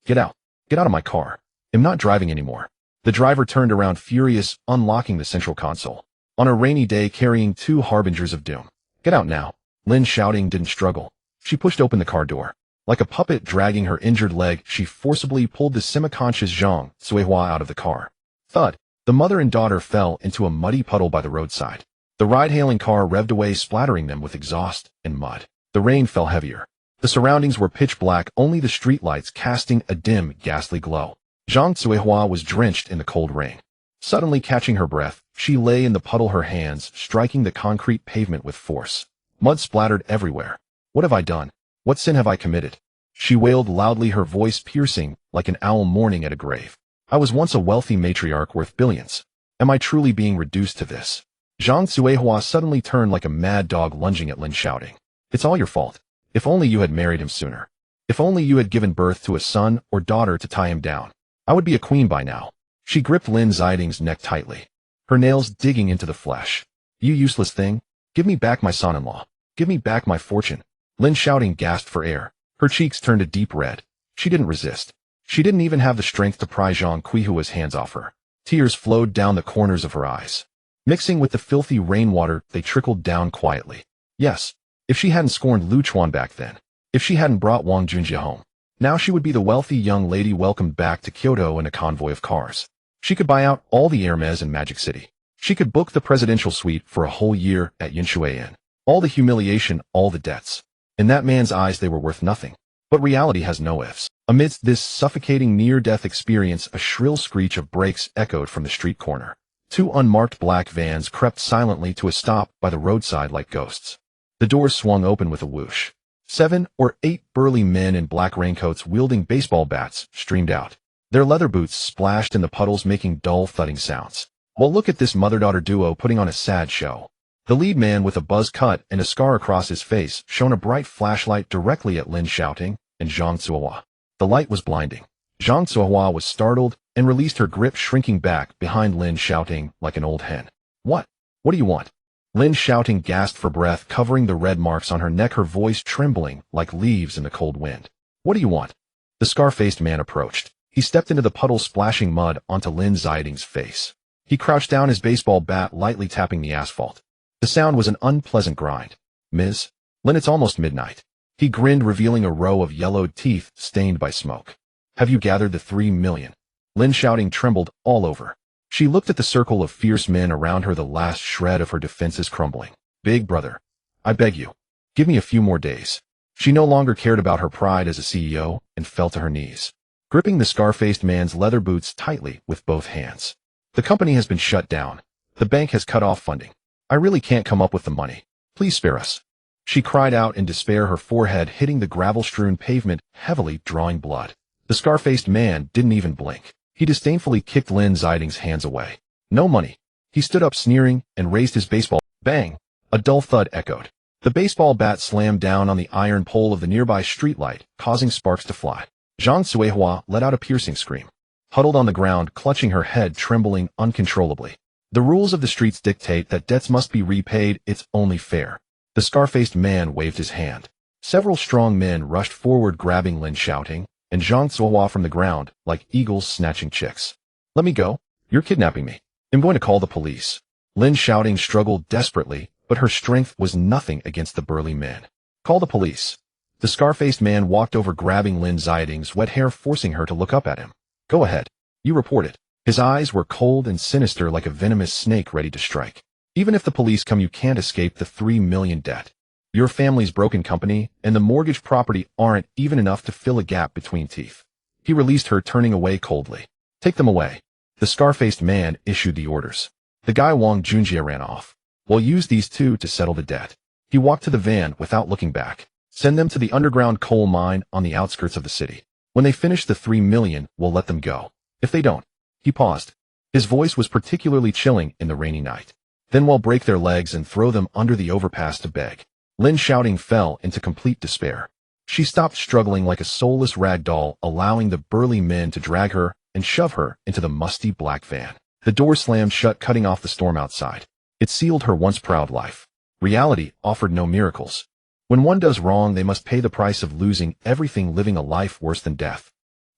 get out. Get out of my car. I'm not driving anymore. The driver turned around, furious, unlocking the central console. On a rainy day, carrying 2 harbingers of doom. Get out now. Lin Xiaoting didn't struggle. She pushed open the car door. Like a puppet dragging her injured leg, she forcibly pulled the semi-conscious Zhang Cuihua out of the car. Thud. The mother and daughter fell into a muddy puddle by the roadside. The ride-hailing car revved away, splattering them with exhaust and mud. The rain fell heavier. The surroundings were pitch black, only the streetlights casting a dim, ghastly glow. Zhang Cuihua was drenched in the cold rain. Suddenly catching her breath, she lay in the puddle, her hands striking the concrete pavement with force. Mud splattered everywhere. What have I done? What sin have I committed? She wailed loudly, her voice piercing like an owl mourning at a grave. I was once a wealthy matriarch worth billions. Am I truly being reduced to this? Zhang Suihua suddenly turned like a mad dog lunging at Lin Xiaoting. It's all your fault. If only you had married him sooner. If only you had given birth to a son or daughter to tie him down. I would be a queen by now. She gripped Lin Xiaoting's neck tightly, her nails digging into the flesh. You useless thing. Give me back my son-in-law. Give me back my fortune. Lin Xiaoting gasped for air. Her cheeks turned a deep red. She didn't resist. She didn't even have the strength to pry Zhang Quihua's hands off her. Tears flowed down the corners of her eyes. Mixing with the filthy rainwater, they trickled down quietly. Yes, if she hadn't scorned Lu Chuan back then, if she hadn't brought Wang Junjie home, now she would be the wealthy young lady welcomed back to Kyoto in a convoy of cars. She could buy out all the Hermes in Magic City. She could book the presidential suite for a whole year at Yinshui Inn. All the humiliation, all the debts. In that man's eyes they were worth nothing. But reality has no ifs. Amidst this suffocating near-death experience, a shrill screech of brakes echoed from the street corner. Two unmarked black vans crept silently to a stop by the roadside like ghosts. The doors swung open with a whoosh. 7 or 8 burly men in black raincoats wielding baseball bats streamed out. Their leather boots splashed in the puddles, making dull thudding sounds. Well, look at this mother-daughter duo putting on a sad show. The lead man with a buzz cut and a scar across his face shone a bright flashlight directly at Lin Xiaoting and Zhang Suihua. The light was blinding. Zhang Suihua was startled and released her grip, shrinking back behind Lin Xiaoting like an old hen. What? What do you want? Lin Xiaoting gasped for breath, covering the red marks on her neck, her voice trembling like leaves in the cold wind. What do you want? The scar-faced man approached. He stepped into the puddle, splashing mud onto Lin Xiaoting's face. He crouched down, his baseball bat lightly tapping the asphalt. The sound was an unpleasant grind. Ms. Lin, it's almost midnight. He grinned, revealing a row of yellowed teeth stained by smoke. Have you gathered the 3 million? Lin Xiaoting trembled all over. She looked at the circle of fierce men around her, the last shred of her defenses crumbling. Big brother, I beg you, give me a few more days. She no longer cared about her pride as a CEO and fell to her knees, gripping the scar-faced man's leather boots tightly with both hands. The company has been shut down. The bank has cut off funding. I really can't come up with the money. Please spare us. She cried out in despair, her forehead hitting the gravel-strewn pavement, heavily drawing blood. The scar-faced man didn't even blink. He disdainfully kicked Lin Xiaoting's hands away. No money. He stood up sneering and raised his baseball. Bang! A dull thud echoed. The baseball bat slammed down on the iron pole of the nearby streetlight, causing sparks to fly. Zhang Suihua let out a piercing scream. Huddled on the ground, clutching her head, trembling uncontrollably. The rules of the streets dictate that debts must be repaid. It's only fair. The scar-faced man waved his hand. Several strong men rushed forward, grabbing Lin Xiaoting and Zhang Suihua from the ground like eagles snatching chicks. Let me go. You're kidnapping me. I'm going to call the police. Lin Xiaoting struggled desperately, but her strength was nothing against the burly men. Call the police. The scar-faced man walked over, grabbing Lin Xiaoting's wet hair, forcing her to look up at him. Go ahead. You report it. His eyes were cold and sinister, like a venomous snake ready to strike. Even if the police come, you can't escape the 3 million debt. Your family's broken company and the mortgage property aren't even enough to fill a gap between teeth. He released her, turning away coldly. Take them away. The scar-faced man issued the orders. The guy Wang Junjie ran off. We'll use these two to settle the debt. He walked to the van without looking back. Send them to the underground coal mine on the outskirts of the city. When they finish the 3 million, we'll let them go. If they don't. He paused. His voice was particularly chilling in the rainy night. Then we'll break their legs and throw them under the overpass to beg. Lin Xiaoting fell into complete despair. She stopped struggling like a soulless rag doll, allowing the burly men to drag her and shove her into the musty black van. The door slammed shut, cutting off the storm outside. It sealed her once proud life. Reality offered no miracles. When one does wrong, they must pay the price of losing everything, living a life worse than death.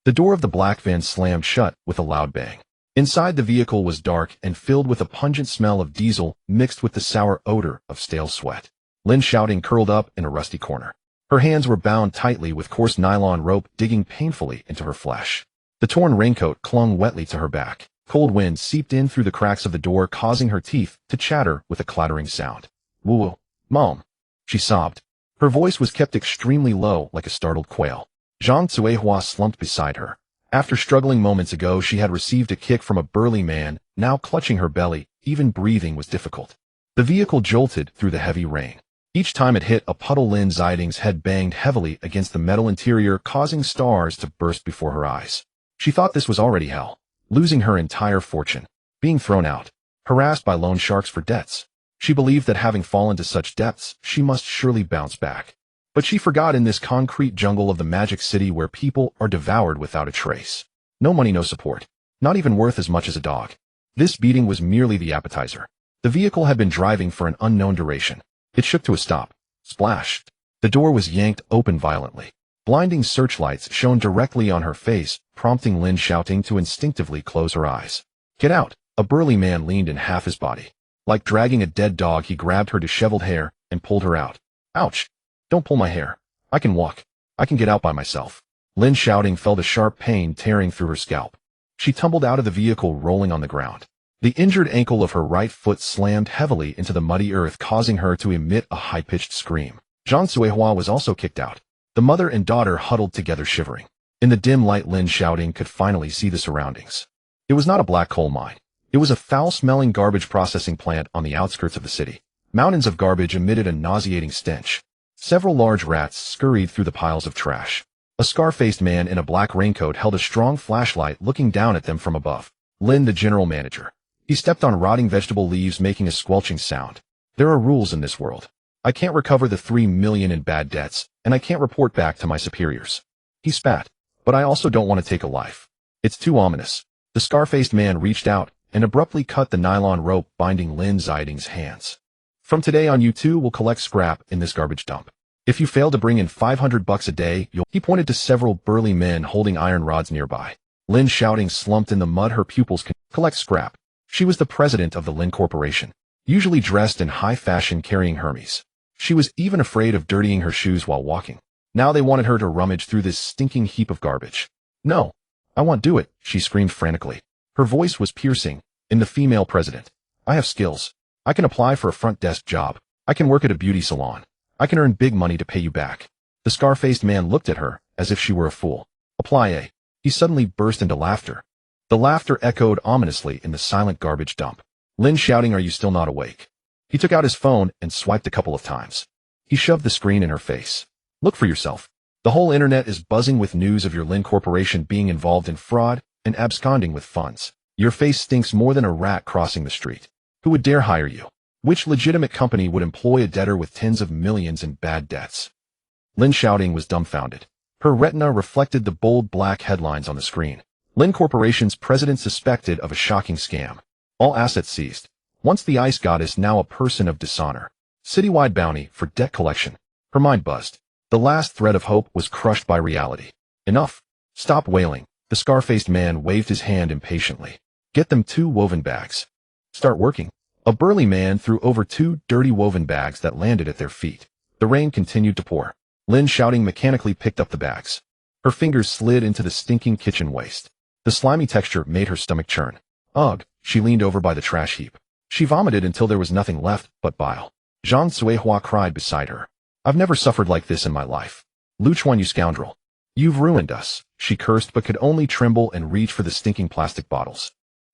The door of the black van slammed shut with a loud bang. Inside, the vehicle was dark and filled with a pungent smell of diesel mixed with the sour odor of stale sweat. Lin Xiaoting curled up in a rusty corner. Her hands were bound tightly with coarse nylon rope, digging painfully into her flesh. The torn raincoat clung wetly to her back. Cold wind seeped in through the cracks of the door, causing her teeth to chatter with a clattering sound. Woo, Mom, she sobbed. Her voice was kept extremely low, like a startled quail. Zhang Suihua slumped beside her. After struggling moments ago, she had received a kick from a burly man, now clutching her belly. Even breathing was difficult. The vehicle jolted through the heavy rain. Each time it hit a puddle, Lin Xiaoting's head banged heavily against the metal interior, causing stars to burst before her eyes. She thought this was already hell. Losing her entire fortune. Being thrown out. Harassed by loan sharks for debts. She believed that having fallen to such depths, she must surely bounce back. But she forgot in this concrete jungle of the magic city where people are devoured without a trace. No money, no support. Not even worth as much as a dog. This beating was merely the appetizer. The vehicle had been driving for an unknown duration. It shook to a stop. Splash. The door was yanked open violently. Blinding searchlights shone directly on her face, prompting Lin Xiaoting to instinctively close her eyes. Get out! A burly man leaned in half his body. Like dragging a dead dog, he grabbed her disheveled hair and pulled her out. Ouch! Don't pull my hair. I can walk. I can get out by myself. Lin Xiaoting felt a sharp pain tearing through her scalp. She tumbled out of the vehicle, rolling on the ground. The injured ankle of her right foot slammed heavily into the muddy earth, causing her to emit a high-pitched scream. Zhang Suihua was also kicked out. The mother and daughter huddled together, shivering. In the dim light, Lin Xiaoting could finally see the surroundings. It was not a black coal mine. It was a foul-smelling garbage processing plant on the outskirts of the city. Mountains of garbage emitted a nauseating stench. Several large rats scurried through the piles of trash. A scar-faced man in a black raincoat held a strong flashlight, looking down at them from above. Lin, the general manager. He stepped on rotting vegetable leaves, making a squelching sound. There are rules in this world. I can't recover the 3 million in bad debts, and I can't report back to my superiors. He spat. But I also don't want to take a life. It's too ominous. The scar-faced man reached out and abruptly cut the nylon rope binding Lin Xiaoting's hands. From today on, you two will collect scrap in this garbage dump. If you fail to bring in $500 a day, you'll— He pointed to several burly men holding iron rods nearby. Lin Xiaoting slumped in the mud, her pupils collect scrap. She was the president of the Lin Corporation, usually dressed in high fashion, carrying Hermes. She was even afraid of dirtying her shoes while walking. Now they wanted her to rummage through this stinking heap of garbage. No, I won't do it, she screamed frantically. Her voice was piercing. In the female president. I have skills. I can apply for a front desk job. I can work at a beauty salon. I can earn big money to pay you back. The scar-faced man looked at her as if she were a fool. Apply, eh? He suddenly burst into laughter. The laughter echoed ominously in the silent garbage dump. Lin Xiaoting, are you still not awake? He took out his phone and swiped a couple of times. He shoved the screen in her face. Look for yourself. The whole internet is buzzing with news of your Lin Corporation being involved in fraud and absconding with funds. Your face stinks more than a rat crossing the street. Who would dare hire you? Which legitimate company would employ a debtor with tens of millions in bad debts? Lin Xiaoting was dumbfounded. Her retina reflected the bold black headlines on the screen. Lin Corporation's president suspected of a shocking scam. All assets seized. Once the ice goddess, now a person of dishonor. Citywide bounty for debt collection. Her mind buzzed. The last thread of hope was crushed by reality. Enough. Stop wailing. The scar-faced man waved his hand impatiently. Get them 2 woven bags. Start working. A burly man threw over 2 dirty woven bags that landed at their feet. The rain continued to pour. Lin Xiaoting mechanically picked up the bags. Her fingers slid into the stinking kitchen waste. The slimy texture made her stomach churn. Ugh, she leaned over by the trash heap. She vomited until there was nothing left but bile. Zhang Suihua cried beside her. I've never suffered like this in my life. Lu Chuan, you scoundrel. You've ruined us, she cursed, but could only tremble and reach for the stinking plastic bottles.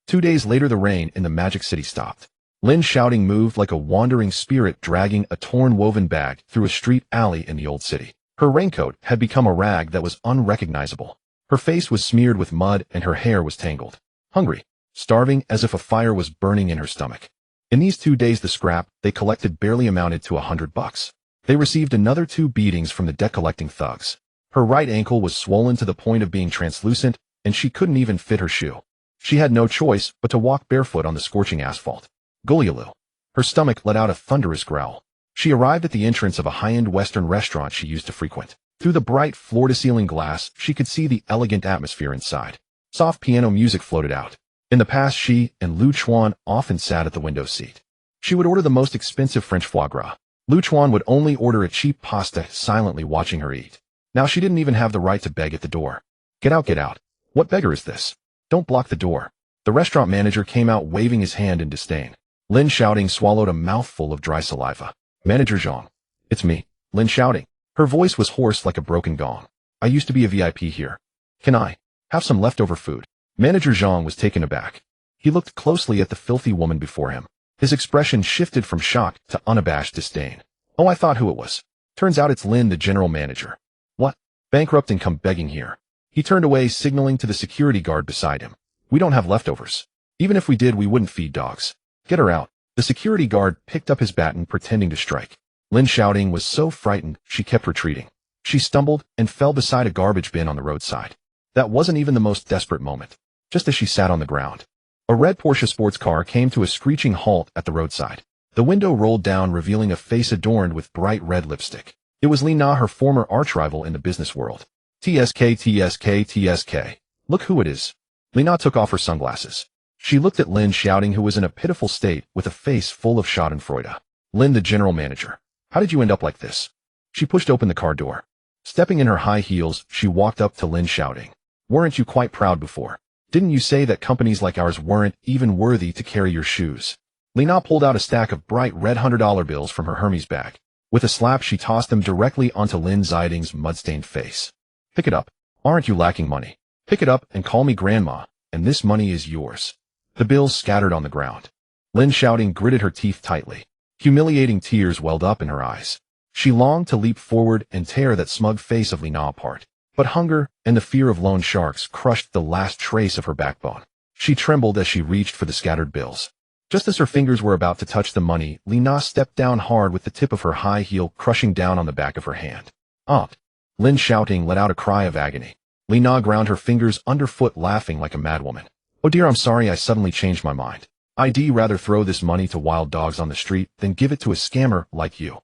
2 days later, the rain in the magic city stopped. Lin Xiaoting moved like a wandering spirit, dragging a torn woven bag through a street alley in the old city. Her raincoat had become a rag that was unrecognizable. Her face was smeared with mud and her hair was tangled. Hungry, starving, as if a fire was burning in her stomach. In these 2 days, the scrap they collected barely amounted to $100. They received another 2 beatings from the debt-collecting thugs. Her right ankle was swollen to the point of being translucent, and she couldn't even fit her shoe. She had no choice but to walk barefoot on the scorching asphalt. Gulyalu. Her stomach let out a thunderous growl. She arrived at the entrance of a high-end Western restaurant she used to frequent. Through the bright floor-to-ceiling glass, she could see the elegant atmosphere inside. Soft piano music floated out. In the past, she and Lu Chuan often sat at the window seat. She would order the most expensive French foie gras. Lu Chuan would only order a cheap pasta, silently watching her eat. Now she didn't even have the right to beg at the door. Get out, get out. What beggar is this? Don't block the door. The restaurant manager came out, waving his hand in disdain. Lin Xiaoting swallowed a mouthful of dry saliva. Manager Zhang. It's me, Lin Xiaoting. Her voice was hoarse like a broken gong. I used to be a VIP here. Can I have some leftover food? Manager Zhang was taken aback. He looked closely at the filthy woman before him. His expression shifted from shock to unabashed disdain. Oh, I thought who it was. Turns out it's Lin, the general manager. What? Bankrupt and come begging here. He turned away, signaling to the security guard beside him. We don't have leftovers. Even if we did, we wouldn't feed dogs. Get her out. The security guard picked up his baton, pretending to strike. Lin Xiaoting was so frightened, she kept retreating. She stumbled and fell beside a garbage bin on the roadside. That wasn't even the most desperate moment. Just as she sat on the ground, a red Porsche sports car came to a screeching halt at the roadside. The window rolled down, revealing a face adorned with bright red lipstick. It was Lin Na, her former arch-rival in the business world. TSK, TSK, TSK. Look who it is. Lin Na took off her sunglasses. She looked at Lin Xiaoting, who was in a pitiful state with a face full of schadenfreude. Lin, the general manager. How did you end up like this? She pushed open the car door. Stepping in her high heels, she walked up to Lin Xiaoting. Weren't you quite proud before? Didn't you say that companies like ours weren't even worthy to carry your shoes? Lin Na pulled out a stack of bright red $100 bills from her Hermes bag. With a slap, she tossed them directly onto Lin Xiaoting's mud-stained face. Pick it up. Aren't you lacking money? Pick it up and call me grandma, and this money is yours. The bills scattered on the ground. Lin Xiaoting gritted her teeth tightly. Humiliating tears welled up in her eyes. She longed to leap forward and tear that smug face of Lin Na apart. But hunger and the fear of loan sharks crushed the last trace of her backbone. She trembled as she reached for the scattered bills. Just as her fingers were about to touch the money, Lin Na stepped down hard with the tip of her high heel crushing down on the back of her hand. Aunt! Lin Xiaoting let out a cry of agony. Lin Na ground her fingers underfoot, laughing like a madwoman. Oh dear, I'm sorry, I suddenly changed my mind. I'd rather throw this money to wild dogs on the street than give it to a scammer like you.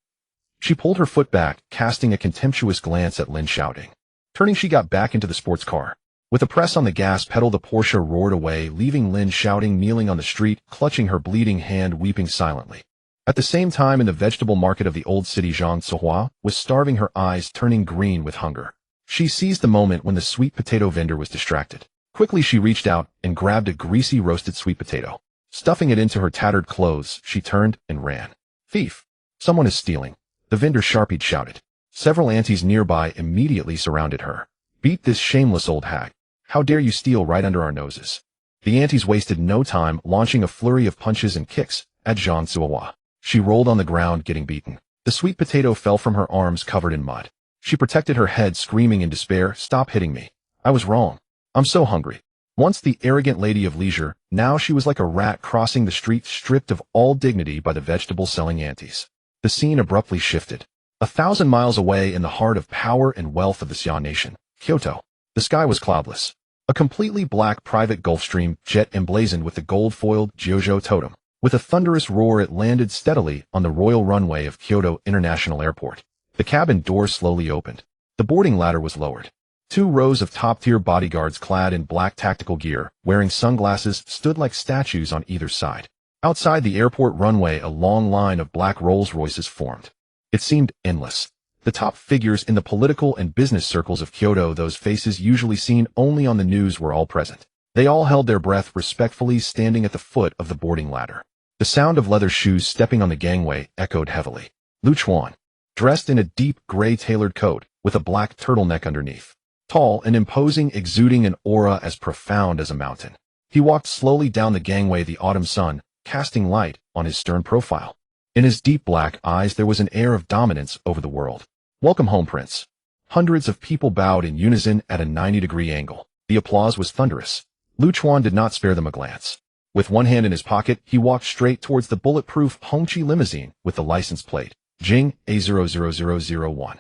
She pulled her foot back, casting a contemptuous glance at Lin Xiaoting. Turning, she got back into the sports car. With a press on the gas pedal, the Porsche roared away, leaving Lin Xiaoting kneeling on the street, clutching her bleeding hand, weeping silently. At the same time, in the vegetable market of the old city, Zhang Zihua was starving, her eyes turning green with hunger. She seized the moment when the sweet potato vendor was distracted. Quickly, she reached out and grabbed a greasy roasted sweet potato. Stuffing it into her tattered clothes, she turned and ran. Thief! Someone is stealing. The vendor sharply shouted. Several aunties nearby immediately surrounded her. Beat this shameless old hag. How dare you steal right under our noses? The aunties wasted no time, launching a flurry of punches and kicks at Zhang Zihua. She rolled on the ground, getting beaten. The sweet potato fell from her arms, covered in mud. She protected her head, screaming in despair, "Stop hitting me. I was wrong. I'm so hungry." Once the arrogant lady of leisure, now she was like a rat crossing the street, stripped of all dignity by the vegetable-selling aunties. The scene abruptly shifted. 1,000 miles away, in the heart of power and wealth of the Xian nation, Kyoto, the sky was cloudless. A completely black private Gulfstream jet emblazoned with the gold-foiled Jiuzhou totem. With a thunderous roar, it landed steadily on the royal runway of Kyoto International Airport. The cabin door slowly opened. The boarding ladder was lowered. 2 rows of top-tier bodyguards clad in black tactical gear, wearing sunglasses, stood like statues on either side. Outside the airport runway, a long line of black Rolls-Royces formed. It seemed endless. The top figures in the political and business circles of Kyoto, those faces usually seen only on the news, were all present. They all held their breath, respectfully standing at the foot of the boarding ladder. The sound of leather shoes stepping on the gangway echoed heavily. Chuan, dressed in a deep gray tailored coat with a black turtleneck underneath. Tall and imposing, exuding an aura as profound as a mountain. He walked slowly down the gangway, the autumn sun casting light on his stern profile. In his deep black eyes there was an air of dominance over the world. "Welcome home, Prince." Hundreds of people bowed in unison at a 90-degree angle. The applause was thunderous. Chuan did not spare them a glance. With one hand in his pocket, he walked straight towards the bulletproof Hongqi limousine with the license plate, Jing A00001.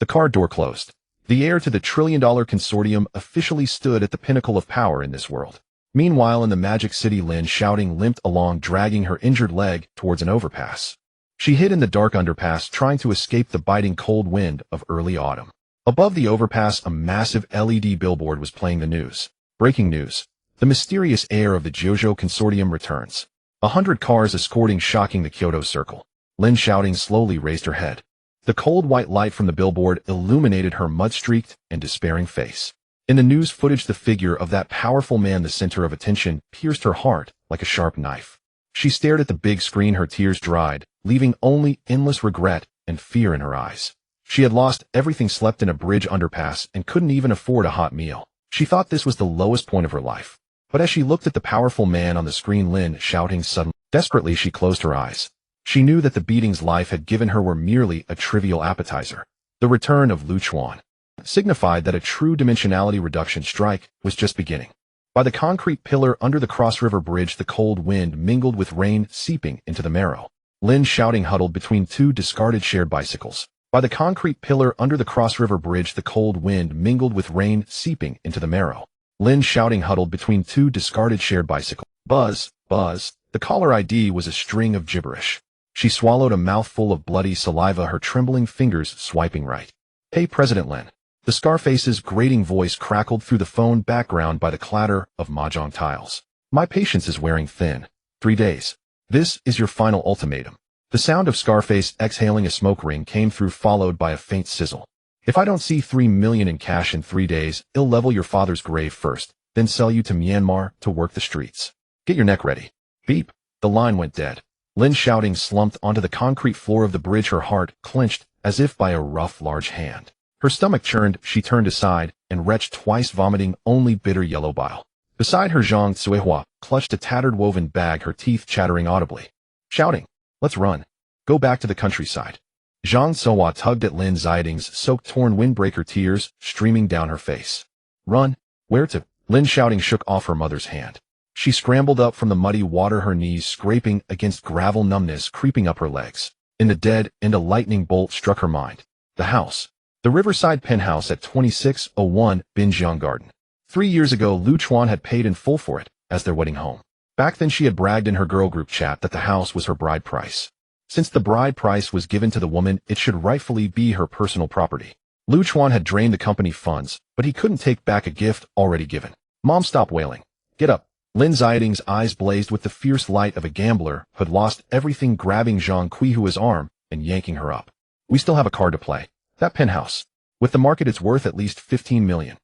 The car door closed. The heir to the trillion-dollar consortium officially stood at the pinnacle of power in this world. Meanwhile, in the Magic City, Lin Xiaoting limped along, dragging her injured leg towards an overpass. She hid in the dark underpass, trying to escape the biting cold wind of early autumn. Above the overpass, a massive LED billboard was playing the news. Breaking news. The mysterious heir of the Jiuzhou consortium returns. 100 cars escorting, shocking the Kyoto circle. Lin Xiaoting slowly raised her head. The cold white light from the billboard illuminated her mud-streaked and despairing face. In the news footage, the figure of that powerful man, the center of attention, pierced her heart like a sharp knife. She stared at the big screen, her tears dried, leaving only endless regret and fear in her eyes. She had lost everything, slept in a bridge underpass, and couldn't even afford a hot meal. She thought this was the lowest point of her life. But as she looked at the powerful man on the screen, Lin Xiaoting suddenly, desperately, she closed her eyes. She knew that the beatings life had given her were merely a trivial appetizer. The return of Chuan signified that a true dimensionality reduction strike was just beginning. By the concrete pillar under the cross-river bridge, the cold wind mingled with rain seeping into the marrow. Lin Xiaoting huddled between two discarded shared bicycles. By the concrete pillar under the cross-river bridge, the cold wind mingled with rain seeping into the marrow. Lin Xiaoting huddled between two discarded shared bicycles. Buzz, buzz. The caller ID was a string of gibberish. She swallowed a mouthful of bloody saliva, her trembling fingers swiping right. Hey, President Lin. The Scarface's grating voice crackled through the phone background by the clatter of mahjong tiles. My patience is wearing thin. 3 days. This is your final ultimatum. The sound of Scarface exhaling a smoke ring came through, followed by a faint sizzle. If I don't see 3 million in cash in 3 days, I'll level your father's grave first, then sell you to Myanmar to work the streets. Get your neck ready. Beep. The line went dead. Lin Xiaoting slumped onto the concrete floor of the bridge, her heart clenched as if by a rough, large hand. Her stomach churned, she turned aside and retched twice, vomiting only bitter yellow bile. Beside her, Zhang Cuihua clutched a tattered woven bag, her teeth chattering audibly. Shouting, let's run. Go back to the countryside. Zhang Cuihua tugged at Lin Xiaoting's soaked, torn windbreaker, tears streaming down her face. Run? Where to? Lin Xiaoting shook off her mother's hand. She scrambled up from the muddy water, her knees scraping against gravel, numbness creeping up her legs. In the dead, and a lightning bolt struck her mind. The house. The riverside penthouse at 2601 Binjiang Garden. 3 years ago, Lu Chuan had paid in full for it as their wedding home. Back then she had bragged in her girl group chat that the house was her bride price. Since the bride price was given to the woman, it should rightfully be her personal property. Lu Chuan had drained the company funds, but he couldn't take back a gift already given. Mom, stop wailing. Get up. Lin Xiaoting's eyes blazed with the fierce light of a gambler who had lost everything, grabbing Zhang Cuihua's arm and yanking her up. We still have a card to play. That penthouse. With the market, it's worth at least 15 million.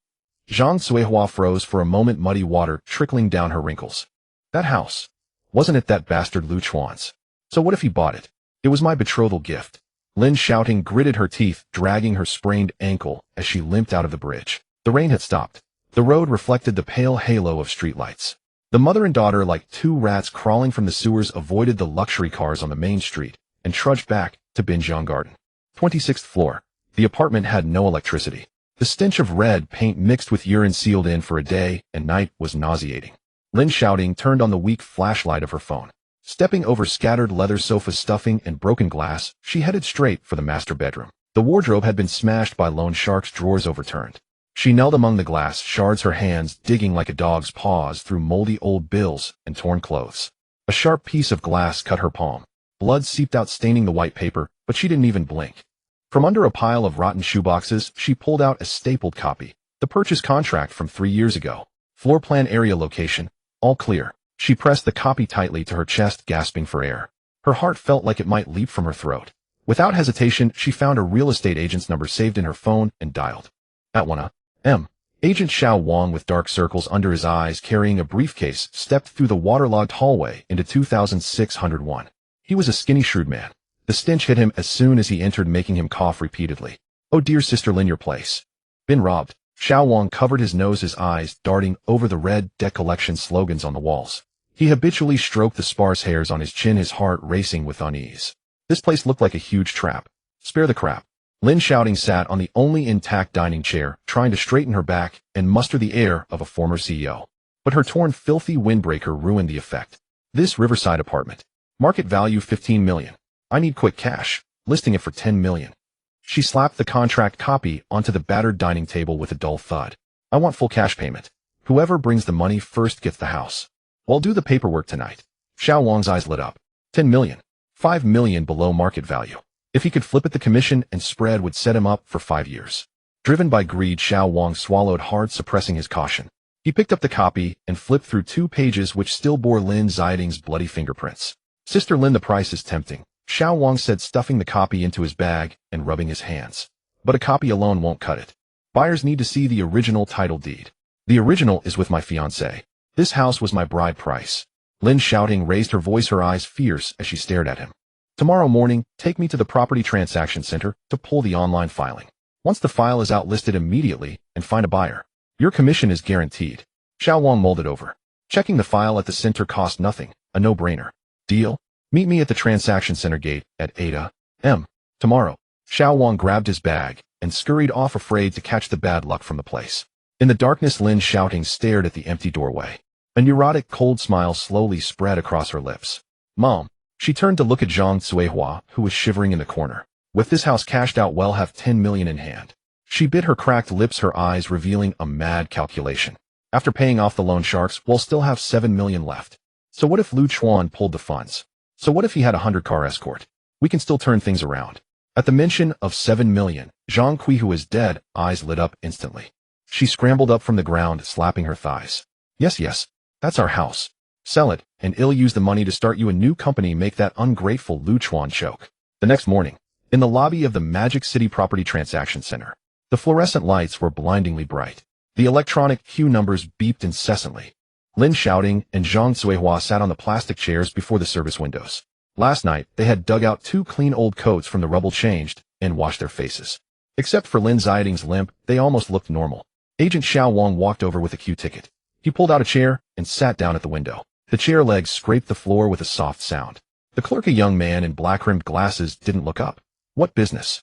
Zhang Cuihua froze for a moment, muddy water trickling down her wrinkles. That house. Wasn't it that bastard Lu Chuan's? So what if he bought it? It was my betrothal gift. Lin Xiaoting gritted her teeth, dragging her sprained ankle as she limped out of the bridge. The rain had stopped. The road reflected the pale halo of streetlights. The mother and daughter, like two rats crawling from the sewers, avoided the luxury cars on the main street and trudged back to Binjiang Garden. 26th floor. The apartment had no electricity. The stench of red paint mixed with urine sealed in for a day and night was nauseating. Lin Xiaoting turned on the weak flashlight of her phone. Stepping over scattered leather sofa stuffing and broken glass, she headed straight for the master bedroom. The wardrobe had been smashed by loan sharks, drawers overturned. She knelt among the glass shards, her hands digging like a dog's paws through moldy old bills and torn clothes. A sharp piece of glass cut her palm. Blood seeped out, staining the white paper, but she didn't even blink. From under a pile of rotten shoeboxes, she pulled out a stapled copy. The purchase contract from 3 years ago. Floor plan, area, location. All clear. She pressed the copy tightly to her chest, gasping for air. Her heart felt like it might leap from her throat. Without hesitation, she found a real estate agent's number saved in her phone and dialed. At 1 a.m. Agent Xiao Wang, with dark circles under his eyes, carrying a briefcase, stepped through the waterlogged hallway into 2601. He was a skinny, shrewd man. The stench hit him as soon as he entered, making him cough repeatedly. Oh dear, Sister Lin, your place. Been robbed. Xiao Wang covered his nose, his eyes darting over the red debt collection slogans on the walls. He habitually stroked the sparse hairs on his chin, his heart racing with unease. This place looked like a huge trap. Spare the crap. Lin Xiaoting sat on the only intact dining chair, trying to straighten her back and muster the air of a former CEO. But her torn, filthy windbreaker ruined the effect. This riverside apartment. Market value 15 million. I need quick cash. Listing it for 10 million. She slapped the contract copy onto the battered dining table with a dull thud. I want full cash payment. Whoever brings the money first gets the house. I'll do the paperwork tonight. Xiao Wang's eyes lit up. 10 million. 5 million below market value. If he could flip it, the commission and spread would set him up for 5 years. Driven by greed, Xiao Wang swallowed hard, suppressing his caution. He picked up the copy and flipped through 2 pages which still bore Lin Xiaoting's bloody fingerprints. Sister Lin, the price is tempting, Xiao Wang said, stuffing the copy into his bag and rubbing his hands. But a copy alone won't cut it. Buyers need to see the original title deed. The original is with my fiancée. This house was my bride price. Lin Xiaoting raised her voice, her eyes fierce as she stared at him. Tomorrow morning, take me to the property transaction center to pull the online filing. Once the file is out, list it immediately and find a buyer. Your commission is guaranteed. Xiao Wang mulled it over. Checking the file at the center cost nothing, a no-brainer. Deal? Meet me at the transaction center gate at 8 a.m. tomorrow. Xiao Wang grabbed his bag and scurried off, afraid to catch the bad luck from the place. In the darkness, Lin Xiaoting stared at the empty doorway. A neurotic, cold smile slowly spread across her lips. Mom. She turned to look at Zhang Cuihua, who was shivering in the corner. With this house cashed out, we'll have 10 million in hand. She bit her cracked lips, her eyes revealing a mad calculation. After paying off the loan sharks, we'll still have 7 million left. So what if Lu Chuan pulled the funds? So what if he had a 100-car escort? We can still turn things around. At the mention of 7 million, Zhang Cuihua's dead eyes lit up instantly. She scrambled up from the ground, slapping her thighs. Yes, that's our house. Sell it, and I'll use the money to start you a new company. Make that ungrateful Lu Chuan choke. The next morning, in the lobby of the Magic City Property Transaction Center, the fluorescent lights were blindingly bright. The electronic queue numbers beeped incessantly. Lin Xiaoting and Zhang Cuihua sat on the plastic chairs before the service windows. Last night, they had dug out 2 clean old coats from the rubble, changed, and washed their faces. Except for Lin Xiaoting's limp, they almost looked normal. Agent Xiao Wang walked over with a queue ticket. He pulled out a chair and sat down at the window. The chair legs scraped the floor with a soft sound. The clerk, a young man in black-rimmed glasses, didn't look up. What business?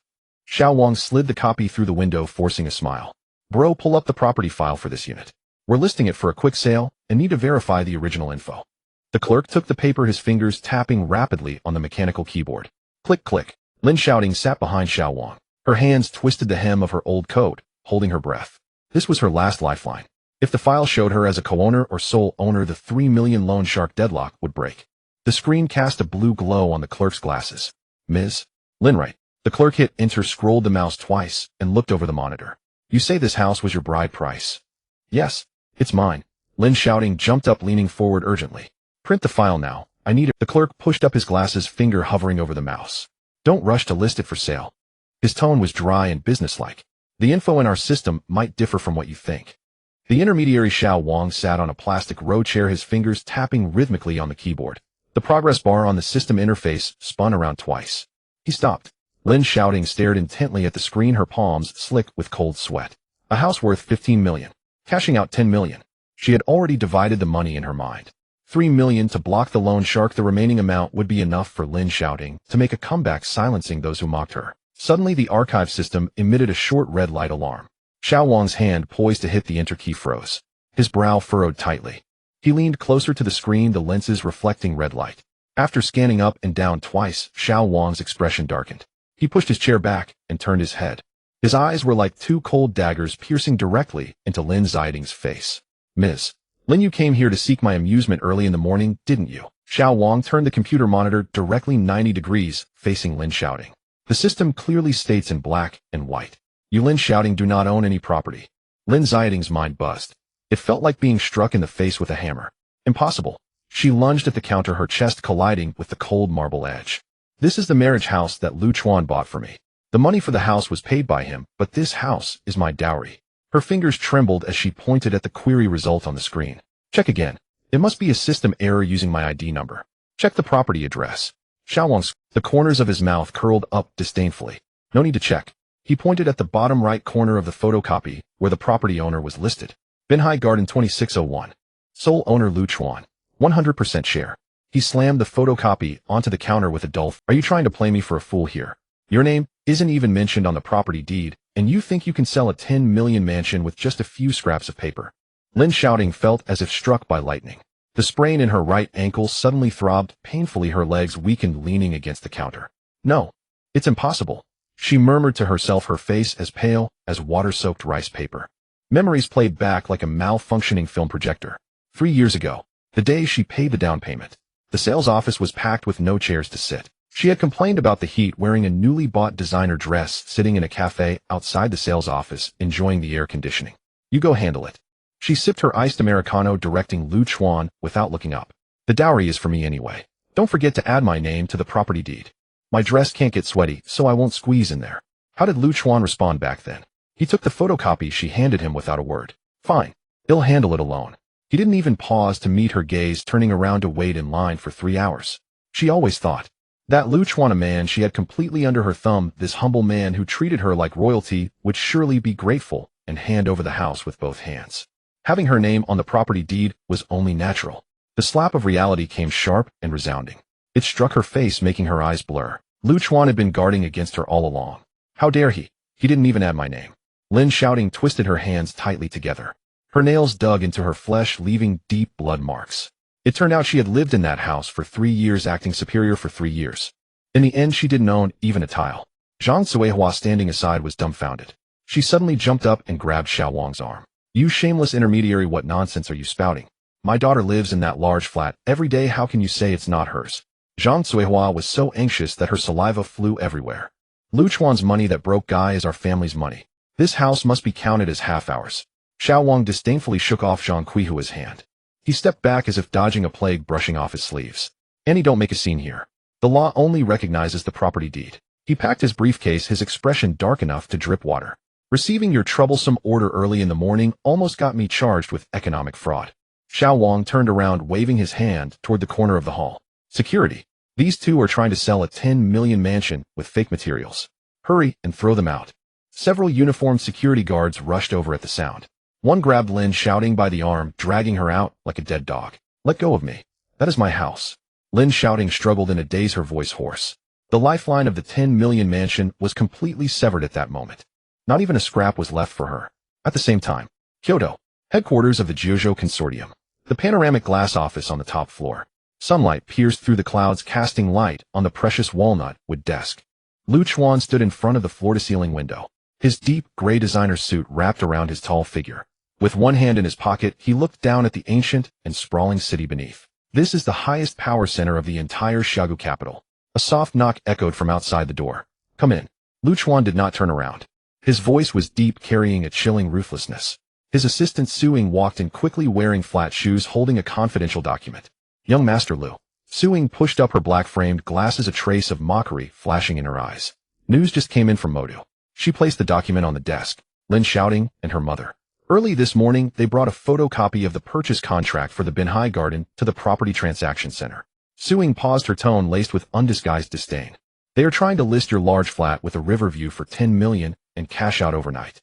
Xiao Wang slid the copy through the window, forcing a smile. Bro, pull up the property file for this unit. We're listing it for a quick sale and need to verify the original info. The clerk took the paper, his fingers tapping rapidly on the mechanical keyboard. Click, click. Lin Xiaoting sat behind Xiao Wang. Her hands twisted the hem of her old coat, holding her breath. This was her last lifeline. If the file showed her as a co-owner or sole owner, the 3 million loan shark deadlock would break. The screen cast a blue glow on the clerk's glasses. Ms. Linwright. The clerk hit enter, scrolled the mouse twice, and looked over the monitor. You say this house was your bride price? Yes, it's mine. Lin Xiaoting jumped up, leaning forward urgently. Print the file now. I need it. The clerk pushed up his glasses, finger hovering over the mouse. Don't rush to list it for sale. His tone was dry and businesslike. The info in our system might differ from what you think. The intermediary Xiao Wang sat on a plastic row chair, his fingers tapping rhythmically on the keyboard. The progress bar on the system interface spun around twice. He stopped. Lin Xiaoting stared intently at the screen, her palms slick with cold sweat. A house worth 15 million. Cashing out 10 million. She had already divided the money in her mind. 3 million to block the loan shark. The remaining amount would be enough for Lin Xiaoting to make a comeback, silencing those who mocked her. Suddenly, the archive system emitted a short red light alarm. Xiao Wang's hand, poised to hit the enter key, froze. His brow furrowed tightly. He leaned closer to the screen, the lenses reflecting red light. After scanning up and down twice, Xiao Wang's expression darkened. He pushed his chair back and turned his head. His eyes were like 2 cold daggers, piercing directly into Lin Xiaoting's face. Ms. Lin, you came here to seek my amusement early in the morning, didn't you? Xiao Wang turned the computer monitor directly 90 degrees, facing Lin Xiaoting. The system clearly states in black and white. You, Lin Xiaoting, do not own any property. Lin Xiaoting's mind buzzed. It felt like being struck in the face with a hammer. Impossible. She lunged at the counter, her chest colliding with the cold marble edge. This is the marriage house that Lu Chuan bought for me. The money for the house was paid by him, but this house is my dowry. Her fingers trembled as she pointed at the query result on the screen. Check again. It must be a system error using my ID number. Check the property address. Xiao Wang's, the corners of his mouth curled up disdainfully. No need to check. He pointed at the bottom right corner of the photocopy, where the property owner was listed. Binhai Garden 2601. Sole owner Lu Chuan. 100% share. He slammed the photocopy onto the counter with a dull. Are you trying to play me for a fool here? Your name isn't even mentioned on the property deed, and you think you can sell a 10 million mansion with just a few scraps of paper? Lin Xiaoting felt as if struck by lightning. The sprain in her right ankle suddenly throbbed painfully, her legs weakened, leaning against the counter. No, it's impossible. She murmured to herself, her face as pale as water-soaked rice paper. Memories played back like a malfunctioning film projector. 3 years ago, the day she paid the down payment. The sales office was packed with no chairs to sit. She had complained about the heat, wearing a newly bought designer dress, sitting in a cafe outside the sales office, enjoying the air conditioning. You go handle it. She sipped her iced Americano, directing Lu Chuan without looking up. The dowry is for me anyway. Don't forget to add my name to the property deed. My dress can't get sweaty, so I won't squeeze in there. How did Lu Chuan respond back then? He took the photocopy she handed him without a word. Fine. I'll handle it alone. He didn't even pause to meet her gaze, turning around to wait in line for 3 hours. She always thought that Lu Chuan, a man she had completely under her thumb, this humble man who treated her like royalty, would surely be grateful and hand over the house with both hands. Having her name on the property deed was only natural. The slap of reality came sharp and resounding. It struck her face, making her eyes blur. Lu Chuan had been guarding against her all along. How dare he? He didn't even add my name. Lin Xiaoting twisted her hands tightly together. Her nails dug into her flesh, leaving deep blood marks. It turned out she had lived in that house for 3 years, acting superior for 3 years. In the end, she didn't own even a tile. Zhang Suihua, standing aside, was dumbfounded. She suddenly jumped up and grabbed Xiao Wang's arm. "You shameless intermediary, what nonsense are you spouting? My daughter lives in that large flat every day, how can you say it's not hers?" Zhang Suihua was so anxious that her saliva flew everywhere. "Lu Chuan's money, that broke guy, is our family's money. This house must be counted as half ours." Xiao Wang disdainfully shook off Zhang Kuihua's hand. He stepped back as if dodging a plague, brushing off his sleeves. "Annie, don't make a scene here. The law only recognizes the property deed." He packed his briefcase, his expression dark enough to drip water. "Receiving your troublesome order early in the morning almost got me charged with economic fraud." Xiao Wang turned around, waving his hand toward the corner of the hall. "Security. These two are trying to sell a 10 million mansion with fake materials. Hurry and throw them out." Several uniformed security guards rushed over at the sound. One grabbed Lin Xiaoting by the arm, dragging her out like a dead dog. "Let go of me. That is my house." Lin Xiaoting struggled in a daze, her voice hoarse. The lifeline of the 10 million mansion was completely severed at that moment. Not even a scrap was left for her. At the same time, Kyoto, headquarters of the Jiuzhou Consortium. The panoramic glass office on the top floor. Sunlight pierced through the clouds, casting light on the precious walnut wood desk. Lu Chuan stood in front of the floor-to-ceiling window. His deep, gray designer suit wrapped around his tall figure. With one hand in his pocket, he looked down at the ancient and sprawling city beneath. This is the highest power center of the entire Xiagu capital. A soft knock echoed from outside the door. "Come in." Lu Chuan did not turn around. His voice was deep, carrying a chilling ruthlessness. His assistant Suing walked in quickly, wearing flat shoes, holding a confidential document. "Young Master Lu." Suing pushed up her black-framed glasses, a trace of mockery flashing in her eyes. "News just came in from Modu." She placed the document on the desk. "Lin Xiaoting and her mother. Early this morning, they brought a photocopy of the purchase contract for the Binhai Garden to the Property Transaction Center." Suing paused, her tone laced with undisguised disdain. "They are trying to list your large flat with a river view for 10 million and cash out overnight."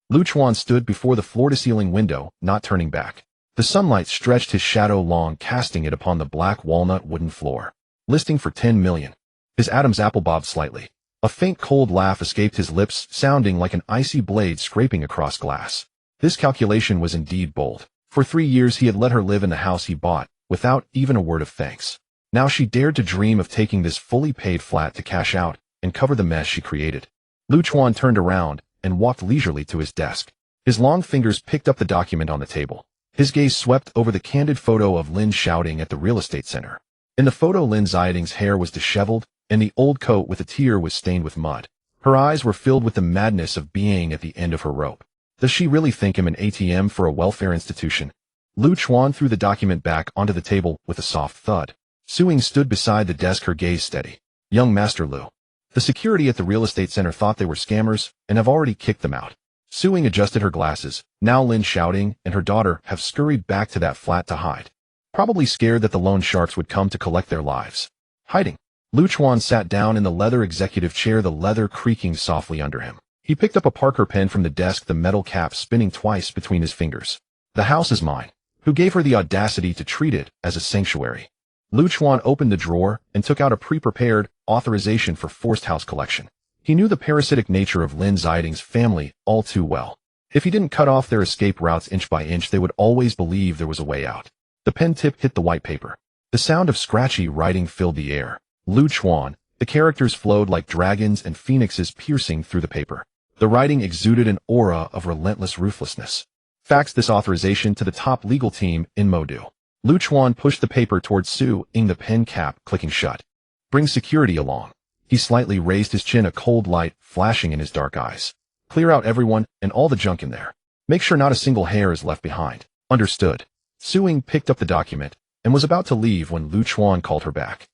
Lu Chuan stood before the floor-to-ceiling window, not turning back. The sunlight stretched his shadow long, casting it upon the black walnut wooden floor. "Listing for 10 million. His Adam's apple bobbed slightly. A faint cold laugh escaped his lips, sounding like an icy blade scraping across glass. This calculation was indeed bold. For 3 years he had let her live in the house he bought, without even a word of thanks. Now she dared to dream of taking this fully paid flat to cash out and cover the mess she created. Lu Chuan turned around and walked leisurely to his desk. His long fingers picked up the document on the table. His gaze swept over the candid photo of Lin Xiaoting at the real estate center. In the photo, Lin Xiaoting's hair was disheveled, and the old coat with a tear was stained with mud. Her eyes were filled with the madness of being at the end of her rope. Does she really think him an ATM for a welfare institution? Lu Chuan threw the document back onto the table with a soft thud. Suing stood beside the desk, her gaze steady. "Young Master Lu. The security at the real estate center thought they were scammers and have already kicked them out." Suing adjusted her glasses. "Now Lin Xiaoting and her daughter have scurried back to that flat to hide. Probably scared that the loan sharks would come to collect their lives. Hiding." Lu Chuan sat down in the leather executive chair, the leather creaking softly under him. He picked up a Parker pen from the desk, the metal cap spinning twice between his fingers. "The house is mine. Who gave her the audacity to treat it as a sanctuary?" Lu Chuan opened the drawer and took out a pre-prepared authorization for forced house collection. He knew the parasitic nature of Lin Xiaoting's family all too well. If he didn't cut off their escape routes inch by inch, they would always believe there was a way out. The pen tip hit the white paper. The sound of scratchy writing filled the air. Lu Chuan. The characters flowed like dragons and phoenixes piercing through the paper. The writing exuded an aura of relentless ruthlessness. "Fax this authorization to the top legal team in Modu." Lu Chuan pushed the paper towards Suing, the pen cap clicking shut. "Bring security along." He slightly raised his chin, a cold light flashing in his dark eyes. "Clear out everyone and all the junk in there. Make sure not a single hair is left behind." "Understood." Suing picked up the document and was about to leave when Lu Chuan called her back.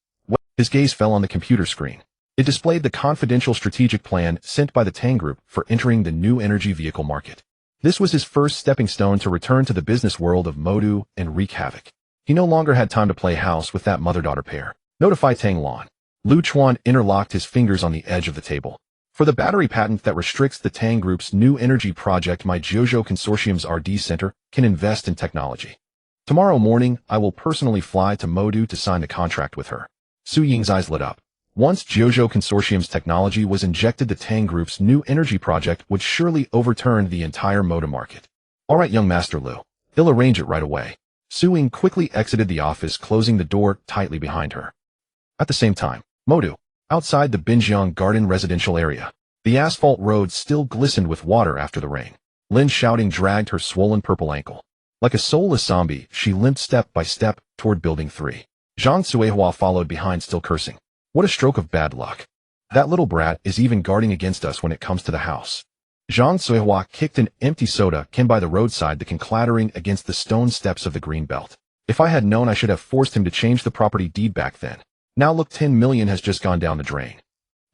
His gaze fell on the computer screen. It displayed the confidential strategic plan sent by the Tang Group for entering the new energy vehicle market. This was his first stepping stone to return to the business world of Modu and wreak havoc. He no longer had time to play house with that mother-daughter pair. "Notify Tang Lan." Lu Chuan interlocked his fingers on the edge of the table. "For the battery patent that restricts the Tang Group's new energy project, my Jiuzhou Consortium's RD Center can invest in technology. Tomorrow morning, I will personally fly to Modu to sign the contract with her." Su Ying's eyes lit up. Once Jojo Consortium's technology was injected, the Tang Group's new energy project would surely overturn the entire moda market. All right, young Master Lu. He'll arrange it right away. Su Ying quickly exited the office, closing the door tightly behind her. At the same time, Modu, outside the Binjiang Garden residential area, the asphalt road still glistened with water after the rain. Lin Xiaoting dragged her swollen purple ankle. Like a soulless zombie, she limped step by step toward Building 3. Zhang Cuihua followed behind, still cursing. What a stroke of bad luck. That little brat is even guarding against us when it comes to the house. Zhang Cuihua kicked an empty soda can by the roadside that can clattering against the stone steps of the green belt. If I had known, I should have forced him to change the property deed back then. Now look, 10 million has just gone down the drain.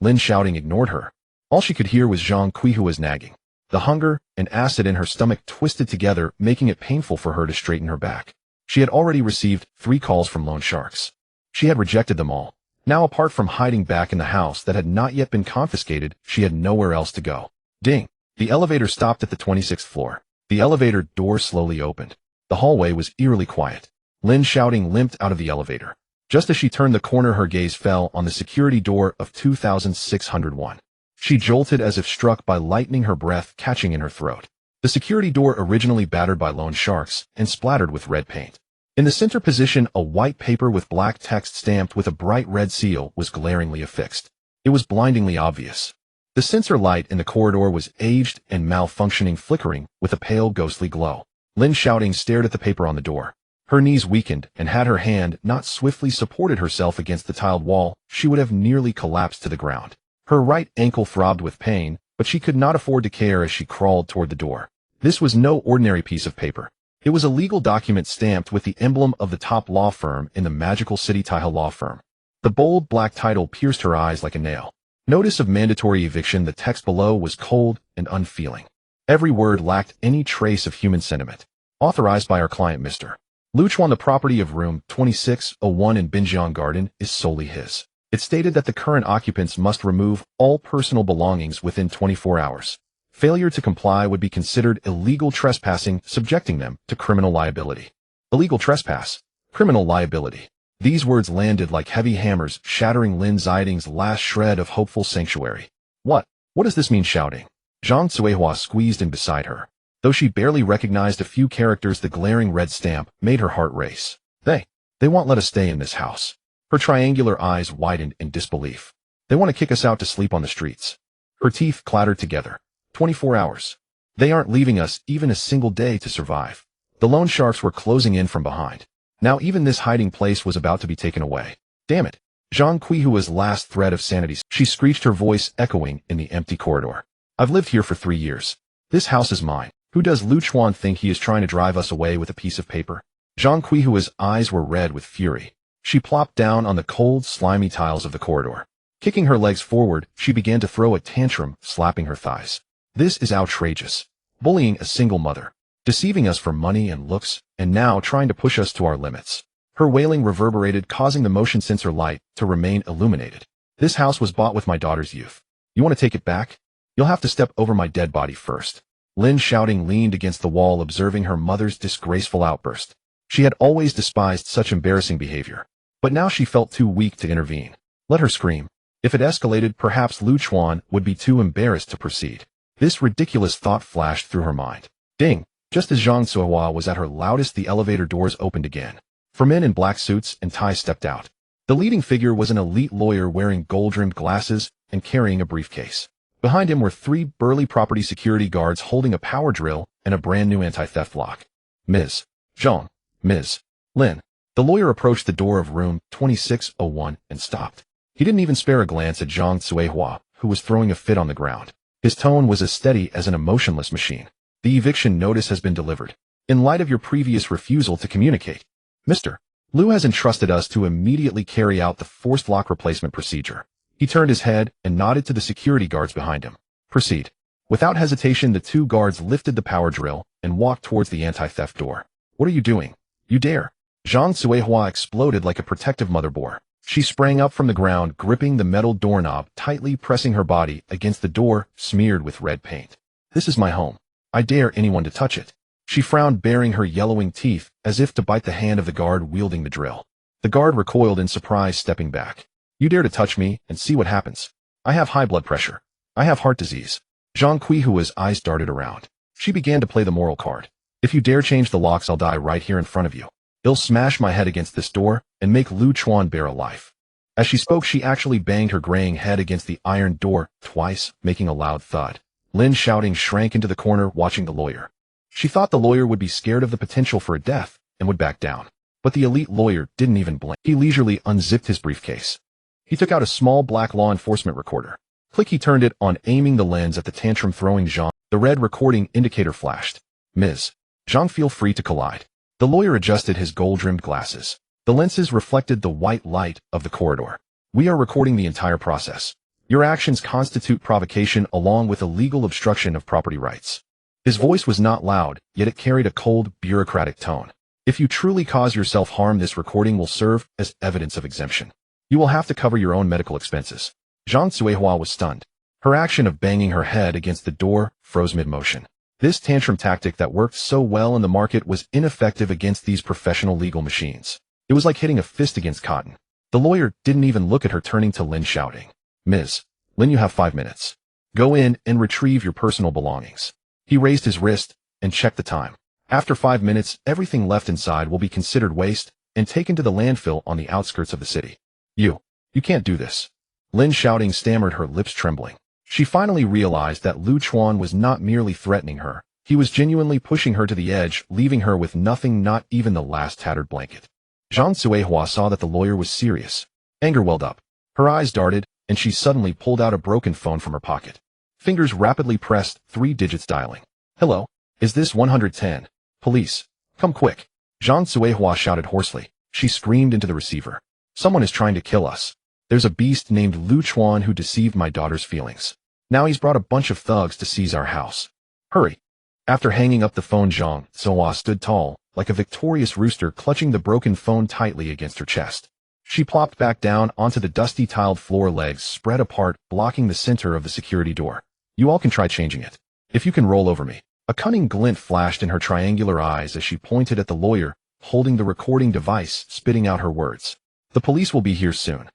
Lin Xiaoting ignored her. All she could hear was Zhang Cuihua's nagging. The hunger and acid in her stomach twisted together, making it painful for her to straighten her back. She had already received 3 calls from loan sharks. She had rejected them all. Now, apart from hiding back in the house that had not yet been confiscated, she had nowhere else to go. Ding! The elevator stopped at the 26th floor. The elevator door slowly opened. The hallway was eerily quiet. Lin Xiaoting limped out of the elevator. Just as she turned the corner, her gaze fell on the security door of 2601. She jolted as if struck by lightning, her breath catching in her throat. The security door, originally battered by loan sharks and splattered with red paint. In the center position, a white paper with black text stamped with a bright red seal was glaringly affixed. It was blindingly obvious. The sensor light in the corridor was aged and malfunctioning, flickering with a pale ghostly glow. Lin Xiaoting stared at the paper on the door. Her knees weakened, and had her hand not swiftly supported herself against the tiled wall, she would have nearly collapsed to the ground. Her right ankle throbbed with pain, but she could not afford to care as she crawled toward the door. This was no ordinary piece of paper. It was a legal document stamped with the emblem of the top law firm in the magical city, Taihe Law Firm. The bold black title pierced her eyes like a nail. Notice of mandatory eviction. The text below was cold and unfeeling. Every word lacked any trace of human sentiment. Authorized by our client, Mr. Lu Chuan, the property of room 2601 in Binjiang Garden is solely his. It stated that the current occupants must remove all personal belongings within 24 hours. Failure to comply would be considered illegal trespassing, subjecting them to criminal liability. Illegal trespass. Criminal liability. These words landed like heavy hammers, shattering Lin Xiaoting's last shred of hopeful sanctuary. What does this mean, Xiaoting? Zhang Cuihua squeezed in beside her. Though she barely recognized a few characters, the glaring red stamp made her heart race. They won't let us stay in this house. Her triangular eyes widened in disbelief. They want to kick us out to sleep on the streets. Her teeth clattered together. 24 hours. They aren't leaving us even a single day to survive. The loan sharks were closing in from behind. Now even this hiding place was about to be taken away. Damn it. Zhang Cuihua's last thread of sanity. She screeched, her voice echoing in the empty corridor. I've lived here for 3 years. This house is mine. Who does Lu Chuan think he is trying to drive us away with a piece of paper? Zhang Cuihua's eyes were red with fury. She plopped down on the cold, slimy tiles of the corridor. Kicking her legs forward, she began to throw a tantrum, slapping her thighs. This is outrageous. Bullying a single mother. Deceiving us for money and looks, and now trying to push us to our limits. Her wailing reverberated, causing the motion sensor light to remain illuminated. This house was bought with my daughter's youth. You want to take it back? You'll have to step over my dead body first. Lin Xiaoting leaned against the wall, observing her mother's disgraceful outburst. She had always despised such embarrassing behavior. But now she felt too weak to intervene. Let her scream. If it escalated, perhaps Lu Chuan would be too embarrassed to proceed. This ridiculous thought flashed through her mind. Ding! Just as Zhang Cuihua was at her loudest, the elevator doors opened again. 4 men in black suits and ties stepped out. The leading figure was an elite lawyer wearing gold-rimmed glasses and carrying a briefcase. Behind him were 3 burly property security guards holding a power drill and a brand new anti-theft lock. Ms. Zhang. Ms. Lin. The lawyer approached the door of room 2601 and stopped. He didn't even spare a glance at Zhang Cuihua, who was throwing a fit on the ground. His tone was as steady as an emotionless machine. The eviction notice has been delivered. In light of your previous refusal to communicate, Mr. Lu has entrusted us to immediately carry out the forced lock replacement procedure. He turned his head and nodded to the security guards behind him. Proceed. Without hesitation, the 2 guards lifted the power drill and walked towards the anti-theft door. What are you doing? You dare. Zhang Cuihua exploded like a protective mother boar. She sprang up from the ground, gripping the metal doorknob, tightly pressing her body against the door smeared with red paint. This is my home. I dare anyone to touch it. She frowned, baring her yellowing teeth as if to bite the hand of the guard wielding the drill. The guard recoiled in surprise, stepping back. You dare to touch me and see what happens. I have high blood pressure. I have heart disease. Zhang Qihua's eyes darted around. She began to play the moral card. If you dare change the locks, I'll die right here in front of you. I'll smash my head against this door and make Lu Chuan bear a life. As she spoke, she actually banged her graying head against the iron door twice, making a loud thud. Lin Xiaoting shrank into the corner, watching the lawyer. She thought the lawyer would be scared of the potential for a death and would back down. But the elite lawyer didn't even blink. He leisurely unzipped his briefcase. He took out a small black law enforcement recorder. Click, he turned it on, aiming the lens at the tantrum-throwing Zhang. The red recording indicator flashed. Ms. Zhang, feel free to collide. The lawyer adjusted his gold-rimmed glasses. The lenses reflected the white light of the corridor. We are recording the entire process. Your actions constitute provocation along with illegal obstruction of property rights. His voice was not loud, yet it carried a cold, bureaucratic tone. If you truly cause yourself harm, this recording will serve as evidence of exemption. You will have to cover your own medical expenses. Zhang Cuihua was stunned. Her action of banging her head against the door froze mid-motion. This tantrum tactic that worked so well in the market was ineffective against these professional legal machines. It was like hitting a fist against cotton. The lawyer didn't even look at her, turning to Lin Xiaoting. Ms. Lin, you have 5 minutes. Go in and retrieve your personal belongings. He raised his wrist and checked the time. After 5 minutes, everything left inside will be considered waste and taken to the landfill on the outskirts of the city. You can't do this. Lin Xiaoting stammered, her lips trembling. She finally realized that Lu Chuan was not merely threatening her. He was genuinely pushing her to the edge, leaving her with nothing, not even the last tattered blanket. Zhang Cuihua saw that the lawyer was serious. Anger welled up. Her eyes darted, and she suddenly pulled out a broken phone from her pocket. Fingers rapidly pressed 3 digits, dialing. Hello? Is this 110? Police. Come quick. Zhang Cuihua shouted hoarsely. She screamed into the receiver. Someone is trying to kill us. There's a beast named Lu Chuan who deceived my daughter's feelings. Now he's brought a bunch of thugs to seize our house. Hurry. After hanging up the phone, Zhang Cuihua stood tall, like a victorious rooster, clutching the broken phone tightly against her chest. She plopped back down onto the dusty tiled floor, legs spread apart, blocking the center of the security door. You all can try changing it. If you can roll over me. A cunning glint flashed in her triangular eyes as she pointed at the lawyer, holding the recording device, spitting out her words. The police will be here soon.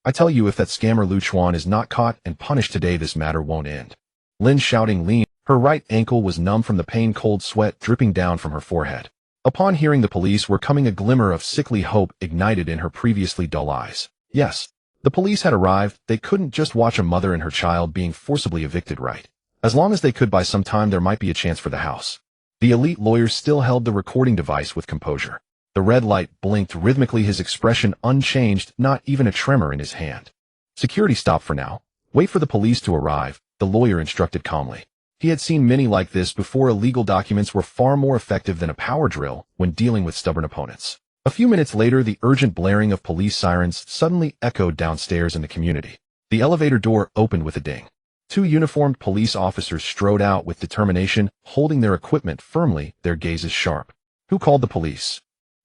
I tell you, if that scammer Lu Chuan is not caught and punished today, this matter won't end. Lin Xiaoting leaned. Her right ankle was numb from the pain, cold sweat dripping down from her forehead. Upon hearing the police were coming, a glimmer of sickly hope ignited in her previously dull eyes. Yes, the police had arrived. They couldn't just watch a mother and her child being forcibly evicted, right? As long as they could buy some time, there might be a chance for the house. The elite lawyer still held the recording device with composure. The red light blinked rhythmically, his expression unchanged, not even a tremor in his hand. Security, stop for now. Wait for the police to arrive, the lawyer instructed calmly. He had seen many like this before. Illegal documents were far more effective than a power drill when dealing with stubborn opponents. A few minutes later, the urgent blaring of police sirens suddenly echoed downstairs in the community. The elevator door opened with a ding. 2 uniformed police officers strode out with determination, holding their equipment firmly, their gazes sharp. Who called the police?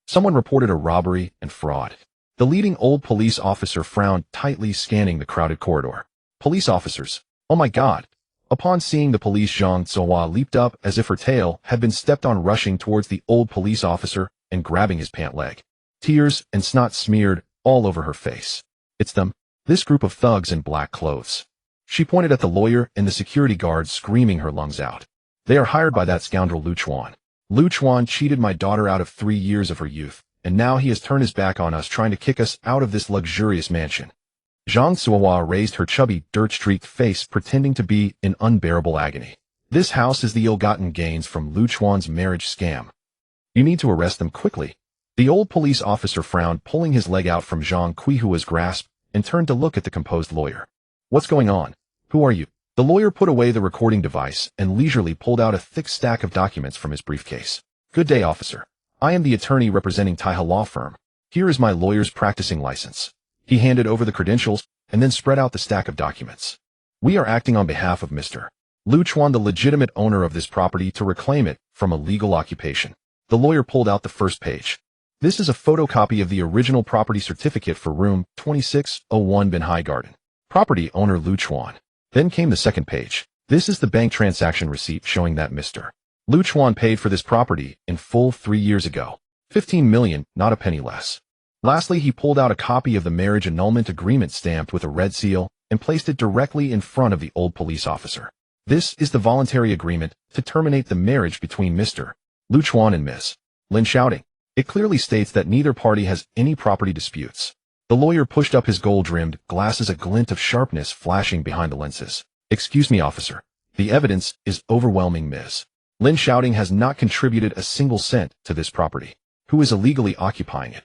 Someone reported a robbery and fraud. The leading old police officer frowned, tightly scanning the crowded corridor. Police officers. Oh my God. Upon seeing the police, Zhang Cuihua leaped up as if her tail had been stepped on, rushing towards the old police officer and grabbing his pant leg. Tears and snot smeared all over her face. It's them. This group of thugs in black clothes. She pointed at the lawyer and the security guards, screaming her lungs out. They are hired by that scoundrel Lu Chuan. Lu Chuan cheated my daughter out of 3 years of her youth, and now he has turned his back on us, trying to kick us out of this luxurious mansion. Zhang Cuihua raised her chubby, dirt-streaked face, pretending to be in unbearable agony. This house is the ill-gotten gains from Lu Chuan's marriage scam. You need to arrest them quickly. The old police officer frowned, pulling his leg out from Zhang Qihua's grasp, and turned to look at the composed lawyer. What's going on? Who are you? The lawyer put away the recording device and leisurely pulled out a thick stack of documents from his briefcase. Good day, officer. I am the attorney representing Taihe Law Firm. Here is my lawyer's practicing license. He handed over the credentials and then spread out the stack of documents. We are acting on behalf of Mr. Lu Chuan, the legitimate owner of this property, to reclaim it from a legal occupation. The lawyer pulled out the first page. This is a photocopy of the original property certificate for room 2601 Binhai Garden. Property owner Lu Chuan. Then came the second page. This is the bank transaction receipt showing that Mr. Lu Chuan paid for this property in full 3 years ago. 15 million, not a penny less. Lastly, he pulled out a copy of the marriage annulment agreement stamped with a red seal and placed it directly in front of the old police officer. This is the voluntary agreement to terminate the marriage between Mr. Lu Chuan and Ms. Lin Xiaoting. It clearly states that neither party has any property disputes. The lawyer pushed up his gold-rimmed glasses, a glint of sharpness flashing behind the lenses. Excuse me, officer. The evidence is overwhelming. Ms. Lin Xiaoting has not contributed a single cent to this property. Who is illegally occupying it?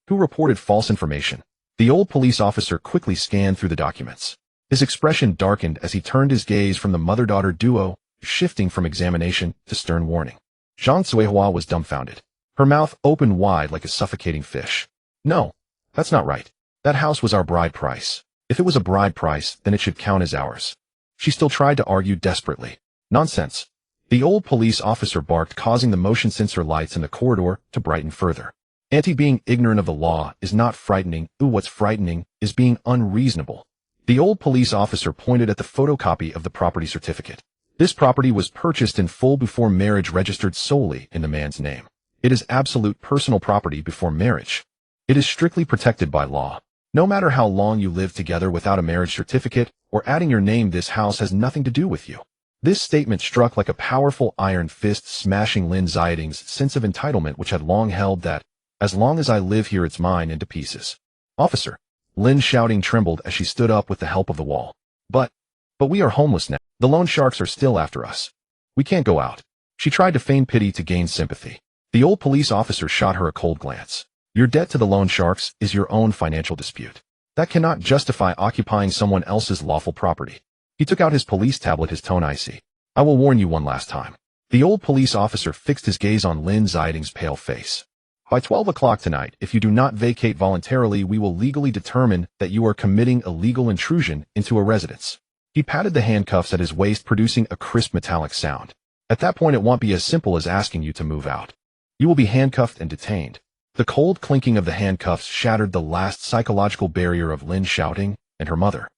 Who reported false information? The old police officer quickly scanned through the documents. His expression darkened as he turned his gaze from the mother-daughter duo, shifting from examination to stern warning. Zhang Cuihua was dumbfounded. Her mouth opened wide like a suffocating fish. No, that's not right. That house was our bride price. If it was a bride price, then it should count as ours. She still tried to argue desperately. Nonsense. The old police officer barked, causing the motion sensor lights in the corridor to brighten further. Being ignorant of the law is not frightening. What's frightening is being unreasonable. The old police officer pointed at the photocopy of the property certificate. This property was purchased in full before marriage, registered solely in the man's name. It is absolute personal property before marriage. It is strictly protected by law. No matter how long you live together without a marriage certificate or adding your name, this house has nothing to do with you. This statement struck like a powerful iron fist, smashing Lin Xiaoting's sense of entitlement, which had long held that, as long as I live here, it's mine, into pieces. Officer. Lin Xiaoting trembled as she stood up with the help of the wall. But we are homeless now. The loan sharks are still after us. We can't go out. She tried to feign pity to gain sympathy. The old police officer shot her a cold glance. Your debt to the loan sharks is your own financial dispute. That cannot justify occupying someone else's lawful property. He took out his police tablet, his tone icy. I will warn you one last time. The old police officer fixed his gaze on Lin Xiaoting's pale face. By 12 o'clock tonight, if you do not vacate voluntarily, we will legally determine that you are committing illegal intrusion into a residence. He patted the handcuffs at his waist, producing a crisp metallic sound. At that point, it won't be as simple as asking you to move out. You will be handcuffed and detained. The cold clinking of the handcuffs shattered the last psychological barrier of Lin Xiaoting and her mother.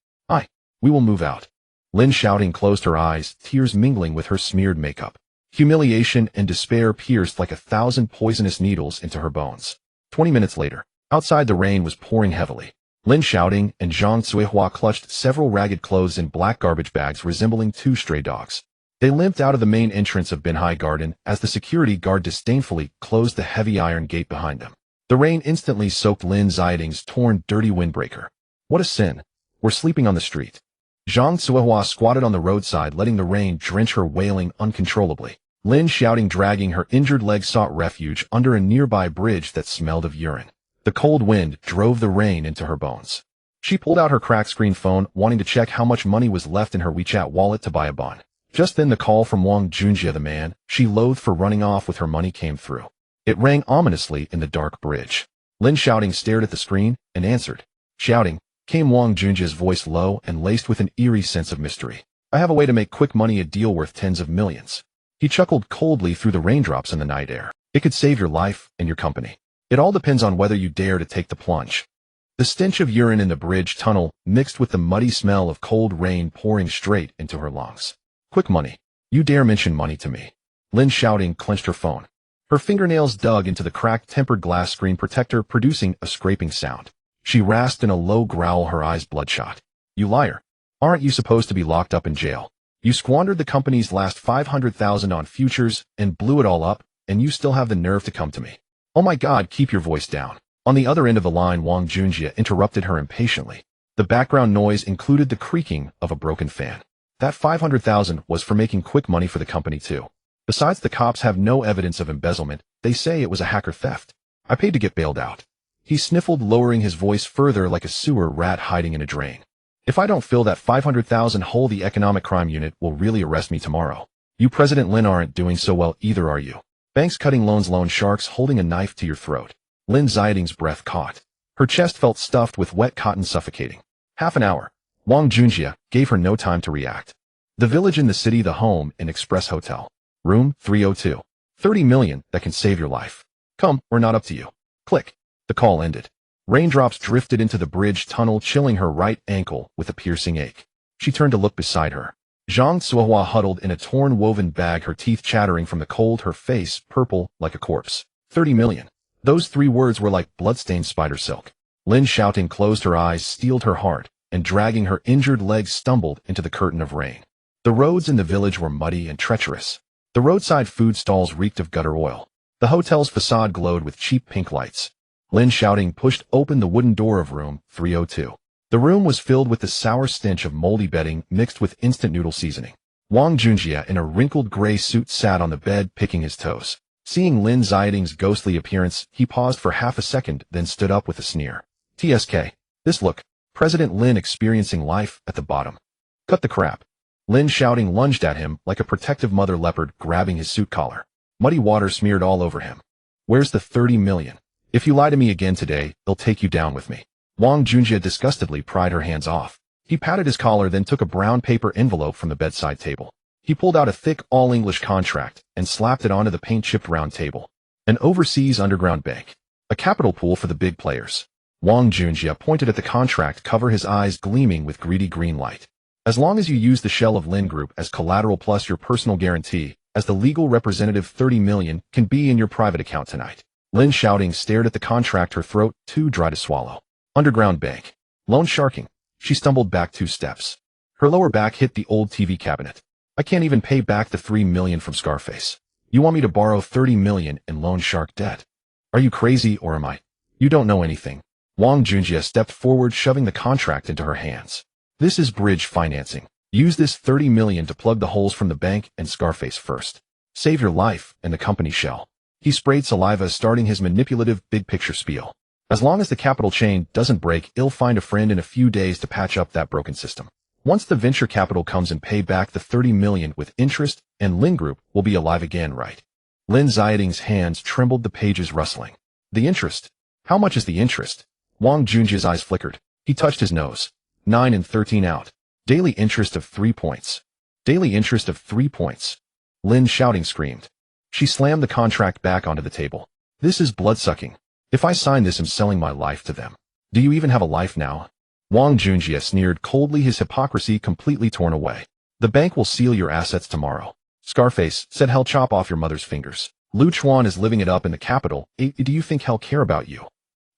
We will move out. Lin Xiaoting closed her eyes, tears mingling with her smeared makeup. Humiliation and despair pierced like 1,000 poisonous needles into her bones. 20 minutes later, outside the rain was pouring heavily. Lin Xiaoting and Zhang Cuihua clutched several ragged clothes in black garbage bags resembling two stray dogs. They limped out of the main entrance of Binhai Garden as the security guard disdainfully closed the heavy iron gate behind them. The rain instantly soaked Lin Xiaoting's torn, dirty windbreaker. What a sin. We're sleeping on the street. Zhang Cuihua squatted on the roadside, letting the rain drench her, wailing uncontrollably. Lin Xiaoting, dragging her injured leg, sought refuge under a nearby bridge that smelled of urine. The cold wind drove the rain into her bones. She pulled out her cracked screen phone, wanting to check how much money was left in her WeChat wallet to buy a bun. Just then the call from Wang Junjie, the man she loathed for running off with her money, came through. It rang ominously in the dark bridge. Lin Xiaoting stared at the screen and answered. Xiaoting, came Wang Junjie's voice, low and laced with an eerie sense of mystery. I have a way to make quick money, a deal worth tens of millions. He chuckled coldly through the raindrops in the night air. It could save your life and your company. It all depends on whether you dare to take the plunge. The stench of urine in the bridge tunnel mixed with the muddy smell of cold rain pouring straight into her lungs. Quick money. You dare mention money to me. Lin Xiaoting clenched her phone. Her fingernails dug into the cracked tempered glass screen protector, producing a scraping sound. She rasped in a low growl, her eyes bloodshot. You liar. Aren't you supposed to be locked up in jail? You squandered the company's last 500,000 on futures and blew it all up, and you still have the nerve to come to me. Oh my God, keep your voice down. On the other end of the line, Wang Junjie interrupted her impatiently. The background noise included the creaking of a broken fan. That 500,000 was for making quick money for the company too. Besides, the cops have no evidence of embezzlement. They say it was a hacker theft. I paid to get bailed out. He sniffled, lowering his voice further like a sewer rat hiding in a drain. If I don't fill that 500,000 hole, the economic crime unit will really arrest me tomorrow. You, President Lin, aren't doing so well either, are you? Banks cutting loans, loan sharks holding a knife to your throat. Lin Xiaoting's breath caught. Her chest felt stuffed with wet cotton, suffocating. Half an hour. Wang Junjie gave her no time to react. The village in the city, the home and express hotel. Room 302. 30 million that can save your life. Come, we're not up to you. Click. The call ended. Raindrops drifted into the bridge tunnel, chilling her right ankle with a piercing ache. She turned to look beside her. Zhang Cuihua huddled in a torn woven bag, her teeth chattering from the cold, her face purple like a corpse. 30 million. Those 3 words were like bloodstained spider silk. Lin Xiaoting closed her eyes, steeled her heart, and dragging her injured legs stumbled into the curtain of rain. The roads in the village were muddy and treacherous. The roadside food stalls reeked of gutter oil. The hotel's facade glowed with cheap pink lights. Lin Xiaoting pushed open the wooden door of room 302. The room was filled with the sour stench of moldy bedding mixed with instant noodle seasoning. Wang Junjie in a wrinkled gray suit sat on the bed picking his toes. Seeing Lin Xiaoting's ghostly appearance, he paused for half a second, then stood up with a sneer. TSK. This look. President Lin experiencing life at the bottom. Cut the crap. Lin Xiaoting lunged at him like a protective mother leopard grabbing his suit collar. Muddy water smeared all over him. Where's the 30 million? If you lie to me again today, they'll take you down with me. Wang Junjie disgustedly pried her hands off. He patted his collar, then took a brown paper envelope from the bedside table. He pulled out a thick all-English contract and slapped it onto the paint-chipped round table. An overseas underground bank. A capital pool for the big players. Wang Junjie pointed at the contract cover, his eyes gleaming with greedy green light. As long as you use the shell of Lin Group as collateral plus your personal guarantee, as the legal representative, 30 million can be in your private account tonight. Lin Xiaoting stared at the contract, her throat too dry to swallow. Underground bank. Loan sharking. She stumbled back 2 steps. Her lower back hit the old TV cabinet. I can't even pay back the 3 million from Scarface. You want me to borrow 30 million in loan shark debt? Are you crazy or am I? You don't know anything. Wang Junjie stepped forward, shoving the contract into her hands. This is bridge financing. Use this 30 million to plug the holes from the bank and Scarface first. Save your life and the company shell. He sprayed saliva, starting his manipulative big-picture spiel. As long as the capital chain doesn't break, I'll find a friend in a few days to patch up that broken system. Once the venture capital comes and pay back the 30 million with interest, and Lin Group will be alive again, right? Lin Xiaoting's hands trembled, the pages rustling. The interest? How much is the interest? Wang Junjie's eyes flickered. He touched his nose. 9 and 13 out. Daily interest of 3 points. Daily interest of 3 points. Lin Xiaoting screamed. She slammed the contract back onto the table. This is blood-sucking. If I sign this, I'm selling my life to them. Do you even have a life now? Wang Junjie sneered coldly, his hypocrisy completely torn away. The bank will seal your assets tomorrow. Scarface said he'll chop off your mother's fingers. Chuan is living it up in the capital. Do you think he'll care about you?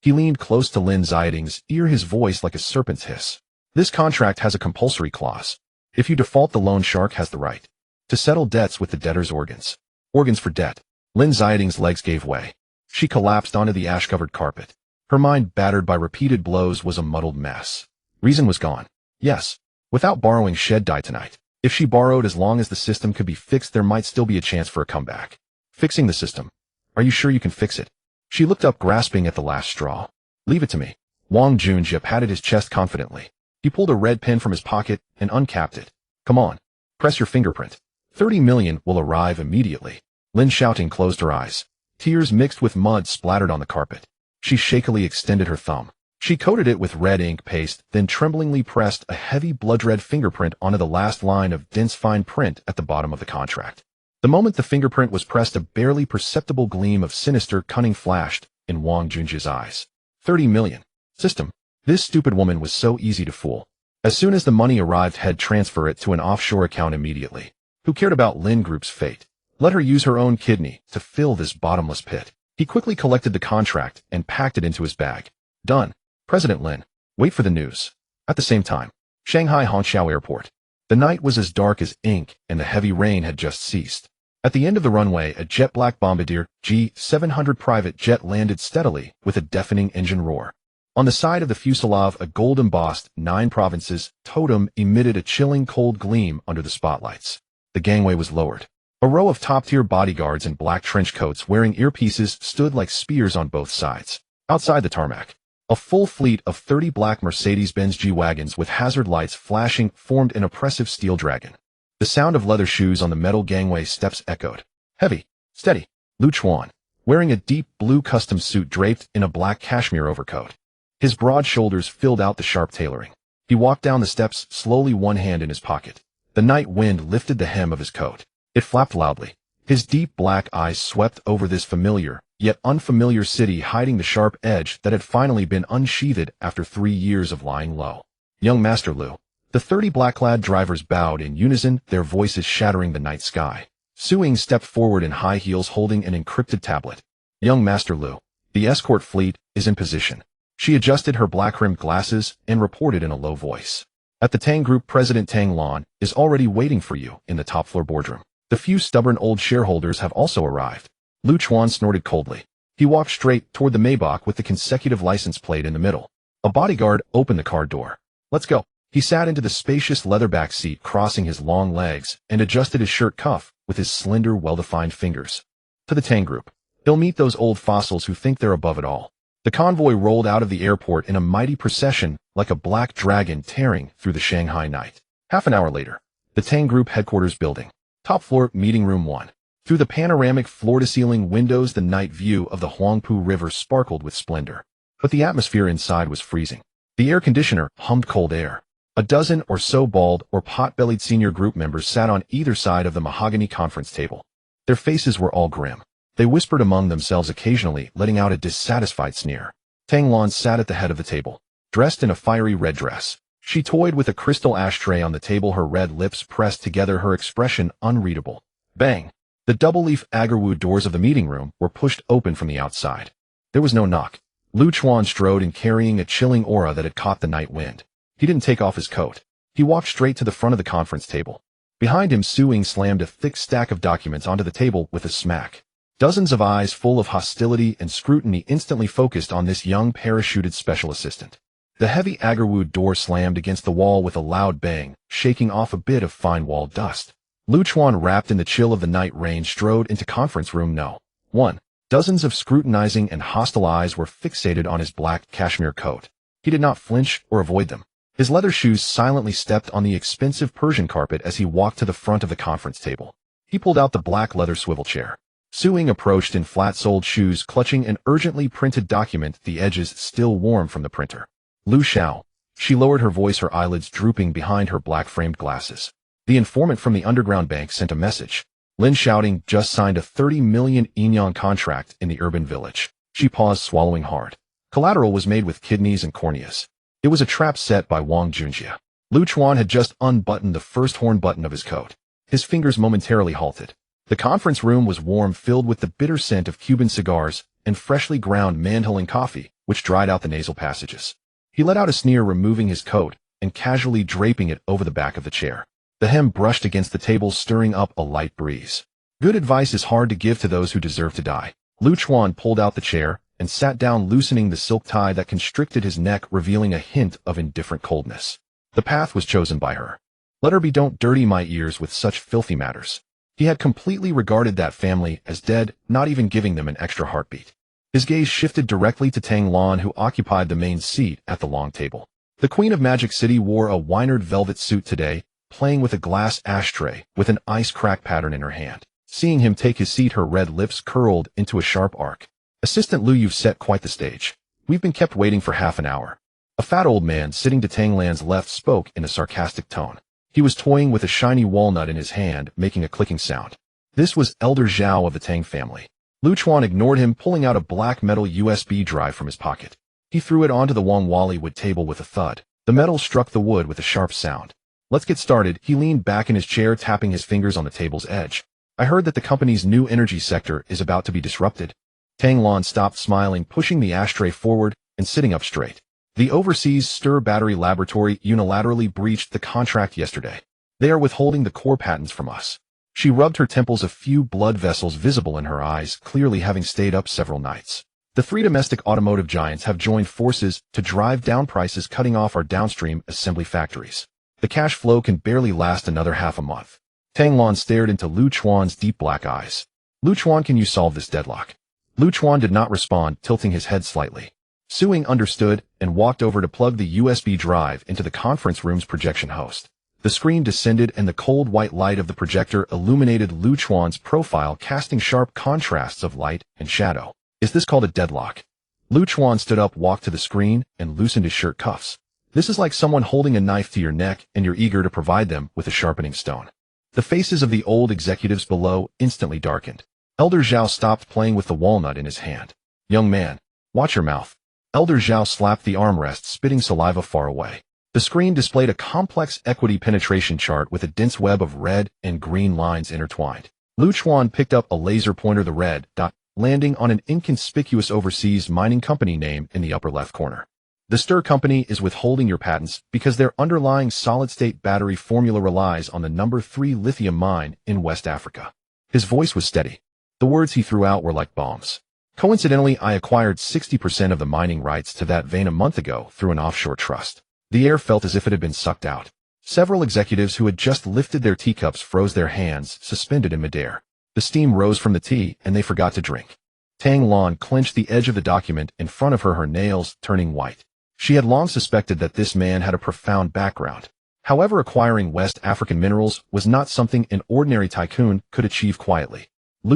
He leaned close to Lin Xiaoting's ear, his voice like a serpent's hiss. This contract has a compulsory clause. If you default, the loan shark has the right to settle debts with the debtor's organs. Organs for debt. Lin Xiaoting's legs gave way. She collapsed onto the ash-covered carpet. Her mind, battered by repeated blows, was a muddled mess. Reason was gone. Yes. Without borrowing, she'd die tonight. If she borrowed, as long as the system could be fixed, there might still be a chance for a comeback. Fixing the system. Are you sure you can fix it? She looked up, grasping at the last straw. Leave it to me. Wang Junjie patted his chest confidently. He pulled a red pen from his pocket and uncapped it. Come on. Press your fingerprint. 30 million will arrive immediately. Lin Xiaoting closed her eyes. Tears mixed with mud splattered on the carpet. She shakily extended her thumb. She coated it with red ink paste, then tremblingly pressed a heavy blood-red fingerprint onto the last line of dense fine print at the bottom of the contract. The moment the fingerprint was pressed, a barely perceptible gleam of sinister cunning flashed in Wang Junjie's eyes. 30 million. System. This stupid woman was so easy to fool. As soon as the money arrived, he'd transfer it to an offshore account immediately. Who cared about Lin Group's fate? Let her use her own kidney to fill this bottomless pit. He quickly collected the contract and packed it into his bag. Done. President Lin. Wait for the news. At the same time, Shanghai Hongqiao Airport. The night was as dark as ink, and the heavy rain had just ceased. At the end of the runway, a jet-black Bombardier G700 private jet landed steadily with a deafening engine roar. On the side of the fuselage, a gold-embossed 9 provinces totem emitted a chilling cold gleam under the spotlights. The gangway was lowered. A row of top-tier bodyguards in black trench coats wearing earpieces stood like spears on both sides. Outside the tarmac, a full fleet of 30 black Mercedes-Benz G-wagons with hazard lights flashing formed an oppressive steel dragon. The sound of leather shoes on the metal gangway steps echoed. Heavy, steady. Chuan, wearing a deep blue custom suit draped in a black cashmere overcoat. His broad shoulders filled out the sharp tailoring. He walked down the steps, slowly, one hand in his pocket. The night wind lifted the hem of his coat. It flapped loudly. His deep black eyes swept over this familiar, yet unfamiliar city, hiding the sharp edge that had finally been unsheathed after 3 years of lying low. Young Master Lu. The 30 black-clad drivers bowed in unison, their voices shattering the night sky. Suing stepped forward in high heels, holding an encrypted tablet. Young Master Lu. The escort fleet is in position. She adjusted her black-rimmed glasses and reported in a low voice. At the Tang Group, President Tang Lan is already waiting for you in the top-floor boardroom. The few stubborn old shareholders have also arrived. Lu Chuan snorted coldly. He walked straight toward the Maybach with the consecutive license plate in the middle. A bodyguard opened the car door. Let's go. He sat into the spacious leather-back seat, crossing his long legs, and adjusted his shirt cuff with his slender, well-defined fingers. To the Tang Group. He'll meet those old fossils who think they're above it all. The convoy rolled out of the airport in a mighty procession like a black dragon tearing through the Shanghai night. Half an hour later, the Tang Group headquarters building. Top floor, meeting room 1. Through the panoramic floor-to-ceiling windows, the night view of the Huangpu River sparkled with splendor. But the atmosphere inside was freezing. The air conditioner hummed cold air. A dozen or so bald or pot-bellied senior group members sat on either side of the mahogany conference table. Their faces were all grim. They whispered among themselves, occasionally letting out a dissatisfied sneer. Tang Lan sat at the head of the table, dressed in a fiery red dress. She toyed with a crystal ashtray on the table, her red lips pressed together, her expression unreadable. Bang! The double-leaf agarwood doors of the meeting room were pushed open from the outside. There was no knock. Lu Chuan strode in, carrying a chilling aura that had caught the night wind. He didn't take off his coat. He walked straight to the front of the conference table. Behind him, Su Ying slammed a thick stack of documents onto the table with a smack. Dozens of eyes full of hostility and scrutiny instantly focused on this young parachuted special assistant. The heavy agarwood door slammed against the wall with a loud bang, shaking off a bit of fine wall dust. Lu Chuan, wrapped in the chill of the night rain, strode into conference room No. 1. Dozens of scrutinizing and hostile eyes were fixated on his black cashmere coat. He did not flinch or avoid them. His leather shoes silently stepped on the expensive Persian carpet as he walked to the front of the conference table. He pulled out the black leather swivel chair. Su Ying approached in flat-soled shoes, clutching an urgently printed document, the edges still warm from the printer. Lu Xiao. She lowered her voice, her eyelids drooping behind her black-framed glasses. The informant from the underground bank sent a message. Lin Xiaoting just signed a 30 million yuan contract in the urban village. She paused, swallowing hard. Collateral was made with kidneys and corneas. It was a trap set by Wang Junjie. Lu Chuan had just unbuttoned the first horn button of his coat. His fingers momentarily halted. The conference room was warm, filled with the bitter scent of Cuban cigars and freshly ground mandolin coffee, which dried out the nasal passages. He let out a sneer, removing his coat and casually draping it over the back of the chair. The hem brushed against the table, stirring up a light breeze. Good advice is hard to give to those who deserve to die. Lu Chuan pulled out the chair and sat down, loosening the silk tie that constricted his neck, revealing a hint of indifferent coldness. The path was chosen by her. Let her be. Don't dirty my ears with such filthy matters. He had completely regarded that family as dead, not even giving them an extra heartbeat. His gaze shifted directly to Tang Lan, who occupied the main seat at the long table. The Queen of Magic City wore a winered velvet suit today, playing with a glass ashtray with an ice crack pattern in her hand. Seeing him take his seat, her red lips curled into a sharp arc. Assistant Lu, you've set quite the stage. We've been kept waiting for half an hour. A fat old man sitting to Tang Lan's left spoke in a sarcastic tone. He was toying with a shiny walnut in his hand, making a clicking sound. This was Elder Zhao of the Tang family. Lu Chuan ignored him, pulling out a black metal USB drive from his pocket. He threw it onto the Wang Wali wood table with a thud. The metal struck the wood with a sharp sound. Let's get started. He leaned back in his chair, tapping his fingers on the table's edge. I heard that the company's new energy sector is about to be disrupted. Tang Lan stopped smiling, pushing the ashtray forward and sitting up straight. The Overseas Stir Battery Laboratory unilaterally breached the contract yesterday. They are withholding the core patents from us. She rubbed her temples, a few blood vessels visible in her eyes, clearly having stayed up several nights. The three domestic automotive giants have joined forces to drive down prices, cutting off our downstream assembly factories. The cash flow can barely last another half a month. Tang Lan stared into Lu Chuan's deep black eyes. Lu Chuan, can you solve this deadlock? Lu Chuan did not respond, tilting his head slightly. Su Ying understood and walked over to plug the USB drive into the conference room's projection host. The screen descended and the cold white light of the projector illuminated Lu Chuan's profile, casting sharp contrasts of light and shadow. Is this called a deadlock? Lu Chuan stood up, walked to the screen, and loosened his shirt cuffs. This is like someone holding a knife to your neck and you're eager to provide them with a sharpening stone. The faces of the old executives below instantly darkened. Elder Zhao stopped playing with the walnut in his hand. Young man, watch your mouth. Elder Zhao slapped the armrest, spitting saliva far away. The screen displayed a complex equity penetration chart with a dense web of red and green lines intertwined. Lu Chuan picked up a laser pointer. The red dot landing on an inconspicuous overseas mining company name in the upper left corner. The Stir company is withholding your patents because their underlying solid-state battery formula relies on the number 3 lithium mine in West Africa. His voice was steady. The words he threw out were like bombs. Coincidentally, I acquired 60% of the mining rights to that vein a month ago through an offshore trust. The air felt as if it had been sucked out. Several executives who had just lifted their teacups froze their hands, suspended in midair. The steam rose from the tea, and they forgot to drink. Tang Lan clenched the edge of the document in front of her, her nails turning white. She had long suspected that this man had a profound background. However, acquiring West African minerals was not something an ordinary tycoon could achieve quietly.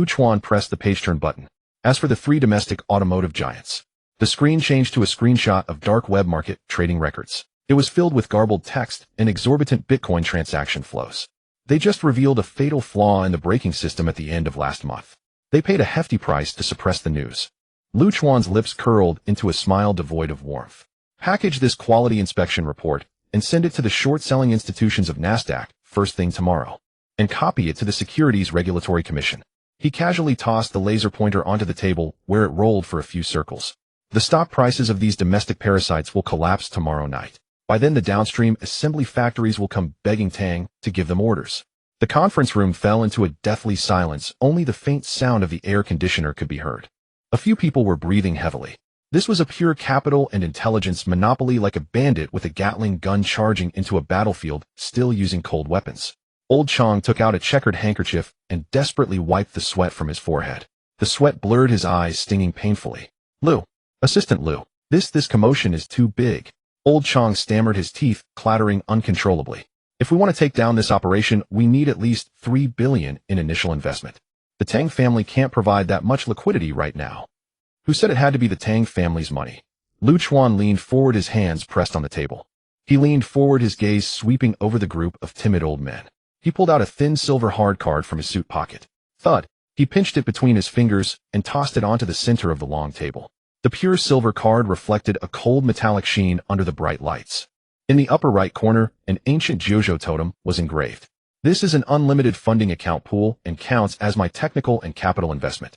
Chuan pressed the page-turn button. As for the 3 domestic automotive giants, the screen changed to a screenshot of dark web market trading records. It was filled with garbled text and exorbitant Bitcoin transaction flows. They just revealed a fatal flaw in the braking system at the end of last month. They paid a hefty price to suppress the news. Chuan's lips curled into a smile devoid of warmth. Package this quality inspection report and send it to the short-selling institutions of NASDAQ first thing tomorrow. And copy it to the Securities Regulatory Commission. He casually tossed the laser pointer onto the table, where it rolled for a few circles. The stock prices of these domestic parasites will collapse tomorrow night. By then the downstream assembly factories will come begging Tang to give them orders. The conference room fell into a deathly silence. Only the faint sound of the air conditioner could be heard. A few people were breathing heavily. This was a pure capital and intelligence monopoly, like a bandit with a Gatling gun charging into a battlefield, still using cold weapons. Old Chang took out a checkered handkerchief and desperately wiped the sweat from his forehead. The sweat blurred his eyes, stinging painfully. Liu. Assistant Liu. This commotion is too big. Old Chang stammered, his teeth clattering uncontrollably. If we want to take down this operation, we need at least 3 billion in initial investment. The Tang family can't provide that much liquidity right now. Who said it had to be the Tang family's money? Chuan leaned forward, his hands pressed on the table. He leaned forward, his gaze sweeping over the group of timid old men. He pulled out a thin silver hard card from his suit pocket. Thud. He pinched it between his fingers and tossed it onto the center of the long table. The pure silver card reflected a cold metallic sheen under the bright lights. In the upper right corner, an ancient Jiuzhou totem was engraved. This is an unlimited funding account pool and counts as my technical and capital investment.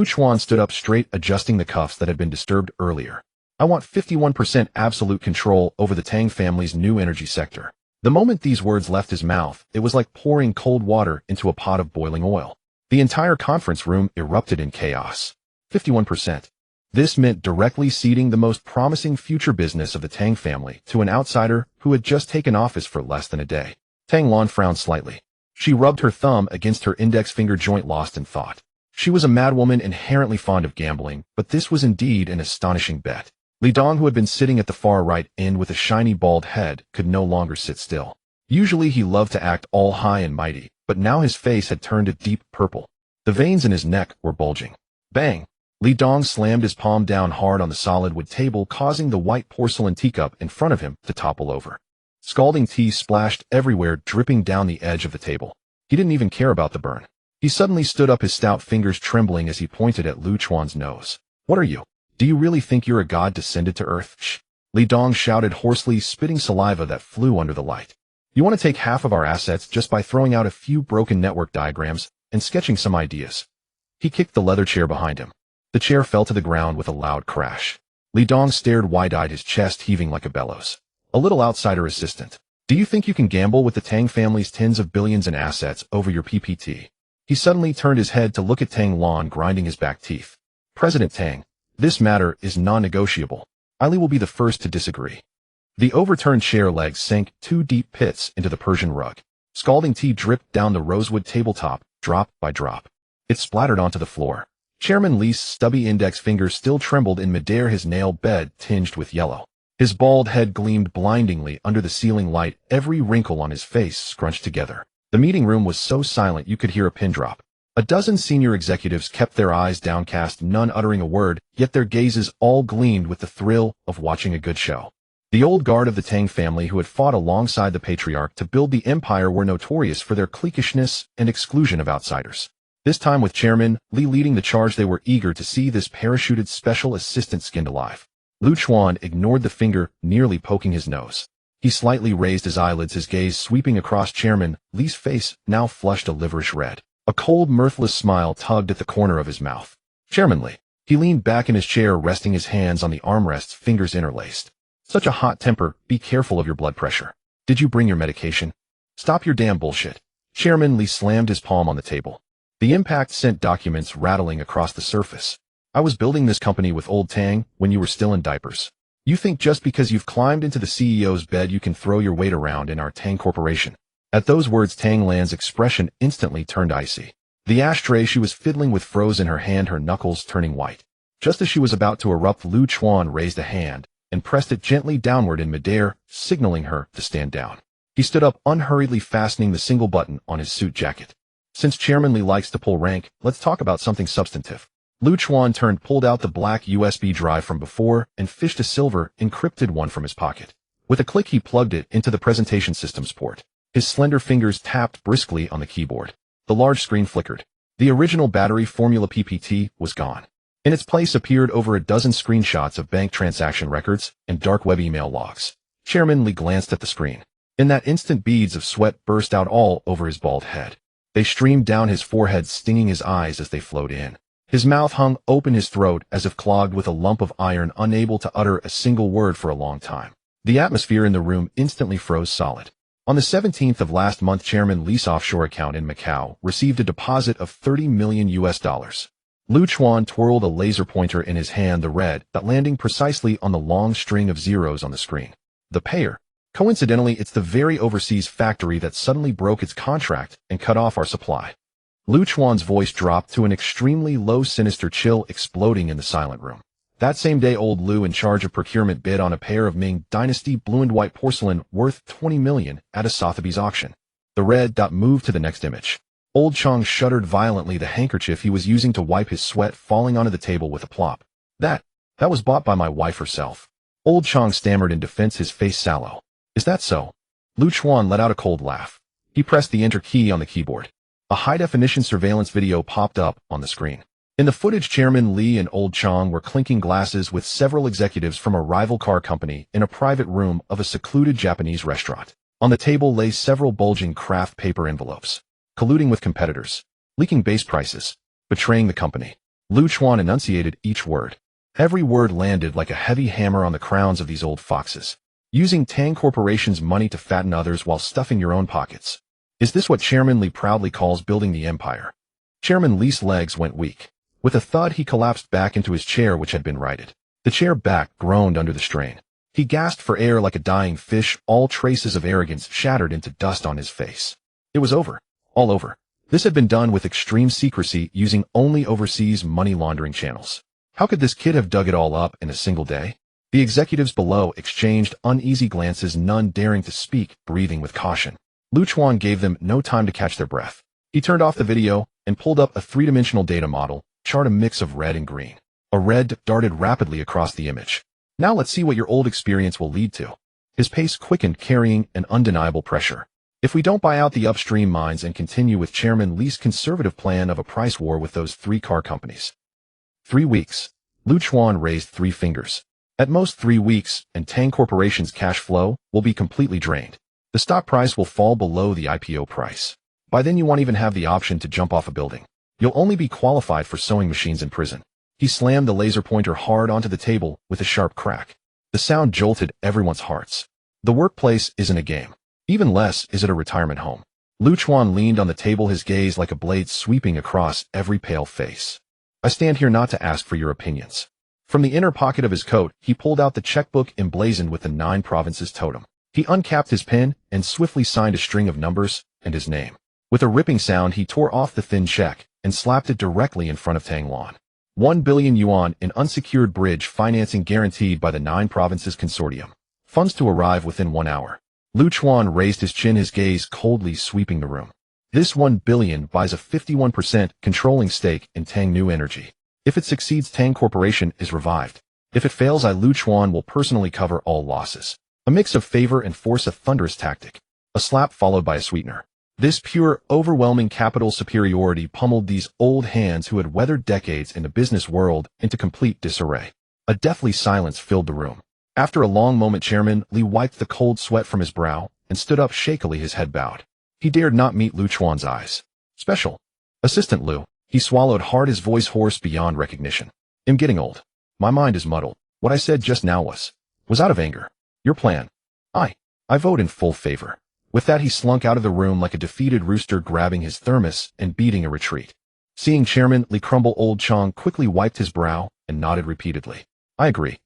Chuan stood up straight, adjusting the cuffs that had been disturbed earlier. I want 51% absolute control over the Tang family's new energy sector. The moment these words left his mouth, it was like pouring cold water into a pot of boiling oil. The entire conference room erupted in chaos. 51%. This meant directly ceding the most promising future business of the Tang family to an outsider who had just taken office for less than a day. Tang Lan frowned slightly. She rubbed her thumb against her index finger joint, lost in thought. She was a madwoman inherently fond of gambling, but this was indeed an astonishing bet. Li Dong, who had been sitting at the far right end with a shiny bald head, could no longer sit still. Usually he loved to act all high and mighty, but now his face had turned a deep purple. The veins in his neck were bulging. Bang! Li Dong slammed his palm down hard on the solid wood table, causing the white porcelain teacup in front of him to topple over. Scalding tea splashed everywhere, dripping down the edge of the table. He didn't even care about the burn. He suddenly stood up, his stout fingers trembling as he pointed at Chuan's nose. What are you? Do you really think you're a god descended to earth? Shh! Li Dong shouted hoarsely, spitting saliva that flew under the light. You want to take half of our assets just by throwing out a few broken network diagrams and sketching some ideas. He kicked the leather chair behind him. The chair fell to the ground with a loud crash. Li Dong stared wide-eyed, his chest heaving like a bellows. A little outsider assistant. Do you think you can gamble with the Tang family's tens of billions in assets over your PPT? He suddenly turned his head to look at Tang Lan, grinding his back teeth. President Tang, this matter is non-negotiable. Ali will be the first to disagree. The overturned chair legs sank 2 deep pits into the Persian rug. Scalding tea dripped down the rosewood tabletop, drop by drop. It splattered onto the floor. Chairman Li's stubby index finger still trembled in midair, his nail bed tinged with yellow. His bald head gleamed blindingly under the ceiling light, every wrinkle on his face scrunched together. The meeting room was so silent you could hear a pin drop. A dozen senior executives kept their eyes downcast, none uttering a word, yet their gazes all gleamed with the thrill of watching a good show. The old guard of the Tang family, who had fought alongside the patriarch to build the empire, were notorious for their cliquishness and exclusion of outsiders. This time, with Chairman Li leading the charge, they were eager to see this parachuted special assistant skinned alive. Chuan ignored the finger, nearly poking his nose. He slightly raised his eyelids, his gaze sweeping across Chairman Li's face, now flushed a liverish red. A cold, mirthless smile tugged at the corner of his mouth. Chairman Li. He leaned back in his chair, resting his hands on the armrests, fingers interlaced. Such a hot temper, be careful of your blood pressure. Did you bring your medication? Stop your damn bullshit. Chairman Li slammed his palm on the table. The impact sent documents rattling across the surface. I was building this company with old Tang when you were still in diapers. You think just because you've climbed into the CEO's bed you can throw your weight around in our Tang Corporation? At those words, Tang Lan's expression instantly turned icy. The ashtray she was fiddling with froze in her hand, her knuckles turning white. Just as she was about to erupt, Chuan raised a hand and pressed it gently downward in midair, signaling her to stand down. He stood up, unhurriedly fastening the single button on his suit jacket. Since Chairman Li likes to pull rank, let's talk about something substantive. Chuan pulled out the black USB drive from before and fished a silver, encrypted one from his pocket. With a click, he plugged it into the presentation system's port. His slender fingers tapped briskly on the keyboard. The large screen flickered. The original battery formula PPT was gone. In its place appeared over a dozen screenshots of bank transaction records and dark web email logs. Chairman Li glanced at the screen. In that instant, beads of sweat burst out all over his bald head. They streamed down his forehead, stinging his eyes as they flowed in. His mouth hung open, his throat as if clogged with a lump of iron, unable to utter a single word for a long time. The atmosphere in the room instantly froze solid. On the 17th of last month, Chairman Li's offshore account in Macau received a deposit of $30 million. Chuan twirled a laser pointer in his hand, the red dot landing precisely on the long string of zeros on the screen. The payer. Coincidentally, it's the very overseas factory that suddenly broke its contract and cut off our supply. Chuan's voice dropped to an extremely low, sinister chill exploding in the silent room. That same day, old Lu, in charge of procurement, bid on a pair of Ming Dynasty blue and white porcelain worth $20 million at a Sotheby's auction. The red dot moved to the next image. Old Chang shuddered violently, the handkerchief he was using to wipe his sweat falling onto the table with a plop. That was bought by my wife herself. Old Chang stammered in defense, his face sallow. Is that so? Chuan let out a cold laugh. He pressed the enter key on the keyboard. A high-definition surveillance video popped up on the screen. In the footage, Chairman Li and Old Chang were clinking glasses with several executives from a rival car company in a private room of a secluded Japanese restaurant. On the table lay several bulging craft paper envelopes. Colluding with competitors. Leaking base prices. Betraying the company. Chuan enunciated each word. Every word landed like a heavy hammer on the crowns of these old foxes. Using Tang Corporation's money to fatten others while stuffing your own pockets. Is this what Chairman Li proudly calls building the empire? Chairman Li's legs went weak. With a thud, he collapsed back into his chair, which had been righted. The chair back groaned under the strain. He gasped for air like a dying fish, all traces of arrogance shattered into dust on his face. It was over. All over. This had been done with extreme secrecy, using only overseas money laundering channels. How could this kid have dug it all up in a single day? The executives below exchanged uneasy glances, none daring to speak, breathing with caution. Chuan gave them no time to catch their breath. He turned off the video and pulled up a three-dimensional data model, chart a mix of red and green. A red darted rapidly across the image. Now let's see what your old experience will lead to. His pace quickened, carrying an undeniable pressure. If we don't buy out the upstream mines and continue with Chairman Li's conservative plan of a price war with those three car companies. 3 weeks. Chuan raised 3 fingers. At most 3 weeks, and Tang Corporation's cash flow will be completely drained. The stock price will fall below the IPO price. By then you won't even have the option to jump off a building. You'll only be qualified for sewing machines in prison. He slammed the laser pointer hard onto the table with a sharp crack. The sound jolted everyone's hearts. The workplace isn't a game. Even less is it a retirement home. Chuan leaned on the table, his gaze like a blade sweeping across every pale face. I stand here not to ask for your opinions. From the inner pocket of his coat, he pulled out the checkbook emblazoned with the 9 provinces totem. He uncapped his pen and swiftly signed a string of numbers and his name. With a ripping sound, he tore off the thin check and slapped it directly in front of Tang Lan. 1 billion yuan in unsecured bridge financing guaranteed by the 9 provinces consortium. Funds to arrive within 1 hour. Chuan raised his chin, his gaze coldly sweeping the room. This 1 billion buys a 51% controlling stake in Tang New Energy. If it succeeds, Tang Corporation is revived. If it fails, Chuan will personally cover all losses. A mix of favor and force, a thunderous tactic. A slap followed by a sweetener. This pure, overwhelming capital superiority pummeled these old hands who had weathered decades in the business world into complete disarray. A deathly silence filled the room. After a long moment, Chairman Li wiped the cold sweat from his brow and stood up shakily, his head bowed. He dared not meet Chuan's eyes. Special Assistant Lu, He swallowed hard, his voice hoarse beyond recognition. I'm getting old. My mind is muddled. What I said just now was out of anger. Your plan. I vote in full favor. With that, he slunk out of the room like a defeated rooster, grabbing his thermos and beating a retreat. Seeing Chairman Li crumble, old Chang quickly wiped his brow and nodded repeatedly. I agree.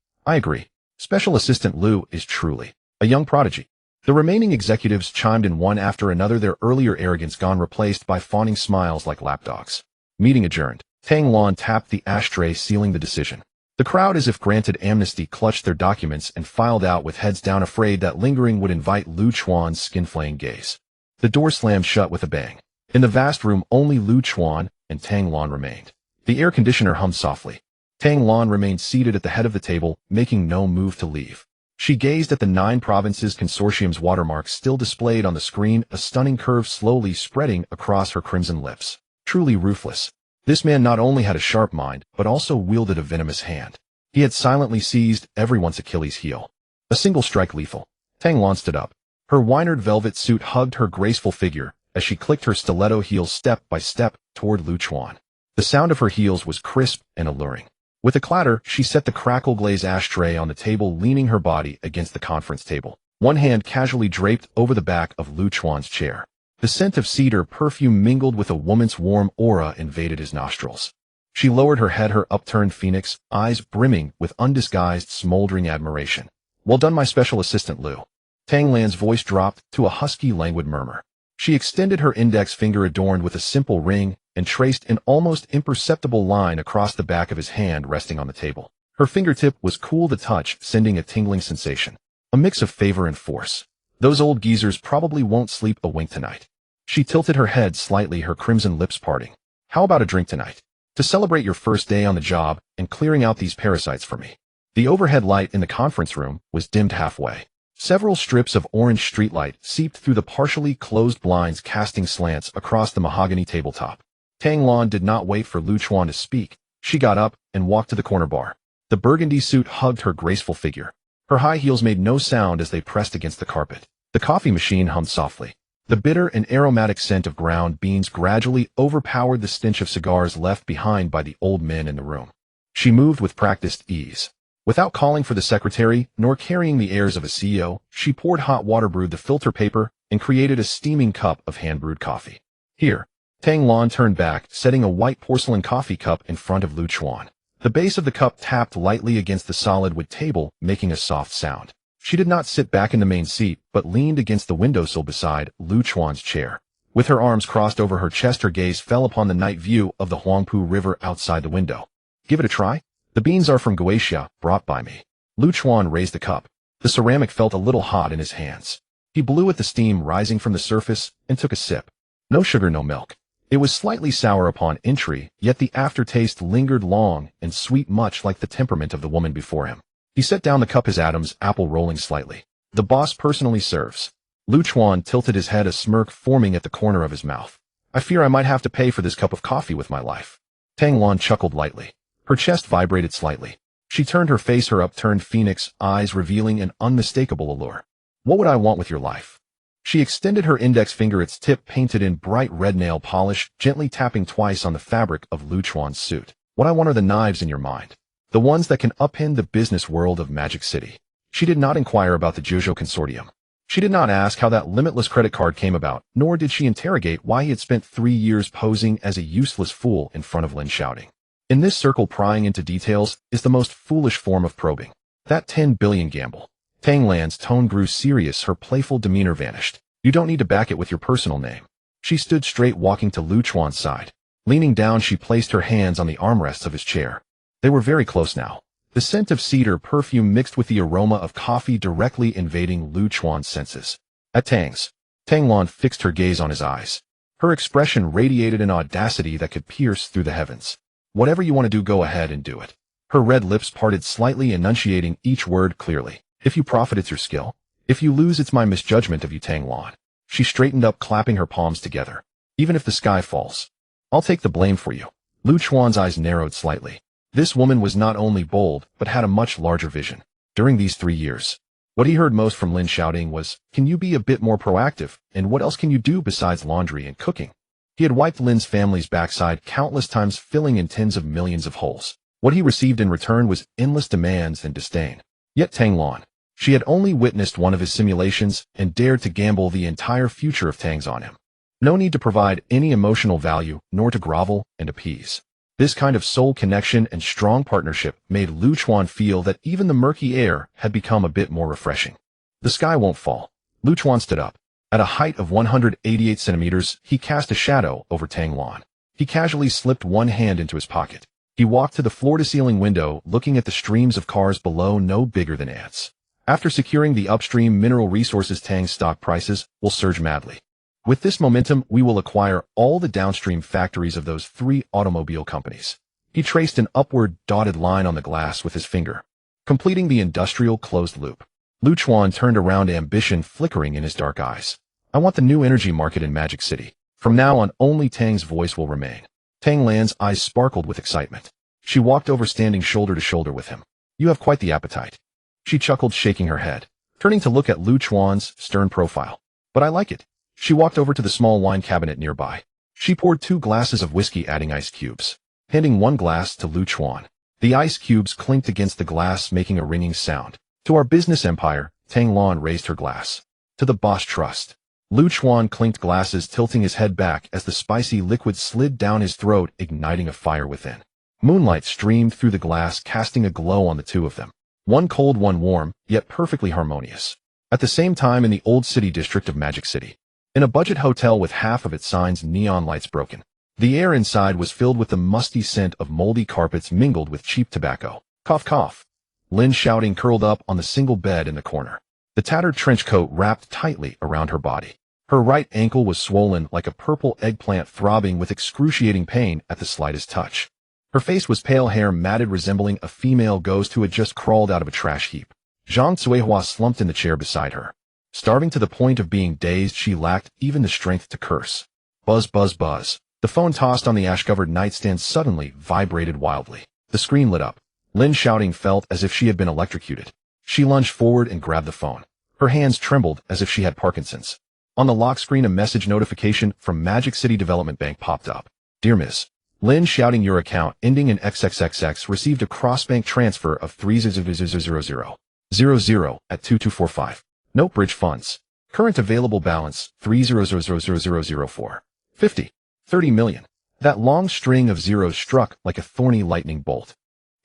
Special Assistant Liu is truly a young prodigy. The remaining executives chimed in one after another, their earlier arrogance gone, replaced by fawning smiles like lapdogs. Meeting adjourned. Tang Lan tapped the ashtray, sealing the decision. The crowd, as if granted amnesty, clutched their documents and filed out with heads down, afraid that lingering would invite Lu Chuan's skin-flaying gaze. The door slammed shut with a bang. In the vast room, only Lu Chuan and Tang Lan remained. The air conditioner hummed softly. Tang Lan remained seated at the head of the table, making no move to leave. She gazed at the 9 Provinces Consortium's watermark still displayed on the screen, a stunning curve slowly spreading across her crimson lips. Truly ruthless. This man not only had a sharp mind, but also wielded a venomous hand. He had silently seized everyone's Achilles heel. A single strike lethal. Tang Lan stood up. Her winered velvet suit hugged her graceful figure as she clicked her stiletto heels step by step toward Lu Chuan. The sound of her heels was crisp and alluring. With a clatter, she set the crackle glaze ashtray on the table, leaning her body against the conference table. One hand casually draped over the back of Lu Chuan's chair. The scent of cedar perfume mingled with a woman's warm aura invaded his nostrils. She lowered her head, her upturned phoenix, eyes brimming with undisguised, smoldering admiration. Well done, my special assistant Liu. Tang Lan's voice dropped to a husky, languid murmur. She extended her index finger, adorned with a simple ring, and traced an almost imperceptible line across the back of his hand resting on the table. Her fingertip was cool to touch, sending a tingling sensation. A mix of favor and force. Those old geezers probably won't sleep a wink tonight. She tilted her head slightly, her crimson lips parting. How about a drink tonight? To celebrate your first day on the job and clearing out these parasites for me. The overhead light in the conference room was dimmed halfway. Several strips of orange streetlight seeped through the partially closed blinds, casting slants across the mahogany tabletop. Tang Lan did not wait for Lu Chuan to speak. She got up and walked to the corner bar. The burgundy suit hugged her graceful figure. Her high heels made no sound as they pressed against the carpet. The coffee machine hummed softly. The bitter and aromatic scent of ground beans gradually overpowered the stench of cigars left behind by the old men in the room. She moved with practiced ease. Without calling for the secretary, nor carrying the airs of a CEO, she poured hot water, brewed the filter paper, and created a steaming cup of hand-brewed coffee. Here. Tang Lan turned back, setting a white porcelain coffee cup in front of Lu Chuan. The base of the cup tapped lightly against the solid wood table, making a soft sound. She did not sit back in the main seat, but leaned against the windowsill beside Lu Chuan's chair. With her arms crossed over her chest, her gaze fell upon the night view of the Huangpu River outside the window. Give it a try? The beans are from Guaxia, brought by me. Lu Chuan raised the cup. The ceramic felt a little hot in his hands. He blew at the steam rising from the surface and took a sip. No sugar, no milk. It was slightly sour upon entry, yet the aftertaste lingered long and sweet, much like the temperament of the woman before him. He set down the cup, his atoms apple rolling slightly. The boss personally serves. Lu Chuan tilted his head, a smirk forming at the corner of his mouth. I fear I might have to pay for this cup of coffee with my life. Tang Lan chuckled lightly. Her chest vibrated slightly. She turned her face, her upturned phoenix eyes revealing an unmistakable allure. What would I want with your life? She extended her index finger, its tip painted in bright red nail polish, gently tapping twice on the fabric of Lu Chuan's suit. What I want are the knives in your mind. The ones that can upend the business world of Magic City. She did not inquire about the Zhuzhou Consortium. She did not ask how that limitless credit card came about, nor did she interrogate why he had spent 3 years posing as a useless fool in front of Lin Xiaoting. In this circle, prying into details is the most foolish form of probing. That 10 billion gamble. Tang Lan's tone grew serious, her playful demeanor vanished. You don't need to back it with your personal name. She stood straight, walking to Lu Chuan's side. Leaning down, she placed her hands on the armrests of his chair. They were very close now. The scent of cedar perfume mixed with the aroma of coffee directly invading Lu Chuan's senses. At Tang Lan fixed her gaze on his eyes. Her expression radiated an audacity that could pierce through the heavens. Whatever you want to do, go ahead and do it. Her red lips parted slightly, enunciating each word clearly. If you profit, it's your skill. If you lose, it's my misjudgment of you, Tang Lan. She straightened up, clapping her palms together. Even if the sky falls, I'll take the blame for you. Lu Chuan's eyes narrowed slightly. This woman was not only bold, but had a much larger vision. During these 3 years, what he heard most from Lin Xiaoting was, can you be a bit more proactive, and what else can you do besides laundry and cooking? He had wiped Lin's family's backside countless times, filling in tens of millions of holes. What he received in return was endless demands and disdain. Yet Tang Lan. She had only witnessed one of his simulations and dared to gamble the entire future of Tang's on him. No need to provide any emotional value, nor to grovel and appease. This kind of soul connection and strong partnership made Lu Chuan feel that even the murky air had become a bit more refreshing. The sky won't fall. Lu Chuan stood up. At a height of 188 centimeters, he cast a shadow over Tang Lan. He casually slipped one hand into his pocket. He walked to the floor-to-ceiling window, looking at the streams of cars below no bigger than ants. After securing the upstream mineral resources, Tang's stock prices will surge madly. With this momentum, we will acquire all the downstream factories of those 3 automobile companies. He traced an upward dotted line on the glass with his finger, completing the industrial closed loop. Lu Chuan turned around, ambition flickering in his dark eyes. I want the new energy market in Magic City. From now on, only Tang's voice will remain. Tang Lan's eyes sparkled with excitement. She walked over, standing shoulder to shoulder with him. You have quite the appetite. She chuckled, shaking her head, turning to look at Lu Chuan's stern profile. But I like it. She walked over to the small wine cabinet nearby. She poured 2 glasses of whiskey, adding ice cubes, handing one glass to Lu Chuan. The ice cubes clinked against the glass, making a ringing sound. To our business empire, Tang Lan raised her glass. To the Boss Trust. Lu Chuan clinked glasses, tilting his head back as the spicy liquid slid down his throat, igniting a fire within. Moonlight streamed through the glass, casting a glow on the two of them. One cold, one warm, yet perfectly harmonious. At the same time, in the old city district of Magic City, in a budget hotel with half of its signs neon lights broken, the air inside was filled with the musty scent of moldy carpets mingled with cheap tobacco. Cough, cough. Lin Xiaoting curled up on the single bed in the corner, the tattered trench coat wrapped tightly around her body. Her right ankle was swollen like a purple eggplant, throbbing with excruciating pain at the slightest touch. Her face was pale, hair matted, resembling a female ghost who had just crawled out of a trash heap. Zhang Cuihua slumped in the chair beside her. Starving to the point of being dazed, she lacked even the strength to curse. Buzz, buzz, buzz. The phone tossed on the ash-covered nightstand suddenly vibrated wildly. The screen lit up. Lin Xiaoting felt as if she had been electrocuted. She lunged forward and grabbed the phone. Her hands trembled as if she had Parkinson's. On the lock screen, a message notification from Magic City Development Bank popped up. Dear Ms. Lin Xiaoting, your account ending in XXXX received a cross-bank transfer of 3000000 at 2245. Note, bridge funds. Current available balance 3000004. 50. 30 million. That long string of zeros struck like a thorny lightning bolt.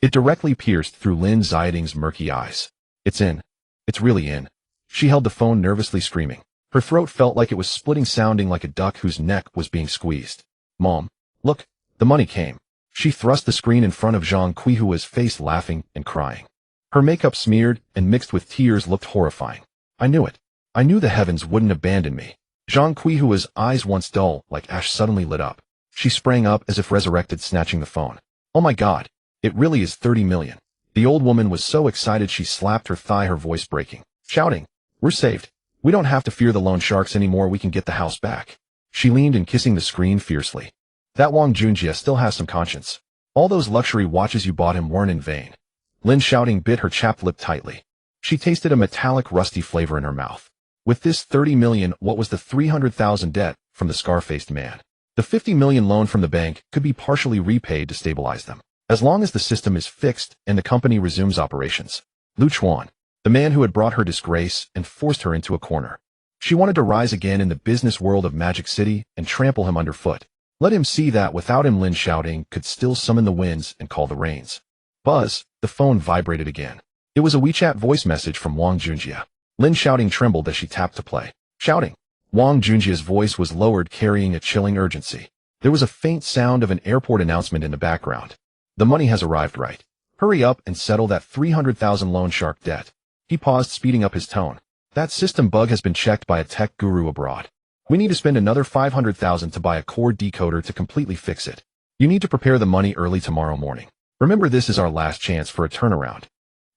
It directly pierced through Lin Xiaoting's murky eyes. It's in. It's really in. She held the phone, nervously screaming. Her throat felt like it was splitting, sounding like a duck whose neck was being squeezed. Mom, look, the money came. She thrust the screen in front of Zhang Cuihua's face, laughing and crying. Her makeup, smeared and mixed with tears, looked horrifying. I knew it. I knew the heavens wouldn't abandon me. Zhang Cuihua's eyes, once dull like ash, suddenly lit up. She sprang up as if resurrected, snatching the phone. Oh my God. It really is 30 million. The old woman was so excited she slapped her thigh, her voice breaking, shouting, We're saved. We don't have to fear the loan sharks anymore. We can get the house back. She leaned in, kissing the screen fiercely. That Wang Junjie still has some conscience. All those luxury watches you bought him weren't in vain. Lin Xiaoting bit her chapped lip tightly. She tasted a metallic, rusty flavor in her mouth. With this 30 million, what was the 300,000 debt from the scar-faced man? The 50 million loan from the bank could be partially repaid to stabilize them, as long as the system is fixed and the company resumes operations. Lu Chuan, the man who had brought her disgrace and forced her into a corner. She wanted to rise again in the business world of Magic City and trample him underfoot. Let him see that without him, Lin Xiaoting could still summon the winds and call the rains. Buzz, the phone vibrated again. It was a WeChat voice message from Wang Junjie. Lin Xiaoting trembled as she tapped to play. Shouting. Wang Junjie's voice was lowered, carrying a chilling urgency. There was a faint sound of an airport announcement in the background. The money has arrived, right? Hurry up and settle that 300,000 loan shark debt. He paused, speeding up his tone. That system bug has been checked by a tech guru abroad. We need to spend another 500,000 to buy a core decoder to completely fix it. You need to prepare the money early tomorrow morning. Remember, this is our last chance for a turnaround.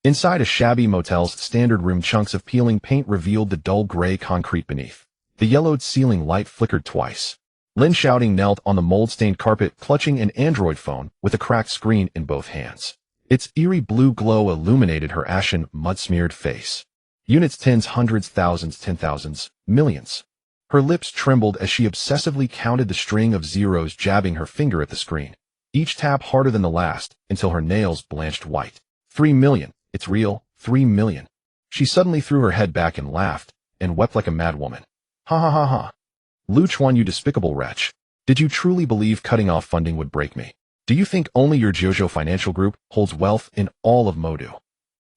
Inside a shabby motel's standard room, chunks of peeling paint revealed the dull gray concrete beneath. The yellowed ceiling light flickered twice. Lin Xiaoting knelt on the mold-stained carpet, clutching an Android phone with a cracked screen in both hands. Its eerie blue glow illuminated her ashen, mud-smeared face. Units, tens, hundreds, thousands, 10,000s, millions. Her lips trembled as she obsessively counted the string of zeros, jabbing her finger at the screen, each tap harder than the last, until her nails blanched white. 3 million. It's real. 3 million. She suddenly threw her head back and laughed, and wept like a mad woman. Ha ha ha ha. Lu Chuan, you despicable wretch. Did you truly believe cutting off funding would break me? Do you think only your Jojo financial group holds wealth in all of Modu?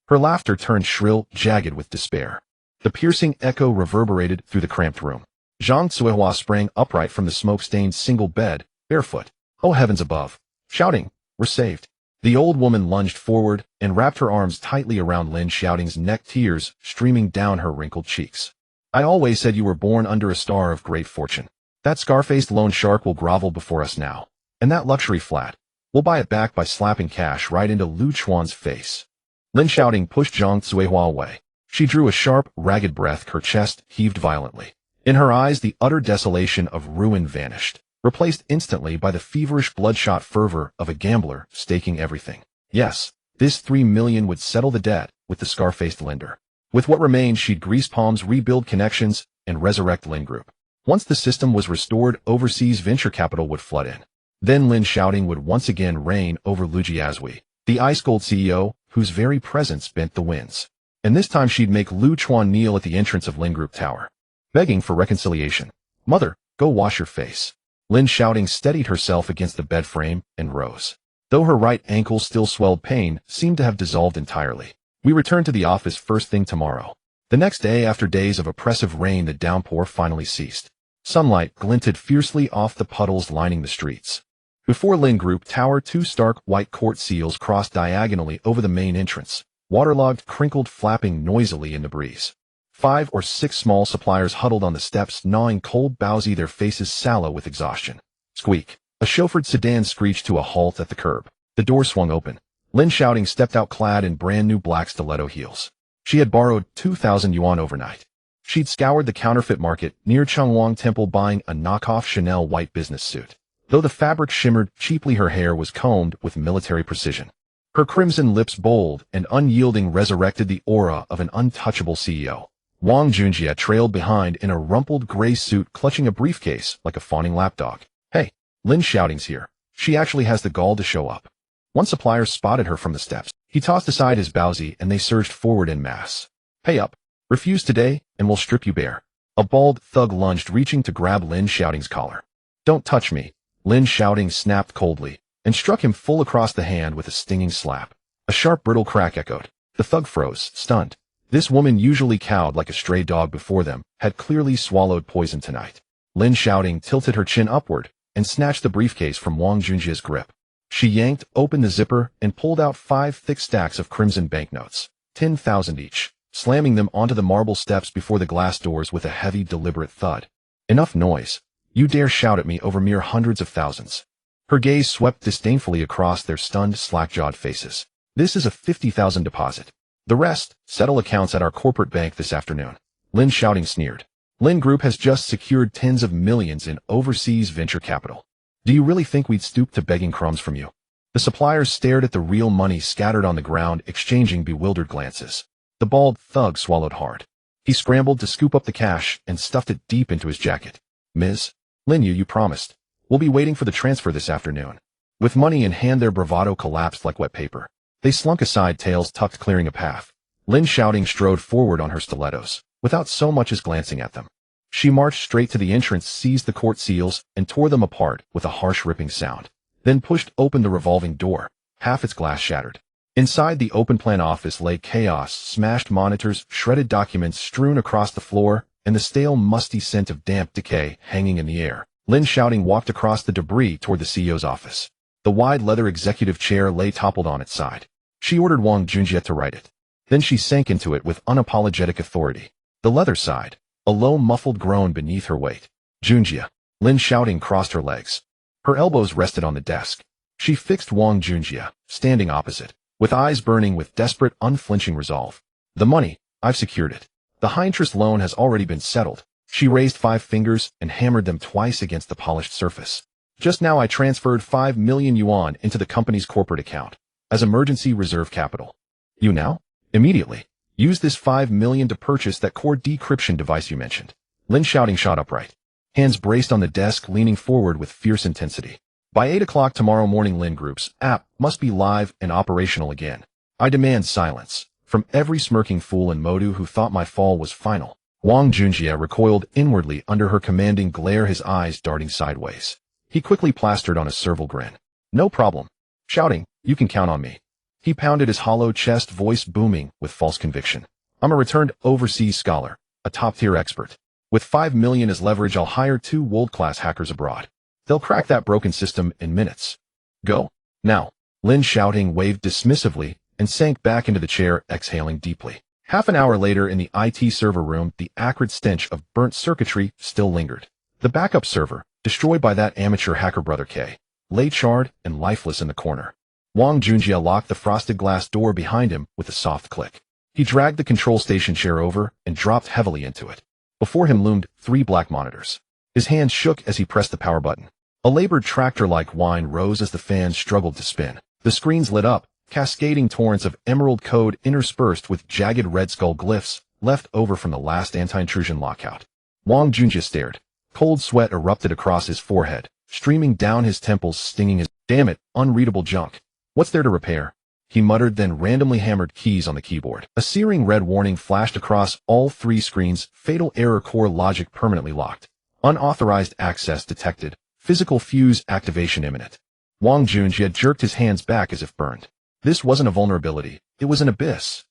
Her laughter turned shrill, jagged with despair. The piercing echo reverberated through the cramped room. Zhang Cuihua sprang upright from the smoke-stained single bed, barefoot. Oh heavens above! Shouting, we're saved. The old woman lunged forward and wrapped her arms tightly around Lin Xiaoting's neck, tears streaming down her wrinkled cheeks. I always said you were born under a star of great fortune. That scar-faced loan shark will grovel before us now. And that luxury flat, we'll buy it back by slapping cash right into Lu Chuan's face. Lin Xiaoting pushed Zhang Cuihua away. She drew a sharp, ragged breath, her chest heaved violently. In her eyes, the utter desolation of ruin vanished, replaced instantly by the feverish bloodshot fervor of a gambler staking everything. Yes, this 3 million would settle the debt with the scar-faced lender. With what remained, she'd grease palms, rebuild connections, and resurrect Lin Group. Once the system was restored, overseas venture capital would flood in. Then Lin Xiaoting would once again reign over Lu Jiazui, the ice-cold CEO, whose very presence bent the winds. And this time she'd make Lu Chuan kneel at the entrance of Lin Group Tower, begging for reconciliation. Mother, go wash your face. Lin Xiaoting steadied herself against the bed frame and rose. Though her right ankle still swelled, pain seemed to have dissolved entirely. We return to the office first thing tomorrow. The next day, after days of oppressive rain, the downpour finally ceased. Sunlight glinted fiercely off the puddles lining the streets. Before Lin Group Tower, 2 stark white court seals crossed diagonally over the main entrance, waterlogged, crinkled, flapping noisily in the breeze. 5 or 6 small suppliers huddled on the steps, gnawing cold bowsy, their faces sallow with exhaustion. Squeak. A chauffeured sedan screeched to a halt at the curb. The door swung open. Lin Xiaoting stepped out clad in brand-new black stiletto heels. She had borrowed 2,000 yuan overnight. She'd scoured the counterfeit market near Chengwang Temple, buying a knockoff Chanel white business suit. Though the fabric shimmered cheaply, her hair was combed with military precision. Her crimson lips, bold and unyielding, resurrected the aura of an untouchable CEO. Wang Junjie trailed behind in a rumpled gray suit, clutching a briefcase like a fawning lapdog. Hey, Lin Xiaoting's here. She actually has the gall to show up. One supplier spotted her from the steps. He tossed aside his bowsy and they surged forward en masse. Pay up. Refuse today and we'll strip you bare. A bald thug lunged, reaching to grab Lin Xiaoting's collar. Don't touch me. Lin Xiaoting snapped coldly and struck him full across the hand with a stinging slap. A sharp, brittle crack echoed. The thug froze, stunned. This woman, usually cowed like a stray dog before them, had clearly swallowed poison tonight. Lin Xiaoting tilted her chin upward and snatched the briefcase from Wang Junjie's grip. She yanked open the zipper and pulled out 5 thick stacks of crimson banknotes, 10,000 each, slamming them onto the marble steps before the glass doors with a heavy, deliberate thud. Enough noise. You dare shout at me over mere hundreds of thousands. Her gaze swept disdainfully across their stunned, slack-jawed faces. This is a 50,000 deposit. The rest, settle accounts at our corporate bank this afternoon. Lin Xiaoting sneered. Lin Group has just secured tens of millions in overseas venture capital. Do you really think we'd stoop to begging crumbs from you? The suppliers stared at the real money scattered on the ground, exchanging bewildered glances. The bald thug swallowed hard. He scrambled to scoop up the cash and stuffed it deep into his jacket. Ms. Lin, you promised. We'll be waiting for the transfer this afternoon. With money in hand, their bravado collapsed like wet paper. They slunk aside, tails tucked, clearing a path. Lin Xiaoting strode forward on her stilettos, without so much as glancing at them. She marched straight to the entrance, seized the court seals, and tore them apart with a harsh ripping sound. Then pushed open the revolving door, half its glass shattered. Inside the open-plan office lay chaos, smashed monitors, shredded documents strewn across the floor, and the stale, musty scent of damp decay hanging in the air. Lin Xiaoting walked across the debris toward the CEO's office. The wide leather executive chair lay toppled on its side. She ordered Wang Junjie to write it. Then she sank into it with unapologetic authority. The leather sighed, a low, muffled groan beneath her weight. Junjie. Lin Xiaoting crossed her legs. Her elbows rested on the desk. She fixed Wang Junjie, standing opposite, with eyes burning with desperate, unflinching resolve. The money, I've secured it. The high-interest loan has already been settled. She raised 5 fingers and hammered them twice against the polished surface. Just now I transferred 5 million yuan into the company's corporate account as emergency reserve capital. You now? Immediately. Use this 5 million to purchase that core decryption device you mentioned. Lin Xiaoting shot upright. Hands braced on the desk, leaning forward with fierce intensity. By 8 o'clock tomorrow morning, Lin Group's app must be live and operational again. I demand silence from every smirking fool in Modu who thought my fall was final. Wang Junjie recoiled inwardly under her commanding glare, his eyes darting sideways. He quickly plastered on a servile grin. No problem. Shouting, you can count on me. He pounded his hollow chest, voice booming with false conviction. I'm a returned overseas scholar, a top-tier expert. With 5 million as leverage, I'll hire 2 world-class hackers abroad. They'll crack that broken system in minutes. Go. Now. Lin Xiaoting waved dismissively and sank back into the chair, exhaling deeply. Half an hour later, in the IT server room, the acrid stench of burnt circuitry still lingered. The backup server, destroyed by that amateur hacker brother K, lay charred and lifeless in the corner. Wang Junjie locked the frosted glass door behind him with a soft click. He dragged the control station chair over and dropped heavily into it. Before him loomed 3 black monitors. His hands shook as he pressed the power button. A labored tractor-like whine rose as the fans struggled to spin. The screens lit up, cascading torrents of emerald code interspersed with jagged red skull glyphs left over from the last anti-intrusion lockout. Wang Junjie stared. Cold sweat erupted across his forehead, streaming down his temples, stinging his— Damn it, unreadable junk. What's there to repair? He muttered, then randomly hammered keys on the keyboard. A searing red warning flashed across all 3 screens. Fatal error, core logic permanently locked. Unauthorized access detected. Physical fuse activation imminent. Wang Junjie jerked his hands back as if burned. This wasn't a vulnerability. It was an abyss.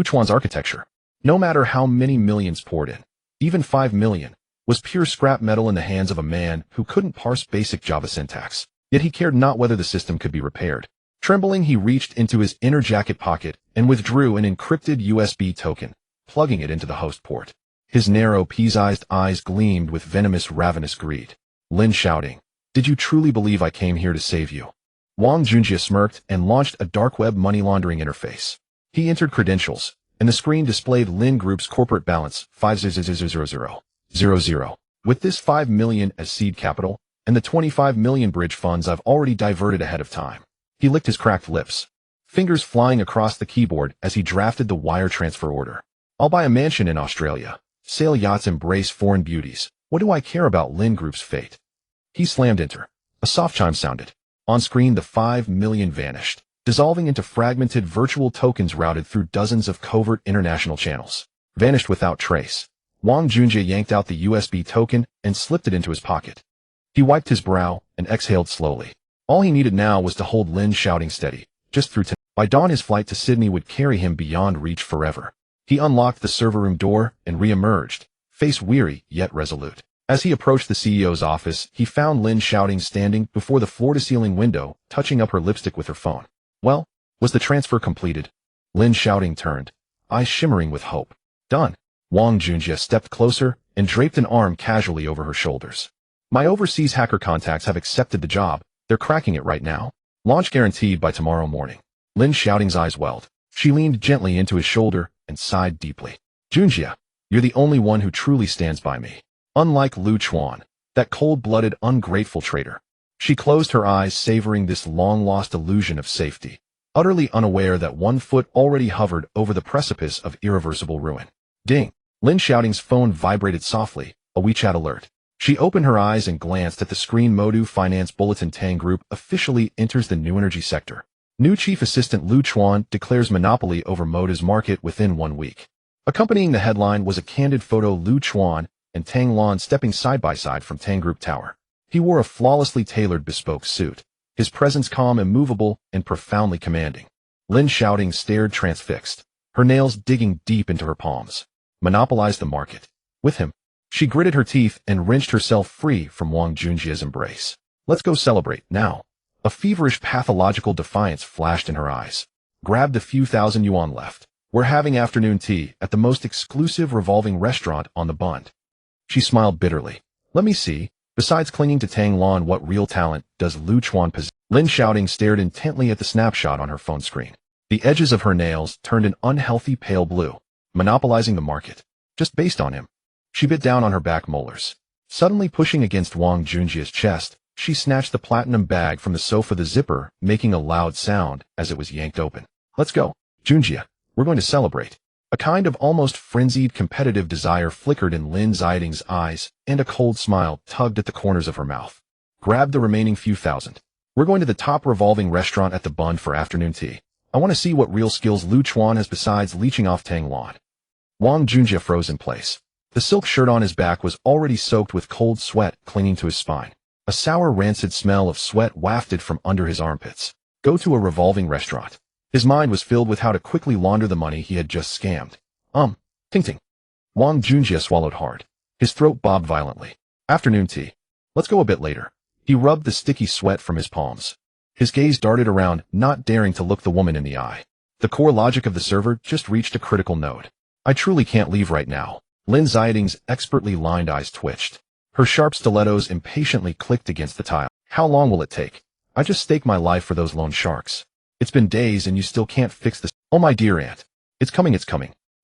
Chuan's architecture, no matter how many millions poured in, even 5 million, was pure scrap metal in the hands of a man who couldn't parse basic Java syntax. Yet he cared not whether the system could be repaired. Trembling, he reached into his inner jacket pocket and withdrew an encrypted USB token, plugging it into the host port. His narrow, pea-sized eyes gleamed with venomous, ravenous greed. Lin Xiaoting, did you truly believe I came here to save you? Wang Junjie smirked and launched a dark web money laundering interface. He entered credentials, and the screen displayed Lin Group's corporate balance, 500,000. With this 5 million as seed capital, and the 25 million bridge funds I've already diverted ahead of time. He licked his cracked lips, fingers flying across the keyboard as he drafted the wire transfer order. I'll buy a mansion in Australia, sail yachts, embrace foreign beauties. What do I care about Lin Group's fate? He slammed enter. A soft chime sounded. On screen, the 5 million vanished, dissolving into fragmented virtual tokens routed through dozens of covert international channels. Vanished without trace. Wang Junjie yanked out the USB token and slipped it into his pocket. He wiped his brow and exhaled slowly. All he needed now was to hold Lin Xiaoting steady, just through tonight. By dawn, his flight to Sydney would carry him beyond reach forever. He unlocked the server room door and re-emerged, face weary yet resolute. As he approached the CEO's office, he found Lin Xiaoting standing before the floor-to-ceiling window, touching up her lipstick with her phone. Well, was the transfer completed? Lin Xiaoting turned, eyes shimmering with hope. Done. Wang Junjie stepped closer and draped an arm casually over her shoulders. My overseas hacker contacts have accepted the job. They're cracking it right now. Launch guaranteed by tomorrow morning. Lin Xiaoting's eyes welled. She leaned gently into his shoulder and sighed deeply. Junjie, you're the only one who truly stands by me. Unlike Chuan, that cold-blooded, ungrateful traitor. She closed her eyes, savoring this long-lost illusion of safety, utterly unaware that one foot already hovered over the precipice of irreversible ruin. Ding! Lin Xiaoting's phone vibrated softly, a WeChat alert. She opened her eyes and glanced at the screen. Modu Finance Bulletin: Tang Group officially enters the new energy sector. New Chief Assistant Chuan declares monopoly over Modu's market within 1 week. Accompanying the headline was a candid photo, Chuan and Tang Lan stepping side by side from Tang Group Tower. He wore a flawlessly tailored bespoke suit, his presence calm, immovable, and profoundly commanding. Lin Xiaoting stared transfixed, her nails digging deep into her palms. Monopolize the market. With him. She gritted her teeth and wrenched herself free from Wang Junjie's embrace. Let's go celebrate, now. A feverish, pathological defiance flashed in her eyes. Grabbed a few thousand yuan left. We're having afternoon tea at the most exclusive revolving restaurant on the Bund. She smiled bitterly. Let me see. Besides clinging to Tang Lan, what real talent does Chuan possess? Lin Xiaoting stared intently at the snapshot on her phone screen. The edges of her nails turned an unhealthy pale blue. Monopolizing the market. Just based on him. She bit down on her back molars. Suddenly pushing against Wang Junjie's chest, she snatched the platinum bag from the sofa, the zipper making a loud sound as it was yanked open. Let's go. Junjie, we're going to celebrate. A kind of almost frenzied competitive desire flickered in Lin Xiaoting's eyes, and a cold smile tugged at the corners of her mouth. Grab the remaining few thousand. We're going to the top revolving restaurant at the Bund for afternoon tea. I want to see what real skills Lu Chuan has besides leeching off Tang Lan. Wang Junjie froze in place. The silk shirt on his back was already soaked with cold sweat clinging to his spine. A sour, rancid smell of sweat wafted from under his armpits. Go to a revolving restaurant. His mind was filled with how to quickly launder the money he had just scammed. Ting. Wang Junjie swallowed hard. His throat bobbed violently. Afternoon tea. Let's go a bit later. He rubbed the sticky sweat from his palms. His gaze darted around, not daring to look the woman in the eye. The core logic of the server just reached a critical node. I truly can't leave right now. Lin Xiaoting's expertly lined eyes twitched. Her sharp stilettos impatiently clicked against the tile. How long will it take? I just staked my life for those loan sharks. It's been days and you still can't fix this. Oh my dear aunt. It's coming.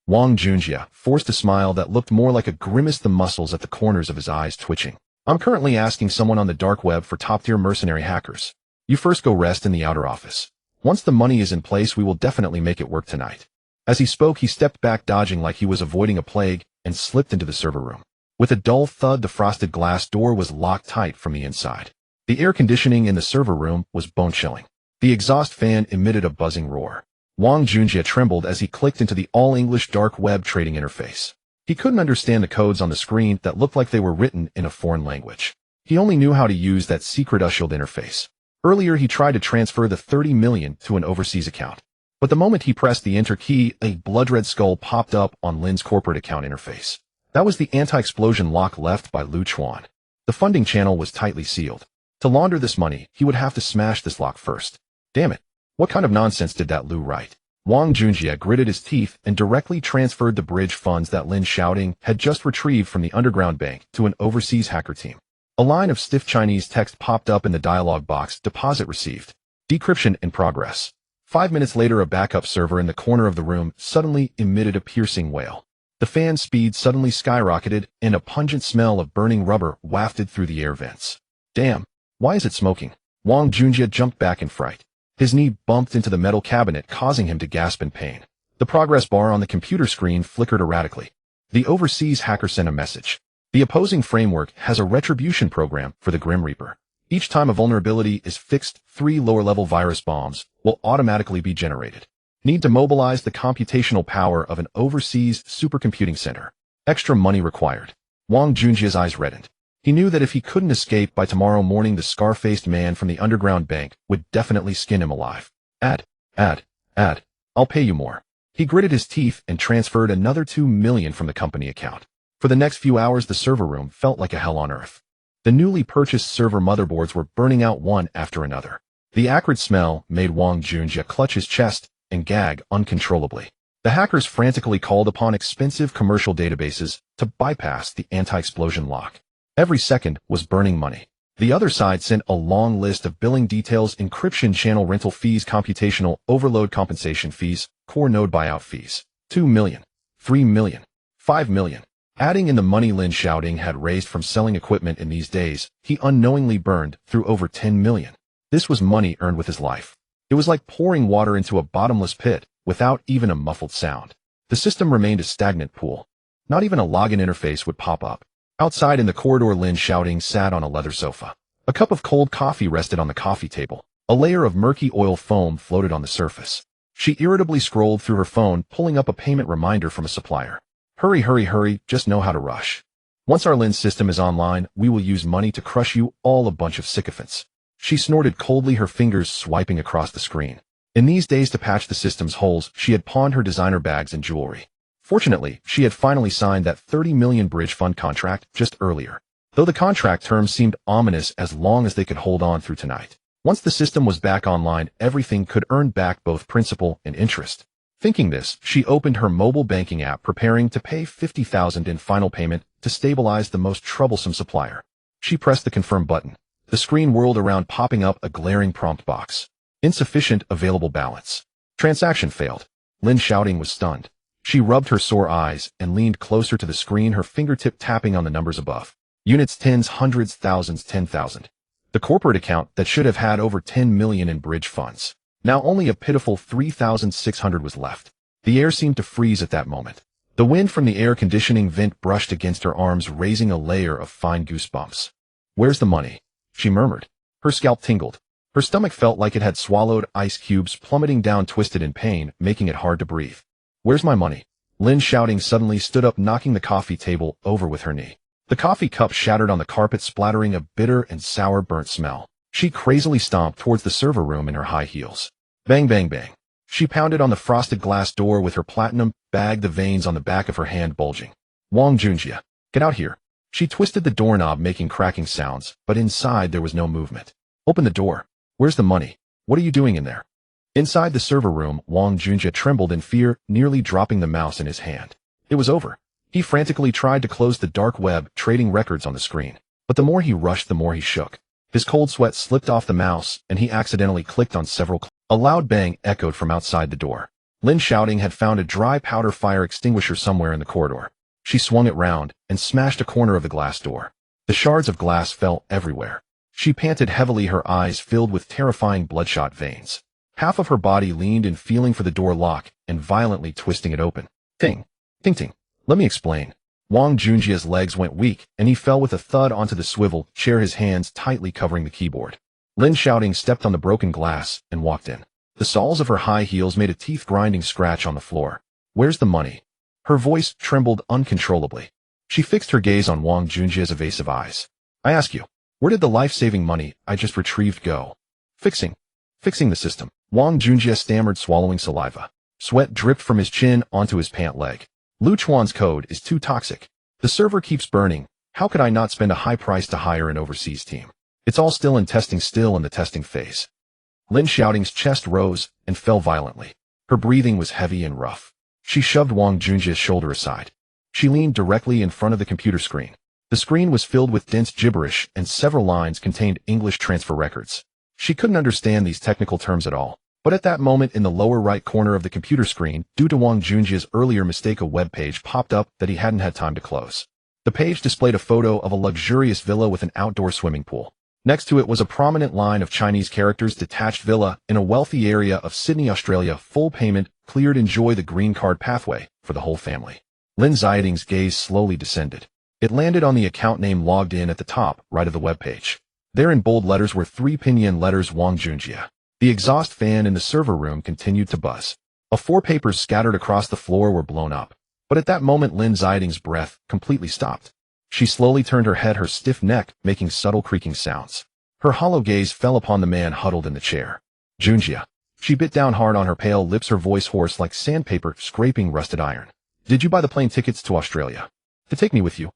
Wang Junjie forced a smile that looked more like a grimace, the muscles at the corners of his eyes twitching. I'm currently asking someone on the dark web for top-tier mercenary hackers. You first go rest in the outer office. Once the money is in place, we will definitely make it work tonight. As he spoke, he stepped back, dodging like he was avoiding a plague, and slipped into the server room. With a dull thud, the frosted glass door was locked tight from the inside. The air conditioning in the server room was bone-chilling. The exhaust fan emitted a buzzing roar. Wang Junjie trembled as he clicked into the all-English dark web trading interface. He couldn't understand the codes on the screen that looked like they were written in a foreign language. He only knew how to use that secret Shield interface. Earlier, he tried to transfer the 30 million to an overseas account. But the moment he pressed the enter key, a blood-red skull popped up on Lin's corporate account interface. That was the anti-explosion lock left by Lu Chuan. The funding channel was tightly sealed. To launder this money, he would have to smash this lock first. Damn it. What kind of nonsense did that Lu write? Wang Junjie gritted his teeth and directly transferred the bridge funds that Lin Xiaoting had just retrieved from the underground bank to an overseas hacker team. A line of stiff Chinese text popped up in the dialog box. Deposit received. Decryption in progress. 5 minutes later, a backup server in the corner of the room suddenly emitted a piercing wail. The fan speed suddenly skyrocketed, and a pungent smell of burning rubber wafted through the air vents. Damn, why is it smoking? Wang Junjie jumped back in fright. His knee bumped into the metal cabinet, causing him to gasp in pain. The progress bar on the computer screen flickered erratically. The overseas hacker sent a message. The opposing framework has a retribution program for the Grim Reaper. Each time a vulnerability is fixed, 3 lower-level virus bombs will automatically be generated. Need to mobilize the computational power of an overseas supercomputing center. Extra money required. Wang Junjie's eyes reddened. He knew that if he couldn't escape by tomorrow morning, the scar-faced man from the underground bank would definitely skin him alive. Add. I'll pay you more. He gritted his teeth and transferred another 2 million from the company account. For the next few hours, the server room felt like a hell on earth. The newly purchased server motherboards were burning out one after another. The acrid smell made Wang Junjie clutch his chest and gag uncontrollably. The hackers frantically called upon expensive commercial databases to bypass the anti-explosion lock. Every second was burning money. The other side sent a long list of billing details: encryption channel rental fees, computational overload compensation fees, core node buyout fees. 2 million, 3 million, 5 million. Adding in the money Lin Xiaoting had raised from selling equipment in these days, he unknowingly burned through over 10 million. This was money earned with his life. It was like pouring water into a bottomless pit without even a muffled sound. The system remained a stagnant pool. Not even a login interface would pop up. Outside in the corridor, Lin Xiaoting sat on a leather sofa. A cup of cold coffee rested on the coffee table. A layer of murky oil foam floated on the surface. She irritably scrolled through her phone, pulling up a payment reminder from a supplier. Hurry, just know how to rush. Once our Lin system is online, we will use money to crush you all, a bunch of sycophants. She snorted coldly, her fingers swiping across the screen. In these days, to patch the system's holes, she had pawned her designer bags and jewelry. Fortunately, she had finally signed that 30 million bridge fund contract just earlier. Though the contract terms seemed ominous, as long as they could hold on through tonight. Once the system was back online, everything could earn back both principal and interest. Thinking this, she opened her mobile banking app, preparing to pay 50,000 in final payment to stabilize the most troublesome supplier. She pressed the confirm button. The screen whirled around, popping up a glaring prompt box. Insufficient available balance. Transaction failed. Lin Xiaoting was stunned. She rubbed her sore eyes and leaned closer to the screen, her fingertip tapping on the numbers above. Units, tens, hundreds, thousands, 10,000. The corporate account that should have had over 10 million in bridge funds. Now only a pitiful 3,600 was left. The air seemed to freeze at that moment. The wind from the air conditioning vent brushed against her arms, raising a layer of fine goosebumps. Where's the money? She murmured. Her scalp tingled. Her stomach felt like it had swallowed ice cubes, plummeting down twisted in pain, making it hard to breathe. Where's my money? Lin Xiaoting suddenly stood up, knocking the coffee table over with her knee. The coffee cup shattered on the carpet, splattering a bitter and sour burnt smell. She crazily stomped towards the server room in her high heels. Bang, bang, bang. She pounded on the frosted glass door with her platinum bag, the veins on the back of her hand bulging. Wang Junjie, get out here. She twisted the doorknob, making cracking sounds, but inside there was no movement. Open the door. Where's the money? What are you doing in there? Inside the server room, Wang Junjie trembled in fear, nearly dropping the mouse in his hand. It was over. He frantically tried to close the dark web, trading records on the screen. But the more he rushed, the more he shook. His cold sweat slipped off the mouse, and he accidentally clicked on several. A loud bang echoed from outside the door. Lin Xiaoting had found a dry powder fire extinguisher somewhere in the corridor. She swung it round and smashed a corner of the glass door. The shards of glass fell everywhere. She panted heavily, her eyes filled with terrifying bloodshot veins. Half of her body leaned in, feeling for the door lock and violently twisting it open. Ting! Ting ting! Let me explain. Wang Junjie's legs went weak, and he fell with a thud onto the swivel chair, his hands tightly covering the keyboard. Lin Xiaoting stepped on the broken glass and walked in. The soles of her high heels made a teeth-grinding scratch on the floor. Where's the money? Her voice trembled uncontrollably. She fixed her gaze on Wang Junjie's evasive eyes. I ask you, where did the life-saving money I just retrieved go? Fixing the system. Wang Junjie stammered, swallowing saliva. Sweat dripped from his chin onto his pant leg. Chuan's code is too toxic. The server keeps burning. How could I not spend a high price to hire an overseas team? It's all still in the testing phase. Lin Xiaoting's chest rose and fell violently. Her breathing was heavy and rough. She shoved Wang Junjie's shoulder aside. She leaned directly in front of the computer screen. The screen was filled with dense gibberish, and several lines contained English transfer records. She couldn't understand these technical terms at all. But at that moment, in the lower right corner of the computer screen, due to Wang Junjie's earlier mistake, a web page popped up that he hadn't had time to close. The page displayed a photo of a luxurious villa with an outdoor swimming pool. Next to it was a prominent line of Chinese characters: detached villa in a wealthy area of Sydney, Australia, full payment, cleared, enjoy the green card pathway for the whole family. Lin Xiaoting's gaze slowly descended. It landed on the account name logged in at the top right of the web page. There in bold letters were 3 pinyin letters: Wang Junjie. The exhaust fan in the server room continued to buzz. 4 papers scattered across the floor were blown up. But at that moment, Lin Xiaoting's breath completely stopped. She slowly turned her head, her stiff neck making subtle creaking sounds. Her hollow gaze fell upon the man huddled in the chair. Junjie. She bit down hard on her pale lips, her voice hoarse like sandpaper scraping rusted iron. Did you buy the plane tickets to Australia? To take me with you?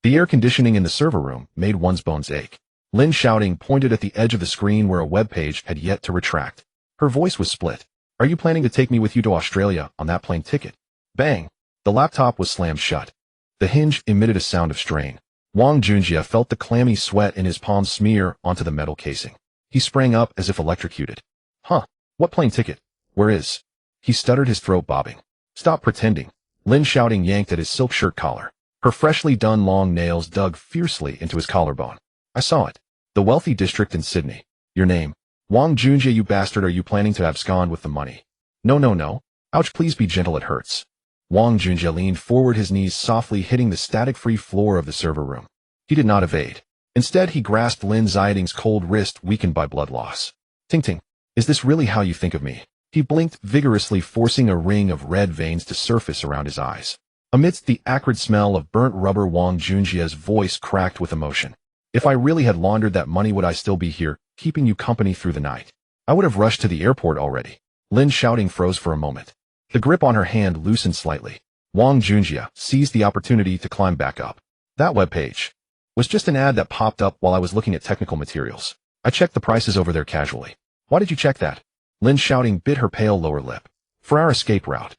The air conditioning in the server room made one's bones ache. Lin Xiaoting pointed at the edge of the screen where a web page had yet to retract. Her voice was split. Are you planning to take me with you to Australia on that plane ticket? Bang! The laptop was slammed shut. The hinge emitted a sound of strain. Wang Junjie felt the clammy sweat in his palms smear onto the metal casing. He sprang up as if electrocuted. Huh? What plane ticket? Where is? He stuttered, his throat bobbing. Stop pretending. Lin Xiaoting yanked at his silk shirt collar. Her freshly done long nails dug fiercely into his collarbone. I saw it. The wealthy district in Sydney. Your name? Wang Junjie, you bastard. Are you planning to abscond with the money? No, no, no. Ouch, please be gentle, it hurts. Wang Junjie leaned forward, his knees softly hitting the static-free floor of the server room. He did not evade. Instead, he grasped Lin Xiaoting's cold wrist, weakened by blood loss. Ting ting. Is this really how you think of me? He blinked vigorously, forcing a ring of red veins to surface around his eyes. Amidst the acrid smell of burnt rubber, Wang Junjie's voice cracked with emotion. If I really had laundered that money, would I still be here, keeping you company through the night? I would have rushed to the airport already. Lin Xiaoting froze for a moment. The grip on her hand loosened slightly. Wang Junjie seized the opportunity to climb back up. That webpage was just an ad that popped up while I was looking at technical materials. I checked the prices over there casually. Why did you check that? Lin Xiaoting bit her pale lower lip. For our escape route.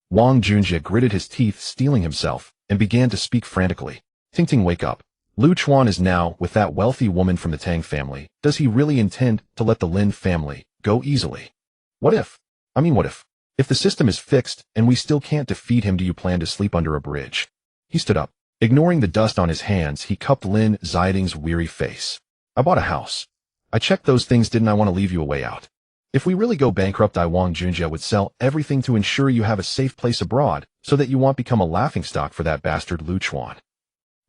Wang Junjie gritted his teeth, steeling himself, and began to speak frantically. Ting ting, wake up. Chuan is now with that wealthy woman from the Tang family. Does he really intend to let the Lin family go easily? What if? If the system is fixed and we still can't defeat him, do you plan to sleep under a bridge? He stood up. Ignoring the dust on his hands, he cupped Lin Xiaoting's weary face. I bought a house. I checked those things, didn't I want to leave you a way out? If we really go bankrupt, Wang Junjie would sell everything to ensure you have a safe place abroad, so that you won't become a laughingstock for that bastard Lu Chuan.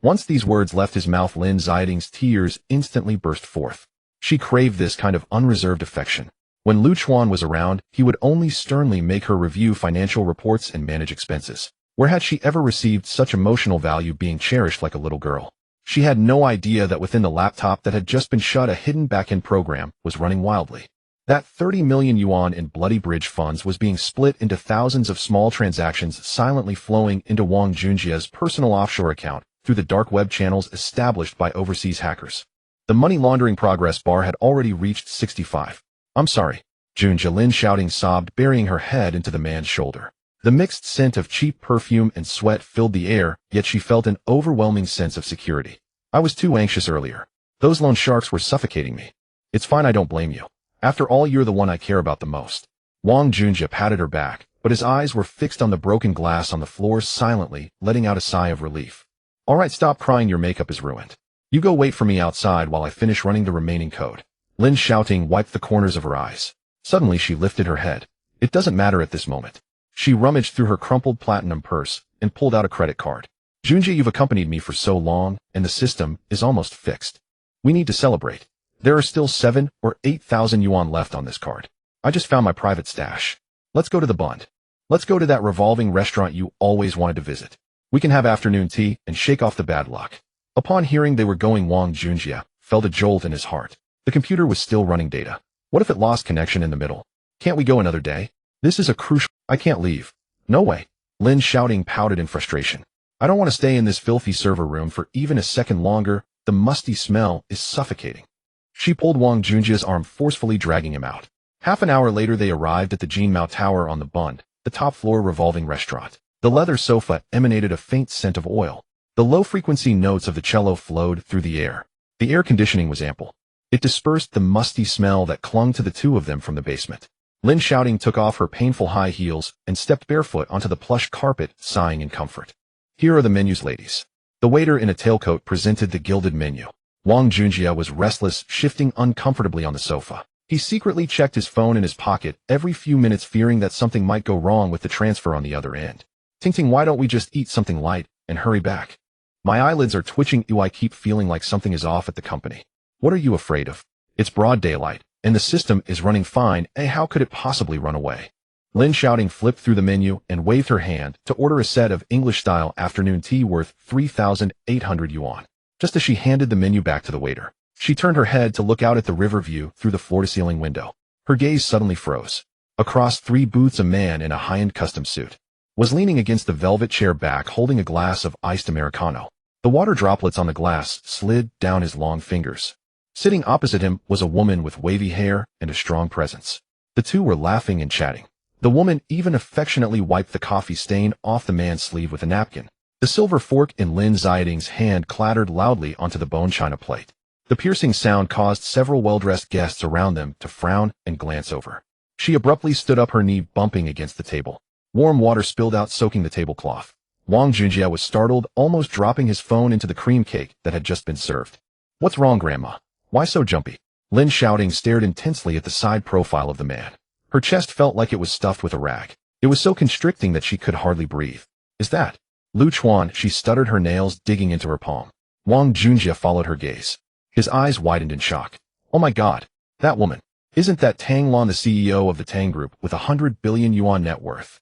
Once these words left his mouth, Lin Xiaoting's tears instantly burst forth. She craved this kind of unreserved affection. When Lu Chuan was around, he would only sternly make her review financial reports and manage expenses. Where had she ever received such emotional value, being cherished like a little girl? She had no idea that within the laptop that had just been shut, a hidden back-end program was running wildly. That 30 million yuan in bloody bridge funds was being split into thousands of small transactions silently flowing into Wang Junjie's personal offshore account through the dark web channels established by overseas hackers. The money laundering progress bar had already reached 65. I'm sorry, Junjie, Lin Xiaoting sobbed, burying her head into the man's shoulder. The mixed scent of cheap perfume and sweat filled the air, yet she felt an overwhelming sense of security. I was too anxious earlier. Those loan sharks were suffocating me. It's fine, I don't blame you. After all, you're the one I care about the most. Wang Junjie patted her back, but his eyes were fixed on the broken glass on the floor, silently letting out a sigh of relief. All right, stop crying, your makeup is ruined. You go wait for me outside while I finish running the remaining code. Lin Xiaoting wiped the corners of her eyes. Suddenly she lifted her head. It doesn't matter at this moment. She rummaged through her crumpled platinum purse and pulled out a credit card. Junjie, you've accompanied me for so long, and the system is almost fixed. We need to celebrate. There are still 7 or 8,000 yuan left on this card. I just found my private stash. Let's go to the Bund. Let's go to that revolving restaurant you always wanted to visit. We can have afternoon tea and shake off the bad luck. Upon hearing they were going, Wang Junjie felt a jolt in his heart. The computer was still running data. What if it lost connection in the middle? Can't we go another day? This is a crucial... I can't leave. No way. Lin Xiaoting pouted in frustration. I don't want to stay in this filthy server room for even a second longer. The musty smell is suffocating. She pulled Wang Junjie's arm, forcefully dragging him out. Half an hour later they arrived at the Jinmao Tower on the Bund, the top-floor revolving restaurant. The leather sofa emanated a faint scent of oil. The low-frequency notes of the cello flowed through the air. The air conditioning was ample. It dispersed the musty smell that clung to the two of them from the basement. Lin Xiaoting took off her painful high heels and stepped barefoot onto the plush carpet, sighing in comfort. Here are the menus, ladies. The waiter in a tailcoat presented the gilded menu. Wang Junjie was restless, shifting uncomfortably on the sofa. He secretly checked his phone in his pocket every few minutes, fearing that something might go wrong with the transfer on the other end. Ting, why don't we just eat something light and hurry back? My eyelids are twitching. I keep feeling like something is off at the company. What are you afraid of? It's broad daylight, and the system is running fine. How could it possibly run away? Lin Xiaoting flipped through the menu and waved her hand to order a set of English-style afternoon tea worth 3,800 yuan. Just as she handed the menu back to the waiter, she turned her head to look out at the river view through the floor-to-ceiling window. Her gaze suddenly froze. Across 3 booths, a man in a high-end custom suit was leaning against the velvet chair back, holding a glass of iced Americano. The water droplets on the glass slid down his long fingers. Sitting opposite him was a woman with wavy hair and a strong presence. The two were laughing and chatting. The woman even affectionately wiped the coffee stain off the man's sleeve with a napkin. The silver fork in Lin Xiaoting's hand clattered loudly onto the bone china plate. The piercing sound caused several well-dressed guests around them to frown and glance over. She abruptly stood up, her knee bumping against the table. Warm water spilled out, soaking the tablecloth. Wang Junjie was startled, almost dropping his phone into the cream cake that had just been served. What's wrong, Grandma? Why so jumpy? Lin Xiaoting stared intensely at the side profile of the man. Her chest felt like it was stuffed with a rag. It was so constricting that she could hardly breathe. Is that Lu Chuan? She stuttered, her nails digging into her palm. Wang Junjie followed her gaze. His eyes widened in shock. Oh my god, that woman. Isn't that Tang Lan, the CEO of the Tang Group with 100 billion yuan net worth?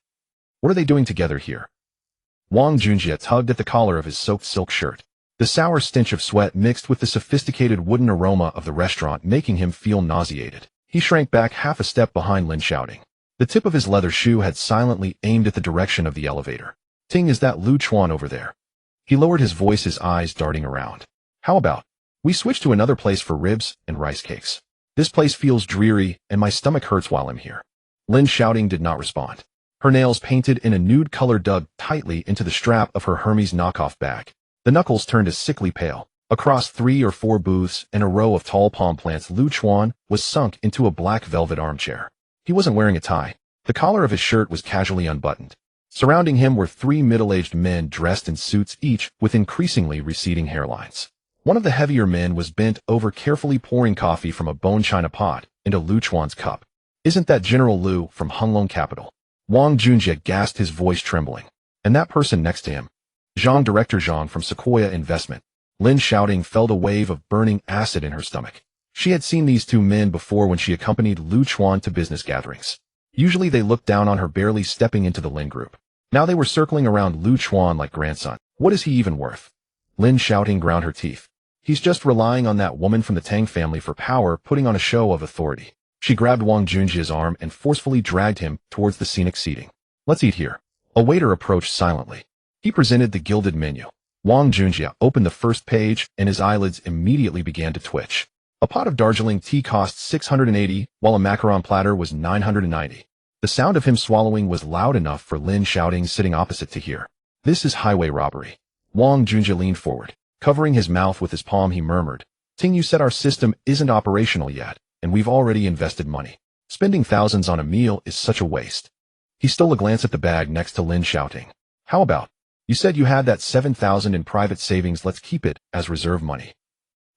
What are they doing together here? Wang Junjie tugged at the collar of his soaked silk shirt. The sour stench of sweat mixed with the sophisticated wooden aroma of the restaurant, making him feel nauseated. He shrank back half a step behind Lin Xiaoting. The tip of his leather shoe had silently aimed at the direction of the elevator. Ting, is that Lu Chuan over there? He lowered his voice, his eyes darting around. How about we switch to another place for ribs and rice cakes? This place feels dreary, and my stomach hurts while I'm here. Lin Xiaoting did not respond. Her nails, painted in a nude color, dug tightly into the strap of her Hermes knockoff bag. The knuckles turned a sickly pale. Across 3 or 4 booths and a row of tall palm plants, Lu Chuan was sunk into a black velvet armchair. He wasn't wearing a tie. The collar of his shirt was casually unbuttoned. Surrounding him were 3 middle-aged men dressed in suits, each with increasingly receding hairlines. One of the heavier men was bent over, carefully pouring coffee from a bone china pot into Lu Chuan's cup. Isn't that General Liu from Hunlong Capital? Wang Junjie gasped, his voice trembling. And that person next to him? Zhang, Director Zhang from Sequoia Investment. Lin Xiaoting felt a wave of burning acid in her stomach. She had seen these two men before when she accompanied Lu Chuan to business gatherings. Usually they looked down on her, barely stepping into the Lin group. Now they were circling around Lu Chuan like grandson. What is he even worth? Lin Xiaoting ground her teeth. He's just relying on that woman from the Tang family for power, putting on a show of authority. She grabbed Wang Junjie's arm and forcefully dragged him towards the scenic seating. Let's eat here. A waiter approached silently. He presented the gilded menu. Wang Junjie opened the first page and his eyelids immediately began to twitch. A pot of Darjeeling tea cost 680, while a macaron platter was 990. The sound of him swallowing was loud enough for Lin Xiaoting sitting opposite to hear. This is highway robbery. Wang Junjie leaned forward. Covering his mouth with his palm, he murmured, Ting, you said our system isn't operational yet, and we've already invested money. Spending thousands on a meal is such a waste. He stole a glance at the bag next to Lin Xiaoting. How about? You said you had that 7,000 in private savings, let's keep it as reserve money.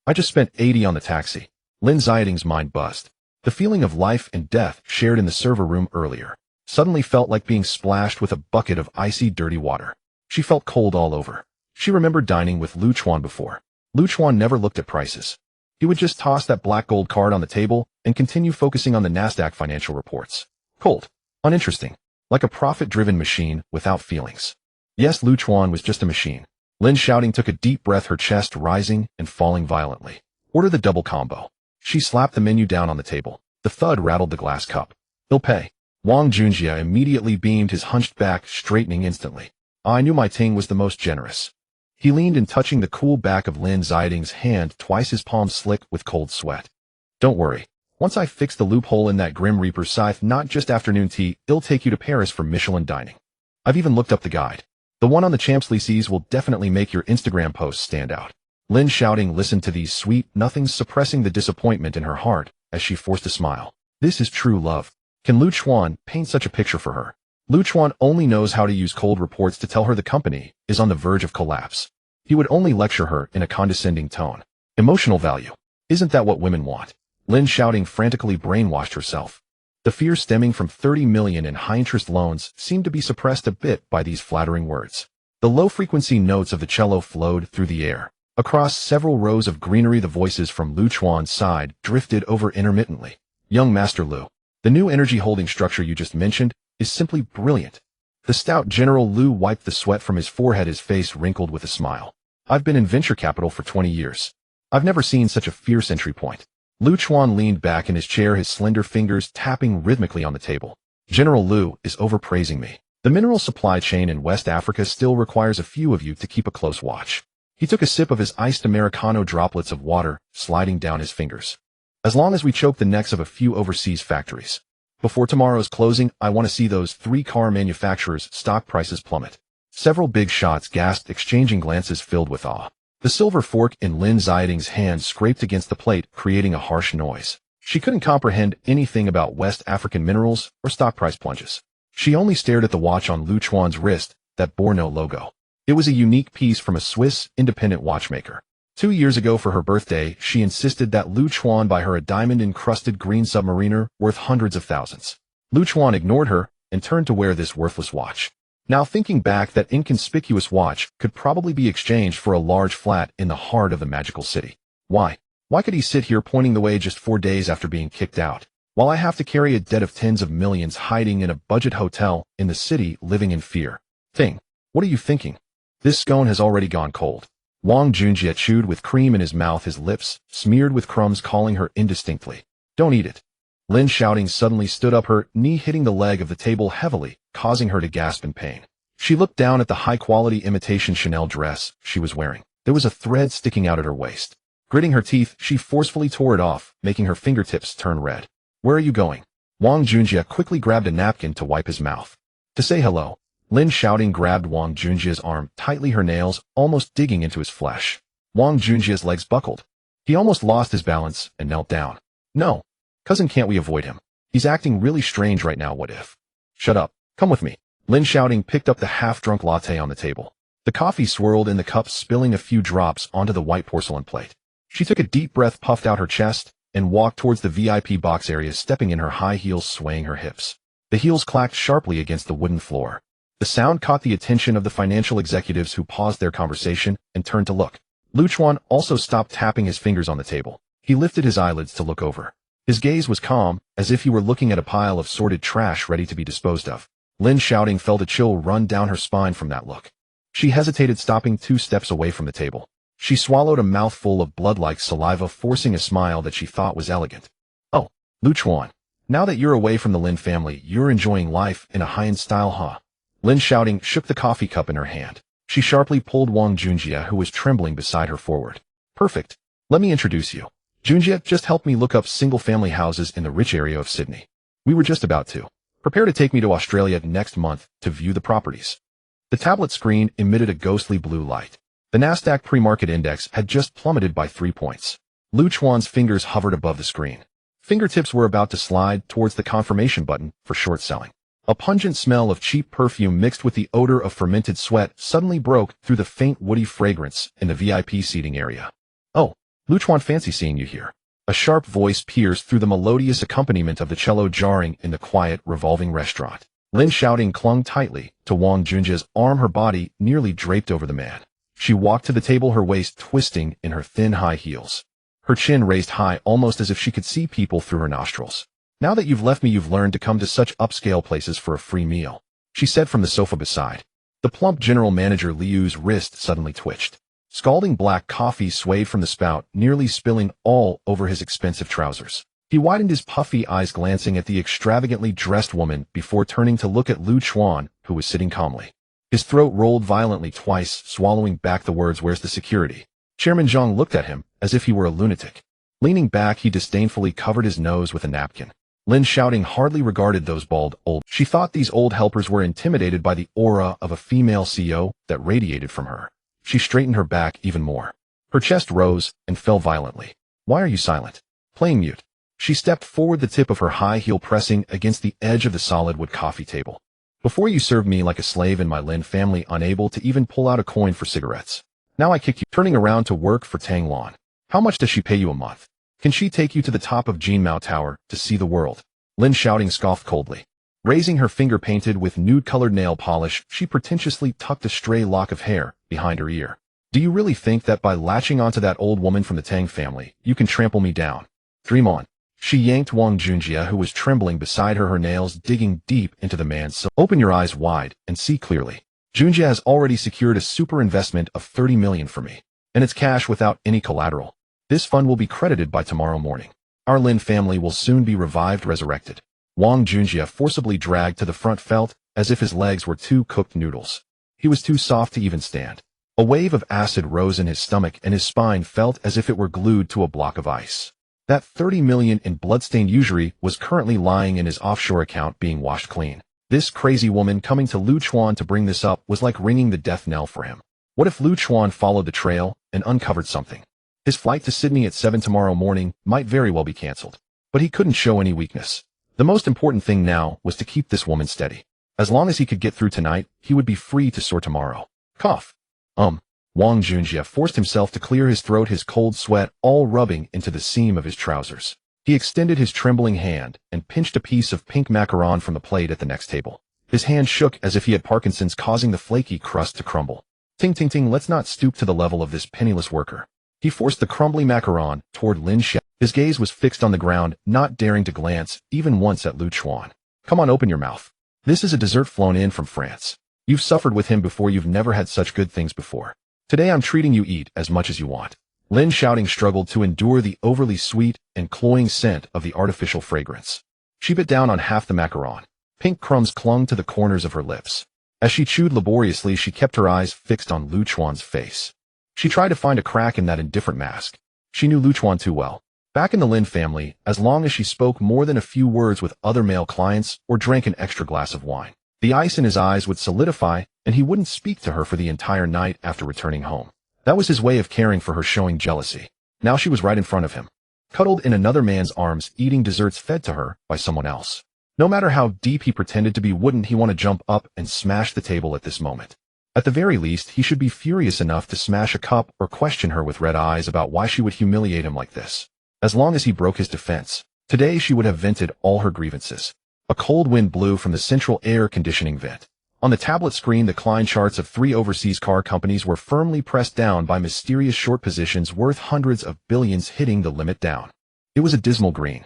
I just spent 80 on the taxi. Lin Xiaoting's mind buzzed. The feeling of life and death shared in the server room earlier suddenly felt like being splashed with a bucket of icy, dirty water. She felt cold all over. She remembered dining with Lu Chuan before. Lu Chuan never looked at prices. He would just toss that black gold card on the table and continue focusing on the Nasdaq financial reports. Cold. Uninteresting. Like a profit-driven machine without feelings. Yes, Lu Chuan was just a machine. Lin Xiaoting took a deep breath, her chest rising and falling violently. Order the double combo. She slapped the menu down on the table. The thud rattled the glass cup. He'll pay. Wang Junjie immediately beamed, his hunched back straightening instantly. I knew my Ting was the most generous. He leaned in, touching the cool back of Lin Xiaoting's hand, twice his palm slick with cold sweat. Don't worry. Once I fix the loophole in that Grim Reaper's scythe, not just afternoon tea, it'll take you to Paris for Michelin dining. I've even looked up the guide. The one on the Champs-Élysées will definitely make your Instagram posts stand out. Lin Xiaoting listened to these sweet nothings, suppressing the disappointment in her heart as she forced a smile. This is true love. Can Lu Chuan paint such a picture for her? Lu Chuan only knows how to use cold reports to tell her the company is on the verge of collapse. He would only lecture her in a condescending tone. Emotional value. Isn't that what women want? Lin Xiaoting frantically brainwashed herself. The fear stemming from 30 million in high-interest loans seemed to be suppressed a bit by these flattering words. The low-frequency notes of the cello flowed through the air. Across several rows of greenery, the voices from Lu Chuan's side drifted over intermittently. Young Master Lu, the new energy holding structure you just mentioned is simply brilliant. The stout General Liu wiped the sweat from his forehead, his face wrinkled with a smile. I've been in venture capital for 20 years. I've never seen such a fierce entry point. Lu Chuan leaned back in his chair, his slender fingers tapping rhythmically on the table. General Liu is overpraising me. The mineral supply chain in West Africa still requires a few of you to keep a close watch. He took a sip of his iced Americano, droplets of water sliding down his fingers. As long as we choke the necks of a few overseas factories. Before tomorrow's closing, I want to see those 3 car manufacturers' stock prices plummet. Several big shots gasped, exchanging glances filled with awe. The silver fork in Lin Xiaoting's hand scraped against the plate, creating a harsh noise. She couldn't comprehend anything about West African minerals or stock price plunges. She only stared at the watch on Lu Chuan's wrist that bore no logo. It was a unique piece from a Swiss independent watchmaker. 2 years ago for her birthday, she insisted that Lu Chuan buy her a diamond-encrusted green submariner worth hundreds of thousands. Lu Chuan ignored her and turned to wear this worthless watch. Now thinking back, that inconspicuous watch could probably be exchanged for a large flat in the heart of the magical city. Why? Why could he sit here pointing the way just 4 days after being kicked out, while I have to carry a debt of tens of millions hiding in a budget hotel in the city, living in fear? Thing, what are you thinking? This scone has already gone cold. Wang Junjie chewed with cream in his mouth, his lips smeared with crumbs, calling her indistinctly. Don't eat it. Lin Xiaoting suddenly stood up, her knee hitting the leg of the table heavily, causing her to gasp in pain. She looked down at the high-quality imitation Chanel dress she was wearing. There was a thread sticking out at her waist. Gritting her teeth, she forcefully tore it off, making her fingertips turn red. Where are you going? Wang Junjie quickly grabbed a napkin to wipe his mouth. To say hello. Lin Xiaoting grabbed Wang Junjie's arm tightly, her nails almost digging into his flesh. Wang Junjie's legs buckled. He almost lost his balance and knelt down. No. Cousin, can't we avoid him? He's acting really strange right now. What if? Shut up. Come with me. Lin Xiaoting picked up the half-drunk latte on the table. The coffee swirled in the cup, spilling a few drops onto the white porcelain plate. She took a deep breath, puffed out her chest, and walked towards the VIP box area, stepping in her high heels, swaying her hips. The heels clacked sharply against the wooden floor. The sound caught the attention of the financial executives, who paused their conversation and turned to look. Chuan also stopped tapping his fingers on the table. He lifted his eyelids to look over. His gaze was calm, as if he were looking at a pile of sorted trash ready to be disposed of. Lin Xiaoting felt a chill run down her spine from that look. She hesitated, stopping 2 steps away from the table. She swallowed a mouthful of blood-like saliva, forcing a smile that she thought was elegant. "Oh, Chuan, now that you're away from the Lin family, you're enjoying life in a high-end style, huh?" Lin Xiaoting shook the coffee cup in her hand. She sharply pulled Wang Junjie, who was trembling beside her, forward. "Perfect. Let me introduce you. Junjie just helped me look up single-family houses in the rich area of Sydney. We were just about to prepare to take me to Australia next month to view the properties." The tablet screen emitted a ghostly blue light. The Nasdaq pre-market index had just plummeted by 3 points. Chuan's fingers hovered above the screen. Fingertips were about to slide towards the confirmation button for short selling. A pungent smell of cheap perfume mixed with the odor of fermented sweat suddenly broke through the faint woody fragrance in the VIP seating area. "Oh, Chuan, fancy seeing you here." A sharp voice pierced through the melodious accompaniment of the cello jarring in the quiet, revolving restaurant. Lin Xiaoting clung tightly to Wang Junjie's arm, her body nearly draped over the man. She walked to the table, her waist twisting in her thin high heels. Her chin raised high, almost as if she could see people through her nostrils. "Now that you've left me, you've learned to come to such upscale places for a free meal," she said from the sofa beside. The plump general manager Liu's wrist suddenly twitched. Scalding black coffee swayed from the spout, nearly spilling all over his expensive trousers. He widened his puffy eyes, glancing at the extravagantly dressed woman before turning to look at Chuan, who was sitting calmly. His throat rolled violently twice, swallowing back the words, "Where's the security?" Chairman Zhang looked at him as if he were a lunatic. Leaning back, he disdainfully covered his nose with a napkin. Lin Xiaoting hardly regarded those bald, old. She thought these old helpers were intimidated by the aura of a female CEO that radiated from her. She straightened her back even more. Her chest rose and fell violently. "Why are you silent? Playing mute?" She stepped forward, the tip of her high heel pressing against the edge of the solid wood coffee table. "Before you served me like a slave in my Lin family, unable to even pull out a coin for cigarettes. Now I kick you, turning around to work for Tang Lan. How much does she pay you a month? Can she take you to the top of Jinmao Tower to see the world?" Lin Xiaoting scoffed coldly. Raising her finger painted with nude-colored nail polish, she pretentiously tucked a stray lock of hair behind her ear. "Do you really think that by latching onto that old woman from the Tang family, you can trample me down? Dream on." She yanked Wang Junjie, who was trembling beside her, her nails digging deep into the man's soul. "Open your eyes wide and see clearly. Junjie has already secured a super investment of 30 million for me, and it's cash without any collateral. This fund will be credited by tomorrow morning. Our Lin family will soon be revived, resurrected." Wang Junjie, forcibly dragged to the front, felt as if his legs were 2 cooked noodles. He was too soft to even stand. A wave of acid rose in his stomach, and his spine felt as if it were glued to a block of ice. That 30 million in bloodstained usury was currently lying in his offshore account, being washed clean. This crazy woman coming to Chuan to bring this up was like ringing the death knell for him. What if Chuan followed the trail and uncovered something? His flight to Sydney at 7 tomorrow morning might very well be cancelled. But he couldn't show any weakness. The most important thing now was to keep this woman steady. As long as he could get through tonight, he would be free to soar tomorrow. Cough. Wang Junjie forced himself to clear his throat, his cold sweat all rubbing into the seam of his trousers. He extended his trembling hand and pinched a piece of pink macaron from the plate at the next table. His hand shook as if he had Parkinson's, causing the flaky crust to crumble. "Ting ting ting, let's not stoop to the level of this penniless worker." He forced the crumbly macaron toward Lin Xiaoting. His gaze was fixed on the ground, not daring to glance even once at Chuan. "Come on, open your mouth. This is a dessert flown in from France. You've suffered with him before, you've never had such good things before. Today I'm treating you, eat as much as you want." Lin Xiaoting struggled to endure the overly sweet and cloying scent of the artificial fragrance. She bit down on half the macaron. Pink crumbs clung to the corners of her lips. As she chewed laboriously, she kept her eyes fixed on Chuan's face. She tried to find a crack in that indifferent mask. She knew Chuan too well. Back in the Lin family, as long as she spoke more than a few words with other male clients or drank an extra glass of wine, the ice in his eyes would solidify and he wouldn't speak to her for the entire night after returning home. That was his way of caring for her, showing jealousy. Now she was right in front of him, cuddled in another man's arms, eating desserts fed to her by someone else. No matter how deep he pretended to be, wouldn't he want to jump up and smash the table at this moment? At the very least, he should be furious enough to smash a cup or question her with red eyes about why she would humiliate him like this. As long as he broke his defense, today she would have vented all her grievances. A cold wind blew from the central air conditioning vent. On the tablet screen, the client charts of 3 overseas car companies were firmly pressed down by mysterious short positions worth hundreds of billions, hitting the limit down. It was a dismal green.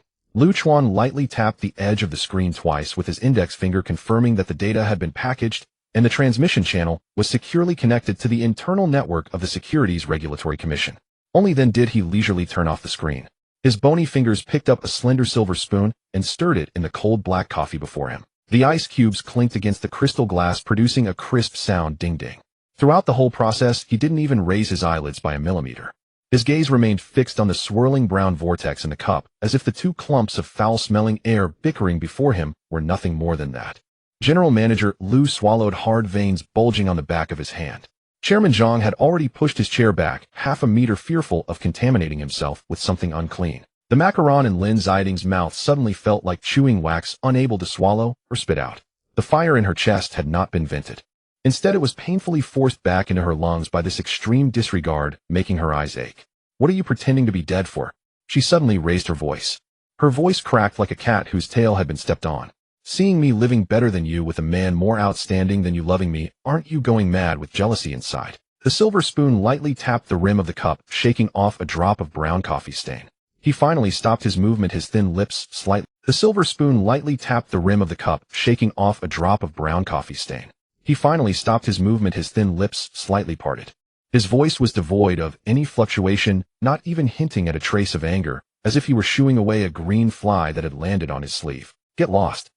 Chuan lightly tapped the edge of the screen twice with his index finger, confirming that the data had been packaged and the transmission channel was securely connected to the internal network of the Securities Regulatory Commission. Only then did he leisurely turn off the screen. His bony fingers picked up a slender silver spoon and stirred it in the cold black coffee before him. The ice cubes clinked against the crystal glass, producing a crisp sound, ding-ding. Throughout the whole process, he didn't even raise his eyelids by a millimeter. His gaze remained fixed on the swirling brown vortex in the cup, as if the 2 clumps of foul-smelling air bickering before him were nothing more than that. General Manager Liu swallowed hard, veins bulging on the back of his hand. Chairman Zhang had already pushed his chair back half a meter, fearful of contaminating himself with something unclean. The macaron in Lin Xiaoting's mouth suddenly felt like chewing wax, unable to swallow or spit out. The fire in her chest had not been vented. Instead, it was painfully forced back into her lungs by this extreme disregard, making her eyes ache. "What are you pretending to be dead for?" She suddenly raised her voice. Her voice cracked like a cat whose tail had been stepped on. "Seeing me living better than you with a man more outstanding than you loving me, aren't you going mad with jealousy inside?" The silver spoon lightly tapped the rim of the cup, shaking off a drop of brown coffee stain. He finally stopped his movement, his thin lips slightly. The silver spoon lightly tapped the rim of the cup, shaking off a drop of brown coffee stain. He finally stopped his movement, his thin lips slightly parted. His voice was devoid of any fluctuation, not even hinting at a trace of anger, as if he were shooing away a green fly that had landed on his sleeve. "Get lost.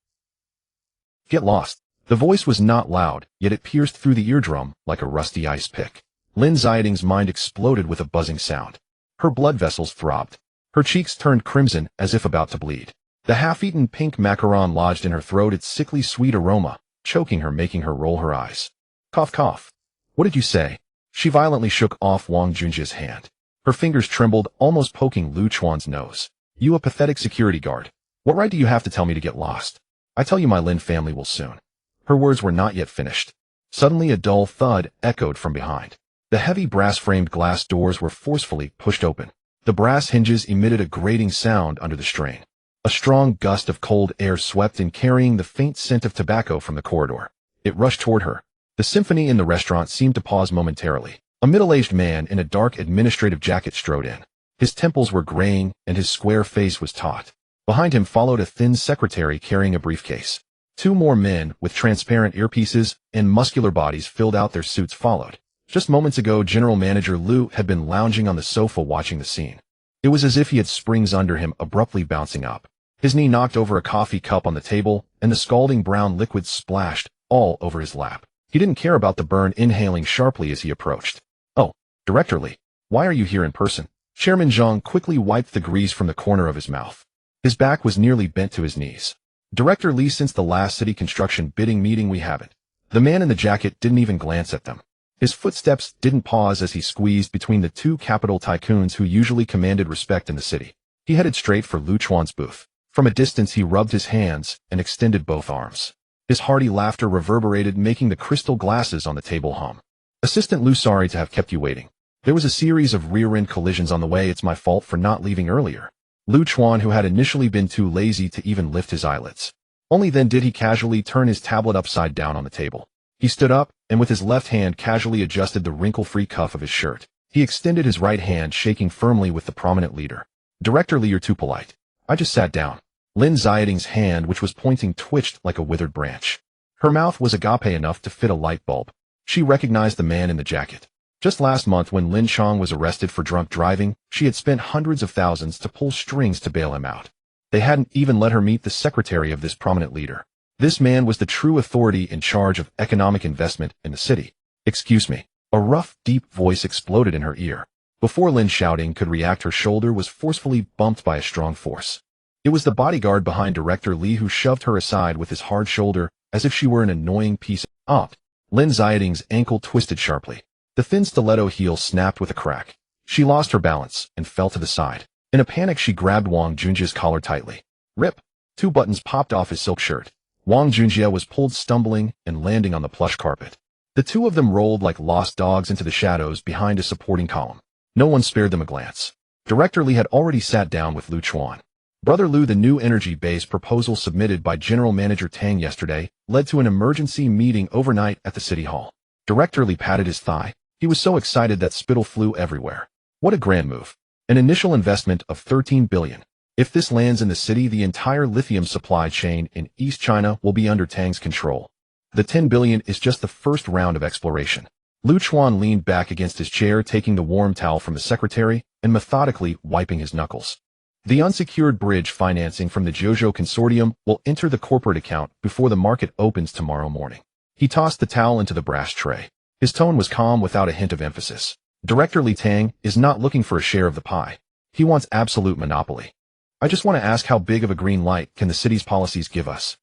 Get lost." The voice was not loud, yet it pierced through the eardrum like a rusty ice pick. Lin Xiaoting's mind exploded with a buzzing sound. Her blood vessels throbbed. Her cheeks turned crimson as if about to bleed. The half-eaten pink macaron lodged in her throat, its sickly sweet aroma, choking her, making her roll her eyes. Cough, cough. "What did you say?" She violently shook off Wang Junjia's hand. Her fingers trembled, almost poking Lu Chuan's nose. "You, a pathetic security guard. What right do you have to tell me to get lost? I tell you, my Lin family will soon." Her words were not yet finished. Suddenly a dull thud echoed from behind. The heavy brass-framed glass doors were forcefully pushed open. The brass hinges emitted a grating sound under the strain. A strong gust of cold air swept in, carrying the faint scent of tobacco from the corridor. It rushed toward her. The symphony in the restaurant seemed to pause momentarily. A middle-aged man in a dark administrative jacket strode in. His temples were graying, and his square face was taut. Behind him followed a thin secretary carrying a briefcase. 2 more men with transparent earpieces and muscular bodies filled out their suits followed. Just moments ago, General Manager Liu had been lounging on the sofa watching the scene. It was as if he had springs under him, abruptly bouncing up. His knee knocked over a coffee cup on the table, and the scalding brown liquid splashed all over his lap. He didn't care about the burn, inhaling sharply as he approached. "Oh, Director Li, why are you here in person?" Chairman Zhang quickly wiped the grease from the corner of his mouth. His back was nearly bent to his knees. "Director Li, since the last city construction bidding meeting we haven't." The man in the jacket didn't even glance at them. His footsteps didn't pause as he squeezed between the 2 capital tycoons who usually commanded respect in the city. He headed straight for Lu Chuan's booth. From a distance, he rubbed his hands and extended both arms. His hearty laughter reverberated, making the crystal glasses on the table hum. "Assistant Lu, sorry to have kept you waiting. There was a series of rear-end collisions on the way. It's my fault for not leaving earlier." Lu Chuan, who had initially been too lazy to even lift his eyelids. Only then did he casually turn his tablet upside down on the table. He stood up, and with his left hand casually adjusted the wrinkle-free cuff of his shirt. He extended his right hand, shaking firmly with the prominent leader. "Director Li, you're too polite. I just sat down." Lin Xiaoting's hand, which was pointing, twitched like a withered branch. Her mouth was agape enough to fit a light bulb. She recognized the man in the jacket. Just last month, when Lin Chong was arrested for drunk driving, she had spent hundreds of thousands to pull strings to bail him out. They hadn't even let her meet the secretary of this prominent leader. This man was the true authority in charge of economic investment in the city. "Excuse me." A rough, deep voice exploded in her ear. Before Lin Xiaoting could react, her shoulder was forcefully bumped by a strong force. It was the bodyguard behind Director Li who shoved her aside with his hard shoulder, as if she were an annoying piece of art. Lin Xiaoting's ankle twisted sharply. The thin stiletto heel snapped with a crack. She lost her balance and fell to the side. In a panic, she grabbed Wang Junjia's collar tightly. Rip! 2 buttons popped off his silk shirt. Wang Junjia was pulled, stumbling and landing on the plush carpet. The 2 of them rolled like lost dogs into the shadows behind a supporting column. No one spared them a glance. Director Li had already sat down with Lu Chuan. Brother Lu, the new energy-based proposal submitted by General Manager Tang yesterday, led to an emergency meeting overnight at the City Hall. Director Li patted his thigh. He was so excited that spittle flew everywhere. What a grand move. An initial investment of 13 billion. If this lands in the city, the entire lithium supply chain in East China will be under Tang's control. The 10 billion is just the first round of exploration. Lu Chuan leaned back against his chair, taking the warm towel from the secretary and methodically wiping his knuckles. The unsecured bridge financing from the Jiuzhou Consortium will enter the corporate account before the market opens tomorrow morning. He tossed the towel into the brass tray. His tone was calm without a hint of emphasis. Director Li Tang is not looking for a share of the pie. He wants absolute monopoly. I just want to ask, how big of a green light can the city's policies give us?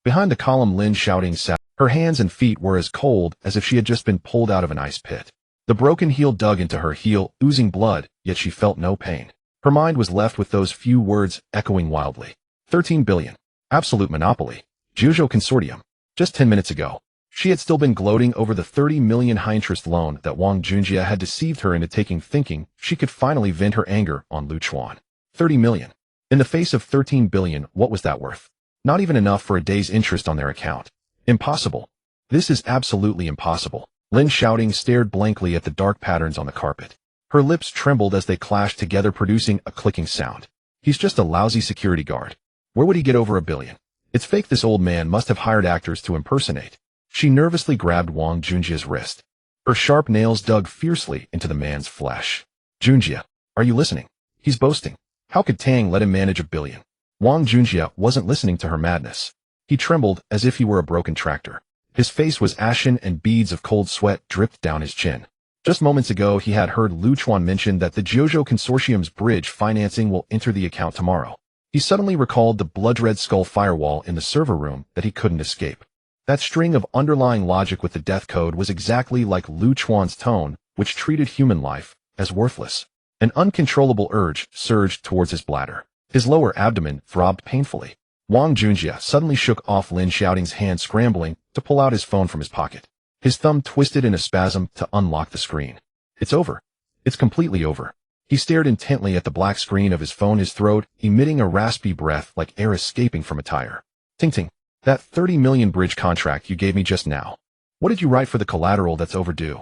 Behind the column, Lin Xiaoting sat. Her hands and feet were as cold as if she had just been pulled out of an ice pit. The broken heel dug into her heel, oozing blood, yet she felt no pain. Her mind was left with those few words echoing wildly. 13 billion. Absolute monopoly. Jiuzhou Consortium. Just 10 minutes ago, she had still been gloating over the 30 million high-interest loan that Wang Junjie had deceived her into taking, thinking she could finally vent her anger on Lu Chuan. 30 million. In the face of 13 billion, what was that worth? Not even enough for a day's interest on their account. Impossible. This is absolutely impossible. Lin Xiaoting stared blankly at the dark patterns on the carpet. Her lips trembled as they clashed together, producing a clicking sound. He's just a lousy security guard. Where would he get over a billion? It's fake. This old man must have hired actors to impersonate. She nervously grabbed Wang Junjie's wrist. Her sharp nails dug fiercely into the man's flesh. Junjie, are you listening? He's boasting. How could Tang let him manage a billion? Wang Junjie wasn't listening to her madness. He trembled as if he were a broken tractor. His face was ashen and beads of cold sweat dripped down his chin. Just moments ago, he had heard Lu Chuan mention that the Jiuzhou Consortium's bridge financing will enter the account tomorrow. He suddenly recalled the blood-red skull firewall in the server room that he couldn't escape. That string of underlying logic with the death code was exactly like Lu Chuan's tone, which treated human life as worthless. An uncontrollable urge surged towards his bladder. His lower abdomen throbbed painfully. Wang Junjie suddenly shook off Lin Xiaoting's hand, scrambling to pull out his phone from his pocket. His thumb twisted in a spasm to unlock the screen. It's over. It's completely over. He stared intently at the black screen of his phone, his throat emitting a raspy breath like air escaping from a tire. Ting ting. That 30 million bridge contract you gave me just now. What did you write for the collateral that's overdue?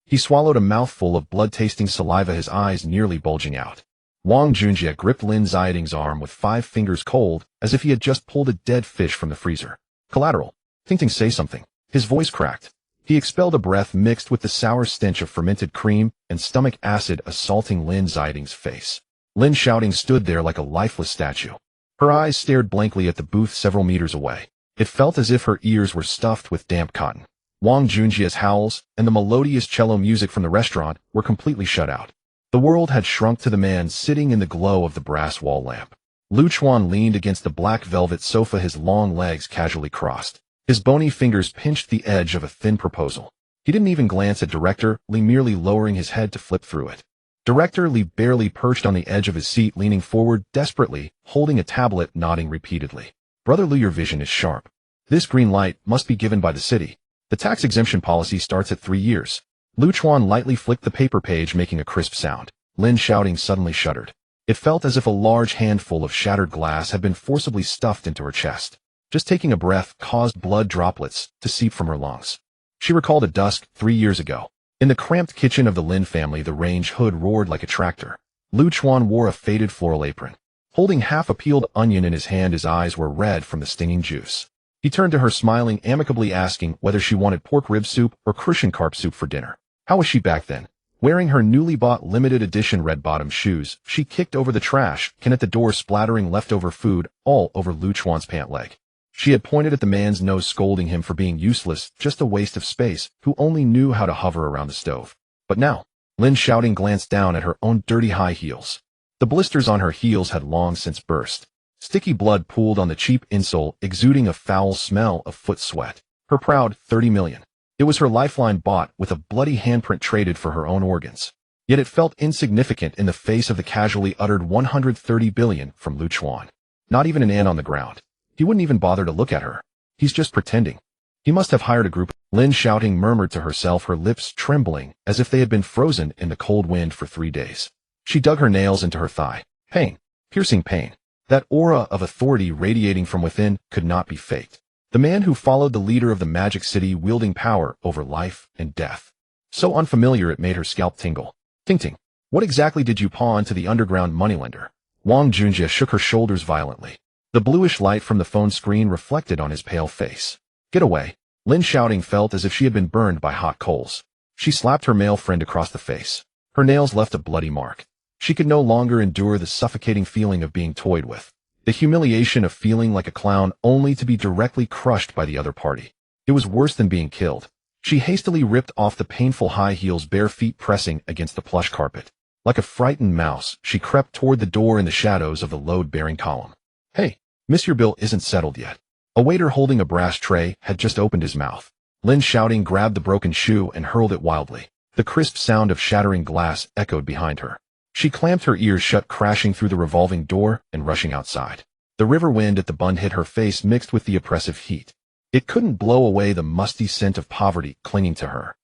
He swallowed a mouthful of blood-tasting saliva, his eyes nearly bulging out. Wang Junjie gripped Lin Xiaoting's arm with 5 fingers, cold, as if he had just pulled a dead fish from the freezer. Collateral. Ting ting, say something. His voice cracked. He expelled a breath mixed with the sour stench of fermented cream and stomach acid assaulting Lin Xiaoting's face. Lin Xiaoting stood there like a lifeless statue. Her eyes stared blankly at the booth several meters away. It felt as if her ears were stuffed with damp cotton. Wang Junjie's howls and the melodious cello music from the restaurant were completely shut out. The world had shrunk to the man sitting in the glow of the brass wall lamp. Lu Chuan leaned against the black velvet sofa, his long legs casually crossed. His bony fingers pinched the edge of a thin proposal. He didn't even glance at Director Li, merely lowering his head to flip through it. Director Li barely perched on the edge of his seat, leaning forward desperately, holding a tablet, nodding repeatedly. Brother Lu, your vision is sharp. This green light must be given by the city. The tax exemption policy starts at 3 years. Lu Chuan lightly flicked the paper page, making a crisp sound. Lin Xiaoting suddenly shuddered. It felt as if a large handful of shattered glass had been forcibly stuffed into her chest. Just taking a breath caused blood droplets to seep from her lungs. She recalled a dusk 3 years ago. In the cramped kitchen of the Lin family, the range hood roared like a tractor. Lu Chuan wore a faded floral apron. Holding half a peeled onion in his hand, his eyes were red from the stinging juice. He turned to her, smiling amicably, asking whether she wanted pork rib soup or crucian carp soup for dinner. How was she back then? Wearing her newly bought limited edition red-bottom shoes, she kicked over the trash can at the door, splattering leftover food all over Lu Chuan's pant leg. She had pointed at the man's nose, scolding him for being useless, just a waste of space, who only knew how to hover around the stove. But now, Lin Xiaoting glanced down at her own dirty high heels. The blisters on her heels had long since burst. Sticky blood pooled on the cheap insole, exuding a foul smell of foot sweat. Her proud 30 million. It was her lifeline, bought with a bloody handprint traded for her own organs. Yet it felt insignificant in the face of the casually uttered 130 billion from Lu Chuan. Not even an ant on the ground. He wouldn't even bother to look at her. He's just pretending. He must have hired a group. Lin Xiaoting murmured to herself, her lips trembling as if they had been frozen in the cold wind for 3 days. She dug her nails into her thigh. Pain. Piercing pain. That aura of authority radiating from within could not be faked. The man who followed the leader of the Magic City wielding power over life and death. So unfamiliar it made her scalp tingle. Ting-ting. What exactly did you pawn to the underground moneylender? Wang Junjie shook her shoulders violently. The bluish light from the phone screen reflected on his pale face. Get away. Lin Xiaoting felt as if she had been burned by hot coals. She slapped her male friend across the face. Her nails left a bloody mark. She could no longer endure the suffocating feeling of being toyed with. The humiliation of feeling like a clown only to be directly crushed by the other party. It was worse than being killed. She hastily ripped off the painful high heels, bare feet pressing against the plush carpet. Like a frightened mouse, she crept toward the door in the shadows of the load-bearing column. Hey, miss, your bill isn't settled yet. A waiter holding a brass tray had just opened his mouth. Lin Xiaoting grabbed the broken shoe and hurled it wildly. The crisp sound of shattering glass echoed behind her. She clamped her ears shut, crashing through the revolving door and rushing outside. The river wind at the bund hit her face, mixed with the oppressive heat. It couldn't blow away the musty scent of poverty clinging to her.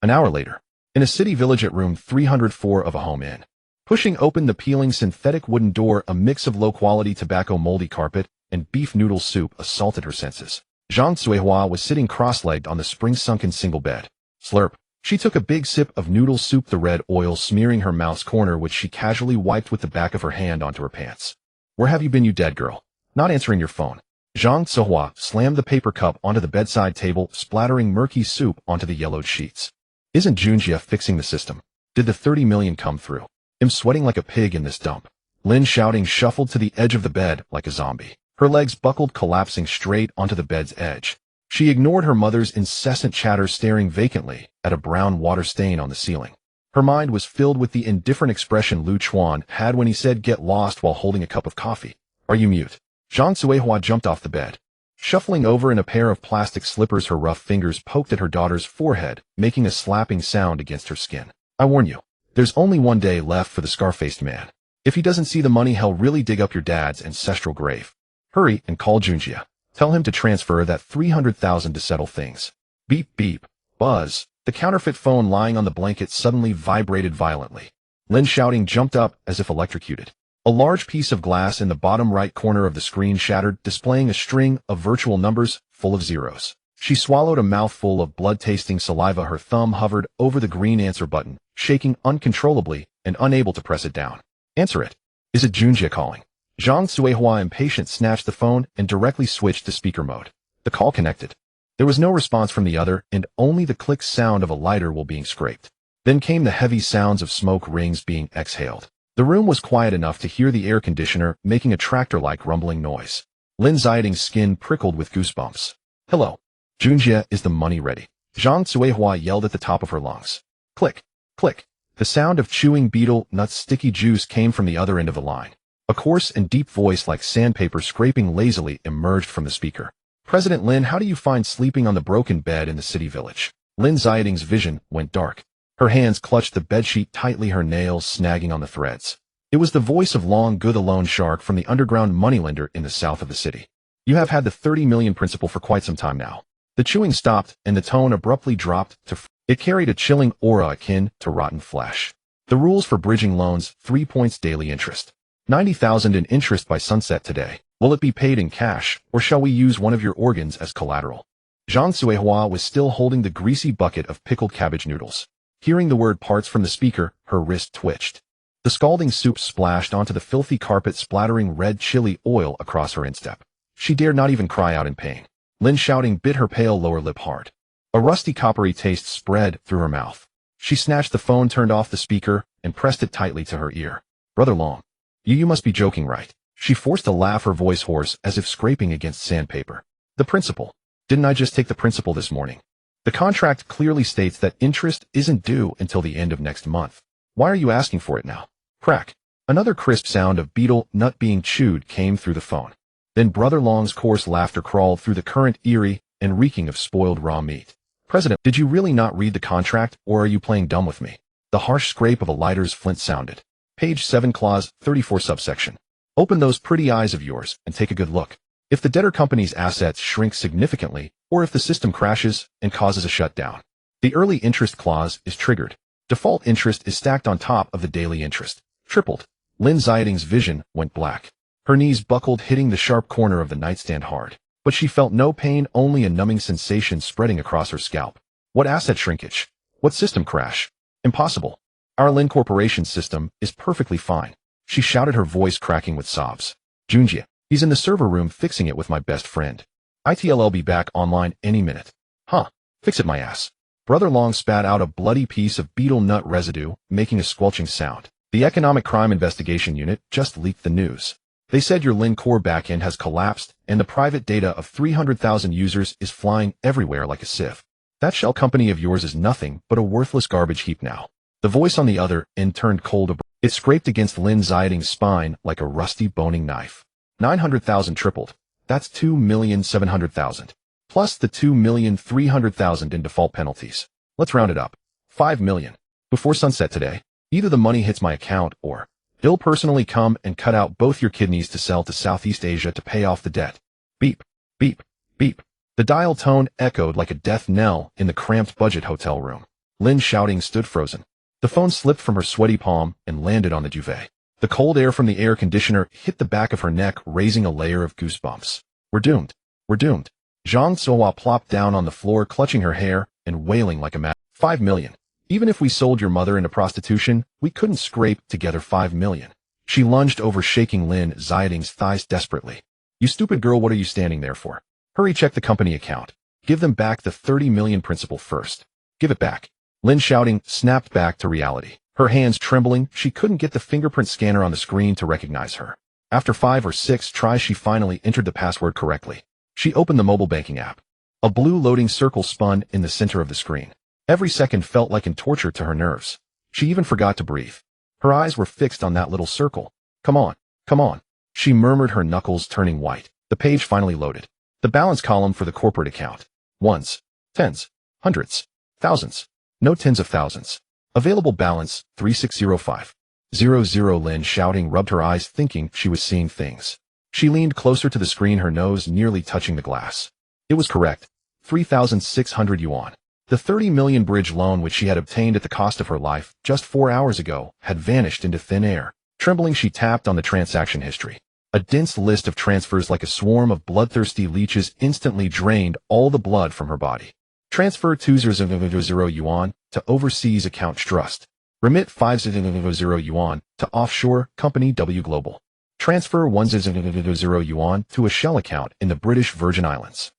An hour later, in a city village at room 304 of a home inn. Pushing open the peeling synthetic wooden door, a mix of low-quality tobacco moldy carpet and beef noodle soup assaulted her senses. Zhang Cuihua was sitting cross-legged on the spring-sunken single bed. Slurp. She took a big sip of noodle soup, the red oil smearing her mouth's corner, which she casually wiped with the back of her hand onto her pants. Where have you been, you dead girl? Not answering your phone. Zhang Cuihua slammed the paper cup onto the bedside table, splattering murky soup onto the yellowed sheets. Isn't Junjie fixing the system? Did the 30 million come through? I'm sweating like a pig in this dump. Lin Xiaoting shuffled to the edge of the bed like a zombie. Her legs buckled, collapsing straight onto the bed's edge. She ignored her mother's incessant chatter, staring vacantly at a brown water stain on the ceiling. Her mind was filled with the indifferent expression Lu Chuan had when he said get lost while holding a cup of coffee. Are you mute? Zhang Cuihua jumped off the bed. Shuffling over in a pair of plastic slippers, her rough fingers poked at her daughter's forehead, making a slapping sound against her skin. I warn you, there's only one day left for the scar-faced man. If he doesn't see the money, he'll really dig up your dad's ancestral grave. Hurry and call Junjie. Tell him to transfer that 300,000 to settle things. Beep beep. Buzz. The counterfeit phone lying on the blanket suddenly vibrated violently. Lin Xiaoting jumped up as if electrocuted. A large piece of glass in the bottom right corner of the screen shattered, displaying a string of virtual numbers full of zeros. She swallowed a mouthful of blood-tasting saliva. Her thumb hovered over the green answer button, shaking uncontrollably and unable to press it down. Answer it. Is it Junjie calling? Zhang Cuihua, impatient, snatched the phone and directly switched to speaker mode. The call connected. There was no response from the other, and only the click sound of a lighter while being scraped. Then came the heavy sounds of smoke rings being exhaled. The room was quiet enough to hear the air conditioner making a tractor-like rumbling noise. Lin Xiaoting's skin prickled with goosebumps. Hello. Junjie, is the money ready? Zhang Cuihua yelled at the top of her lungs. Click. Click. The sound of chewing beetle nuts sticky juice came from the other end of the line. A coarse and deep voice like sandpaper scraping lazily emerged from the speaker. President Lin, how do you find sleeping on the broken bed in the city village? Lin Xiaoting's vision went dark. Her hands clutched the bedsheet tightly, her nails snagging on the threads. It was the voice of Long Good, a loan shark from the underground moneylender in the south of the city. You have had the 30 million principal for quite some time now. The chewing stopped, and the tone abruptly dropped to it carried a chilling aura akin to rotten flesh. The rules for bridging loans: 3 points daily interest. 90,000 in interest by sunset today. Will it be paid in cash, or shall we use one of your organs as collateral? Zhang Cuihua was still holding the greasy bucket of pickled cabbage noodles. Hearing the word parts from the speaker, her wrist twitched. The scalding soup splashed onto the filthy carpet, splattering red chili oil across her instep. She dared not even cry out in pain. Lin Xiaoting bit her pale lower lip hard. A rusty coppery taste spread through her mouth. She snatched the phone, turned off the speaker, and pressed it tightly to her ear. Brother Long. You must be joking, right? She forced a laugh, her voice hoarse, as if scraping against sandpaper. The principal. Didn't I just take the principal this morning? The contract clearly states that interest isn't due until the end of next month. Why are you asking for it now? Crack. Another crisp sound of beetle nut being chewed came through the phone. Then Brother Long's coarse laughter crawled through the current, eerie and reeking of spoiled raw meat. President, did you really not read the contract, or are you playing dumb with me? The harsh scrape of a lighter's flint sounded. Page 7, clause 34, subsection. Open those pretty eyes of yours and take a good look. If the debtor company's assets shrink significantly, or if the system crashes and causes a shutdown, the early interest clause is triggered. Default interest is stacked on top of the daily interest. tripled. Lin Xiaoting's vision went black. Her knees buckled, hitting the sharp corner of the nightstand hard. But she felt no pain, only a numbing sensation spreading across her scalp. What asset shrinkage? What system crash? Impossible. Our Lin Corporation system is perfectly fine. She shouted, her voice cracking with sobs. Junjie, he's in the server room fixing it with my best friend. I'll be back online any minute. Huh. Fix it, my ass. Brother Long spat out a bloody piece of beetle nut residue, making a squelching sound. The Economic Crime Investigation Unit just leaked the news. They said your Lin Core backend has collapsed and the private data of 300,000 users is flying everywhere like a sieve. That shell company of yours is nothing but a worthless garbage heap now. The voice on the other end turned cold. It scraped against Lin Xiaoting's spine like a rusty boning knife. 900,000 tripled. That's 2,700,000. Plus the 2,300,000 in default penalties. Let's round it up. 5 million. Before sunset today, either the money hits my account or I'll personally come and cut out both your kidneys to sell to Southeast Asia to pay off the debt. Beep, beep, beep. The dial tone echoed like a death knell in the cramped budget hotel room. Lin Xiaoting stood frozen. The phone slipped from her sweaty palm and landed on the duvet. The cold air from the air conditioner hit the back of her neck, raising a layer of goosebumps. We're doomed. We're doomed. Zhang Zuohua plopped down on the floor, clutching her hair and wailing like a mad. 5 million. Even if we sold your mother into prostitution, we couldn't scrape together 5 million. She lunged over, shaking Lin Xiaoting's thighs desperately. You stupid girl, what are you standing there for? Hurry, check the company account. Give them back the 30 million principal first. Give it back. Lin Xiaoting snapped back to reality. Her hands trembling, she couldn't get the fingerprint scanner on the screen to recognize her. After 5 or 6 tries, she finally entered the password correctly. She opened the mobile banking app. A blue loading circle spun in the center of the screen. Every second felt like torture to her nerves. She even forgot to breathe. Her eyes were fixed on that little circle. Come on, come on, she murmured, her knuckles turning white. The page finally loaded. The balance column for the corporate account. Ones, tens, hundreds, thousands. No tens of thousands. Available balance, 3605. 00. Lin Xiaoting rubbed her eyes, thinking she was seeing things. She leaned closer to the screen, her nose nearly touching the glass. It was correct. 3,600 yuan. The 30 million bridge loan which she had obtained at the cost of her life just 4 hours ago had vanished into thin air. Trembling, she tapped on the transaction history. A dense list of transfers like a swarm of bloodthirsty leeches instantly drained all the blood from her body. Transfer 200 yuan to overseas account trust. Remit 500 yuan to offshore company W Global. Transfer 100 yuan to a shell account in the British Virgin Islands.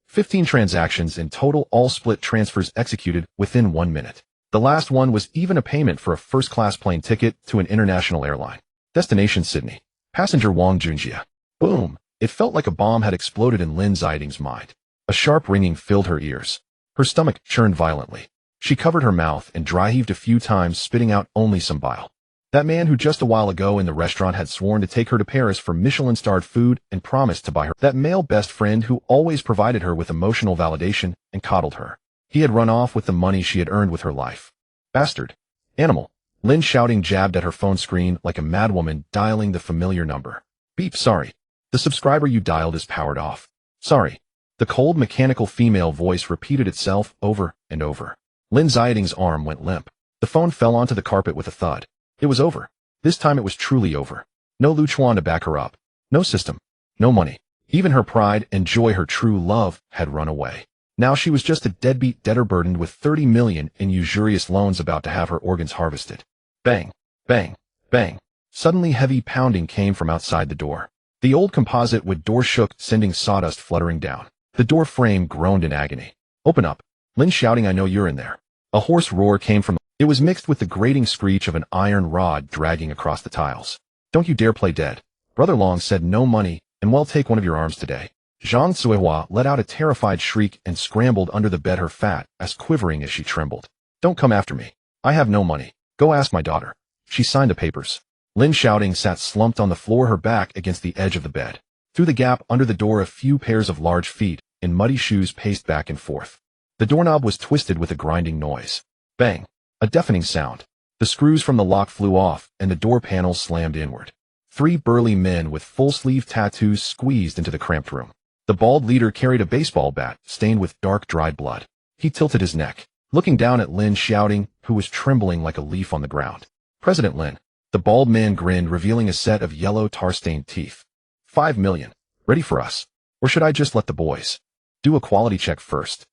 15 transactions in total, all split transfers executed within 1 minute. The last one was even a payment for a first-class plane ticket to an international airline. Destination Sydney. Passenger Wang Junjie. Boom! It felt like a bomb had exploded in Lin Xiaoting's mind. A sharp ringing filled her ears. Her stomach churned violently. She covered her mouth and dry-heaved a few times, spitting out only some bile. That man who just a while ago in the restaurant had sworn to take her to Paris for Michelin-starred food and promised to buy her that male best friend who always provided her with emotional validation and coddled her. He had run off with the money she had earned with her life. Bastard. Animal. Lin Xiaoting jabbed at her phone screen like a madwoman, dialing the familiar number. Beep, sorry. The subscriber you dialed is powered off. Sorry. The cold mechanical female voice repeated itself over and over. Lin Xiaoting's arm went limp. The phone fell onto the carpet with a thud. It was over. This time it was truly over. No Chuan to back her up. No system. No money. Even her pride and joy, her true love, had run away. Now she was just a deadbeat debtor burdened with 30 million in usurious loans, about to have her organs harvested. Bang, bang, bang. Suddenly heavy pounding came from outside the door. The old composite wood door shook, sending sawdust fluttering down. The door frame groaned in agony. Open up. Lin Xiaoting, I know you're in there. A hoarse roar came from. It was mixed with the grating screech of an iron rod dragging across the tiles. Don't you dare play dead. Brother Long said no money, and well, take one of your arms today. Zhang Zuohua let out a terrified shriek and scrambled under the bed, her fat ass quivering as she trembled. Don't come after me. I have no money. Go ask my daughter. She signed the papers. Lin Xiaoting sat slumped on the floor, her back against the edge of the bed. Through the gap under the door, a few pairs of large feet in muddy shoes paced back and forth. The doorknob was twisted with a grinding noise. Bang! A deafening sound. The screws from the lock flew off, and the door panel slammed inward. 3 burly men with full-sleeve tattoos squeezed into the cramped room. The bald leader carried a baseball bat, stained with dark, dried blood. He tilted his neck, looking down at Lin Xiaoting, who was trembling like a leaf on the ground. President Lin, The bald man grinned, revealing a set of yellow tar-stained teeth. 5 million. Ready for us? Or should I just let the boys do a quality check first?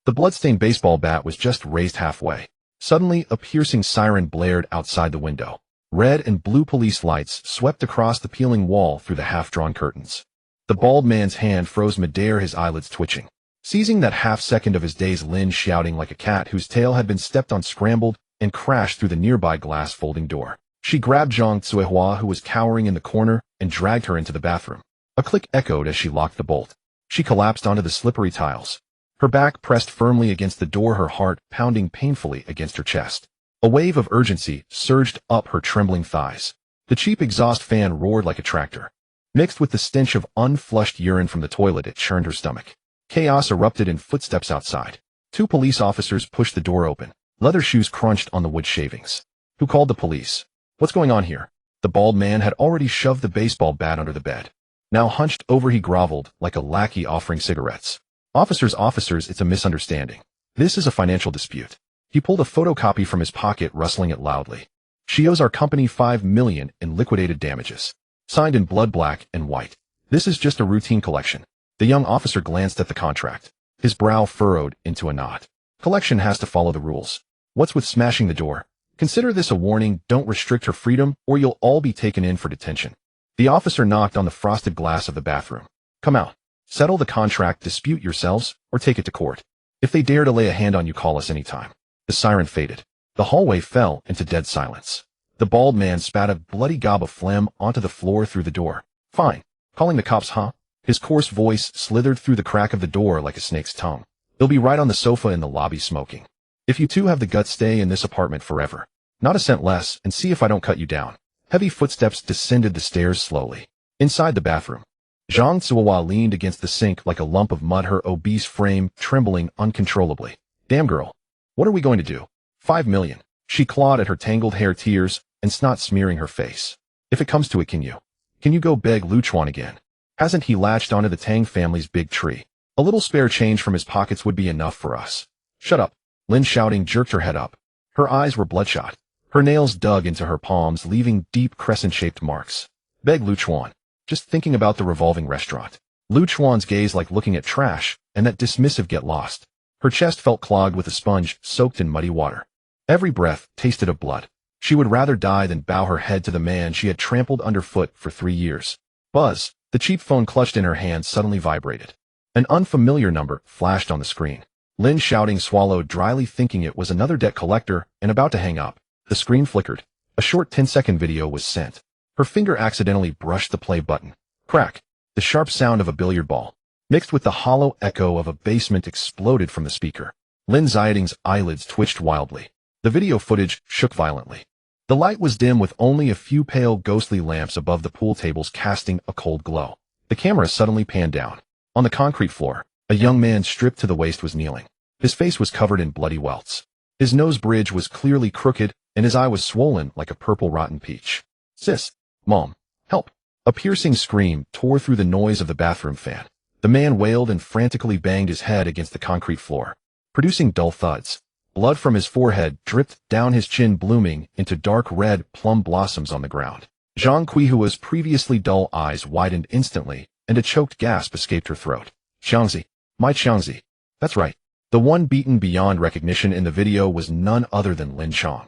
The bloodstained baseball bat was just raised halfway. Suddenly, a piercing siren blared outside the window. Red and blue police lights swept across the peeling wall through the half-drawn curtains. The bald man's hand froze midair, his eyelids twitching. Seizing that half-second of his days, Lin Xiaoting like a cat whose tail had been stepped on, scrambled and crashed through the nearby glass folding door. She grabbed Zhang Zuihua, who was cowering in the corner, and dragged her into the bathroom. A click echoed as she locked the bolt. She collapsed onto the slippery tiles. Her back pressed firmly against the door, her heart pounding painfully against her chest. A wave of urgency surged up her trembling thighs. The cheap exhaust fan roared like a tractor. Mixed with the stench of unflushed urine from the toilet, it churned her stomach. Chaos erupted in footsteps outside. 2 police officers pushed the door open. Leather shoes crunched on the wood shavings. Who called the police? What's going on here? The bald man had already shoved the baseball bat under the bed. Now hunched over, he groveled like a lackey offering cigarettes. Officers, it's a misunderstanding. This is a financial dispute. He pulled a photocopy from his pocket, rustling it loudly. She owes our company 5 million in liquidated damages. Signed in blood, black and white. This is just a routine collection. The young officer glanced at the contract. His brow furrowed into a knot. Collection has to follow the rules. What's with smashing the door? Consider this a warning. Don't restrict her freedom, or you'll all be taken in for detention. The officer knocked on the frosted glass of the bathroom. Come out. Settle the contract, dispute yourselves, or take it to court. If they dare to lay a hand on you, call us anytime. The siren faded. The hallway fell into dead silence. The bald man spat a bloody gob of phlegm onto the floor through the door. Fine. Calling the cops, huh? His coarse voice slithered through the crack of the door like a snake's tongue. They'll be right on the sofa in the lobby smoking. If you two have the guts, stay in this apartment forever. Not a cent less, and see if I don't cut you down. Heavy footsteps descended the stairs slowly. Inside the bathroom, Zhang Zuihua leaned against the sink like a lump of mud, her obese frame trembling uncontrollably. Damn girl. What are we going to do? 5 million. She clawed at her tangled hair, tears and snot smearing her face. If it comes to it, can you go beg Lu Chuan again? Hasn't he latched onto the Tang family's big tree? A little spare change from his pockets would be enough for us. Shut up. Lin Xiaoting jerked her head up. Her eyes were bloodshot. Her nails dug into her palms, leaving deep crescent-shaped marks. Beg Lu Chuan. Just thinking about the revolving restaurant. Lu Chuan's gaze like looking at trash, and that dismissive get lost. Her chest felt clogged with a sponge soaked in muddy water. Every breath tasted of blood. She would rather die than bow her head to the man she had trampled underfoot for 3 years. Buzz. The cheap phone clutched in her hand suddenly vibrated. An unfamiliar number flashed on the screen. Lin Xiaoting swallowed dryly, thinking it was another debt collector, and about to hang up. The screen flickered. A short 10-second video was sent. Her finger accidentally brushed the play button. Crack. The sharp sound of a billiard ball, mixed with the hollow echo of a basement, exploded from the speaker. Lin Xiaoting's eyelids twitched wildly. The video footage shook violently. The light was dim, with only a few pale, ghostly lamps above the pool tables casting a cold glow. The camera suddenly panned down. On the concrete floor, a young man stripped to the waist was kneeling. His face was covered in bloody welts. His nose bridge was clearly crooked, and his eye was swollen like a purple rotten peach. Sis. Mom. Help. A piercing scream tore through the noise of the bathroom fan. The man wailed and frantically banged his head against the concrete floor, producing dull thuds. Blood from his forehead dripped down his chin, blooming into dark red plum blossoms on the ground. Zhang Zuihua's previously dull eyes widened instantly, and a choked gasp escaped her throat. Xiangzi. My Xiangzi. That's right. The one beaten beyond recognition in the video was none other than Lin Xiaoting.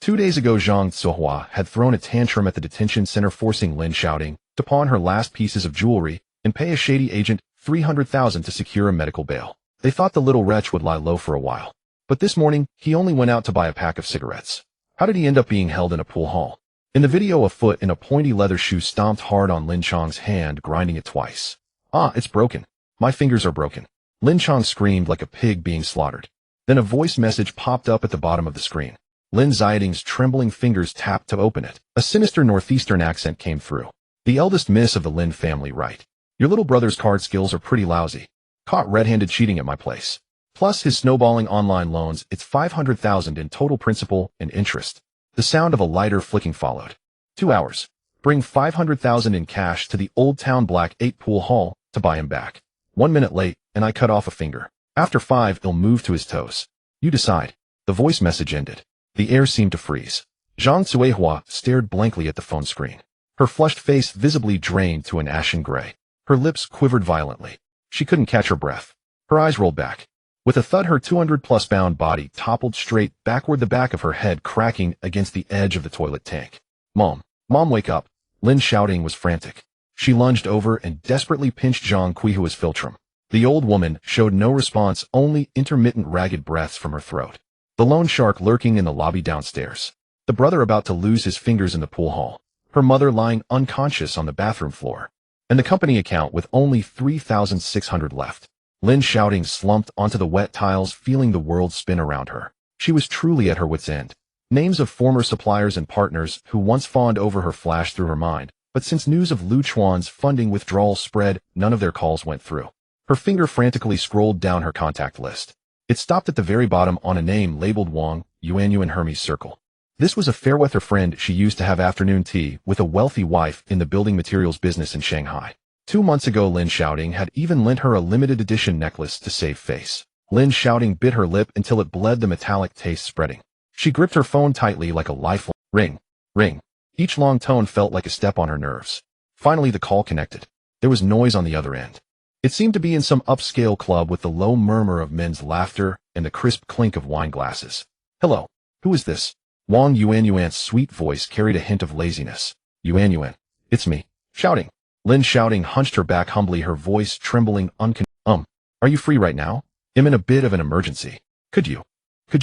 2 days ago, Zhang Zuihua had thrown a tantrum at the detention center, forcing Lin Xiaoting to pawn her last pieces of jewelry and pay a shady agent 300,000 to secure a medical bail. They thought the little wretch would lie low for a while. But this morning, he only went out to buy a pack of cigarettes. How did he end up being held in a pool hall? In the video, a foot in a pointy leather shoe stomped hard on Lin Xiaoting's hand, grinding it twice. Ah, it's broken. My fingers are broken. Lin Xiaoting screamed like a pig being slaughtered. Then a voice message popped up at the bottom of the screen. Lin Xiaoting's trembling fingers tapped to open it. A sinister northeastern accent came through. The eldest miss of the Lin family, right? Your little brother's card skills are pretty lousy. Caught red-handed cheating at my place. Plus his snowballing online loans, it's 500,000 in total principal and interest. The sound of a lighter flicking followed. 2 hours. Bring 500,000 in cash to the Old Town Black 8 pool hall to buy him back. 1 minute late, and I cut off a finger. After 5, he'll move to his toes. You decide. The voice message ended. The air seemed to freeze. Zhang Cuihua stared blankly at the phone screen. Her flushed face visibly drained to an ashen gray. Her lips quivered violently. She couldn't catch her breath. Her eyes rolled back. With a thud, her 200-plus pound body toppled straight backward, the back of her head cracking against the edge of the toilet tank. Mom, wake up. Lin Xiaoting was frantic. She lunged over and desperately pinched Zhang Cuihua's philtrum. The old woman showed no response, only intermittent ragged breaths from her throat. The lone shark lurking in the lobby downstairs. The brother about to lose his fingers in the pool hall. Her mother lying unconscious on the bathroom floor. And the company account with only 3,600 left. Lin Xiaoting slumped onto the wet tiles, feeling the world spin around her. She was truly at her wit's end. Names of former suppliers and partners who once fawned over her flashed through her mind, but since news of Lu Chuan's funding withdrawal spread, none of their calls went through. Her finger frantically scrolled down her contact list. It stopped at the very bottom on a name labeled Wang Yuanyuan Hermes Circle. This was a fair-weather friend she used to have afternoon tea with a wealthy wife in the building materials business in Shanghai. 2 months ago, Lin Xiaoting had even lent her a limited edition necklace to save face. Lin Xiaoting bit her lip until it bled, the metallic taste spreading. She gripped her phone tightly like a lifeline. Ring, ring. Each long tone felt like a step on her nerves. Finally, the call connected. There was noise on the other end. It seemed to be in some upscale club, with the low murmur of men's laughter and the crisp clink of wine glasses. Hello, who is this? Wang Yuanyuan's sweet voice carried a hint of laziness. Yuanyuan, it's me. Xiaoting. Lin Xiaoting hunched her back humbly, her voice trembling Are you free right now? I'm in a bit of an emergency. Could you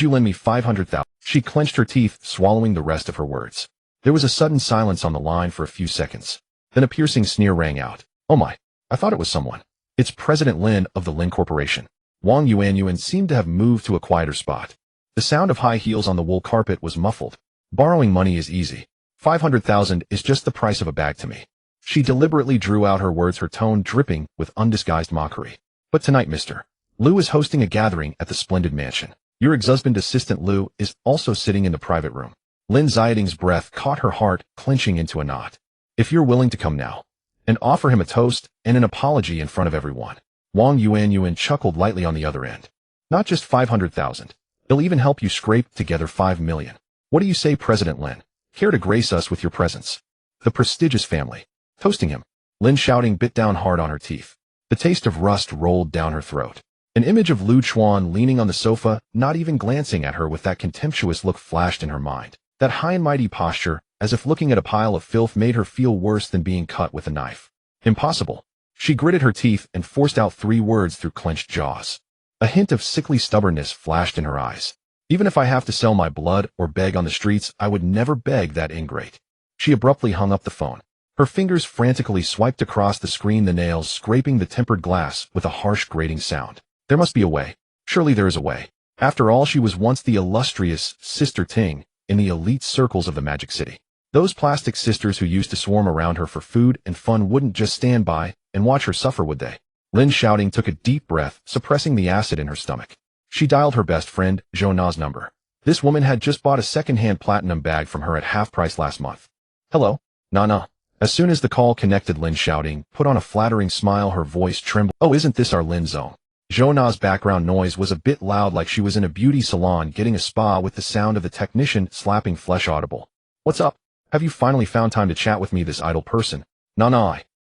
lend me 500,000? She clenched her teeth, swallowing the rest of her words. There was a sudden silence on the line for a few seconds. Then a piercing sneer rang out. Oh my, I thought it was someone. It's President Lin of the Lin Corporation. Wang Yuanyuan seemed to have moved to a quieter spot. The sound of high heels on the wool carpet was muffled. Borrowing money is easy. 500,000 is just the price of a bag to me. She deliberately drew out her words, her tone dripping with undisguised mockery. But tonight, Mr. Lu is hosting a gathering at the splendid mansion. Your ex-husband assistant Lu is also sitting in the private room. Lin Xiaoting's breath caught her heart, clenching into a knot. If you're willing to come now, and offer him a toast and an apology in front of everyone. Wang Yuanyuan chuckled lightly on the other end. Not just 500,000. He'll even help you scrape together 5 million. What do you say, President Lin? Care to grace us with your presence? The prestigious family. Toasting him. Lin Xiaoting bit down hard on her teeth. The taste of rust rolled down her throat. An image of Lu Chuan leaning on the sofa, not even glancing at her with that contemptuous look, flashed in her mind. That high and mighty posture, as if looking at a pile of filth, made her feel worse than being cut with a knife. Impossible. She gritted her teeth and forced out 3 words through clenched jaws. A hint of sickly stubbornness flashed in her eyes. Even if I have to sell my blood or beg on the streets, I would never beg that ingrate. She abruptly hung up the phone. Her fingers frantically swiped across the screen, the nails scraping the tempered glass with a harsh grating sound. There must be a way. Surely there is a way. After all, she was once the illustrious Sister Ting in the elite circles of the Magic City. Those plastic sisters who used to swarm around her for food and fun wouldn't just stand by and watch her suffer, would they? Lin Xiaoting took a deep breath, suppressing the acid in her stomach. She dialed her best friend, Zhou Na's number. This woman had just bought a second-hand platinum bag from her at half price last month. Hello? Na. As soon as the call connected, Lin Xiaoting put on a flattering smile, her voice trembled. Oh, isn't this our Lin Zong? Zhou Na's background noise was a bit loud, like she was in a beauty salon getting a spa, with the sound of the technician slapping flesh audible. What's up? Have you finally found time to chat with me, this idle person? Na,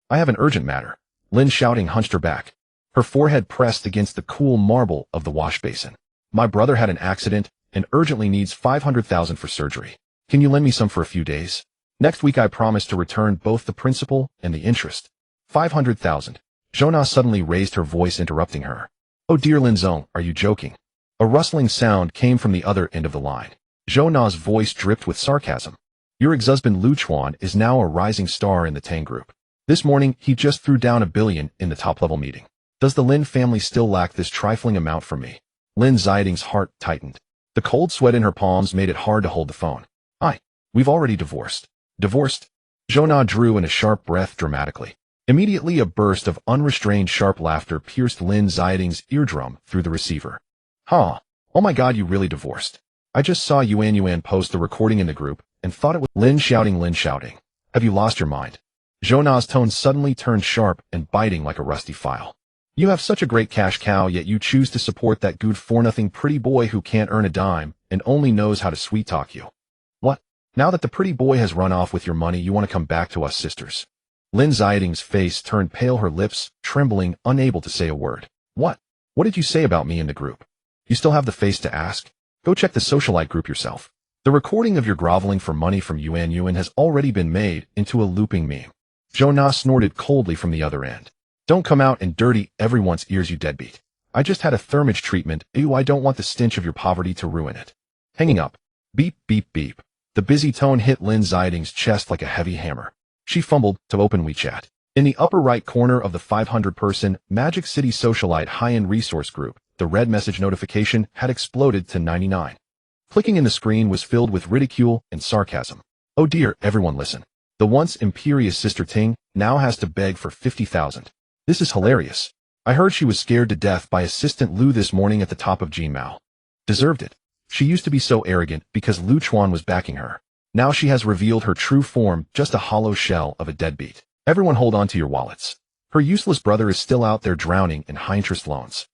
I have an urgent matter. Lin Xiaoting hunched her back. Her forehead pressed against the cool marble of the wash basin. My brother had an accident and urgently needs 500,000 for surgery. Can you lend me some for a few days? Next week I promise to return both the principal and the interest. 500,000. Zhou Na suddenly raised her voice, interrupting her. Oh dear, Lin Zong, are you joking? A rustling sound came from the other end of the line. Zhou Na's voice dripped with sarcasm. Your ex-husband Lu Chuan is now a rising star in the Tang Group. This morning, he just threw down $1 billion in the top-level meeting. Does the Lin family still lack this trifling amount from me? Lin Xiaoting's heart tightened. The cold sweat in her palms made it hard to hold the phone. We've already divorced. Divorced? Zhou Na drew in a sharp breath dramatically. Immediately, a burst of unrestrained sharp laughter pierced Lin Xiaoting's eardrum through the receiver. Huh? Oh my god, you really divorced? I just saw Yuanyuan post the recording in the group and thought it was Lin Xiaoting. Have you lost your mind? Zhou Na's tone suddenly turned sharp and biting like a rusty file. You have such a great cash cow, yet you choose to support that good-for-nothing pretty boy who can't earn a dime and only knows how to sweet-talk you. What? Now that the pretty boy has run off with your money, you want to come back to us sisters. Lin Xiaoting's face turned pale, her lips trembling, unable to say a word. What? What did you say about me in the group? You still have the face to ask? Go check the socialite group yourself. The recording of your groveling for money from Yuan has already been made into a looping meme. Zhou Na snorted coldly from the other end. Don't come out and dirty everyone's ears, you deadbeat. I just had a thermage treatment. Ew, I don't want the stench of your poverty to ruin it. Hanging up. Beep, beep, beep. The busy tone hit Lin Xiaoting's chest like a heavy hammer. She fumbled to open WeChat. In the upper right corner of the 500-person Magic City Socialite High-End Resource Group, the red message notification had exploded to 99. Clicking in the screen was filled with ridicule and sarcasm. Oh dear, everyone listen. The once imperious Sister Ting now has to beg for 50,000. This is hilarious. I heard she was scared to death by Assistant Lu this morning at the top of Jin Mao. Deserved it. She used to be so arrogant because Lu Chuan was backing her. Now she has revealed her true form, just a hollow shell of a deadbeat. Everyone hold on to your wallets. Her useless brother is still out there drowning in high-interest loans.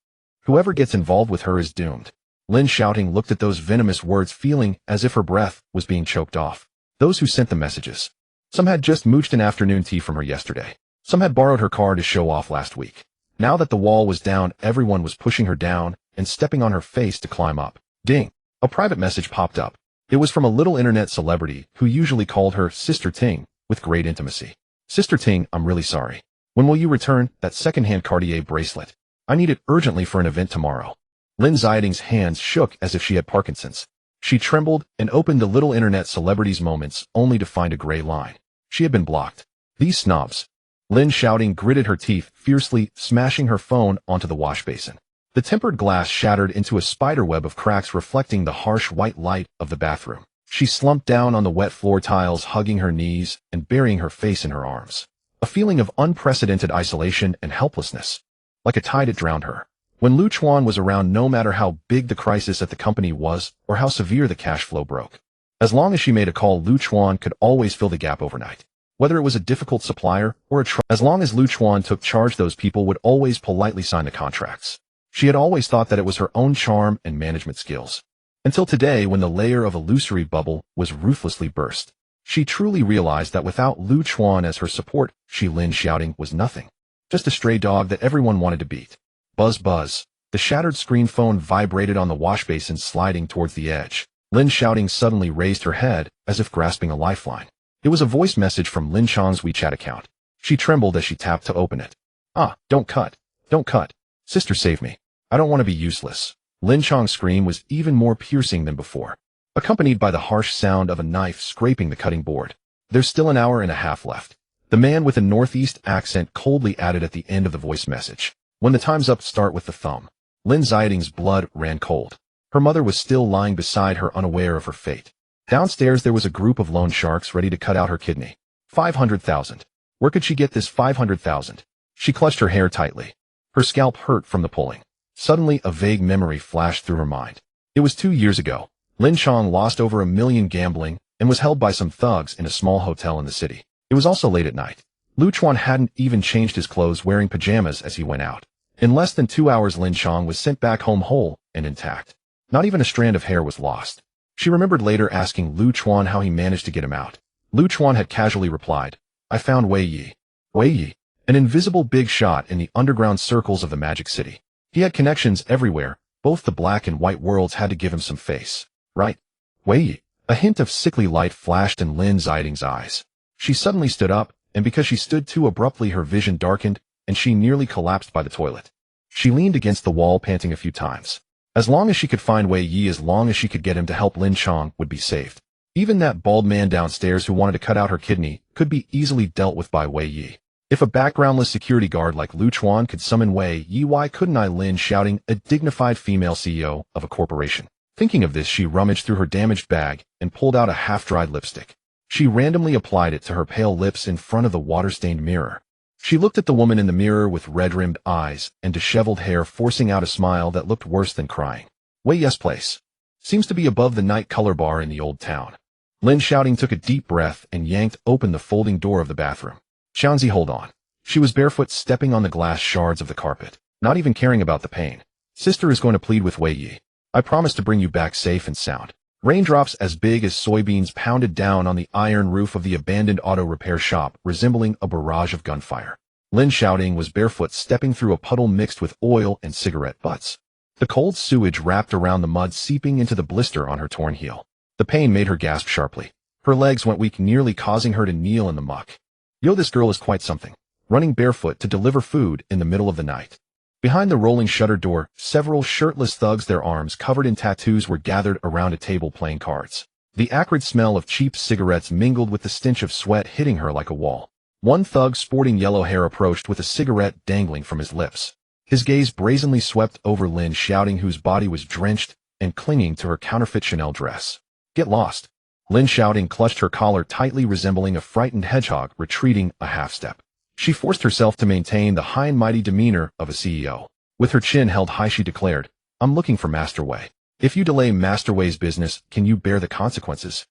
Whoever gets involved with her is doomed. Lin Xiaoting looked at those venomous words, feeling as if her breath was being choked off. Those who sent the messages. Some had just mooched an afternoon tea from her yesterday. Some had borrowed her car to show off last week. Now that the wall was down, everyone was pushing her down and stepping on her face to climb up. Ding! A private message popped up. It was from a little internet celebrity who usually called her Sister Ting with great intimacy. Sister Ting, I'm really sorry. When will you return that second-hand Cartier bracelet? I need it urgently for an event tomorrow. Lin Xiaoting's hands shook as if she had Parkinson's. She trembled and opened the little internet celebrity's moments only to find a gray line. She had been blocked. These snobs. Lin Xiaoting gritted her teeth fiercely, smashing her phone onto the wash basin. The tempered glass shattered into a spiderweb of cracks reflecting the harsh white light of the bathroom. She slumped down on the wet floor tiles, hugging her knees and burying her face in her arms. A feeling of unprecedented isolation and helplessness. Like a tide, it drowned her. When Lu Chuan was around, no matter how big the crisis at the company was or how severe the cash flow broke. As long as she made a call, Lu Chuan could always fill the gap overnight. Whether it was a difficult supplier or as long as Lu Chuan took charge, those people would always politely sign the contracts. She had always thought that it was her own charm and management skills. Until today, when the layer of illusory bubble was ruthlessly burst. She truly realized that without Lu Chuan as her support, she, Lin Xiaoting, was nothing. Just a stray dog that everyone wanted to beat. Buzz buzz. The shattered screen phone vibrated on the wash basin, sliding towards the edge. Lin Xiaoting suddenly raised her head, as if grasping a lifeline. It was a voice message from Lin Chang's WeChat account. She trembled as she tapped to open it. Ah, don't cut. Don't cut. Sister, save me. I don't want to be useless. Lin Chang's scream was even more piercing than before, accompanied by the harsh sound of a knife scraping the cutting board. There's still an hour and a half left. The man with a northeast accent coldly added at the end of the voice message. When the time's up, start with the thumb. Lin Xiaoting's blood ran cold. Her mother was still lying beside her, unaware of her fate. Downstairs there was a group of loan sharks ready to cut out her kidney. 500,000. Where could she get this 500,000? She clutched her hair tightly. Her scalp hurt from the pulling. Suddenly, a vague memory flashed through her mind. It was 2 years ago. Lin Chang lost over $1 million gambling and was held by some thugs in a small hotel in the city. It was also late at night. Lu Chuan hadn't even changed his clothes, wearing pajamas as he went out. In less than 2 hours, Lin Chang was sent back home whole and intact. Not even a strand of hair was lost. She remembered later asking Lu Chuan how he managed to get him out. Lu Chuan had casually replied, I found Wei Yi. Wei Yi, an invisible big shot in the underground circles of the Magic City. He had connections everywhere. Both the black and white worlds had to give him some face. Right? Wei Yi. A hint of sickly light flashed in Lin Xiaoting's eyes. She suddenly stood up, and because she stood too abruptly, her vision darkened, and she nearly collapsed by the toilet. She leaned against the wall, panting a few times. As long as she could find Wei Yi, as long as she could get him to help, Lin Chang would be saved. Even that bald man downstairs who wanted to cut out her kidney could be easily dealt with by Wei Yi. If a backgroundless security guard like Lu Chuan could summon Wei Yi, why couldn't I? Lin Xiaoting, a dignified female CEO of a corporation. Thinking of this, she rummaged through her damaged bag and pulled out a half-dried lipstick. She randomly applied it to her pale lips in front of the water-stained mirror. She looked at the woman in the mirror with red-rimmed eyes and disheveled hair, forcing out a smile that looked worse than crying. Wei Yi's place seems to be above the night color bar in the old town. Lin Xiaoting took a deep breath and yanked open the folding door of the bathroom. Xianzi, hold on. She was barefoot, stepping on the glass shards of the carpet, not even caring about the pain. Sister is going to plead with Wei Yi. I promise to bring you back safe and sound. Raindrops as big as soybeans pounded down on the iron roof of the abandoned auto repair shop, resembling a barrage of gunfire. Lin Xiaoting was barefoot, stepping through a puddle mixed with oil and cigarette butts. The cold sewage wrapped around the mud, seeping into the blister on her torn heel. The pain made her gasp sharply. Her legs went weak, nearly causing her to kneel in the muck. Yo, this girl is quite something. Running barefoot to deliver food in the middle of the night. Behind the rolling shutter door, several shirtless thugs, their arms covered in tattoos, were gathered around a table playing cards. The acrid smell of cheap cigarettes mingled with the stench of sweat, hitting her like a wall. One thug sporting yellow hair approached with a cigarette dangling from his lips. His gaze brazenly swept over Lin Xiaoting, whose body was drenched and clinging to her counterfeit Chanel dress. Get lost. Lin Xiaoting clutched her collar tightly, resembling a frightened hedgehog retreating a half step. She forced herself to maintain the high and mighty demeanor of a CEO. With her chin held high, she declared, "I'm looking for Master Wei. If you delay Master Wei's business, can you bear the consequences?"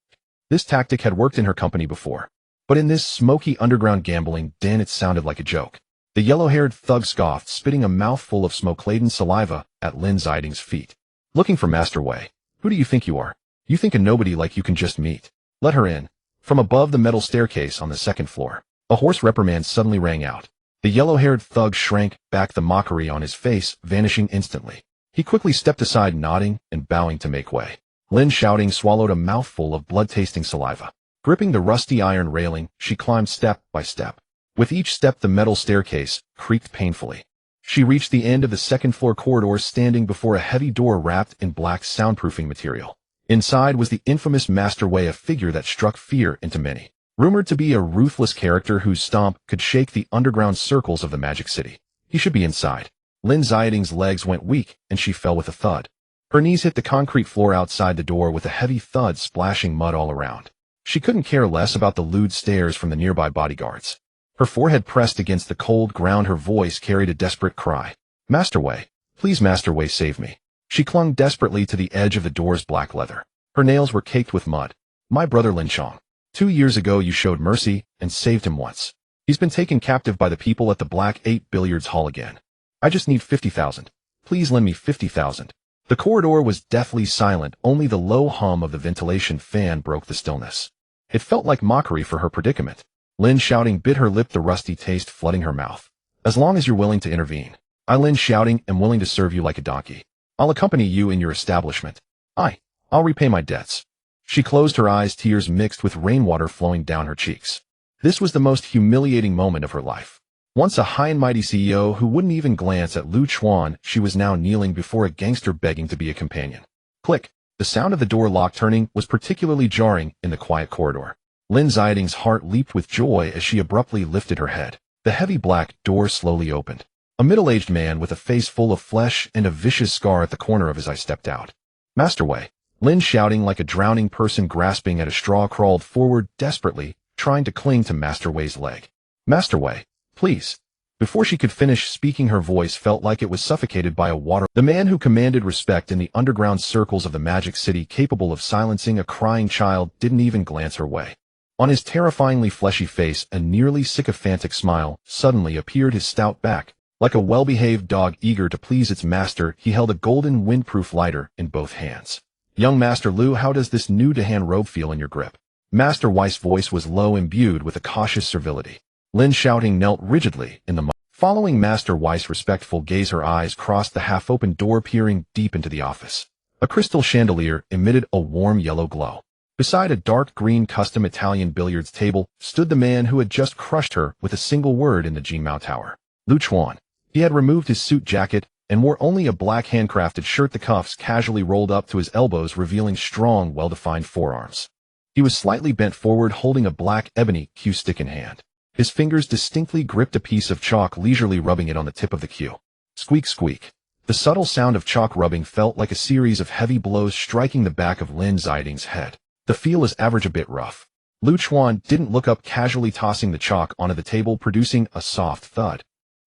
This tactic had worked in her company before. But in this smoky underground gambling den, it sounded like a joke. The yellow-haired thug scoffed, spitting a mouthful of smoke-laden saliva at Lin Xiaoting's feet. "Looking for Master Wei? Who do you think you are? You think a nobody like you can just meet? Let her in." From above the metal staircase on the second floor, a hoarse reprimand suddenly rang out. The yellow-haired thug shrank back, the mockery on his face vanishing instantly. He quickly stepped aside, nodding and bowing to make way. Lin Xiaoting swallowed a mouthful of blood-tasting saliva. Gripping the rusty iron railing, she climbed step by step. With each step, the metal staircase creaked painfully. She reached the end of the second-floor corridor, standing before a heavy door wrapped in black soundproofing material. Inside was the infamous Master Wei, a figure that struck fear into many. Rumored to be a ruthless character whose stomp could shake the underground circles of the Magic City. He should be inside. Lin Xiaoting's legs went weak, and she fell with a thud. Her knees hit the concrete floor outside the door with a heavy thud, splashing mud all around. She couldn't care less about the lewd stares from the nearby bodyguards. Her forehead pressed against the cold ground, her voice carried a desperate cry. "Master Wei, please Master Wei, save me." She clung desperately to the edge of the door's black leather. Her nails were caked with mud. "My brother Lin Chong. 2 years ago you showed mercy and saved him once. He's been taken captive by the people at the Black 8 billiards hall again. I just need 50,000. Please lend me 50,000. The corridor was deathly silent, only the low hum of the ventilation fan broke the stillness. It felt like mockery for her predicament. Lin Xiaoting bit her lip, the rusty taste flooding her mouth. "As long as you're willing to intervene. I, Lin Xiaoting, am willing to serve you like a donkey. I'll accompany you in your establishment. I'll repay my debts." She closed her eyes, tears mixed with rainwater flowing down her cheeks. This was the most humiliating moment of her life. Once a high and mighty CEO who wouldn't even glance at Chuan, she was now kneeling before a gangster begging to be a companion. Click. The sound of the door lock turning was particularly jarring in the quiet corridor. Lin Xiaoting's heart leaped with joy as she abruptly lifted her head. The heavy black door slowly opened. A middle-aged man with a face full of flesh and a vicious scar at the corner of his eye stepped out. "Master Wei." Lin Xiaoting, like a drowning person grasping at a straw, crawled forward desperately, trying to cling to Master Wei's leg. "Master Wei, please." Before she could finish speaking, her voice felt like it was suffocated by a water. The man who commanded respect in the underground circles of the Magic City, capable of silencing a crying child, didn't even glance her way. On his terrifyingly fleshy face, a nearly sycophantic smile suddenly appeared, his stout back. Like a well-behaved dog eager to please its master, he held a golden windproof lighter in both hands. "Young Master Lu, how does this new-to-hand robe feel in your grip?" Master Wei's voice was low, imbued with a cautious servility. Lin Xiaoting knelt rigidly in the mud. Following Master Wei's respectful gaze, her eyes crossed the half-open door, peering deep into the office. A crystal chandelier emitted a warm yellow glow. Beside a dark green custom Italian billiards table stood the man who had just crushed her with a single word in the Jingmao Tower. Chuan. He had removed his suit jacket and wore only a black handcrafted shirt, the cuffs casually rolled up to his elbows, revealing strong, well-defined forearms. He was slightly bent forward, holding a black ebony cue stick in hand. His fingers distinctly gripped a piece of chalk, leisurely rubbing it on the tip of the cue. Squeak, squeak. The subtle sound of chalk rubbing felt like a series of heavy blows striking the back of Lin Xiaoting's head. The feel is average, a bit rough. Chuan didn't look up, casually tossing the chalk onto the table, producing a soft thud.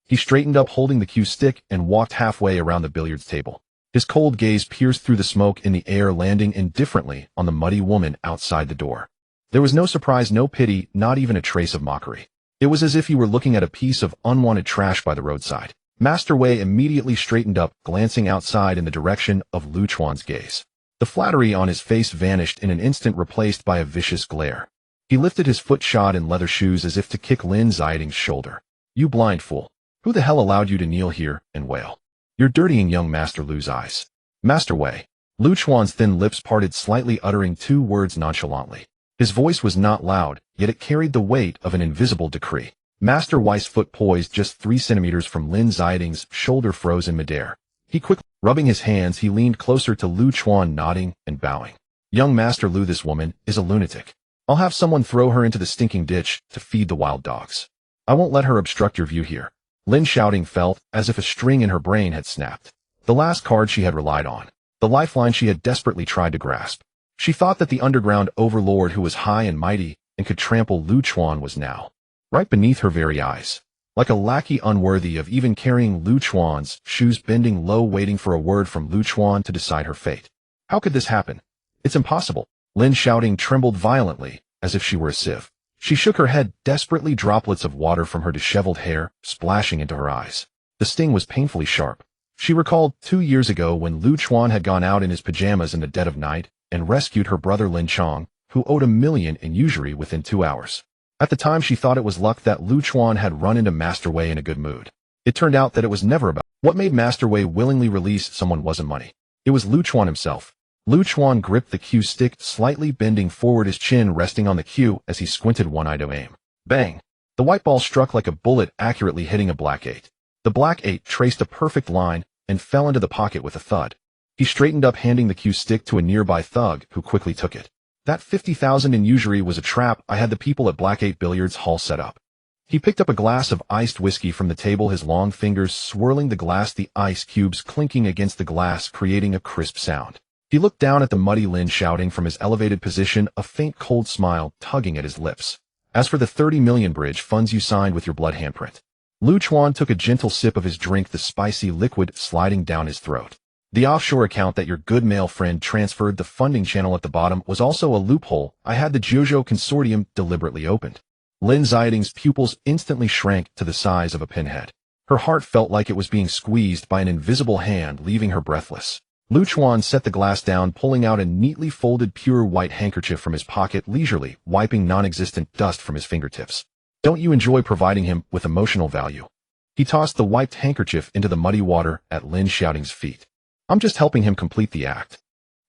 He straightened up, holding the cue stick, and walked halfway around the billiards table. His cold gaze pierced through the smoke in the air, landing indifferently on the muddy woman outside the door. There was no surprise, no pity, not even a trace of mockery. It was as if he were looking at a piece of unwanted trash by the roadside. Master Wei immediately straightened up, glancing outside in the direction of Chuan's gaze. The flattery on his face vanished in an instant, replaced by a vicious glare. He lifted his foot-shod in leather shoes as if to kick Lin Xiaoting's shoulder. "You blind fool. Who the hell allowed you to kneel here and wail? You're dirtying young Master Lu's eyes." "Master Wei." Lu Chuan's thin lips parted slightly, uttering two words nonchalantly. His voice was not loud, yet it carried the weight of an invisible decree. Master Wei's foot poised just 3 centimeters from Lin Xiaoting's shoulder froze in midair. He quickly, rubbing his hands, he leaned closer to Lu Chuan, nodding and bowing. "Young Master Lu, this woman is a lunatic. I'll have someone throw her into the stinking ditch to feed the wild dogs. I won't let her obstruct your view here." Lin Xiaoting felt as if a string in her brain had snapped. The last card she had relied on. The lifeline she had desperately tried to grasp. She thought that the underground overlord who was high and mighty and could trample Lu Chuan was now right beneath her very eyes. Like a lackey unworthy of even carrying Lu Chuan's shoes, bending low, waiting for a word from Lu Chuan to decide her fate. How could this happen? It's impossible. Lin Xiaoting trembled violently, as if she were a sieve. She shook her head, desperately, droplets of water from her disheveled hair splashing into her eyes. The sting was painfully sharp. She recalled 2 years ago when Lu Chuan had gone out in his pajamas in the dead of night and rescued her brother Lin Chong, who owed $1 million in usury within 2 hours. At the time, she thought it was luck that Lu Chuan had run into Master Wei in a good mood. It turned out that it was never about what made Master Wei willingly release someone wasn't money. It was Lu Chuan himself. Lu Chuan gripped the cue stick, slightly bending forward, his chin resting on the cue as he squinted one eye to aim. Bang! The white ball struck like a bullet, accurately hitting a black 8. The black 8 traced a perfect line and fell into the pocket with a thud. He straightened up, handing the cue stick to a nearby thug, who quickly took it. "That 50,000 in usury was a trap I had the people at Black 8 Billiards Hall set up." He picked up a glass of iced whiskey from the table, his long fingers swirling the glass, the ice cubes clinking against the glass, creating a crisp sound. He looked down at the muddy Lin Xiaoting from his elevated position, a faint cold smile tugging at his lips. "As for the 30 million bridge funds you signed with your blood handprint." Lu Chuan took a gentle sip of his drink, the spicy liquid sliding down his throat. "The offshore account that your good male friend transferred, the funding channel at the bottom, was also a loophole I had the Jiuzhou Consortium deliberately opened." Lin Xiaoting's pupils instantly shrank to the size of a pinhead. Her heart felt like it was being squeezed by an invisible hand, leaving her breathless. Lu Chuan set the glass down, pulling out a neatly folded pure white handkerchief from his pocket, leisurely wiping non-existent dust from his fingertips. "Don't you enjoy providing him with emotional value?" He tossed the wiped handkerchief into the muddy water at Lin Xiaoting's feet. "I'm just helping him complete the act."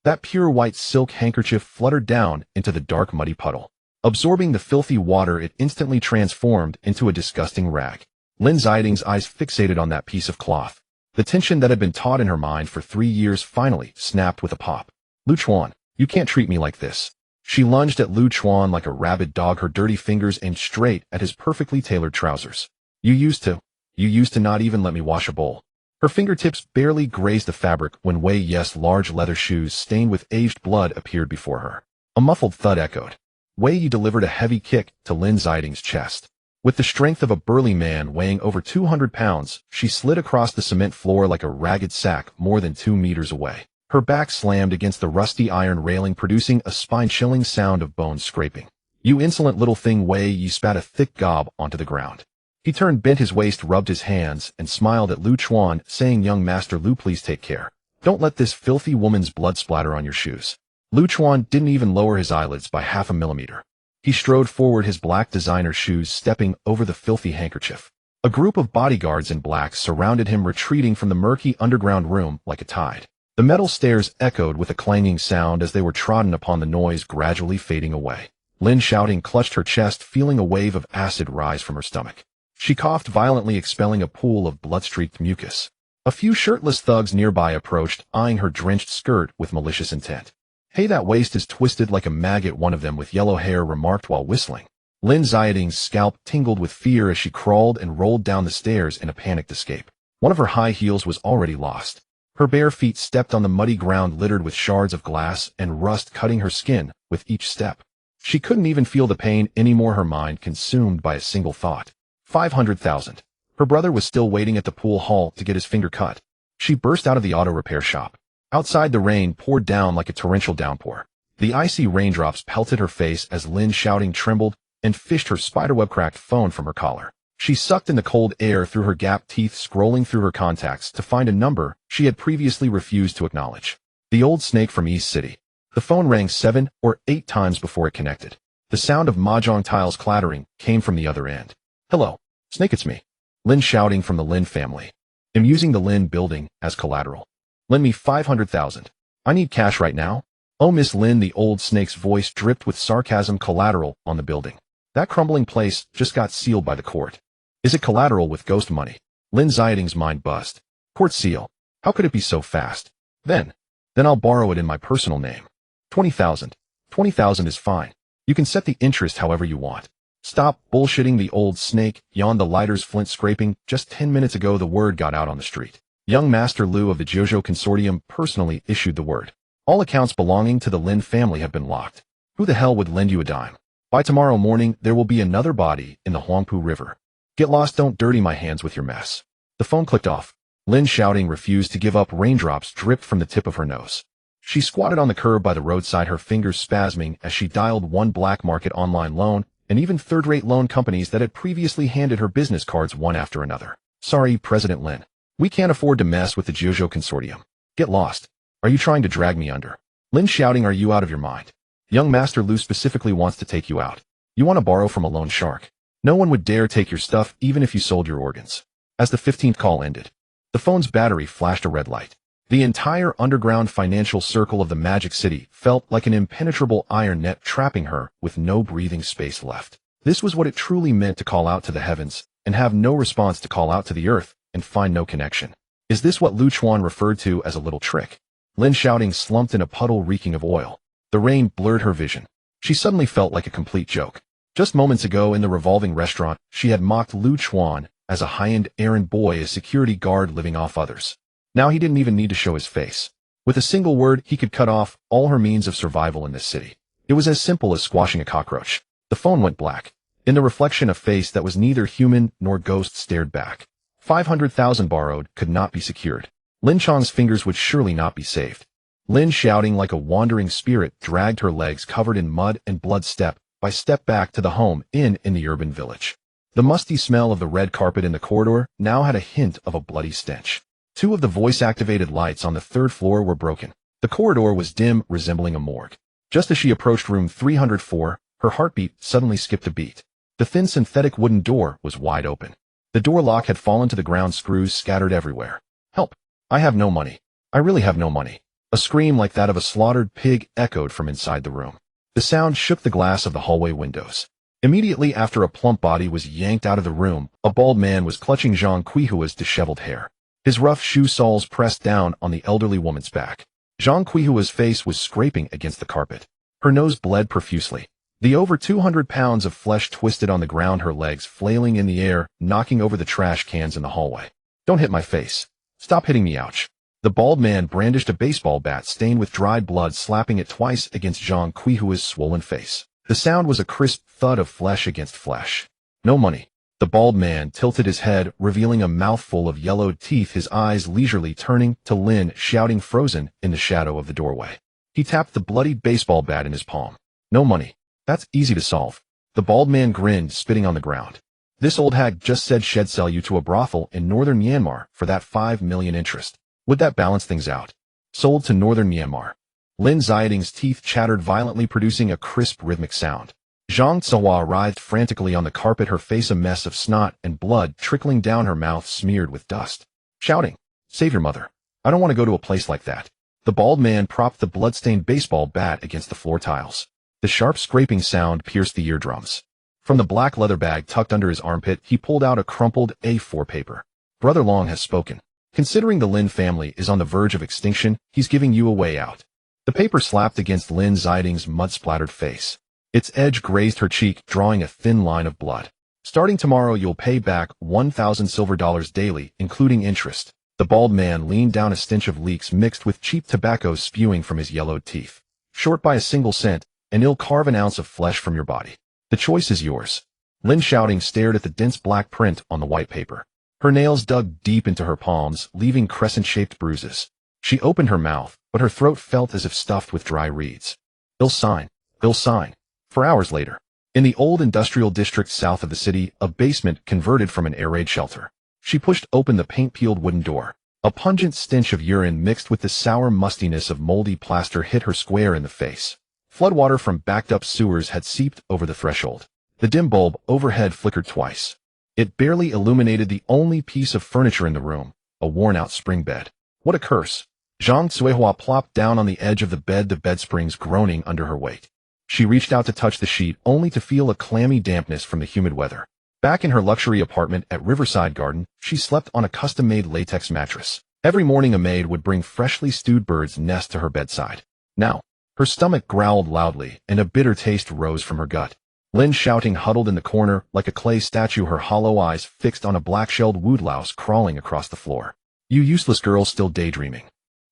That pure white silk handkerchief fluttered down into the dark muddy puddle. Absorbing the filthy water, it instantly transformed into a disgusting rag. Lin Xiaoting's eyes fixated on that piece of cloth. The tension that had been taut in her mind for 3 years finally snapped with a pop. "Lu Chuan, you can't treat me like this." She lunged at Lu Chuan like a rabid dog, her dirty fingers aimed straight at his perfectly tailored trousers. You used to not even let me wash a bowl." Her fingertips barely grazed the fabric when Wei Yes' large leather shoes stained with aged blood appeared before her. A muffled thud echoed. Wei Yi delivered a heavy kick to Lin Xiaoting's chest. With the strength of a burly man weighing over 200 pounds, she slid across the cement floor like a ragged sack more than 2 meters away. Her back slammed against the rusty iron railing, producing a spine-chilling sound of bones scraping. "You insolent little thing!" Wei Yi spat a thick gob onto the ground. He turned, bent his waist, rubbed his hands, and smiled at Lu Chuan, saying, "Young Master Lu, please take care. Don't let this filthy woman's blood splatter on your shoes." Lu Chuan didn't even lower his eyelids by half a millimeter. He strode forward, his black designer shoes stepping over the filthy handkerchief. A group of bodyguards in black surrounded him, retreating from the murky underground room like a tide. The metal stairs echoed with a clanging sound as they were trodden upon, the noise gradually fading away. Lin Xiaoting clutched her chest, feeling a wave of acid rise from her stomach. She coughed violently, expelling a pool of blood-streaked mucus. A few shirtless thugs nearby approached, eyeing her drenched skirt with malicious intent. "Hey, that waist is twisted like a maggot," one of them with yellow hair remarked while whistling. Lin Xiaoting's scalp tingled with fear as she crawled and rolled down the stairs in a panicked escape. One of her high heels was already lost. Her bare feet stepped on the muddy ground littered with shards of glass and rust, cutting her skin with each step. She couldn't even feel the pain anymore, her mind consumed by a single thought. 500,000. Her brother was still waiting at the pool hall to get his finger cut. She burst out of the auto repair shop. Outside, the rain poured down like a torrential downpour. The icy raindrops pelted her face as Lin Xiaoting trembled and fished her spiderweb-cracked phone from her collar. She sucked in the cold air through her gap teeth, scrolling through her contacts to find a number she had previously refused to acknowledge. The old snake from East City. The phone rang 7 or 8 times before it connected. The sound of mahjong tiles clattering came from the other end. Hello, Snake, it's me. Lin Xiaoting from the Lin family. I'm using the Lin building as collateral. Lend me 500,000. I need cash right now. Oh, Miss Lin, the old snake's voice dripped with sarcasm. Collateral on the building. That crumbling place just got sealed by the court. Is it collateral with ghost money? Lin Xiaoting's mind buzzed. Court seal. How could it be so fast? Then I'll borrow it in my personal name. 20,000. 20,000 is fine. You can set the interest however you want. Stop bullshitting, the old snake yawned, the lighter's flint scraping. Just 10 minutes ago the word got out on the street. Young Master Liu of the Jojo Consortium personally issued the word. All accounts belonging to the Lin family have been locked. Who the hell would lend you a dime? By tomorrow morning there will be another body in the Huangpu River. Get lost, don't dirty my hands with your mess. The phone clicked off. Lin Xiaoting refused to give up. Raindrops dripped from the tip of her nose. She squatted on the curb by the roadside, her fingers spasming as she dialed one black market online loan and even third-rate loan companies that had previously handed her business cards one after another. Sorry, President Lin. We can't afford to mess with the Jojo Consortium. Get lost. Are you trying to drag me under? Lin Xiaoting, are you out of your mind? Young Master Liu specifically wants to take you out. You want to borrow from a loan shark. No one would dare take your stuff even if you sold your organs. As the 15th call ended, the phone's battery flashed a red light. The entire underground financial circle of the Magic City felt like an impenetrable iron net trapping her with no breathing space left. This was what it truly meant to call out to the heavens and have no response, to call out to the earth and find no connection. Is this what Chuan referred to as a little trick? Lin Xiaoting slumped in a puddle reeking of oil. The rain blurred her vision. She suddenly felt like a complete joke. Just moments ago in the revolving restaurant, she had mocked Chuan as a high-end errand boy, a security guard living off others. Now he didn't even need to show his face. With a single word, he could cut off all her means of survival in this city. It was as simple as squashing a cockroach. The phone went black. In the reflection, a face that was neither human nor ghost stared back. 500,000 borrowed could not be secured. Lin Chang's fingers would surely not be saved. Lin, shouting like a wandering spirit, dragged her legs covered in mud and blood step by step back to the home in the urban village. The musty smell of the red carpet in the corridor now had a hint of a bloody stench. 2 of the voice-activated lights on the 3rd floor were broken. The corridor was dim, resembling a morgue. Just as she approached room 304, her heartbeat suddenly skipped a beat. The thin synthetic wooden door was wide open. The door lock had fallen to the ground, screws scattered everywhere. Help! I have no money. I really have no money. A scream like that of a slaughtered pig echoed from inside the room. The sound shook the glass of the hallway windows. Immediately after, a plump body was yanked out of the room. A bald man was clutching Zhang Qihua's disheveled hair. His rough shoe soles pressed down on the elderly woman's back. Zhang Qihua's face was scraping against the carpet. Her nose bled profusely. The over 200 pounds of flesh twisted on the ground, her legs flailing in the air, knocking over the trash cans in the hallway. Don't hit my face. Stop hitting me, ouch. The bald man brandished a baseball bat stained with dried blood, slapping it twice against Zhang Qihua's swollen face. The sound was a crisp thud of flesh against flesh. No money. The bald man tilted his head, revealing a mouthful of yellowed teeth, his eyes leisurely turning to Lin, shouting, frozen in the shadow of the doorway. He tapped the bloodied baseball bat in his palm. No money. That's easy to solve. The bald man grinned, spitting on the ground. This old hag just said she'd sell you to a brothel in northern Myanmar for that 5 million interest. Would that balance things out? Sold to northern Myanmar. Lin Xiaoting's teeth chattered violently, producing a crisp rhythmic sound. Zhang Qiwa writhed frantically on the carpet, her face a mess of snot and blood trickling down her mouth smeared with dust. Shouting, save your mother. I don't want to go to a place like that. The bald man propped the bloodstained baseball bat against the floor tiles. The sharp scraping sound pierced the eardrums. From the black leather bag tucked under his armpit, he pulled out a crumpled A4 paper. Brother Long has spoken. Considering the Lin family is on the verge of extinction, he's giving you a way out. The paper slapped against Lin Xiaoting's mud-splattered face. Its edge grazed her cheek, drawing a thin line of blood. Starting tomorrow, you'll pay back 1,000 silver dollars daily, including interest. The bald man leaned down, a stench of leeks mixed with cheap tobacco spewing from his yellowed teeth. Short by a single cent, and he'll carve an ounce of flesh from your body. The choice is yours. Lin Xiaoting stared at the dense black print on the white paper. Her nails dug deep into her palms, leaving crescent-shaped bruises. She opened her mouth, but her throat felt as if stuffed with dry reeds. He'll sign. He'll sign. For hours later, in the old industrial district south of the city, a basement converted from an air raid shelter. She pushed open the paint-peeled wooden door. A pungent stench of urine mixed with the sour mustiness of moldy plaster hit her square in the face. Floodwater from backed-up sewers had seeped over the threshold. The dim bulb overhead flickered twice. It barely illuminated the only piece of furniture in the room, a worn-out spring bed. What a curse! Zhang Cuihua plopped down on the edge of the bed, the bed springs groaning under her weight. She reached out to touch the sheet, only to feel a clammy dampness from the humid weather. Back in her luxury apartment at Riverside Garden, she slept on a custom-made latex mattress. Every morning a maid would bring freshly stewed bird's nest to her bedside. Now, her stomach growled loudly, and a bitter taste rose from her gut. Lin Xiaoting huddled in the corner like a clay statue, her hollow eyes fixed on a black-shelled woodlouse crawling across the floor. You useless girl, still daydreaming.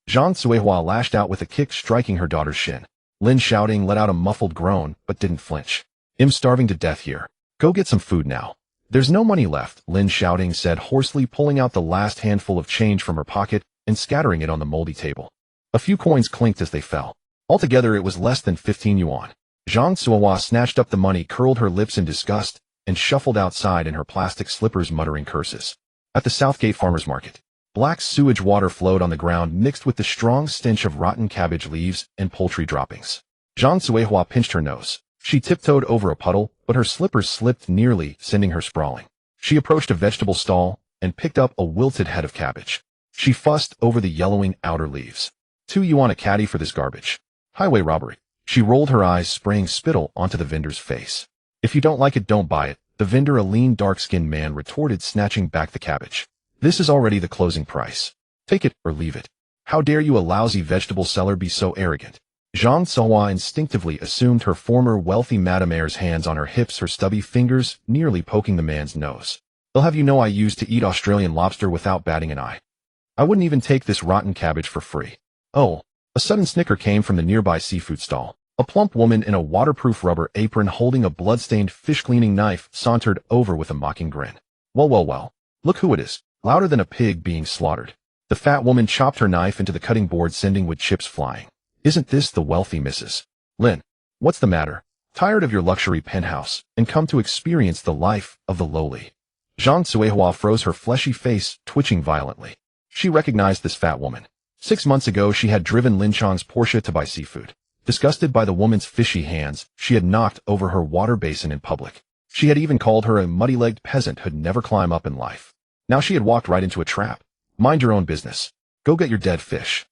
Zhang Cuihua lashed out with a kick, striking her daughter's shin. Lin Xiaoting let out a muffled groan, but didn't flinch. I'm starving to death here. Go get some food now. There's no money left, Lin Xiaoting said hoarsely, pulling out the last handful of change from her pocket and scattering it on the moldy table. A few coins clinked as they fell. Altogether it was less than 15 yuan. Zhang Cuihua snatched up the money, curled her lips in disgust, and shuffled outside in her plastic slippers, muttering curses. At the Southgate Farmers Market, black sewage water flowed on the ground, mixed with the strong stench of rotten cabbage leaves and poultry droppings. Zhang Cuihua pinched her nose. She tiptoed over a puddle, but her slippers slipped, nearly sending her sprawling. She approached a vegetable stall and picked up a wilted head of cabbage. She fussed over the yellowing outer leaves. 2 yuan a caddy for this garbage. Highway robbery. She rolled her eyes, spraying spittle onto the vendor's face. If you don't like it, don't buy it, the vendor, a lean, dark-skinned man, retorted, snatching back the cabbage. This is already the closing price. Take it or leave it. How dare you, a lousy vegetable seller, be so arrogant? Zhang Cuihua instinctively assumed her former wealthy Madame Aire's hands on her hips, her stubby fingers nearly poking the man's nose. They'll have you know I used to eat Australian lobster without batting an eye. I wouldn't even take this rotten cabbage for free. Oh, a sudden snicker came from the nearby seafood stall. A plump woman in a waterproof rubber apron holding a blood-stained fish-cleaning knife sauntered over with a mocking grin. Well, look who it is, louder than a pig being slaughtered. The fat woman chopped her knife into the cutting board, sending wood chips flying. Isn't this the wealthy Mrs. Lin? What's the matter? Tired of your luxury penthouse and come to experience the life of the lowly? Zhang Cuihua froze, her fleshy face twitching violently. She recognized this fat woman. 6 months ago she had driven Lin Chang's Porsche to buy seafood. Disgusted by the woman's fishy hands, she had knocked over her water basin in public. She had even called her a muddy-legged peasant who'd never climb up in life. Now she had walked right into a trap. Mind your own business. Go get your dead fish.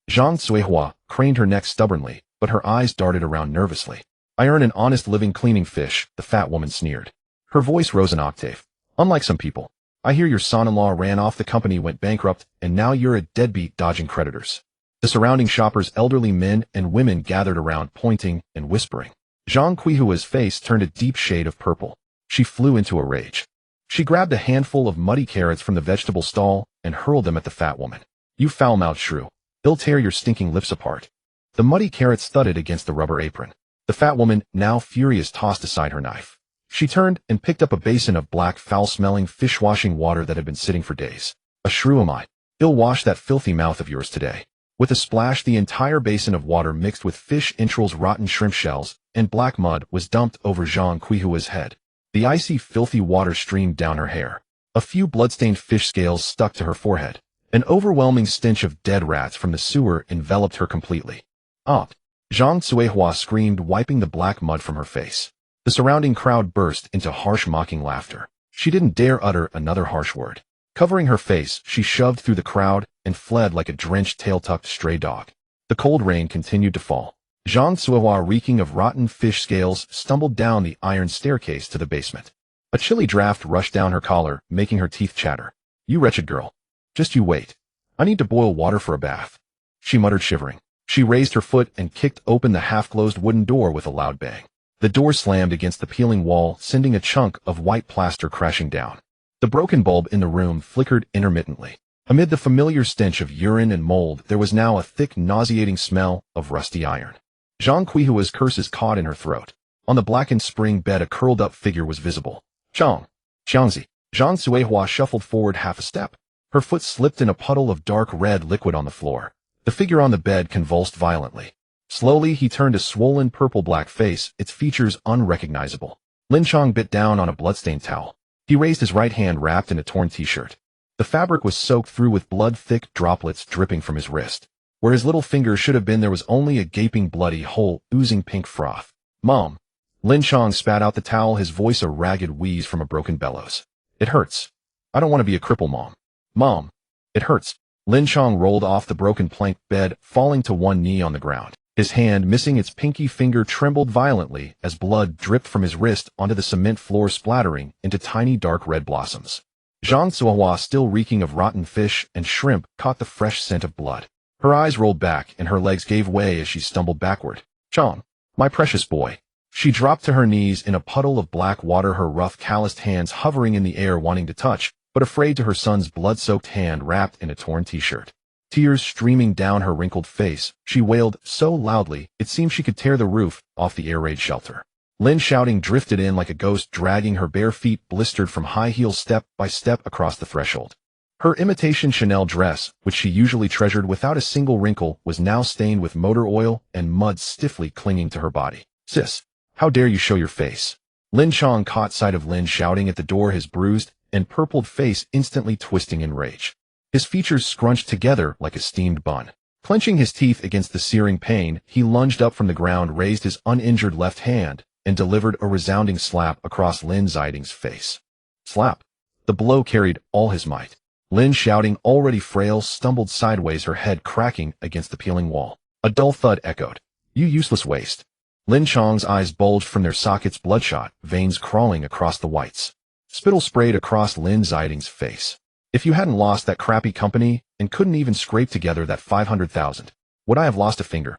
Zhang Cuihua craned her neck stubbornly, but her eyes darted around nervously. I earn an honest living cleaning fish, the fat woman sneered. Her voice rose an octave. Unlike some people, I hear your son-in-law ran off the company, went bankrupt, and now you're a deadbeat dodging creditors. The surrounding shoppers, elderly men and women, gathered around, pointing and whispering. Zhang Cuihua's face turned a deep shade of purple. She flew into a rage. She grabbed a handful of muddy carrots from the vegetable stall and hurled them at the fat woman. You foul-mouthed shrew. They'll tear your stinking lips apart. The muddy carrots thudded against the rubber apron. The fat woman, now furious, tossed aside her knife. She turned and picked up a basin of black, foul-smelling fish-washing water that had been sitting for days. A shrew am I. I'll wash that filthy mouth of yours today. With a splash, the entire basin of water mixed with fish entrails, rotten shrimp shells, and black mud was dumped over Zhang Cuihua's head. The icy, filthy water streamed down her hair. A few blood-stained fish scales stuck to her forehead. An overwhelming stench of dead rats from the sewer enveloped her completely. Zhang Cuihua screamed, wiping the black mud from her face. The surrounding crowd burst into harsh, mocking laughter. She didn't dare utter another harsh word. Covering her face, she shoved through the crowd and fled like a drenched, tail-tucked stray dog. The cold rain continued to fall. Zhang Cuihua, reeking of rotten fish scales, stumbled down the iron staircase to the basement. A chilly draft rushed down her collar, making her teeth chatter. You wretched girl. Just you wait. I need to boil water for a bath, she muttered, shivering. She raised her foot and kicked open the half-closed wooden door with a loud bang. The door slammed against the peeling wall, sending a chunk of white plaster crashing down. The broken bulb in the room flickered intermittently. Amid the familiar stench of urine and mold, there was now a thick, nauseating smell of rusty iron. Zhang Cuihua's curses caught in her throat. On the blackened spring bed, a curled-up figure was visible. Xiangzi. Zhang Cuihua shuffled forward half a step. Her foot slipped in a puddle of dark red liquid on the floor. The figure on the bed convulsed violently. Slowly, he turned a swollen purple-black face, its features unrecognizable. Lin Chang bit down on a bloodstained towel. He raised his right hand, wrapped in a torn t-shirt. The fabric was soaked through with blood-thick droplets dripping from his wrist. Where his little finger should have been there was only a gaping bloody hole oozing pink froth. Mom. Lin Xiaoting spat out the towel, his voice a ragged wheeze from a broken bellows. It hurts. I don't want to be a cripple, Mom. Mom. It hurts. Lin Xiaoting rolled off the broken plank bed, falling to one knee on the ground. His hand, missing its pinky finger, trembled violently as blood dripped from his wrist onto the cement floor, splattering into tiny dark red blossoms. Zhang Zuohua, still reeking of rotten fish and shrimp, caught the fresh scent of blood. Her eyes rolled back and her legs gave way as she stumbled backward. Chong, my precious boy. She dropped to her knees in a puddle of black water, her rough, calloused hands hovering in the air, wanting to touch, but afraid to her son's blood-soaked hand wrapped in a torn t-shirt. Tears streaming down her wrinkled face, she wailed so loudly it seemed she could tear the roof off the air raid shelter. Lin Xiaoting drifted in like a ghost, dragging her bare feet blistered from high heels step by step across the threshold. Her imitation Chanel dress, which she usually treasured without a single wrinkle, was now stained with motor oil and mud stiffly clinging to her body. Sis, how dare you show your face? Lin Xiaoting caught sight of Lin Xiaoting at the door, his bruised and purpled face instantly twisting in rage. His features scrunched together like a steamed bun. Clenching his teeth against the searing pain, he lunged up from the ground, raised his uninjured left hand, and delivered a resounding slap across Lin Xiaoting's face. Slap. The blow carried all his might. Lin Xiaoting, already frail, stumbled sideways, her head cracking against the peeling wall. A dull thud echoed. You useless waste. Lin Xiaoting's eyes bulged from their sockets, bloodshot, veins crawling across the whites. Spittle sprayed across Lin Xiaoting's face. If you hadn't lost that crappy company and couldn't even scrape together that 500,000, would I have lost a finger?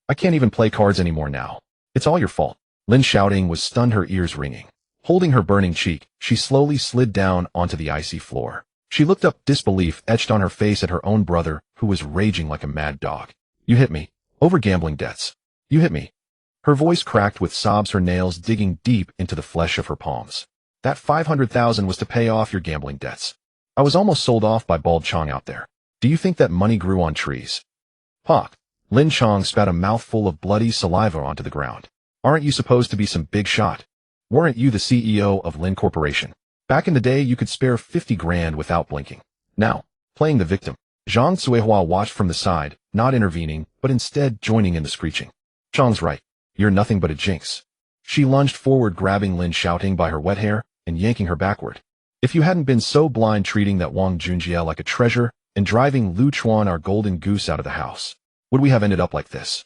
I can't even play cards anymore now. It's all your fault. Lin Xiaoting was stunned, her ears ringing. Holding her burning cheek, she slowly slid down onto the icy floor. She looked up, disbelief etched on her face, at her own brother, who was raging like a mad dog. You hit me. Over gambling debts. You hit me. Her voice cracked with sobs, her nails digging deep into the flesh of her palms. That 500,000 was to pay off your gambling debts. I was almost sold off by Bald Chong out there. Do you think that money grew on trees? Pock. Lin Xiaoting spat a mouthful of bloody saliva onto the ground. Aren't you supposed to be some big shot? Weren't you the CEO of Lin Corporation? Back in the day, you could spare 50 grand without blinking. Now, playing the victim. Zhang Zuohua watched from the side, not intervening, but instead joining in the screeching. Chong's right. You're nothing but a jinx. She lunged forward, grabbing Lin Xiaoting by her wet hair and yanking her backward. If you hadn't been so blind, treating that Wang Junjie like a treasure and driving Lu Chuan, our golden goose, out of the house, would we have ended up like this?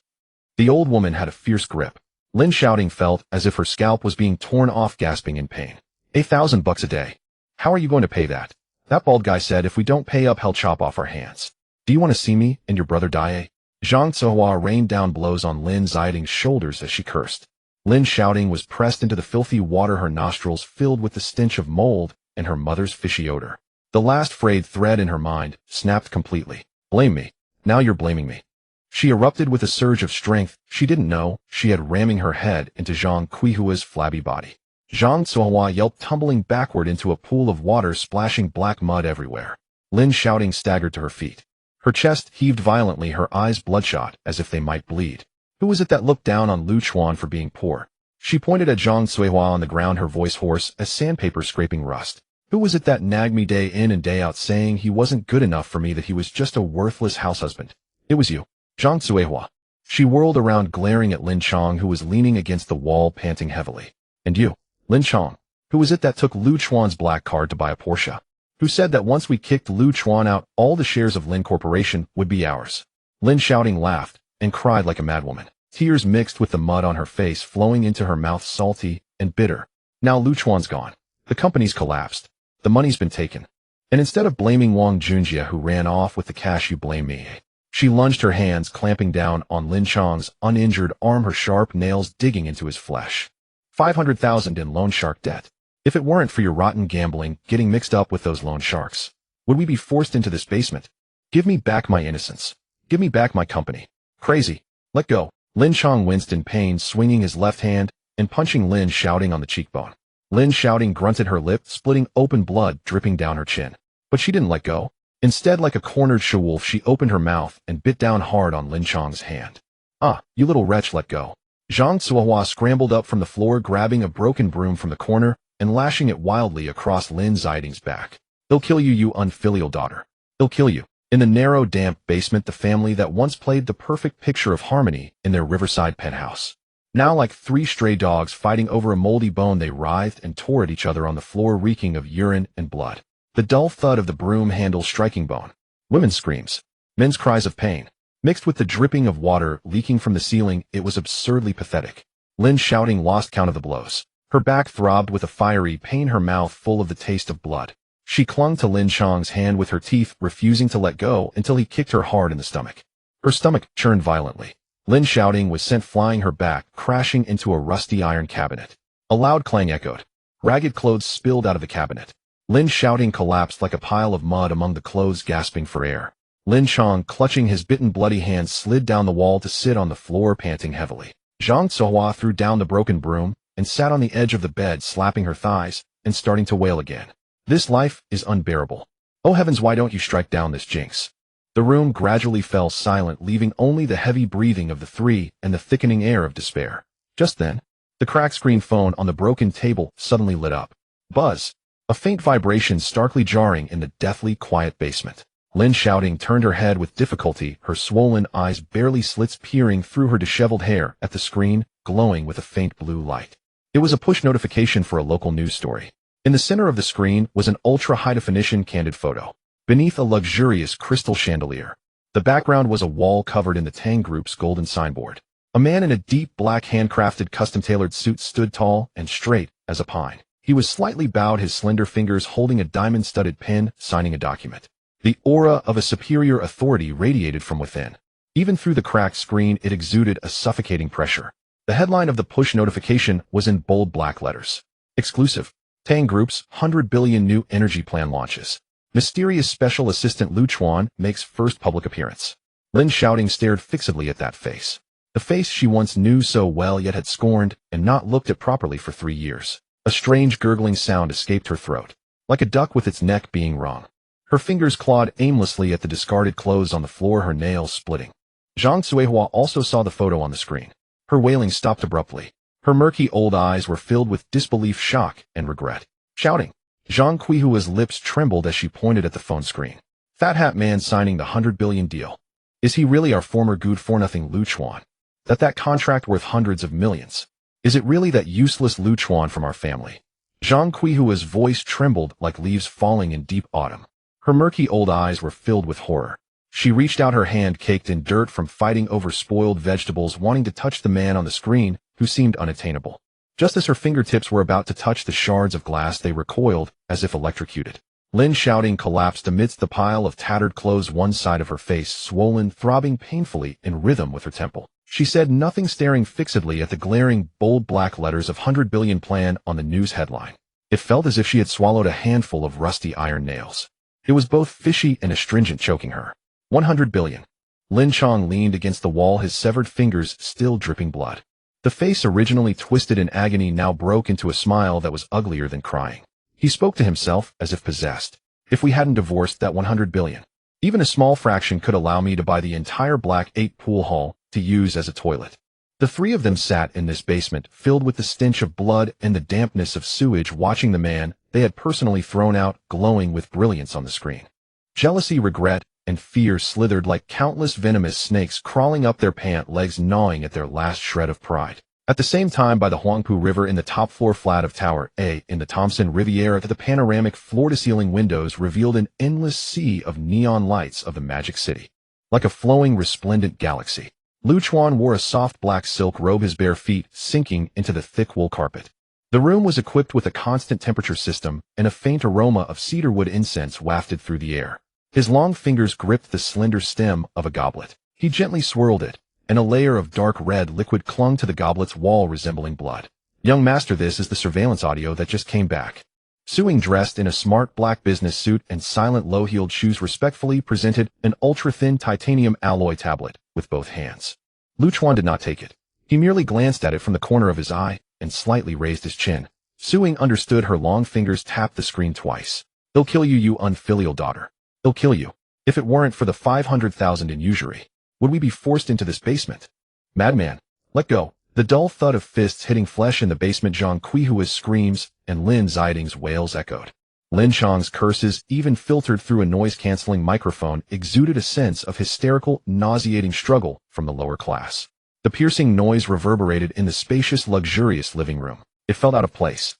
The old woman had a fierce grip. Lin Xiaoting felt as if her scalp was being torn off, gasping in pain. $8,000 a day. How are you going to pay that? That bald guy said if we don't pay up, he'll chop off our hands. Do you want to see me and your brother die? Zhang Zuohua rained down blows on Lin Xiaoting's shoulders as she cursed. Lin Xiaoting was pressed into the filthy water, her nostrils filled with the stench of mold and her mother's fishy odor. The last frayed thread in her mind snapped completely. Blame me. Now you're blaming me. She erupted with a surge of strength. She didn't know she had ramming her head into Zhang Qihua's flabby body. Zhang Zuohua yelped, tumbling backward into a pool of water, splashing black mud everywhere. Lin Xiaoting staggered to her feet. Her chest heaved violently, her eyes bloodshot as if they might bleed. Who was it that looked down on Lu Chuan for being poor? She pointed at Zhang Zuohua on the ground, her voice hoarse as sandpaper scraping rust. Who was it that nagged me day in and day out, saying he wasn't good enough for me, that he was just a worthless house husband? It was you, Zhang Zuohua. She whirled around, glaring at Lin Xiaoting, who was leaning against the wall, panting heavily. And you, Lin Xiaoting. Who was it that took Lu Chuan's black card to buy a Porsche? Who said that once we kicked Lu Chuan out, all the shares of Lin Corporation would be ours? Lin Xiaoting laughed and cried like a madwoman. Tears mixed with the mud on her face, flowing into her mouth, salty and bitter. Now Lu Chuan's gone. The company's collapsed. The money's been taken. And instead of blaming Wang Junjie, who ran off with the cash, you blame me. She lunged her hands, clamping down on Lin Xiaoting's uninjured arm, her sharp nails digging into his flesh. 500,000 in loan shark debt. If it weren't for your rotten gambling, getting mixed up with those loan sharks, would we be forced into this basement? Give me back my innocence. Give me back my company. Crazy. Let go. Lin Xiaoting winced in pain, swinging his left hand and punching Lin Xiaoting on the cheekbone. Lin Xiaoting grunted, her lip splitting open, blood dripping down her chin. But she didn't let go. Instead, like a cornered she-wolf, she opened her mouth and bit down hard on Lin Xiaoting's hand. Ah, you little wretch, let go. Zhang Zuohua scrambled up from the floor, grabbing a broken broom from the corner and lashing it wildly across Lin Xiaoting's back. They'll kill you, you unfilial daughter. They'll kill you. In the narrow, damp basement, the family that once played the perfect picture of harmony in their riverside penthouse. Now, like three stray dogs fighting over a moldy bone, they writhed and tore at each other on the floor, reeking of urine and blood. The dull thud of the broom handle striking bone. Women's screams. Men's cries of pain. Mixed with the dripping of water leaking from the ceiling, it was absurdly pathetic. Lin Xiaoting lost count of the blows. Her back throbbed with a fiery pain, her mouth full of the taste of blood. She clung to Lin Chang's hand with her teeth, refusing to let go until he kicked her hard in the stomach. Her stomach churned violently. Lin Xiaoting was sent flying, her back crashing into a rusty iron cabinet. A loud clang echoed. Ragged clothes spilled out of the cabinet. Lin Xiaoting collapsed like a pile of mud among the clothes, gasping for air. Lin Chang, clutching his bitten, bloody hand, slid down the wall to sit on the floor, panting heavily. Zhang Zuohua threw down the broken broom and sat on the edge of the bed, slapping her thighs and starting to wail again. This life is unbearable. Oh heavens, why don't you strike down this jinx? The room gradually fell silent, leaving only the heavy breathing of the three and the thickening air of despair. Just then, the cracked screen phone on the broken table suddenly lit up. Buzz. A faint vibration starkly jarring in the deathly quiet basement. Lin Xiaoting turned her head with difficulty, her swollen eyes barely slits peering through her disheveled hair at the screen, glowing with a faint blue light. It was a push notification for a local news story. In the center of the screen was an ultra-high-definition candid photo. Beneath a luxurious crystal chandelier, the background was a wall covered in the Tang Group's golden signboard. A man in a deep black handcrafted custom-tailored suit stood tall and straight as a pine. He was slightly bowed, his slender fingers holding a diamond-studded pen, signing a document. The aura of a superior authority radiated from within. Even through the cracked screen, it exuded a suffocating pressure. The headline of the push notification was in bold black letters. Exclusive. Tang Group's 100 billion new energy plan launches. Mysterious Special Assistant Lu Chuan makes first public appearance. Lin Xiaoting stared fixedly at that face. The face she once knew so well yet had scorned and not looked at properly for 3 years. A strange gurgling sound escaped her throat, like a duck with its neck being wrung. Her fingers clawed aimlessly at the discarded clothes on the floor, her nails splitting. Zhang Zuohua also saw the photo on the screen. Her wailing stopped abruptly. Her murky old eyes were filled with disbelief, shock, and regret. Shouting. Zhang Qihua's lips trembled as she pointed at the phone screen. Fat Hat Man signing the 100 billion deal. Is he really our former good for nothing Lu Chuan? That contract worth hundreds of millions? Is it really that useless Lu Chuan from our family? Zhang Qihua's voice trembled like leaves falling in deep autumn. Her murky old eyes were filled with horror. She reached out her hand caked in dirt from fighting over spoiled vegetables, wanting to touch the man on the screen who seemed unattainable. Just as her fingertips were about to touch the shards of glass, they recoiled as if electrocuted. Lin Xiaoting collapsed amidst the pile of tattered clothes, one side of her face swollen, throbbing painfully in rhythm with her temple. She said nothing, staring fixedly at the glaring, bold black letters of 100 billion plan on the news headline. It felt as if she had swallowed a handful of rusty iron nails. It was both fishy and astringent, choking her. 100 billion. Lin Chang leaned against the wall, his severed fingers still dripping blood. The face, originally twisted in agony, now broke into a smile that was uglier than crying. He spoke to himself as if possessed. If we hadn't divorced, that 100 billion. Even a small fraction could allow me to buy the entire Black 8 pool hall to use as a toilet. The three of them sat in this basement, filled with the stench of blood and the dampness of sewage, watching the man they had personally thrown out glowing with brilliance on the screen. Jealousy, regret, and fear slithered like countless venomous snakes, crawling up their pant legs, gnawing at their last shred of pride. At the same time, by the Huangpu River, in the top floor flat of Tower A, in the Thompson Riviera, the panoramic floor-to-ceiling windows revealed an endless sea of neon lights of the Magic City. Like a flowing, resplendent galaxy. Lu Chuan wore a soft black silk robe, his bare feet sinking into the thick wool carpet. The room was equipped with a constant temperature system, and a faint aroma of cedarwood incense wafted through the air. His long fingers gripped the slender stem of a goblet. He gently swirled it, and a layer of dark red liquid clung to the goblet's wall, resembling blood. Young master, this is the surveillance audio that just came back. Suing, dressed in a smart black business suit and silent low-heeled shoes, respectfully presented an ultra-thin titanium alloy tablet with both hands. Lu Chuan did not take it. He merely glanced at it from the corner of his eye and slightly raised his chin. Suing understood. Her long fingers tapped the screen twice. They'll kill you, you unfilial daughter. They'll kill you. If it weren't for the 500,000 in usury, would we be forced into this basement? Madman, let go. The dull thud of fists hitting flesh in the basement, Zhang Qihua's screams and Lin Xiaoting's wails echoed. Lin Xiaoting's curses, even filtered through a noise-canceling microphone, exuded a sense of hysterical, nauseating struggle from the lower class. The piercing noise reverberated in the spacious, luxurious living room. It felt out of place.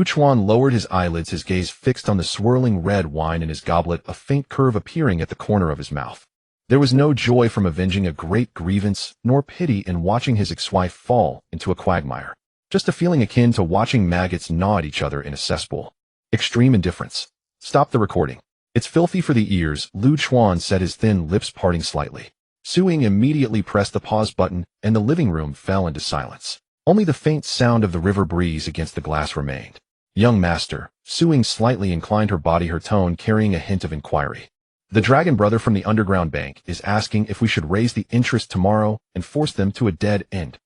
Chuan lowered his eyelids, his gaze fixed on the swirling red wine in his goblet, a faint curve appearing at the corner of his mouth. There was no joy from avenging a great grievance, nor pity in watching his ex-wife fall into a quagmire. Just a feeling akin to watching maggots gnaw at each other in a cesspool. Extreme indifference. Stop the recording. It's filthy for the ears, Chuan said, his thin lips parting slightly. Su Ying immediately pressed the pause button, and the living room fell into silence. Only the faint sound of the river breeze against the glass remained. Young master, Su Ying slightly inclined her body, her tone carrying a hint of inquiry. The dragon brother from the underground bank is asking if we should raise the interest tomorrow and force them to a dead end.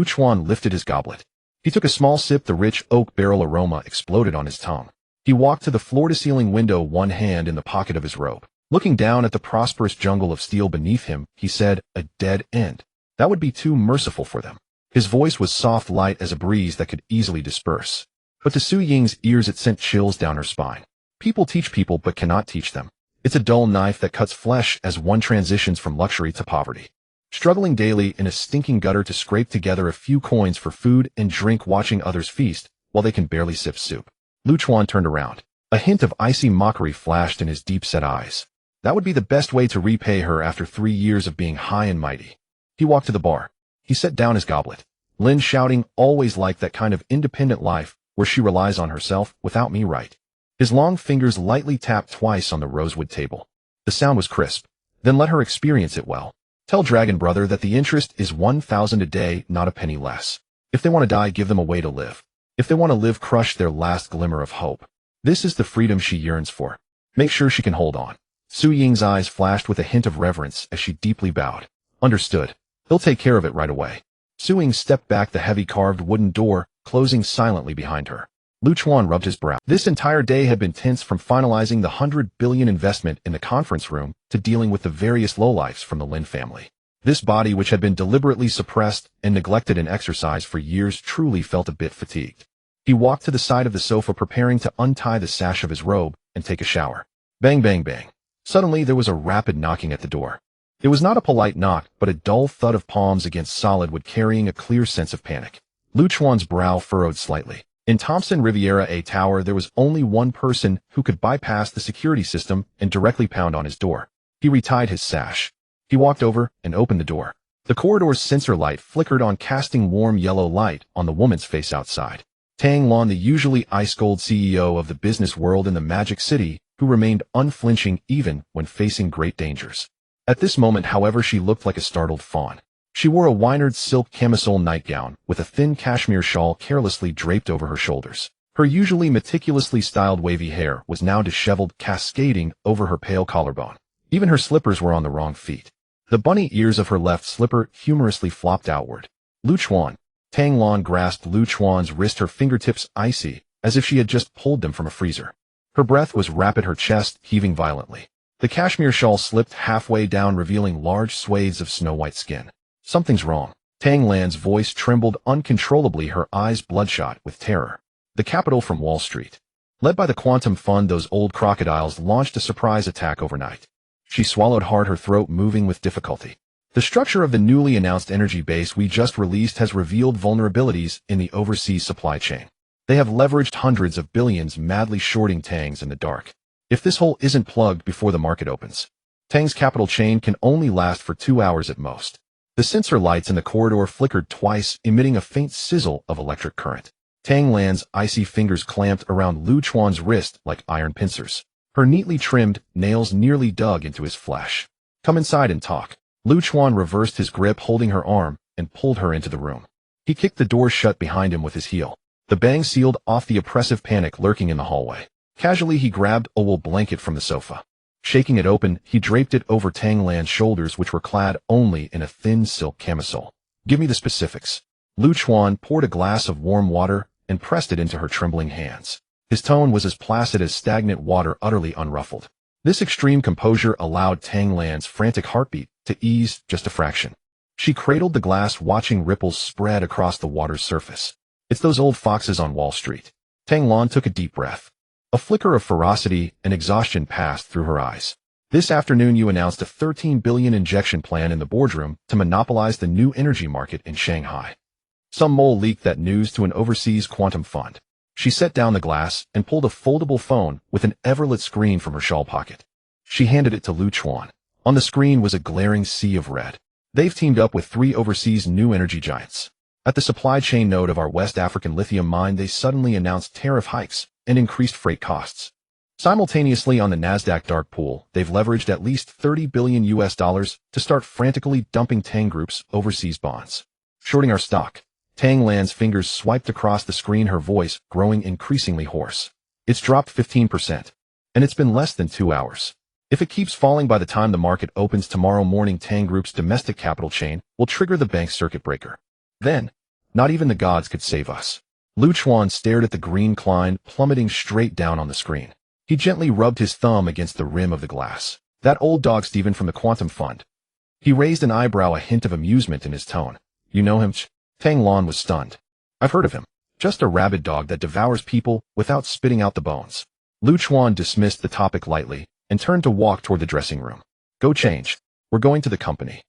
Chuan lifted his goblet. He took a small sip. The rich oak barrel aroma exploded on his tongue. He walked to the floor-to-ceiling window, one hand in the pocket of his robe. Looking down at the prosperous jungle of steel beneath him, he said, "A dead end. That would be too merciful for them." His voice was soft, light as a breeze that could easily disperse. But to Su Ying's ears it sent chills down her spine. People teach people but cannot teach them. It's a dull knife that cuts flesh as one transitions from luxury to poverty. Struggling daily in a stinking gutter to scrape together a few coins for food and drink, watching others feast while they can barely sip soup. Chuan turned around. A hint of icy mockery flashed in his deep-set eyes. That would be the best way to repay her after 3 years of being high and mighty. He walked to the bar. He set down his goblet. Lin Xiaoting always liked that kind of independent life where she relies on herself without me, right? His long fingers lightly tapped twice on the rosewood table. The sound was crisp. Then let her experience it well. Tell Dragon Brother that the interest is 1,000 a day, not a penny less. If they want to die, give them a way to live. If they want to live, crush their last glimmer of hope. This is the freedom she yearns for. Make sure she can hold on. Su Ying's eyes flashed with a hint of reverence as she deeply bowed. Understood. He'll take care of it right away. Su Ying stepped back, the heavy carved wooden door closing silently behind her. Chuan rubbed his brow. This entire day had been tense, from finalizing the 100 billion investment in the conference room to dealing with the various lowlifes from the Lin family. This body, which had been deliberately suppressed and neglected in exercise for years, truly felt a bit fatigued. He walked to the side of the sofa, preparing to untie the sash of his robe and take a shower. Bang, bang, bang. Suddenly there was a rapid knocking at the door. It was not a polite knock, but a dull thud of palms against solid wood, carrying a clear sense of panic. Chuan's brow furrowed slightly. In Thompson Riviera A Tower, there was only one person who could bypass the security system and directly pound on his door. He retied his sash. He walked over and opened the door. The corridor's sensor light flickered on, casting warm yellow light on the woman's face outside. Tang Lan, the usually ice-cold CEO of the business world in the Magic City, who remained unflinching even when facing great dangers. At this moment, however, she looked like a startled fawn. She wore a winered silk camisole nightgown with a thin cashmere shawl carelessly draped over her shoulders. Her usually meticulously styled wavy hair was now disheveled, cascading over her pale collarbone. Even her slippers were on the wrong feet. The bunny ears of her left slipper humorously flopped outward. Chuan. Tang Lan grasped Chuan's wrist, her fingertips icy, as if she had just pulled them from a freezer. Her breath was rapid, her chest heaving violently. The cashmere shawl slipped halfway down, revealing large swathes of snow-white skin. Something's wrong. Tang Lan's voice trembled uncontrollably, her eyes bloodshot with terror. The capital from Wall Street. Led by the Quantum Fund, those old crocodiles launched a surprise attack overnight. She swallowed hard, her throat moving with difficulty. The structure of the newly announced energy base we just released has revealed vulnerabilities in the overseas supply chain. They have leveraged hundreds of billions, madly shorting Tang's in the dark. If this hole isn't plugged before the market opens, Tang's capital chain can only last for 2 hours at most. The sensor lights in the corridor flickered twice, emitting a faint sizzle of electric current. Tang Lan's icy fingers clamped around Chuan's wrist like iron pincers. Her neatly trimmed nails nearly dug into his flesh. Come inside and talk. Chuan reversed his grip, holding her arm, and pulled her into the room. He kicked the door shut behind him with his heel. The bang sealed off the oppressive panic lurking in the hallway. Casually, he grabbed a wool blanket from the sofa. Shaking it open, he draped it over Tang Lan's shoulders, which were clad only in a thin silk camisole. Give me the specifics. Chuan poured a glass of warm water and pressed it into her trembling hands. His tone was as placid as stagnant water, utterly unruffled. This extreme composure allowed Tang Lan's frantic heartbeat to ease just a fraction. She cradled the glass, watching ripples spread across the water's surface. It's those old foxes on Wall Street. Tang Lan took a deep breath. A flicker of ferocity and exhaustion passed through her eyes. This afternoon you announced a 13 billion injection plan in the boardroom to monopolize the new energy market in Shanghai. Some mole leaked that news to an overseas quantum fund. She set down the glass and pulled a foldable phone with an everlit screen from her shawl pocket. She handed it to Lin Xiaoting. On the screen was a glaring sea of red. They've teamed up with 3 overseas new energy giants. At the supply chain node of our West African lithium mine, they suddenly announced tariff hikes and increased freight costs. Simultaneously on the Nasdaq dark pool, they've leveraged at least $30 billion to start frantically dumping Tang Group's overseas bonds. Shorting our stock. Tang Lan's fingers swiped across the screen, her voice growing increasingly hoarse. It's dropped 15%. And it's been less than 2 hours. If it keeps falling by the time the market opens tomorrow morning, Tang Group's domestic capital chain will trigger the bank circuit breaker. Then, not even the gods could save us. Lin Xiaoting stared at the green line plummeting straight down on the screen. He gently rubbed his thumb against the rim of the glass. That old dog Stephen from the Quantum Fund. He raised an eyebrow, a hint of amusement in his tone. You know him? Tang Lan was stunned. I've heard of him. Just a rabid dog that devours people without spitting out the bones. Lin Xiaoting dismissed the topic lightly and turned to walk toward the dressing room. Go change. We're going to the company.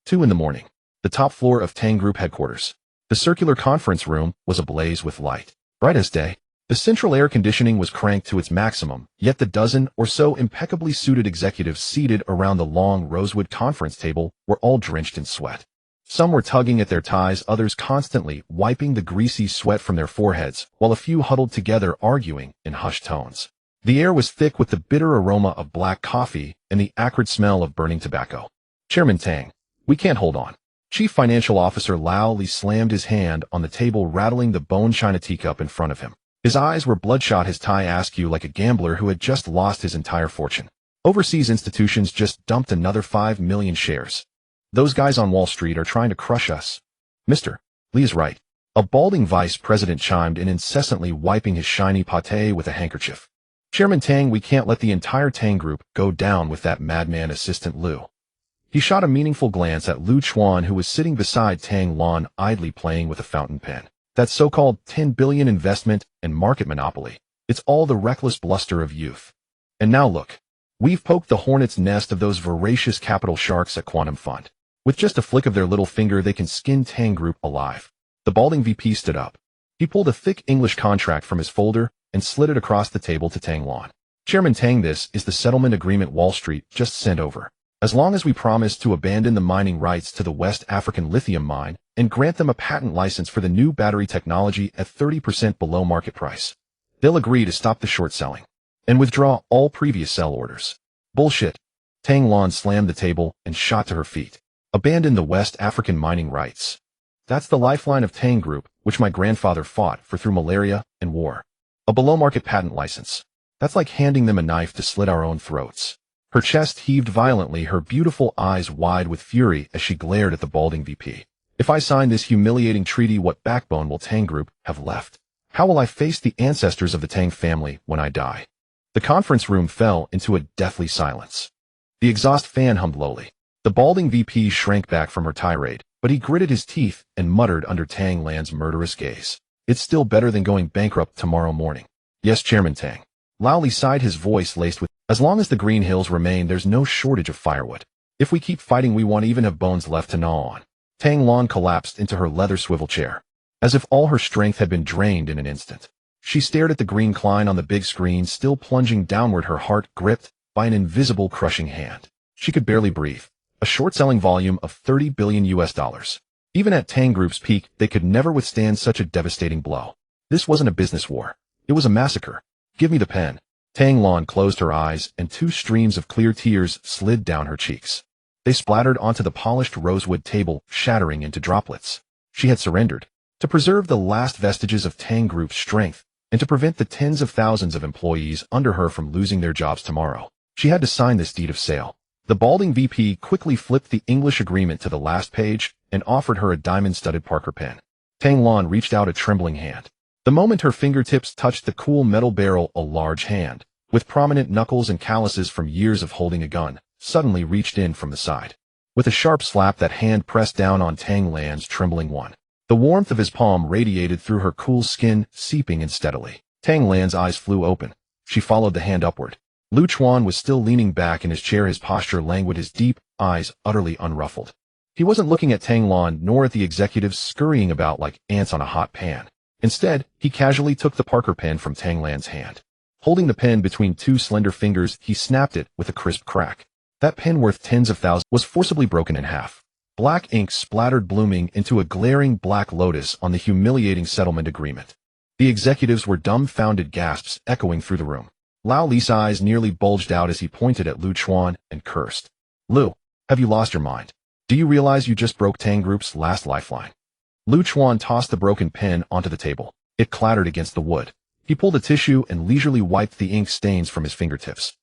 2 in the morning. The top floor of Tang Group headquarters. The circular conference room was ablaze with light. Bright as day. The central air conditioning was cranked to its maximum, yet the dozen or so impeccably suited executives seated around the long rosewood conference table were all drenched in sweat. Some were tugging at their ties, others constantly wiping the greasy sweat from their foreheads, while a few huddled together arguing in hushed tones. The air was thick with the bitter aroma of black coffee and the acrid smell of burning tobacco. Chairman Tang, we can't hold on. Chief Financial Officer Lao Li slammed his hand on the table, rattling the bone china teacup in front of him. His eyes were bloodshot, his tie askew like a gambler who had just lost his entire fortune. Overseas institutions just dumped another 5 million shares. Those guys on Wall Street are trying to crush us. Mr. Li is right. A balding vice president chimed in, incessantly wiping his shiny pate with a handkerchief. Chairman Tang, we can't let the entire Tang Group go down with that madman assistant Liu. He shot a meaningful glance at Lin Xiaoting, who was sitting beside Tang Lan, idly playing with a fountain pen. That so-called 10 billion investment and market monopoly. It's all the reckless bluster of youth. And now look. We've poked the hornet's nest of those voracious capital sharks at Quantum Fund. With just a flick of their little finger, they can skin Tang Group alive. The balding VP stood up. He pulled a thick English contract from his folder and slid it across the table to Tang Lan. Chairman Tang, this is the settlement agreement Wall Street just sent over. As long as we promise to abandon the mining rights to the West African lithium mine and grant them a patent license for the new battery technology at 30% below market price, they'll agree to stop the short selling and withdraw all previous sell orders. Bullshit. Tang Lan slammed the table and shot to her feet. Abandon the West African mining rights. That's the lifeline of Tang Group, which my grandfather fought for through malaria and war. A below-market patent license. That's like handing them a knife to slit our own throats. Her chest heaved violently, her beautiful eyes wide with fury as she glared at the balding VP. If I sign this humiliating treaty, what backbone will Tang Group have left? How will I face the ancestors of the Tang family when I die? The conference room fell into a deathly silence. The exhaust fan hummed lowly. The balding VP shrank back from her tirade, but he gritted his teeth and muttered under Tang Lan's murderous gaze. It's still better than going bankrupt tomorrow morning. Yes, Chairman Tang. Lao Li sighed, his voice laced with, as long as the green hills remain, there's no shortage of firewood. If we keep fighting, we won't even have bones left to gnaw on. Tang Lan collapsed into her leather swivel chair, as if all her strength had been drained in an instant. She stared at the green line on the big screen, still plunging downward, her heart gripped by an invisible crushing hand. She could barely breathe. A short-selling volume of $30 billion. Even at Tang Group's peak, they could never withstand such a devastating blow. This wasn't a business war. It was a massacre. Give me the pen. Tang Lan closed her eyes, and 2 streams of clear tears slid down her cheeks. They splattered onto the polished rosewood table, shattering into droplets. She had surrendered. To preserve the last vestiges of Tang Group's strength, and to prevent the tens of thousands of employees under her from losing their jobs tomorrow, she had to sign this deed of sale. The balding VP quickly flipped the English agreement to the last page and offered her a diamond-studded Parker pen. Tang Lan reached out a trembling hand. The moment her fingertips touched the cool metal barrel, a large hand, with prominent knuckles and calluses from years of holding a gun, suddenly reached in from the side. With a sharp slap, that hand pressed down on Tang Lan's trembling one. The warmth of his palm radiated through her cool skin, seeping in steadily. Tang Lan's eyes flew open. She followed the hand upward. Lu Chuan was still leaning back in his chair, his posture languid, his deep eyes utterly unruffled. He wasn't looking at Tang Lan nor at the executives scurrying about like ants on a hot pan. Instead, he casually took the Parker pen from Tang Lan's hand. Holding the pen between two slender fingers, he snapped it with a crisp crack. That pen, worth tens of thousands, was forcibly broken in half. Black ink splattered, blooming into a glaring black lotus on the humiliating settlement agreement. The executives were dumbfounded, gasps echoing through the room. Lao Li's eyes nearly bulged out as he pointed at Lu Chuan and cursed. "Lu, have you lost your mind? Do you realize you just broke Tang Group's last lifeline?" Lu Chuan tossed the broken pen onto the table. It clattered against the wood. He pulled a tissue and leisurely wiped the ink stains from his fingertips,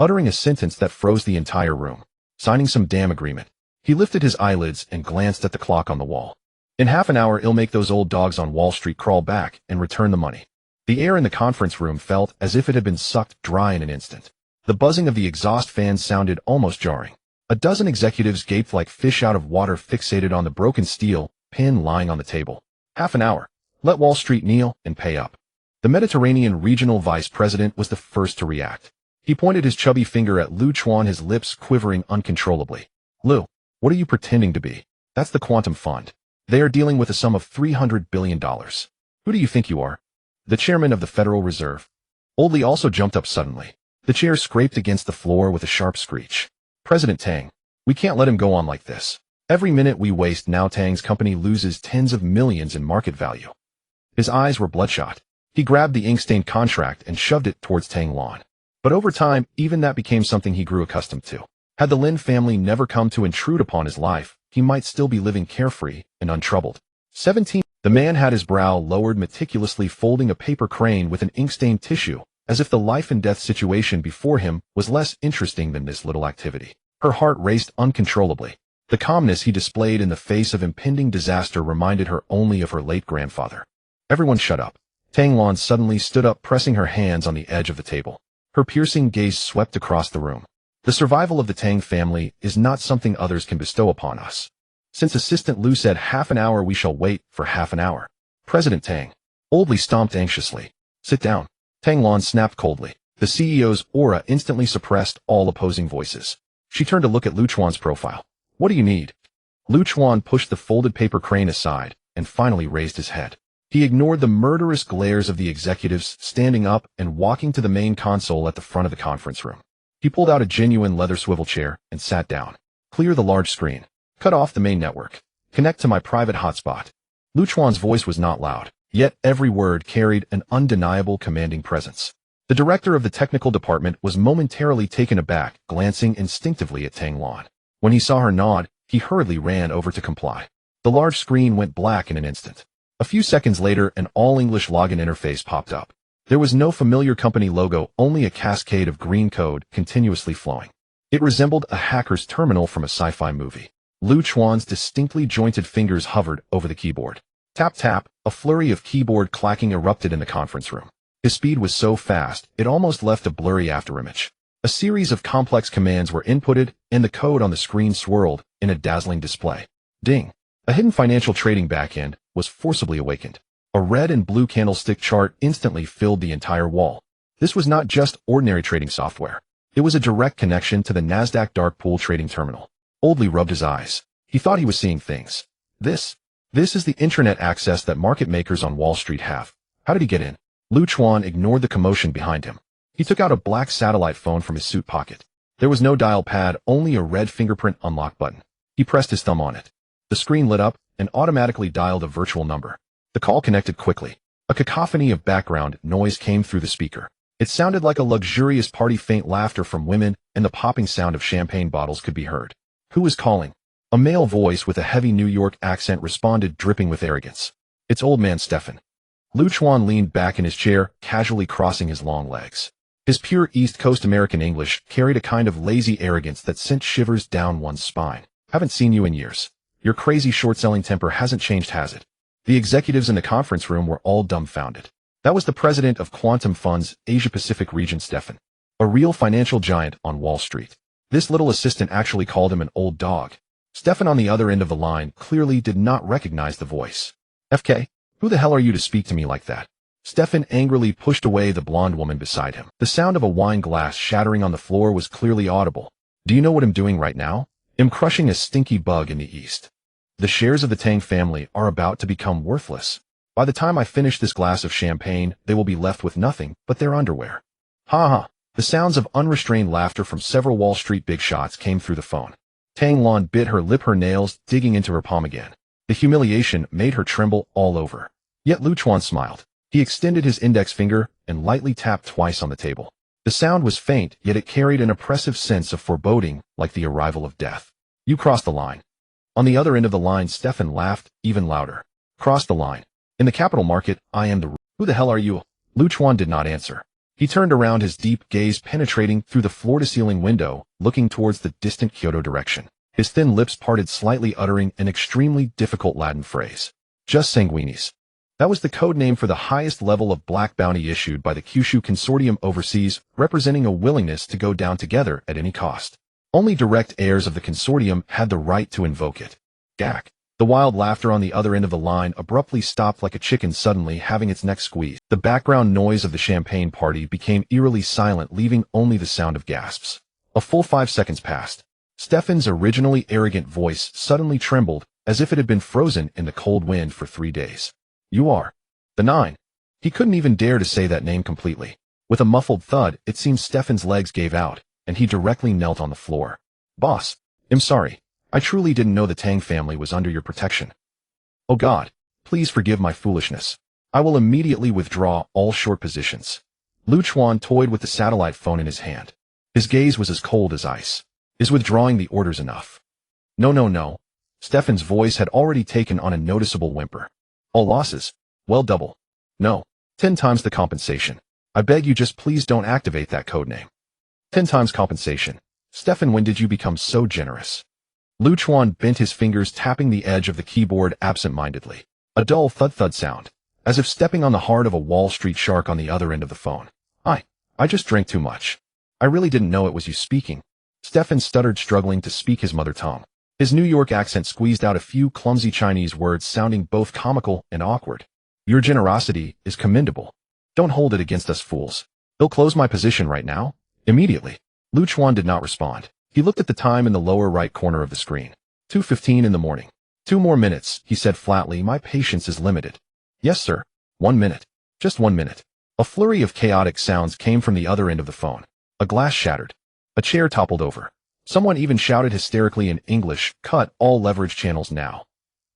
uttering a sentence that froze the entire room. "Signing some damn agreement." He lifted his eyelids and glanced at the clock on the wall. "In half an hour, it'll make those old dogs on Wall Street crawl back and return the money." The air in the conference room felt as if it had been sucked dry in an instant. The buzzing of the exhaust fans sounded almost jarring. A dozen executives gaped like fish out of water, fixated on the broken steel pen lying on the table. "Half an hour. Let Wall Street kneel and pay up." The Mediterranean regional vice president was the first to react. He pointed his chubby finger at Lu Chuan, his lips quivering uncontrollably. "Lu, what are you pretending to be? That's the Quantum Fund. They are dealing with a sum of $300 billion. Who do you think you are? The chairman of the Federal Reserve?" Old Li also jumped up suddenly. The chair scraped against the floor with a sharp screech. "President Tang, we can't let him go on like this. Every minute we waste now, Tang's company loses tens of millions in market value." His eyes were bloodshot. He grabbed the ink-stained contract and shoved it towards Tang Lan. But over time, even that became something he grew accustomed to. Had the Lin family never come to intrude upon his life, he might still be living carefree and untroubled. 17. The man had his brow lowered, meticulously folding a paper crane with an ink-stained tissue, as if the life-and-death situation before him was less interesting than this little activity. Her heart raced uncontrollably. The calmness he displayed in the face of impending disaster reminded her only of her late grandfather. "Everyone shut up." Tang Lan suddenly stood up, pressing her hands on the edge of the table. Her piercing gaze swept across the room. "The survival of the Tang family is not something others can bestow upon us. Since Assistant Lu said half an hour, we shall wait for half an hour." "President Tang." Old Li stomped anxiously. "Sit down." Tang Lan snapped coldly. The CEO's aura instantly suppressed all opposing voices. She turned to look at Lu Chuan's profile. "What do you need?" Lu Chuan pushed the folded paper crane aside and finally raised his head. He ignored the murderous glares of the executives, standing up and walking to the main console at the front of the conference room. He pulled out a genuine leather swivel chair and sat down. "Clear the large screen. Cut off the main network. Connect to my private hotspot." Lu Chuan's voice was not loud, yet every word carried an undeniable commanding presence. The director of the technical department was momentarily taken aback, glancing instinctively at Tang Lan. When he saw her nod, he hurriedly ran over to comply. The large screen went black in an instant. A few seconds later, an all-English login interface popped up. There was no familiar company logo, only a cascade of green code continuously flowing. It resembled a hacker's terminal from a sci-fi movie. Lu Chuan's distinctly jointed fingers hovered over the keyboard. Tap tap, a flurry of keyboard clacking erupted in the conference room. His speed was so fast, it almost left a blurry afterimage. A series of complex commands were inputted, and the code on the screen swirled in a dazzling display. Ding! A hidden financial trading backend was forcibly awakened. A red and blue candlestick chart instantly filled the entire wall. This was not just ordinary trading software. It was a direct connection to the Nasdaq dark pool trading terminal. Old Li rubbed his eyes. He thought he was seeing things. This is the intranet access that market makers on Wall Street have. How did he get in? Lu Chuan ignored the commotion behind him. He took out a black satellite phone from his suit pocket. There was no dial pad, only a red fingerprint unlock button. He pressed his thumb on it. The screen lit up and automatically dialed a virtual number. The call connected quickly. A cacophony of background noise came through the speaker. It sounded like a luxurious party. Faint laughter from women and the popping sound of champagne bottles could be heard. Who was calling? A male voice with a heavy New York accent responded, dripping with arrogance. "It's old man Stefan." Lu Chuan leaned back in his chair, casually crossing his long legs. His pure East Coast American English carried a kind of lazy arrogance that sent shivers down one's spine. "Haven't seen you in years. Your crazy short-selling temper hasn't changed, has it?" The executives in the conference room were all dumbfounded. That was the president of Quantum Fund's Asia-Pacific region, Stefan. A real financial giant on Wall Street. This little assistant actually called him an old dog. Stefan on the other end of the line clearly did not recognize the voice. "FK, who the hell are you to speak to me like that?" Stefan angrily pushed away the blonde woman beside him. The sound of a wine glass shattering on the floor was clearly audible. Do you know what I'm doing right now? I'm crushing a stinky bug in the east. The shares of the Tang family are about to become worthless. By the time I finish this glass of champagne, they will be left with nothing but their underwear. Ha ha. The sounds of unrestrained laughter from several Wall Street big shots came through the phone. Tang Lan bit her lip, her nails digging into her palm again. The humiliation made her tremble all over. Yet Lu Chuan smiled. He extended his index finger and lightly tapped twice on the table. The sound was faint, yet it carried an oppressive sense of foreboding, like the arrival of death. You crossed the line. On the other end of the line, Stefan laughed, even louder. Crossed the line. In the capital market, I am the... Who the hell are you? Lu Chuan did not answer. He turned around, his deep gaze penetrating through the floor-to-ceiling window, looking towards the distant Kyoto direction. His thin lips parted slightly, uttering an extremely difficult Latin phrase. Just sanguinis. That was the code name for the highest level of black bounty issued by the Kyushu Consortium overseas, representing a willingness to go down together at any cost. Only direct heirs of the consortium had the right to invoke it. Gak. The wild laughter on the other end of the line abruptly stopped like a chicken suddenly having its neck squeezed. The background noise of the champagne party became eerily silent, leaving only the sound of gasps. A full 5 seconds passed. Stefan's originally arrogant voice suddenly trembled, as if it had been frozen in the cold wind for 3 days. You are the 9. He couldn't even dare to say that name completely. With a muffled thud, it seemed Stefan's legs gave out, and he directly knelt on the floor. Boss, I'm sorry. I truly didn't know the Tang family was under your protection. Oh God, please forgive my foolishness. I will immediately withdraw all short positions. Lu Chuan toyed with the satellite phone in his hand. His gaze was as cold as ice. Is withdrawing the orders enough? No. Stefan's voice had already taken on a noticeable whimper. All losses? Well, double. No. 10 times the compensation. I beg you, just please don't activate that codename. 10 times compensation. Stefan, when did you become so generous? Lu Chuan bent his fingers, tapping the edge of the keyboard absent-mindedly. A dull thud-thud sound, as if stepping on the heart of a Wall Street shark on the other end of the phone. I just drank too much. I really didn't know it was you speaking. Stefan stuttered, struggling to speak his mother tongue. His New York accent squeezed out a few clumsy Chinese words, sounding both comical and awkward. Your generosity is commendable. Don't hold it against us fools. They'll close my position right now. Immediately. Lu Chuan did not respond. He looked at the time in the lower right corner of the screen. 2:15 in the morning. 2 more minutes, he said flatly. My patience is limited. Yes, sir. 1 minute. Just 1 minute. A flurry of chaotic sounds came from the other end of the phone. A glass shattered. A chair toppled over. Someone even shouted hysterically in English, cut all leverage channels now.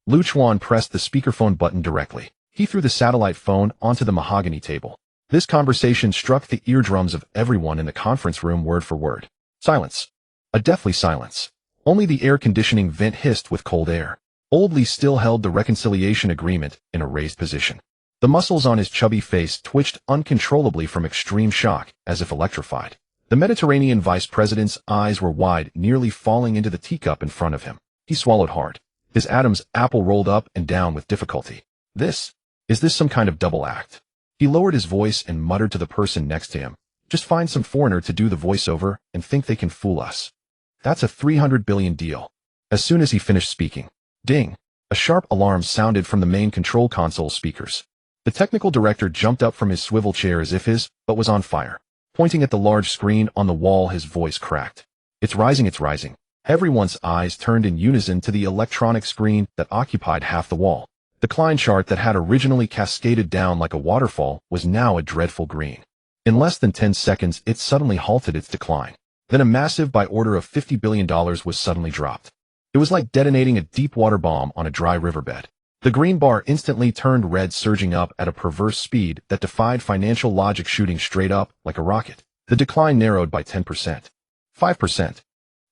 Lu Chuan pressed the speakerphone button directly. He threw the satellite phone onto the mahogany table. This conversation struck the eardrums of everyone in the conference room word for word. Silence. A deathly silence. Only the air conditioning vent hissed with cold air. Old Li still held the reconciliation agreement in a raised position. The muscles on his chubby face twitched uncontrollably from extreme shock, as if electrified. The Mediterranean vice president's eyes were wide, nearly falling into the teacup in front of him. He swallowed hard. His Adam's apple rolled up and down with difficulty. Is this some kind of double act? He lowered his voice and muttered to the person next to him. Just find some foreigner to do the voiceover and think they can fool us. That's a 300 billion deal. As soon as he finished speaking, ding! A sharp alarm sounded from the main control console speakers. The technical director jumped up from his swivel chair as if his butt was on fire. Pointing at the large screen on the wall, his voice cracked. It's rising. Everyone's eyes turned in unison to the electronic screen that occupied half the wall. The Klein chart that had originally cascaded down like a waterfall was now a dreadful green. In less than 10 seconds, it suddenly halted its decline. Then a massive buy order of $50 billion was suddenly dropped. It was like detonating a deep water bomb on a dry riverbed. The green bar instantly turned red, surging up at a perverse speed that defied financial logic, shooting straight up like a rocket. The decline narrowed by 10%. 5%.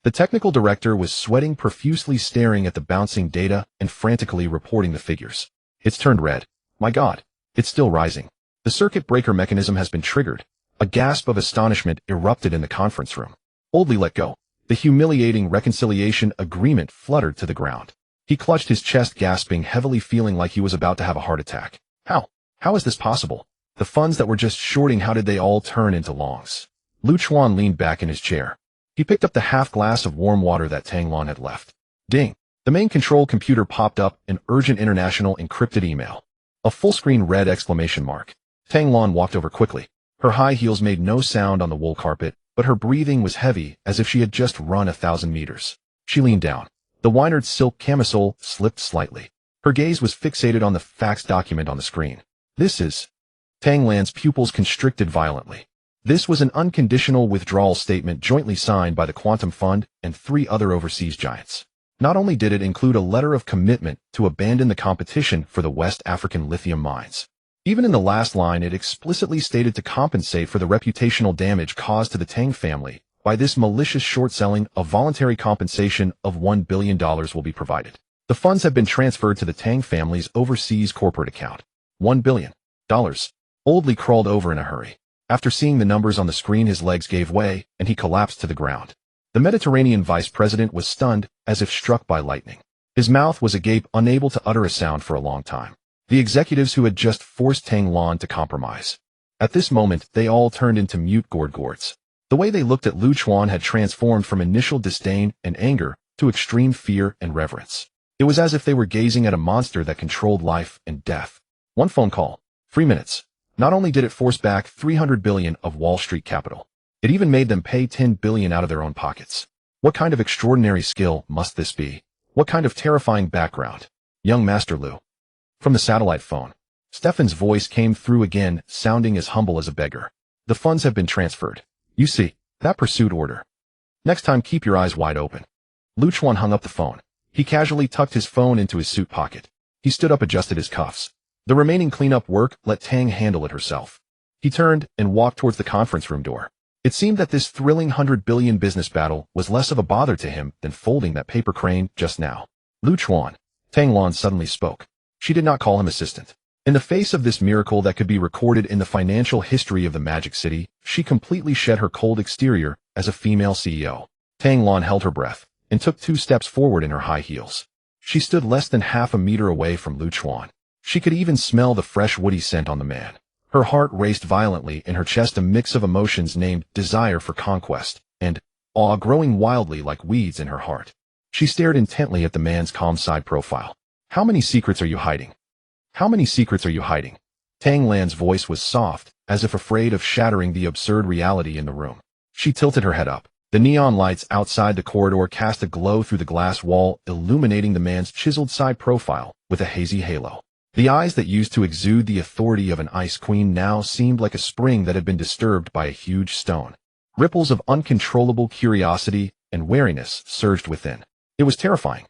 The technical director was sweating profusely, staring at the bouncing data and frantically reporting the figures. It's turned red. My God. It's still rising. The circuit breaker mechanism has been triggered. A gasp of astonishment erupted in the conference room. Oldly let go. The humiliating reconciliation agreement fluttered to the ground. He clutched his chest, gasping heavily, feeling like he was about to have a heart attack. How is this possible? The funds that were just shorting, how did they all turn into longs? Lu Chuan leaned back in his chair. He picked up the half glass of warm water that Tang Lan had left. Ding! The main control computer popped up an urgent international encrypted email. A full-screen red exclamation mark. Tang Lan walked over quickly. Her high heels made no sound on the wool carpet, but her breathing was heavy as if she had just run 1,000 meters. She leaned down. The winered silk camisole slipped slightly. Her gaze was fixated on the fax document on the screen. This is... Tang Lan's pupils constricted violently. This was an unconditional withdrawal statement jointly signed by the Quantum Fund and 3 other overseas giants. Not only did it include a letter of commitment to abandon the competition for the West African lithium mines. Even in the last line, it explicitly stated to compensate for the reputational damage caused to the Tang family. By this malicious short selling, a voluntary compensation of $1 billion will be provided. The funds have been transferred to the Tang family's overseas corporate account. $1 billion. Old Li crawled over in a hurry. After seeing the numbers on the screen, his legs gave way, and he collapsed to the ground. The Mediterranean vice president was stunned, as if struck by lightning. His mouth was agape, unable to utter a sound for a long time. The executives who had just forced Tang Lan to compromise. At this moment, they all turned into mute gourds. The way they looked at Lu Chuan had transformed from initial disdain and anger to extreme fear and reverence. It was as if they were gazing at a monster that controlled life and death. One phone call. 3 minutes. Not only did it force back $300 billion of Wall Street capital, it even made them pay $10 billion out of their own pockets. What kind of extraordinary skill must this be? What kind of terrifying background? Young Master Lu. From the satellite phone, Stefan's voice came through again, sounding as humble as a beggar. The funds have been transferred. You see, that pursuit order. Next time, keep your eyes wide open. Lu Chuan hung up the phone. He casually tucked his phone into his suit pocket. He stood up, adjusted his cuffs. The remaining cleanup work, let Tang handle it herself. He turned and walked towards the conference room door. It seemed that this thrilling $100 billion business battle was less of a bother to him than folding that paper crane just now. Lu Chuan. Tang Lan suddenly spoke. She did not call him assistant. In the face of this miracle that could be recorded in the financial history of the Magic City, she completely shed her cold exterior as a female CEO. Tang Lan held her breath and took 2 steps forward in her high heels. She stood less than half a meter away from Lu Chuan. She could even smell the fresh woody scent on the man. Her heart raced violently in her chest, a mix of emotions named desire for conquest and awe growing wildly like weeds in her heart. She stared intently at the man's calm side profile. How many secrets are you hiding? How many secrets are you hiding? Tang Lan's voice was soft, as if afraid of shattering the absurd reality in the room. She tilted her head up. The neon lights outside the corridor cast a glow through the glass wall, illuminating the man's chiseled side profile with a hazy halo. The eyes that used to exude the authority of an ice queen now seemed like a spring that had been disturbed by a huge stone. Ripples of uncontrollable curiosity and wariness surged within. It was terrifying.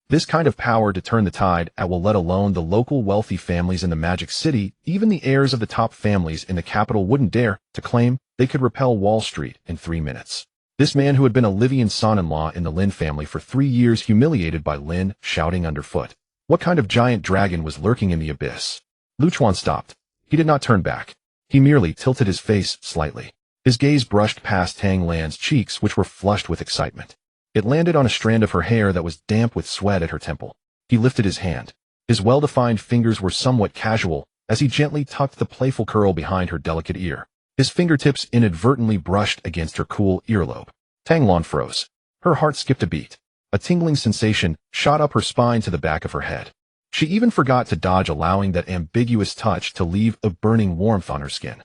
This kind of power to turn the tide at will, let alone the local wealthy families in the Magic City, even the heirs of the top families in the capital wouldn't dare to claim they could repel Wall Street in 3 minutes. This man who had been a Livian son-in-law in the Lin family for 3 years, humiliated by Lin Xiaoting underfoot. What kind of giant dragon was lurking in the abyss? Lu Chuan stopped. He did not turn back. He merely tilted his face slightly. His gaze brushed past Tang Lan's cheeks, which were flushed with excitement. It landed on a strand of her hair that was damp with sweat at her temple. He lifted his hand. His well-defined fingers were somewhat casual as he gently tucked the playful curl behind her delicate ear. His fingertips inadvertently brushed against her cool earlobe. Tang Lan froze. Her heart skipped a beat. A tingling sensation shot up her spine to the back of her head. She even forgot to dodge, allowing that ambiguous touch to leave a burning warmth on her skin.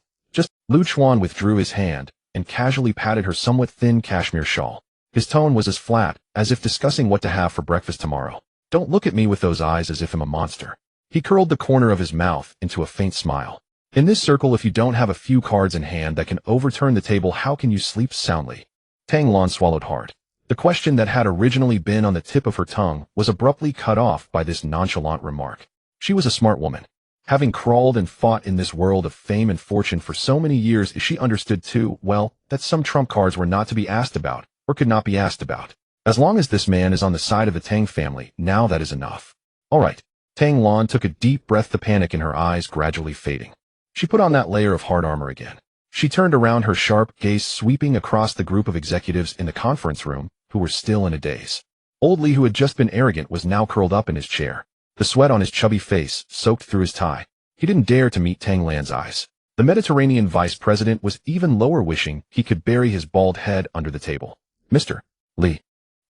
Lu Chuan withdrew his hand and casually patted her somewhat thin cashmere shawl. His tone was as flat as if discussing what to have for breakfast tomorrow. Don't look at me with those eyes as if I'm a monster. He curled the corner of his mouth into a faint smile. In this circle, if you don't have a few cards in hand that can overturn the table, how can you sleep soundly? Tang Lan swallowed hard. The question that had originally been on the tip of her tongue was abruptly cut off by this nonchalant remark. She was a smart woman. Having crawled and fought in this world of fame and fortune for so many years, she understood too well that some trump cards were not to be asked about or could not be asked about. As long as this man is on the side of the Tang family, now that is enough. All right. Tang Lan took a deep breath, the panic in her eyes gradually fading. She put on that layer of hard armor again. She turned around, her sharp gaze sweeping across the group of executives in the conference room, who were still in a daze. Old Li, who had just been arrogant, was now curled up in his chair. The sweat on his chubby face soaked through his tie. He didn't dare to meet Tang Lan's eyes. The Mediterranean vice president was even lower, wishing he could bury his bald head under the table. Mr. Li.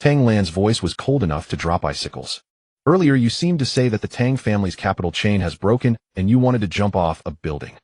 Tang Lan's voice was cold enough to drop icicles. Earlier you seemed to say that the Tang family's capital chain has broken and you wanted to jump off a building.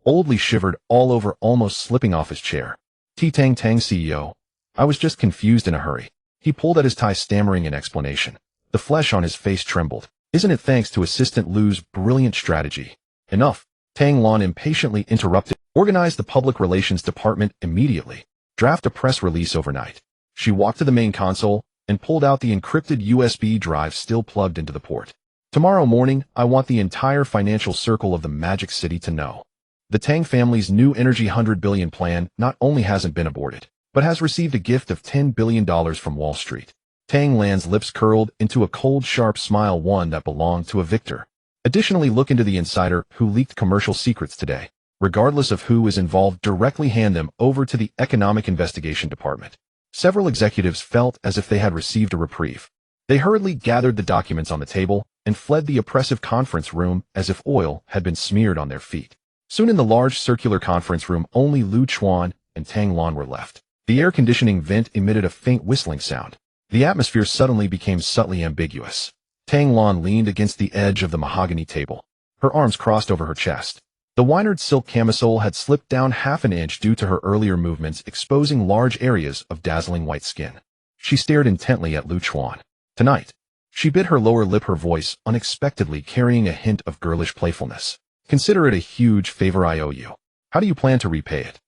Old Li shivered all over, almost slipping off his chair. Tang CEO. I was just confused in a hurry. He pulled at his tie, stammering an explanation. The flesh on his face trembled. Isn't it thanks to Assistant Lu's brilliant strategy? Enough. Tang Lan impatiently interrupted. Organize the public relations department immediately. Draft a press release overnight. She walked to the main console and pulled out the encrypted USB drive still plugged into the port. Tomorrow morning, I want the entire financial circle of the Magic City to know. The Tang family's new energy 100 billion plan not only hasn't been aborted, but has received a gift of $10 billion from Wall Street. Tang Lan's lips curled into a cold, sharp smile, one that belonged to a victor. Additionally, look into the insider who leaked commercial secrets today. Regardless of who is involved, directly hand them over to the Economic Investigation Department. Several executives felt as if they had received a reprieve. They hurriedly gathered the documents on the table and fled the oppressive conference room as if oil had been smeared on their feet. Soon in the large circular conference room, only Chuan and Tang Lan were left. The air conditioning vent emitted a faint whistling sound. The atmosphere suddenly became subtly ambiguous. Tang Lan leaned against the edge of the mahogany table. Her arms crossed over her chest. The winered silk camisole had slipped down half an inch due to her earlier movements, exposing large areas of dazzling white skin. She stared intently at Chuan. Tonight. She bit her lower lip, her voice unexpectedly carrying a hint of girlish playfulness. Consider it a huge favor I owe you. How do you plan to repay it?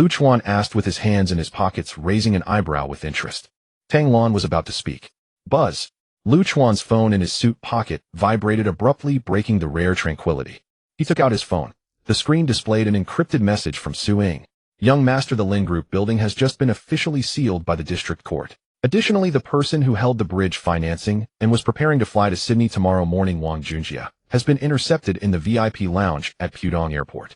Chuan asked with his hands in his pockets, raising an eyebrow with interest. Tang Lan was about to speak. Buzz. Chuan's phone in his suit pocket vibrated abruptly, breaking the rare tranquility. He took out his phone. The screen displayed an encrypted message from Su Ying. Young Master, the Lin Group building has just been officially sealed by the district court. Additionally, the person who held the bridge financing and was preparing to fly to Sydney tomorrow morning, Wang Junjia, has been intercepted in the VIP lounge at Pudong Airport.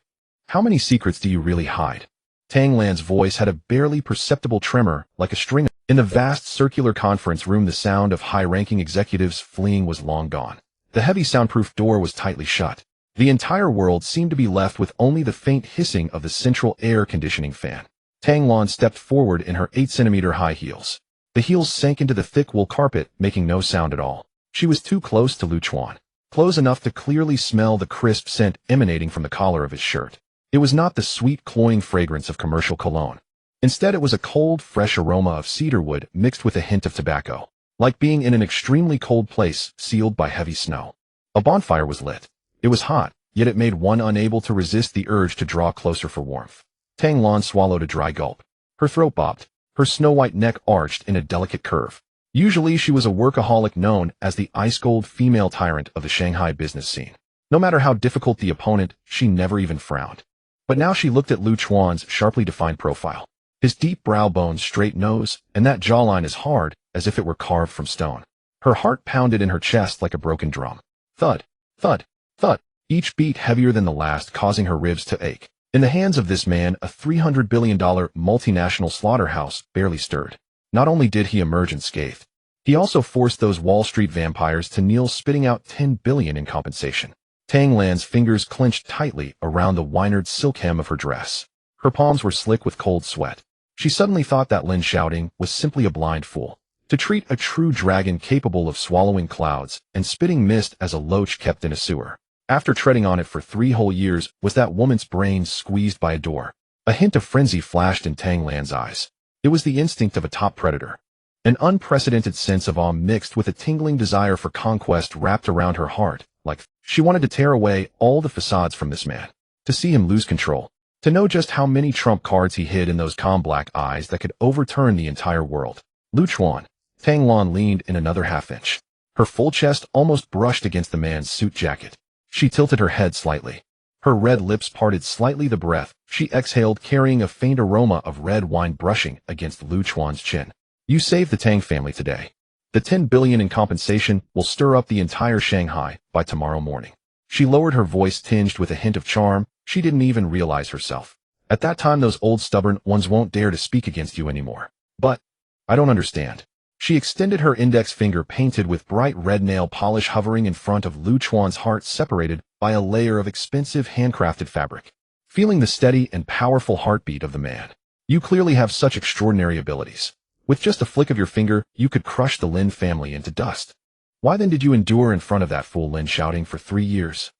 How many secrets do you really hide? Tang Lan's voice had a barely perceptible tremor, like a string. In the vast circular conference room, the sound of high-ranking executives fleeing was long gone. The heavy soundproof door was tightly shut. The entire world seemed to be left with only the faint hissing of the central air conditioning fan. Tang Lan stepped forward in her 8-centimeter high heels. The heels sank into the thick wool carpet, making no sound at all. She was too close to Chuan. Close enough to clearly smell the crisp scent emanating from the collar of his shirt. It was not the sweet, cloying fragrance of commercial cologne. Instead, it was a cold, fresh aroma of cedarwood mixed with a hint of tobacco. Like being in an extremely cold place, sealed by heavy snow. A bonfire was lit. It was hot, yet it made one unable to resist the urge to draw closer for warmth. Tang Lan swallowed a dry gulp. Her throat bobbed. Her snow-white neck arched in a delicate curve. Usually she was a workaholic known as the ice-cold female tyrant of the Shanghai business scene. No matter how difficult the opponent, she never even frowned. But now she looked at Chuan's sharply defined profile. His deep brow bone, straight nose, and that jawline as hard as if it were carved from stone. Her heart pounded in her chest like a broken drum. Thud, thud, thud, each beat heavier than the last, causing her ribs to ache. In the hands of this man, a $300 billion multinational slaughterhouse barely stirred. Not only did he emerge unscathed, he also forced those Wall Street vampires to kneel, spitting out $10 billion in compensation. Tang Lan's fingers clenched tightly around the winered silk hem of her dress. Her palms were slick with cold sweat. She suddenly thought that Lin Xiaoting was simply a blind fool. To treat a true dragon capable of swallowing clouds and spitting mist as a loach kept in a sewer. After treading on it for 3 whole years, was that woman's brain squeezed by a door? A hint of frenzy flashed in Tang Lan's eyes. It was the instinct of a top predator. An unprecedented sense of awe mixed with a tingling desire for conquest wrapped around her heart, like she wanted to tear away all the facades from this man. To see him lose control. To know just how many trump cards he hid in those calm black eyes that could overturn the entire world. Chuan. Tang Lan leaned in another half-inch. Her full chest almost brushed against the man's suit jacket. She tilted her head slightly. Her red lips parted slightly, the breath she exhaled carrying a faint aroma of red wine brushing against Chuan's chin. You saved the Tang family today. The $10 billion in compensation will stir up the entire Shanghai by tomorrow morning. She lowered her voice, tinged with a hint of charm. She didn't even realize herself. At that time, those old stubborn ones won't dare to speak against you anymore. But I don't understand. She extended her index finger, painted with bright red nail polish, hovering in front of Chuan's heart, separated by a layer of expensive handcrafted fabric. Feeling the steady and powerful heartbeat of the man. You clearly have such extraordinary abilities. With just a flick of your finger, you could crush the Lin family into dust. Why then did you endure in front of that fool Lin Xiaoting for 3 years?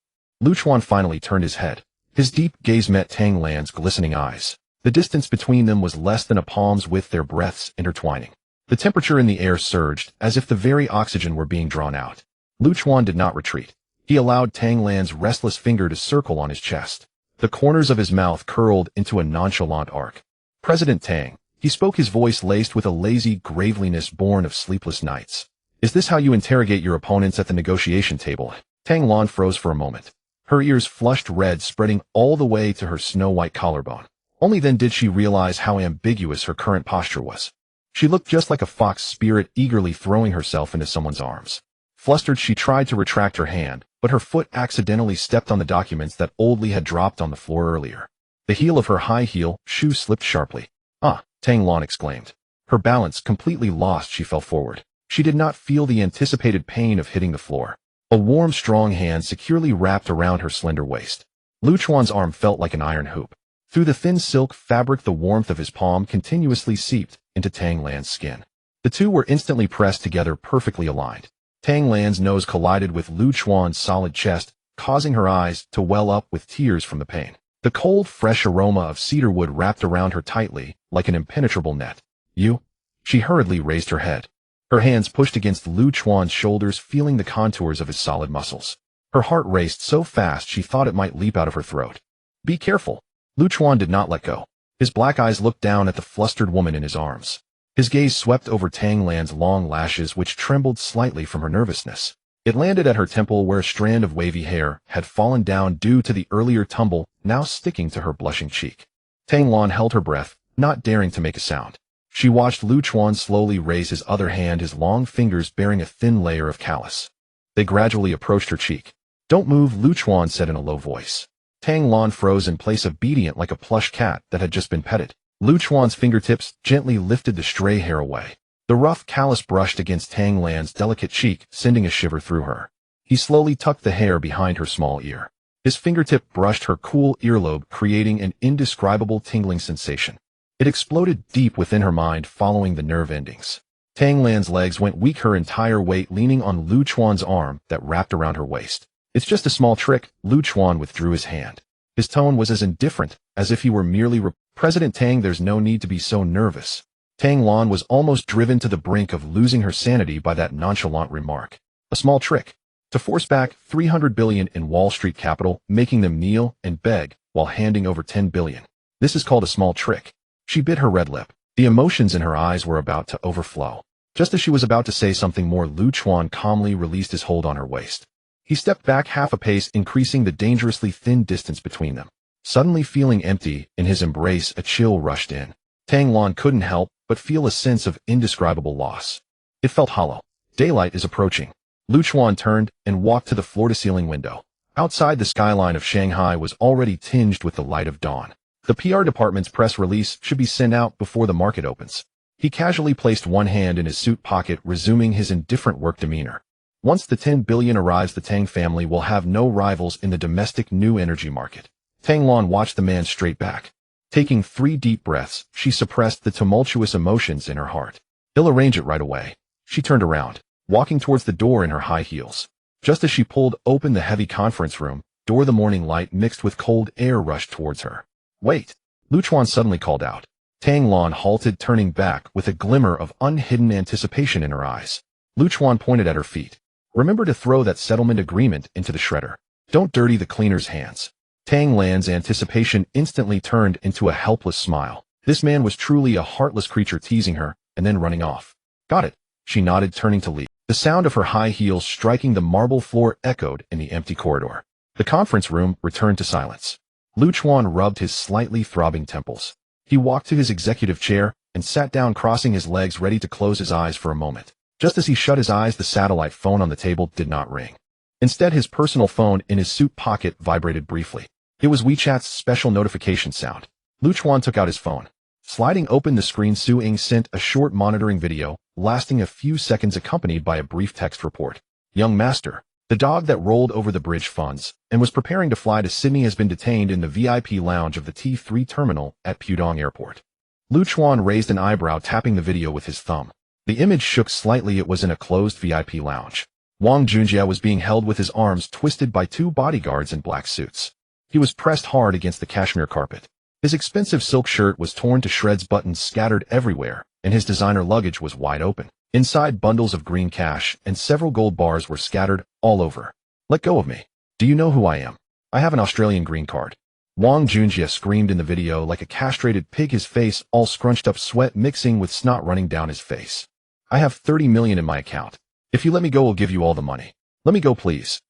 Chuan finally turned his head. His deep gaze met Tang Lan's glistening eyes. The distance between them was less than a palm's width, their breaths intertwining. The temperature in the air surged, as if the very oxygen were being drawn out. Lu Chuan did not retreat. He allowed Tang Lan's restless finger to circle on his chest. The corners of his mouth curled into a nonchalant arc. President Tang, he spoke, his voice laced with a lazy graveliness born of sleepless nights. Is this how you interrogate your opponents at the negotiation table? Tang Lan froze for a moment. Her ears flushed red, spreading all the way to her snow-white collarbone. Only then did she realize how ambiguous her current posture was. She looked just like a fox spirit eagerly throwing herself into someone's arms. Flustered, she tried to retract her hand, but her foot accidentally stepped on the documents that Old Li had dropped on the floor earlier. The heel of her high heel shoe slipped sharply. "Ah!" Tang Lan exclaimed. Her balance completely lost, she fell forward. She did not feel the anticipated pain of hitting the floor. A warm, strong hand securely wrapped around her slender waist. Lu Chuan's arm felt like an iron hoop. Through the thin silk fabric, the warmth of his palm continuously seeped into Tang Lan's skin. The two were instantly pressed together, perfectly aligned. Tang Lan's nose collided with Lu Chuan's solid chest, causing her eyes to well up with tears from the pain. The cold, fresh aroma of cedarwood wrapped around her tightly, like an impenetrable net. "You?" She hurriedly raised her head. Her hands pushed against Lu Chuan's shoulders, feeling the contours of his solid muscles. Her heart raced so fast she thought it might leap out of her throat. "Be careful." Lu Chuan did not let go. His black eyes looked down at the flustered woman in his arms. His gaze swept over Tang Lan's long lashes, which trembled slightly from her nervousness. It landed at her temple, where a strand of wavy hair had fallen down due to the earlier tumble, now sticking to her blushing cheek. Tang Lan held her breath, not daring to make a sound. She watched Lu Chuan slowly raise his other hand, his long fingers bearing a thin layer of callus. They gradually approached her cheek. "Don't move," Lu Chuan said in a low voice. Tang Lan froze in place, obedient like a plush cat that had just been petted. Lu Chuan's fingertips gently lifted the stray hair away. The rough callus brushed against Tang Lan's delicate cheek, sending a shiver through her. He slowly tucked the hair behind her small ear. His fingertip brushed her cool earlobe, creating an indescribable tingling sensation. It exploded deep within her mind, following the nerve endings. Tang Lan's legs went weak, her entire weight leaning on Lu Chuan's arm that wrapped around her waist. "It's just a small trick." Lu Chuan withdrew his hand. His tone was as indifferent as if he were merely President Tang, there's no need to be so nervous. Tang Lan was almost driven to the brink of losing her sanity by that nonchalant remark. A small trick. To force back 300 billion in Wall Street capital, making them kneel and beg while handing over 10 billion. This is called a small trick. She bit her red lip. The emotions in her eyes were about to overflow. Just as she was about to say something more, Lu Chuan calmly released his hold on her waist. He stepped back half a pace, increasing the dangerously thin distance between them. Suddenly feeling empty in his embrace, a chill rushed in. Tang Lan couldn't help but feel a sense of indescribable loss. It felt hollow. Daylight is approaching. Lu Chuan turned and walked to the floor-to-ceiling window. Outside, the skyline of Shanghai was already tinged with the light of dawn. The PR department's press release should be sent out before the market opens. He casually placed one hand in his suit pocket, resuming his indifferent work demeanor. Once the 10 billion arrives, the Tang family will have no rivals in the domestic new energy market. Tang Lan watched the man straight back. Taking 3 deep breaths, she suppressed the tumultuous emotions in her heart. "He'll arrange it right away." She turned around, walking towards the door in her high heels. Just as she pulled open the heavy conference room door, the morning light mixed with cold air rushed towards her. "Wait!" Lu Chuan suddenly called out. Tang Lan halted, turning back with a glimmer of unhidden anticipation in her eyes. Lu Chuan pointed at her feet. "Remember to throw that settlement agreement into the shredder. Don't dirty the cleaner's hands." Tang Lan's anticipation instantly turned into a helpless smile. This man was truly a heartless creature, teasing her and then running off. "Got it," she nodded, turning to leave. The sound of her high heels striking the marble floor echoed in the empty corridor. The conference room returned to silence. Lu Chuan rubbed his slightly throbbing temples. He walked to his executive chair and sat down, crossing his legs, ready to close his eyes for a moment. Just as he shut his eyes, the satellite phone on the table did not ring. Instead, his personal phone in his suit pocket vibrated briefly. It was WeChat's special notification sound. Lu Chuan took out his phone. Sliding open the screen, Su Ying sent a short monitoring video, lasting a few seconds, accompanied by a brief text report. "Young master, the dog that rolled over the bridge funds and was preparing to fly to Sydney has been detained in the VIP lounge of the T3 terminal at Pudong Airport." Lu Chuan raised an eyebrow, tapping the video with his thumb. The image shook slightly. It was in a closed VIP lounge. Wang Junjia was being held with his arms twisted by 2 bodyguards in black suits. He was pressed hard against the cashmere carpet. His expensive silk shirt was torn to shreds, buttons scattered everywhere, and his designer luggage was wide open. Inside, bundles of green cash and several gold bars were scattered all over. "Let go of me. Do you know who I am? I have an Australian green card." Wang Junjie screamed in the video like a castrated pig, his face all scrunched up, sweat mixing with snot running down his face. "I have 30 million in my account. If you let me go, I'll give you all the money. Let me go, please."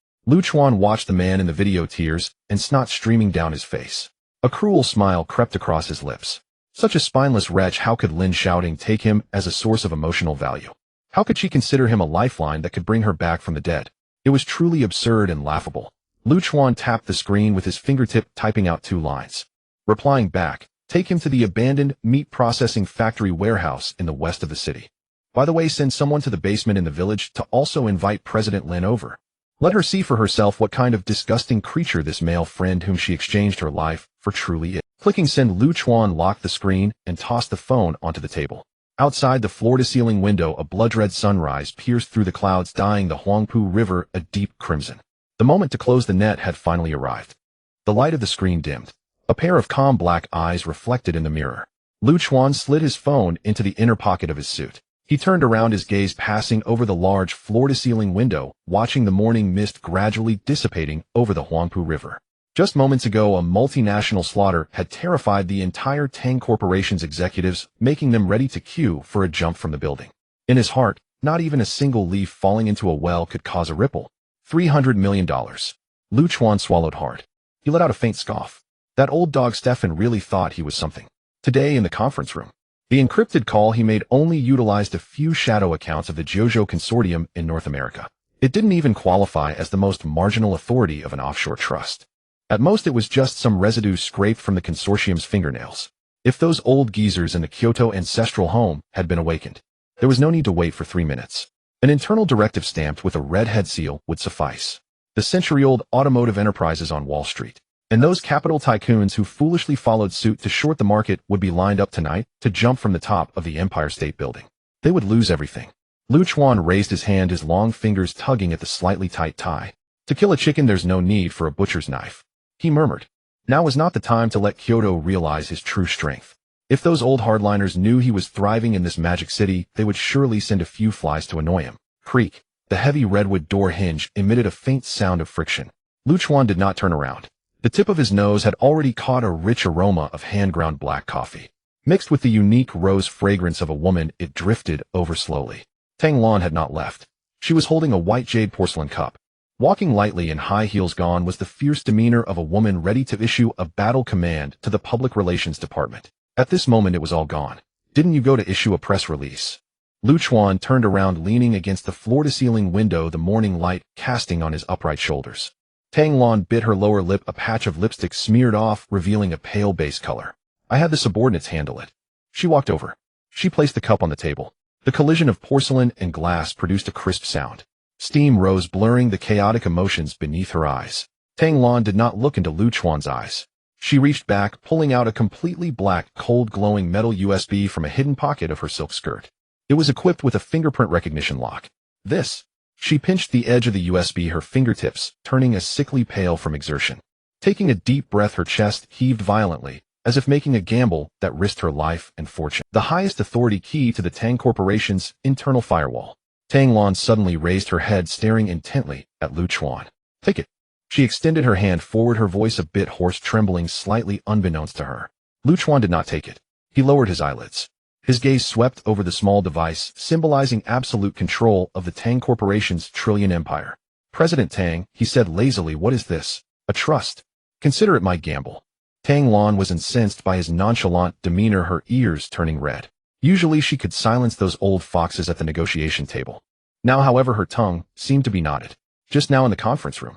Chuan watched the man in the video, tears and snot streaming down his face. A cruel smile crept across his lips. Such a spineless wretch, how could Lin Xiaoting take him as a source of emotional value? How could she consider him a lifeline that could bring her back from the dead? It was truly absurd and laughable. Chuan tapped the screen with his fingertip, typing out 2 lines. Replying back, "Take him to the abandoned meat processing factory warehouse in the west of the city. By the way, send someone to the basement in the village to also invite President Lin over. Let her see for herself what kind of disgusting creature this male friend whom she exchanged her life for truly is." Clicking send, Chuan locked the screen and tossed the phone onto the table. Outside the floor-to-ceiling window, a blood-red sunrise pierced through the clouds, dyeing the Huangpu River a deep crimson. The moment to close the net had finally arrived. The light of the screen dimmed. A pair of calm black eyes reflected in the mirror. Chuan slid his phone into the inner pocket of his suit. He turned around, his gaze passing over the large floor-to-ceiling window, watching the morning mist gradually dissipating over the Huangpu River. Just moments ago, a multinational slaughter had terrified the entire Tang Corporation's executives, making them ready to queue for a jump from the building. In his heart, not even a single leaf falling into a well could cause a ripple. $300 million. Chuan swallowed hard. He let out a faint scoff. That old dog Stefan really thought he was something. Today in the conference room, the encrypted call he made only utilized a few shadow accounts of the Jojo Consortium in North America. It didn't even qualify as the most marginal authority of an offshore trust. At most, it was just some residue scraped from the consortium's fingernails. If those old geezers in the Kyoto ancestral home had been awakened, there was no need to wait for 3 minutes. An internal directive stamped with a red head seal would suffice. The century-old automotive enterprises on Wall Street, and those capital tycoons who foolishly followed suit to short the market, would be lined up tonight to jump from the top of the Empire State Building. They would lose everything. Chuan raised his hand, his long fingers tugging at the slightly tight tie. "To kill a chicken, there's no need for a butcher's knife," he murmured. Now was not the time to let Kyoto realize his true strength. If those old hardliners knew he was thriving in this magic city, they would surely send a few flies to annoy him. Creak. The heavy redwood door hinge emitted a faint sound of friction. Chuan did not turn around. The tip of his nose had already caught a rich aroma of hand-ground black coffee. Mixed with the unique rose fragrance of a woman, it drifted over slowly. Tang Lan had not left. She was holding a white jade porcelain cup. Walking lightly in high heels, gone was the fierce demeanor of a woman ready to issue a battle command to the public relations department. At this moment, it was all gone. "Didn't you go to issue a press release?" Chuan turned around, leaning against the floor-to-ceiling window, the morning light casting on his upright shoulders. Tang Lan bit her lower lip, a patch of lipstick smeared off, revealing a pale base color. "I had the subordinates handle it." She walked over. She placed the cup on the table. The collision of porcelain and glass produced a crisp sound. Steam rose, blurring the chaotic emotions beneath her eyes. Tang Lan did not look into Chuan's eyes. She reached back, pulling out a completely black, cold glowing metal USB from a hidden pocket of her silk skirt. It was equipped with a fingerprint recognition lock. "This." She pinched the edge of the USB, her fingertips turning a sickly pale from exertion. Taking a deep breath, her chest heaved violently, as if making a gamble that risked her life and fortune. The highest authority key to the Tang Corporation's internal firewall. Tang Lan suddenly raised her head, staring intently at Chuan. "Take it." She extended her hand forward, her voice a bit hoarse, trembling slightly unbeknownst to her. Chuan did not take it. He lowered his eyelids. His gaze swept over the small device, symbolizing absolute control of the Tang Corporation's trillion empire. "President Tang," he said lazily, "what is this? A trust? Consider it my gamble." Tang Lan was incensed by his nonchalant demeanor, her ears turning red. Usually she could silence those old foxes at the negotiation table. Now, however, her tongue seemed to be knotted. Just now in the conference room.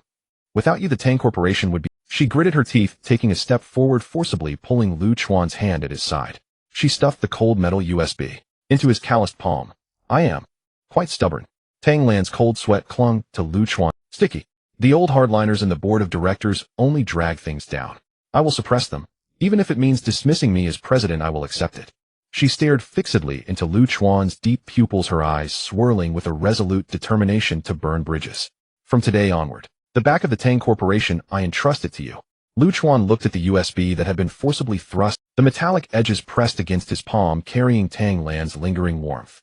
"Without you, the Tang Corporation would be—" She gritted her teeth, taking a step forward, forcibly pulling Chuan's hand at his side. She stuffed the cold metal USB into his calloused palm. "I am quite stubborn." Tang Lan's cold sweat clung to Chuan. "Sticky. The old hardliners and the board of directors only drag things down. I will suppress them. Even if it means dismissing me as president, I will accept it." She stared fixedly into Chuan's deep pupils, her eyes swirling with a resolute determination to burn bridges. "From today onward, the back of the Tang Corporation, I entrust it to you. Lu Chuan looked at the USB that had been forcibly thrust, the metallic edges pressed against his palm carrying Tang Lan's lingering warmth.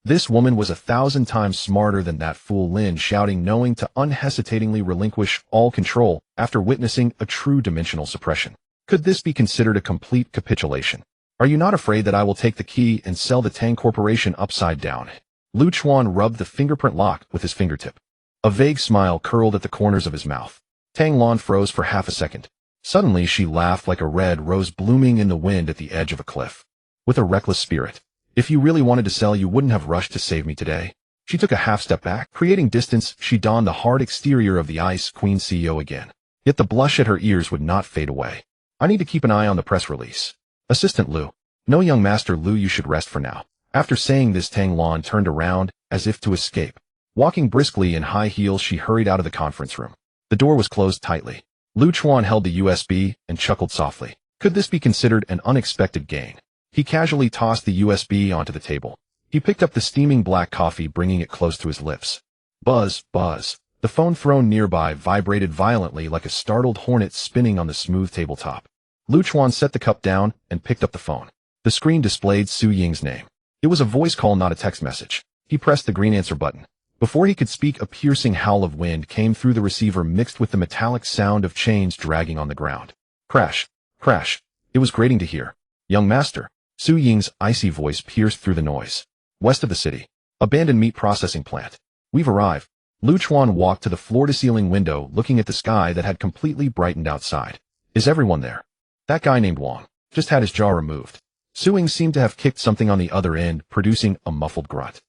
This woman was 1,000 times smarter than that fool Lin Xiaoting, knowing to unhesitatingly relinquish all control after witnessing a true dimensional suppression. Could this be considered a complete capitulation? Are you not afraid that I will take the key and sell the Tang Corporation upside down? Lu Chuan rubbed the fingerprint lock with his fingertip. A vague smile curled at the corners of his mouth. Tang Lan froze for half a second. Suddenly she laughed like a red rose blooming in the wind at the edge of a cliff. With a reckless spirit. If you really wanted to sell, you wouldn't have rushed to save me today. She took a half step back. Creating distance, she donned the hard exterior of the Ice Queen CEO again. Yet the blush at her ears would not fade away. I need to keep an eye on the press release. Assistant Lu. No, young Master Lu, you should rest for now. After saying this, Tang Lan turned around, as if to escape. Walking briskly in high heels, she hurried out of the conference room. The door was closed tightly. Lu Chuan held the USB and chuckled softly. Could this be considered an unexpected gain? He casually tossed the USB onto the table. He picked up the steaming black coffee, bringing it close to his lips. Buzz, buzz. The phone thrown nearby vibrated violently like a startled hornet spinning on the smooth tabletop. Lu Chuan set the cup down and picked up the phone. The screen displayed Su Ying's name. It was a voice call, not a text message. He pressed the green answer button. Before he could speak, a piercing howl of wind came through the receiver, mixed with the metallic sound of chains dragging on the ground. Crash, crash. It was grating to hear. Young Master. Su Ying's icy voice pierced through the noise. West of the city. Abandoned meat processing plant. We've arrived. Lu Chuan walked to the floor-to-ceiling window, looking at the sky that had completely brightened outside. Is everyone there? That guy named Wang just had his jaw removed. Su Ying seemed to have kicked something on the other end, producing a muffled grunt.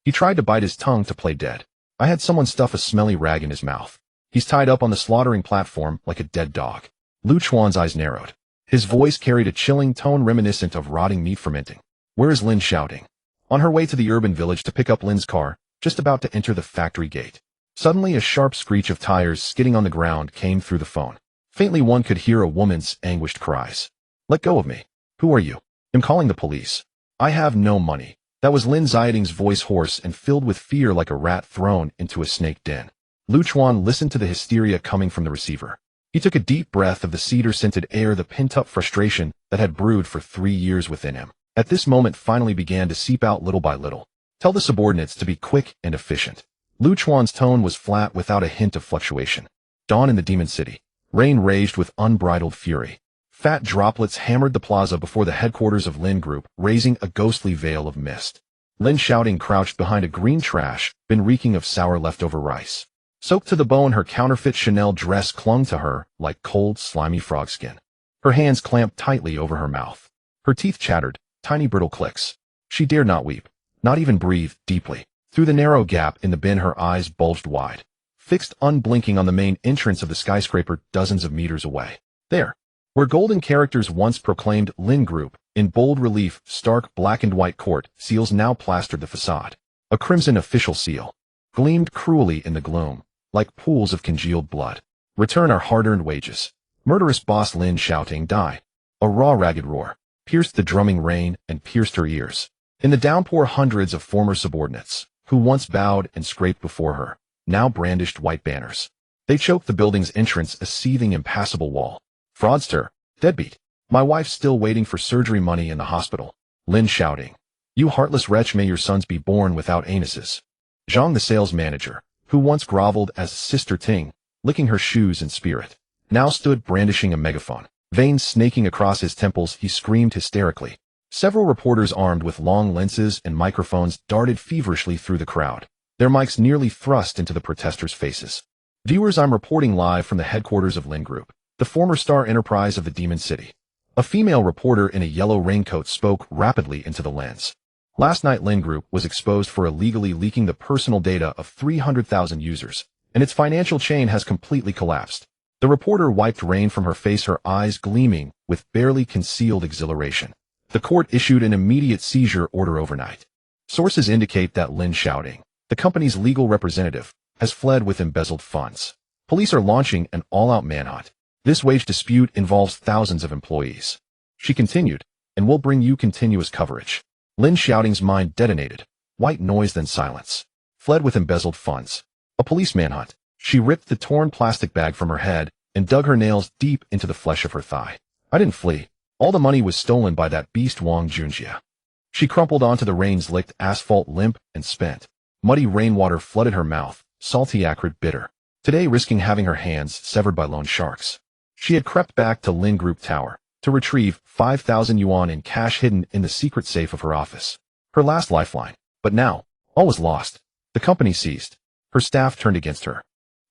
He tried to bite his tongue to play dead. I had someone stuff a smelly rag in his mouth. He's tied up on the slaughtering platform like a dead dog. Lu Chuan's eyes narrowed. His voice carried a chilling tone reminiscent of rotting meat fermenting. Where is Lin Xiaoting? On her way to the urban village to pick up Lin's car, just about to enter the factory gate. Suddenly a sharp screech of tires skidding on the ground came through the phone. Faintly one could hear a woman's anguished cries. Let go of me. Who are you? I'm calling the police. I have no money. That was Lin Xiaoting's voice, hoarse and filled with fear like a rat thrown into a snake den. Lu Chuan listened to the hysteria coming from the receiver. He took a deep breath of the cedar-scented air, the pent-up frustration that had brewed for 3 years within him. At this moment finally began to seep out little by little. Tell the subordinates to be quick and efficient. Lu Chuan's tone was flat without a hint of fluctuation. Dawn in the Demon City. Rain raged with unbridled fury. Fat droplets hammered the plaza before the headquarters of Lin Group, raising a ghostly veil of mist. Lin Xiaoting crouched behind a green trash bin reeking of sour leftover rice. Soaked to the bone, her counterfeit Chanel dress clung to her like cold, slimy frog skin. Her hands clamped tightly over her mouth. Her teeth chattered, tiny brittle clicks. She dared not weep, not even breathe deeply. Through the narrow gap in the bin, her eyes bulged wide, fixed unblinking on the main entrance of the skyscraper dozens of meters away. There, where golden characters once proclaimed Lin Group, in bold relief, stark black and white court seals now plastered the facade. A crimson official seal gleamed cruelly in the gloom, like pools of congealed blood. Return our hard-earned wages. Murderous boss Lin Xiaoting, die. A raw, ragged roar pierced the drumming rain and pierced her ears. In the downpour, hundreds of former subordinates, who once bowed and scraped before her, now brandished white banners. They choked the building's entrance, a seething, impassable wall. Fraudster, deadbeat. My wife's still waiting for surgery money in the hospital. Lin Xiaoting. You heartless wretch, may your sons be born without anuses. Zhang, the sales manager, who once groveled as Sister Ting, licking her shoes in spirit, now stood brandishing a megaphone. Veins snaking across his temples, he screamed hysterically. Several reporters armed with long lenses and microphones darted feverishly through the crowd, their mics nearly thrust into the protesters' faces. Viewers, I'm reporting live from the headquarters of Lin Group, the former star enterprise of the Demon City. A female reporter in a yellow raincoat spoke rapidly into the lens. Last night, Lin Group was exposed for illegally leaking the personal data of 300,000 users, and its financial chain has completely collapsed. The reporter wiped rain from her face, her eyes gleaming with barely concealed exhilaration. The court issued an immediate seizure order overnight. Sources indicate that Lin Xiaoting, the company's legal representative, has fled with embezzled funds. Police are launching an all-out manhunt. This wage dispute involves thousands of employees. She continued, and will bring you continuous coverage. Lin Xiaoting's mind detonated. White noise, then silence. Fled with embezzled funds. A police manhunt. She ripped the torn plastic bag from her head and dug her nails deep into the flesh of her thigh. I didn't flee. All the money was stolen by that beast Wang Junjie. She crumpled onto the rain-licked asphalt, limp and spent. Muddy rainwater flooded her mouth, salty, acrid, bitter. Today, risking having her hands severed by loan sharks. She had crept back to Lin Group Tower to retrieve 5,000 yuan in cash hidden in the secret safe of her office. Her last lifeline. But now, all was lost. The company seized. Her staff turned against her.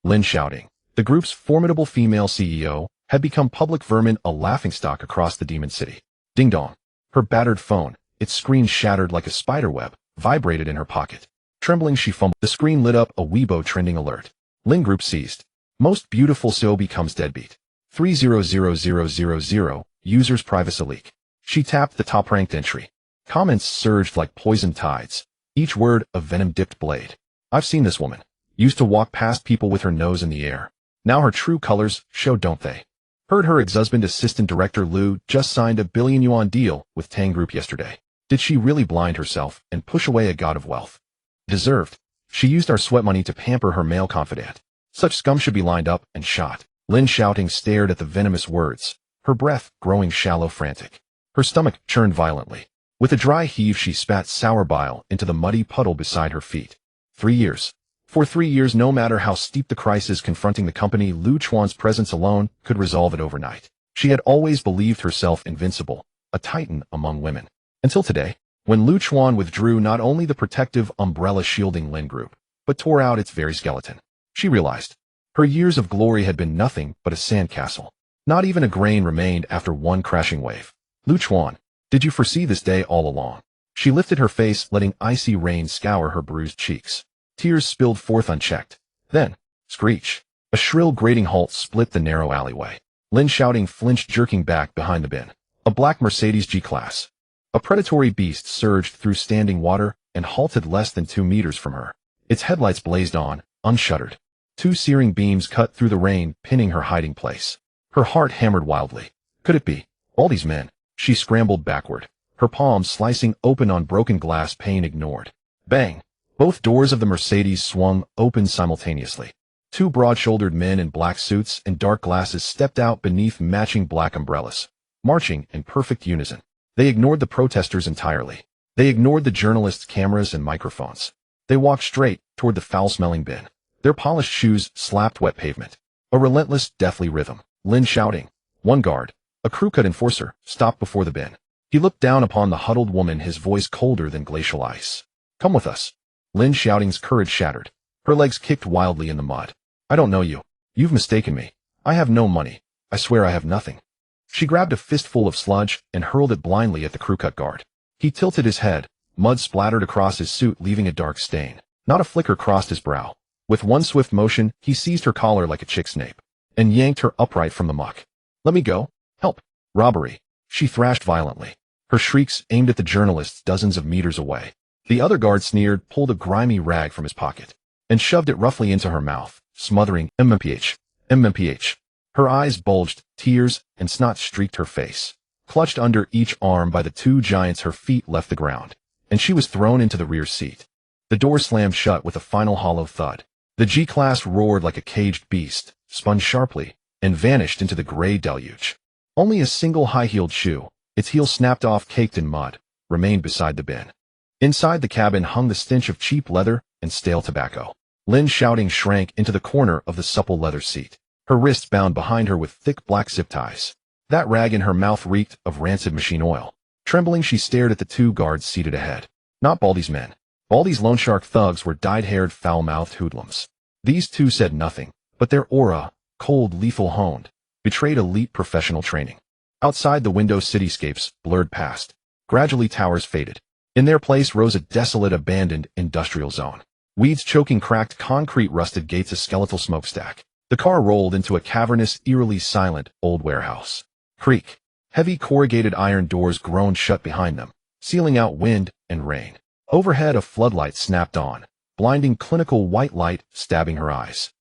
Lin Xiaoting, the group's formidable female CEO, had become public vermin, a laughingstock across the demon city. Ding dong. Her battered phone, its screen shattered like a spiderweb, vibrated in her pocket. Trembling, she fumbled. The screen lit up a Weibo trending alert. Lin Group seized. Most beautiful CEO becomes deadbeat. 300000 users privacy leak. She tapped the top-ranked entry. Comments surged like poison tides. Each word a venom-dipped blade. I've seen this woman. Used to walk past people with her nose in the air. Now her true colors show, don't they? Heard her ex-husband assistant director Lu just signed a billion yuan deal with Tang Group yesterday. Did she really blind herself and push away a god of wealth? Deserved. She used our sweat money to pamper her male confidant. Such scum should be lined up and shot. Lin Xiaoting stared at the venomous words, her breath growing shallow, frantic. Her stomach churned violently. With a dry heave, she spat sour bile into the muddy puddle beside her feet. 3 years. For 3 years, no matter how steep the crisis confronting the company, Lu Chuan's presence alone could resolve it overnight. She had always believed herself invincible, a titan among women. Until today, when Lu Chuan withdrew not only the protective umbrella shielding Lin Group, but tore out its very skeleton. She realized her years of glory had been nothing but a sandcastle. Not even a grain remained after one crashing wave. Lu Chuan, did you foresee this day all along? She lifted her face, letting icy rain scour her bruised cheeks. Tears spilled forth unchecked. Then, screech. A shrill grating halt split the narrow alleyway. Lin Xiaoting flinched, jerking back behind the bin. A black Mercedes G-Class. A predatory beast surged through standing water and halted less than 2 meters from her. Its headlights blazed on, unshuttered. 2 searing beams cut through the rain, pinning her hiding place. Her heart hammered wildly. Could it be? All these men. She scrambled backward, her palms slicing open on broken glass pane ignored. Bang! Both doors of the Mercedes swung open simultaneously. 2 broad-shouldered men in black suits and dark glasses stepped out beneath matching black umbrellas, marching in perfect unison. They ignored the protesters entirely. They ignored the journalists' cameras and microphones. They walked straight toward the foul-smelling bin. Their polished shoes slapped wet pavement. A relentless, deathly rhythm. Lin Xiaoting, one guard, a crew-cut enforcer, stopped before the bin. He looked down upon the huddled woman, his voice colder than glacial ice. Come with us. Lin Xiaoting's courage shattered. Her legs kicked wildly in the mud. I don't know you. You've mistaken me. I have no money. I swear I have nothing. She grabbed a fistful of sludge and hurled it blindly at the crew-cut guard. He tilted his head. Mud splattered across his suit, leaving a dark stain. Not a flicker crossed his brow. With one swift motion, he seized her collar like a chick snape and yanked her upright from the muck. Let me go. Help. Robbery. She thrashed violently. Her shrieks aimed at the journalists dozens of meters away. The other guard sneered, pulled a grimy rag from his pocket, and shoved it roughly into her mouth, smothering MMPH. MMPH. Her eyes bulged, tears and snot streaked her face. Clutched under each arm by the 2 giants, her feet left the ground, and she was thrown into the rear seat. The door slammed shut with a final hollow thud. The G-Class roared like a caged beast, spun sharply, and vanished into the gray deluge. Only a single high-heeled shoe, its heel snapped off, caked in mud, remained beside the bin. Inside the cabin hung the stench of cheap leather and stale tobacco. Lin Xiaoting shrank into the corner of the supple leather seat, her wrists bound behind her with thick black zip ties. That rag in her mouth reeked of rancid machine oil. Trembling, she stared at the 2 guards seated ahead. Not Baldy's men. Baldy's loan shark thugs were dyed-haired, foul-mouthed hoodlums. These 2 said nothing, but their aura, cold, lethal, honed, betrayed elite professional training. Outside the window, cityscapes blurred past. Gradually, towers faded. In their place rose a desolate, abandoned industrial zone. Weeds choking cracked concrete, rusted gates, a skeletal smokestack. The car rolled into a cavernous, eerily silent, old warehouse. Creak. Heavy corrugated iron doors groaned shut behind them, sealing out wind and rain. Overhead, a floodlight snapped on, blinding clinical white light stabbing her eyes.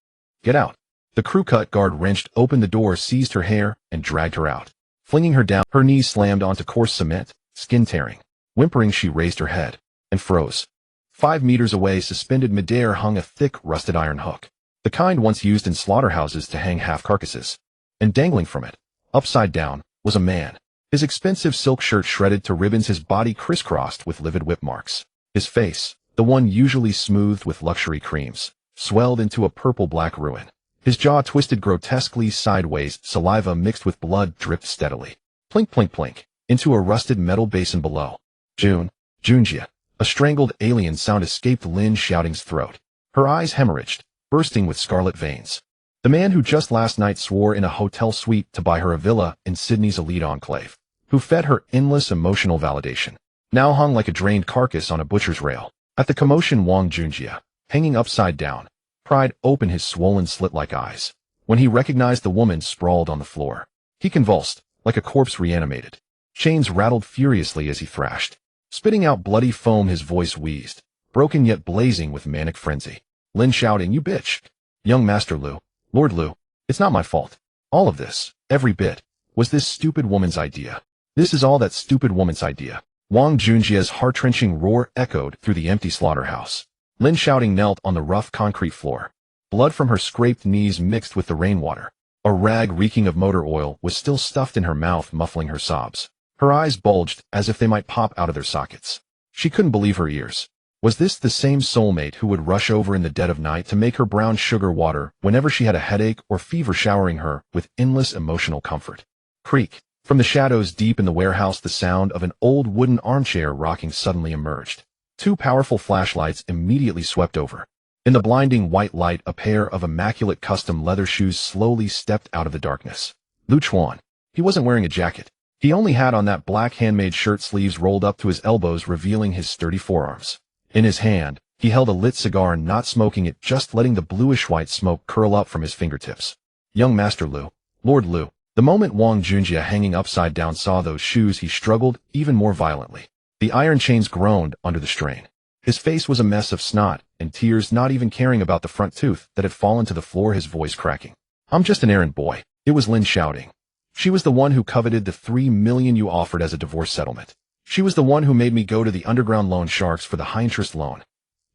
Get out. The crew-cut guard wrenched open the door, seized her hair, and dragged her out. Flinging her down, her knees slammed onto coarse cement, skin tearing. Whimpering, she raised her head and froze. 5 meters away, suspended midair, hung a thick, rusted iron hook, the kind once used in slaughterhouses to hang half carcasses. and dangling from it, upside down, was a man. His expensive silk shirt shredded to ribbons, his body crisscrossed with livid whip marks. His face, the one usually smoothed with luxury creams, swelled into a purple-black ruin. His jaw twisted grotesquely sideways, saliva mixed with blood dripped steadily. Plink plink plink, into a rusted metal basin below. Junjia. A strangled alien sound escaped Lin Xiaoting's throat. Her eyes hemorrhaged, bursting with scarlet veins. The man who just last night swore in a hotel suite to buy her a villa in Sydney's elite enclave, who fed her endless emotional validation, now hung like a drained carcass on a butcher's rail. At the commotion, Wang Junjia, hanging upside down, pried open his swollen slit-like eyes. When he recognized the woman sprawled on the floor, he convulsed, like a corpse reanimated. Chains rattled furiously as he thrashed. Spitting out bloody foam, his voice wheezed, broken yet blazing with manic frenzy. Lin Xiaoting, you bitch! Young Master Lu, Lord Lu, it's not my fault. All of this, every bit, was this stupid woman's idea. This is all that stupid woman's idea. Wang Junjia's heart-wrenching roar echoed through the empty slaughterhouse. Lin Xiaoting knelt on the rough concrete floor. Blood from her scraped knees mixed with the rainwater. A rag reeking of motor oil was still stuffed in her mouth, muffling her sobs. Her eyes bulged as if they might pop out of their sockets. She couldn't believe her ears. Was this the same soulmate who would rush over in the dead of night to make her brown sugar water whenever she had a headache or fever, showering her with endless emotional comfort? Creak. From the shadows deep in the warehouse, the sound of an old wooden armchair rocking suddenly emerged. Two powerful flashlights immediately swept over. In the blinding white light, a pair of immaculate custom leather shoes slowly stepped out of the darkness. Chuan. He wasn't wearing a jacket. He only had on that black handmade shirt, sleeves rolled up to his elbows, revealing his sturdy forearms. In his hand, he held a lit cigar, not smoking it, just letting the bluish-white smoke curl up from his fingertips. Young Master Lu, Lord Lu. The moment Wang Junjia, hanging upside down, saw those shoes, he struggled even more violently. The iron chains groaned under the strain. His face was a mess of snot and tears, not even caring about the front tooth that had fallen to the floor, his voice cracking. I'm just an errand boy. It was Lin Xiaoting. She was the one who coveted the 3 million you offered as a divorce settlement. She was the one who made me go to the underground loan sharks for the high-interest loan.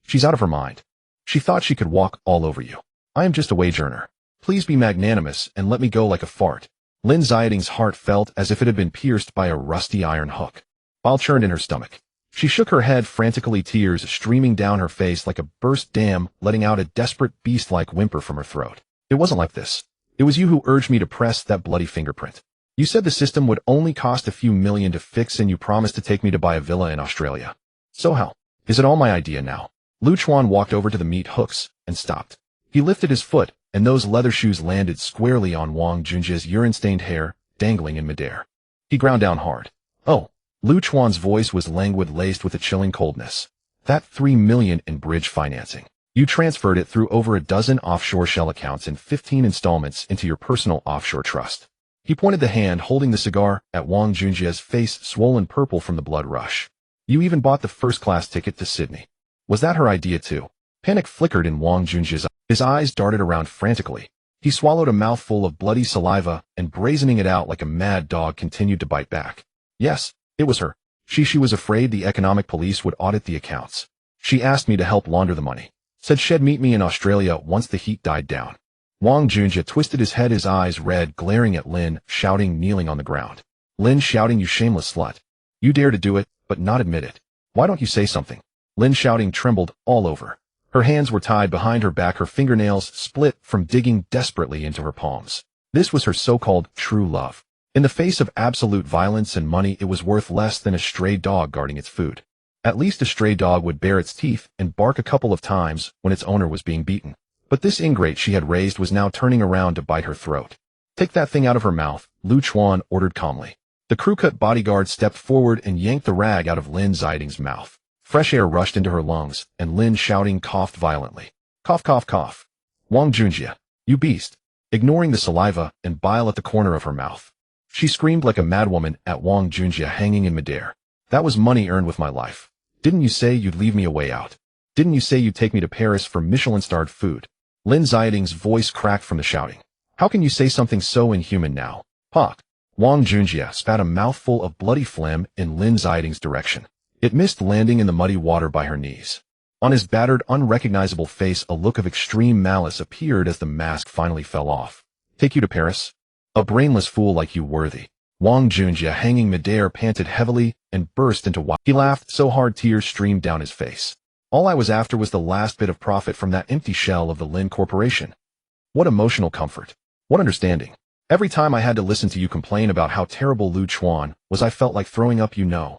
She's out of her mind. She thought she could walk all over you. I am just a wage earner. Please be magnanimous and let me go like a fart. Lin Xiaoting's heart felt as if it had been pierced by a rusty iron hook. Bile churned in her stomach. She shook her head frantically, tears streaming down her face like a burst dam, letting out a desperate beast-like whimper from her throat. It wasn't like this. It was you who urged me to press that bloody fingerprint. You said the system would only cost a few million to fix, and you promised to take me to buy a villa in Australia. So how? Is it all my idea now? Chuan walked over to the meat hooks and stopped. He lifted his foot, and those leather shoes landed squarely on Wang Junjia's urine-stained hair, dangling in midair. He ground down hard. Oh. Chuan's voice was languid, laced with a chilling coldness. That 3 million in bridge financing. You transferred it through over a dozen offshore shell accounts in 15 installments into your personal offshore trust. He pointed the hand holding the cigar at Wang Junjia's face, swollen purple from the blood rush. You even bought the first-class ticket to Sydney. Was that her idea too? Panic flickered in Wang Junjia's eyes. His eyes darted around frantically. He swallowed a mouthful of bloody saliva and, brazening it out like a mad dog, continued to bite back. Yes, it was her. She was afraid the economic police would audit the accounts. She asked me to help launder the money. Said she'd meet me in Australia once the heat died down. Wang Junjia twisted his head, his eyes red, glaring at Lin Xiaoting kneeling on the ground. Lin Xiaoting, you shameless slut. You dare to do it, but not admit it. Why don't you say something? Lin Xiaoting trembled all over. Her hands were tied behind her back, her fingernails split from digging desperately into her palms. This was her so-called true love. In the face of absolute violence and money, it was worth less than a stray dog guarding its food. At least a stray dog would bare its teeth and bark a couple of times when its owner was being beaten. But this ingrate she had raised was now turning around to bite her throat. Take that thing out of her mouth, Chuan ordered calmly. The crew-cut bodyguard stepped forward and yanked the rag out of Lin Xiaoting's mouth. Fresh air rushed into her lungs, and Lin Xiaoting coughed violently. Cough, cough, cough. Wang Junjia, you beast. Ignoring the saliva and bile at the corner of her mouth, she screamed like a madwoman at Wang Junjia, hanging in midair. That was money earned with my life. Didn't you say you'd leave me a way out? Didn't you say you'd take me to Paris for Michelin-starred food? Lin Xiaoting's voice cracked from the shouting. How can you say something so inhuman now? Pak. Wang Junjia spat a mouthful of bloody phlegm in Lin Xiaoting's direction. It missed, landing in the muddy water by her knees. On his battered, unrecognizable face, a look of extreme malice appeared as the mask finally fell off. Take you to Paris? A brainless fool like you worthy. Wang Junjie, hanging midair, panted heavily and burst into wild. He laughed so hard tears streamed down his face. All I was after was the last bit of profit from that empty shell of the Lin Corporation. What emotional comfort. What understanding. Every time I had to listen to you complain about how terrible Lu Chuan was, I felt like throwing up, you know.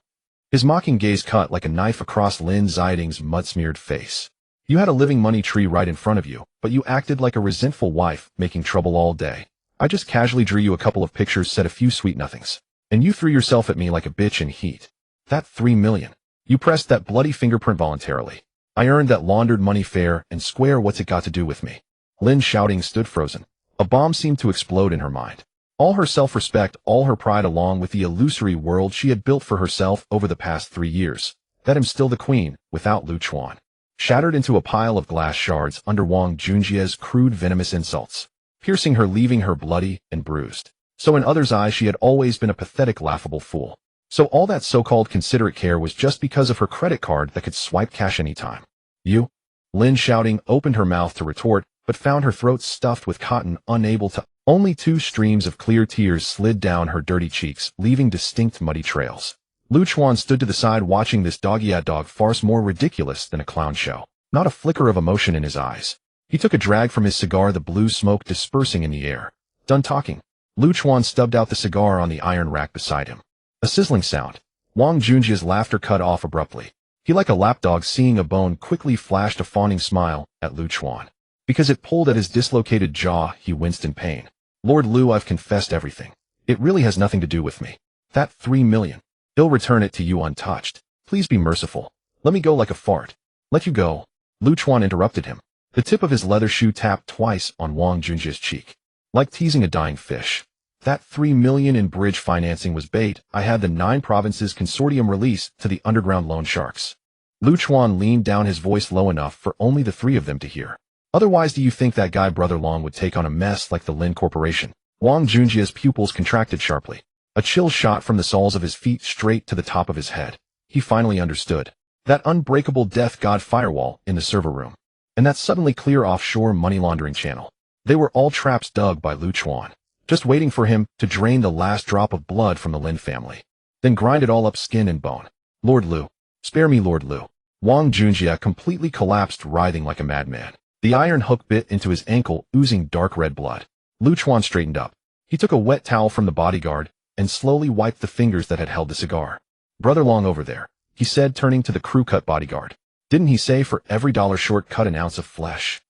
His mocking gaze cut like a knife across Lin Xiaoting's mud-smeared face. You had a living money tree right in front of you, but you acted like a resentful wife, making trouble all day. I just casually drew you a couple of pictures, said a few sweet nothings. And you threw yourself at me like a bitch in heat. That 3 million. You pressed that bloody fingerprint voluntarily. I earned that laundered money fair and square. What's it got to do with me? Lin Xiaoting stood frozen. A bomb seemed to explode in her mind. All her self-respect, all her pride, along with the illusory world she had built for herself over the past 3 years. That am still the queen, without Lu Chuan. Shattered into a pile of glass shards under Wang Junjie's crude, venomous insults, piercing her, leaving her bloody and bruised. So in others' eyes she had always been a pathetic, laughable fool. So all that so-called considerate care was just because of her credit card that could swipe cash anytime. You? Lin Xiaoting opened her mouth to retort, but found her throat stuffed with cotton, unable to. Only 2 streams of clear tears slid down her dirty cheeks, leaving distinct muddy trails. Lu Chuan stood to the side watching this dog-eat-dog farce, more ridiculous than a clown show. Not a flicker of emotion in his eyes. He took a drag from his cigar, the blue smoke dispersing in the air. Done talking. Lu Chuan stubbed out the cigar on the iron rack beside him. A sizzling sound. Wang Junjie's laughter cut off abruptly. He, like a lapdog seeing a bone, quickly flashed a fawning smile at Lu Chuan. Because it pulled at his dislocated jaw, he winced in pain. Lord Lu, I've confessed everything. It really has nothing to do with me. That 3 million. He'll return it to you untouched. Please be merciful. Let me go like a fart. Let you go. Lu Chuan interrupted him. The tip of his leather shoe tapped twice on Wang Junjie's cheek. Like teasing a dying fish. That 3 million in bridge financing was bait. I had the 9 provinces consortium release to the underground loan sharks. Lu Chuan leaned down, his voice low enough for only the 3 of them to hear. Otherwise, do you think that guy Brother Long would take on a mess like the Lin Corporation? Wang Junjie's pupils contracted sharply. A chill shot from the soles of his feet straight to the top of his head. He finally understood. That unbreakable death god firewall in the server room. And that suddenly clear offshore money laundering channel. They were all traps dug by Lu Chuan, just waiting for him to drain the last drop of blood from the Lin family. Then grind it all up skin and bone. Lord Lu. Spare me, Lord Lu. Wang Junjie completely collapsed, writhing like a madman. The iron hook bit into his ankle, oozing dark red blood. Lu Chuan straightened up. He took a wet towel from the bodyguard and slowly wiped the fingers that had held the cigar. Brother Long over there, he said, turning to the crew-cut bodyguard. Didn't he say for every dollar short, cut an ounce of flesh?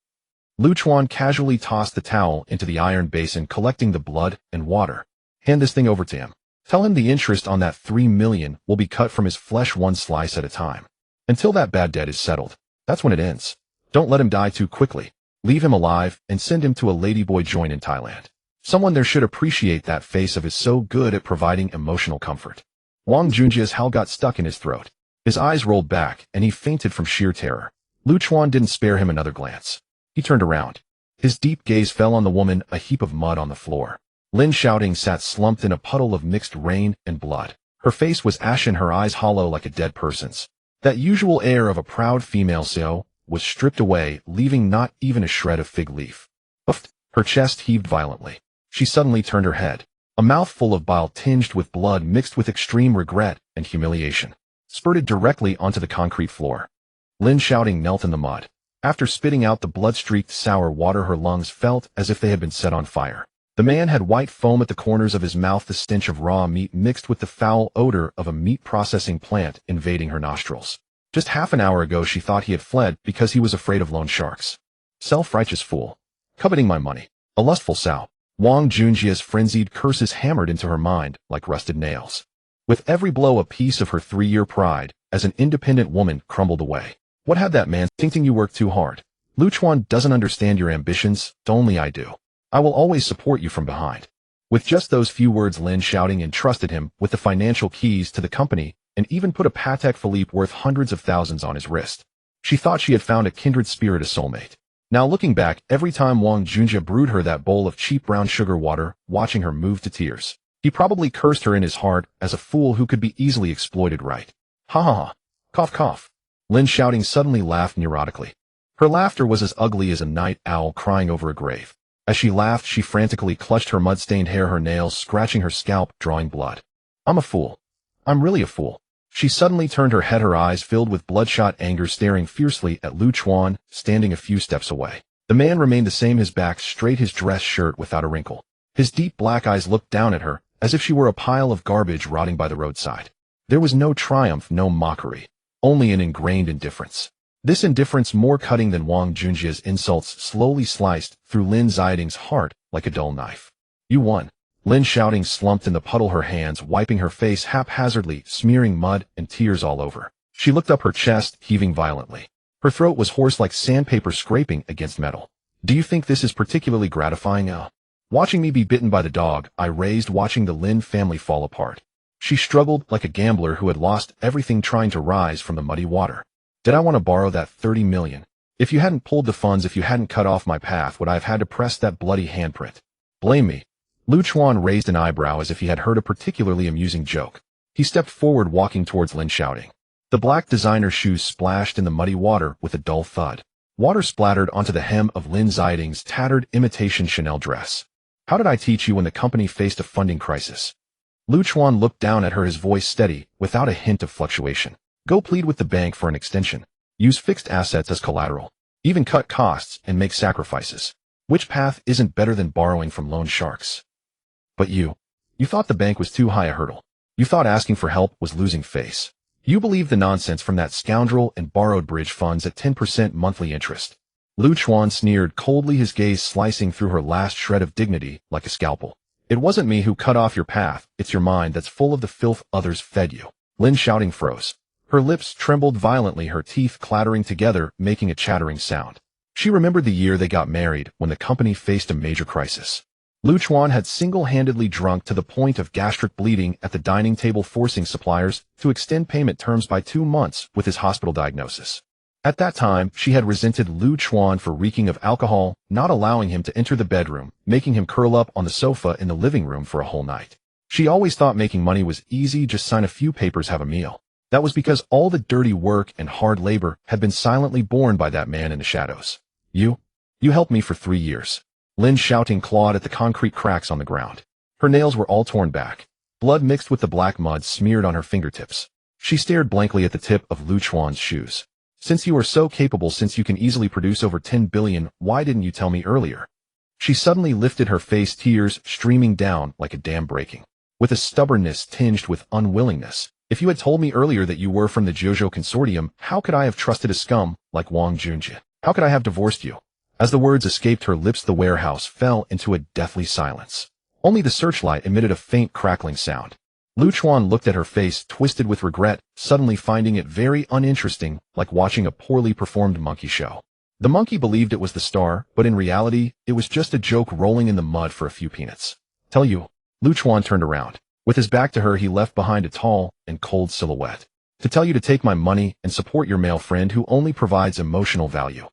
Lu Chuan casually tossed the towel into the iron basin, collecting the blood and water. Hand this thing over to him. Tell him the interest on that 3 million will be cut from his flesh, 1 slice at a time. Until that bad debt is settled. That's when it ends. Don't let him die too quickly. Leave him alive and send him to a ladyboy joint in Thailand. Someone there should appreciate that face of his, so good at providing emotional comfort. Wang Junjie's howl got stuck in his throat. His eyes rolled back and he fainted from sheer terror. Lu Chuan didn't spare him another glance. He turned around. His deep gaze fell on the woman, a heap of mud on the floor. Lin Xiaoting sat slumped in a puddle of mixed rain and blood. Her face was ashen, her eyes hollow like a dead person's. That usual air of a proud female CEO was stripped away, leaving not even a shred of fig leaf. Uffed. Her chest heaved violently. She suddenly turned her head. A mouthful of bile tinged with blood mixed with extreme regret and humiliation spurted directly onto the concrete floor. Lin Xiaoting knelt in the mud. After spitting out the blood-streaked sour water, her lungs felt as if they had been set on fire. The man had white foam at the corners of his mouth, the stench of raw meat mixed with the foul odor of a meat processing plant invading her nostrils. Just half an hour ago she thought he had fled because he was afraid of loan sharks. Self-righteous fool. Coveting my money. A lustful sow. Wang Junjie's frenzied curses hammered into her mind like rusted nails. With every blow, a piece of her 3-year pride as an independent woman crumbled away. What had that man thinking you work too hard? Lu Chuan doesn't understand your ambitions, only I do. I will always support you from behind. With just those few words, Lin Xiaoting entrusted him with the financial keys to the company and even put a Patek Philippe worth hundreds of thousands on his wrist. She thought she had found a kindred spirit, a soulmate. Now looking back, every time Wang Junjie brewed her that bowl of cheap brown sugar water, watching her move to tears, he probably cursed her in his heart as a fool who could be easily exploited, right? Ha ha ha. Cough cough. Lin Xiaoting suddenly laughed neurotically. Her laughter was as ugly as a night owl crying over a grave. As she laughed, she frantically clutched her mud-stained hair, her nails scratching her scalp, drawing blood. I'm a fool. I'm really a fool. She suddenly turned her head, her eyes filled with bloodshot anger, staring fiercely at Lu Chuan, standing a few steps away. The man remained the same, his back straight, his dress shirt without a wrinkle. His deep black eyes looked down at her, as if she were a pile of garbage rotting by the roadside. There was no triumph, no mockery, only an ingrained indifference. This indifference, more cutting than Wang Junjia's insults, slowly sliced through Lin Xiaoting's heart like a dull knife. You won. Lin Xiaoting slumped in the puddle, her hands wiping her face haphazardly, smearing mud and tears all over. She looked up, her chest heaving violently. Her throat was hoarse like sandpaper scraping against metal. Do you think this is particularly gratifying? Watching me be bitten by the dog I raised, watching the Lin family fall apart. She struggled like a gambler who had lost everything trying to rise from the muddy water. Did I want to borrow that 30 million? If you hadn't pulled the funds, if you hadn't cut off my path, would I have had to press that bloody handprint? Blame me. Lu Chuan raised an eyebrow as if he had heard a particularly amusing joke. He stepped forward, walking towards Lin Xiaoting. The black designer shoes splashed in the muddy water with a dull thud. Water splattered onto the hem of Lin Xiaoting's tattered imitation Chanel dress. How did I teach you when the company faced a funding crisis? Lu Chuan looked down at her, his voice steady, without a hint of fluctuation. Go plead with the bank for an extension. Use fixed assets as collateral. Even cut costs and make sacrifices. Which path isn't better than borrowing from loan sharks? But you thought the bank was too high a hurdle. You thought asking for help was losing face. You believed the nonsense from that scoundrel and borrowed bridge funds at 10% monthly interest. Lu Chuan sneered coldly, his gaze slicing through her last shred of dignity like a scalpel. It wasn't me who cut off your path, it's your mind that's full of the filth others fed you. Lin Xiaoting froze. Her lips trembled violently, her teeth clattering together, making a chattering sound. She remembered the year they got married, when the company faced a major crisis. Lu Chuan had single-handedly drunk to the point of gastric bleeding at the dining table, forcing suppliers to extend payment terms by 2 months with his hospital diagnosis. At that time, she had resented Lu Chuan for reeking of alcohol, not allowing him to enter the bedroom, making him curl up on the sofa in the living room for a whole night. She always thought making money was easy, just sign a few papers, have a meal. That was because all the dirty work and hard labor had been silently borne by that man in the shadows. You helped me for 3 years. Lin Xiaoting clawed at the concrete cracks on the ground. Her nails were all torn back. Blood mixed with the black mud smeared on her fingertips. She stared blankly at the tip of Lu Chuan's shoes. Since you are so capable, since you can easily produce over 10 billion, why didn't you tell me earlier? She suddenly lifted her face, tears streaming down like a dam breaking. With a stubbornness tinged with unwillingness. If you had told me earlier that you were from the Jojo Consortium, how could I have trusted a scum like Wang Junjie? How could I have divorced you? As the words escaped her lips, the warehouse fell into a deathly silence. Only the searchlight emitted a faint crackling sound. Lu Chuan looked at her face, twisted with regret, suddenly finding it very uninteresting, like watching a poorly performed monkey show. The monkey believed it was the star, but in reality, it was just a joke rolling in the mud for a few peanuts. Tell you. Lu Chuan turned around. With his back to her, he left behind a tall and cold silhouette. To tell you to take my money and support your male friend who only provides emotional value.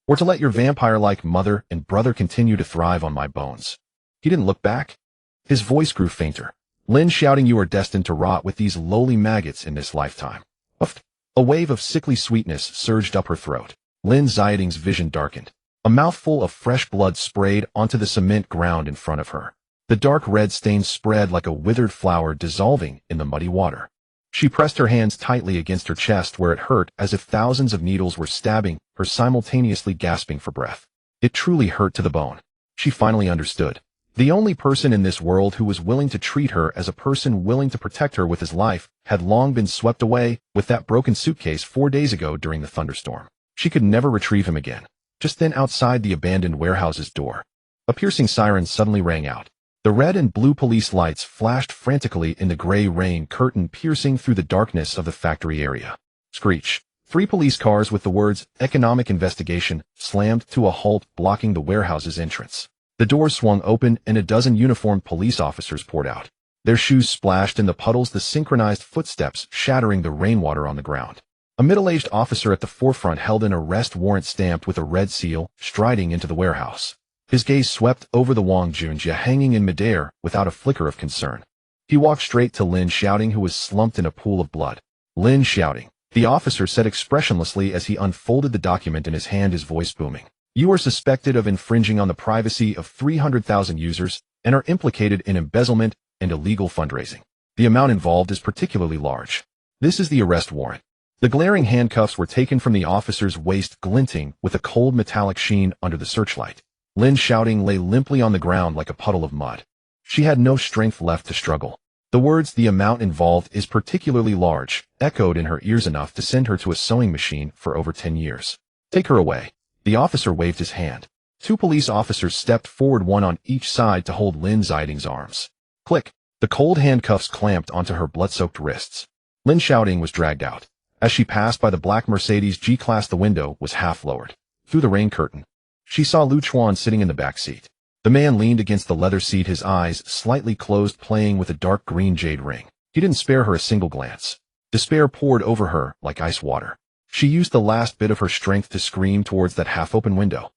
Or to let your vampire-like mother and brother continue to thrive on my bones. He didn't look back. His voice grew fainter. Lin Xiaoting, you are destined to rot with these lowly maggots in this lifetime. Puffed. A wave of sickly sweetness surged up her throat. Lin Xiaoting's vision darkened. A mouthful of fresh blood sprayed onto the cement ground in front of her. The dark red stain spread like a withered flower dissolving in the muddy water. She pressed her hands tightly against her chest where it hurt, as if thousands of needles were stabbing her, simultaneously gasping for breath. It truly hurt to the bone. She finally understood. The only person in this world who was willing to treat her as a person, willing to protect her with his life, had long been swept away with that broken suitcase 4 days ago during the thunderstorm. She could never retrieve him again. Just then, outside the abandoned warehouse's door, a piercing siren suddenly rang out. The red and blue police lights flashed frantically in the gray rain curtain, piercing through the darkness of the factory area. Screech. 3 police cars with the words, "Economic Investigation," slammed to a halt, blocking the warehouse's entrance. The doors swung open and a dozen uniformed police officers poured out. Their shoes splashed in the puddles, the synchronized footsteps shattering the rainwater on the ground. A middle-aged officer at the forefront held an arrest warrant stamped with a red seal, striding into the warehouse. His gaze swept over the Wang Junjie hanging in midair without a flicker of concern. He walked straight to Lin Xiaoting, who was slumped in a pool of blood. Lin Xiaoting, the officer said expressionlessly as he unfolded the document in his hand, his voice booming. You are suspected of infringing on the privacy of 300,000 users and are implicated in embezzlement and illegal fundraising. The amount involved is particularly large. This is the arrest warrant. The glaring handcuffs were taken from the officer's waist, glinting with a cold metallic sheen under the searchlight. Lin Xiaoting lay limply on the ground like a puddle of mud. She had no strength left to struggle. The words, "the amount involved is particularly large," echoed in her ears enough to send her to a sewing machine for over 10 years. "Take her away." The officer waved his hand. 2 police officers stepped forward, one on each side, to hold Lin Xiaoting's arms. Click. The cold handcuffs clamped onto her blood-soaked wrists. Lin Xiaoting was dragged out. As she passed by the black Mercedes G-Class, the window was half lowered. Through the rain curtain, she saw Chuan sitting in the back seat. The man leaned against the leather seat, his eyes slightly closed, playing with a dark green jade ring. He didn't spare her a single glance. Despair poured over her like ice water. She used the last bit of her strength to scream towards that half-open window.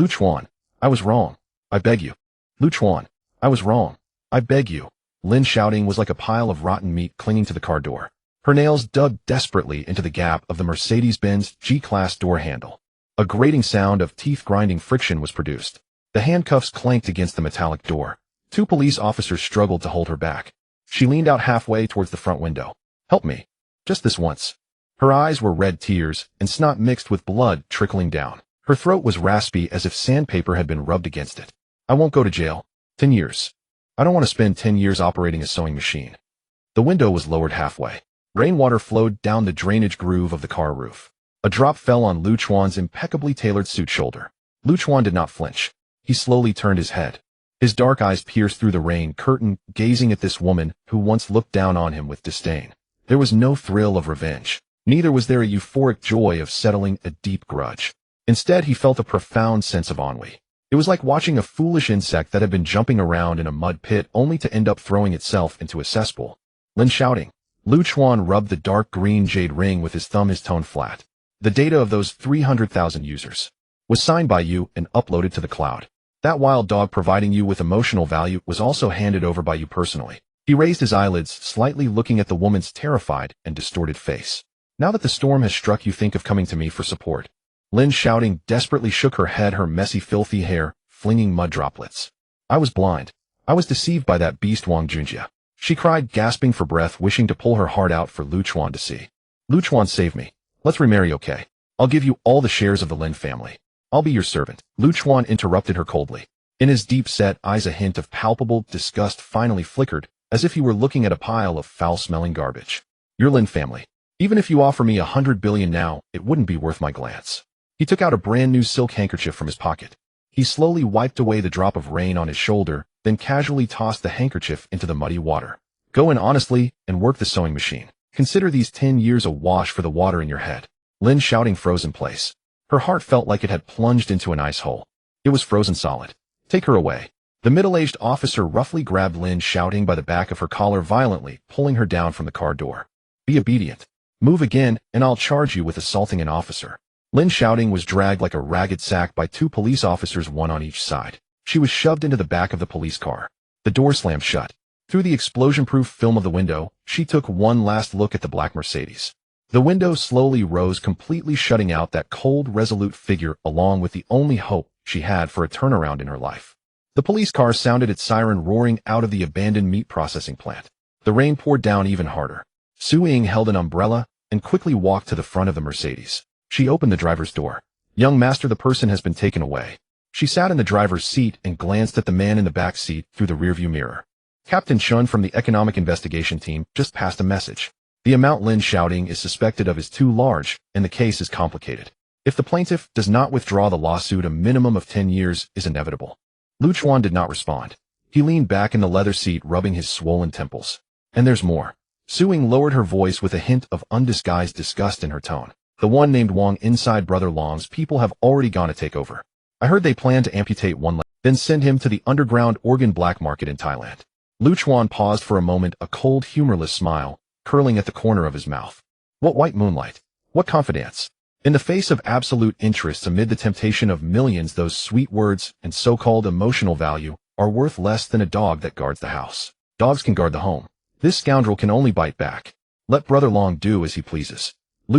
"Chuan, I was wrong. I beg you. Chuan, I was wrong. I beg you." Lin Xiaoting was like a pile of rotten meat clinging to the car door. Her nails dug desperately into the gap of the Mercedes-Benz G-Class door handle. A grating sound of teeth-grinding friction was produced. The handcuffs clanked against the metallic door. 2 police officers struggled to hold her back. She leaned out halfway towards the front window. "Help me. Just this once." Her eyes were red, tears and snot mixed with blood trickling down. Her throat was raspy as if sandpaper had been rubbed against it. "I won't go to jail. 10 years. I don't want to spend 10 years operating a sewing machine." The window was lowered halfway. Rainwater flowed down the drainage groove of the car roof. A drop fell on Chuan's impeccably tailored suit shoulder. Chuan did not flinch. He slowly turned his head. His dark eyes pierced through the rain curtain, gazing at this woman who once looked down on him with disdain. There was no thrill of revenge. Neither was there a euphoric joy of settling a deep grudge. Instead, he felt a profound sense of ennui. It was like watching a foolish insect that had been jumping around in a mud pit only to end up throwing itself into a cesspool. Lin Xiaoting. Chuan rubbed the dark green jade ring with his thumb, his tone flat. "The data of those 300,000 users was signed by you and uploaded to the cloud. That wild dog providing you with emotional value was also handed over by you personally." He raised his eyelids slightly, looking at the woman's terrified and distorted face. "Now that the storm has struck, you think of coming to me for support." Lin Xiaoting desperately shook her head, her messy, filthy hair flinging mud droplets. "I was blind. I was deceived by that beast Wang Junjie," she cried, gasping for breath, wishing to pull her heart out for Chuan to see. "Chuan, save me. Let's remarry, okay? I'll give you all the shares of the Lin family. I'll be your servant." Chuan interrupted her coldly. In his deep-set eyes a hint of palpable disgust finally flickered, as if he were looking at a pile of foul-smelling garbage. "Your Lin family. Even if you offer me 100 billion now, it wouldn't be worth my glance." He took out a brand-new silk handkerchief from his pocket. He slowly wiped away the drop of rain on his shoulder, then casually tossed the handkerchief into the muddy water. "Go in honestly and work the sewing machine. Consider these 10 years a wash for the water in your head." Lin Xiaoting froze in place. Her heart felt like it had plunged into an ice hole. It was frozen solid. "Take her away." The middle-aged officer roughly grabbed Lin Xiaoting by the back of her collar, violently pulling her down from the car door. "Be obedient. Move again, and I'll charge you with assaulting an officer." Lin Xiaoting was dragged like a ragged sack by 2 police officers, one on each side. She was shoved into the back of the police car. The door slammed shut. Through the explosion-proof film of the window, she took one last look at the black Mercedes. The window slowly rose, completely shutting out that cold, resolute figure, along with the only hope she had for a turnaround in her life. The police car sounded its siren, roaring out of the abandoned meat processing plant. The rain poured down even harder. Su Ying held an umbrella and quickly walked to the front of the Mercedes. She opened the driver's door. "Young master, the person has been taken away." She sat in the driver's seat and glanced at the man in the back seat through the rearview mirror. "Captain Chuan from the Economic Investigation Team just passed a message. The amount Lin Xiaoting is suspected of is too large, and the case is complicated. If the plaintiff does not withdraw the lawsuit, a minimum of 10 years is inevitable." Chuan did not respond. He leaned back in the leather seat, rubbing his swollen temples. "And there's more." Su Ying lowered her voice with a hint of undisguised disgust in her tone. "The one named Wang inside Brother Long's people have already gone to take over. I heard they plan to amputate one leg, then send him to the underground organ black market in Thailand." Chuan paused for a moment, a cold, humorless smile curling at the corner of his mouth. What white moonlight! What confidence! In the face of absolute interests, amid the temptation of millions, those sweet words and so-called emotional value are worth less than a dog that guards the house. Dogs can guard the home. This scoundrel can only bite back. Let Brother Long do as he pleases.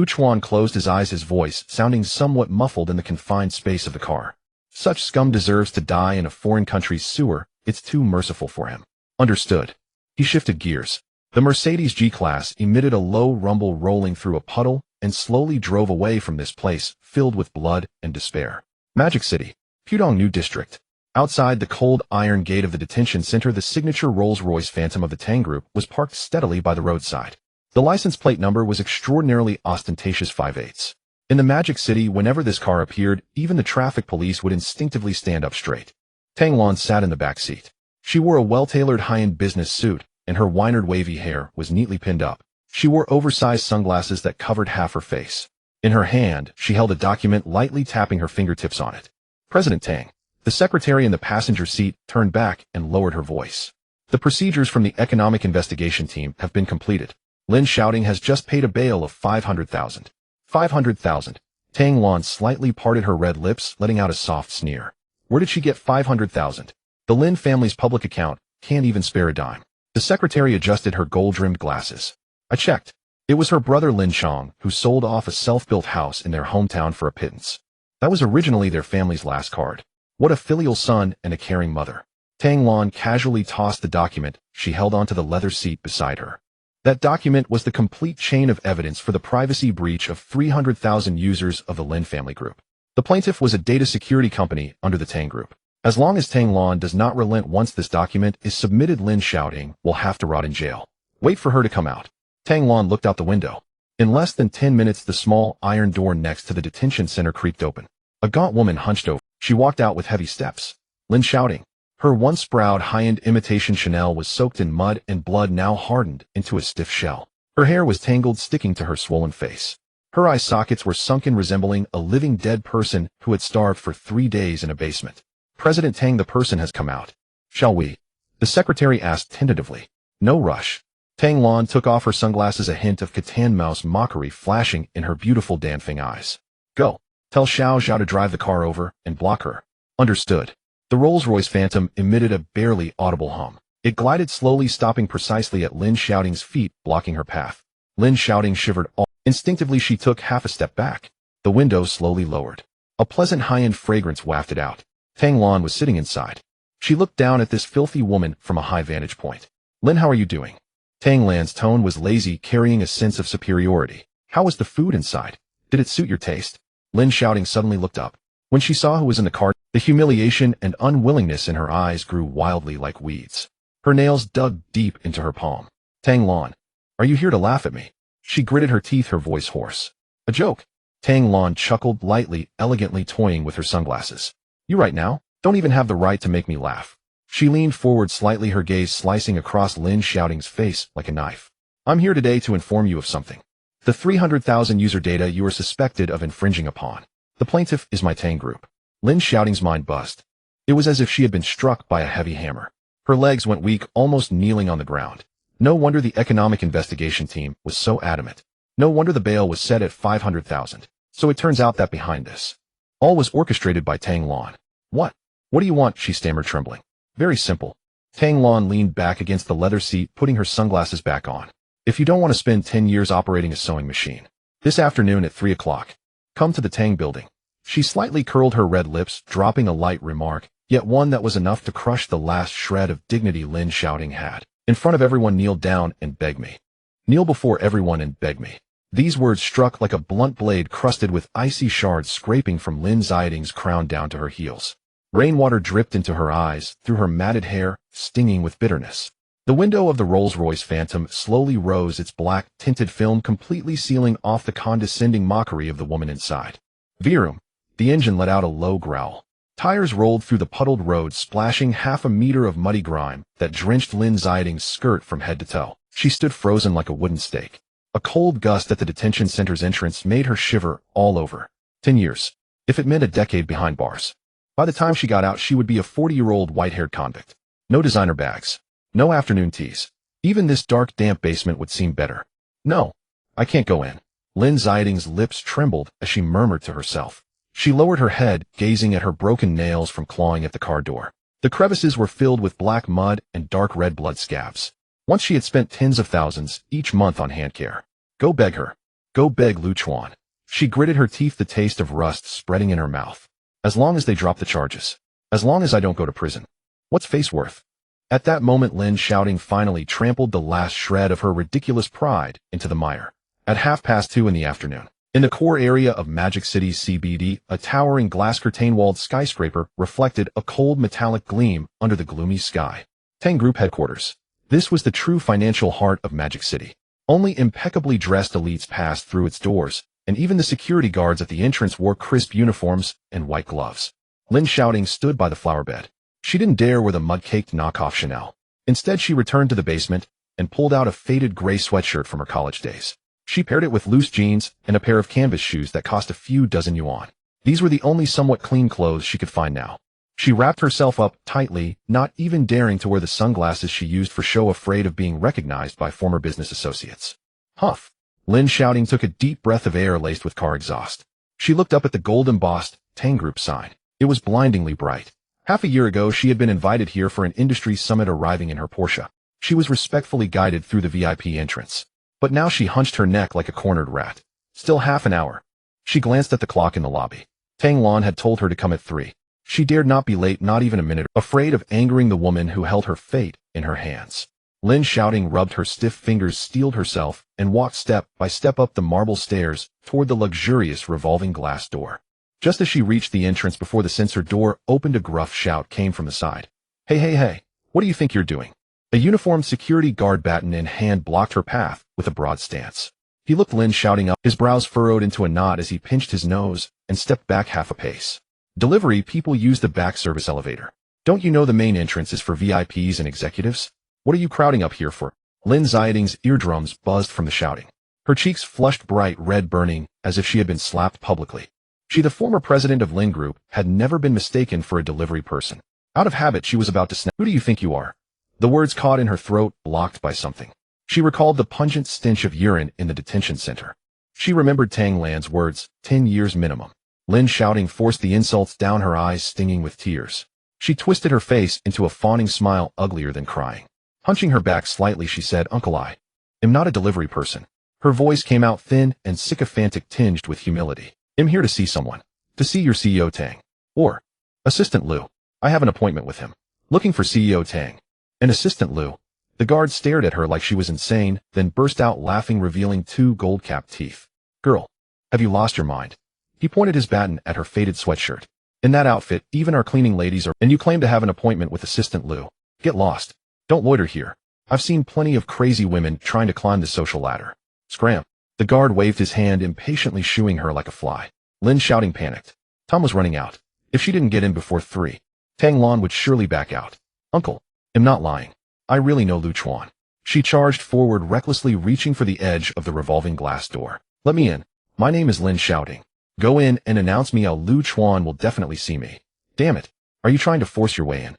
Chuan closed his eyes, his voice sounding somewhat muffled in the confined space of the car. Such scum deserves to die in a foreign country's sewer. It's too merciful for him. Understood. He shifted gears. The Mercedes G-Class emitted a low rumble rolling through a puddle and slowly drove away from this place filled with blood and despair. Magic City, Pudong New District. Outside the cold iron gate of the detention center, the signature Rolls-Royce Phantom of the Tang Group was parked steadily by the roadside. The license plate number was extraordinarily ostentatious 5/8. In the Magic City, whenever this car appeared, even the traffic police would instinctively stand up straight. Tang Lan sat in the back seat. She wore a well-tailored high-end business suit, and her wide wavy hair was neatly pinned up. She wore oversized sunglasses that covered half her face. In her hand, she held a document, lightly tapping her fingertips on it. President Tang. The secretary in the passenger seat turned back and lowered her voice. The procedures from the Economic Investigation Team have been completed. Lin Xiaoting has just paid a bail of 500,000. 500,000. Tang Lan slightly parted her red lips, letting out a soft sneer. Where did she get 500,000? The Lin family's public account can't even spare a dime. The secretary adjusted her gold-rimmed glasses. I checked. It was her brother Lin Xiang who sold off a self-built house in their hometown for a pittance. That was originally their family's last card. What a filial son and a caring mother. Tang Lan casually tossed the document she held onto the leather seat beside her. That document was the complete chain of evidence for the privacy breach of 300,000 users of the Lin family group. The plaintiff was a data security company under the Tang Group. As long as Tang Lan does not relent once this document is submitted, Lin Xiaoting will have to rot in jail. Wait for her to come out. Tang Lan looked out the window. In less than 10 minutes, the small iron door next to the detention center creaked open. A gaunt woman hunched over. She walked out with heavy steps. Lin Xiaoting. Her once proud high-end imitation Chanel was soaked in mud and blood, now hardened into a stiff shell. Her hair was tangled, sticking to her swollen face. Her eye sockets were sunken, resembling a living dead person who had starved for 3 days in a basement. President Tang, the person has come out. Shall we? The secretary asked tentatively. No rush. Tang Lan took off her sunglasses, a hint of Catan mouse mockery flashing in her beautiful dancing eyes. Go. Tell Xiao Zhao to drive the car over and block her. Understood. The Rolls-Royce Phantom emitted a barely audible hum. It glided slowly, stopping precisely at Lin Xiaoting's feet, blocking her path. Lin Xiaoting shivered. Instinctively, she took half a step back. The window slowly lowered. A pleasant high-end fragrance wafted out. Tang Lan was sitting inside. She looked down at this filthy woman from a high vantage point. Lin, how are you doing? Tang Lan's tone was lazy, carrying a sense of superiority. How was the food inside? Did it suit your taste? Lin Xiaoting suddenly looked up. When she saw who was in the car, the humiliation and unwillingness in her eyes grew wildly like weeds. Her nails dug deep into her palm. Tang Lan, are you here to laugh at me? She gritted her teeth, her voice hoarse. A joke. Tang Lan chuckled lightly, elegantly toying with her sunglasses. You right now? Don't even have the right to make me laugh. She leaned forward slightly, her gaze slicing across Lin Xiaoting's face like a knife. I'm here today to inform you of something. The 300,000 user data you are suspected of infringing upon. The plaintiff is my Tang Group. Lin Xiaoting's mind buzzed. It was as if she had been struck by a heavy hammer. Her legs went weak, almost kneeling on the ground. No wonder the Economic Investigation Team was so adamant. No wonder the bail was set at 500,000. So it turns out that behind this, all was orchestrated by Tang Lan. What? What do you want? She stammered, trembling. Very simple. Tang Lan leaned back against the leather seat, putting her sunglasses back on. If you don't want to spend 10 years operating a sewing machine, this afternoon at 3 o'clock, come to the Tang building. She slightly curled her red lips, dropping a light remark, yet one that was enough to crush the last shred of dignity Lin Xiaoting had. In front of everyone, kneel down and beg me. Kneel before everyone and beg me. These words struck like a blunt blade crusted with icy shards, scraping from Lin Xiaoting's crown down to her heels. Rainwater dripped into her eyes, through her matted hair, stinging with bitterness. The window of the Rolls-Royce Phantom slowly rose, its black, tinted film completely sealing off the condescending mockery of the woman inside. Vroom. The engine let out a low growl. Tires rolled through the puddled road, splashing half a meter of muddy grime that drenched Lin Xiaoting's skirt from head to toe. She stood frozen like a wooden stake. A cold gust at the detention center's entrance made her shiver all over. 10 years. If it meant a decade behind bars. By the time she got out, she would be a 40-year-old white-haired convict. No designer bags. No afternoon teas. Even this dark, damp basement would seem better. No, I can't go in. Lin Xiaoting's lips trembled as she murmured to herself. She lowered her head, gazing at her broken nails from clawing at the car door. The crevices were filled with black mud and dark red blood scabs. Once she had spent tens of thousands each month on hand care. Go beg her. Go beg Lu Chuan. She gritted her teeth, the taste of rust spreading in her mouth. As long as they drop the charges. As long as I don't go to prison. What's face worth? At that moment, Lin Xiaoting finally trampled the last shred of her ridiculous pride into the mire. At 2:30 in the afternoon, in the core area of Magic City's CBD, a towering glass curtain-walled skyscraper reflected a cold metallic gleam under the gloomy sky. Tang Group headquarters. This was the true financial heart of Magic City. Only impeccably dressed elites passed through its doors, and even the security guards at the entrance wore crisp uniforms and white gloves. Lin Xiaoting stood by the flower bed. She didn't dare wear the mud-caked knockoff Chanel. Instead, she returned to the basement and pulled out a faded gray sweatshirt from her college days. She paired it with loose jeans and a pair of canvas shoes that cost a few dozen yuan. These were the only somewhat clean clothes she could find now. She wrapped herself up tightly, not even daring to wear the sunglasses she used for show, afraid of being recognized by former business associates. Huff. Lin Xiaoting took a deep breath of air laced with car exhaust. She looked up at the gold-embossed Tang Group sign. It was blindingly bright. Half a year ago, she had been invited here for an industry summit. Arriving in her Porsche, she was respectfully guided through the VIP entrance. But now she hunched her neck like a cornered rat. Still half an hour. She glanced at the clock in the lobby. Tang Lan had told her to come at 3. She dared not be late, not even a minute, afraid of angering the woman who held her fate in her hands. Lin Xiaoting rubbed her stiff fingers, steeled herself, and walked step by step up the marble stairs toward the luxurious revolving glass door. Just as she reached the entrance before the sensor door opened, a gruff shout came from the side. Hey, hey, hey, what do you think you're doing? A uniformed security guard, baton in hand, blocked her path with a broad stance. He looked Lin Xiaoting up, his brows furrowed into a knot as he pinched his nose and stepped back half a pace. Delivery people use the back service elevator. Don't you know the main entrance is for VIPs and executives? What are you crowding up here for? Lin Xiaoting's eardrums buzzed from the shouting. Her cheeks flushed bright red, burning as if she had been slapped publicly. She, the former president of Lin Group, had never been mistaken for a delivery person. Out of habit, she was about to snap. Who do you think you are? The words caught in her throat, blocked by something. She recalled the pungent stench of urine in the detention center. She remembered Tang Lan's words, 10 years minimum. Lin Xiaoting forced the insults down, her eyes stinging with tears. She twisted her face into a fawning smile, uglier than crying. Hunching her back slightly, she said, Uncle, I am not a delivery person. Her voice came out thin and sycophantic, tinged with humility. I'm here to see someone. To see your CEO Tang. Or Assistant Liu. I have an appointment with him. Looking for CEO Tang. An Assistant Liu. The guard stared at her like she was insane, then burst out laughing, revealing 2 gold-capped teeth. Girl, have you lost your mind? He pointed his baton at her faded sweatshirt. In that outfit, even our cleaning ladies are, and you claim to have an appointment with Assistant Liu. Get lost. Don't loiter here. I've seen plenty of crazy women trying to climb the social ladder. Scram. The guard waved his hand, impatiently shooing her like a fly. Lin Xiaoting panicked. Time was running out. If she didn't get in before 3, Tang Lan would surely back out. Uncle, I'm not lying. I really know Lu Chuan. She charged forward, recklessly reaching for the edge of the revolving glass door. Let me in. My name is Lin Xiaoting. Go in and announce me. Lu Chuan will definitely see me. Damn it. Are you trying to force your way in?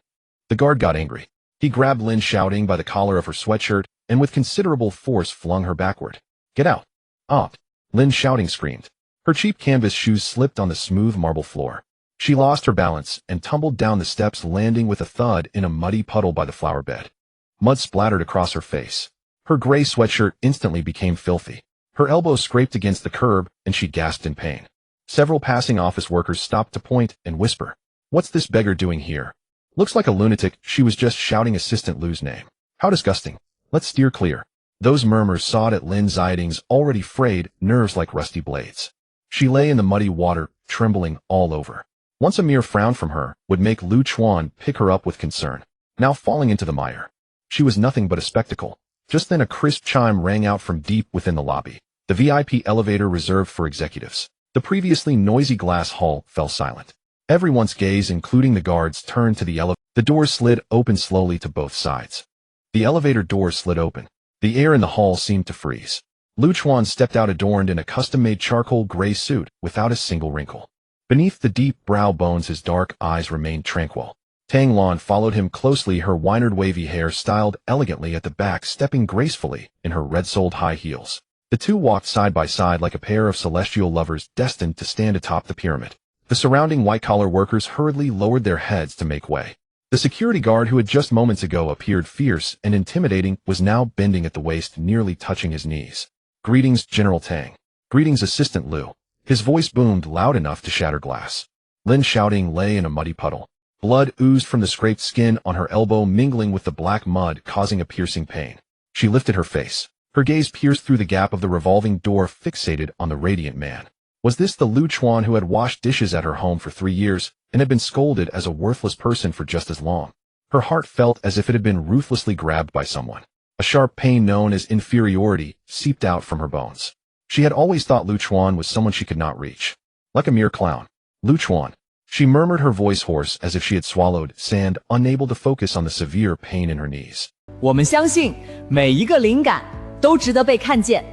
The guard got angry. He grabbed Lin Xiaoting by the collar of her sweatshirt and with considerable force flung her backward. Get out. Opt. Lin Xiaoting screamed. Her cheap canvas shoes slipped on the smooth marble floor. She lost her balance and tumbled down the steps, landing with a thud in a muddy puddle by the flower bed. Mud splattered across her face. Her gray sweatshirt instantly became filthy. Her elbows scraped against the curb and she gasped in pain. Several passing office workers stopped to point and whisper. What's this beggar doing here? Looks like a lunatic. She was just shouting Assistant Liu's name. How disgusting. Let's steer clear. Those murmurs sawed at Lin Xiaoting's already frayed nerves like rusty blades. She lay in the muddy water, trembling all over. Once a mere frown from her would make Lu Chuan pick her up with concern. Now falling into the mire. She was nothing but a spectacle. Just then a crisp chime rang out from deep within the lobby. The VIP elevator reserved for executives. The previously noisy glass hall fell silent. Everyone's gaze, including the guards, turned to the elevator. The doors slid open slowly to both sides. The elevator doors slid open. The air in the hall seemed to freeze. Lu Chuan stepped out adorned in a custom-made charcoal gray suit without a single wrinkle. Beneath the deep brow bones his dark eyes remained tranquil. Tang Lan followed him closely, her winered wavy hair styled elegantly at the back, stepping gracefully in her red-soled high heels. The two walked side by side like a pair of celestial lovers destined to stand atop the pyramid. The surrounding white-collar workers hurriedly lowered their heads to make way. The security guard, who had just moments ago appeared fierce and intimidating, was now bending at the waist, nearly touching his knees. Greetings, General Tang. Greetings, Assistant Liu. His voice boomed loud enough to shatter glass. Lin Xiaoting lay in a muddy puddle. Blood oozed from the scraped skin on her elbow, mingling with the black mud, causing a piercing pain. She lifted her face. Her gaze pierced through the gap of the revolving door, fixated on the radiant man. Was this the Lu Chuan who had washed dishes at her home for 3 years and had been scolded as a worthless person for just as long? Her heart felt as if it had been ruthlessly grabbed by someone. A sharp pain known as inferiority seeped out from her bones. She had always thought Lu Chuan was someone she could not reach. Like a mere clown. Lu Chuan. She murmured, her voice hoarse as if she had swallowed sand, unable to focus on the severe pain in her knees. 我们相信每一个灵感都值得被看见。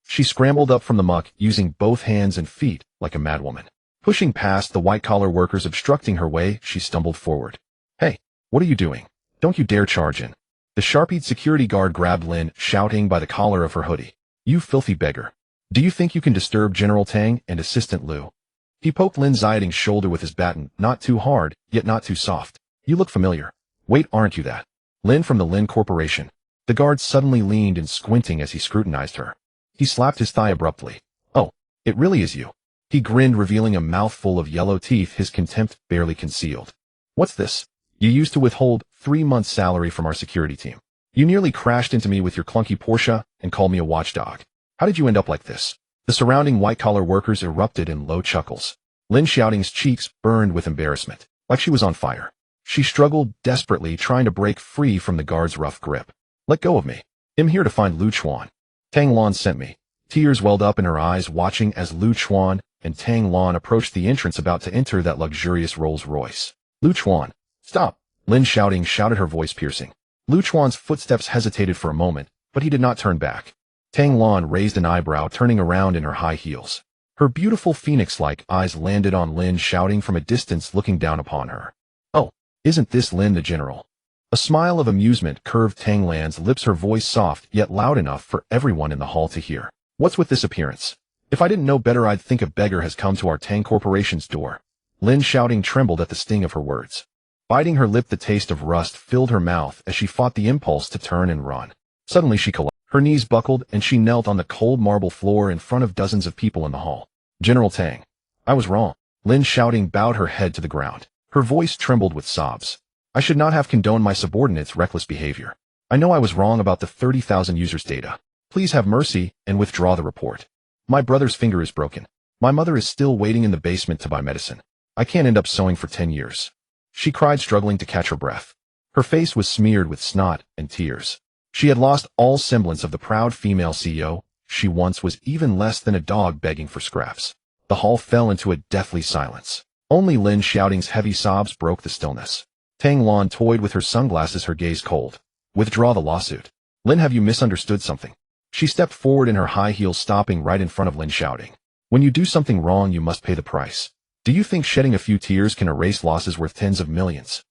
She scrambled up from the muck, using both hands and feet like a madwoman. Pushing past the white-collar workers obstructing her way, she stumbled forward. Hey, what are you doing? Don't you dare charge in. The sharp-eyed security guard grabbed Lin Xiaoting by the collar of her hoodie. You filthy beggar. Do you think you can disturb General Tang and Assistant Liu? He poked Lin Xiaoting's shoulder with his baton, not too hard, yet not too soft. You look familiar. Wait, aren't you that? Lin from the Lin Corporation. The guard suddenly leaned and squinting as he scrutinized her. He slapped his thigh abruptly. Oh, it really is you. He grinned, revealing a mouthful of yellow teeth, his contempt barely concealed. What's this? You used to withhold 3 months' salary from our security team. You nearly crashed into me with your clunky Porsche and called me a watchdog. How did you end up like this? The surrounding white-collar workers erupted in low chuckles. Lin Xiaoting's cheeks burned with embarrassment, like she was on fire. She struggled desperately, trying to break free from the guard's rough grip. Let go of me. I'm here to find Lu Chuan. Tang Lan sent me. Tears welled up in her eyes, watching as Lu Chuan and Tang Lan approached the entrance, about to enter that luxurious Rolls-Royce. Lu Chuan. Stop! Lin Xiaoting shouted, her voice piercing. Lu Chuan's footsteps hesitated for a moment, but he did not turn back. Tang Lan raised an eyebrow, turning around in her high heels. Her beautiful phoenix-like eyes landed on Lin Xiaoting from a distance, looking down upon her. Oh, isn't this Lin the General? A smile of amusement curved Tang Lan's lips, her voice soft yet loud enough for everyone in the hall to hear. What's with this appearance? If I didn't know better, I'd think a beggar has come to our Tang Corporation's door. Lin Xiaoting trembled at the sting of her words. Biting her lip, the taste of rust filled her mouth as she fought the impulse to turn and run. Suddenly she collapsed. Her knees buckled and she knelt on the cold marble floor in front of dozens of people in the hall. General Tang. I was wrong. Lin Xiaoting bowed her head to the ground. Her voice trembled with sobs. I should not have condoned my subordinates' reckless behavior. I know I was wrong about the 30,000 users' data. Please have mercy and withdraw the report. My brother's finger is broken. My mother is still waiting in the basement to buy medicine. I can't end up sewing for 10 years. She cried, struggling to catch her breath. Her face was smeared with snot and tears. She had lost all semblance of the proud female CEO she once was, even less than a dog begging for scraps. The hall fell into a deathly silence. Only Lin Xiaoting's heavy sobs broke the stillness. Tang Lan toyed with her sunglasses, her gaze cold. Withdraw the lawsuit. Lin, have you misunderstood something? She stepped forward in her high heels, stopping right in front of Lin Xiaoting. When you do something wrong, you must pay the price. Do you think shedding a few tears can erase losses worth tens of millions?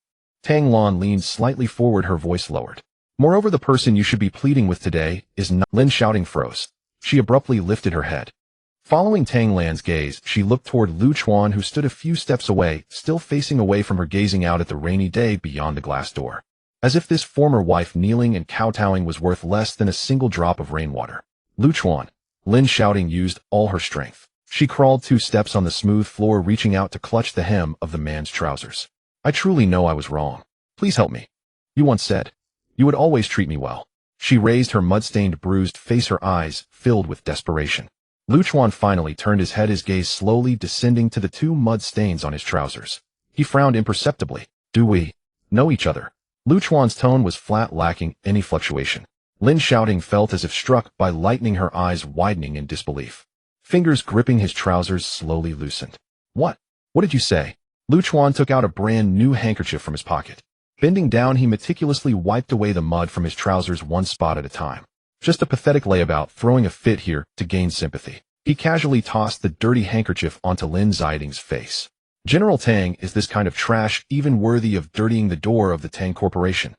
Tang Lan leaned slightly forward, her voice lowered. Moreover, the person you should be pleading with today is not— Lin Xiaoting froze. She abruptly lifted her head. Following Tang Lan's gaze, she looked toward Lu Chuan, who stood a few steps away, still facing away from her, gazing out at the rainy day beyond the glass door. As if this former wife kneeling and kowtowing was worth less than a single drop of rainwater. Lu Chuan. Lin Xiaoting used all her strength. She crawled 2 steps on the smooth floor, reaching out to clutch the hem of the man's trousers. I truly know I was wrong. Please help me. You once said you would always treat me well. She raised her mud-stained, bruised face, her eyes filled with desperation. Lu Chuan finally turned his head, his gaze slowly descending to the 2 mud stains on his trousers. He frowned imperceptibly. Do we know each other? Lu Chuan's tone was flat, lacking any fluctuation. Lin Xiaoting felt as if struck by lightning, her eyes widening in disbelief. Fingers gripping his trousers slowly loosened. What? What did you say? Lu Chuan took out a brand new handkerchief from his pocket. Bending down, he meticulously wiped away the mud from his trousers, one spot at a time. Just a pathetic layabout, throwing a fit here to gain sympathy. He casually tossed the dirty handkerchief onto Lin Xiaoting's face. General Tang, is this kind of trash even worthy of dirtying the door of the Tang Corporation?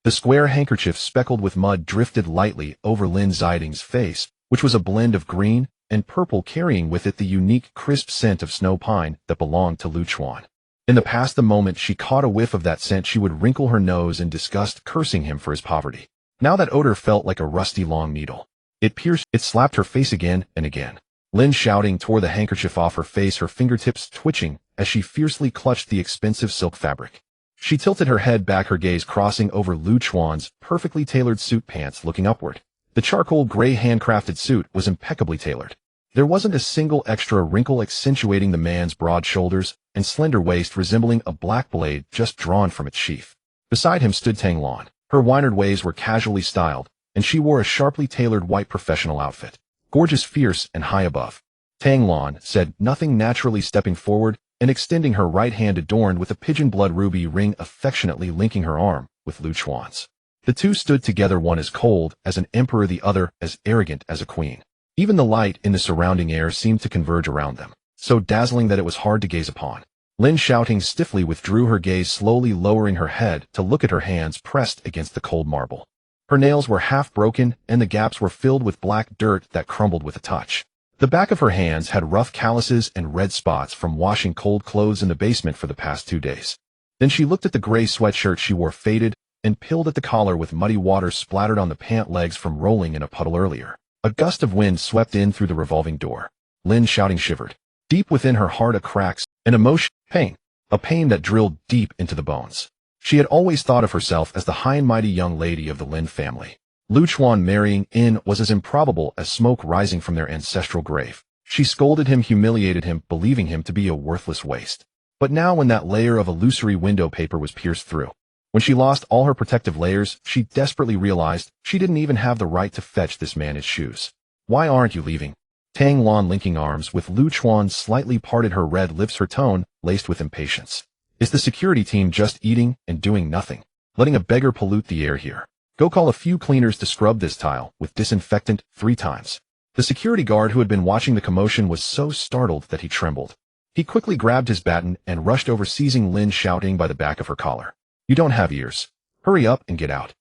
The square handkerchief, speckled with mud, drifted lightly over Lin Xiaoting's face, which was a blend of green and purple, carrying with it the unique crisp scent of snow pine that belonged to Lu Chuan. In the past, the moment she caught a whiff of that scent, she would wrinkle her nose in disgust, cursing him for his poverty. Now that odor felt like a rusty long needle. It pierced, it slapped her face again and again. Lin Xiaoting tore the handkerchief off her face, her fingertips twitching as she fiercely clutched the expensive silk fabric. She tilted her head back, her gaze crossing over Lu Chuan's perfectly tailored suit pants, looking upward. The charcoal gray handcrafted suit was impeccably tailored. There wasn't a single extra wrinkle, accentuating the man's broad shoulders and slender waist resembling a black blade just drawn from its sheath. Beside him stood Tang Lan. Her winded ways were casually styled, and she wore a sharply tailored white professional outfit. Gorgeous, fierce, and high above. Tang Lan said nothing, naturally stepping forward and extending her right hand adorned with a pigeon blood ruby ring, affectionately linking her arm with Lu Chuan's. The two stood together, one as cold as an emperor, the other as arrogant as a queen. Even the light in the surrounding air seemed to converge around them, so dazzling that it was hard to gaze upon. Lin Xiaoting stiffly withdrew her gaze, slowly lowering her head to look at her hands pressed against the cold marble. Her nails were half broken, and the gaps were filled with black dirt that crumbled with a touch. The back of her hands had rough calluses and red spots from washing cold clothes in the basement for the past 2 days. Then she looked at the gray sweatshirt she wore, faded and pilled at the collar, with muddy water splattered on the pant legs from rolling in a puddle earlier. A gust of wind swept in through the revolving door. Lin Xiaoting shivered. Deep within her heart, a crack, an emotion, pain. A pain that drilled deep into the bones. She had always thought of herself as the high and mighty young lady of the Lin family. Lu Chuan marrying In was as improbable as smoke rising from their ancestral grave. She scolded him, humiliated him, believing him to be a worthless waste. But now, when that layer of illusory window paper was pierced through, when she lost all her protective layers, she desperately realized she didn't even have the right to fetch this man his shoes. Why aren't you leaving? Tang Lan, linking arms with Lu Chuan, slightly parted her red lips, her tone laced with impatience. Is the security team just eating and doing nothing? Letting a beggar pollute the air here? Go call a few cleaners to scrub this tile with disinfectant 3 times. The security guard who had been watching the commotion was so startled that he trembled. He quickly grabbed his baton and rushed over, seizing Lin Xiaoting by the back of her collar. You don't have ears. Hurry up and get out.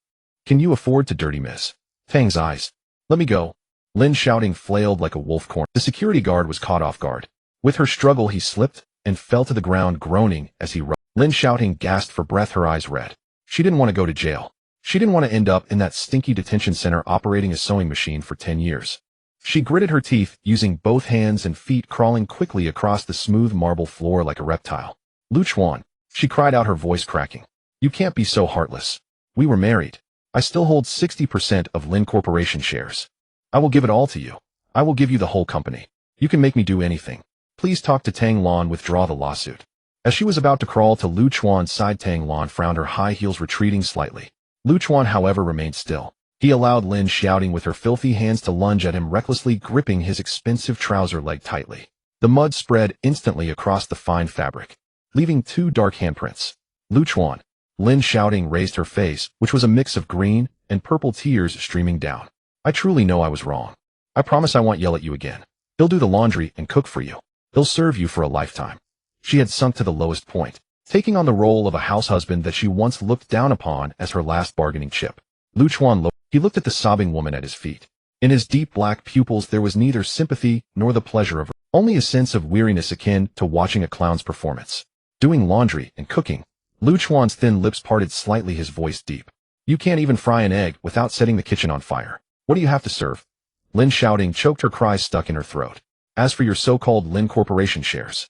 Can you afford to dirty Miss Tang's eyes? Let me go. Lin Xiaoting flailed like a wolf corn. The security guard was caught off guard. With her struggle, he slipped and fell to the ground, groaning as he rushed. Lin Xiaoting gasped for breath, her eyes red. She didn't want to go to jail. She didn't want to end up in that stinky detention center operating a sewing machine for 10 years. She gritted her teeth, using both hands and feet, crawling quickly across the smooth marble floor like a reptile. Lu Chuan, she cried out, her voice cracking. You can't be so heartless. We were married. I still hold 60% of Lin Corporation shares. I will give it all to you. I will give you the whole company. You can make me do anything. Please talk to Tang Lan, withdraw the lawsuit. As she was about to crawl to Lu Chuan's side, Tang Lan frowned, her high heels retreating slightly. Lu Chuan, however, remained still. He allowed Lin Xiaoting with her filthy hands to lunge at him, recklessly gripping his expensive trouser leg tightly. The mud spread instantly across the fine fabric, leaving 2 dark handprints. Lu Chuan. Lin Xiaoting raised her face, which was a mix of green and purple, tears streaming down. I truly know I was wrong. I promise I won't yell at you again. He'll do the laundry and cook for you. He'll serve you for a lifetime. She had sunk to the lowest point, taking on the role of a house husband that she once looked down upon as her last bargaining chip. Lu Chuan he looked at the sobbing woman at his feet. In his deep black pupils there was neither sympathy nor the pleasure of her, only a sense of weariness akin to watching a clown's performance. Doing laundry and cooking. Lu Chuan's thin lips parted slightly, his voice deep. You can't even fry an egg without setting the kitchen on fire. What do you have to serve? Lin Xiaoting choked, her cries stuck in her throat. As for your so-called Lin Corporation shares.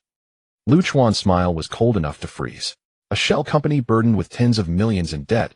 Lu Chuan's smile was cold enough to freeze. A shell company burdened with tens of millions in debt.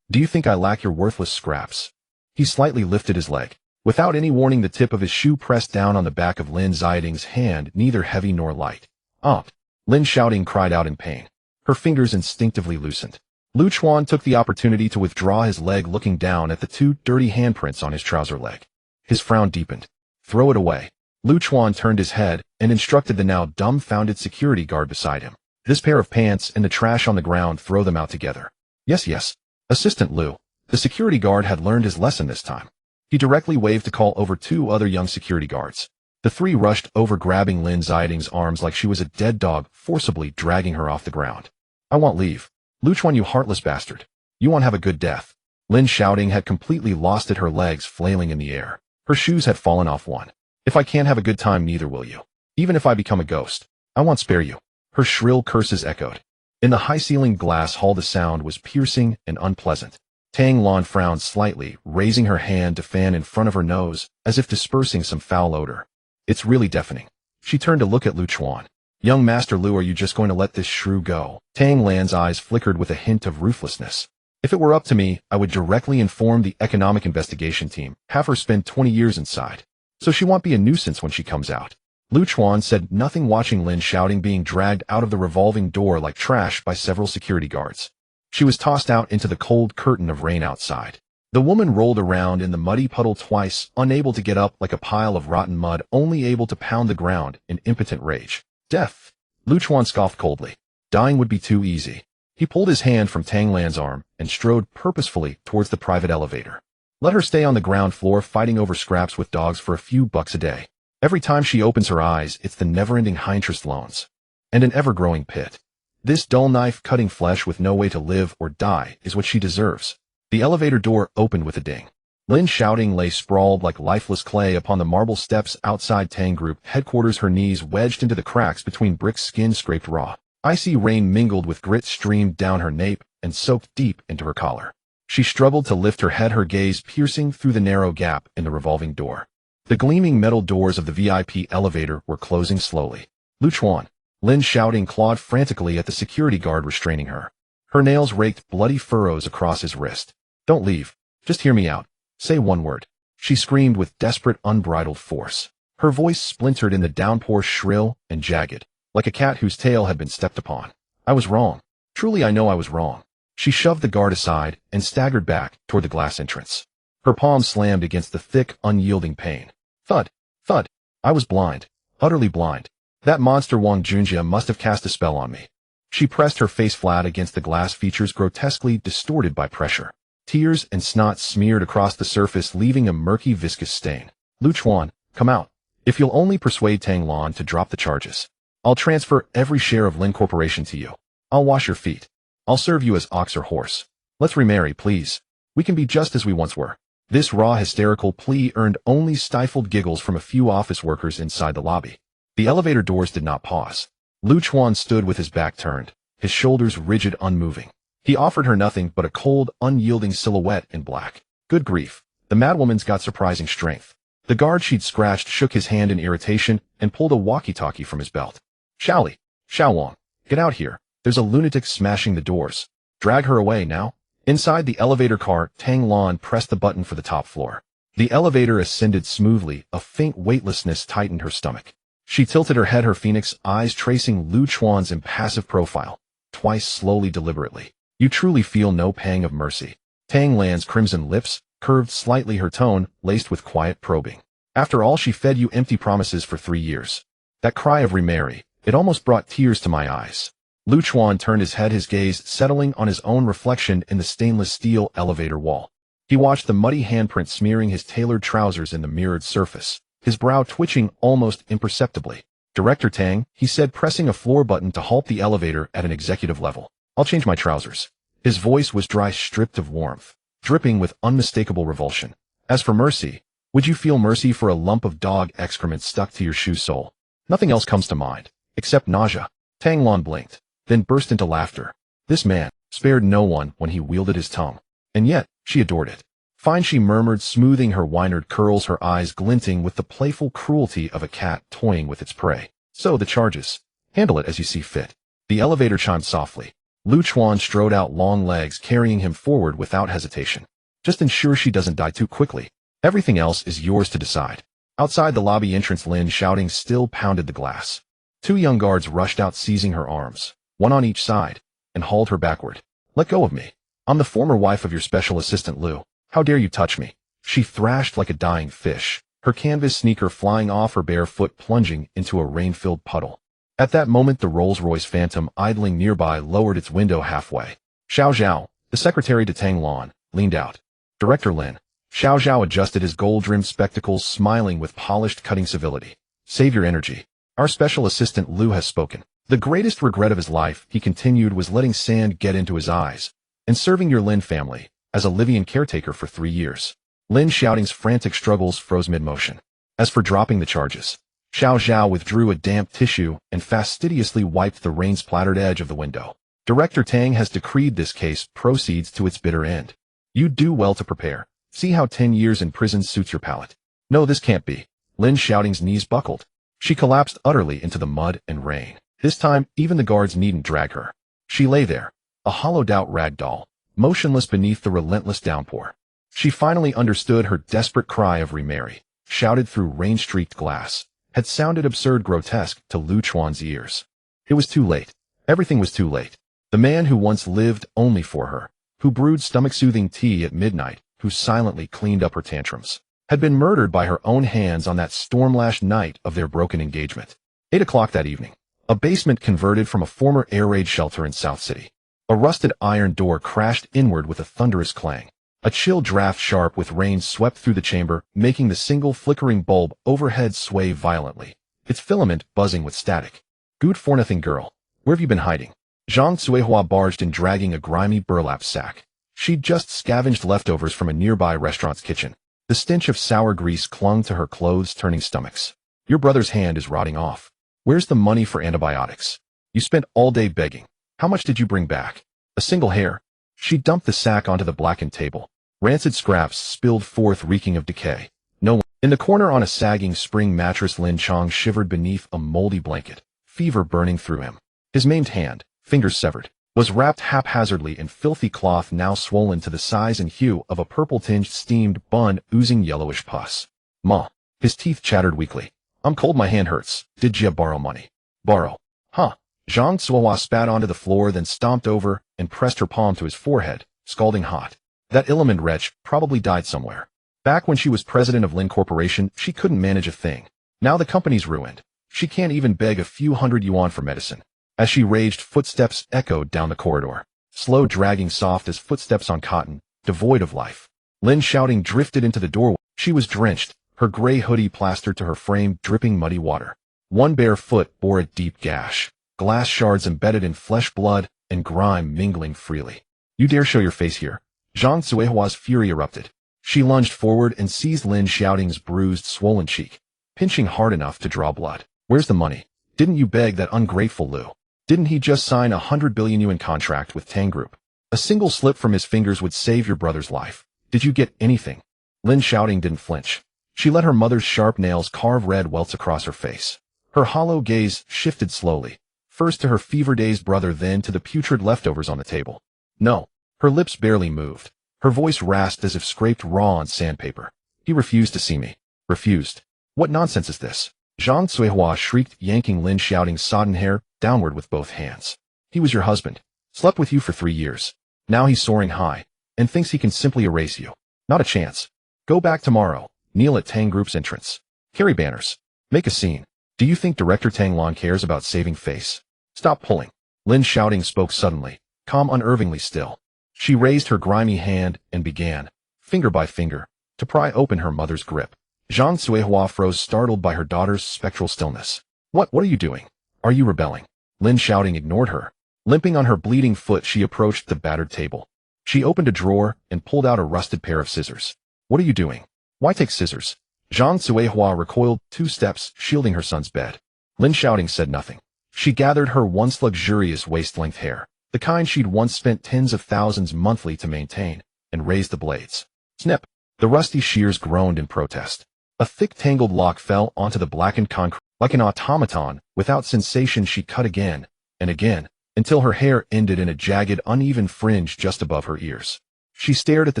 Do you think I lack your worthless scraps? He slightly lifted his leg. Without any warning, the tip of his shoe pressed down on the back of Lin Xiaoting's hand, neither heavy nor light. Lin Xiaoting cried out in pain. Her fingers instinctively loosened. Lu Chuan took the opportunity to withdraw his leg, looking down at the 2 dirty handprints on his trouser leg. His frown deepened. Throw it away. Lu Chuan turned his head and instructed the now dumbfounded security guard beside him. This pair of pants and the trash on the ground, throw them out together. Yes, yes. Assistant Lu. The security guard had learned his lesson this time. He directly waved to call over 2 other young security guards. The 3 rushed over, grabbing Lin Xiaoting's arms like she was a dead dog, forcibly dragging her off the ground. I want leave. Lu Chuan, you heartless bastard. You won't have a good death. Lin Xiaoting had completely lost it, her legs flailing in the air. Her shoes had fallen off one. If I can't have a good time, neither will you. Even if I become a ghost, I won't spare you. Her shrill curses echoed. In the high-ceilinged glass hall, the sound was piercing and unpleasant. Tang Lan frowned slightly, raising her hand to fan in front of her nose, as if dispersing some foul odor. It's really deafening. She turned to look at Lu Chuan. Young Master Lu, are you just going to let this shrew go? Tang Lan's eyes flickered with a hint of ruthlessness. If it were up to me, I would directly inform the economic investigation team, have her spend 20 years inside. So she won't be a nuisance when she comes out. Lu Chuan said nothing, watching Lin Xiaoting being dragged out of the revolving door like trash by several security guards. She was tossed out into the cold curtain of rain outside. The woman rolled around in the muddy puddle twice, unable to get up, like a pile of rotten mud, only able to pound the ground in impotent rage. Death. Lu Chuan scoffed coldly. Dying would be too easy. He pulled his hand from Tang Lan's arm and strode purposefully towards the private elevator. Let her stay on the ground floor fighting over scraps with dogs for a few bucks a day. Every time she opens her eyes, it's the never-ending high-interest loans. And an ever-growing pit. This dull knife cutting flesh with no way to live or die is what she deserves. The elevator door opened with a ding. Lin Xiaoting lay sprawled like lifeless clay upon the marble steps outside Tang Group headquarters, her knees wedged into the cracks between bricks, skin scraped raw. Icy rain mingled with grit streamed down her nape and soaked deep into her collar. She struggled to lift her head, her gaze piercing through the narrow gap in the revolving door. The gleaming metal doors of the VIP elevator were closing slowly. Lu Chuan. Lin Xiaoting clawed frantically at the security guard restraining her. Her nails raked bloody furrows across his wrist. Don't leave. Just hear me out. Say one word. She screamed with desperate, unbridled force. Her voice splintered in the downpour, shrill and jagged, like a cat whose tail had been stepped upon. I was wrong. Truly, I know I was wrong. She shoved the guard aside and staggered back toward the glass entrance. Her palms slammed against the thick, unyielding pane. Thud, thud. I was blind, utterly blind. That monster Wang Junjia must have cast a spell on me. She pressed her face flat against the glass, features grotesquely distorted by pressure. Tears and snot smeared across the surface, leaving a murky, viscous stain. Lu Chuan, come out. If you'll only persuade Tang Lan to drop the charges, I'll transfer every share of Lin Corporation to you. I'll wash your feet. I'll serve you as ox or horse. Let's remarry, please. We can be just as we once were. This raw, hysterical plea earned only stifled giggles from a few office workers inside the lobby. The elevator doors did not pause. Lu Chuan stood with his back turned, his shoulders rigid, unmoving. He offered her nothing but a cold, unyielding silhouette in black. Good grief. The madwoman's got surprising strength. The guard she'd scratched shook his hand in irritation and pulled a walkie-talkie from his belt. Xiaoli, Xiaowang, get out here. There's a lunatic smashing the doors. Drag her away now. Inside the elevator car, Tang Lan pressed the button for the top floor. The elevator ascended smoothly, a faint weightlessness tightened her stomach. She tilted her head, her phoenix eyes tracing Lu Chuan's impassive profile, twice slowly, deliberately. You truly feel no pang of mercy. Tang Lan's crimson lips curved slightly, her tone laced with quiet probing. After all, she fed you empty promises for 3 years. That cry of remarry, it almost brought tears to my eyes. Lu Chuan turned his head, his gaze settling on his own reflection in the stainless steel elevator wall. He watched the muddy handprint smearing his tailored trousers in the mirrored surface, his brow twitching almost imperceptibly. Director Tang, he said, pressing a floor button to halt the elevator at an executive level. I'll change my trousers. His voice was dry, stripped of warmth, dripping with unmistakable revulsion. As for mercy, would you feel mercy for a lump of dog excrement stuck to your shoe sole? Nothing else comes to mind, except nausea. Tang Lan blinked, then burst into laughter. This man spared no one when he wielded his tongue. And yet, she adored it. Fine, she murmured, smoothing her wynard curls, her eyes glinting with the playful cruelty of a cat toying with its prey. So, the charges. Handle it as you see fit. The elevator chimed softly. Lu Chuan strode out, long legs carrying him forward without hesitation. Just ensure she doesn't die too quickly. Everything else is yours to decide. Outside the lobby entrance, Lin Xiaoting still pounded the glass. 2 young guards rushed out, seizing her arms, one on each side, and hauled her backward. Let go of me. I'm the former wife of your special assistant Lu. How dare you touch me? She thrashed like a dying fish, her canvas sneaker flying off, her bare foot plunging into a rain-filled puddle. At that moment, the Rolls-Royce Phantom idling nearby lowered its window halfway. Xiao Zhao, the secretary to Tang Lan, leaned out. Director Lin. Xiao Zhao adjusted his gold-rimmed spectacles, smiling with polished, cutting civility. Save your energy. Our special assistant Lu has spoken. The greatest regret of his life, he continued, was letting sand get into his eyes and serving your Lin family as a Livian caretaker for 3 years. Lin Xiaoting's frantic struggles froze mid-motion. As for dropping the charges, Xiao Zhao withdrew a damp tissue and fastidiously wiped the rain-splattered edge of the window. Director Tang has decreed this case proceeds to its bitter end. You do well to prepare. See how 10 years in prison suits your palate. No, this can't be. Lin Xiaoting's knees buckled. She collapsed utterly into the mud and rain. This time, even the guards needn't drag her. She lay there, a hollowed-out rag doll, motionless beneath the relentless downpour. She finally understood her desperate cry of remarry, shouted through rain-streaked glass, had sounded absurd grotesque to Lu Chuan's ears. It was too late. Everything was too late. The man who once lived only for her, who brewed stomach-soothing tea at midnight, who silently cleaned up her tantrums, had been murdered by her own hands on that storm-lashed night of their broken engagement. 8 o'clock that evening. A basement converted from a former air raid shelter in South City. A rusted iron door crashed inward with a thunderous clang. A chill draft sharp with rain swept through the chamber, making the single flickering bulb overhead sway violently, its filament buzzing with static. Good for nothing girl. Where have you been hiding? Zhang Cuihua barged in dragging a grimy burlap sack. She'd just scavenged leftovers from a nearby restaurant's kitchen. The stench of sour grease clung to her clothes-turning stomachs. Your brother's hand is rotting off. Where's the money for antibiotics? You spent all day begging. How much did you bring back? A single hair. She dumped the sack onto the blackened table. Rancid scraps spilled forth reeking of decay. No one. In the corner on a sagging spring mattress, Lin Chong shivered beneath a moldy blanket, fever burning through him. His maimed hand, fingers severed, was wrapped haphazardly in filthy cloth now swollen to the size and hue of a purple-tinged steamed bun oozing yellowish pus. Ma. His teeth chattered weakly. I'm cold, my hand hurts. Did Jia borrow money? Borrow. Huh. Zhang Cuihua spat onto the floor, then stomped over and pressed her palm to his forehead, scalding hot. That ill-mannered wretch probably died somewhere. Back when she was president of Lin Corporation, she couldn't manage a thing. Now the company's ruined. She can't even beg a few hundred yuan for medicine. As she raged, footsteps echoed down the corridor. Slow, dragging, soft as footsteps on cotton, devoid of life. Lin Xiaoting drifted into the doorway. She was drenched, her gray hoodie plastered to her frame, dripping muddy water. One bare foot bore a deep gash, glass shards embedded in flesh, blood, and grime mingling freely. You dare show your face here? Zhang Cuihua's fury erupted. She lunged forward and seized Lin Xiaoting's bruised, swollen cheek, pinching hard enough to draw blood. Where's the money? Didn't you beg that ungrateful Lu? Didn't he just sign a 100 billion yuan contract with Tang Group? A single slip from his fingers would save your brother's life. Did you get anything? Lin Xiaoting didn't flinch. She let her mother's sharp nails carve red welts across her face. Her hollow gaze shifted slowly, first to her fever-dazed brother, then to the putrid leftovers on the table. No. Her lips barely moved. Her voice rasped as if scraped raw on sandpaper. He refused to see me. Refused. What nonsense is this? Zhang Cuihua shrieked, yanking Lin Xiaoting's sodden hair downward with both hands. He was your husband. Slept with you for 3 years. Now he's soaring high, and thinks he can simply erase you. Not a chance. Go back tomorrow. Kneel at Tang Group's entrance. Carry banners. Make a scene. Do you think Director Tang Lon cares about saving face? Stop pulling. Lin Xiaoting spoke suddenly, calm, unnervingly still. She raised her grimy hand and began, finger by finger, to pry open her mother's grip. Zhang Cuihua froze, startled by her daughter's spectral stillness. What are you doing? Are you rebelling? Lin Xiaoting ignored her. Limping on her bleeding foot, she approached the battered table. She opened a drawer and pulled out a rusted pair of scissors. What are you doing? Why take scissors? Zhang Cuihua recoiled 2 steps, shielding her son's bed. Lin Xiaoting said nothing. She gathered her once luxurious waist-length hair, the kind she'd once spent tens of thousands monthly to maintain, and raised the blades. Snip! The rusty shears groaned in protest. A thick, tangled lock fell onto the blackened concrete. Like an automaton, without sensation, she cut again, and again, until her hair ended in a jagged, uneven fringe just above her ears. She stared at the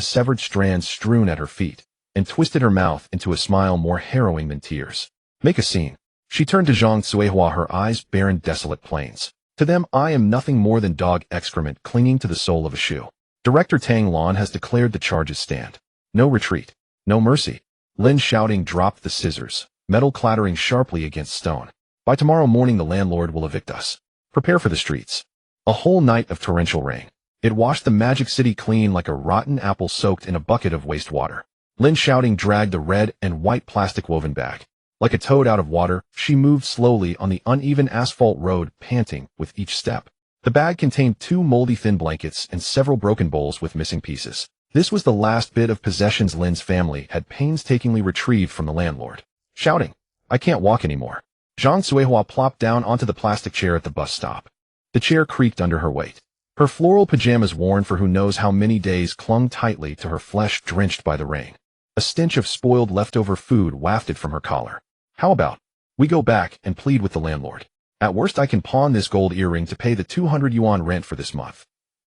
severed strands strewn at her feet, and twisted her mouth into a smile more harrowing than tears. Make a scene. She turned to Zhang Cuihua, her eyes barren, desolate plains. To them, I am nothing more than dog excrement clinging to the sole of a shoe. Director Tang Lon has declared the charges stand. No retreat. No mercy. Lin Xiaoting dropped the scissors, metal clattering sharply against stone. By tomorrow morning the landlord will evict us. Prepare for the streets. A whole night of torrential rain. It washed the magic city clean like a rotten apple soaked in a bucket of wastewater. Lin Xiaoting dragged the red and white plastic woven bag. Like a toad out of water, she moved slowly on the uneven asphalt road, panting with each step. The bag contained 2 moldy thin blankets and several broken bowls with missing pieces. This was the last bit of possessions Lin's family had painstakingly retrieved from the landlord. Shouting, I can't walk anymore. Zhang Cuihua plopped down onto the plastic chair at the bus stop. The chair creaked under her weight. Her floral pajamas, worn for who knows how many days, clung tightly to her flesh, drenched by the rain. A stench of spoiled leftover food wafted from her collar. How about we go back and plead with the landlord? At worst I can pawn this gold earring to pay the 200 yuan rent for this month.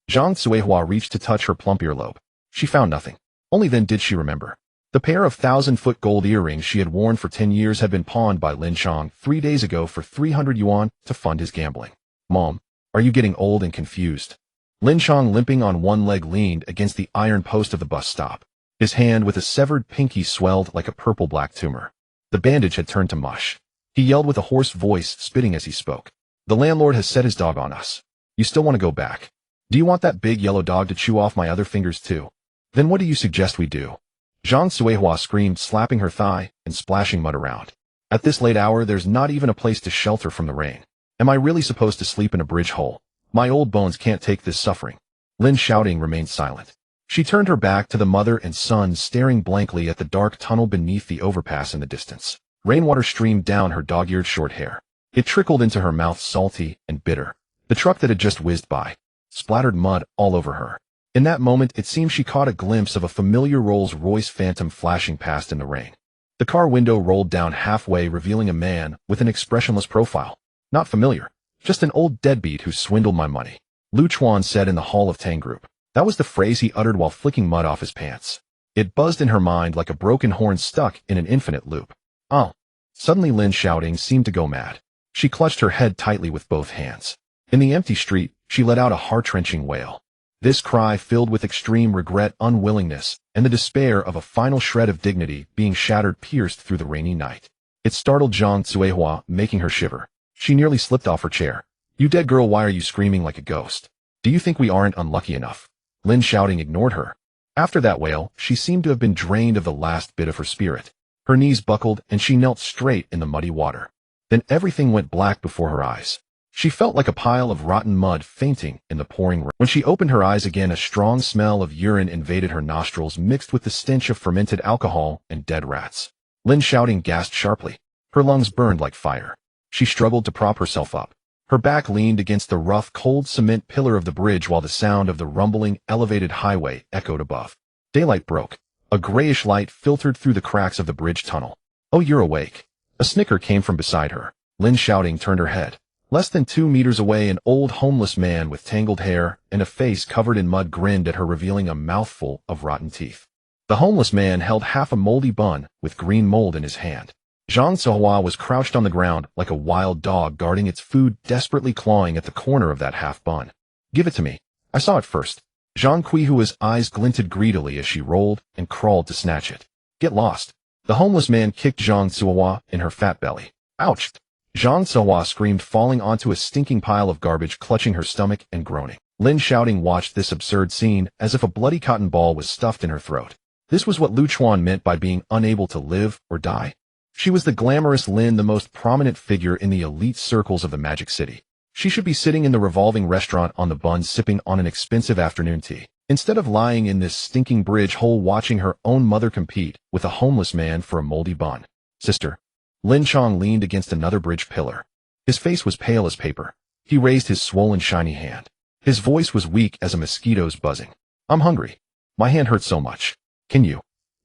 Zhang Cuihua reached to touch her plump earlobe. She found nothing. Only then did she remember. The pair of 1,000-foot gold earrings she had worn for 10 years had been pawned by Lin Xiaoting 3 days ago for 300 yuan to fund his gambling. Mom, are you getting old and confused? Lin Xiaoting, limping on one leg, leaned against the iron post of the bus stop. His hand with a severed pinky swelled like a purple-black tumor. The bandage had turned to mush. He yelled with a hoarse voice, spitting as he spoke. The landlord has set his dog on us. You still want to go back? Do you want that big yellow dog to chew off my other fingers too? Then what do you suggest we do? Zhang Cuihua screamed, slapping her thigh and splashing mud around. At this late hour, there's not even a place to shelter from the rain. Am I really supposed to sleep in a bridge hole? My old bones can't take this suffering. Lin Xiaoting remained silent. She turned her back to the mother and son, staring blankly at the dark tunnel beneath the overpass in the distance. Rainwater streamed down her dog-eared short hair. It trickled into her mouth, salty and bitter. The truck that had just whizzed by splattered mud all over her. In that moment, it seemed she caught a glimpse of a familiar Rolls-Royce Phantom flashing past in the rain. The car window rolled down halfway, revealing a man with an expressionless profile. Not familiar. Just an old deadbeat who swindled my money, Lu Chuan said in the hall of Tang Group. That was the phrase he uttered while flicking mud off his pants. It buzzed in her mind like a broken horn stuck in an infinite loop. Oh. Suddenly Lin Xiaoting seemed to go mad. She clutched her head tightly with both hands. In the empty street, she let out a heart-wrenching wail. This cry, filled with extreme regret, unwillingness, and the despair of a final shred of dignity being shattered, pierced through the rainy night. It startled Zhang Cuihua, making her shiver. She nearly slipped off her chair. You dead girl, why are you screaming like a ghost? Do you think we aren't unlucky enough? Lin Xiaoting ignored her. After that wail, she seemed to have been drained of the last bit of her spirit. Her knees buckled and she knelt straight in the muddy water. Then everything went black before her eyes. She felt like a pile of rotten mud, fainting in the pouring rain. When she opened her eyes again, a strong smell of urine invaded her nostrils, mixed with the stench of fermented alcohol and dead rats. Lin Xiaoting gasped sharply. Her lungs burned like fire. She struggled to prop herself up. Her back leaned against the rough, cold cement pillar of the bridge while the sound of the rumbling, elevated highway echoed above. Daylight broke. A grayish light filtered through the cracks of the bridge tunnel. Oh, you're awake. A snicker came from beside her. Lin Xiaoting turned her head. Less than 2 meters away, an old homeless man with tangled hair and a face covered in mud grinned at her, revealing a mouthful of rotten teeth. The homeless man held half a moldy bun with green mold in his hand. Zhang Cuihua was crouched on the ground like a wild dog guarding its food, desperately clawing at the corner of that half bun. Give it to me. I saw it first. Zhang Cuihua's eyes glinted greedily as she rolled and crawled to snatch it. Get lost. The homeless man kicked Zhang Cuihua in her fat belly. Ouch! Zhang Cuihua screamed, falling onto a stinking pile of garbage, clutching her stomach and groaning. Lin Xiaoting watched this absurd scene as if a bloody cotton ball was stuffed in her throat. This was what Lu Chuan meant by being unable to live or die. She was the glamorous Lin, the most prominent figure in the elite circles of the Magic City. She should be sitting in the revolving restaurant on the bun, sipping on an expensive afternoon tea, instead of lying in this stinking bridge hole watching her own mother compete with a homeless man for a moldy bun. Sister. Lin Xiaoting leaned against another bridge pillar. His face was pale as paper. He raised his swollen, shiny hand. His voice was weak as a mosquito's buzzing. I'm hungry. My hand hurts so much. Can you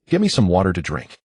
get me some water to drink?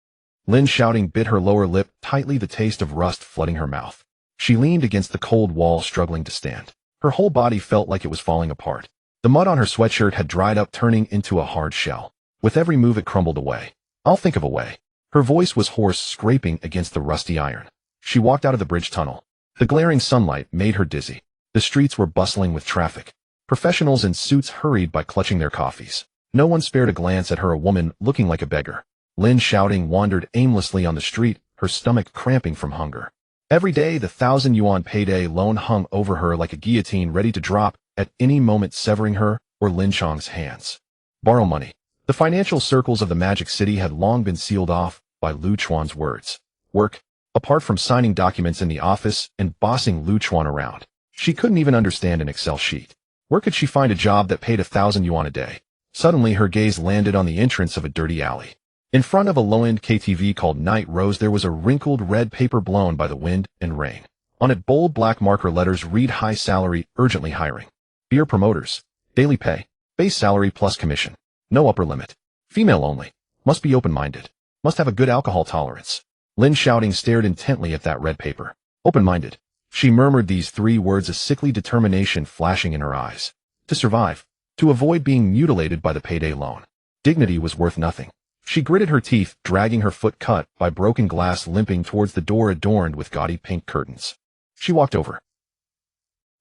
Lin Xiaoting bit her lower lip tightly, the taste of rust flooding her mouth. She leaned against the cold wall, struggling to stand. Her whole body felt like it was falling apart. The mud on her sweatshirt had dried up, turning into a hard shell. With every move it crumbled away. I'll think of a way. Her voice was hoarse, scraping against the rusty iron. She walked out of the bridge tunnel. The glaring sunlight made her dizzy. The streets were bustling with traffic. Professionals in suits hurried by, clutching their coffees. No one spared a glance at her, a woman looking like a beggar. Lin Xiaoting wandered aimlessly on the street, her stomach cramping from hunger. Every day, the 1,000 yuan payday loan hung over her like a guillotine, ready to drop at any moment, severing her or Lin Xiaoting's hands. Borrow money. The financial circles of the Magic City had long been sealed off by Lu Chuan's words. Work. Apart from signing documents in the office and bossing Lu Chuan around, she couldn't even understand an Excel sheet. Where could she find a job that paid 1,000 yuan a day? Suddenly, her gaze landed on the entrance of a dirty alley. In front of a low-end KTV called Night Rose, there was a wrinkled red paper blown by the wind and rain. On it, bold black marker letters read, high salary, urgently hiring. Beer promoters. Daily pay. Base salary plus commission. No upper limit. Female only. Must be open-minded. Must have a good alcohol tolerance. Lin Xiaoting stared intently at that red paper. Open-minded, she murmured these 3 words, a sickly determination flashing in her eyes. To survive. To avoid being mutilated by the payday loan. Dignity was worth nothing. She gritted her teeth, dragging her foot cut by broken glass, limping towards the door adorned with gaudy pink curtains. She walked over.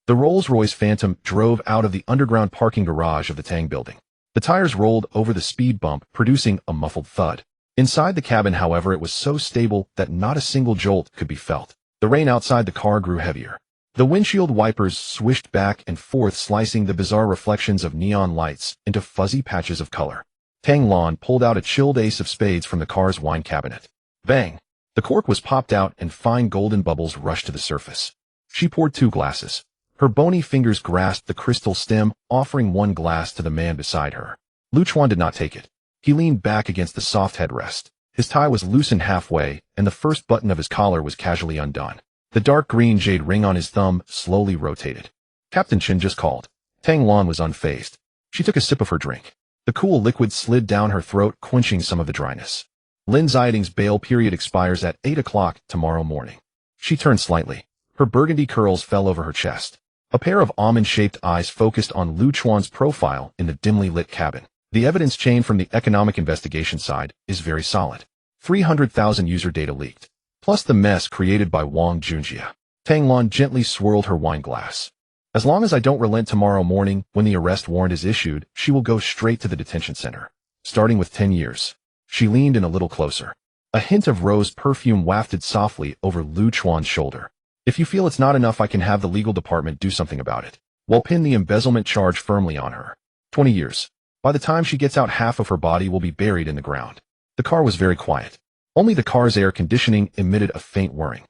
The Rolls-Royce Phantom drove out of the underground parking garage of the Tang building. The tires rolled over the speed bump, producing a muffled thud. Inside the cabin, however, it was so stable that not a single jolt could be felt. The rain outside the car grew heavier. The windshield wipers swished back and forth, slicing the bizarre reflections of neon lights into fuzzy patches of color. Tang Lan pulled out a chilled ace of spades from the car's wine cabinet. Bang! The cork was popped out and fine golden bubbles rushed to the surface. She poured 2 glasses. Her bony fingers grasped the crystal stem, offering 1 glass to the man beside her. Chuan did not take it. He leaned back against the soft headrest. His tie was loosened halfway, and the first button of his collar was casually undone. The dark green jade ring on his thumb slowly rotated. Captain Chen just called. Tang Lan was unfazed. She took a sip of her drink. The cool liquid slid down her throat, quenching some of the dryness. Lin Xiaoting's bail period expires at 8 o'clock tomorrow morning. She turned slightly. Her burgundy curls fell over her chest. A pair of almond-shaped eyes focused on Chuan's profile in the dimly lit cabin. The evidence chain from the economic investigation side is very solid. 300,000 user data leaked, plus the mess created by Wang Junjia. Tang Lan gently swirled her wine glass. As long as I don't relent tomorrow morning when the arrest warrant is issued, she will go straight to the detention center. Starting with 10 years. She leaned in a little closer. A hint of rose perfume wafted softly over Chuan's shoulder. If you feel it's not enough, I can have the legal department do something about it. We'll pin the embezzlement charge firmly on her. 20 years. By the time she gets out, half of her body will be buried in the ground. The car was very quiet. Only the car's air conditioning emitted a faint whirring.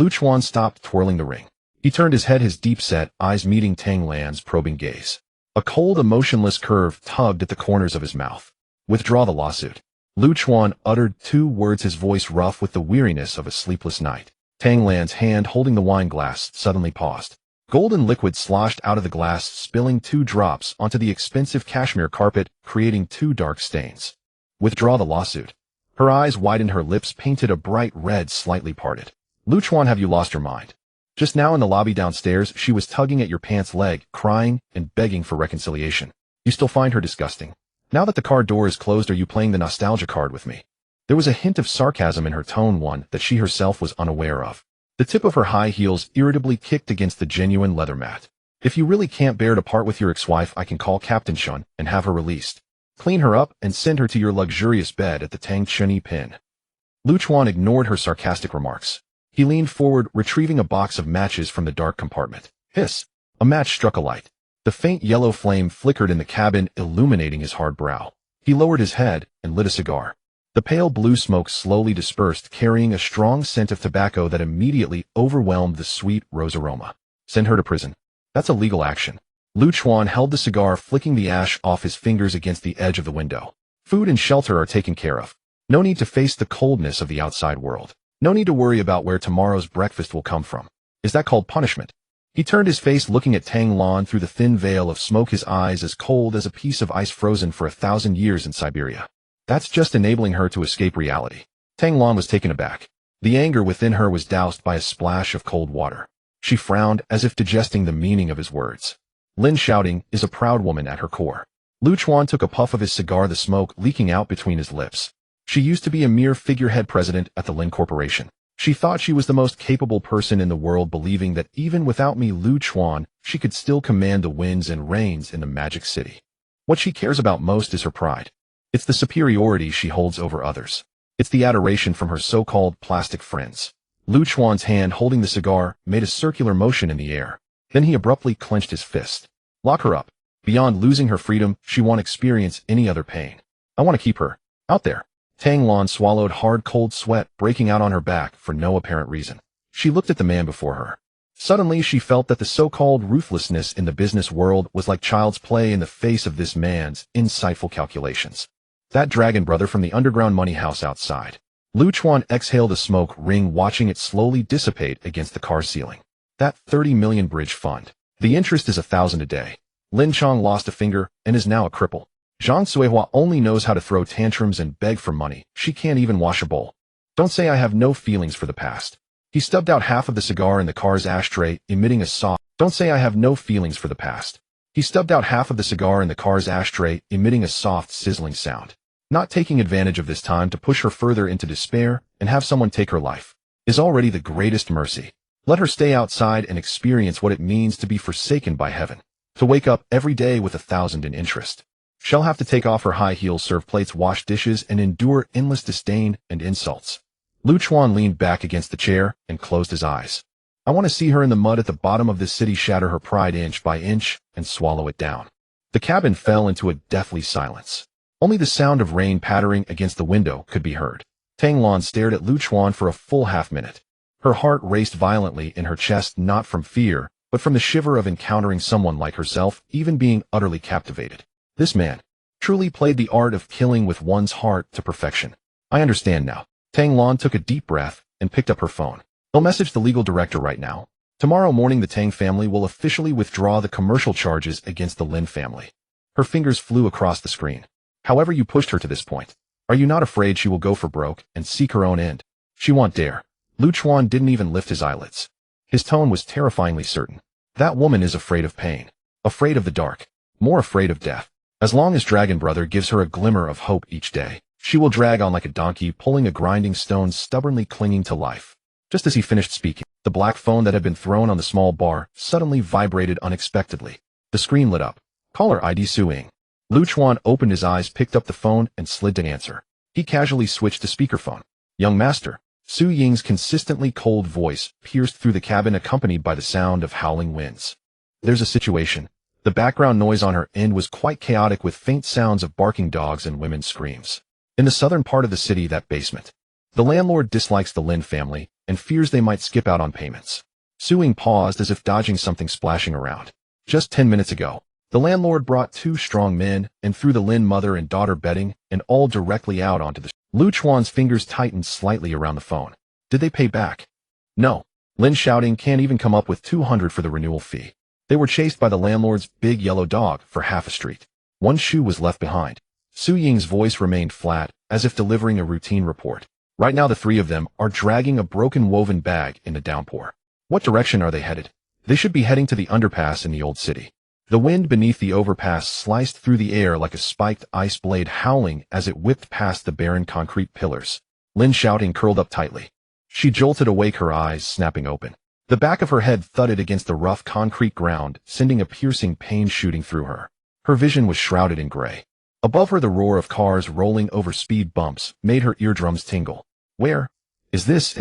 Chuan stopped twirling the ring. He turned his head, his deep-set eyes meeting Tang Lan's probing gaze. A cold, emotionless curve tugged at the corners of his mouth. Withdraw the lawsuit. Chuan uttered 2 words, his voice rough with the weariness of a sleepless night. Tang Lan's hand holding the wine glass suddenly paused. Golden liquid sloshed out of the glass, spilling 2 drops onto the expensive cashmere carpet, creating 2 dark stains. Withdraw the lawsuit. Her eyes widened, her lips painted a bright red, slightly parted. Chuan, have you lost your mind? Just now in the lobby downstairs, she was tugging at your pants leg, crying and begging for reconciliation. You still find her disgusting. Now that the car door is closed, are you playing the nostalgia card with me? There was a hint of sarcasm in her tone, one that she herself was unaware of. The tip of her high heels irritably kicked against the genuine leather mat. If you really can't bear to part with your ex-wife, I can call Captain Chuan and have her released. Clean her up and send her to your luxurious bed at the Tang Chunyi Pin. Chuan ignored her sarcastic remarks. He leaned forward, retrieving a box of matches from the dark compartment. Hiss! A match struck a light. The faint yellow flame flickered in the cabin, illuminating his hard brow. He lowered his head and lit a cigar. The pale blue smoke slowly dispersed, carrying a strong scent of tobacco that immediately overwhelmed the sweet rose aroma. Send her to prison. That's a legal action. Chuan held the cigar, flicking the ash off his fingers against the edge of the window. Food and shelter are taken care of. No need to face the coldness of the outside world. No need to worry about where tomorrow's breakfast will come from. Is that called punishment? He turned his face, looking at Tang Lan through the thin veil of smoke, his eyes as cold as a piece of ice frozen for 1,000 years in Siberia. That's just enabling her to escape reality. Tang Lan was taken aback. The anger within her was doused by a splash of cold water. She frowned, as if digesting the meaning of his words. Lin Xiaoting is a proud woman at her core. Chuan took a puff of his cigar, the smoke leaking out between his lips. She used to be a mere figurehead president at the Lin Corporation. She thought she was the most capable person in the world, believing that even without me, Chuan, she could still command the winds and rains in the Magic City. What she cares about most is her pride. It's the superiority she holds over others. It's the adoration from her so-called plastic friends. Chuan's hand holding the cigar made a circular motion in the air. Then he abruptly clenched his fist. Lock her up. Beyond losing her freedom, she won't experience any other pain. I want to keep her out there. Tang Lan swallowed hard, cold sweat breaking out on her back for no apparent reason. She looked at the man before her. Suddenly she felt that the so-called ruthlessness in the business world was like child's play in the face of this man's insightful calculations. That dragon brother from the underground money house outside. Chuan exhaled a smoke ring, watching it slowly dissipate against the car ceiling. That 30 million bridge fund. The interest is 1,000 a day. Lin Chong lost a finger and is now a cripple. Zhang Suihua only knows how to throw tantrums and beg for money. She can't even wash a bowl. Don't say I have no feelings for the past. He stubbed out half of the cigar in the car's ashtray, emitting a soft, Don't say I have no feelings for the past. He stubbed out half of the cigar in the car's ashtray, emitting a soft, sizzling sound. Not taking advantage of this time to push her further into despair and have someone take her life is already the greatest mercy. Let her stay outside and experience what it means to be forsaken by heaven. To wake up every day with 1,000 in interest. She'll have to take off her high heels, serve plates, wash dishes, and endure endless disdain and insults. Chuan leaned back against the chair and closed his eyes. I want to see her in the mud at the bottom of this city, shatter her pride inch by inch, and swallow it down. The cabin fell into a deathly silence. Only the sound of rain pattering against the window could be heard. Tang Lan stared at Chuan for a full half-minute. Her heart raced violently in her chest, not from fear, but from the shiver of encountering someone like herself, even being utterly captivated. This man truly played the art of killing with one's heart to perfection. I understand now. Tang Lan took a deep breath and picked up her phone. I'll message the legal director right now. Tomorrow morning the Tang family will officially withdraw the commercial charges against the Lin family. Her fingers flew across the screen. However you pushed her to this point, are you not afraid she will go for broke and seek her own end? She won't dare. Chuan didn't even lift his eyelids. His tone was terrifyingly certain. That woman is afraid of pain, afraid of the dark, more afraid of death. As long as Dragon Brother gives her a glimmer of hope each day, she will drag on like a donkey pulling a grinding stone, stubbornly clinging to life. Just as he finished speaking, the black phone that had been thrown on the small bar suddenly vibrated unexpectedly. The screen lit up. Caller ID Su Ying. Chuan opened his eyes, picked up the phone, and slid to answer. He casually switched to speakerphone. Young master. Su Ying's consistently cold voice pierced through the cabin, accompanied by the sound of howling winds. There's a situation. The background noise on her end was quite chaotic, with faint sounds of barking dogs and women's screams. In the southern part of the city, that basement. The landlord dislikes the Lin family and fears they might skip out on payments. Su Ying paused as if dodging something splashing around. Just 10 minutes ago, the landlord brought 2 strong men and threw the Lin mother and daughter bedding and all directly out onto the Chuan's fingers tightened slightly around the phone. Did they pay back? No. Lin Xiaoting can't even come up with 200 for the renewal fee. They were chased by the landlord's big yellow dog for half a street. One shoe was left behind. Su Ying's voice remained flat, as if delivering a routine report. Right now the 3 of them are dragging a broken woven bag in the downpour. What direction are they headed? They should be heading to the underpass in the old city. The wind beneath the overpass sliced through the air like a spiked ice blade, howling as it whipped past the barren concrete pillars. Lin Xiaoting curled up tightly. She jolted awake, her eyes snapping open. The back of her head thudded against the rough concrete ground, sending a piercing pain shooting through her. Her vision was shrouded in gray. Above her, the roar of cars rolling over speed bumps made her eardrums tingle. Where is this?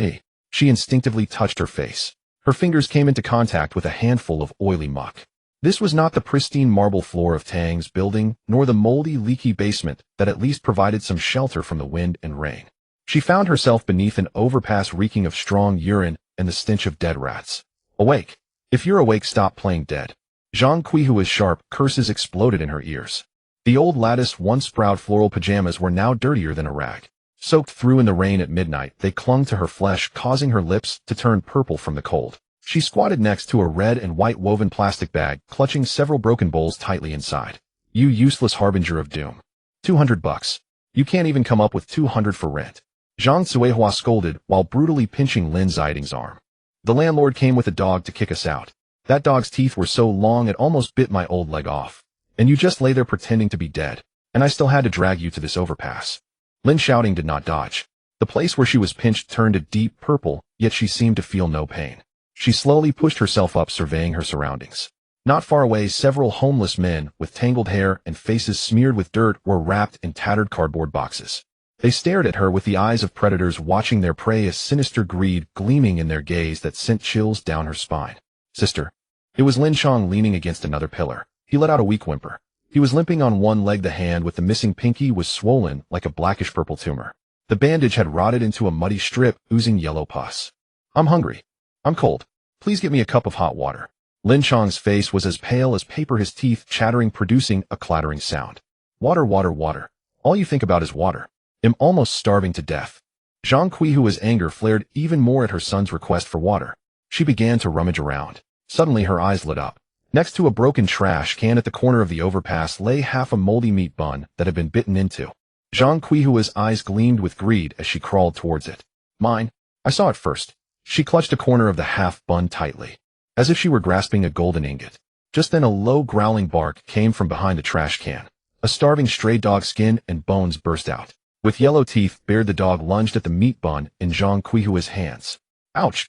She instinctively touched her face. Her fingers came into contact with a handful of oily muck. This was not the pristine marble floor of Tang's building, nor the moldy, leaky basement that at least provided some shelter from the wind and rain. She found herself beneath an overpass reeking of strong urine and the stench of dead rats. Awake. If you're awake, stop playing dead. Zhang Qihua's sharp curses exploded in her ears. The old lattice, once proud floral pajamas were now dirtier than a rag. Soaked through in the rain at midnight, they clung to her flesh, causing her lips to turn purple from the cold. She squatted next to a red and white woven plastic bag, clutching several broken bowls tightly inside. You useless harbinger of doom. $200. You can't even come up with 200 for rent. Zhang Qiuhua scolded while brutally pinching Lin Xiaoting's arm. The landlord came with a dog to kick us out. That dog's teeth were so long it almost bit my old leg off. And you just lay there pretending to be dead. And I still had to drag you to this overpass. Lin Xiaoting did not dodge. The place where she was pinched turned a deep purple, yet she seemed to feel no pain. She slowly pushed herself up, surveying her surroundings. Not far away, several homeless men with tangled hair and faces smeared with dirt were wrapped in tattered cardboard boxes. They stared at her with the eyes of predators watching their prey, a sinister greed gleaming in their gaze that sent chills down her spine. Sister. It was Lin Xiang leaning against another pillar. He let out a weak whimper. He was limping on one leg. The hand with the missing pinky was swollen like a blackish-purple tumor. The bandage had rotted into a muddy strip, oozing yellow pus. I'm hungry. I'm cold. Please get me a cup of hot water. Lin Xiang's face was as pale as paper, his teeth chattering, producing a clattering sound. Water, water, water. All you think about is water. I'm almost starving to death. Zhang Qihua's anger flared even more at her son's request for water. She began to rummage around. Suddenly her eyes lit up. Next to a broken trash can at the corner of the overpass lay half a moldy meat bun that had been bitten into. Zhang Qihua's eyes gleamed with greed as she crawled towards it. Mine. I saw it first. She clutched a corner of the half bun tightly, as if she were grasping a golden ingot. Just then a low growling bark came from behind the trash can. A starving stray dog's skin and bones burst out. With yellow teeth bared, the dog lunged at the meat bun in Zhang Qihua's hands. Ouch!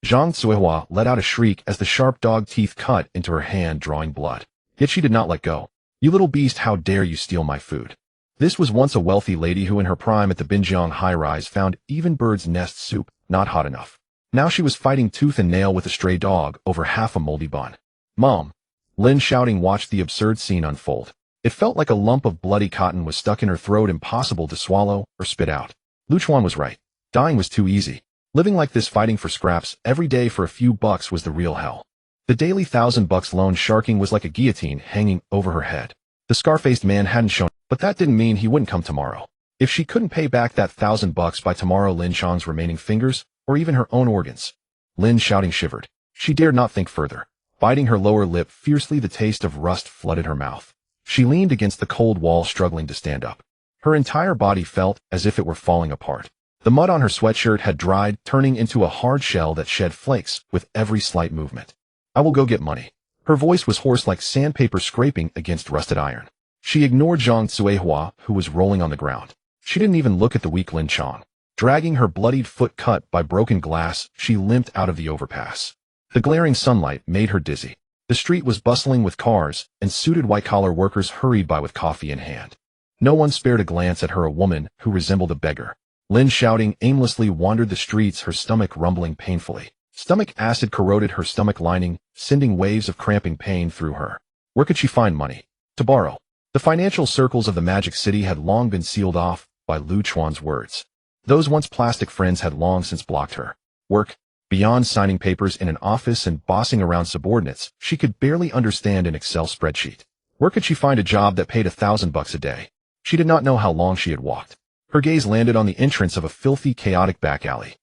Zhang Cuihua let out a shriek as the sharp dog teeth cut into her hand, drawing blood. Yet she did not let go. You little beast, how dare you steal my food? This was once a wealthy lady who in her prime at the Binjiang high-rise found even bird's nest soup not hot enough. Now she was fighting tooth and nail with a stray dog over half a moldy bun. Mom! Lin Xiaoting watched the absurd scene unfold. It felt like a lump of bloody cotton was stuck in her throat, impossible to swallow or spit out. Chuan was right. Dying was too easy. Living like this, fighting for scraps every day for a few bucks, was the real hell. The daily $1,000 loan sharking was like a guillotine hanging over her head. The scar-faced man hadn't shown, but that didn't mean he wouldn't come tomorrow. If she couldn't pay back that $1,000 by tomorrow, Lin Xiaoting's remaining fingers, or even her own organs. Lin Xiaoting shivered. She dared not think further. Biting her lower lip fiercely, the taste of rust flooded her mouth. She leaned against the cold wall, struggling to stand up. Her entire body felt as if it were falling apart. The mud on her sweatshirt had dried, turning into a hard shell that shed flakes with every slight movement. I will go get money. Her voice was hoarse like sandpaper scraping against rusted iron. She ignored Zhang Cuihua, who was rolling on the ground. She didn't even look at the weak Lin Xiaoting. Dragging her bloodied foot cut by broken glass, she limped out of the overpass. The glaring sunlight made her dizzy. The street was bustling with cars, and suited white-collar workers hurried by with coffee in hand. No one spared a glance at her, a woman who resembled a beggar. Lin Xiaoting aimlessly wandered the streets, her stomach rumbling painfully. Stomach acid corroded her stomach lining, sending waves of cramping pain through her. Where could she find money to borrow? The financial circles of the Magic City had long been sealed off by Lu Chuan's words. Those once plastic friends had long since blocked her. Work? Beyond signing papers in an office and bossing around subordinates, she could barely understand an Excel spreadsheet. Where could she find a job that paid $1,000 a day? She did not know how long she had walked. Her gaze landed on the entrance of a filthy, chaotic back alley.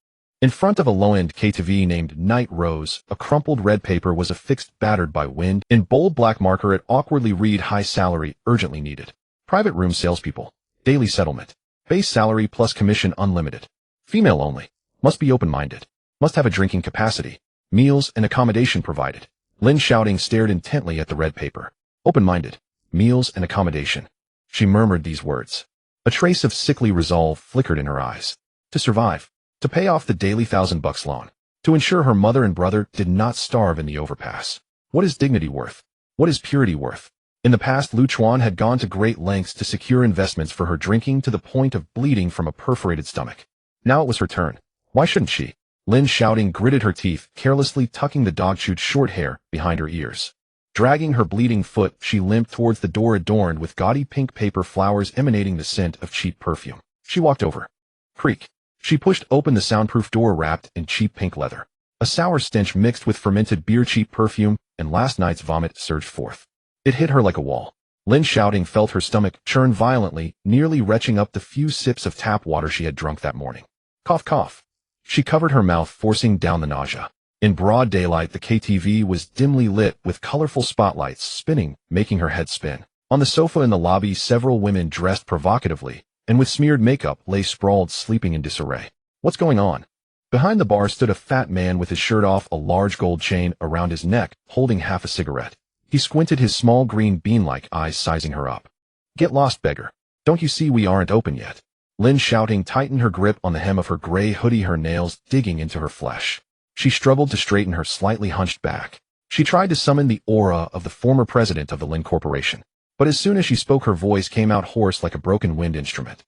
In front of a low-end KTV named Night Rose, a crumpled red paper was affixed, battered by wind. In bold black marker it awkwardly read, high salary, urgently needed. Private room salespeople. Daily settlement. Base salary plus commission unlimited. Female only. Must be open-minded. Must have a drinking capacity. Meals and accommodation provided. Lin Xiaoting stared intently at the red paper. Open-minded. Meals and accommodation. She murmured these words. A trace of sickly resolve flickered in her eyes. To survive. To pay off the daily $1,000 loan. To ensure her mother and brother did not starve in the overpass. What is dignity worth? What is purity worth? In the past, Lu Chuan had gone to great lengths to secure investments for her drinking, to the point of bleeding from a perforated stomach. Now it was her turn. Why shouldn't she? Lin Xiaoting gritted her teeth, carelessly tucking the dog-chewed short hair behind her ears. Dragging her bleeding foot, she limped towards the door, adorned with gaudy pink paper flowers emanating the scent of cheap perfume. She walked over. Creak. She pushed open the soundproof door, wrapped in cheap pink leather. A sour stench mixed with fermented beer, cheap perfume, and last night's vomit surged forth. It hit her like a wall. Lin Xiaoting felt her stomach churn violently, nearly retching up the few sips of tap water she had drunk that morning. Cough, cough. She covered her mouth, forcing down the nausea. In broad daylight, the KTV was dimly lit with colorful spotlights spinning, making her head spin. On the sofa in the lobby, several women dressed provocatively and with smeared makeup lay sprawled, sleeping in disarray. What's going on? Behind the bar stood a fat man with his shirt off, a large gold chain around his neck, holding half a cigarette. He squinted his small green bean-like eyes, sizing her up. Get lost, beggar. Don't you see we aren't open yet? Lin Xiaoting tightened her grip on the hem of her gray hoodie, her nails digging into her flesh. She struggled to straighten her slightly hunched back. She tried to summon the aura of the former president of the Lin Corporation. But as soon as she spoke, her voice came out hoarse like a broken wind instrument.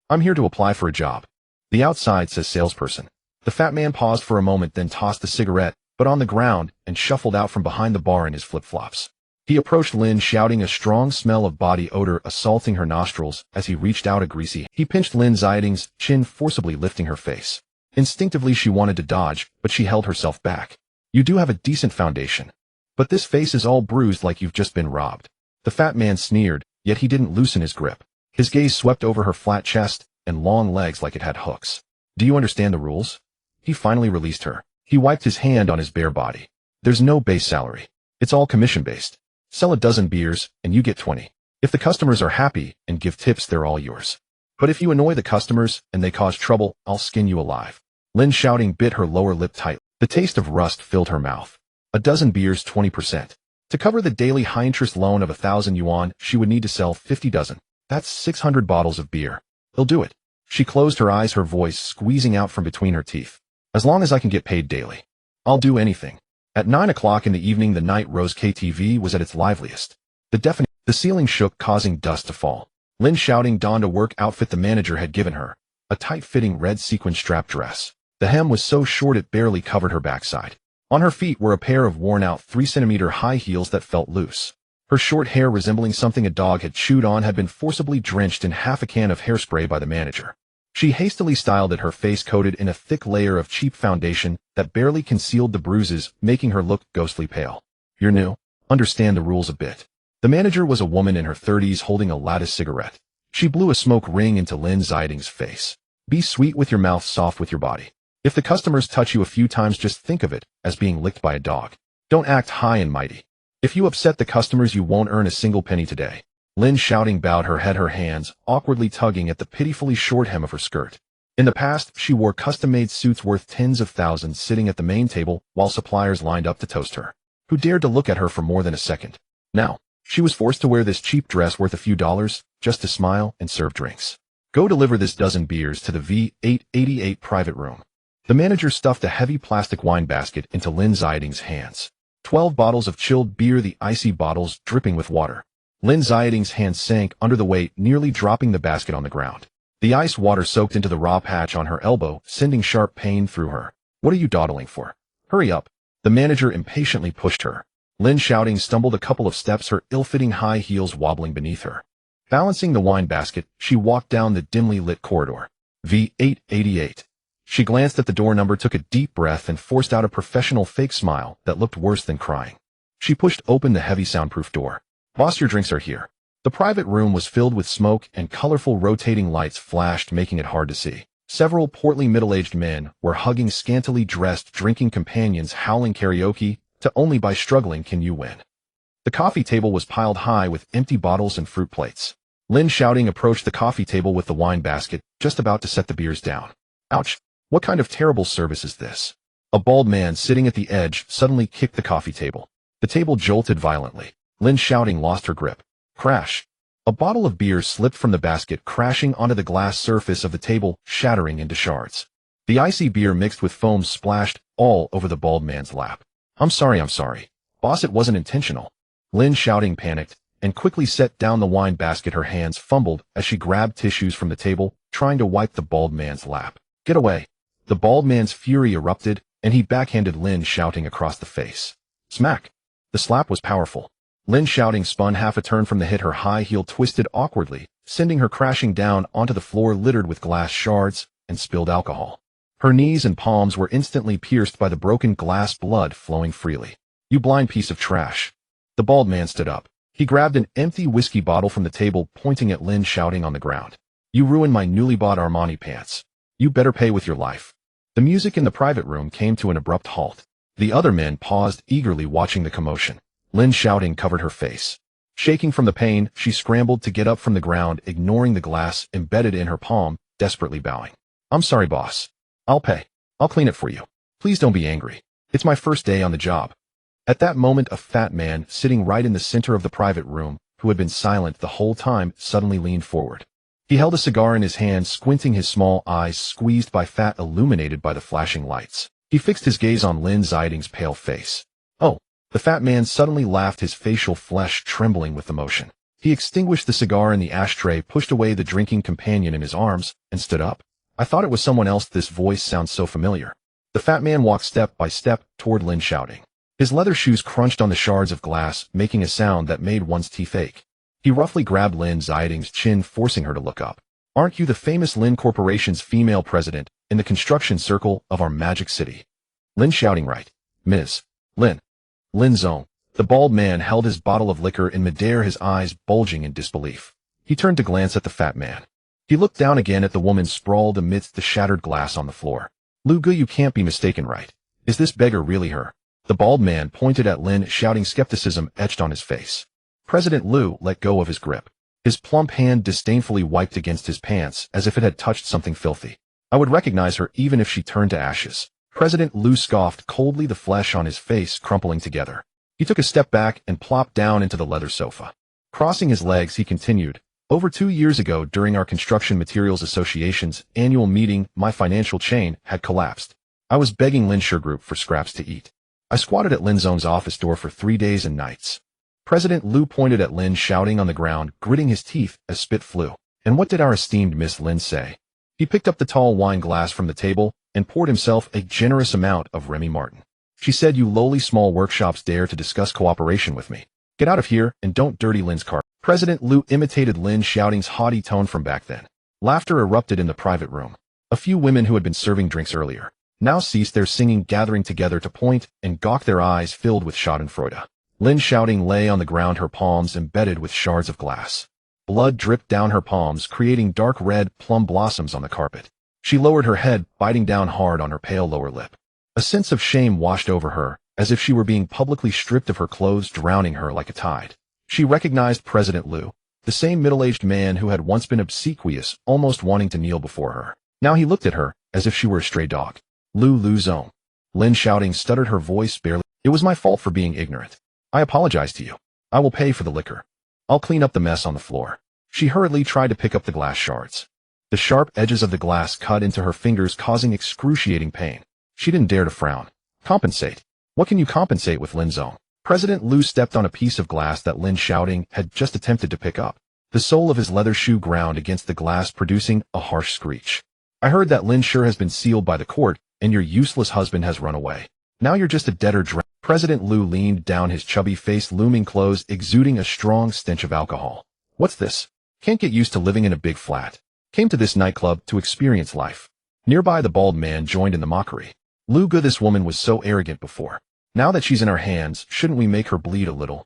I'm here to apply for a job. The outside says salesperson. The fat man paused for a moment, then tossed the cigarette, but on the ground, and shuffled out from behind the bar in his flip-flops. He approached Lin, shouting, a strong smell of body odor assaulting her nostrils as he reached out a greasy. He pinched Lin Xiaoting's chin, forcibly lifting her face. Instinctively she wanted to dodge, but she held herself back. You do have a decent foundation. But this face is all bruised like you've just been robbed. The fat man sneered, yet he didn't loosen his grip. His gaze swept over her flat chest and long legs like it had hooks. Do you understand the rules? He finally released her. He wiped his hand on his bare body. There's no base salary. It's all commission-based. Sell a dozen beers, and you get 20. If the customers are happy and give tips, they're all yours. But if you annoy the customers and they cause trouble, I'll skin you alive. Lin Xiaoting bit her lower lip tight. The taste of rust filled her mouth. A dozen beers, 20%. To cover the daily high-interest loan of 1,000 yuan, she would need to sell 50 dozen. That's 600 bottles of beer. He'll do it. She closed her eyes, her voice squeezing out from between her teeth. As long as I can get paid daily. I'll do anything. At 9 o'clock in the evening, the Night Rose KTV was at its liveliest. The ceiling shook, causing dust to fall. Lin Xiaoting donned a work outfit the manager had given her, a tight-fitting red sequin strap dress. The hem was so short it barely covered her backside. On her feet were a pair of worn-out 3-centimeter high heels that felt loose. Her short hair, resembling something a dog had chewed on, had been forcibly drenched in half a can of hairspray by the manager. She hastily styled it, her face coated in a thick layer of cheap foundation that barely concealed the bruises, making her look ghostly pale. You're new. Understand the rules a bit. The manager was a woman in her 30s holding a lattice cigarette. She blew a smoke ring into Lin Xiaoting's face. Be sweet with your mouth, soft with your body. If the customers touch you a few times, just think of it as being licked by a dog. Don't act high and mighty. If you upset the customers, you won't earn a single penny today. Lin Xiaoting bowed her head, her hands awkwardly tugging at the pitifully short hem of her skirt. In the past, she wore custom-made suits worth tens of thousands, sitting at the main table while suppliers lined up to toast her. Who dared to look at her for more than a second? Now, she was forced to wear this cheap dress worth a few dollars just to smile and serve drinks. Go deliver this dozen beers to the V888 private room. The manager stuffed a heavy plastic wine basket into Lin Xiaoting's hands. 12 bottles of chilled beer, the icy bottles dripping with water. Lin Xiaoting's hands sank under the weight, nearly dropping the basket on the ground. The ice water soaked into the raw patch on her elbow, sending sharp pain through her. What are you dawdling for? Hurry up. The manager impatiently pushed her. Lin Xiaoting stumbled a couple of steps, her ill-fitting high heels wobbling beneath her. Balancing the wine basket, she walked down the dimly lit corridor. V888. She glanced at the door number, took a deep breath, and forced out a professional fake smile that looked worse than crying. She pushed open the heavy soundproof door. Boss, your drinks are here. The private room was filled with smoke, and colorful rotating lights flashed, making it hard to see. Several portly middle-aged men were hugging scantily dressed drinking companions, howling karaoke to Only by Struggling Can You Win. The coffee table was piled high with empty bottles and fruit plates. Lin Xiaoting approached the coffee table with the wine basket, just about to set the beers down. Ouch! What kind of terrible service is this? A bald man sitting at the edge suddenly kicked the coffee table. The table jolted violently. Lin Xiaoting lost her grip. Crash! A bottle of beer slipped from the basket, crashing onto the glass surface of the table, shattering into shards. The icy beer mixed with foam splashed all over the bald man's lap. I'm sorry. Boss, it wasn't intentional. Lin Xiaoting panicked and quickly set down the wine basket. Her hands fumbled as she grabbed tissues from the table, trying to wipe the bald man's lap. Get away! The bald man's fury erupted, and he backhanded Lin Xiaoting across the face. Smack! The slap was powerful. Lin Xiaoting spun half a turn from the hit, her high heel twisted awkwardly, sending her crashing down onto the floor littered with glass shards and spilled alcohol. Her knees and palms were instantly pierced by the broken glass, blood flowing freely. You blind piece of trash! The bald man stood up. He grabbed an empty whiskey bottle from the table, pointing at Lin Xiaoting on the ground. You ruined my newly bought Armani pants. You better pay with your life. The music in the private room came to an abrupt halt. The other men paused, eagerly watching the commotion. Lin Xiaoting covered her face. Shaking from the pain, she scrambled to get up from the ground, ignoring the glass embedded in her palm, desperately bowing. I'm sorry, boss. I'll pay. I'll clean it for you. Please don't be angry. It's my first day on the job. At that moment, a fat man, sitting right in the center of the private room, who had been silent the whole time, suddenly leaned forward. He held a cigar in his hand, squinting, his small eyes squeezed by fat illuminated by the flashing lights. He fixed his gaze on Lin Xiaoting's pale face. Oh! The fat man suddenly laughed, his facial flesh trembling with emotion. He extinguished the cigar in the ashtray, pushed away the drinking companion in his arms, and stood up. I thought it was someone else. This voice sounds so familiar. The fat man walked step by step toward Lin Xiaoting. His leather shoes crunched on the shards of glass, making a sound that made one's teeth ache. He roughly grabbed Lin Xiaoting's chin, forcing her to look up. Aren't you the famous Lin Corporation's female president in the construction circle of our magic city? Lin Xiaoting, right? Ms. Lin. Lin Zong. The bald man held his bottle of liquor in midair, his eyes bulging in disbelief. He turned to glance at the fat man. He looked down again at the woman sprawled amidst the shattered glass on the floor. Lu Gu, you can't be mistaken, right? Is this beggar really her? The bald man pointed at Lin, Xiaoting, skepticism etched on his face. President Lu let go of his grip. His plump hand disdainfully wiped against his pants as if it had touched something filthy. I would recognize her even if she turned to ashes. President Liu scoffed coldly, the flesh on his face crumpling together. He took a step back and plopped down into the leather sofa. Crossing his legs, he continued, "Over 2 years ago, during our Construction Materials Association's annual meeting, my financial chain had collapsed. I was begging Lin Xiaoting Group for scraps to eat. I squatted at Lin Zong's office door for 3 days and nights." President Liu pointed at Lin Xiaoting on the ground, gritting his teeth as spit flew. "And what did our esteemed Miss Lin say?" He picked up the tall wine glass from the table and poured himself a generous amount of Remy Martin. "She said, you lowly small workshops dare to discuss cooperation with me. Get out of here and don't dirty Lin's car." President Liu imitated Lin Xiaoting's haughty tone from back then. Laughter erupted in the private room. A few women who had been serving drinks earlier now ceased their singing, gathering together to point and gawk, their eyes filled with schadenfreude. Lin Xiaoting lay on the ground, her palms embedded with shards of glass. Blood dripped down her palms, creating dark red plum blossoms on the carpet. She lowered her head, biting down hard on her pale lower lip. A sense of shame washed over her, as if she were being publicly stripped of her clothes, drowning her like a tide. She recognized President Liu, the same middle-aged man who had once been obsequious, almost wanting to kneel before her. Now he looked at her, as if she were a stray dog. "Liu Zong." Lin Xiaoting stuttered, her voice barely. "It was my fault for being ignorant. I apologize to you. I will pay for the liquor. I'll clean up the mess on the floor." She hurriedly tried to pick up the glass shards. The sharp edges of the glass cut into her fingers, causing excruciating pain. She didn't dare to frown. "Compensate? What can you compensate with, Lin Zong?" President Liu stepped on a piece of glass that Lin Xiaoting had just attempted to pick up. The sole of his leather shoe ground against the glass, producing a harsh screech. "I heard that Lin Shi has been sealed by the court, and your useless husband has run away. Now you're just a debtor." President Liu leaned down, his chubby face looming close, exuding a strong stench of alcohol. "What's this? Can't get used to living in a big flat. Came to this nightclub to experience life." Nearby, the bald man joined in the mockery. "Liu Ge, this woman was so arrogant before. Now that she's in our hands, shouldn't we make her bleed a little?"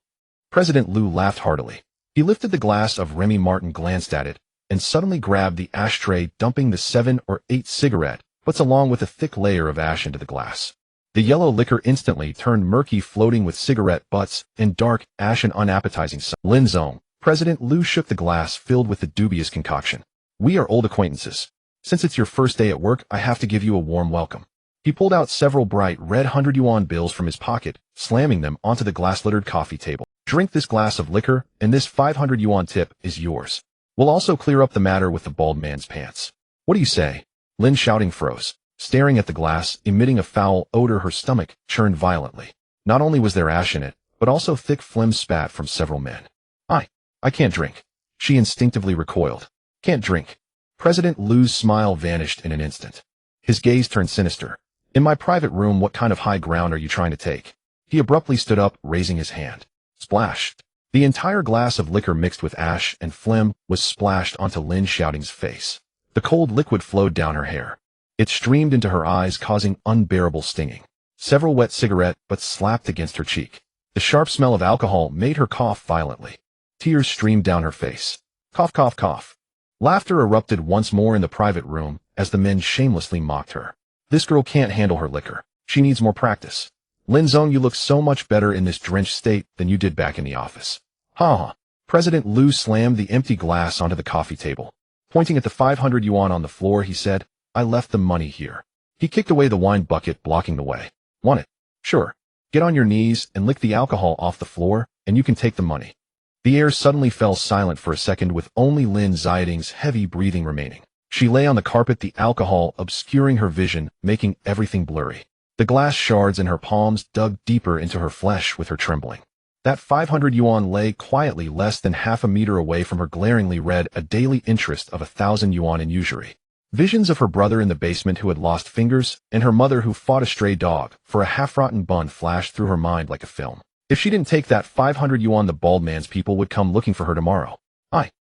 President Liu laughed heartily. He lifted the glass of Remy Martin, glanced at it, and suddenly grabbed the ashtray, dumping the 7 or 8 cigarette butts along with a thick layer of ash into the glass. The yellow liquor instantly turned murky, floating with cigarette butts and dark ash, and unappetizing. "Lin Zong." President Liu shook the glass filled with the dubious concoction. "We are old acquaintances. Since it's your first day at work, I have to give you a warm welcome." He pulled out several bright red 100-yuan bills from his pocket, slamming them onto the glass-littered coffee table. "Drink this glass of liquor, and this 500-yuan tip is yours. We'll also clear up the matter with the bald man's pants. What do you say?" Lin Xiaoting froze, staring at the glass, emitting a foul odor. Her stomach churned violently. Not only was there ash in it, but also thick phlegm spat from several men. I can't drink." She instinctively recoiled. "Can't drink." President Liu's smile vanished in an instant. His gaze turned sinister. "In my private room, what kind of high ground are you trying to take?" He abruptly stood up, raising his hand. Splash! The entire glass of liquor mixed with ash and phlegm was splashed onto Lin Xiaoting's face. The cold liquid flowed down her hair. It streamed into her eyes, causing unbearable stinging. Several wet cigarette butts slapped against her cheek. The sharp smell of alcohol made her cough violently. Tears streamed down her face. Cough, cough, cough. Laughter erupted once more in the private room as the men shamelessly mocked her. "This girl can't handle her liquor. She needs more practice. Lin Zong, you look so much better in this drenched state than you did back in the office." "Ha ha." President Liu slammed the empty glass onto the coffee table. Pointing at the 500 yuan on the floor, he said, "I left the money here." He kicked away the wine bucket, blocking the way. "Want it? Sure. Get on your knees and lick the alcohol off the floor, and you can take the money." The air suddenly fell silent for a second, with only Lin Xiaoting's heavy breathing remaining. She lay on the carpet, the alcohol obscuring her vision, making everything blurry. The glass shards in her palms dug deeper into her flesh with her trembling. That 500 yuan lay quietly less than half a meter away from her, glaringly red, a daily interest of 1,000 yuan in usury. Visions of her brother in the basement who had lost fingers, and her mother who fought a stray dog for a half-rotten bun, flashed through her mind like a film. If she didn't take that 500 yuan, the bald man's people would come looking for her tomorrow.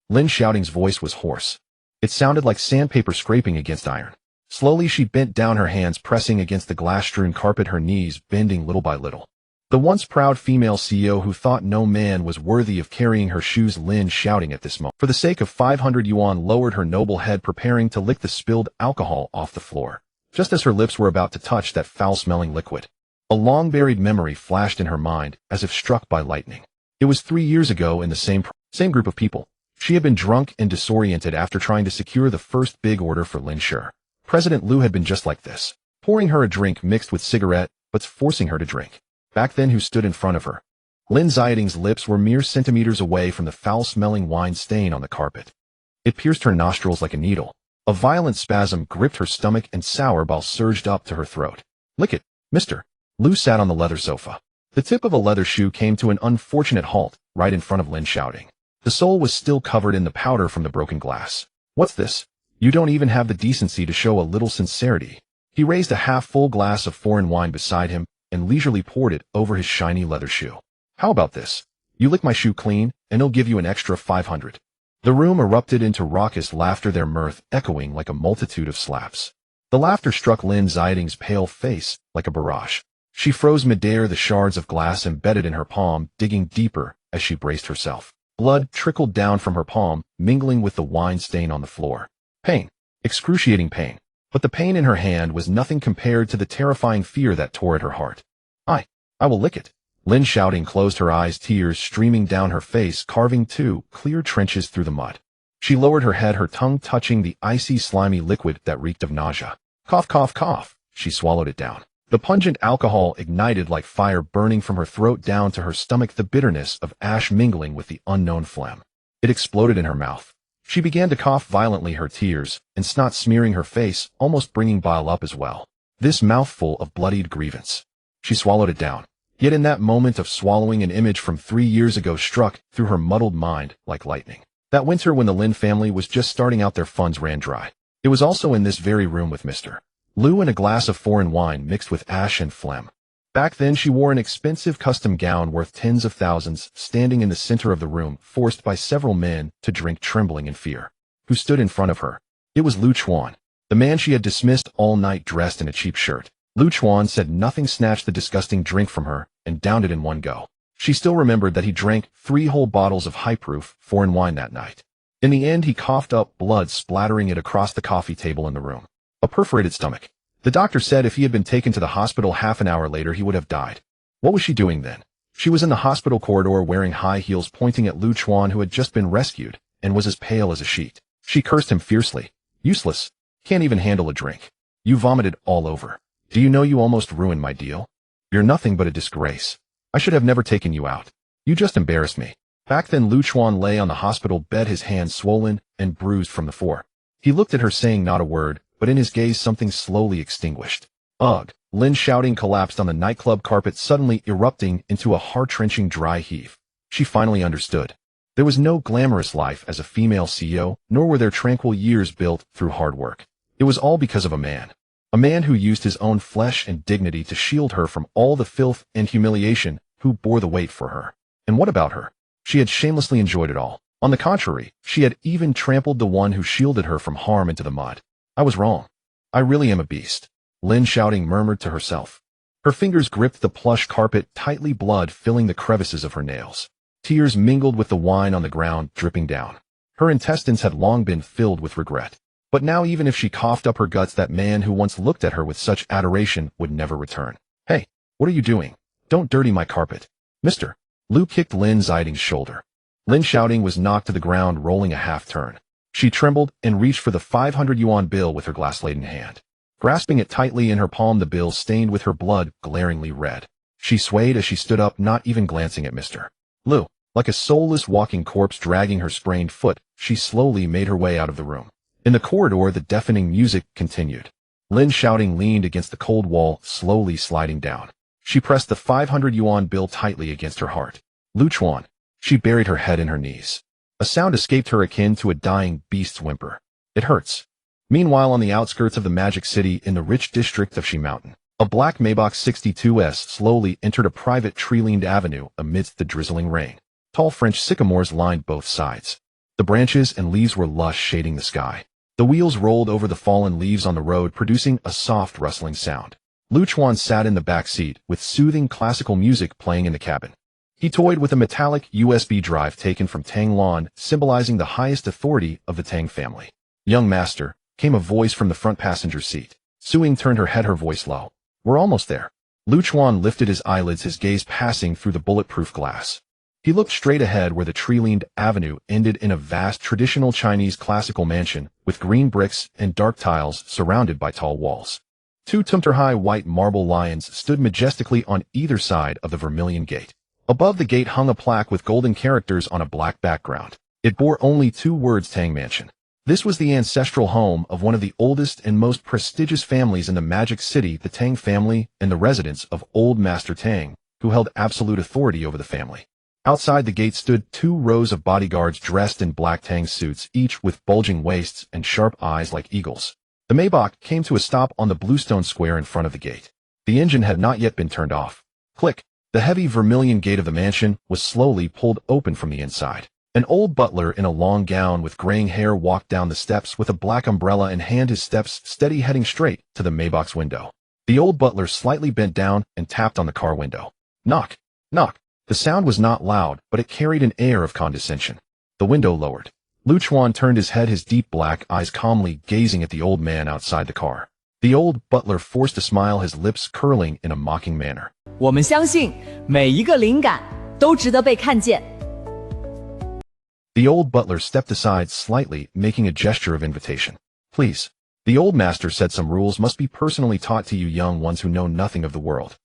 Lin Xiaoting's voice was hoarse. It sounded like sandpaper scraping against iron. Slowly she bent down, her hands pressing against the glass-strewn carpet, her knees bending little by little. The once proud female CEO who thought no man was worthy of carrying her shoes, Lin Xiaoting, at this moment, for the sake of 500 yuan, lowered her noble head, preparing to lick the spilled alcohol off the floor. Just as her lips were about to touch that foul-smelling liquid, a long-buried memory flashed in her mind, as if struck by lightning. It was 3 years ago in the same group of people. She had been drunk and disoriented after trying to secure the first big order for Lin Xiaoting. President Liu had been just like this, pouring her a drink mixed with cigarette, but forcing her to drink. Back then, who stood in front of her? Lin Xiaoting's lips were mere centimeters away from the foul-smelling wine stain on the carpet. It pierced her nostrils like a needle. A violent spasm gripped her stomach and sour bile surged up to her throat. "Lick it, mister." Liu sat on the leather sofa. The tip of a leather shoe came to an unfortunate halt right in front of Lin Xiaoting. The sole was still covered in the powder from the broken glass. "What's this? You don't even have the decency to show a little sincerity." He raised a half-full glass of foreign wine beside him and leisurely poured it over his shiny leather shoe. "How about this? You lick my shoe clean, and I'll give you an extra 500. The room erupted into raucous laughter, their mirth echoing like a multitude of slaps. The laughter struck Lin Xiaoting's pale face like a barrage. She froze midair, the shards of glass embedded in her palm, digging deeper as she braced herself. Blood trickled down from her palm, mingling with the wine stain on the floor. Pain. Excruciating pain. But the pain in her hand was nothing compared to the terrifying fear that tore at her heart. I will lick it." Lin Xiaoting closed her eyes, tears streaming down her face, carving two clear trenches through the mud. She lowered her head, her tongue touching the icy, slimy liquid that reeked of nausea. Cough, cough, cough. She swallowed it down. The pungent alcohol ignited like fire, burning from her throat down to her stomach, the bitterness of ash mingling with the unknown phlegm. It exploded in her mouth. She began to cough violently, her tears and snot smearing her face, almost bringing bile up as well. This mouthful of bloodied grievance. She swallowed it down. Yet in that moment of swallowing, an image from 3 years ago struck through her muddled mind like lightning. That winter when the Lin family was just starting out, their funds ran dry. It was also in this very room with Mr. Liu and a glass of foreign wine mixed with ash and phlegm. Back then she wore an expensive custom gown worth tens of thousands, standing in the center of the room, forced by several men to drink, trembling in fear. Who stood in front of her? It was Liu Chuan, the man she had dismissed all night, dressed in a cheap shirt. Liu Chuan said nothing, snatched the disgusting drink from her and downed it in one go. She still remembered that he drank 3 whole bottles of high-proof foreign wine that night. In the end, he coughed up blood, splattering it across the coffee table in the room. A perforated stomach. The doctor said if he had been taken to the hospital half an hour later, he would have died. What was she doing then? She was in the hospital corridor wearing high heels, pointing at Liu Chuan, who had just been rescued and was as pale as a sheet. She cursed him fiercely. "Useless. Can't even handle a drink. You vomited all over. Do you know you almost ruined my deal? You're nothing but a disgrace. I should have never taken you out. You just embarrassed me." Back then Liu Chuan lay on the hospital bed, his hands swollen and bruised from the fall. He looked at her, saying not a word, but in his gaze something slowly extinguished. Ugh! Lin Xiaoting collapsed on the nightclub carpet, suddenly erupting into a heart-wrenching dry heave. She finally understood. There was no glamorous life as a female CEO, nor were there tranquil years built through hard work. It was all because of a man. A man who used his own flesh and dignity to shield her from all the filth and humiliation, who bore the weight for her. And what about her? She had shamelessly enjoyed it all. On the contrary, she had even trampled the one who shielded her from harm into the mud. "I was wrong. I really am a beast," Lin Xiaoting murmured to herself. Her fingers gripped the plush carpet tightly, blood filling the crevices of her nails. Tears mingled with the wine on the ground, dripping down. Her intestines had long been filled with regret. But now, even if she coughed up her guts, that man who once looked at her with such adoration would never return. "Hey, what are you doing? Don't dirty my carpet." "Mister." Liu kicked Lin Xiaoting's shoulder. Lin Xiaoting was knocked to the ground, rolling a half-turn. She trembled and reached for the 500 yuan bill with her glass-laden hand. Grasping it tightly in her palm, the bill stained with her blood, glaringly red. She swayed as she stood up, not even glancing at Mr. Liu. Like a soulless walking corpse dragging her sprained foot, she slowly made her way out of the room. In the corridor, the deafening music continued. Lin Xiaoting leaned against the cold wall, slowly sliding down. She pressed the 500 yuan bill tightly against her heart. "Liu Chuan." She buried her head in her knees. A sound escaped her akin to a dying beast's whimper. "It hurts." Meanwhile, on the outskirts of the Magic City, in the rich district of Shi Mountain, a black Maybach 62S slowly entered a private tree-lined avenue amidst the drizzling rain. Tall French sycamores lined both sides. The branches and leaves were lush, shading the sky. The wheels rolled over the fallen leaves on the road, producing a soft rustling sound. Liu Chuan sat in the back seat, with soothing classical music playing in the cabin. He toyed with a metallic USB drive taken from Tang Lan, symbolizing the highest authority of the Tang family. "Young master," came a voice from the front passenger seat. Suing turned her head, her voice low. "We're almost there." Liu Chuan lifted his eyelids, his gaze passing through the bulletproof glass. He looked straight ahead where the tree-lined avenue ended in a vast traditional Chinese classical mansion with green bricks and dark tiles surrounded by tall walls. 2 meter-high white marble lions stood majestically on either side of the vermilion gate. Above the gate hung a plaque with golden characters on a black background. It bore only 2 words: Tang Mansion. This was the ancestral home of one of the oldest and most prestigious families in the Magic City, the Tang family, and the residence of Old Master Tang, who held absolute authority over the family. Outside the gate stood 2 rows of bodyguards dressed in black Tang suits, each with bulging waists and sharp eyes like eagles. The Maybach came to a stop on the bluestone square in front of the gate. The engine had not yet been turned off. Click! The heavy vermilion gate of the mansion was slowly pulled open from the inside. An old butler in a long gown with graying hair walked down the steps with a black umbrella in hand, his steps steady, heading straight to the Maybach's window. The old butler slightly bent down and tapped on the car window. Knock! Knock! The sound was not loud, but it carried an air of condescension. The window lowered. Chuan turned his head, his deep black eyes calmly gazing at the old man outside the car. The old butler forced a smile, his lips curling in a mocking manner. 我们相信每一个灵感都值得被看见。 The old butler stepped aside slightly, making a gesture of invitation. Please. The old master said some rules must be personally taught to you young ones who know nothing of the world.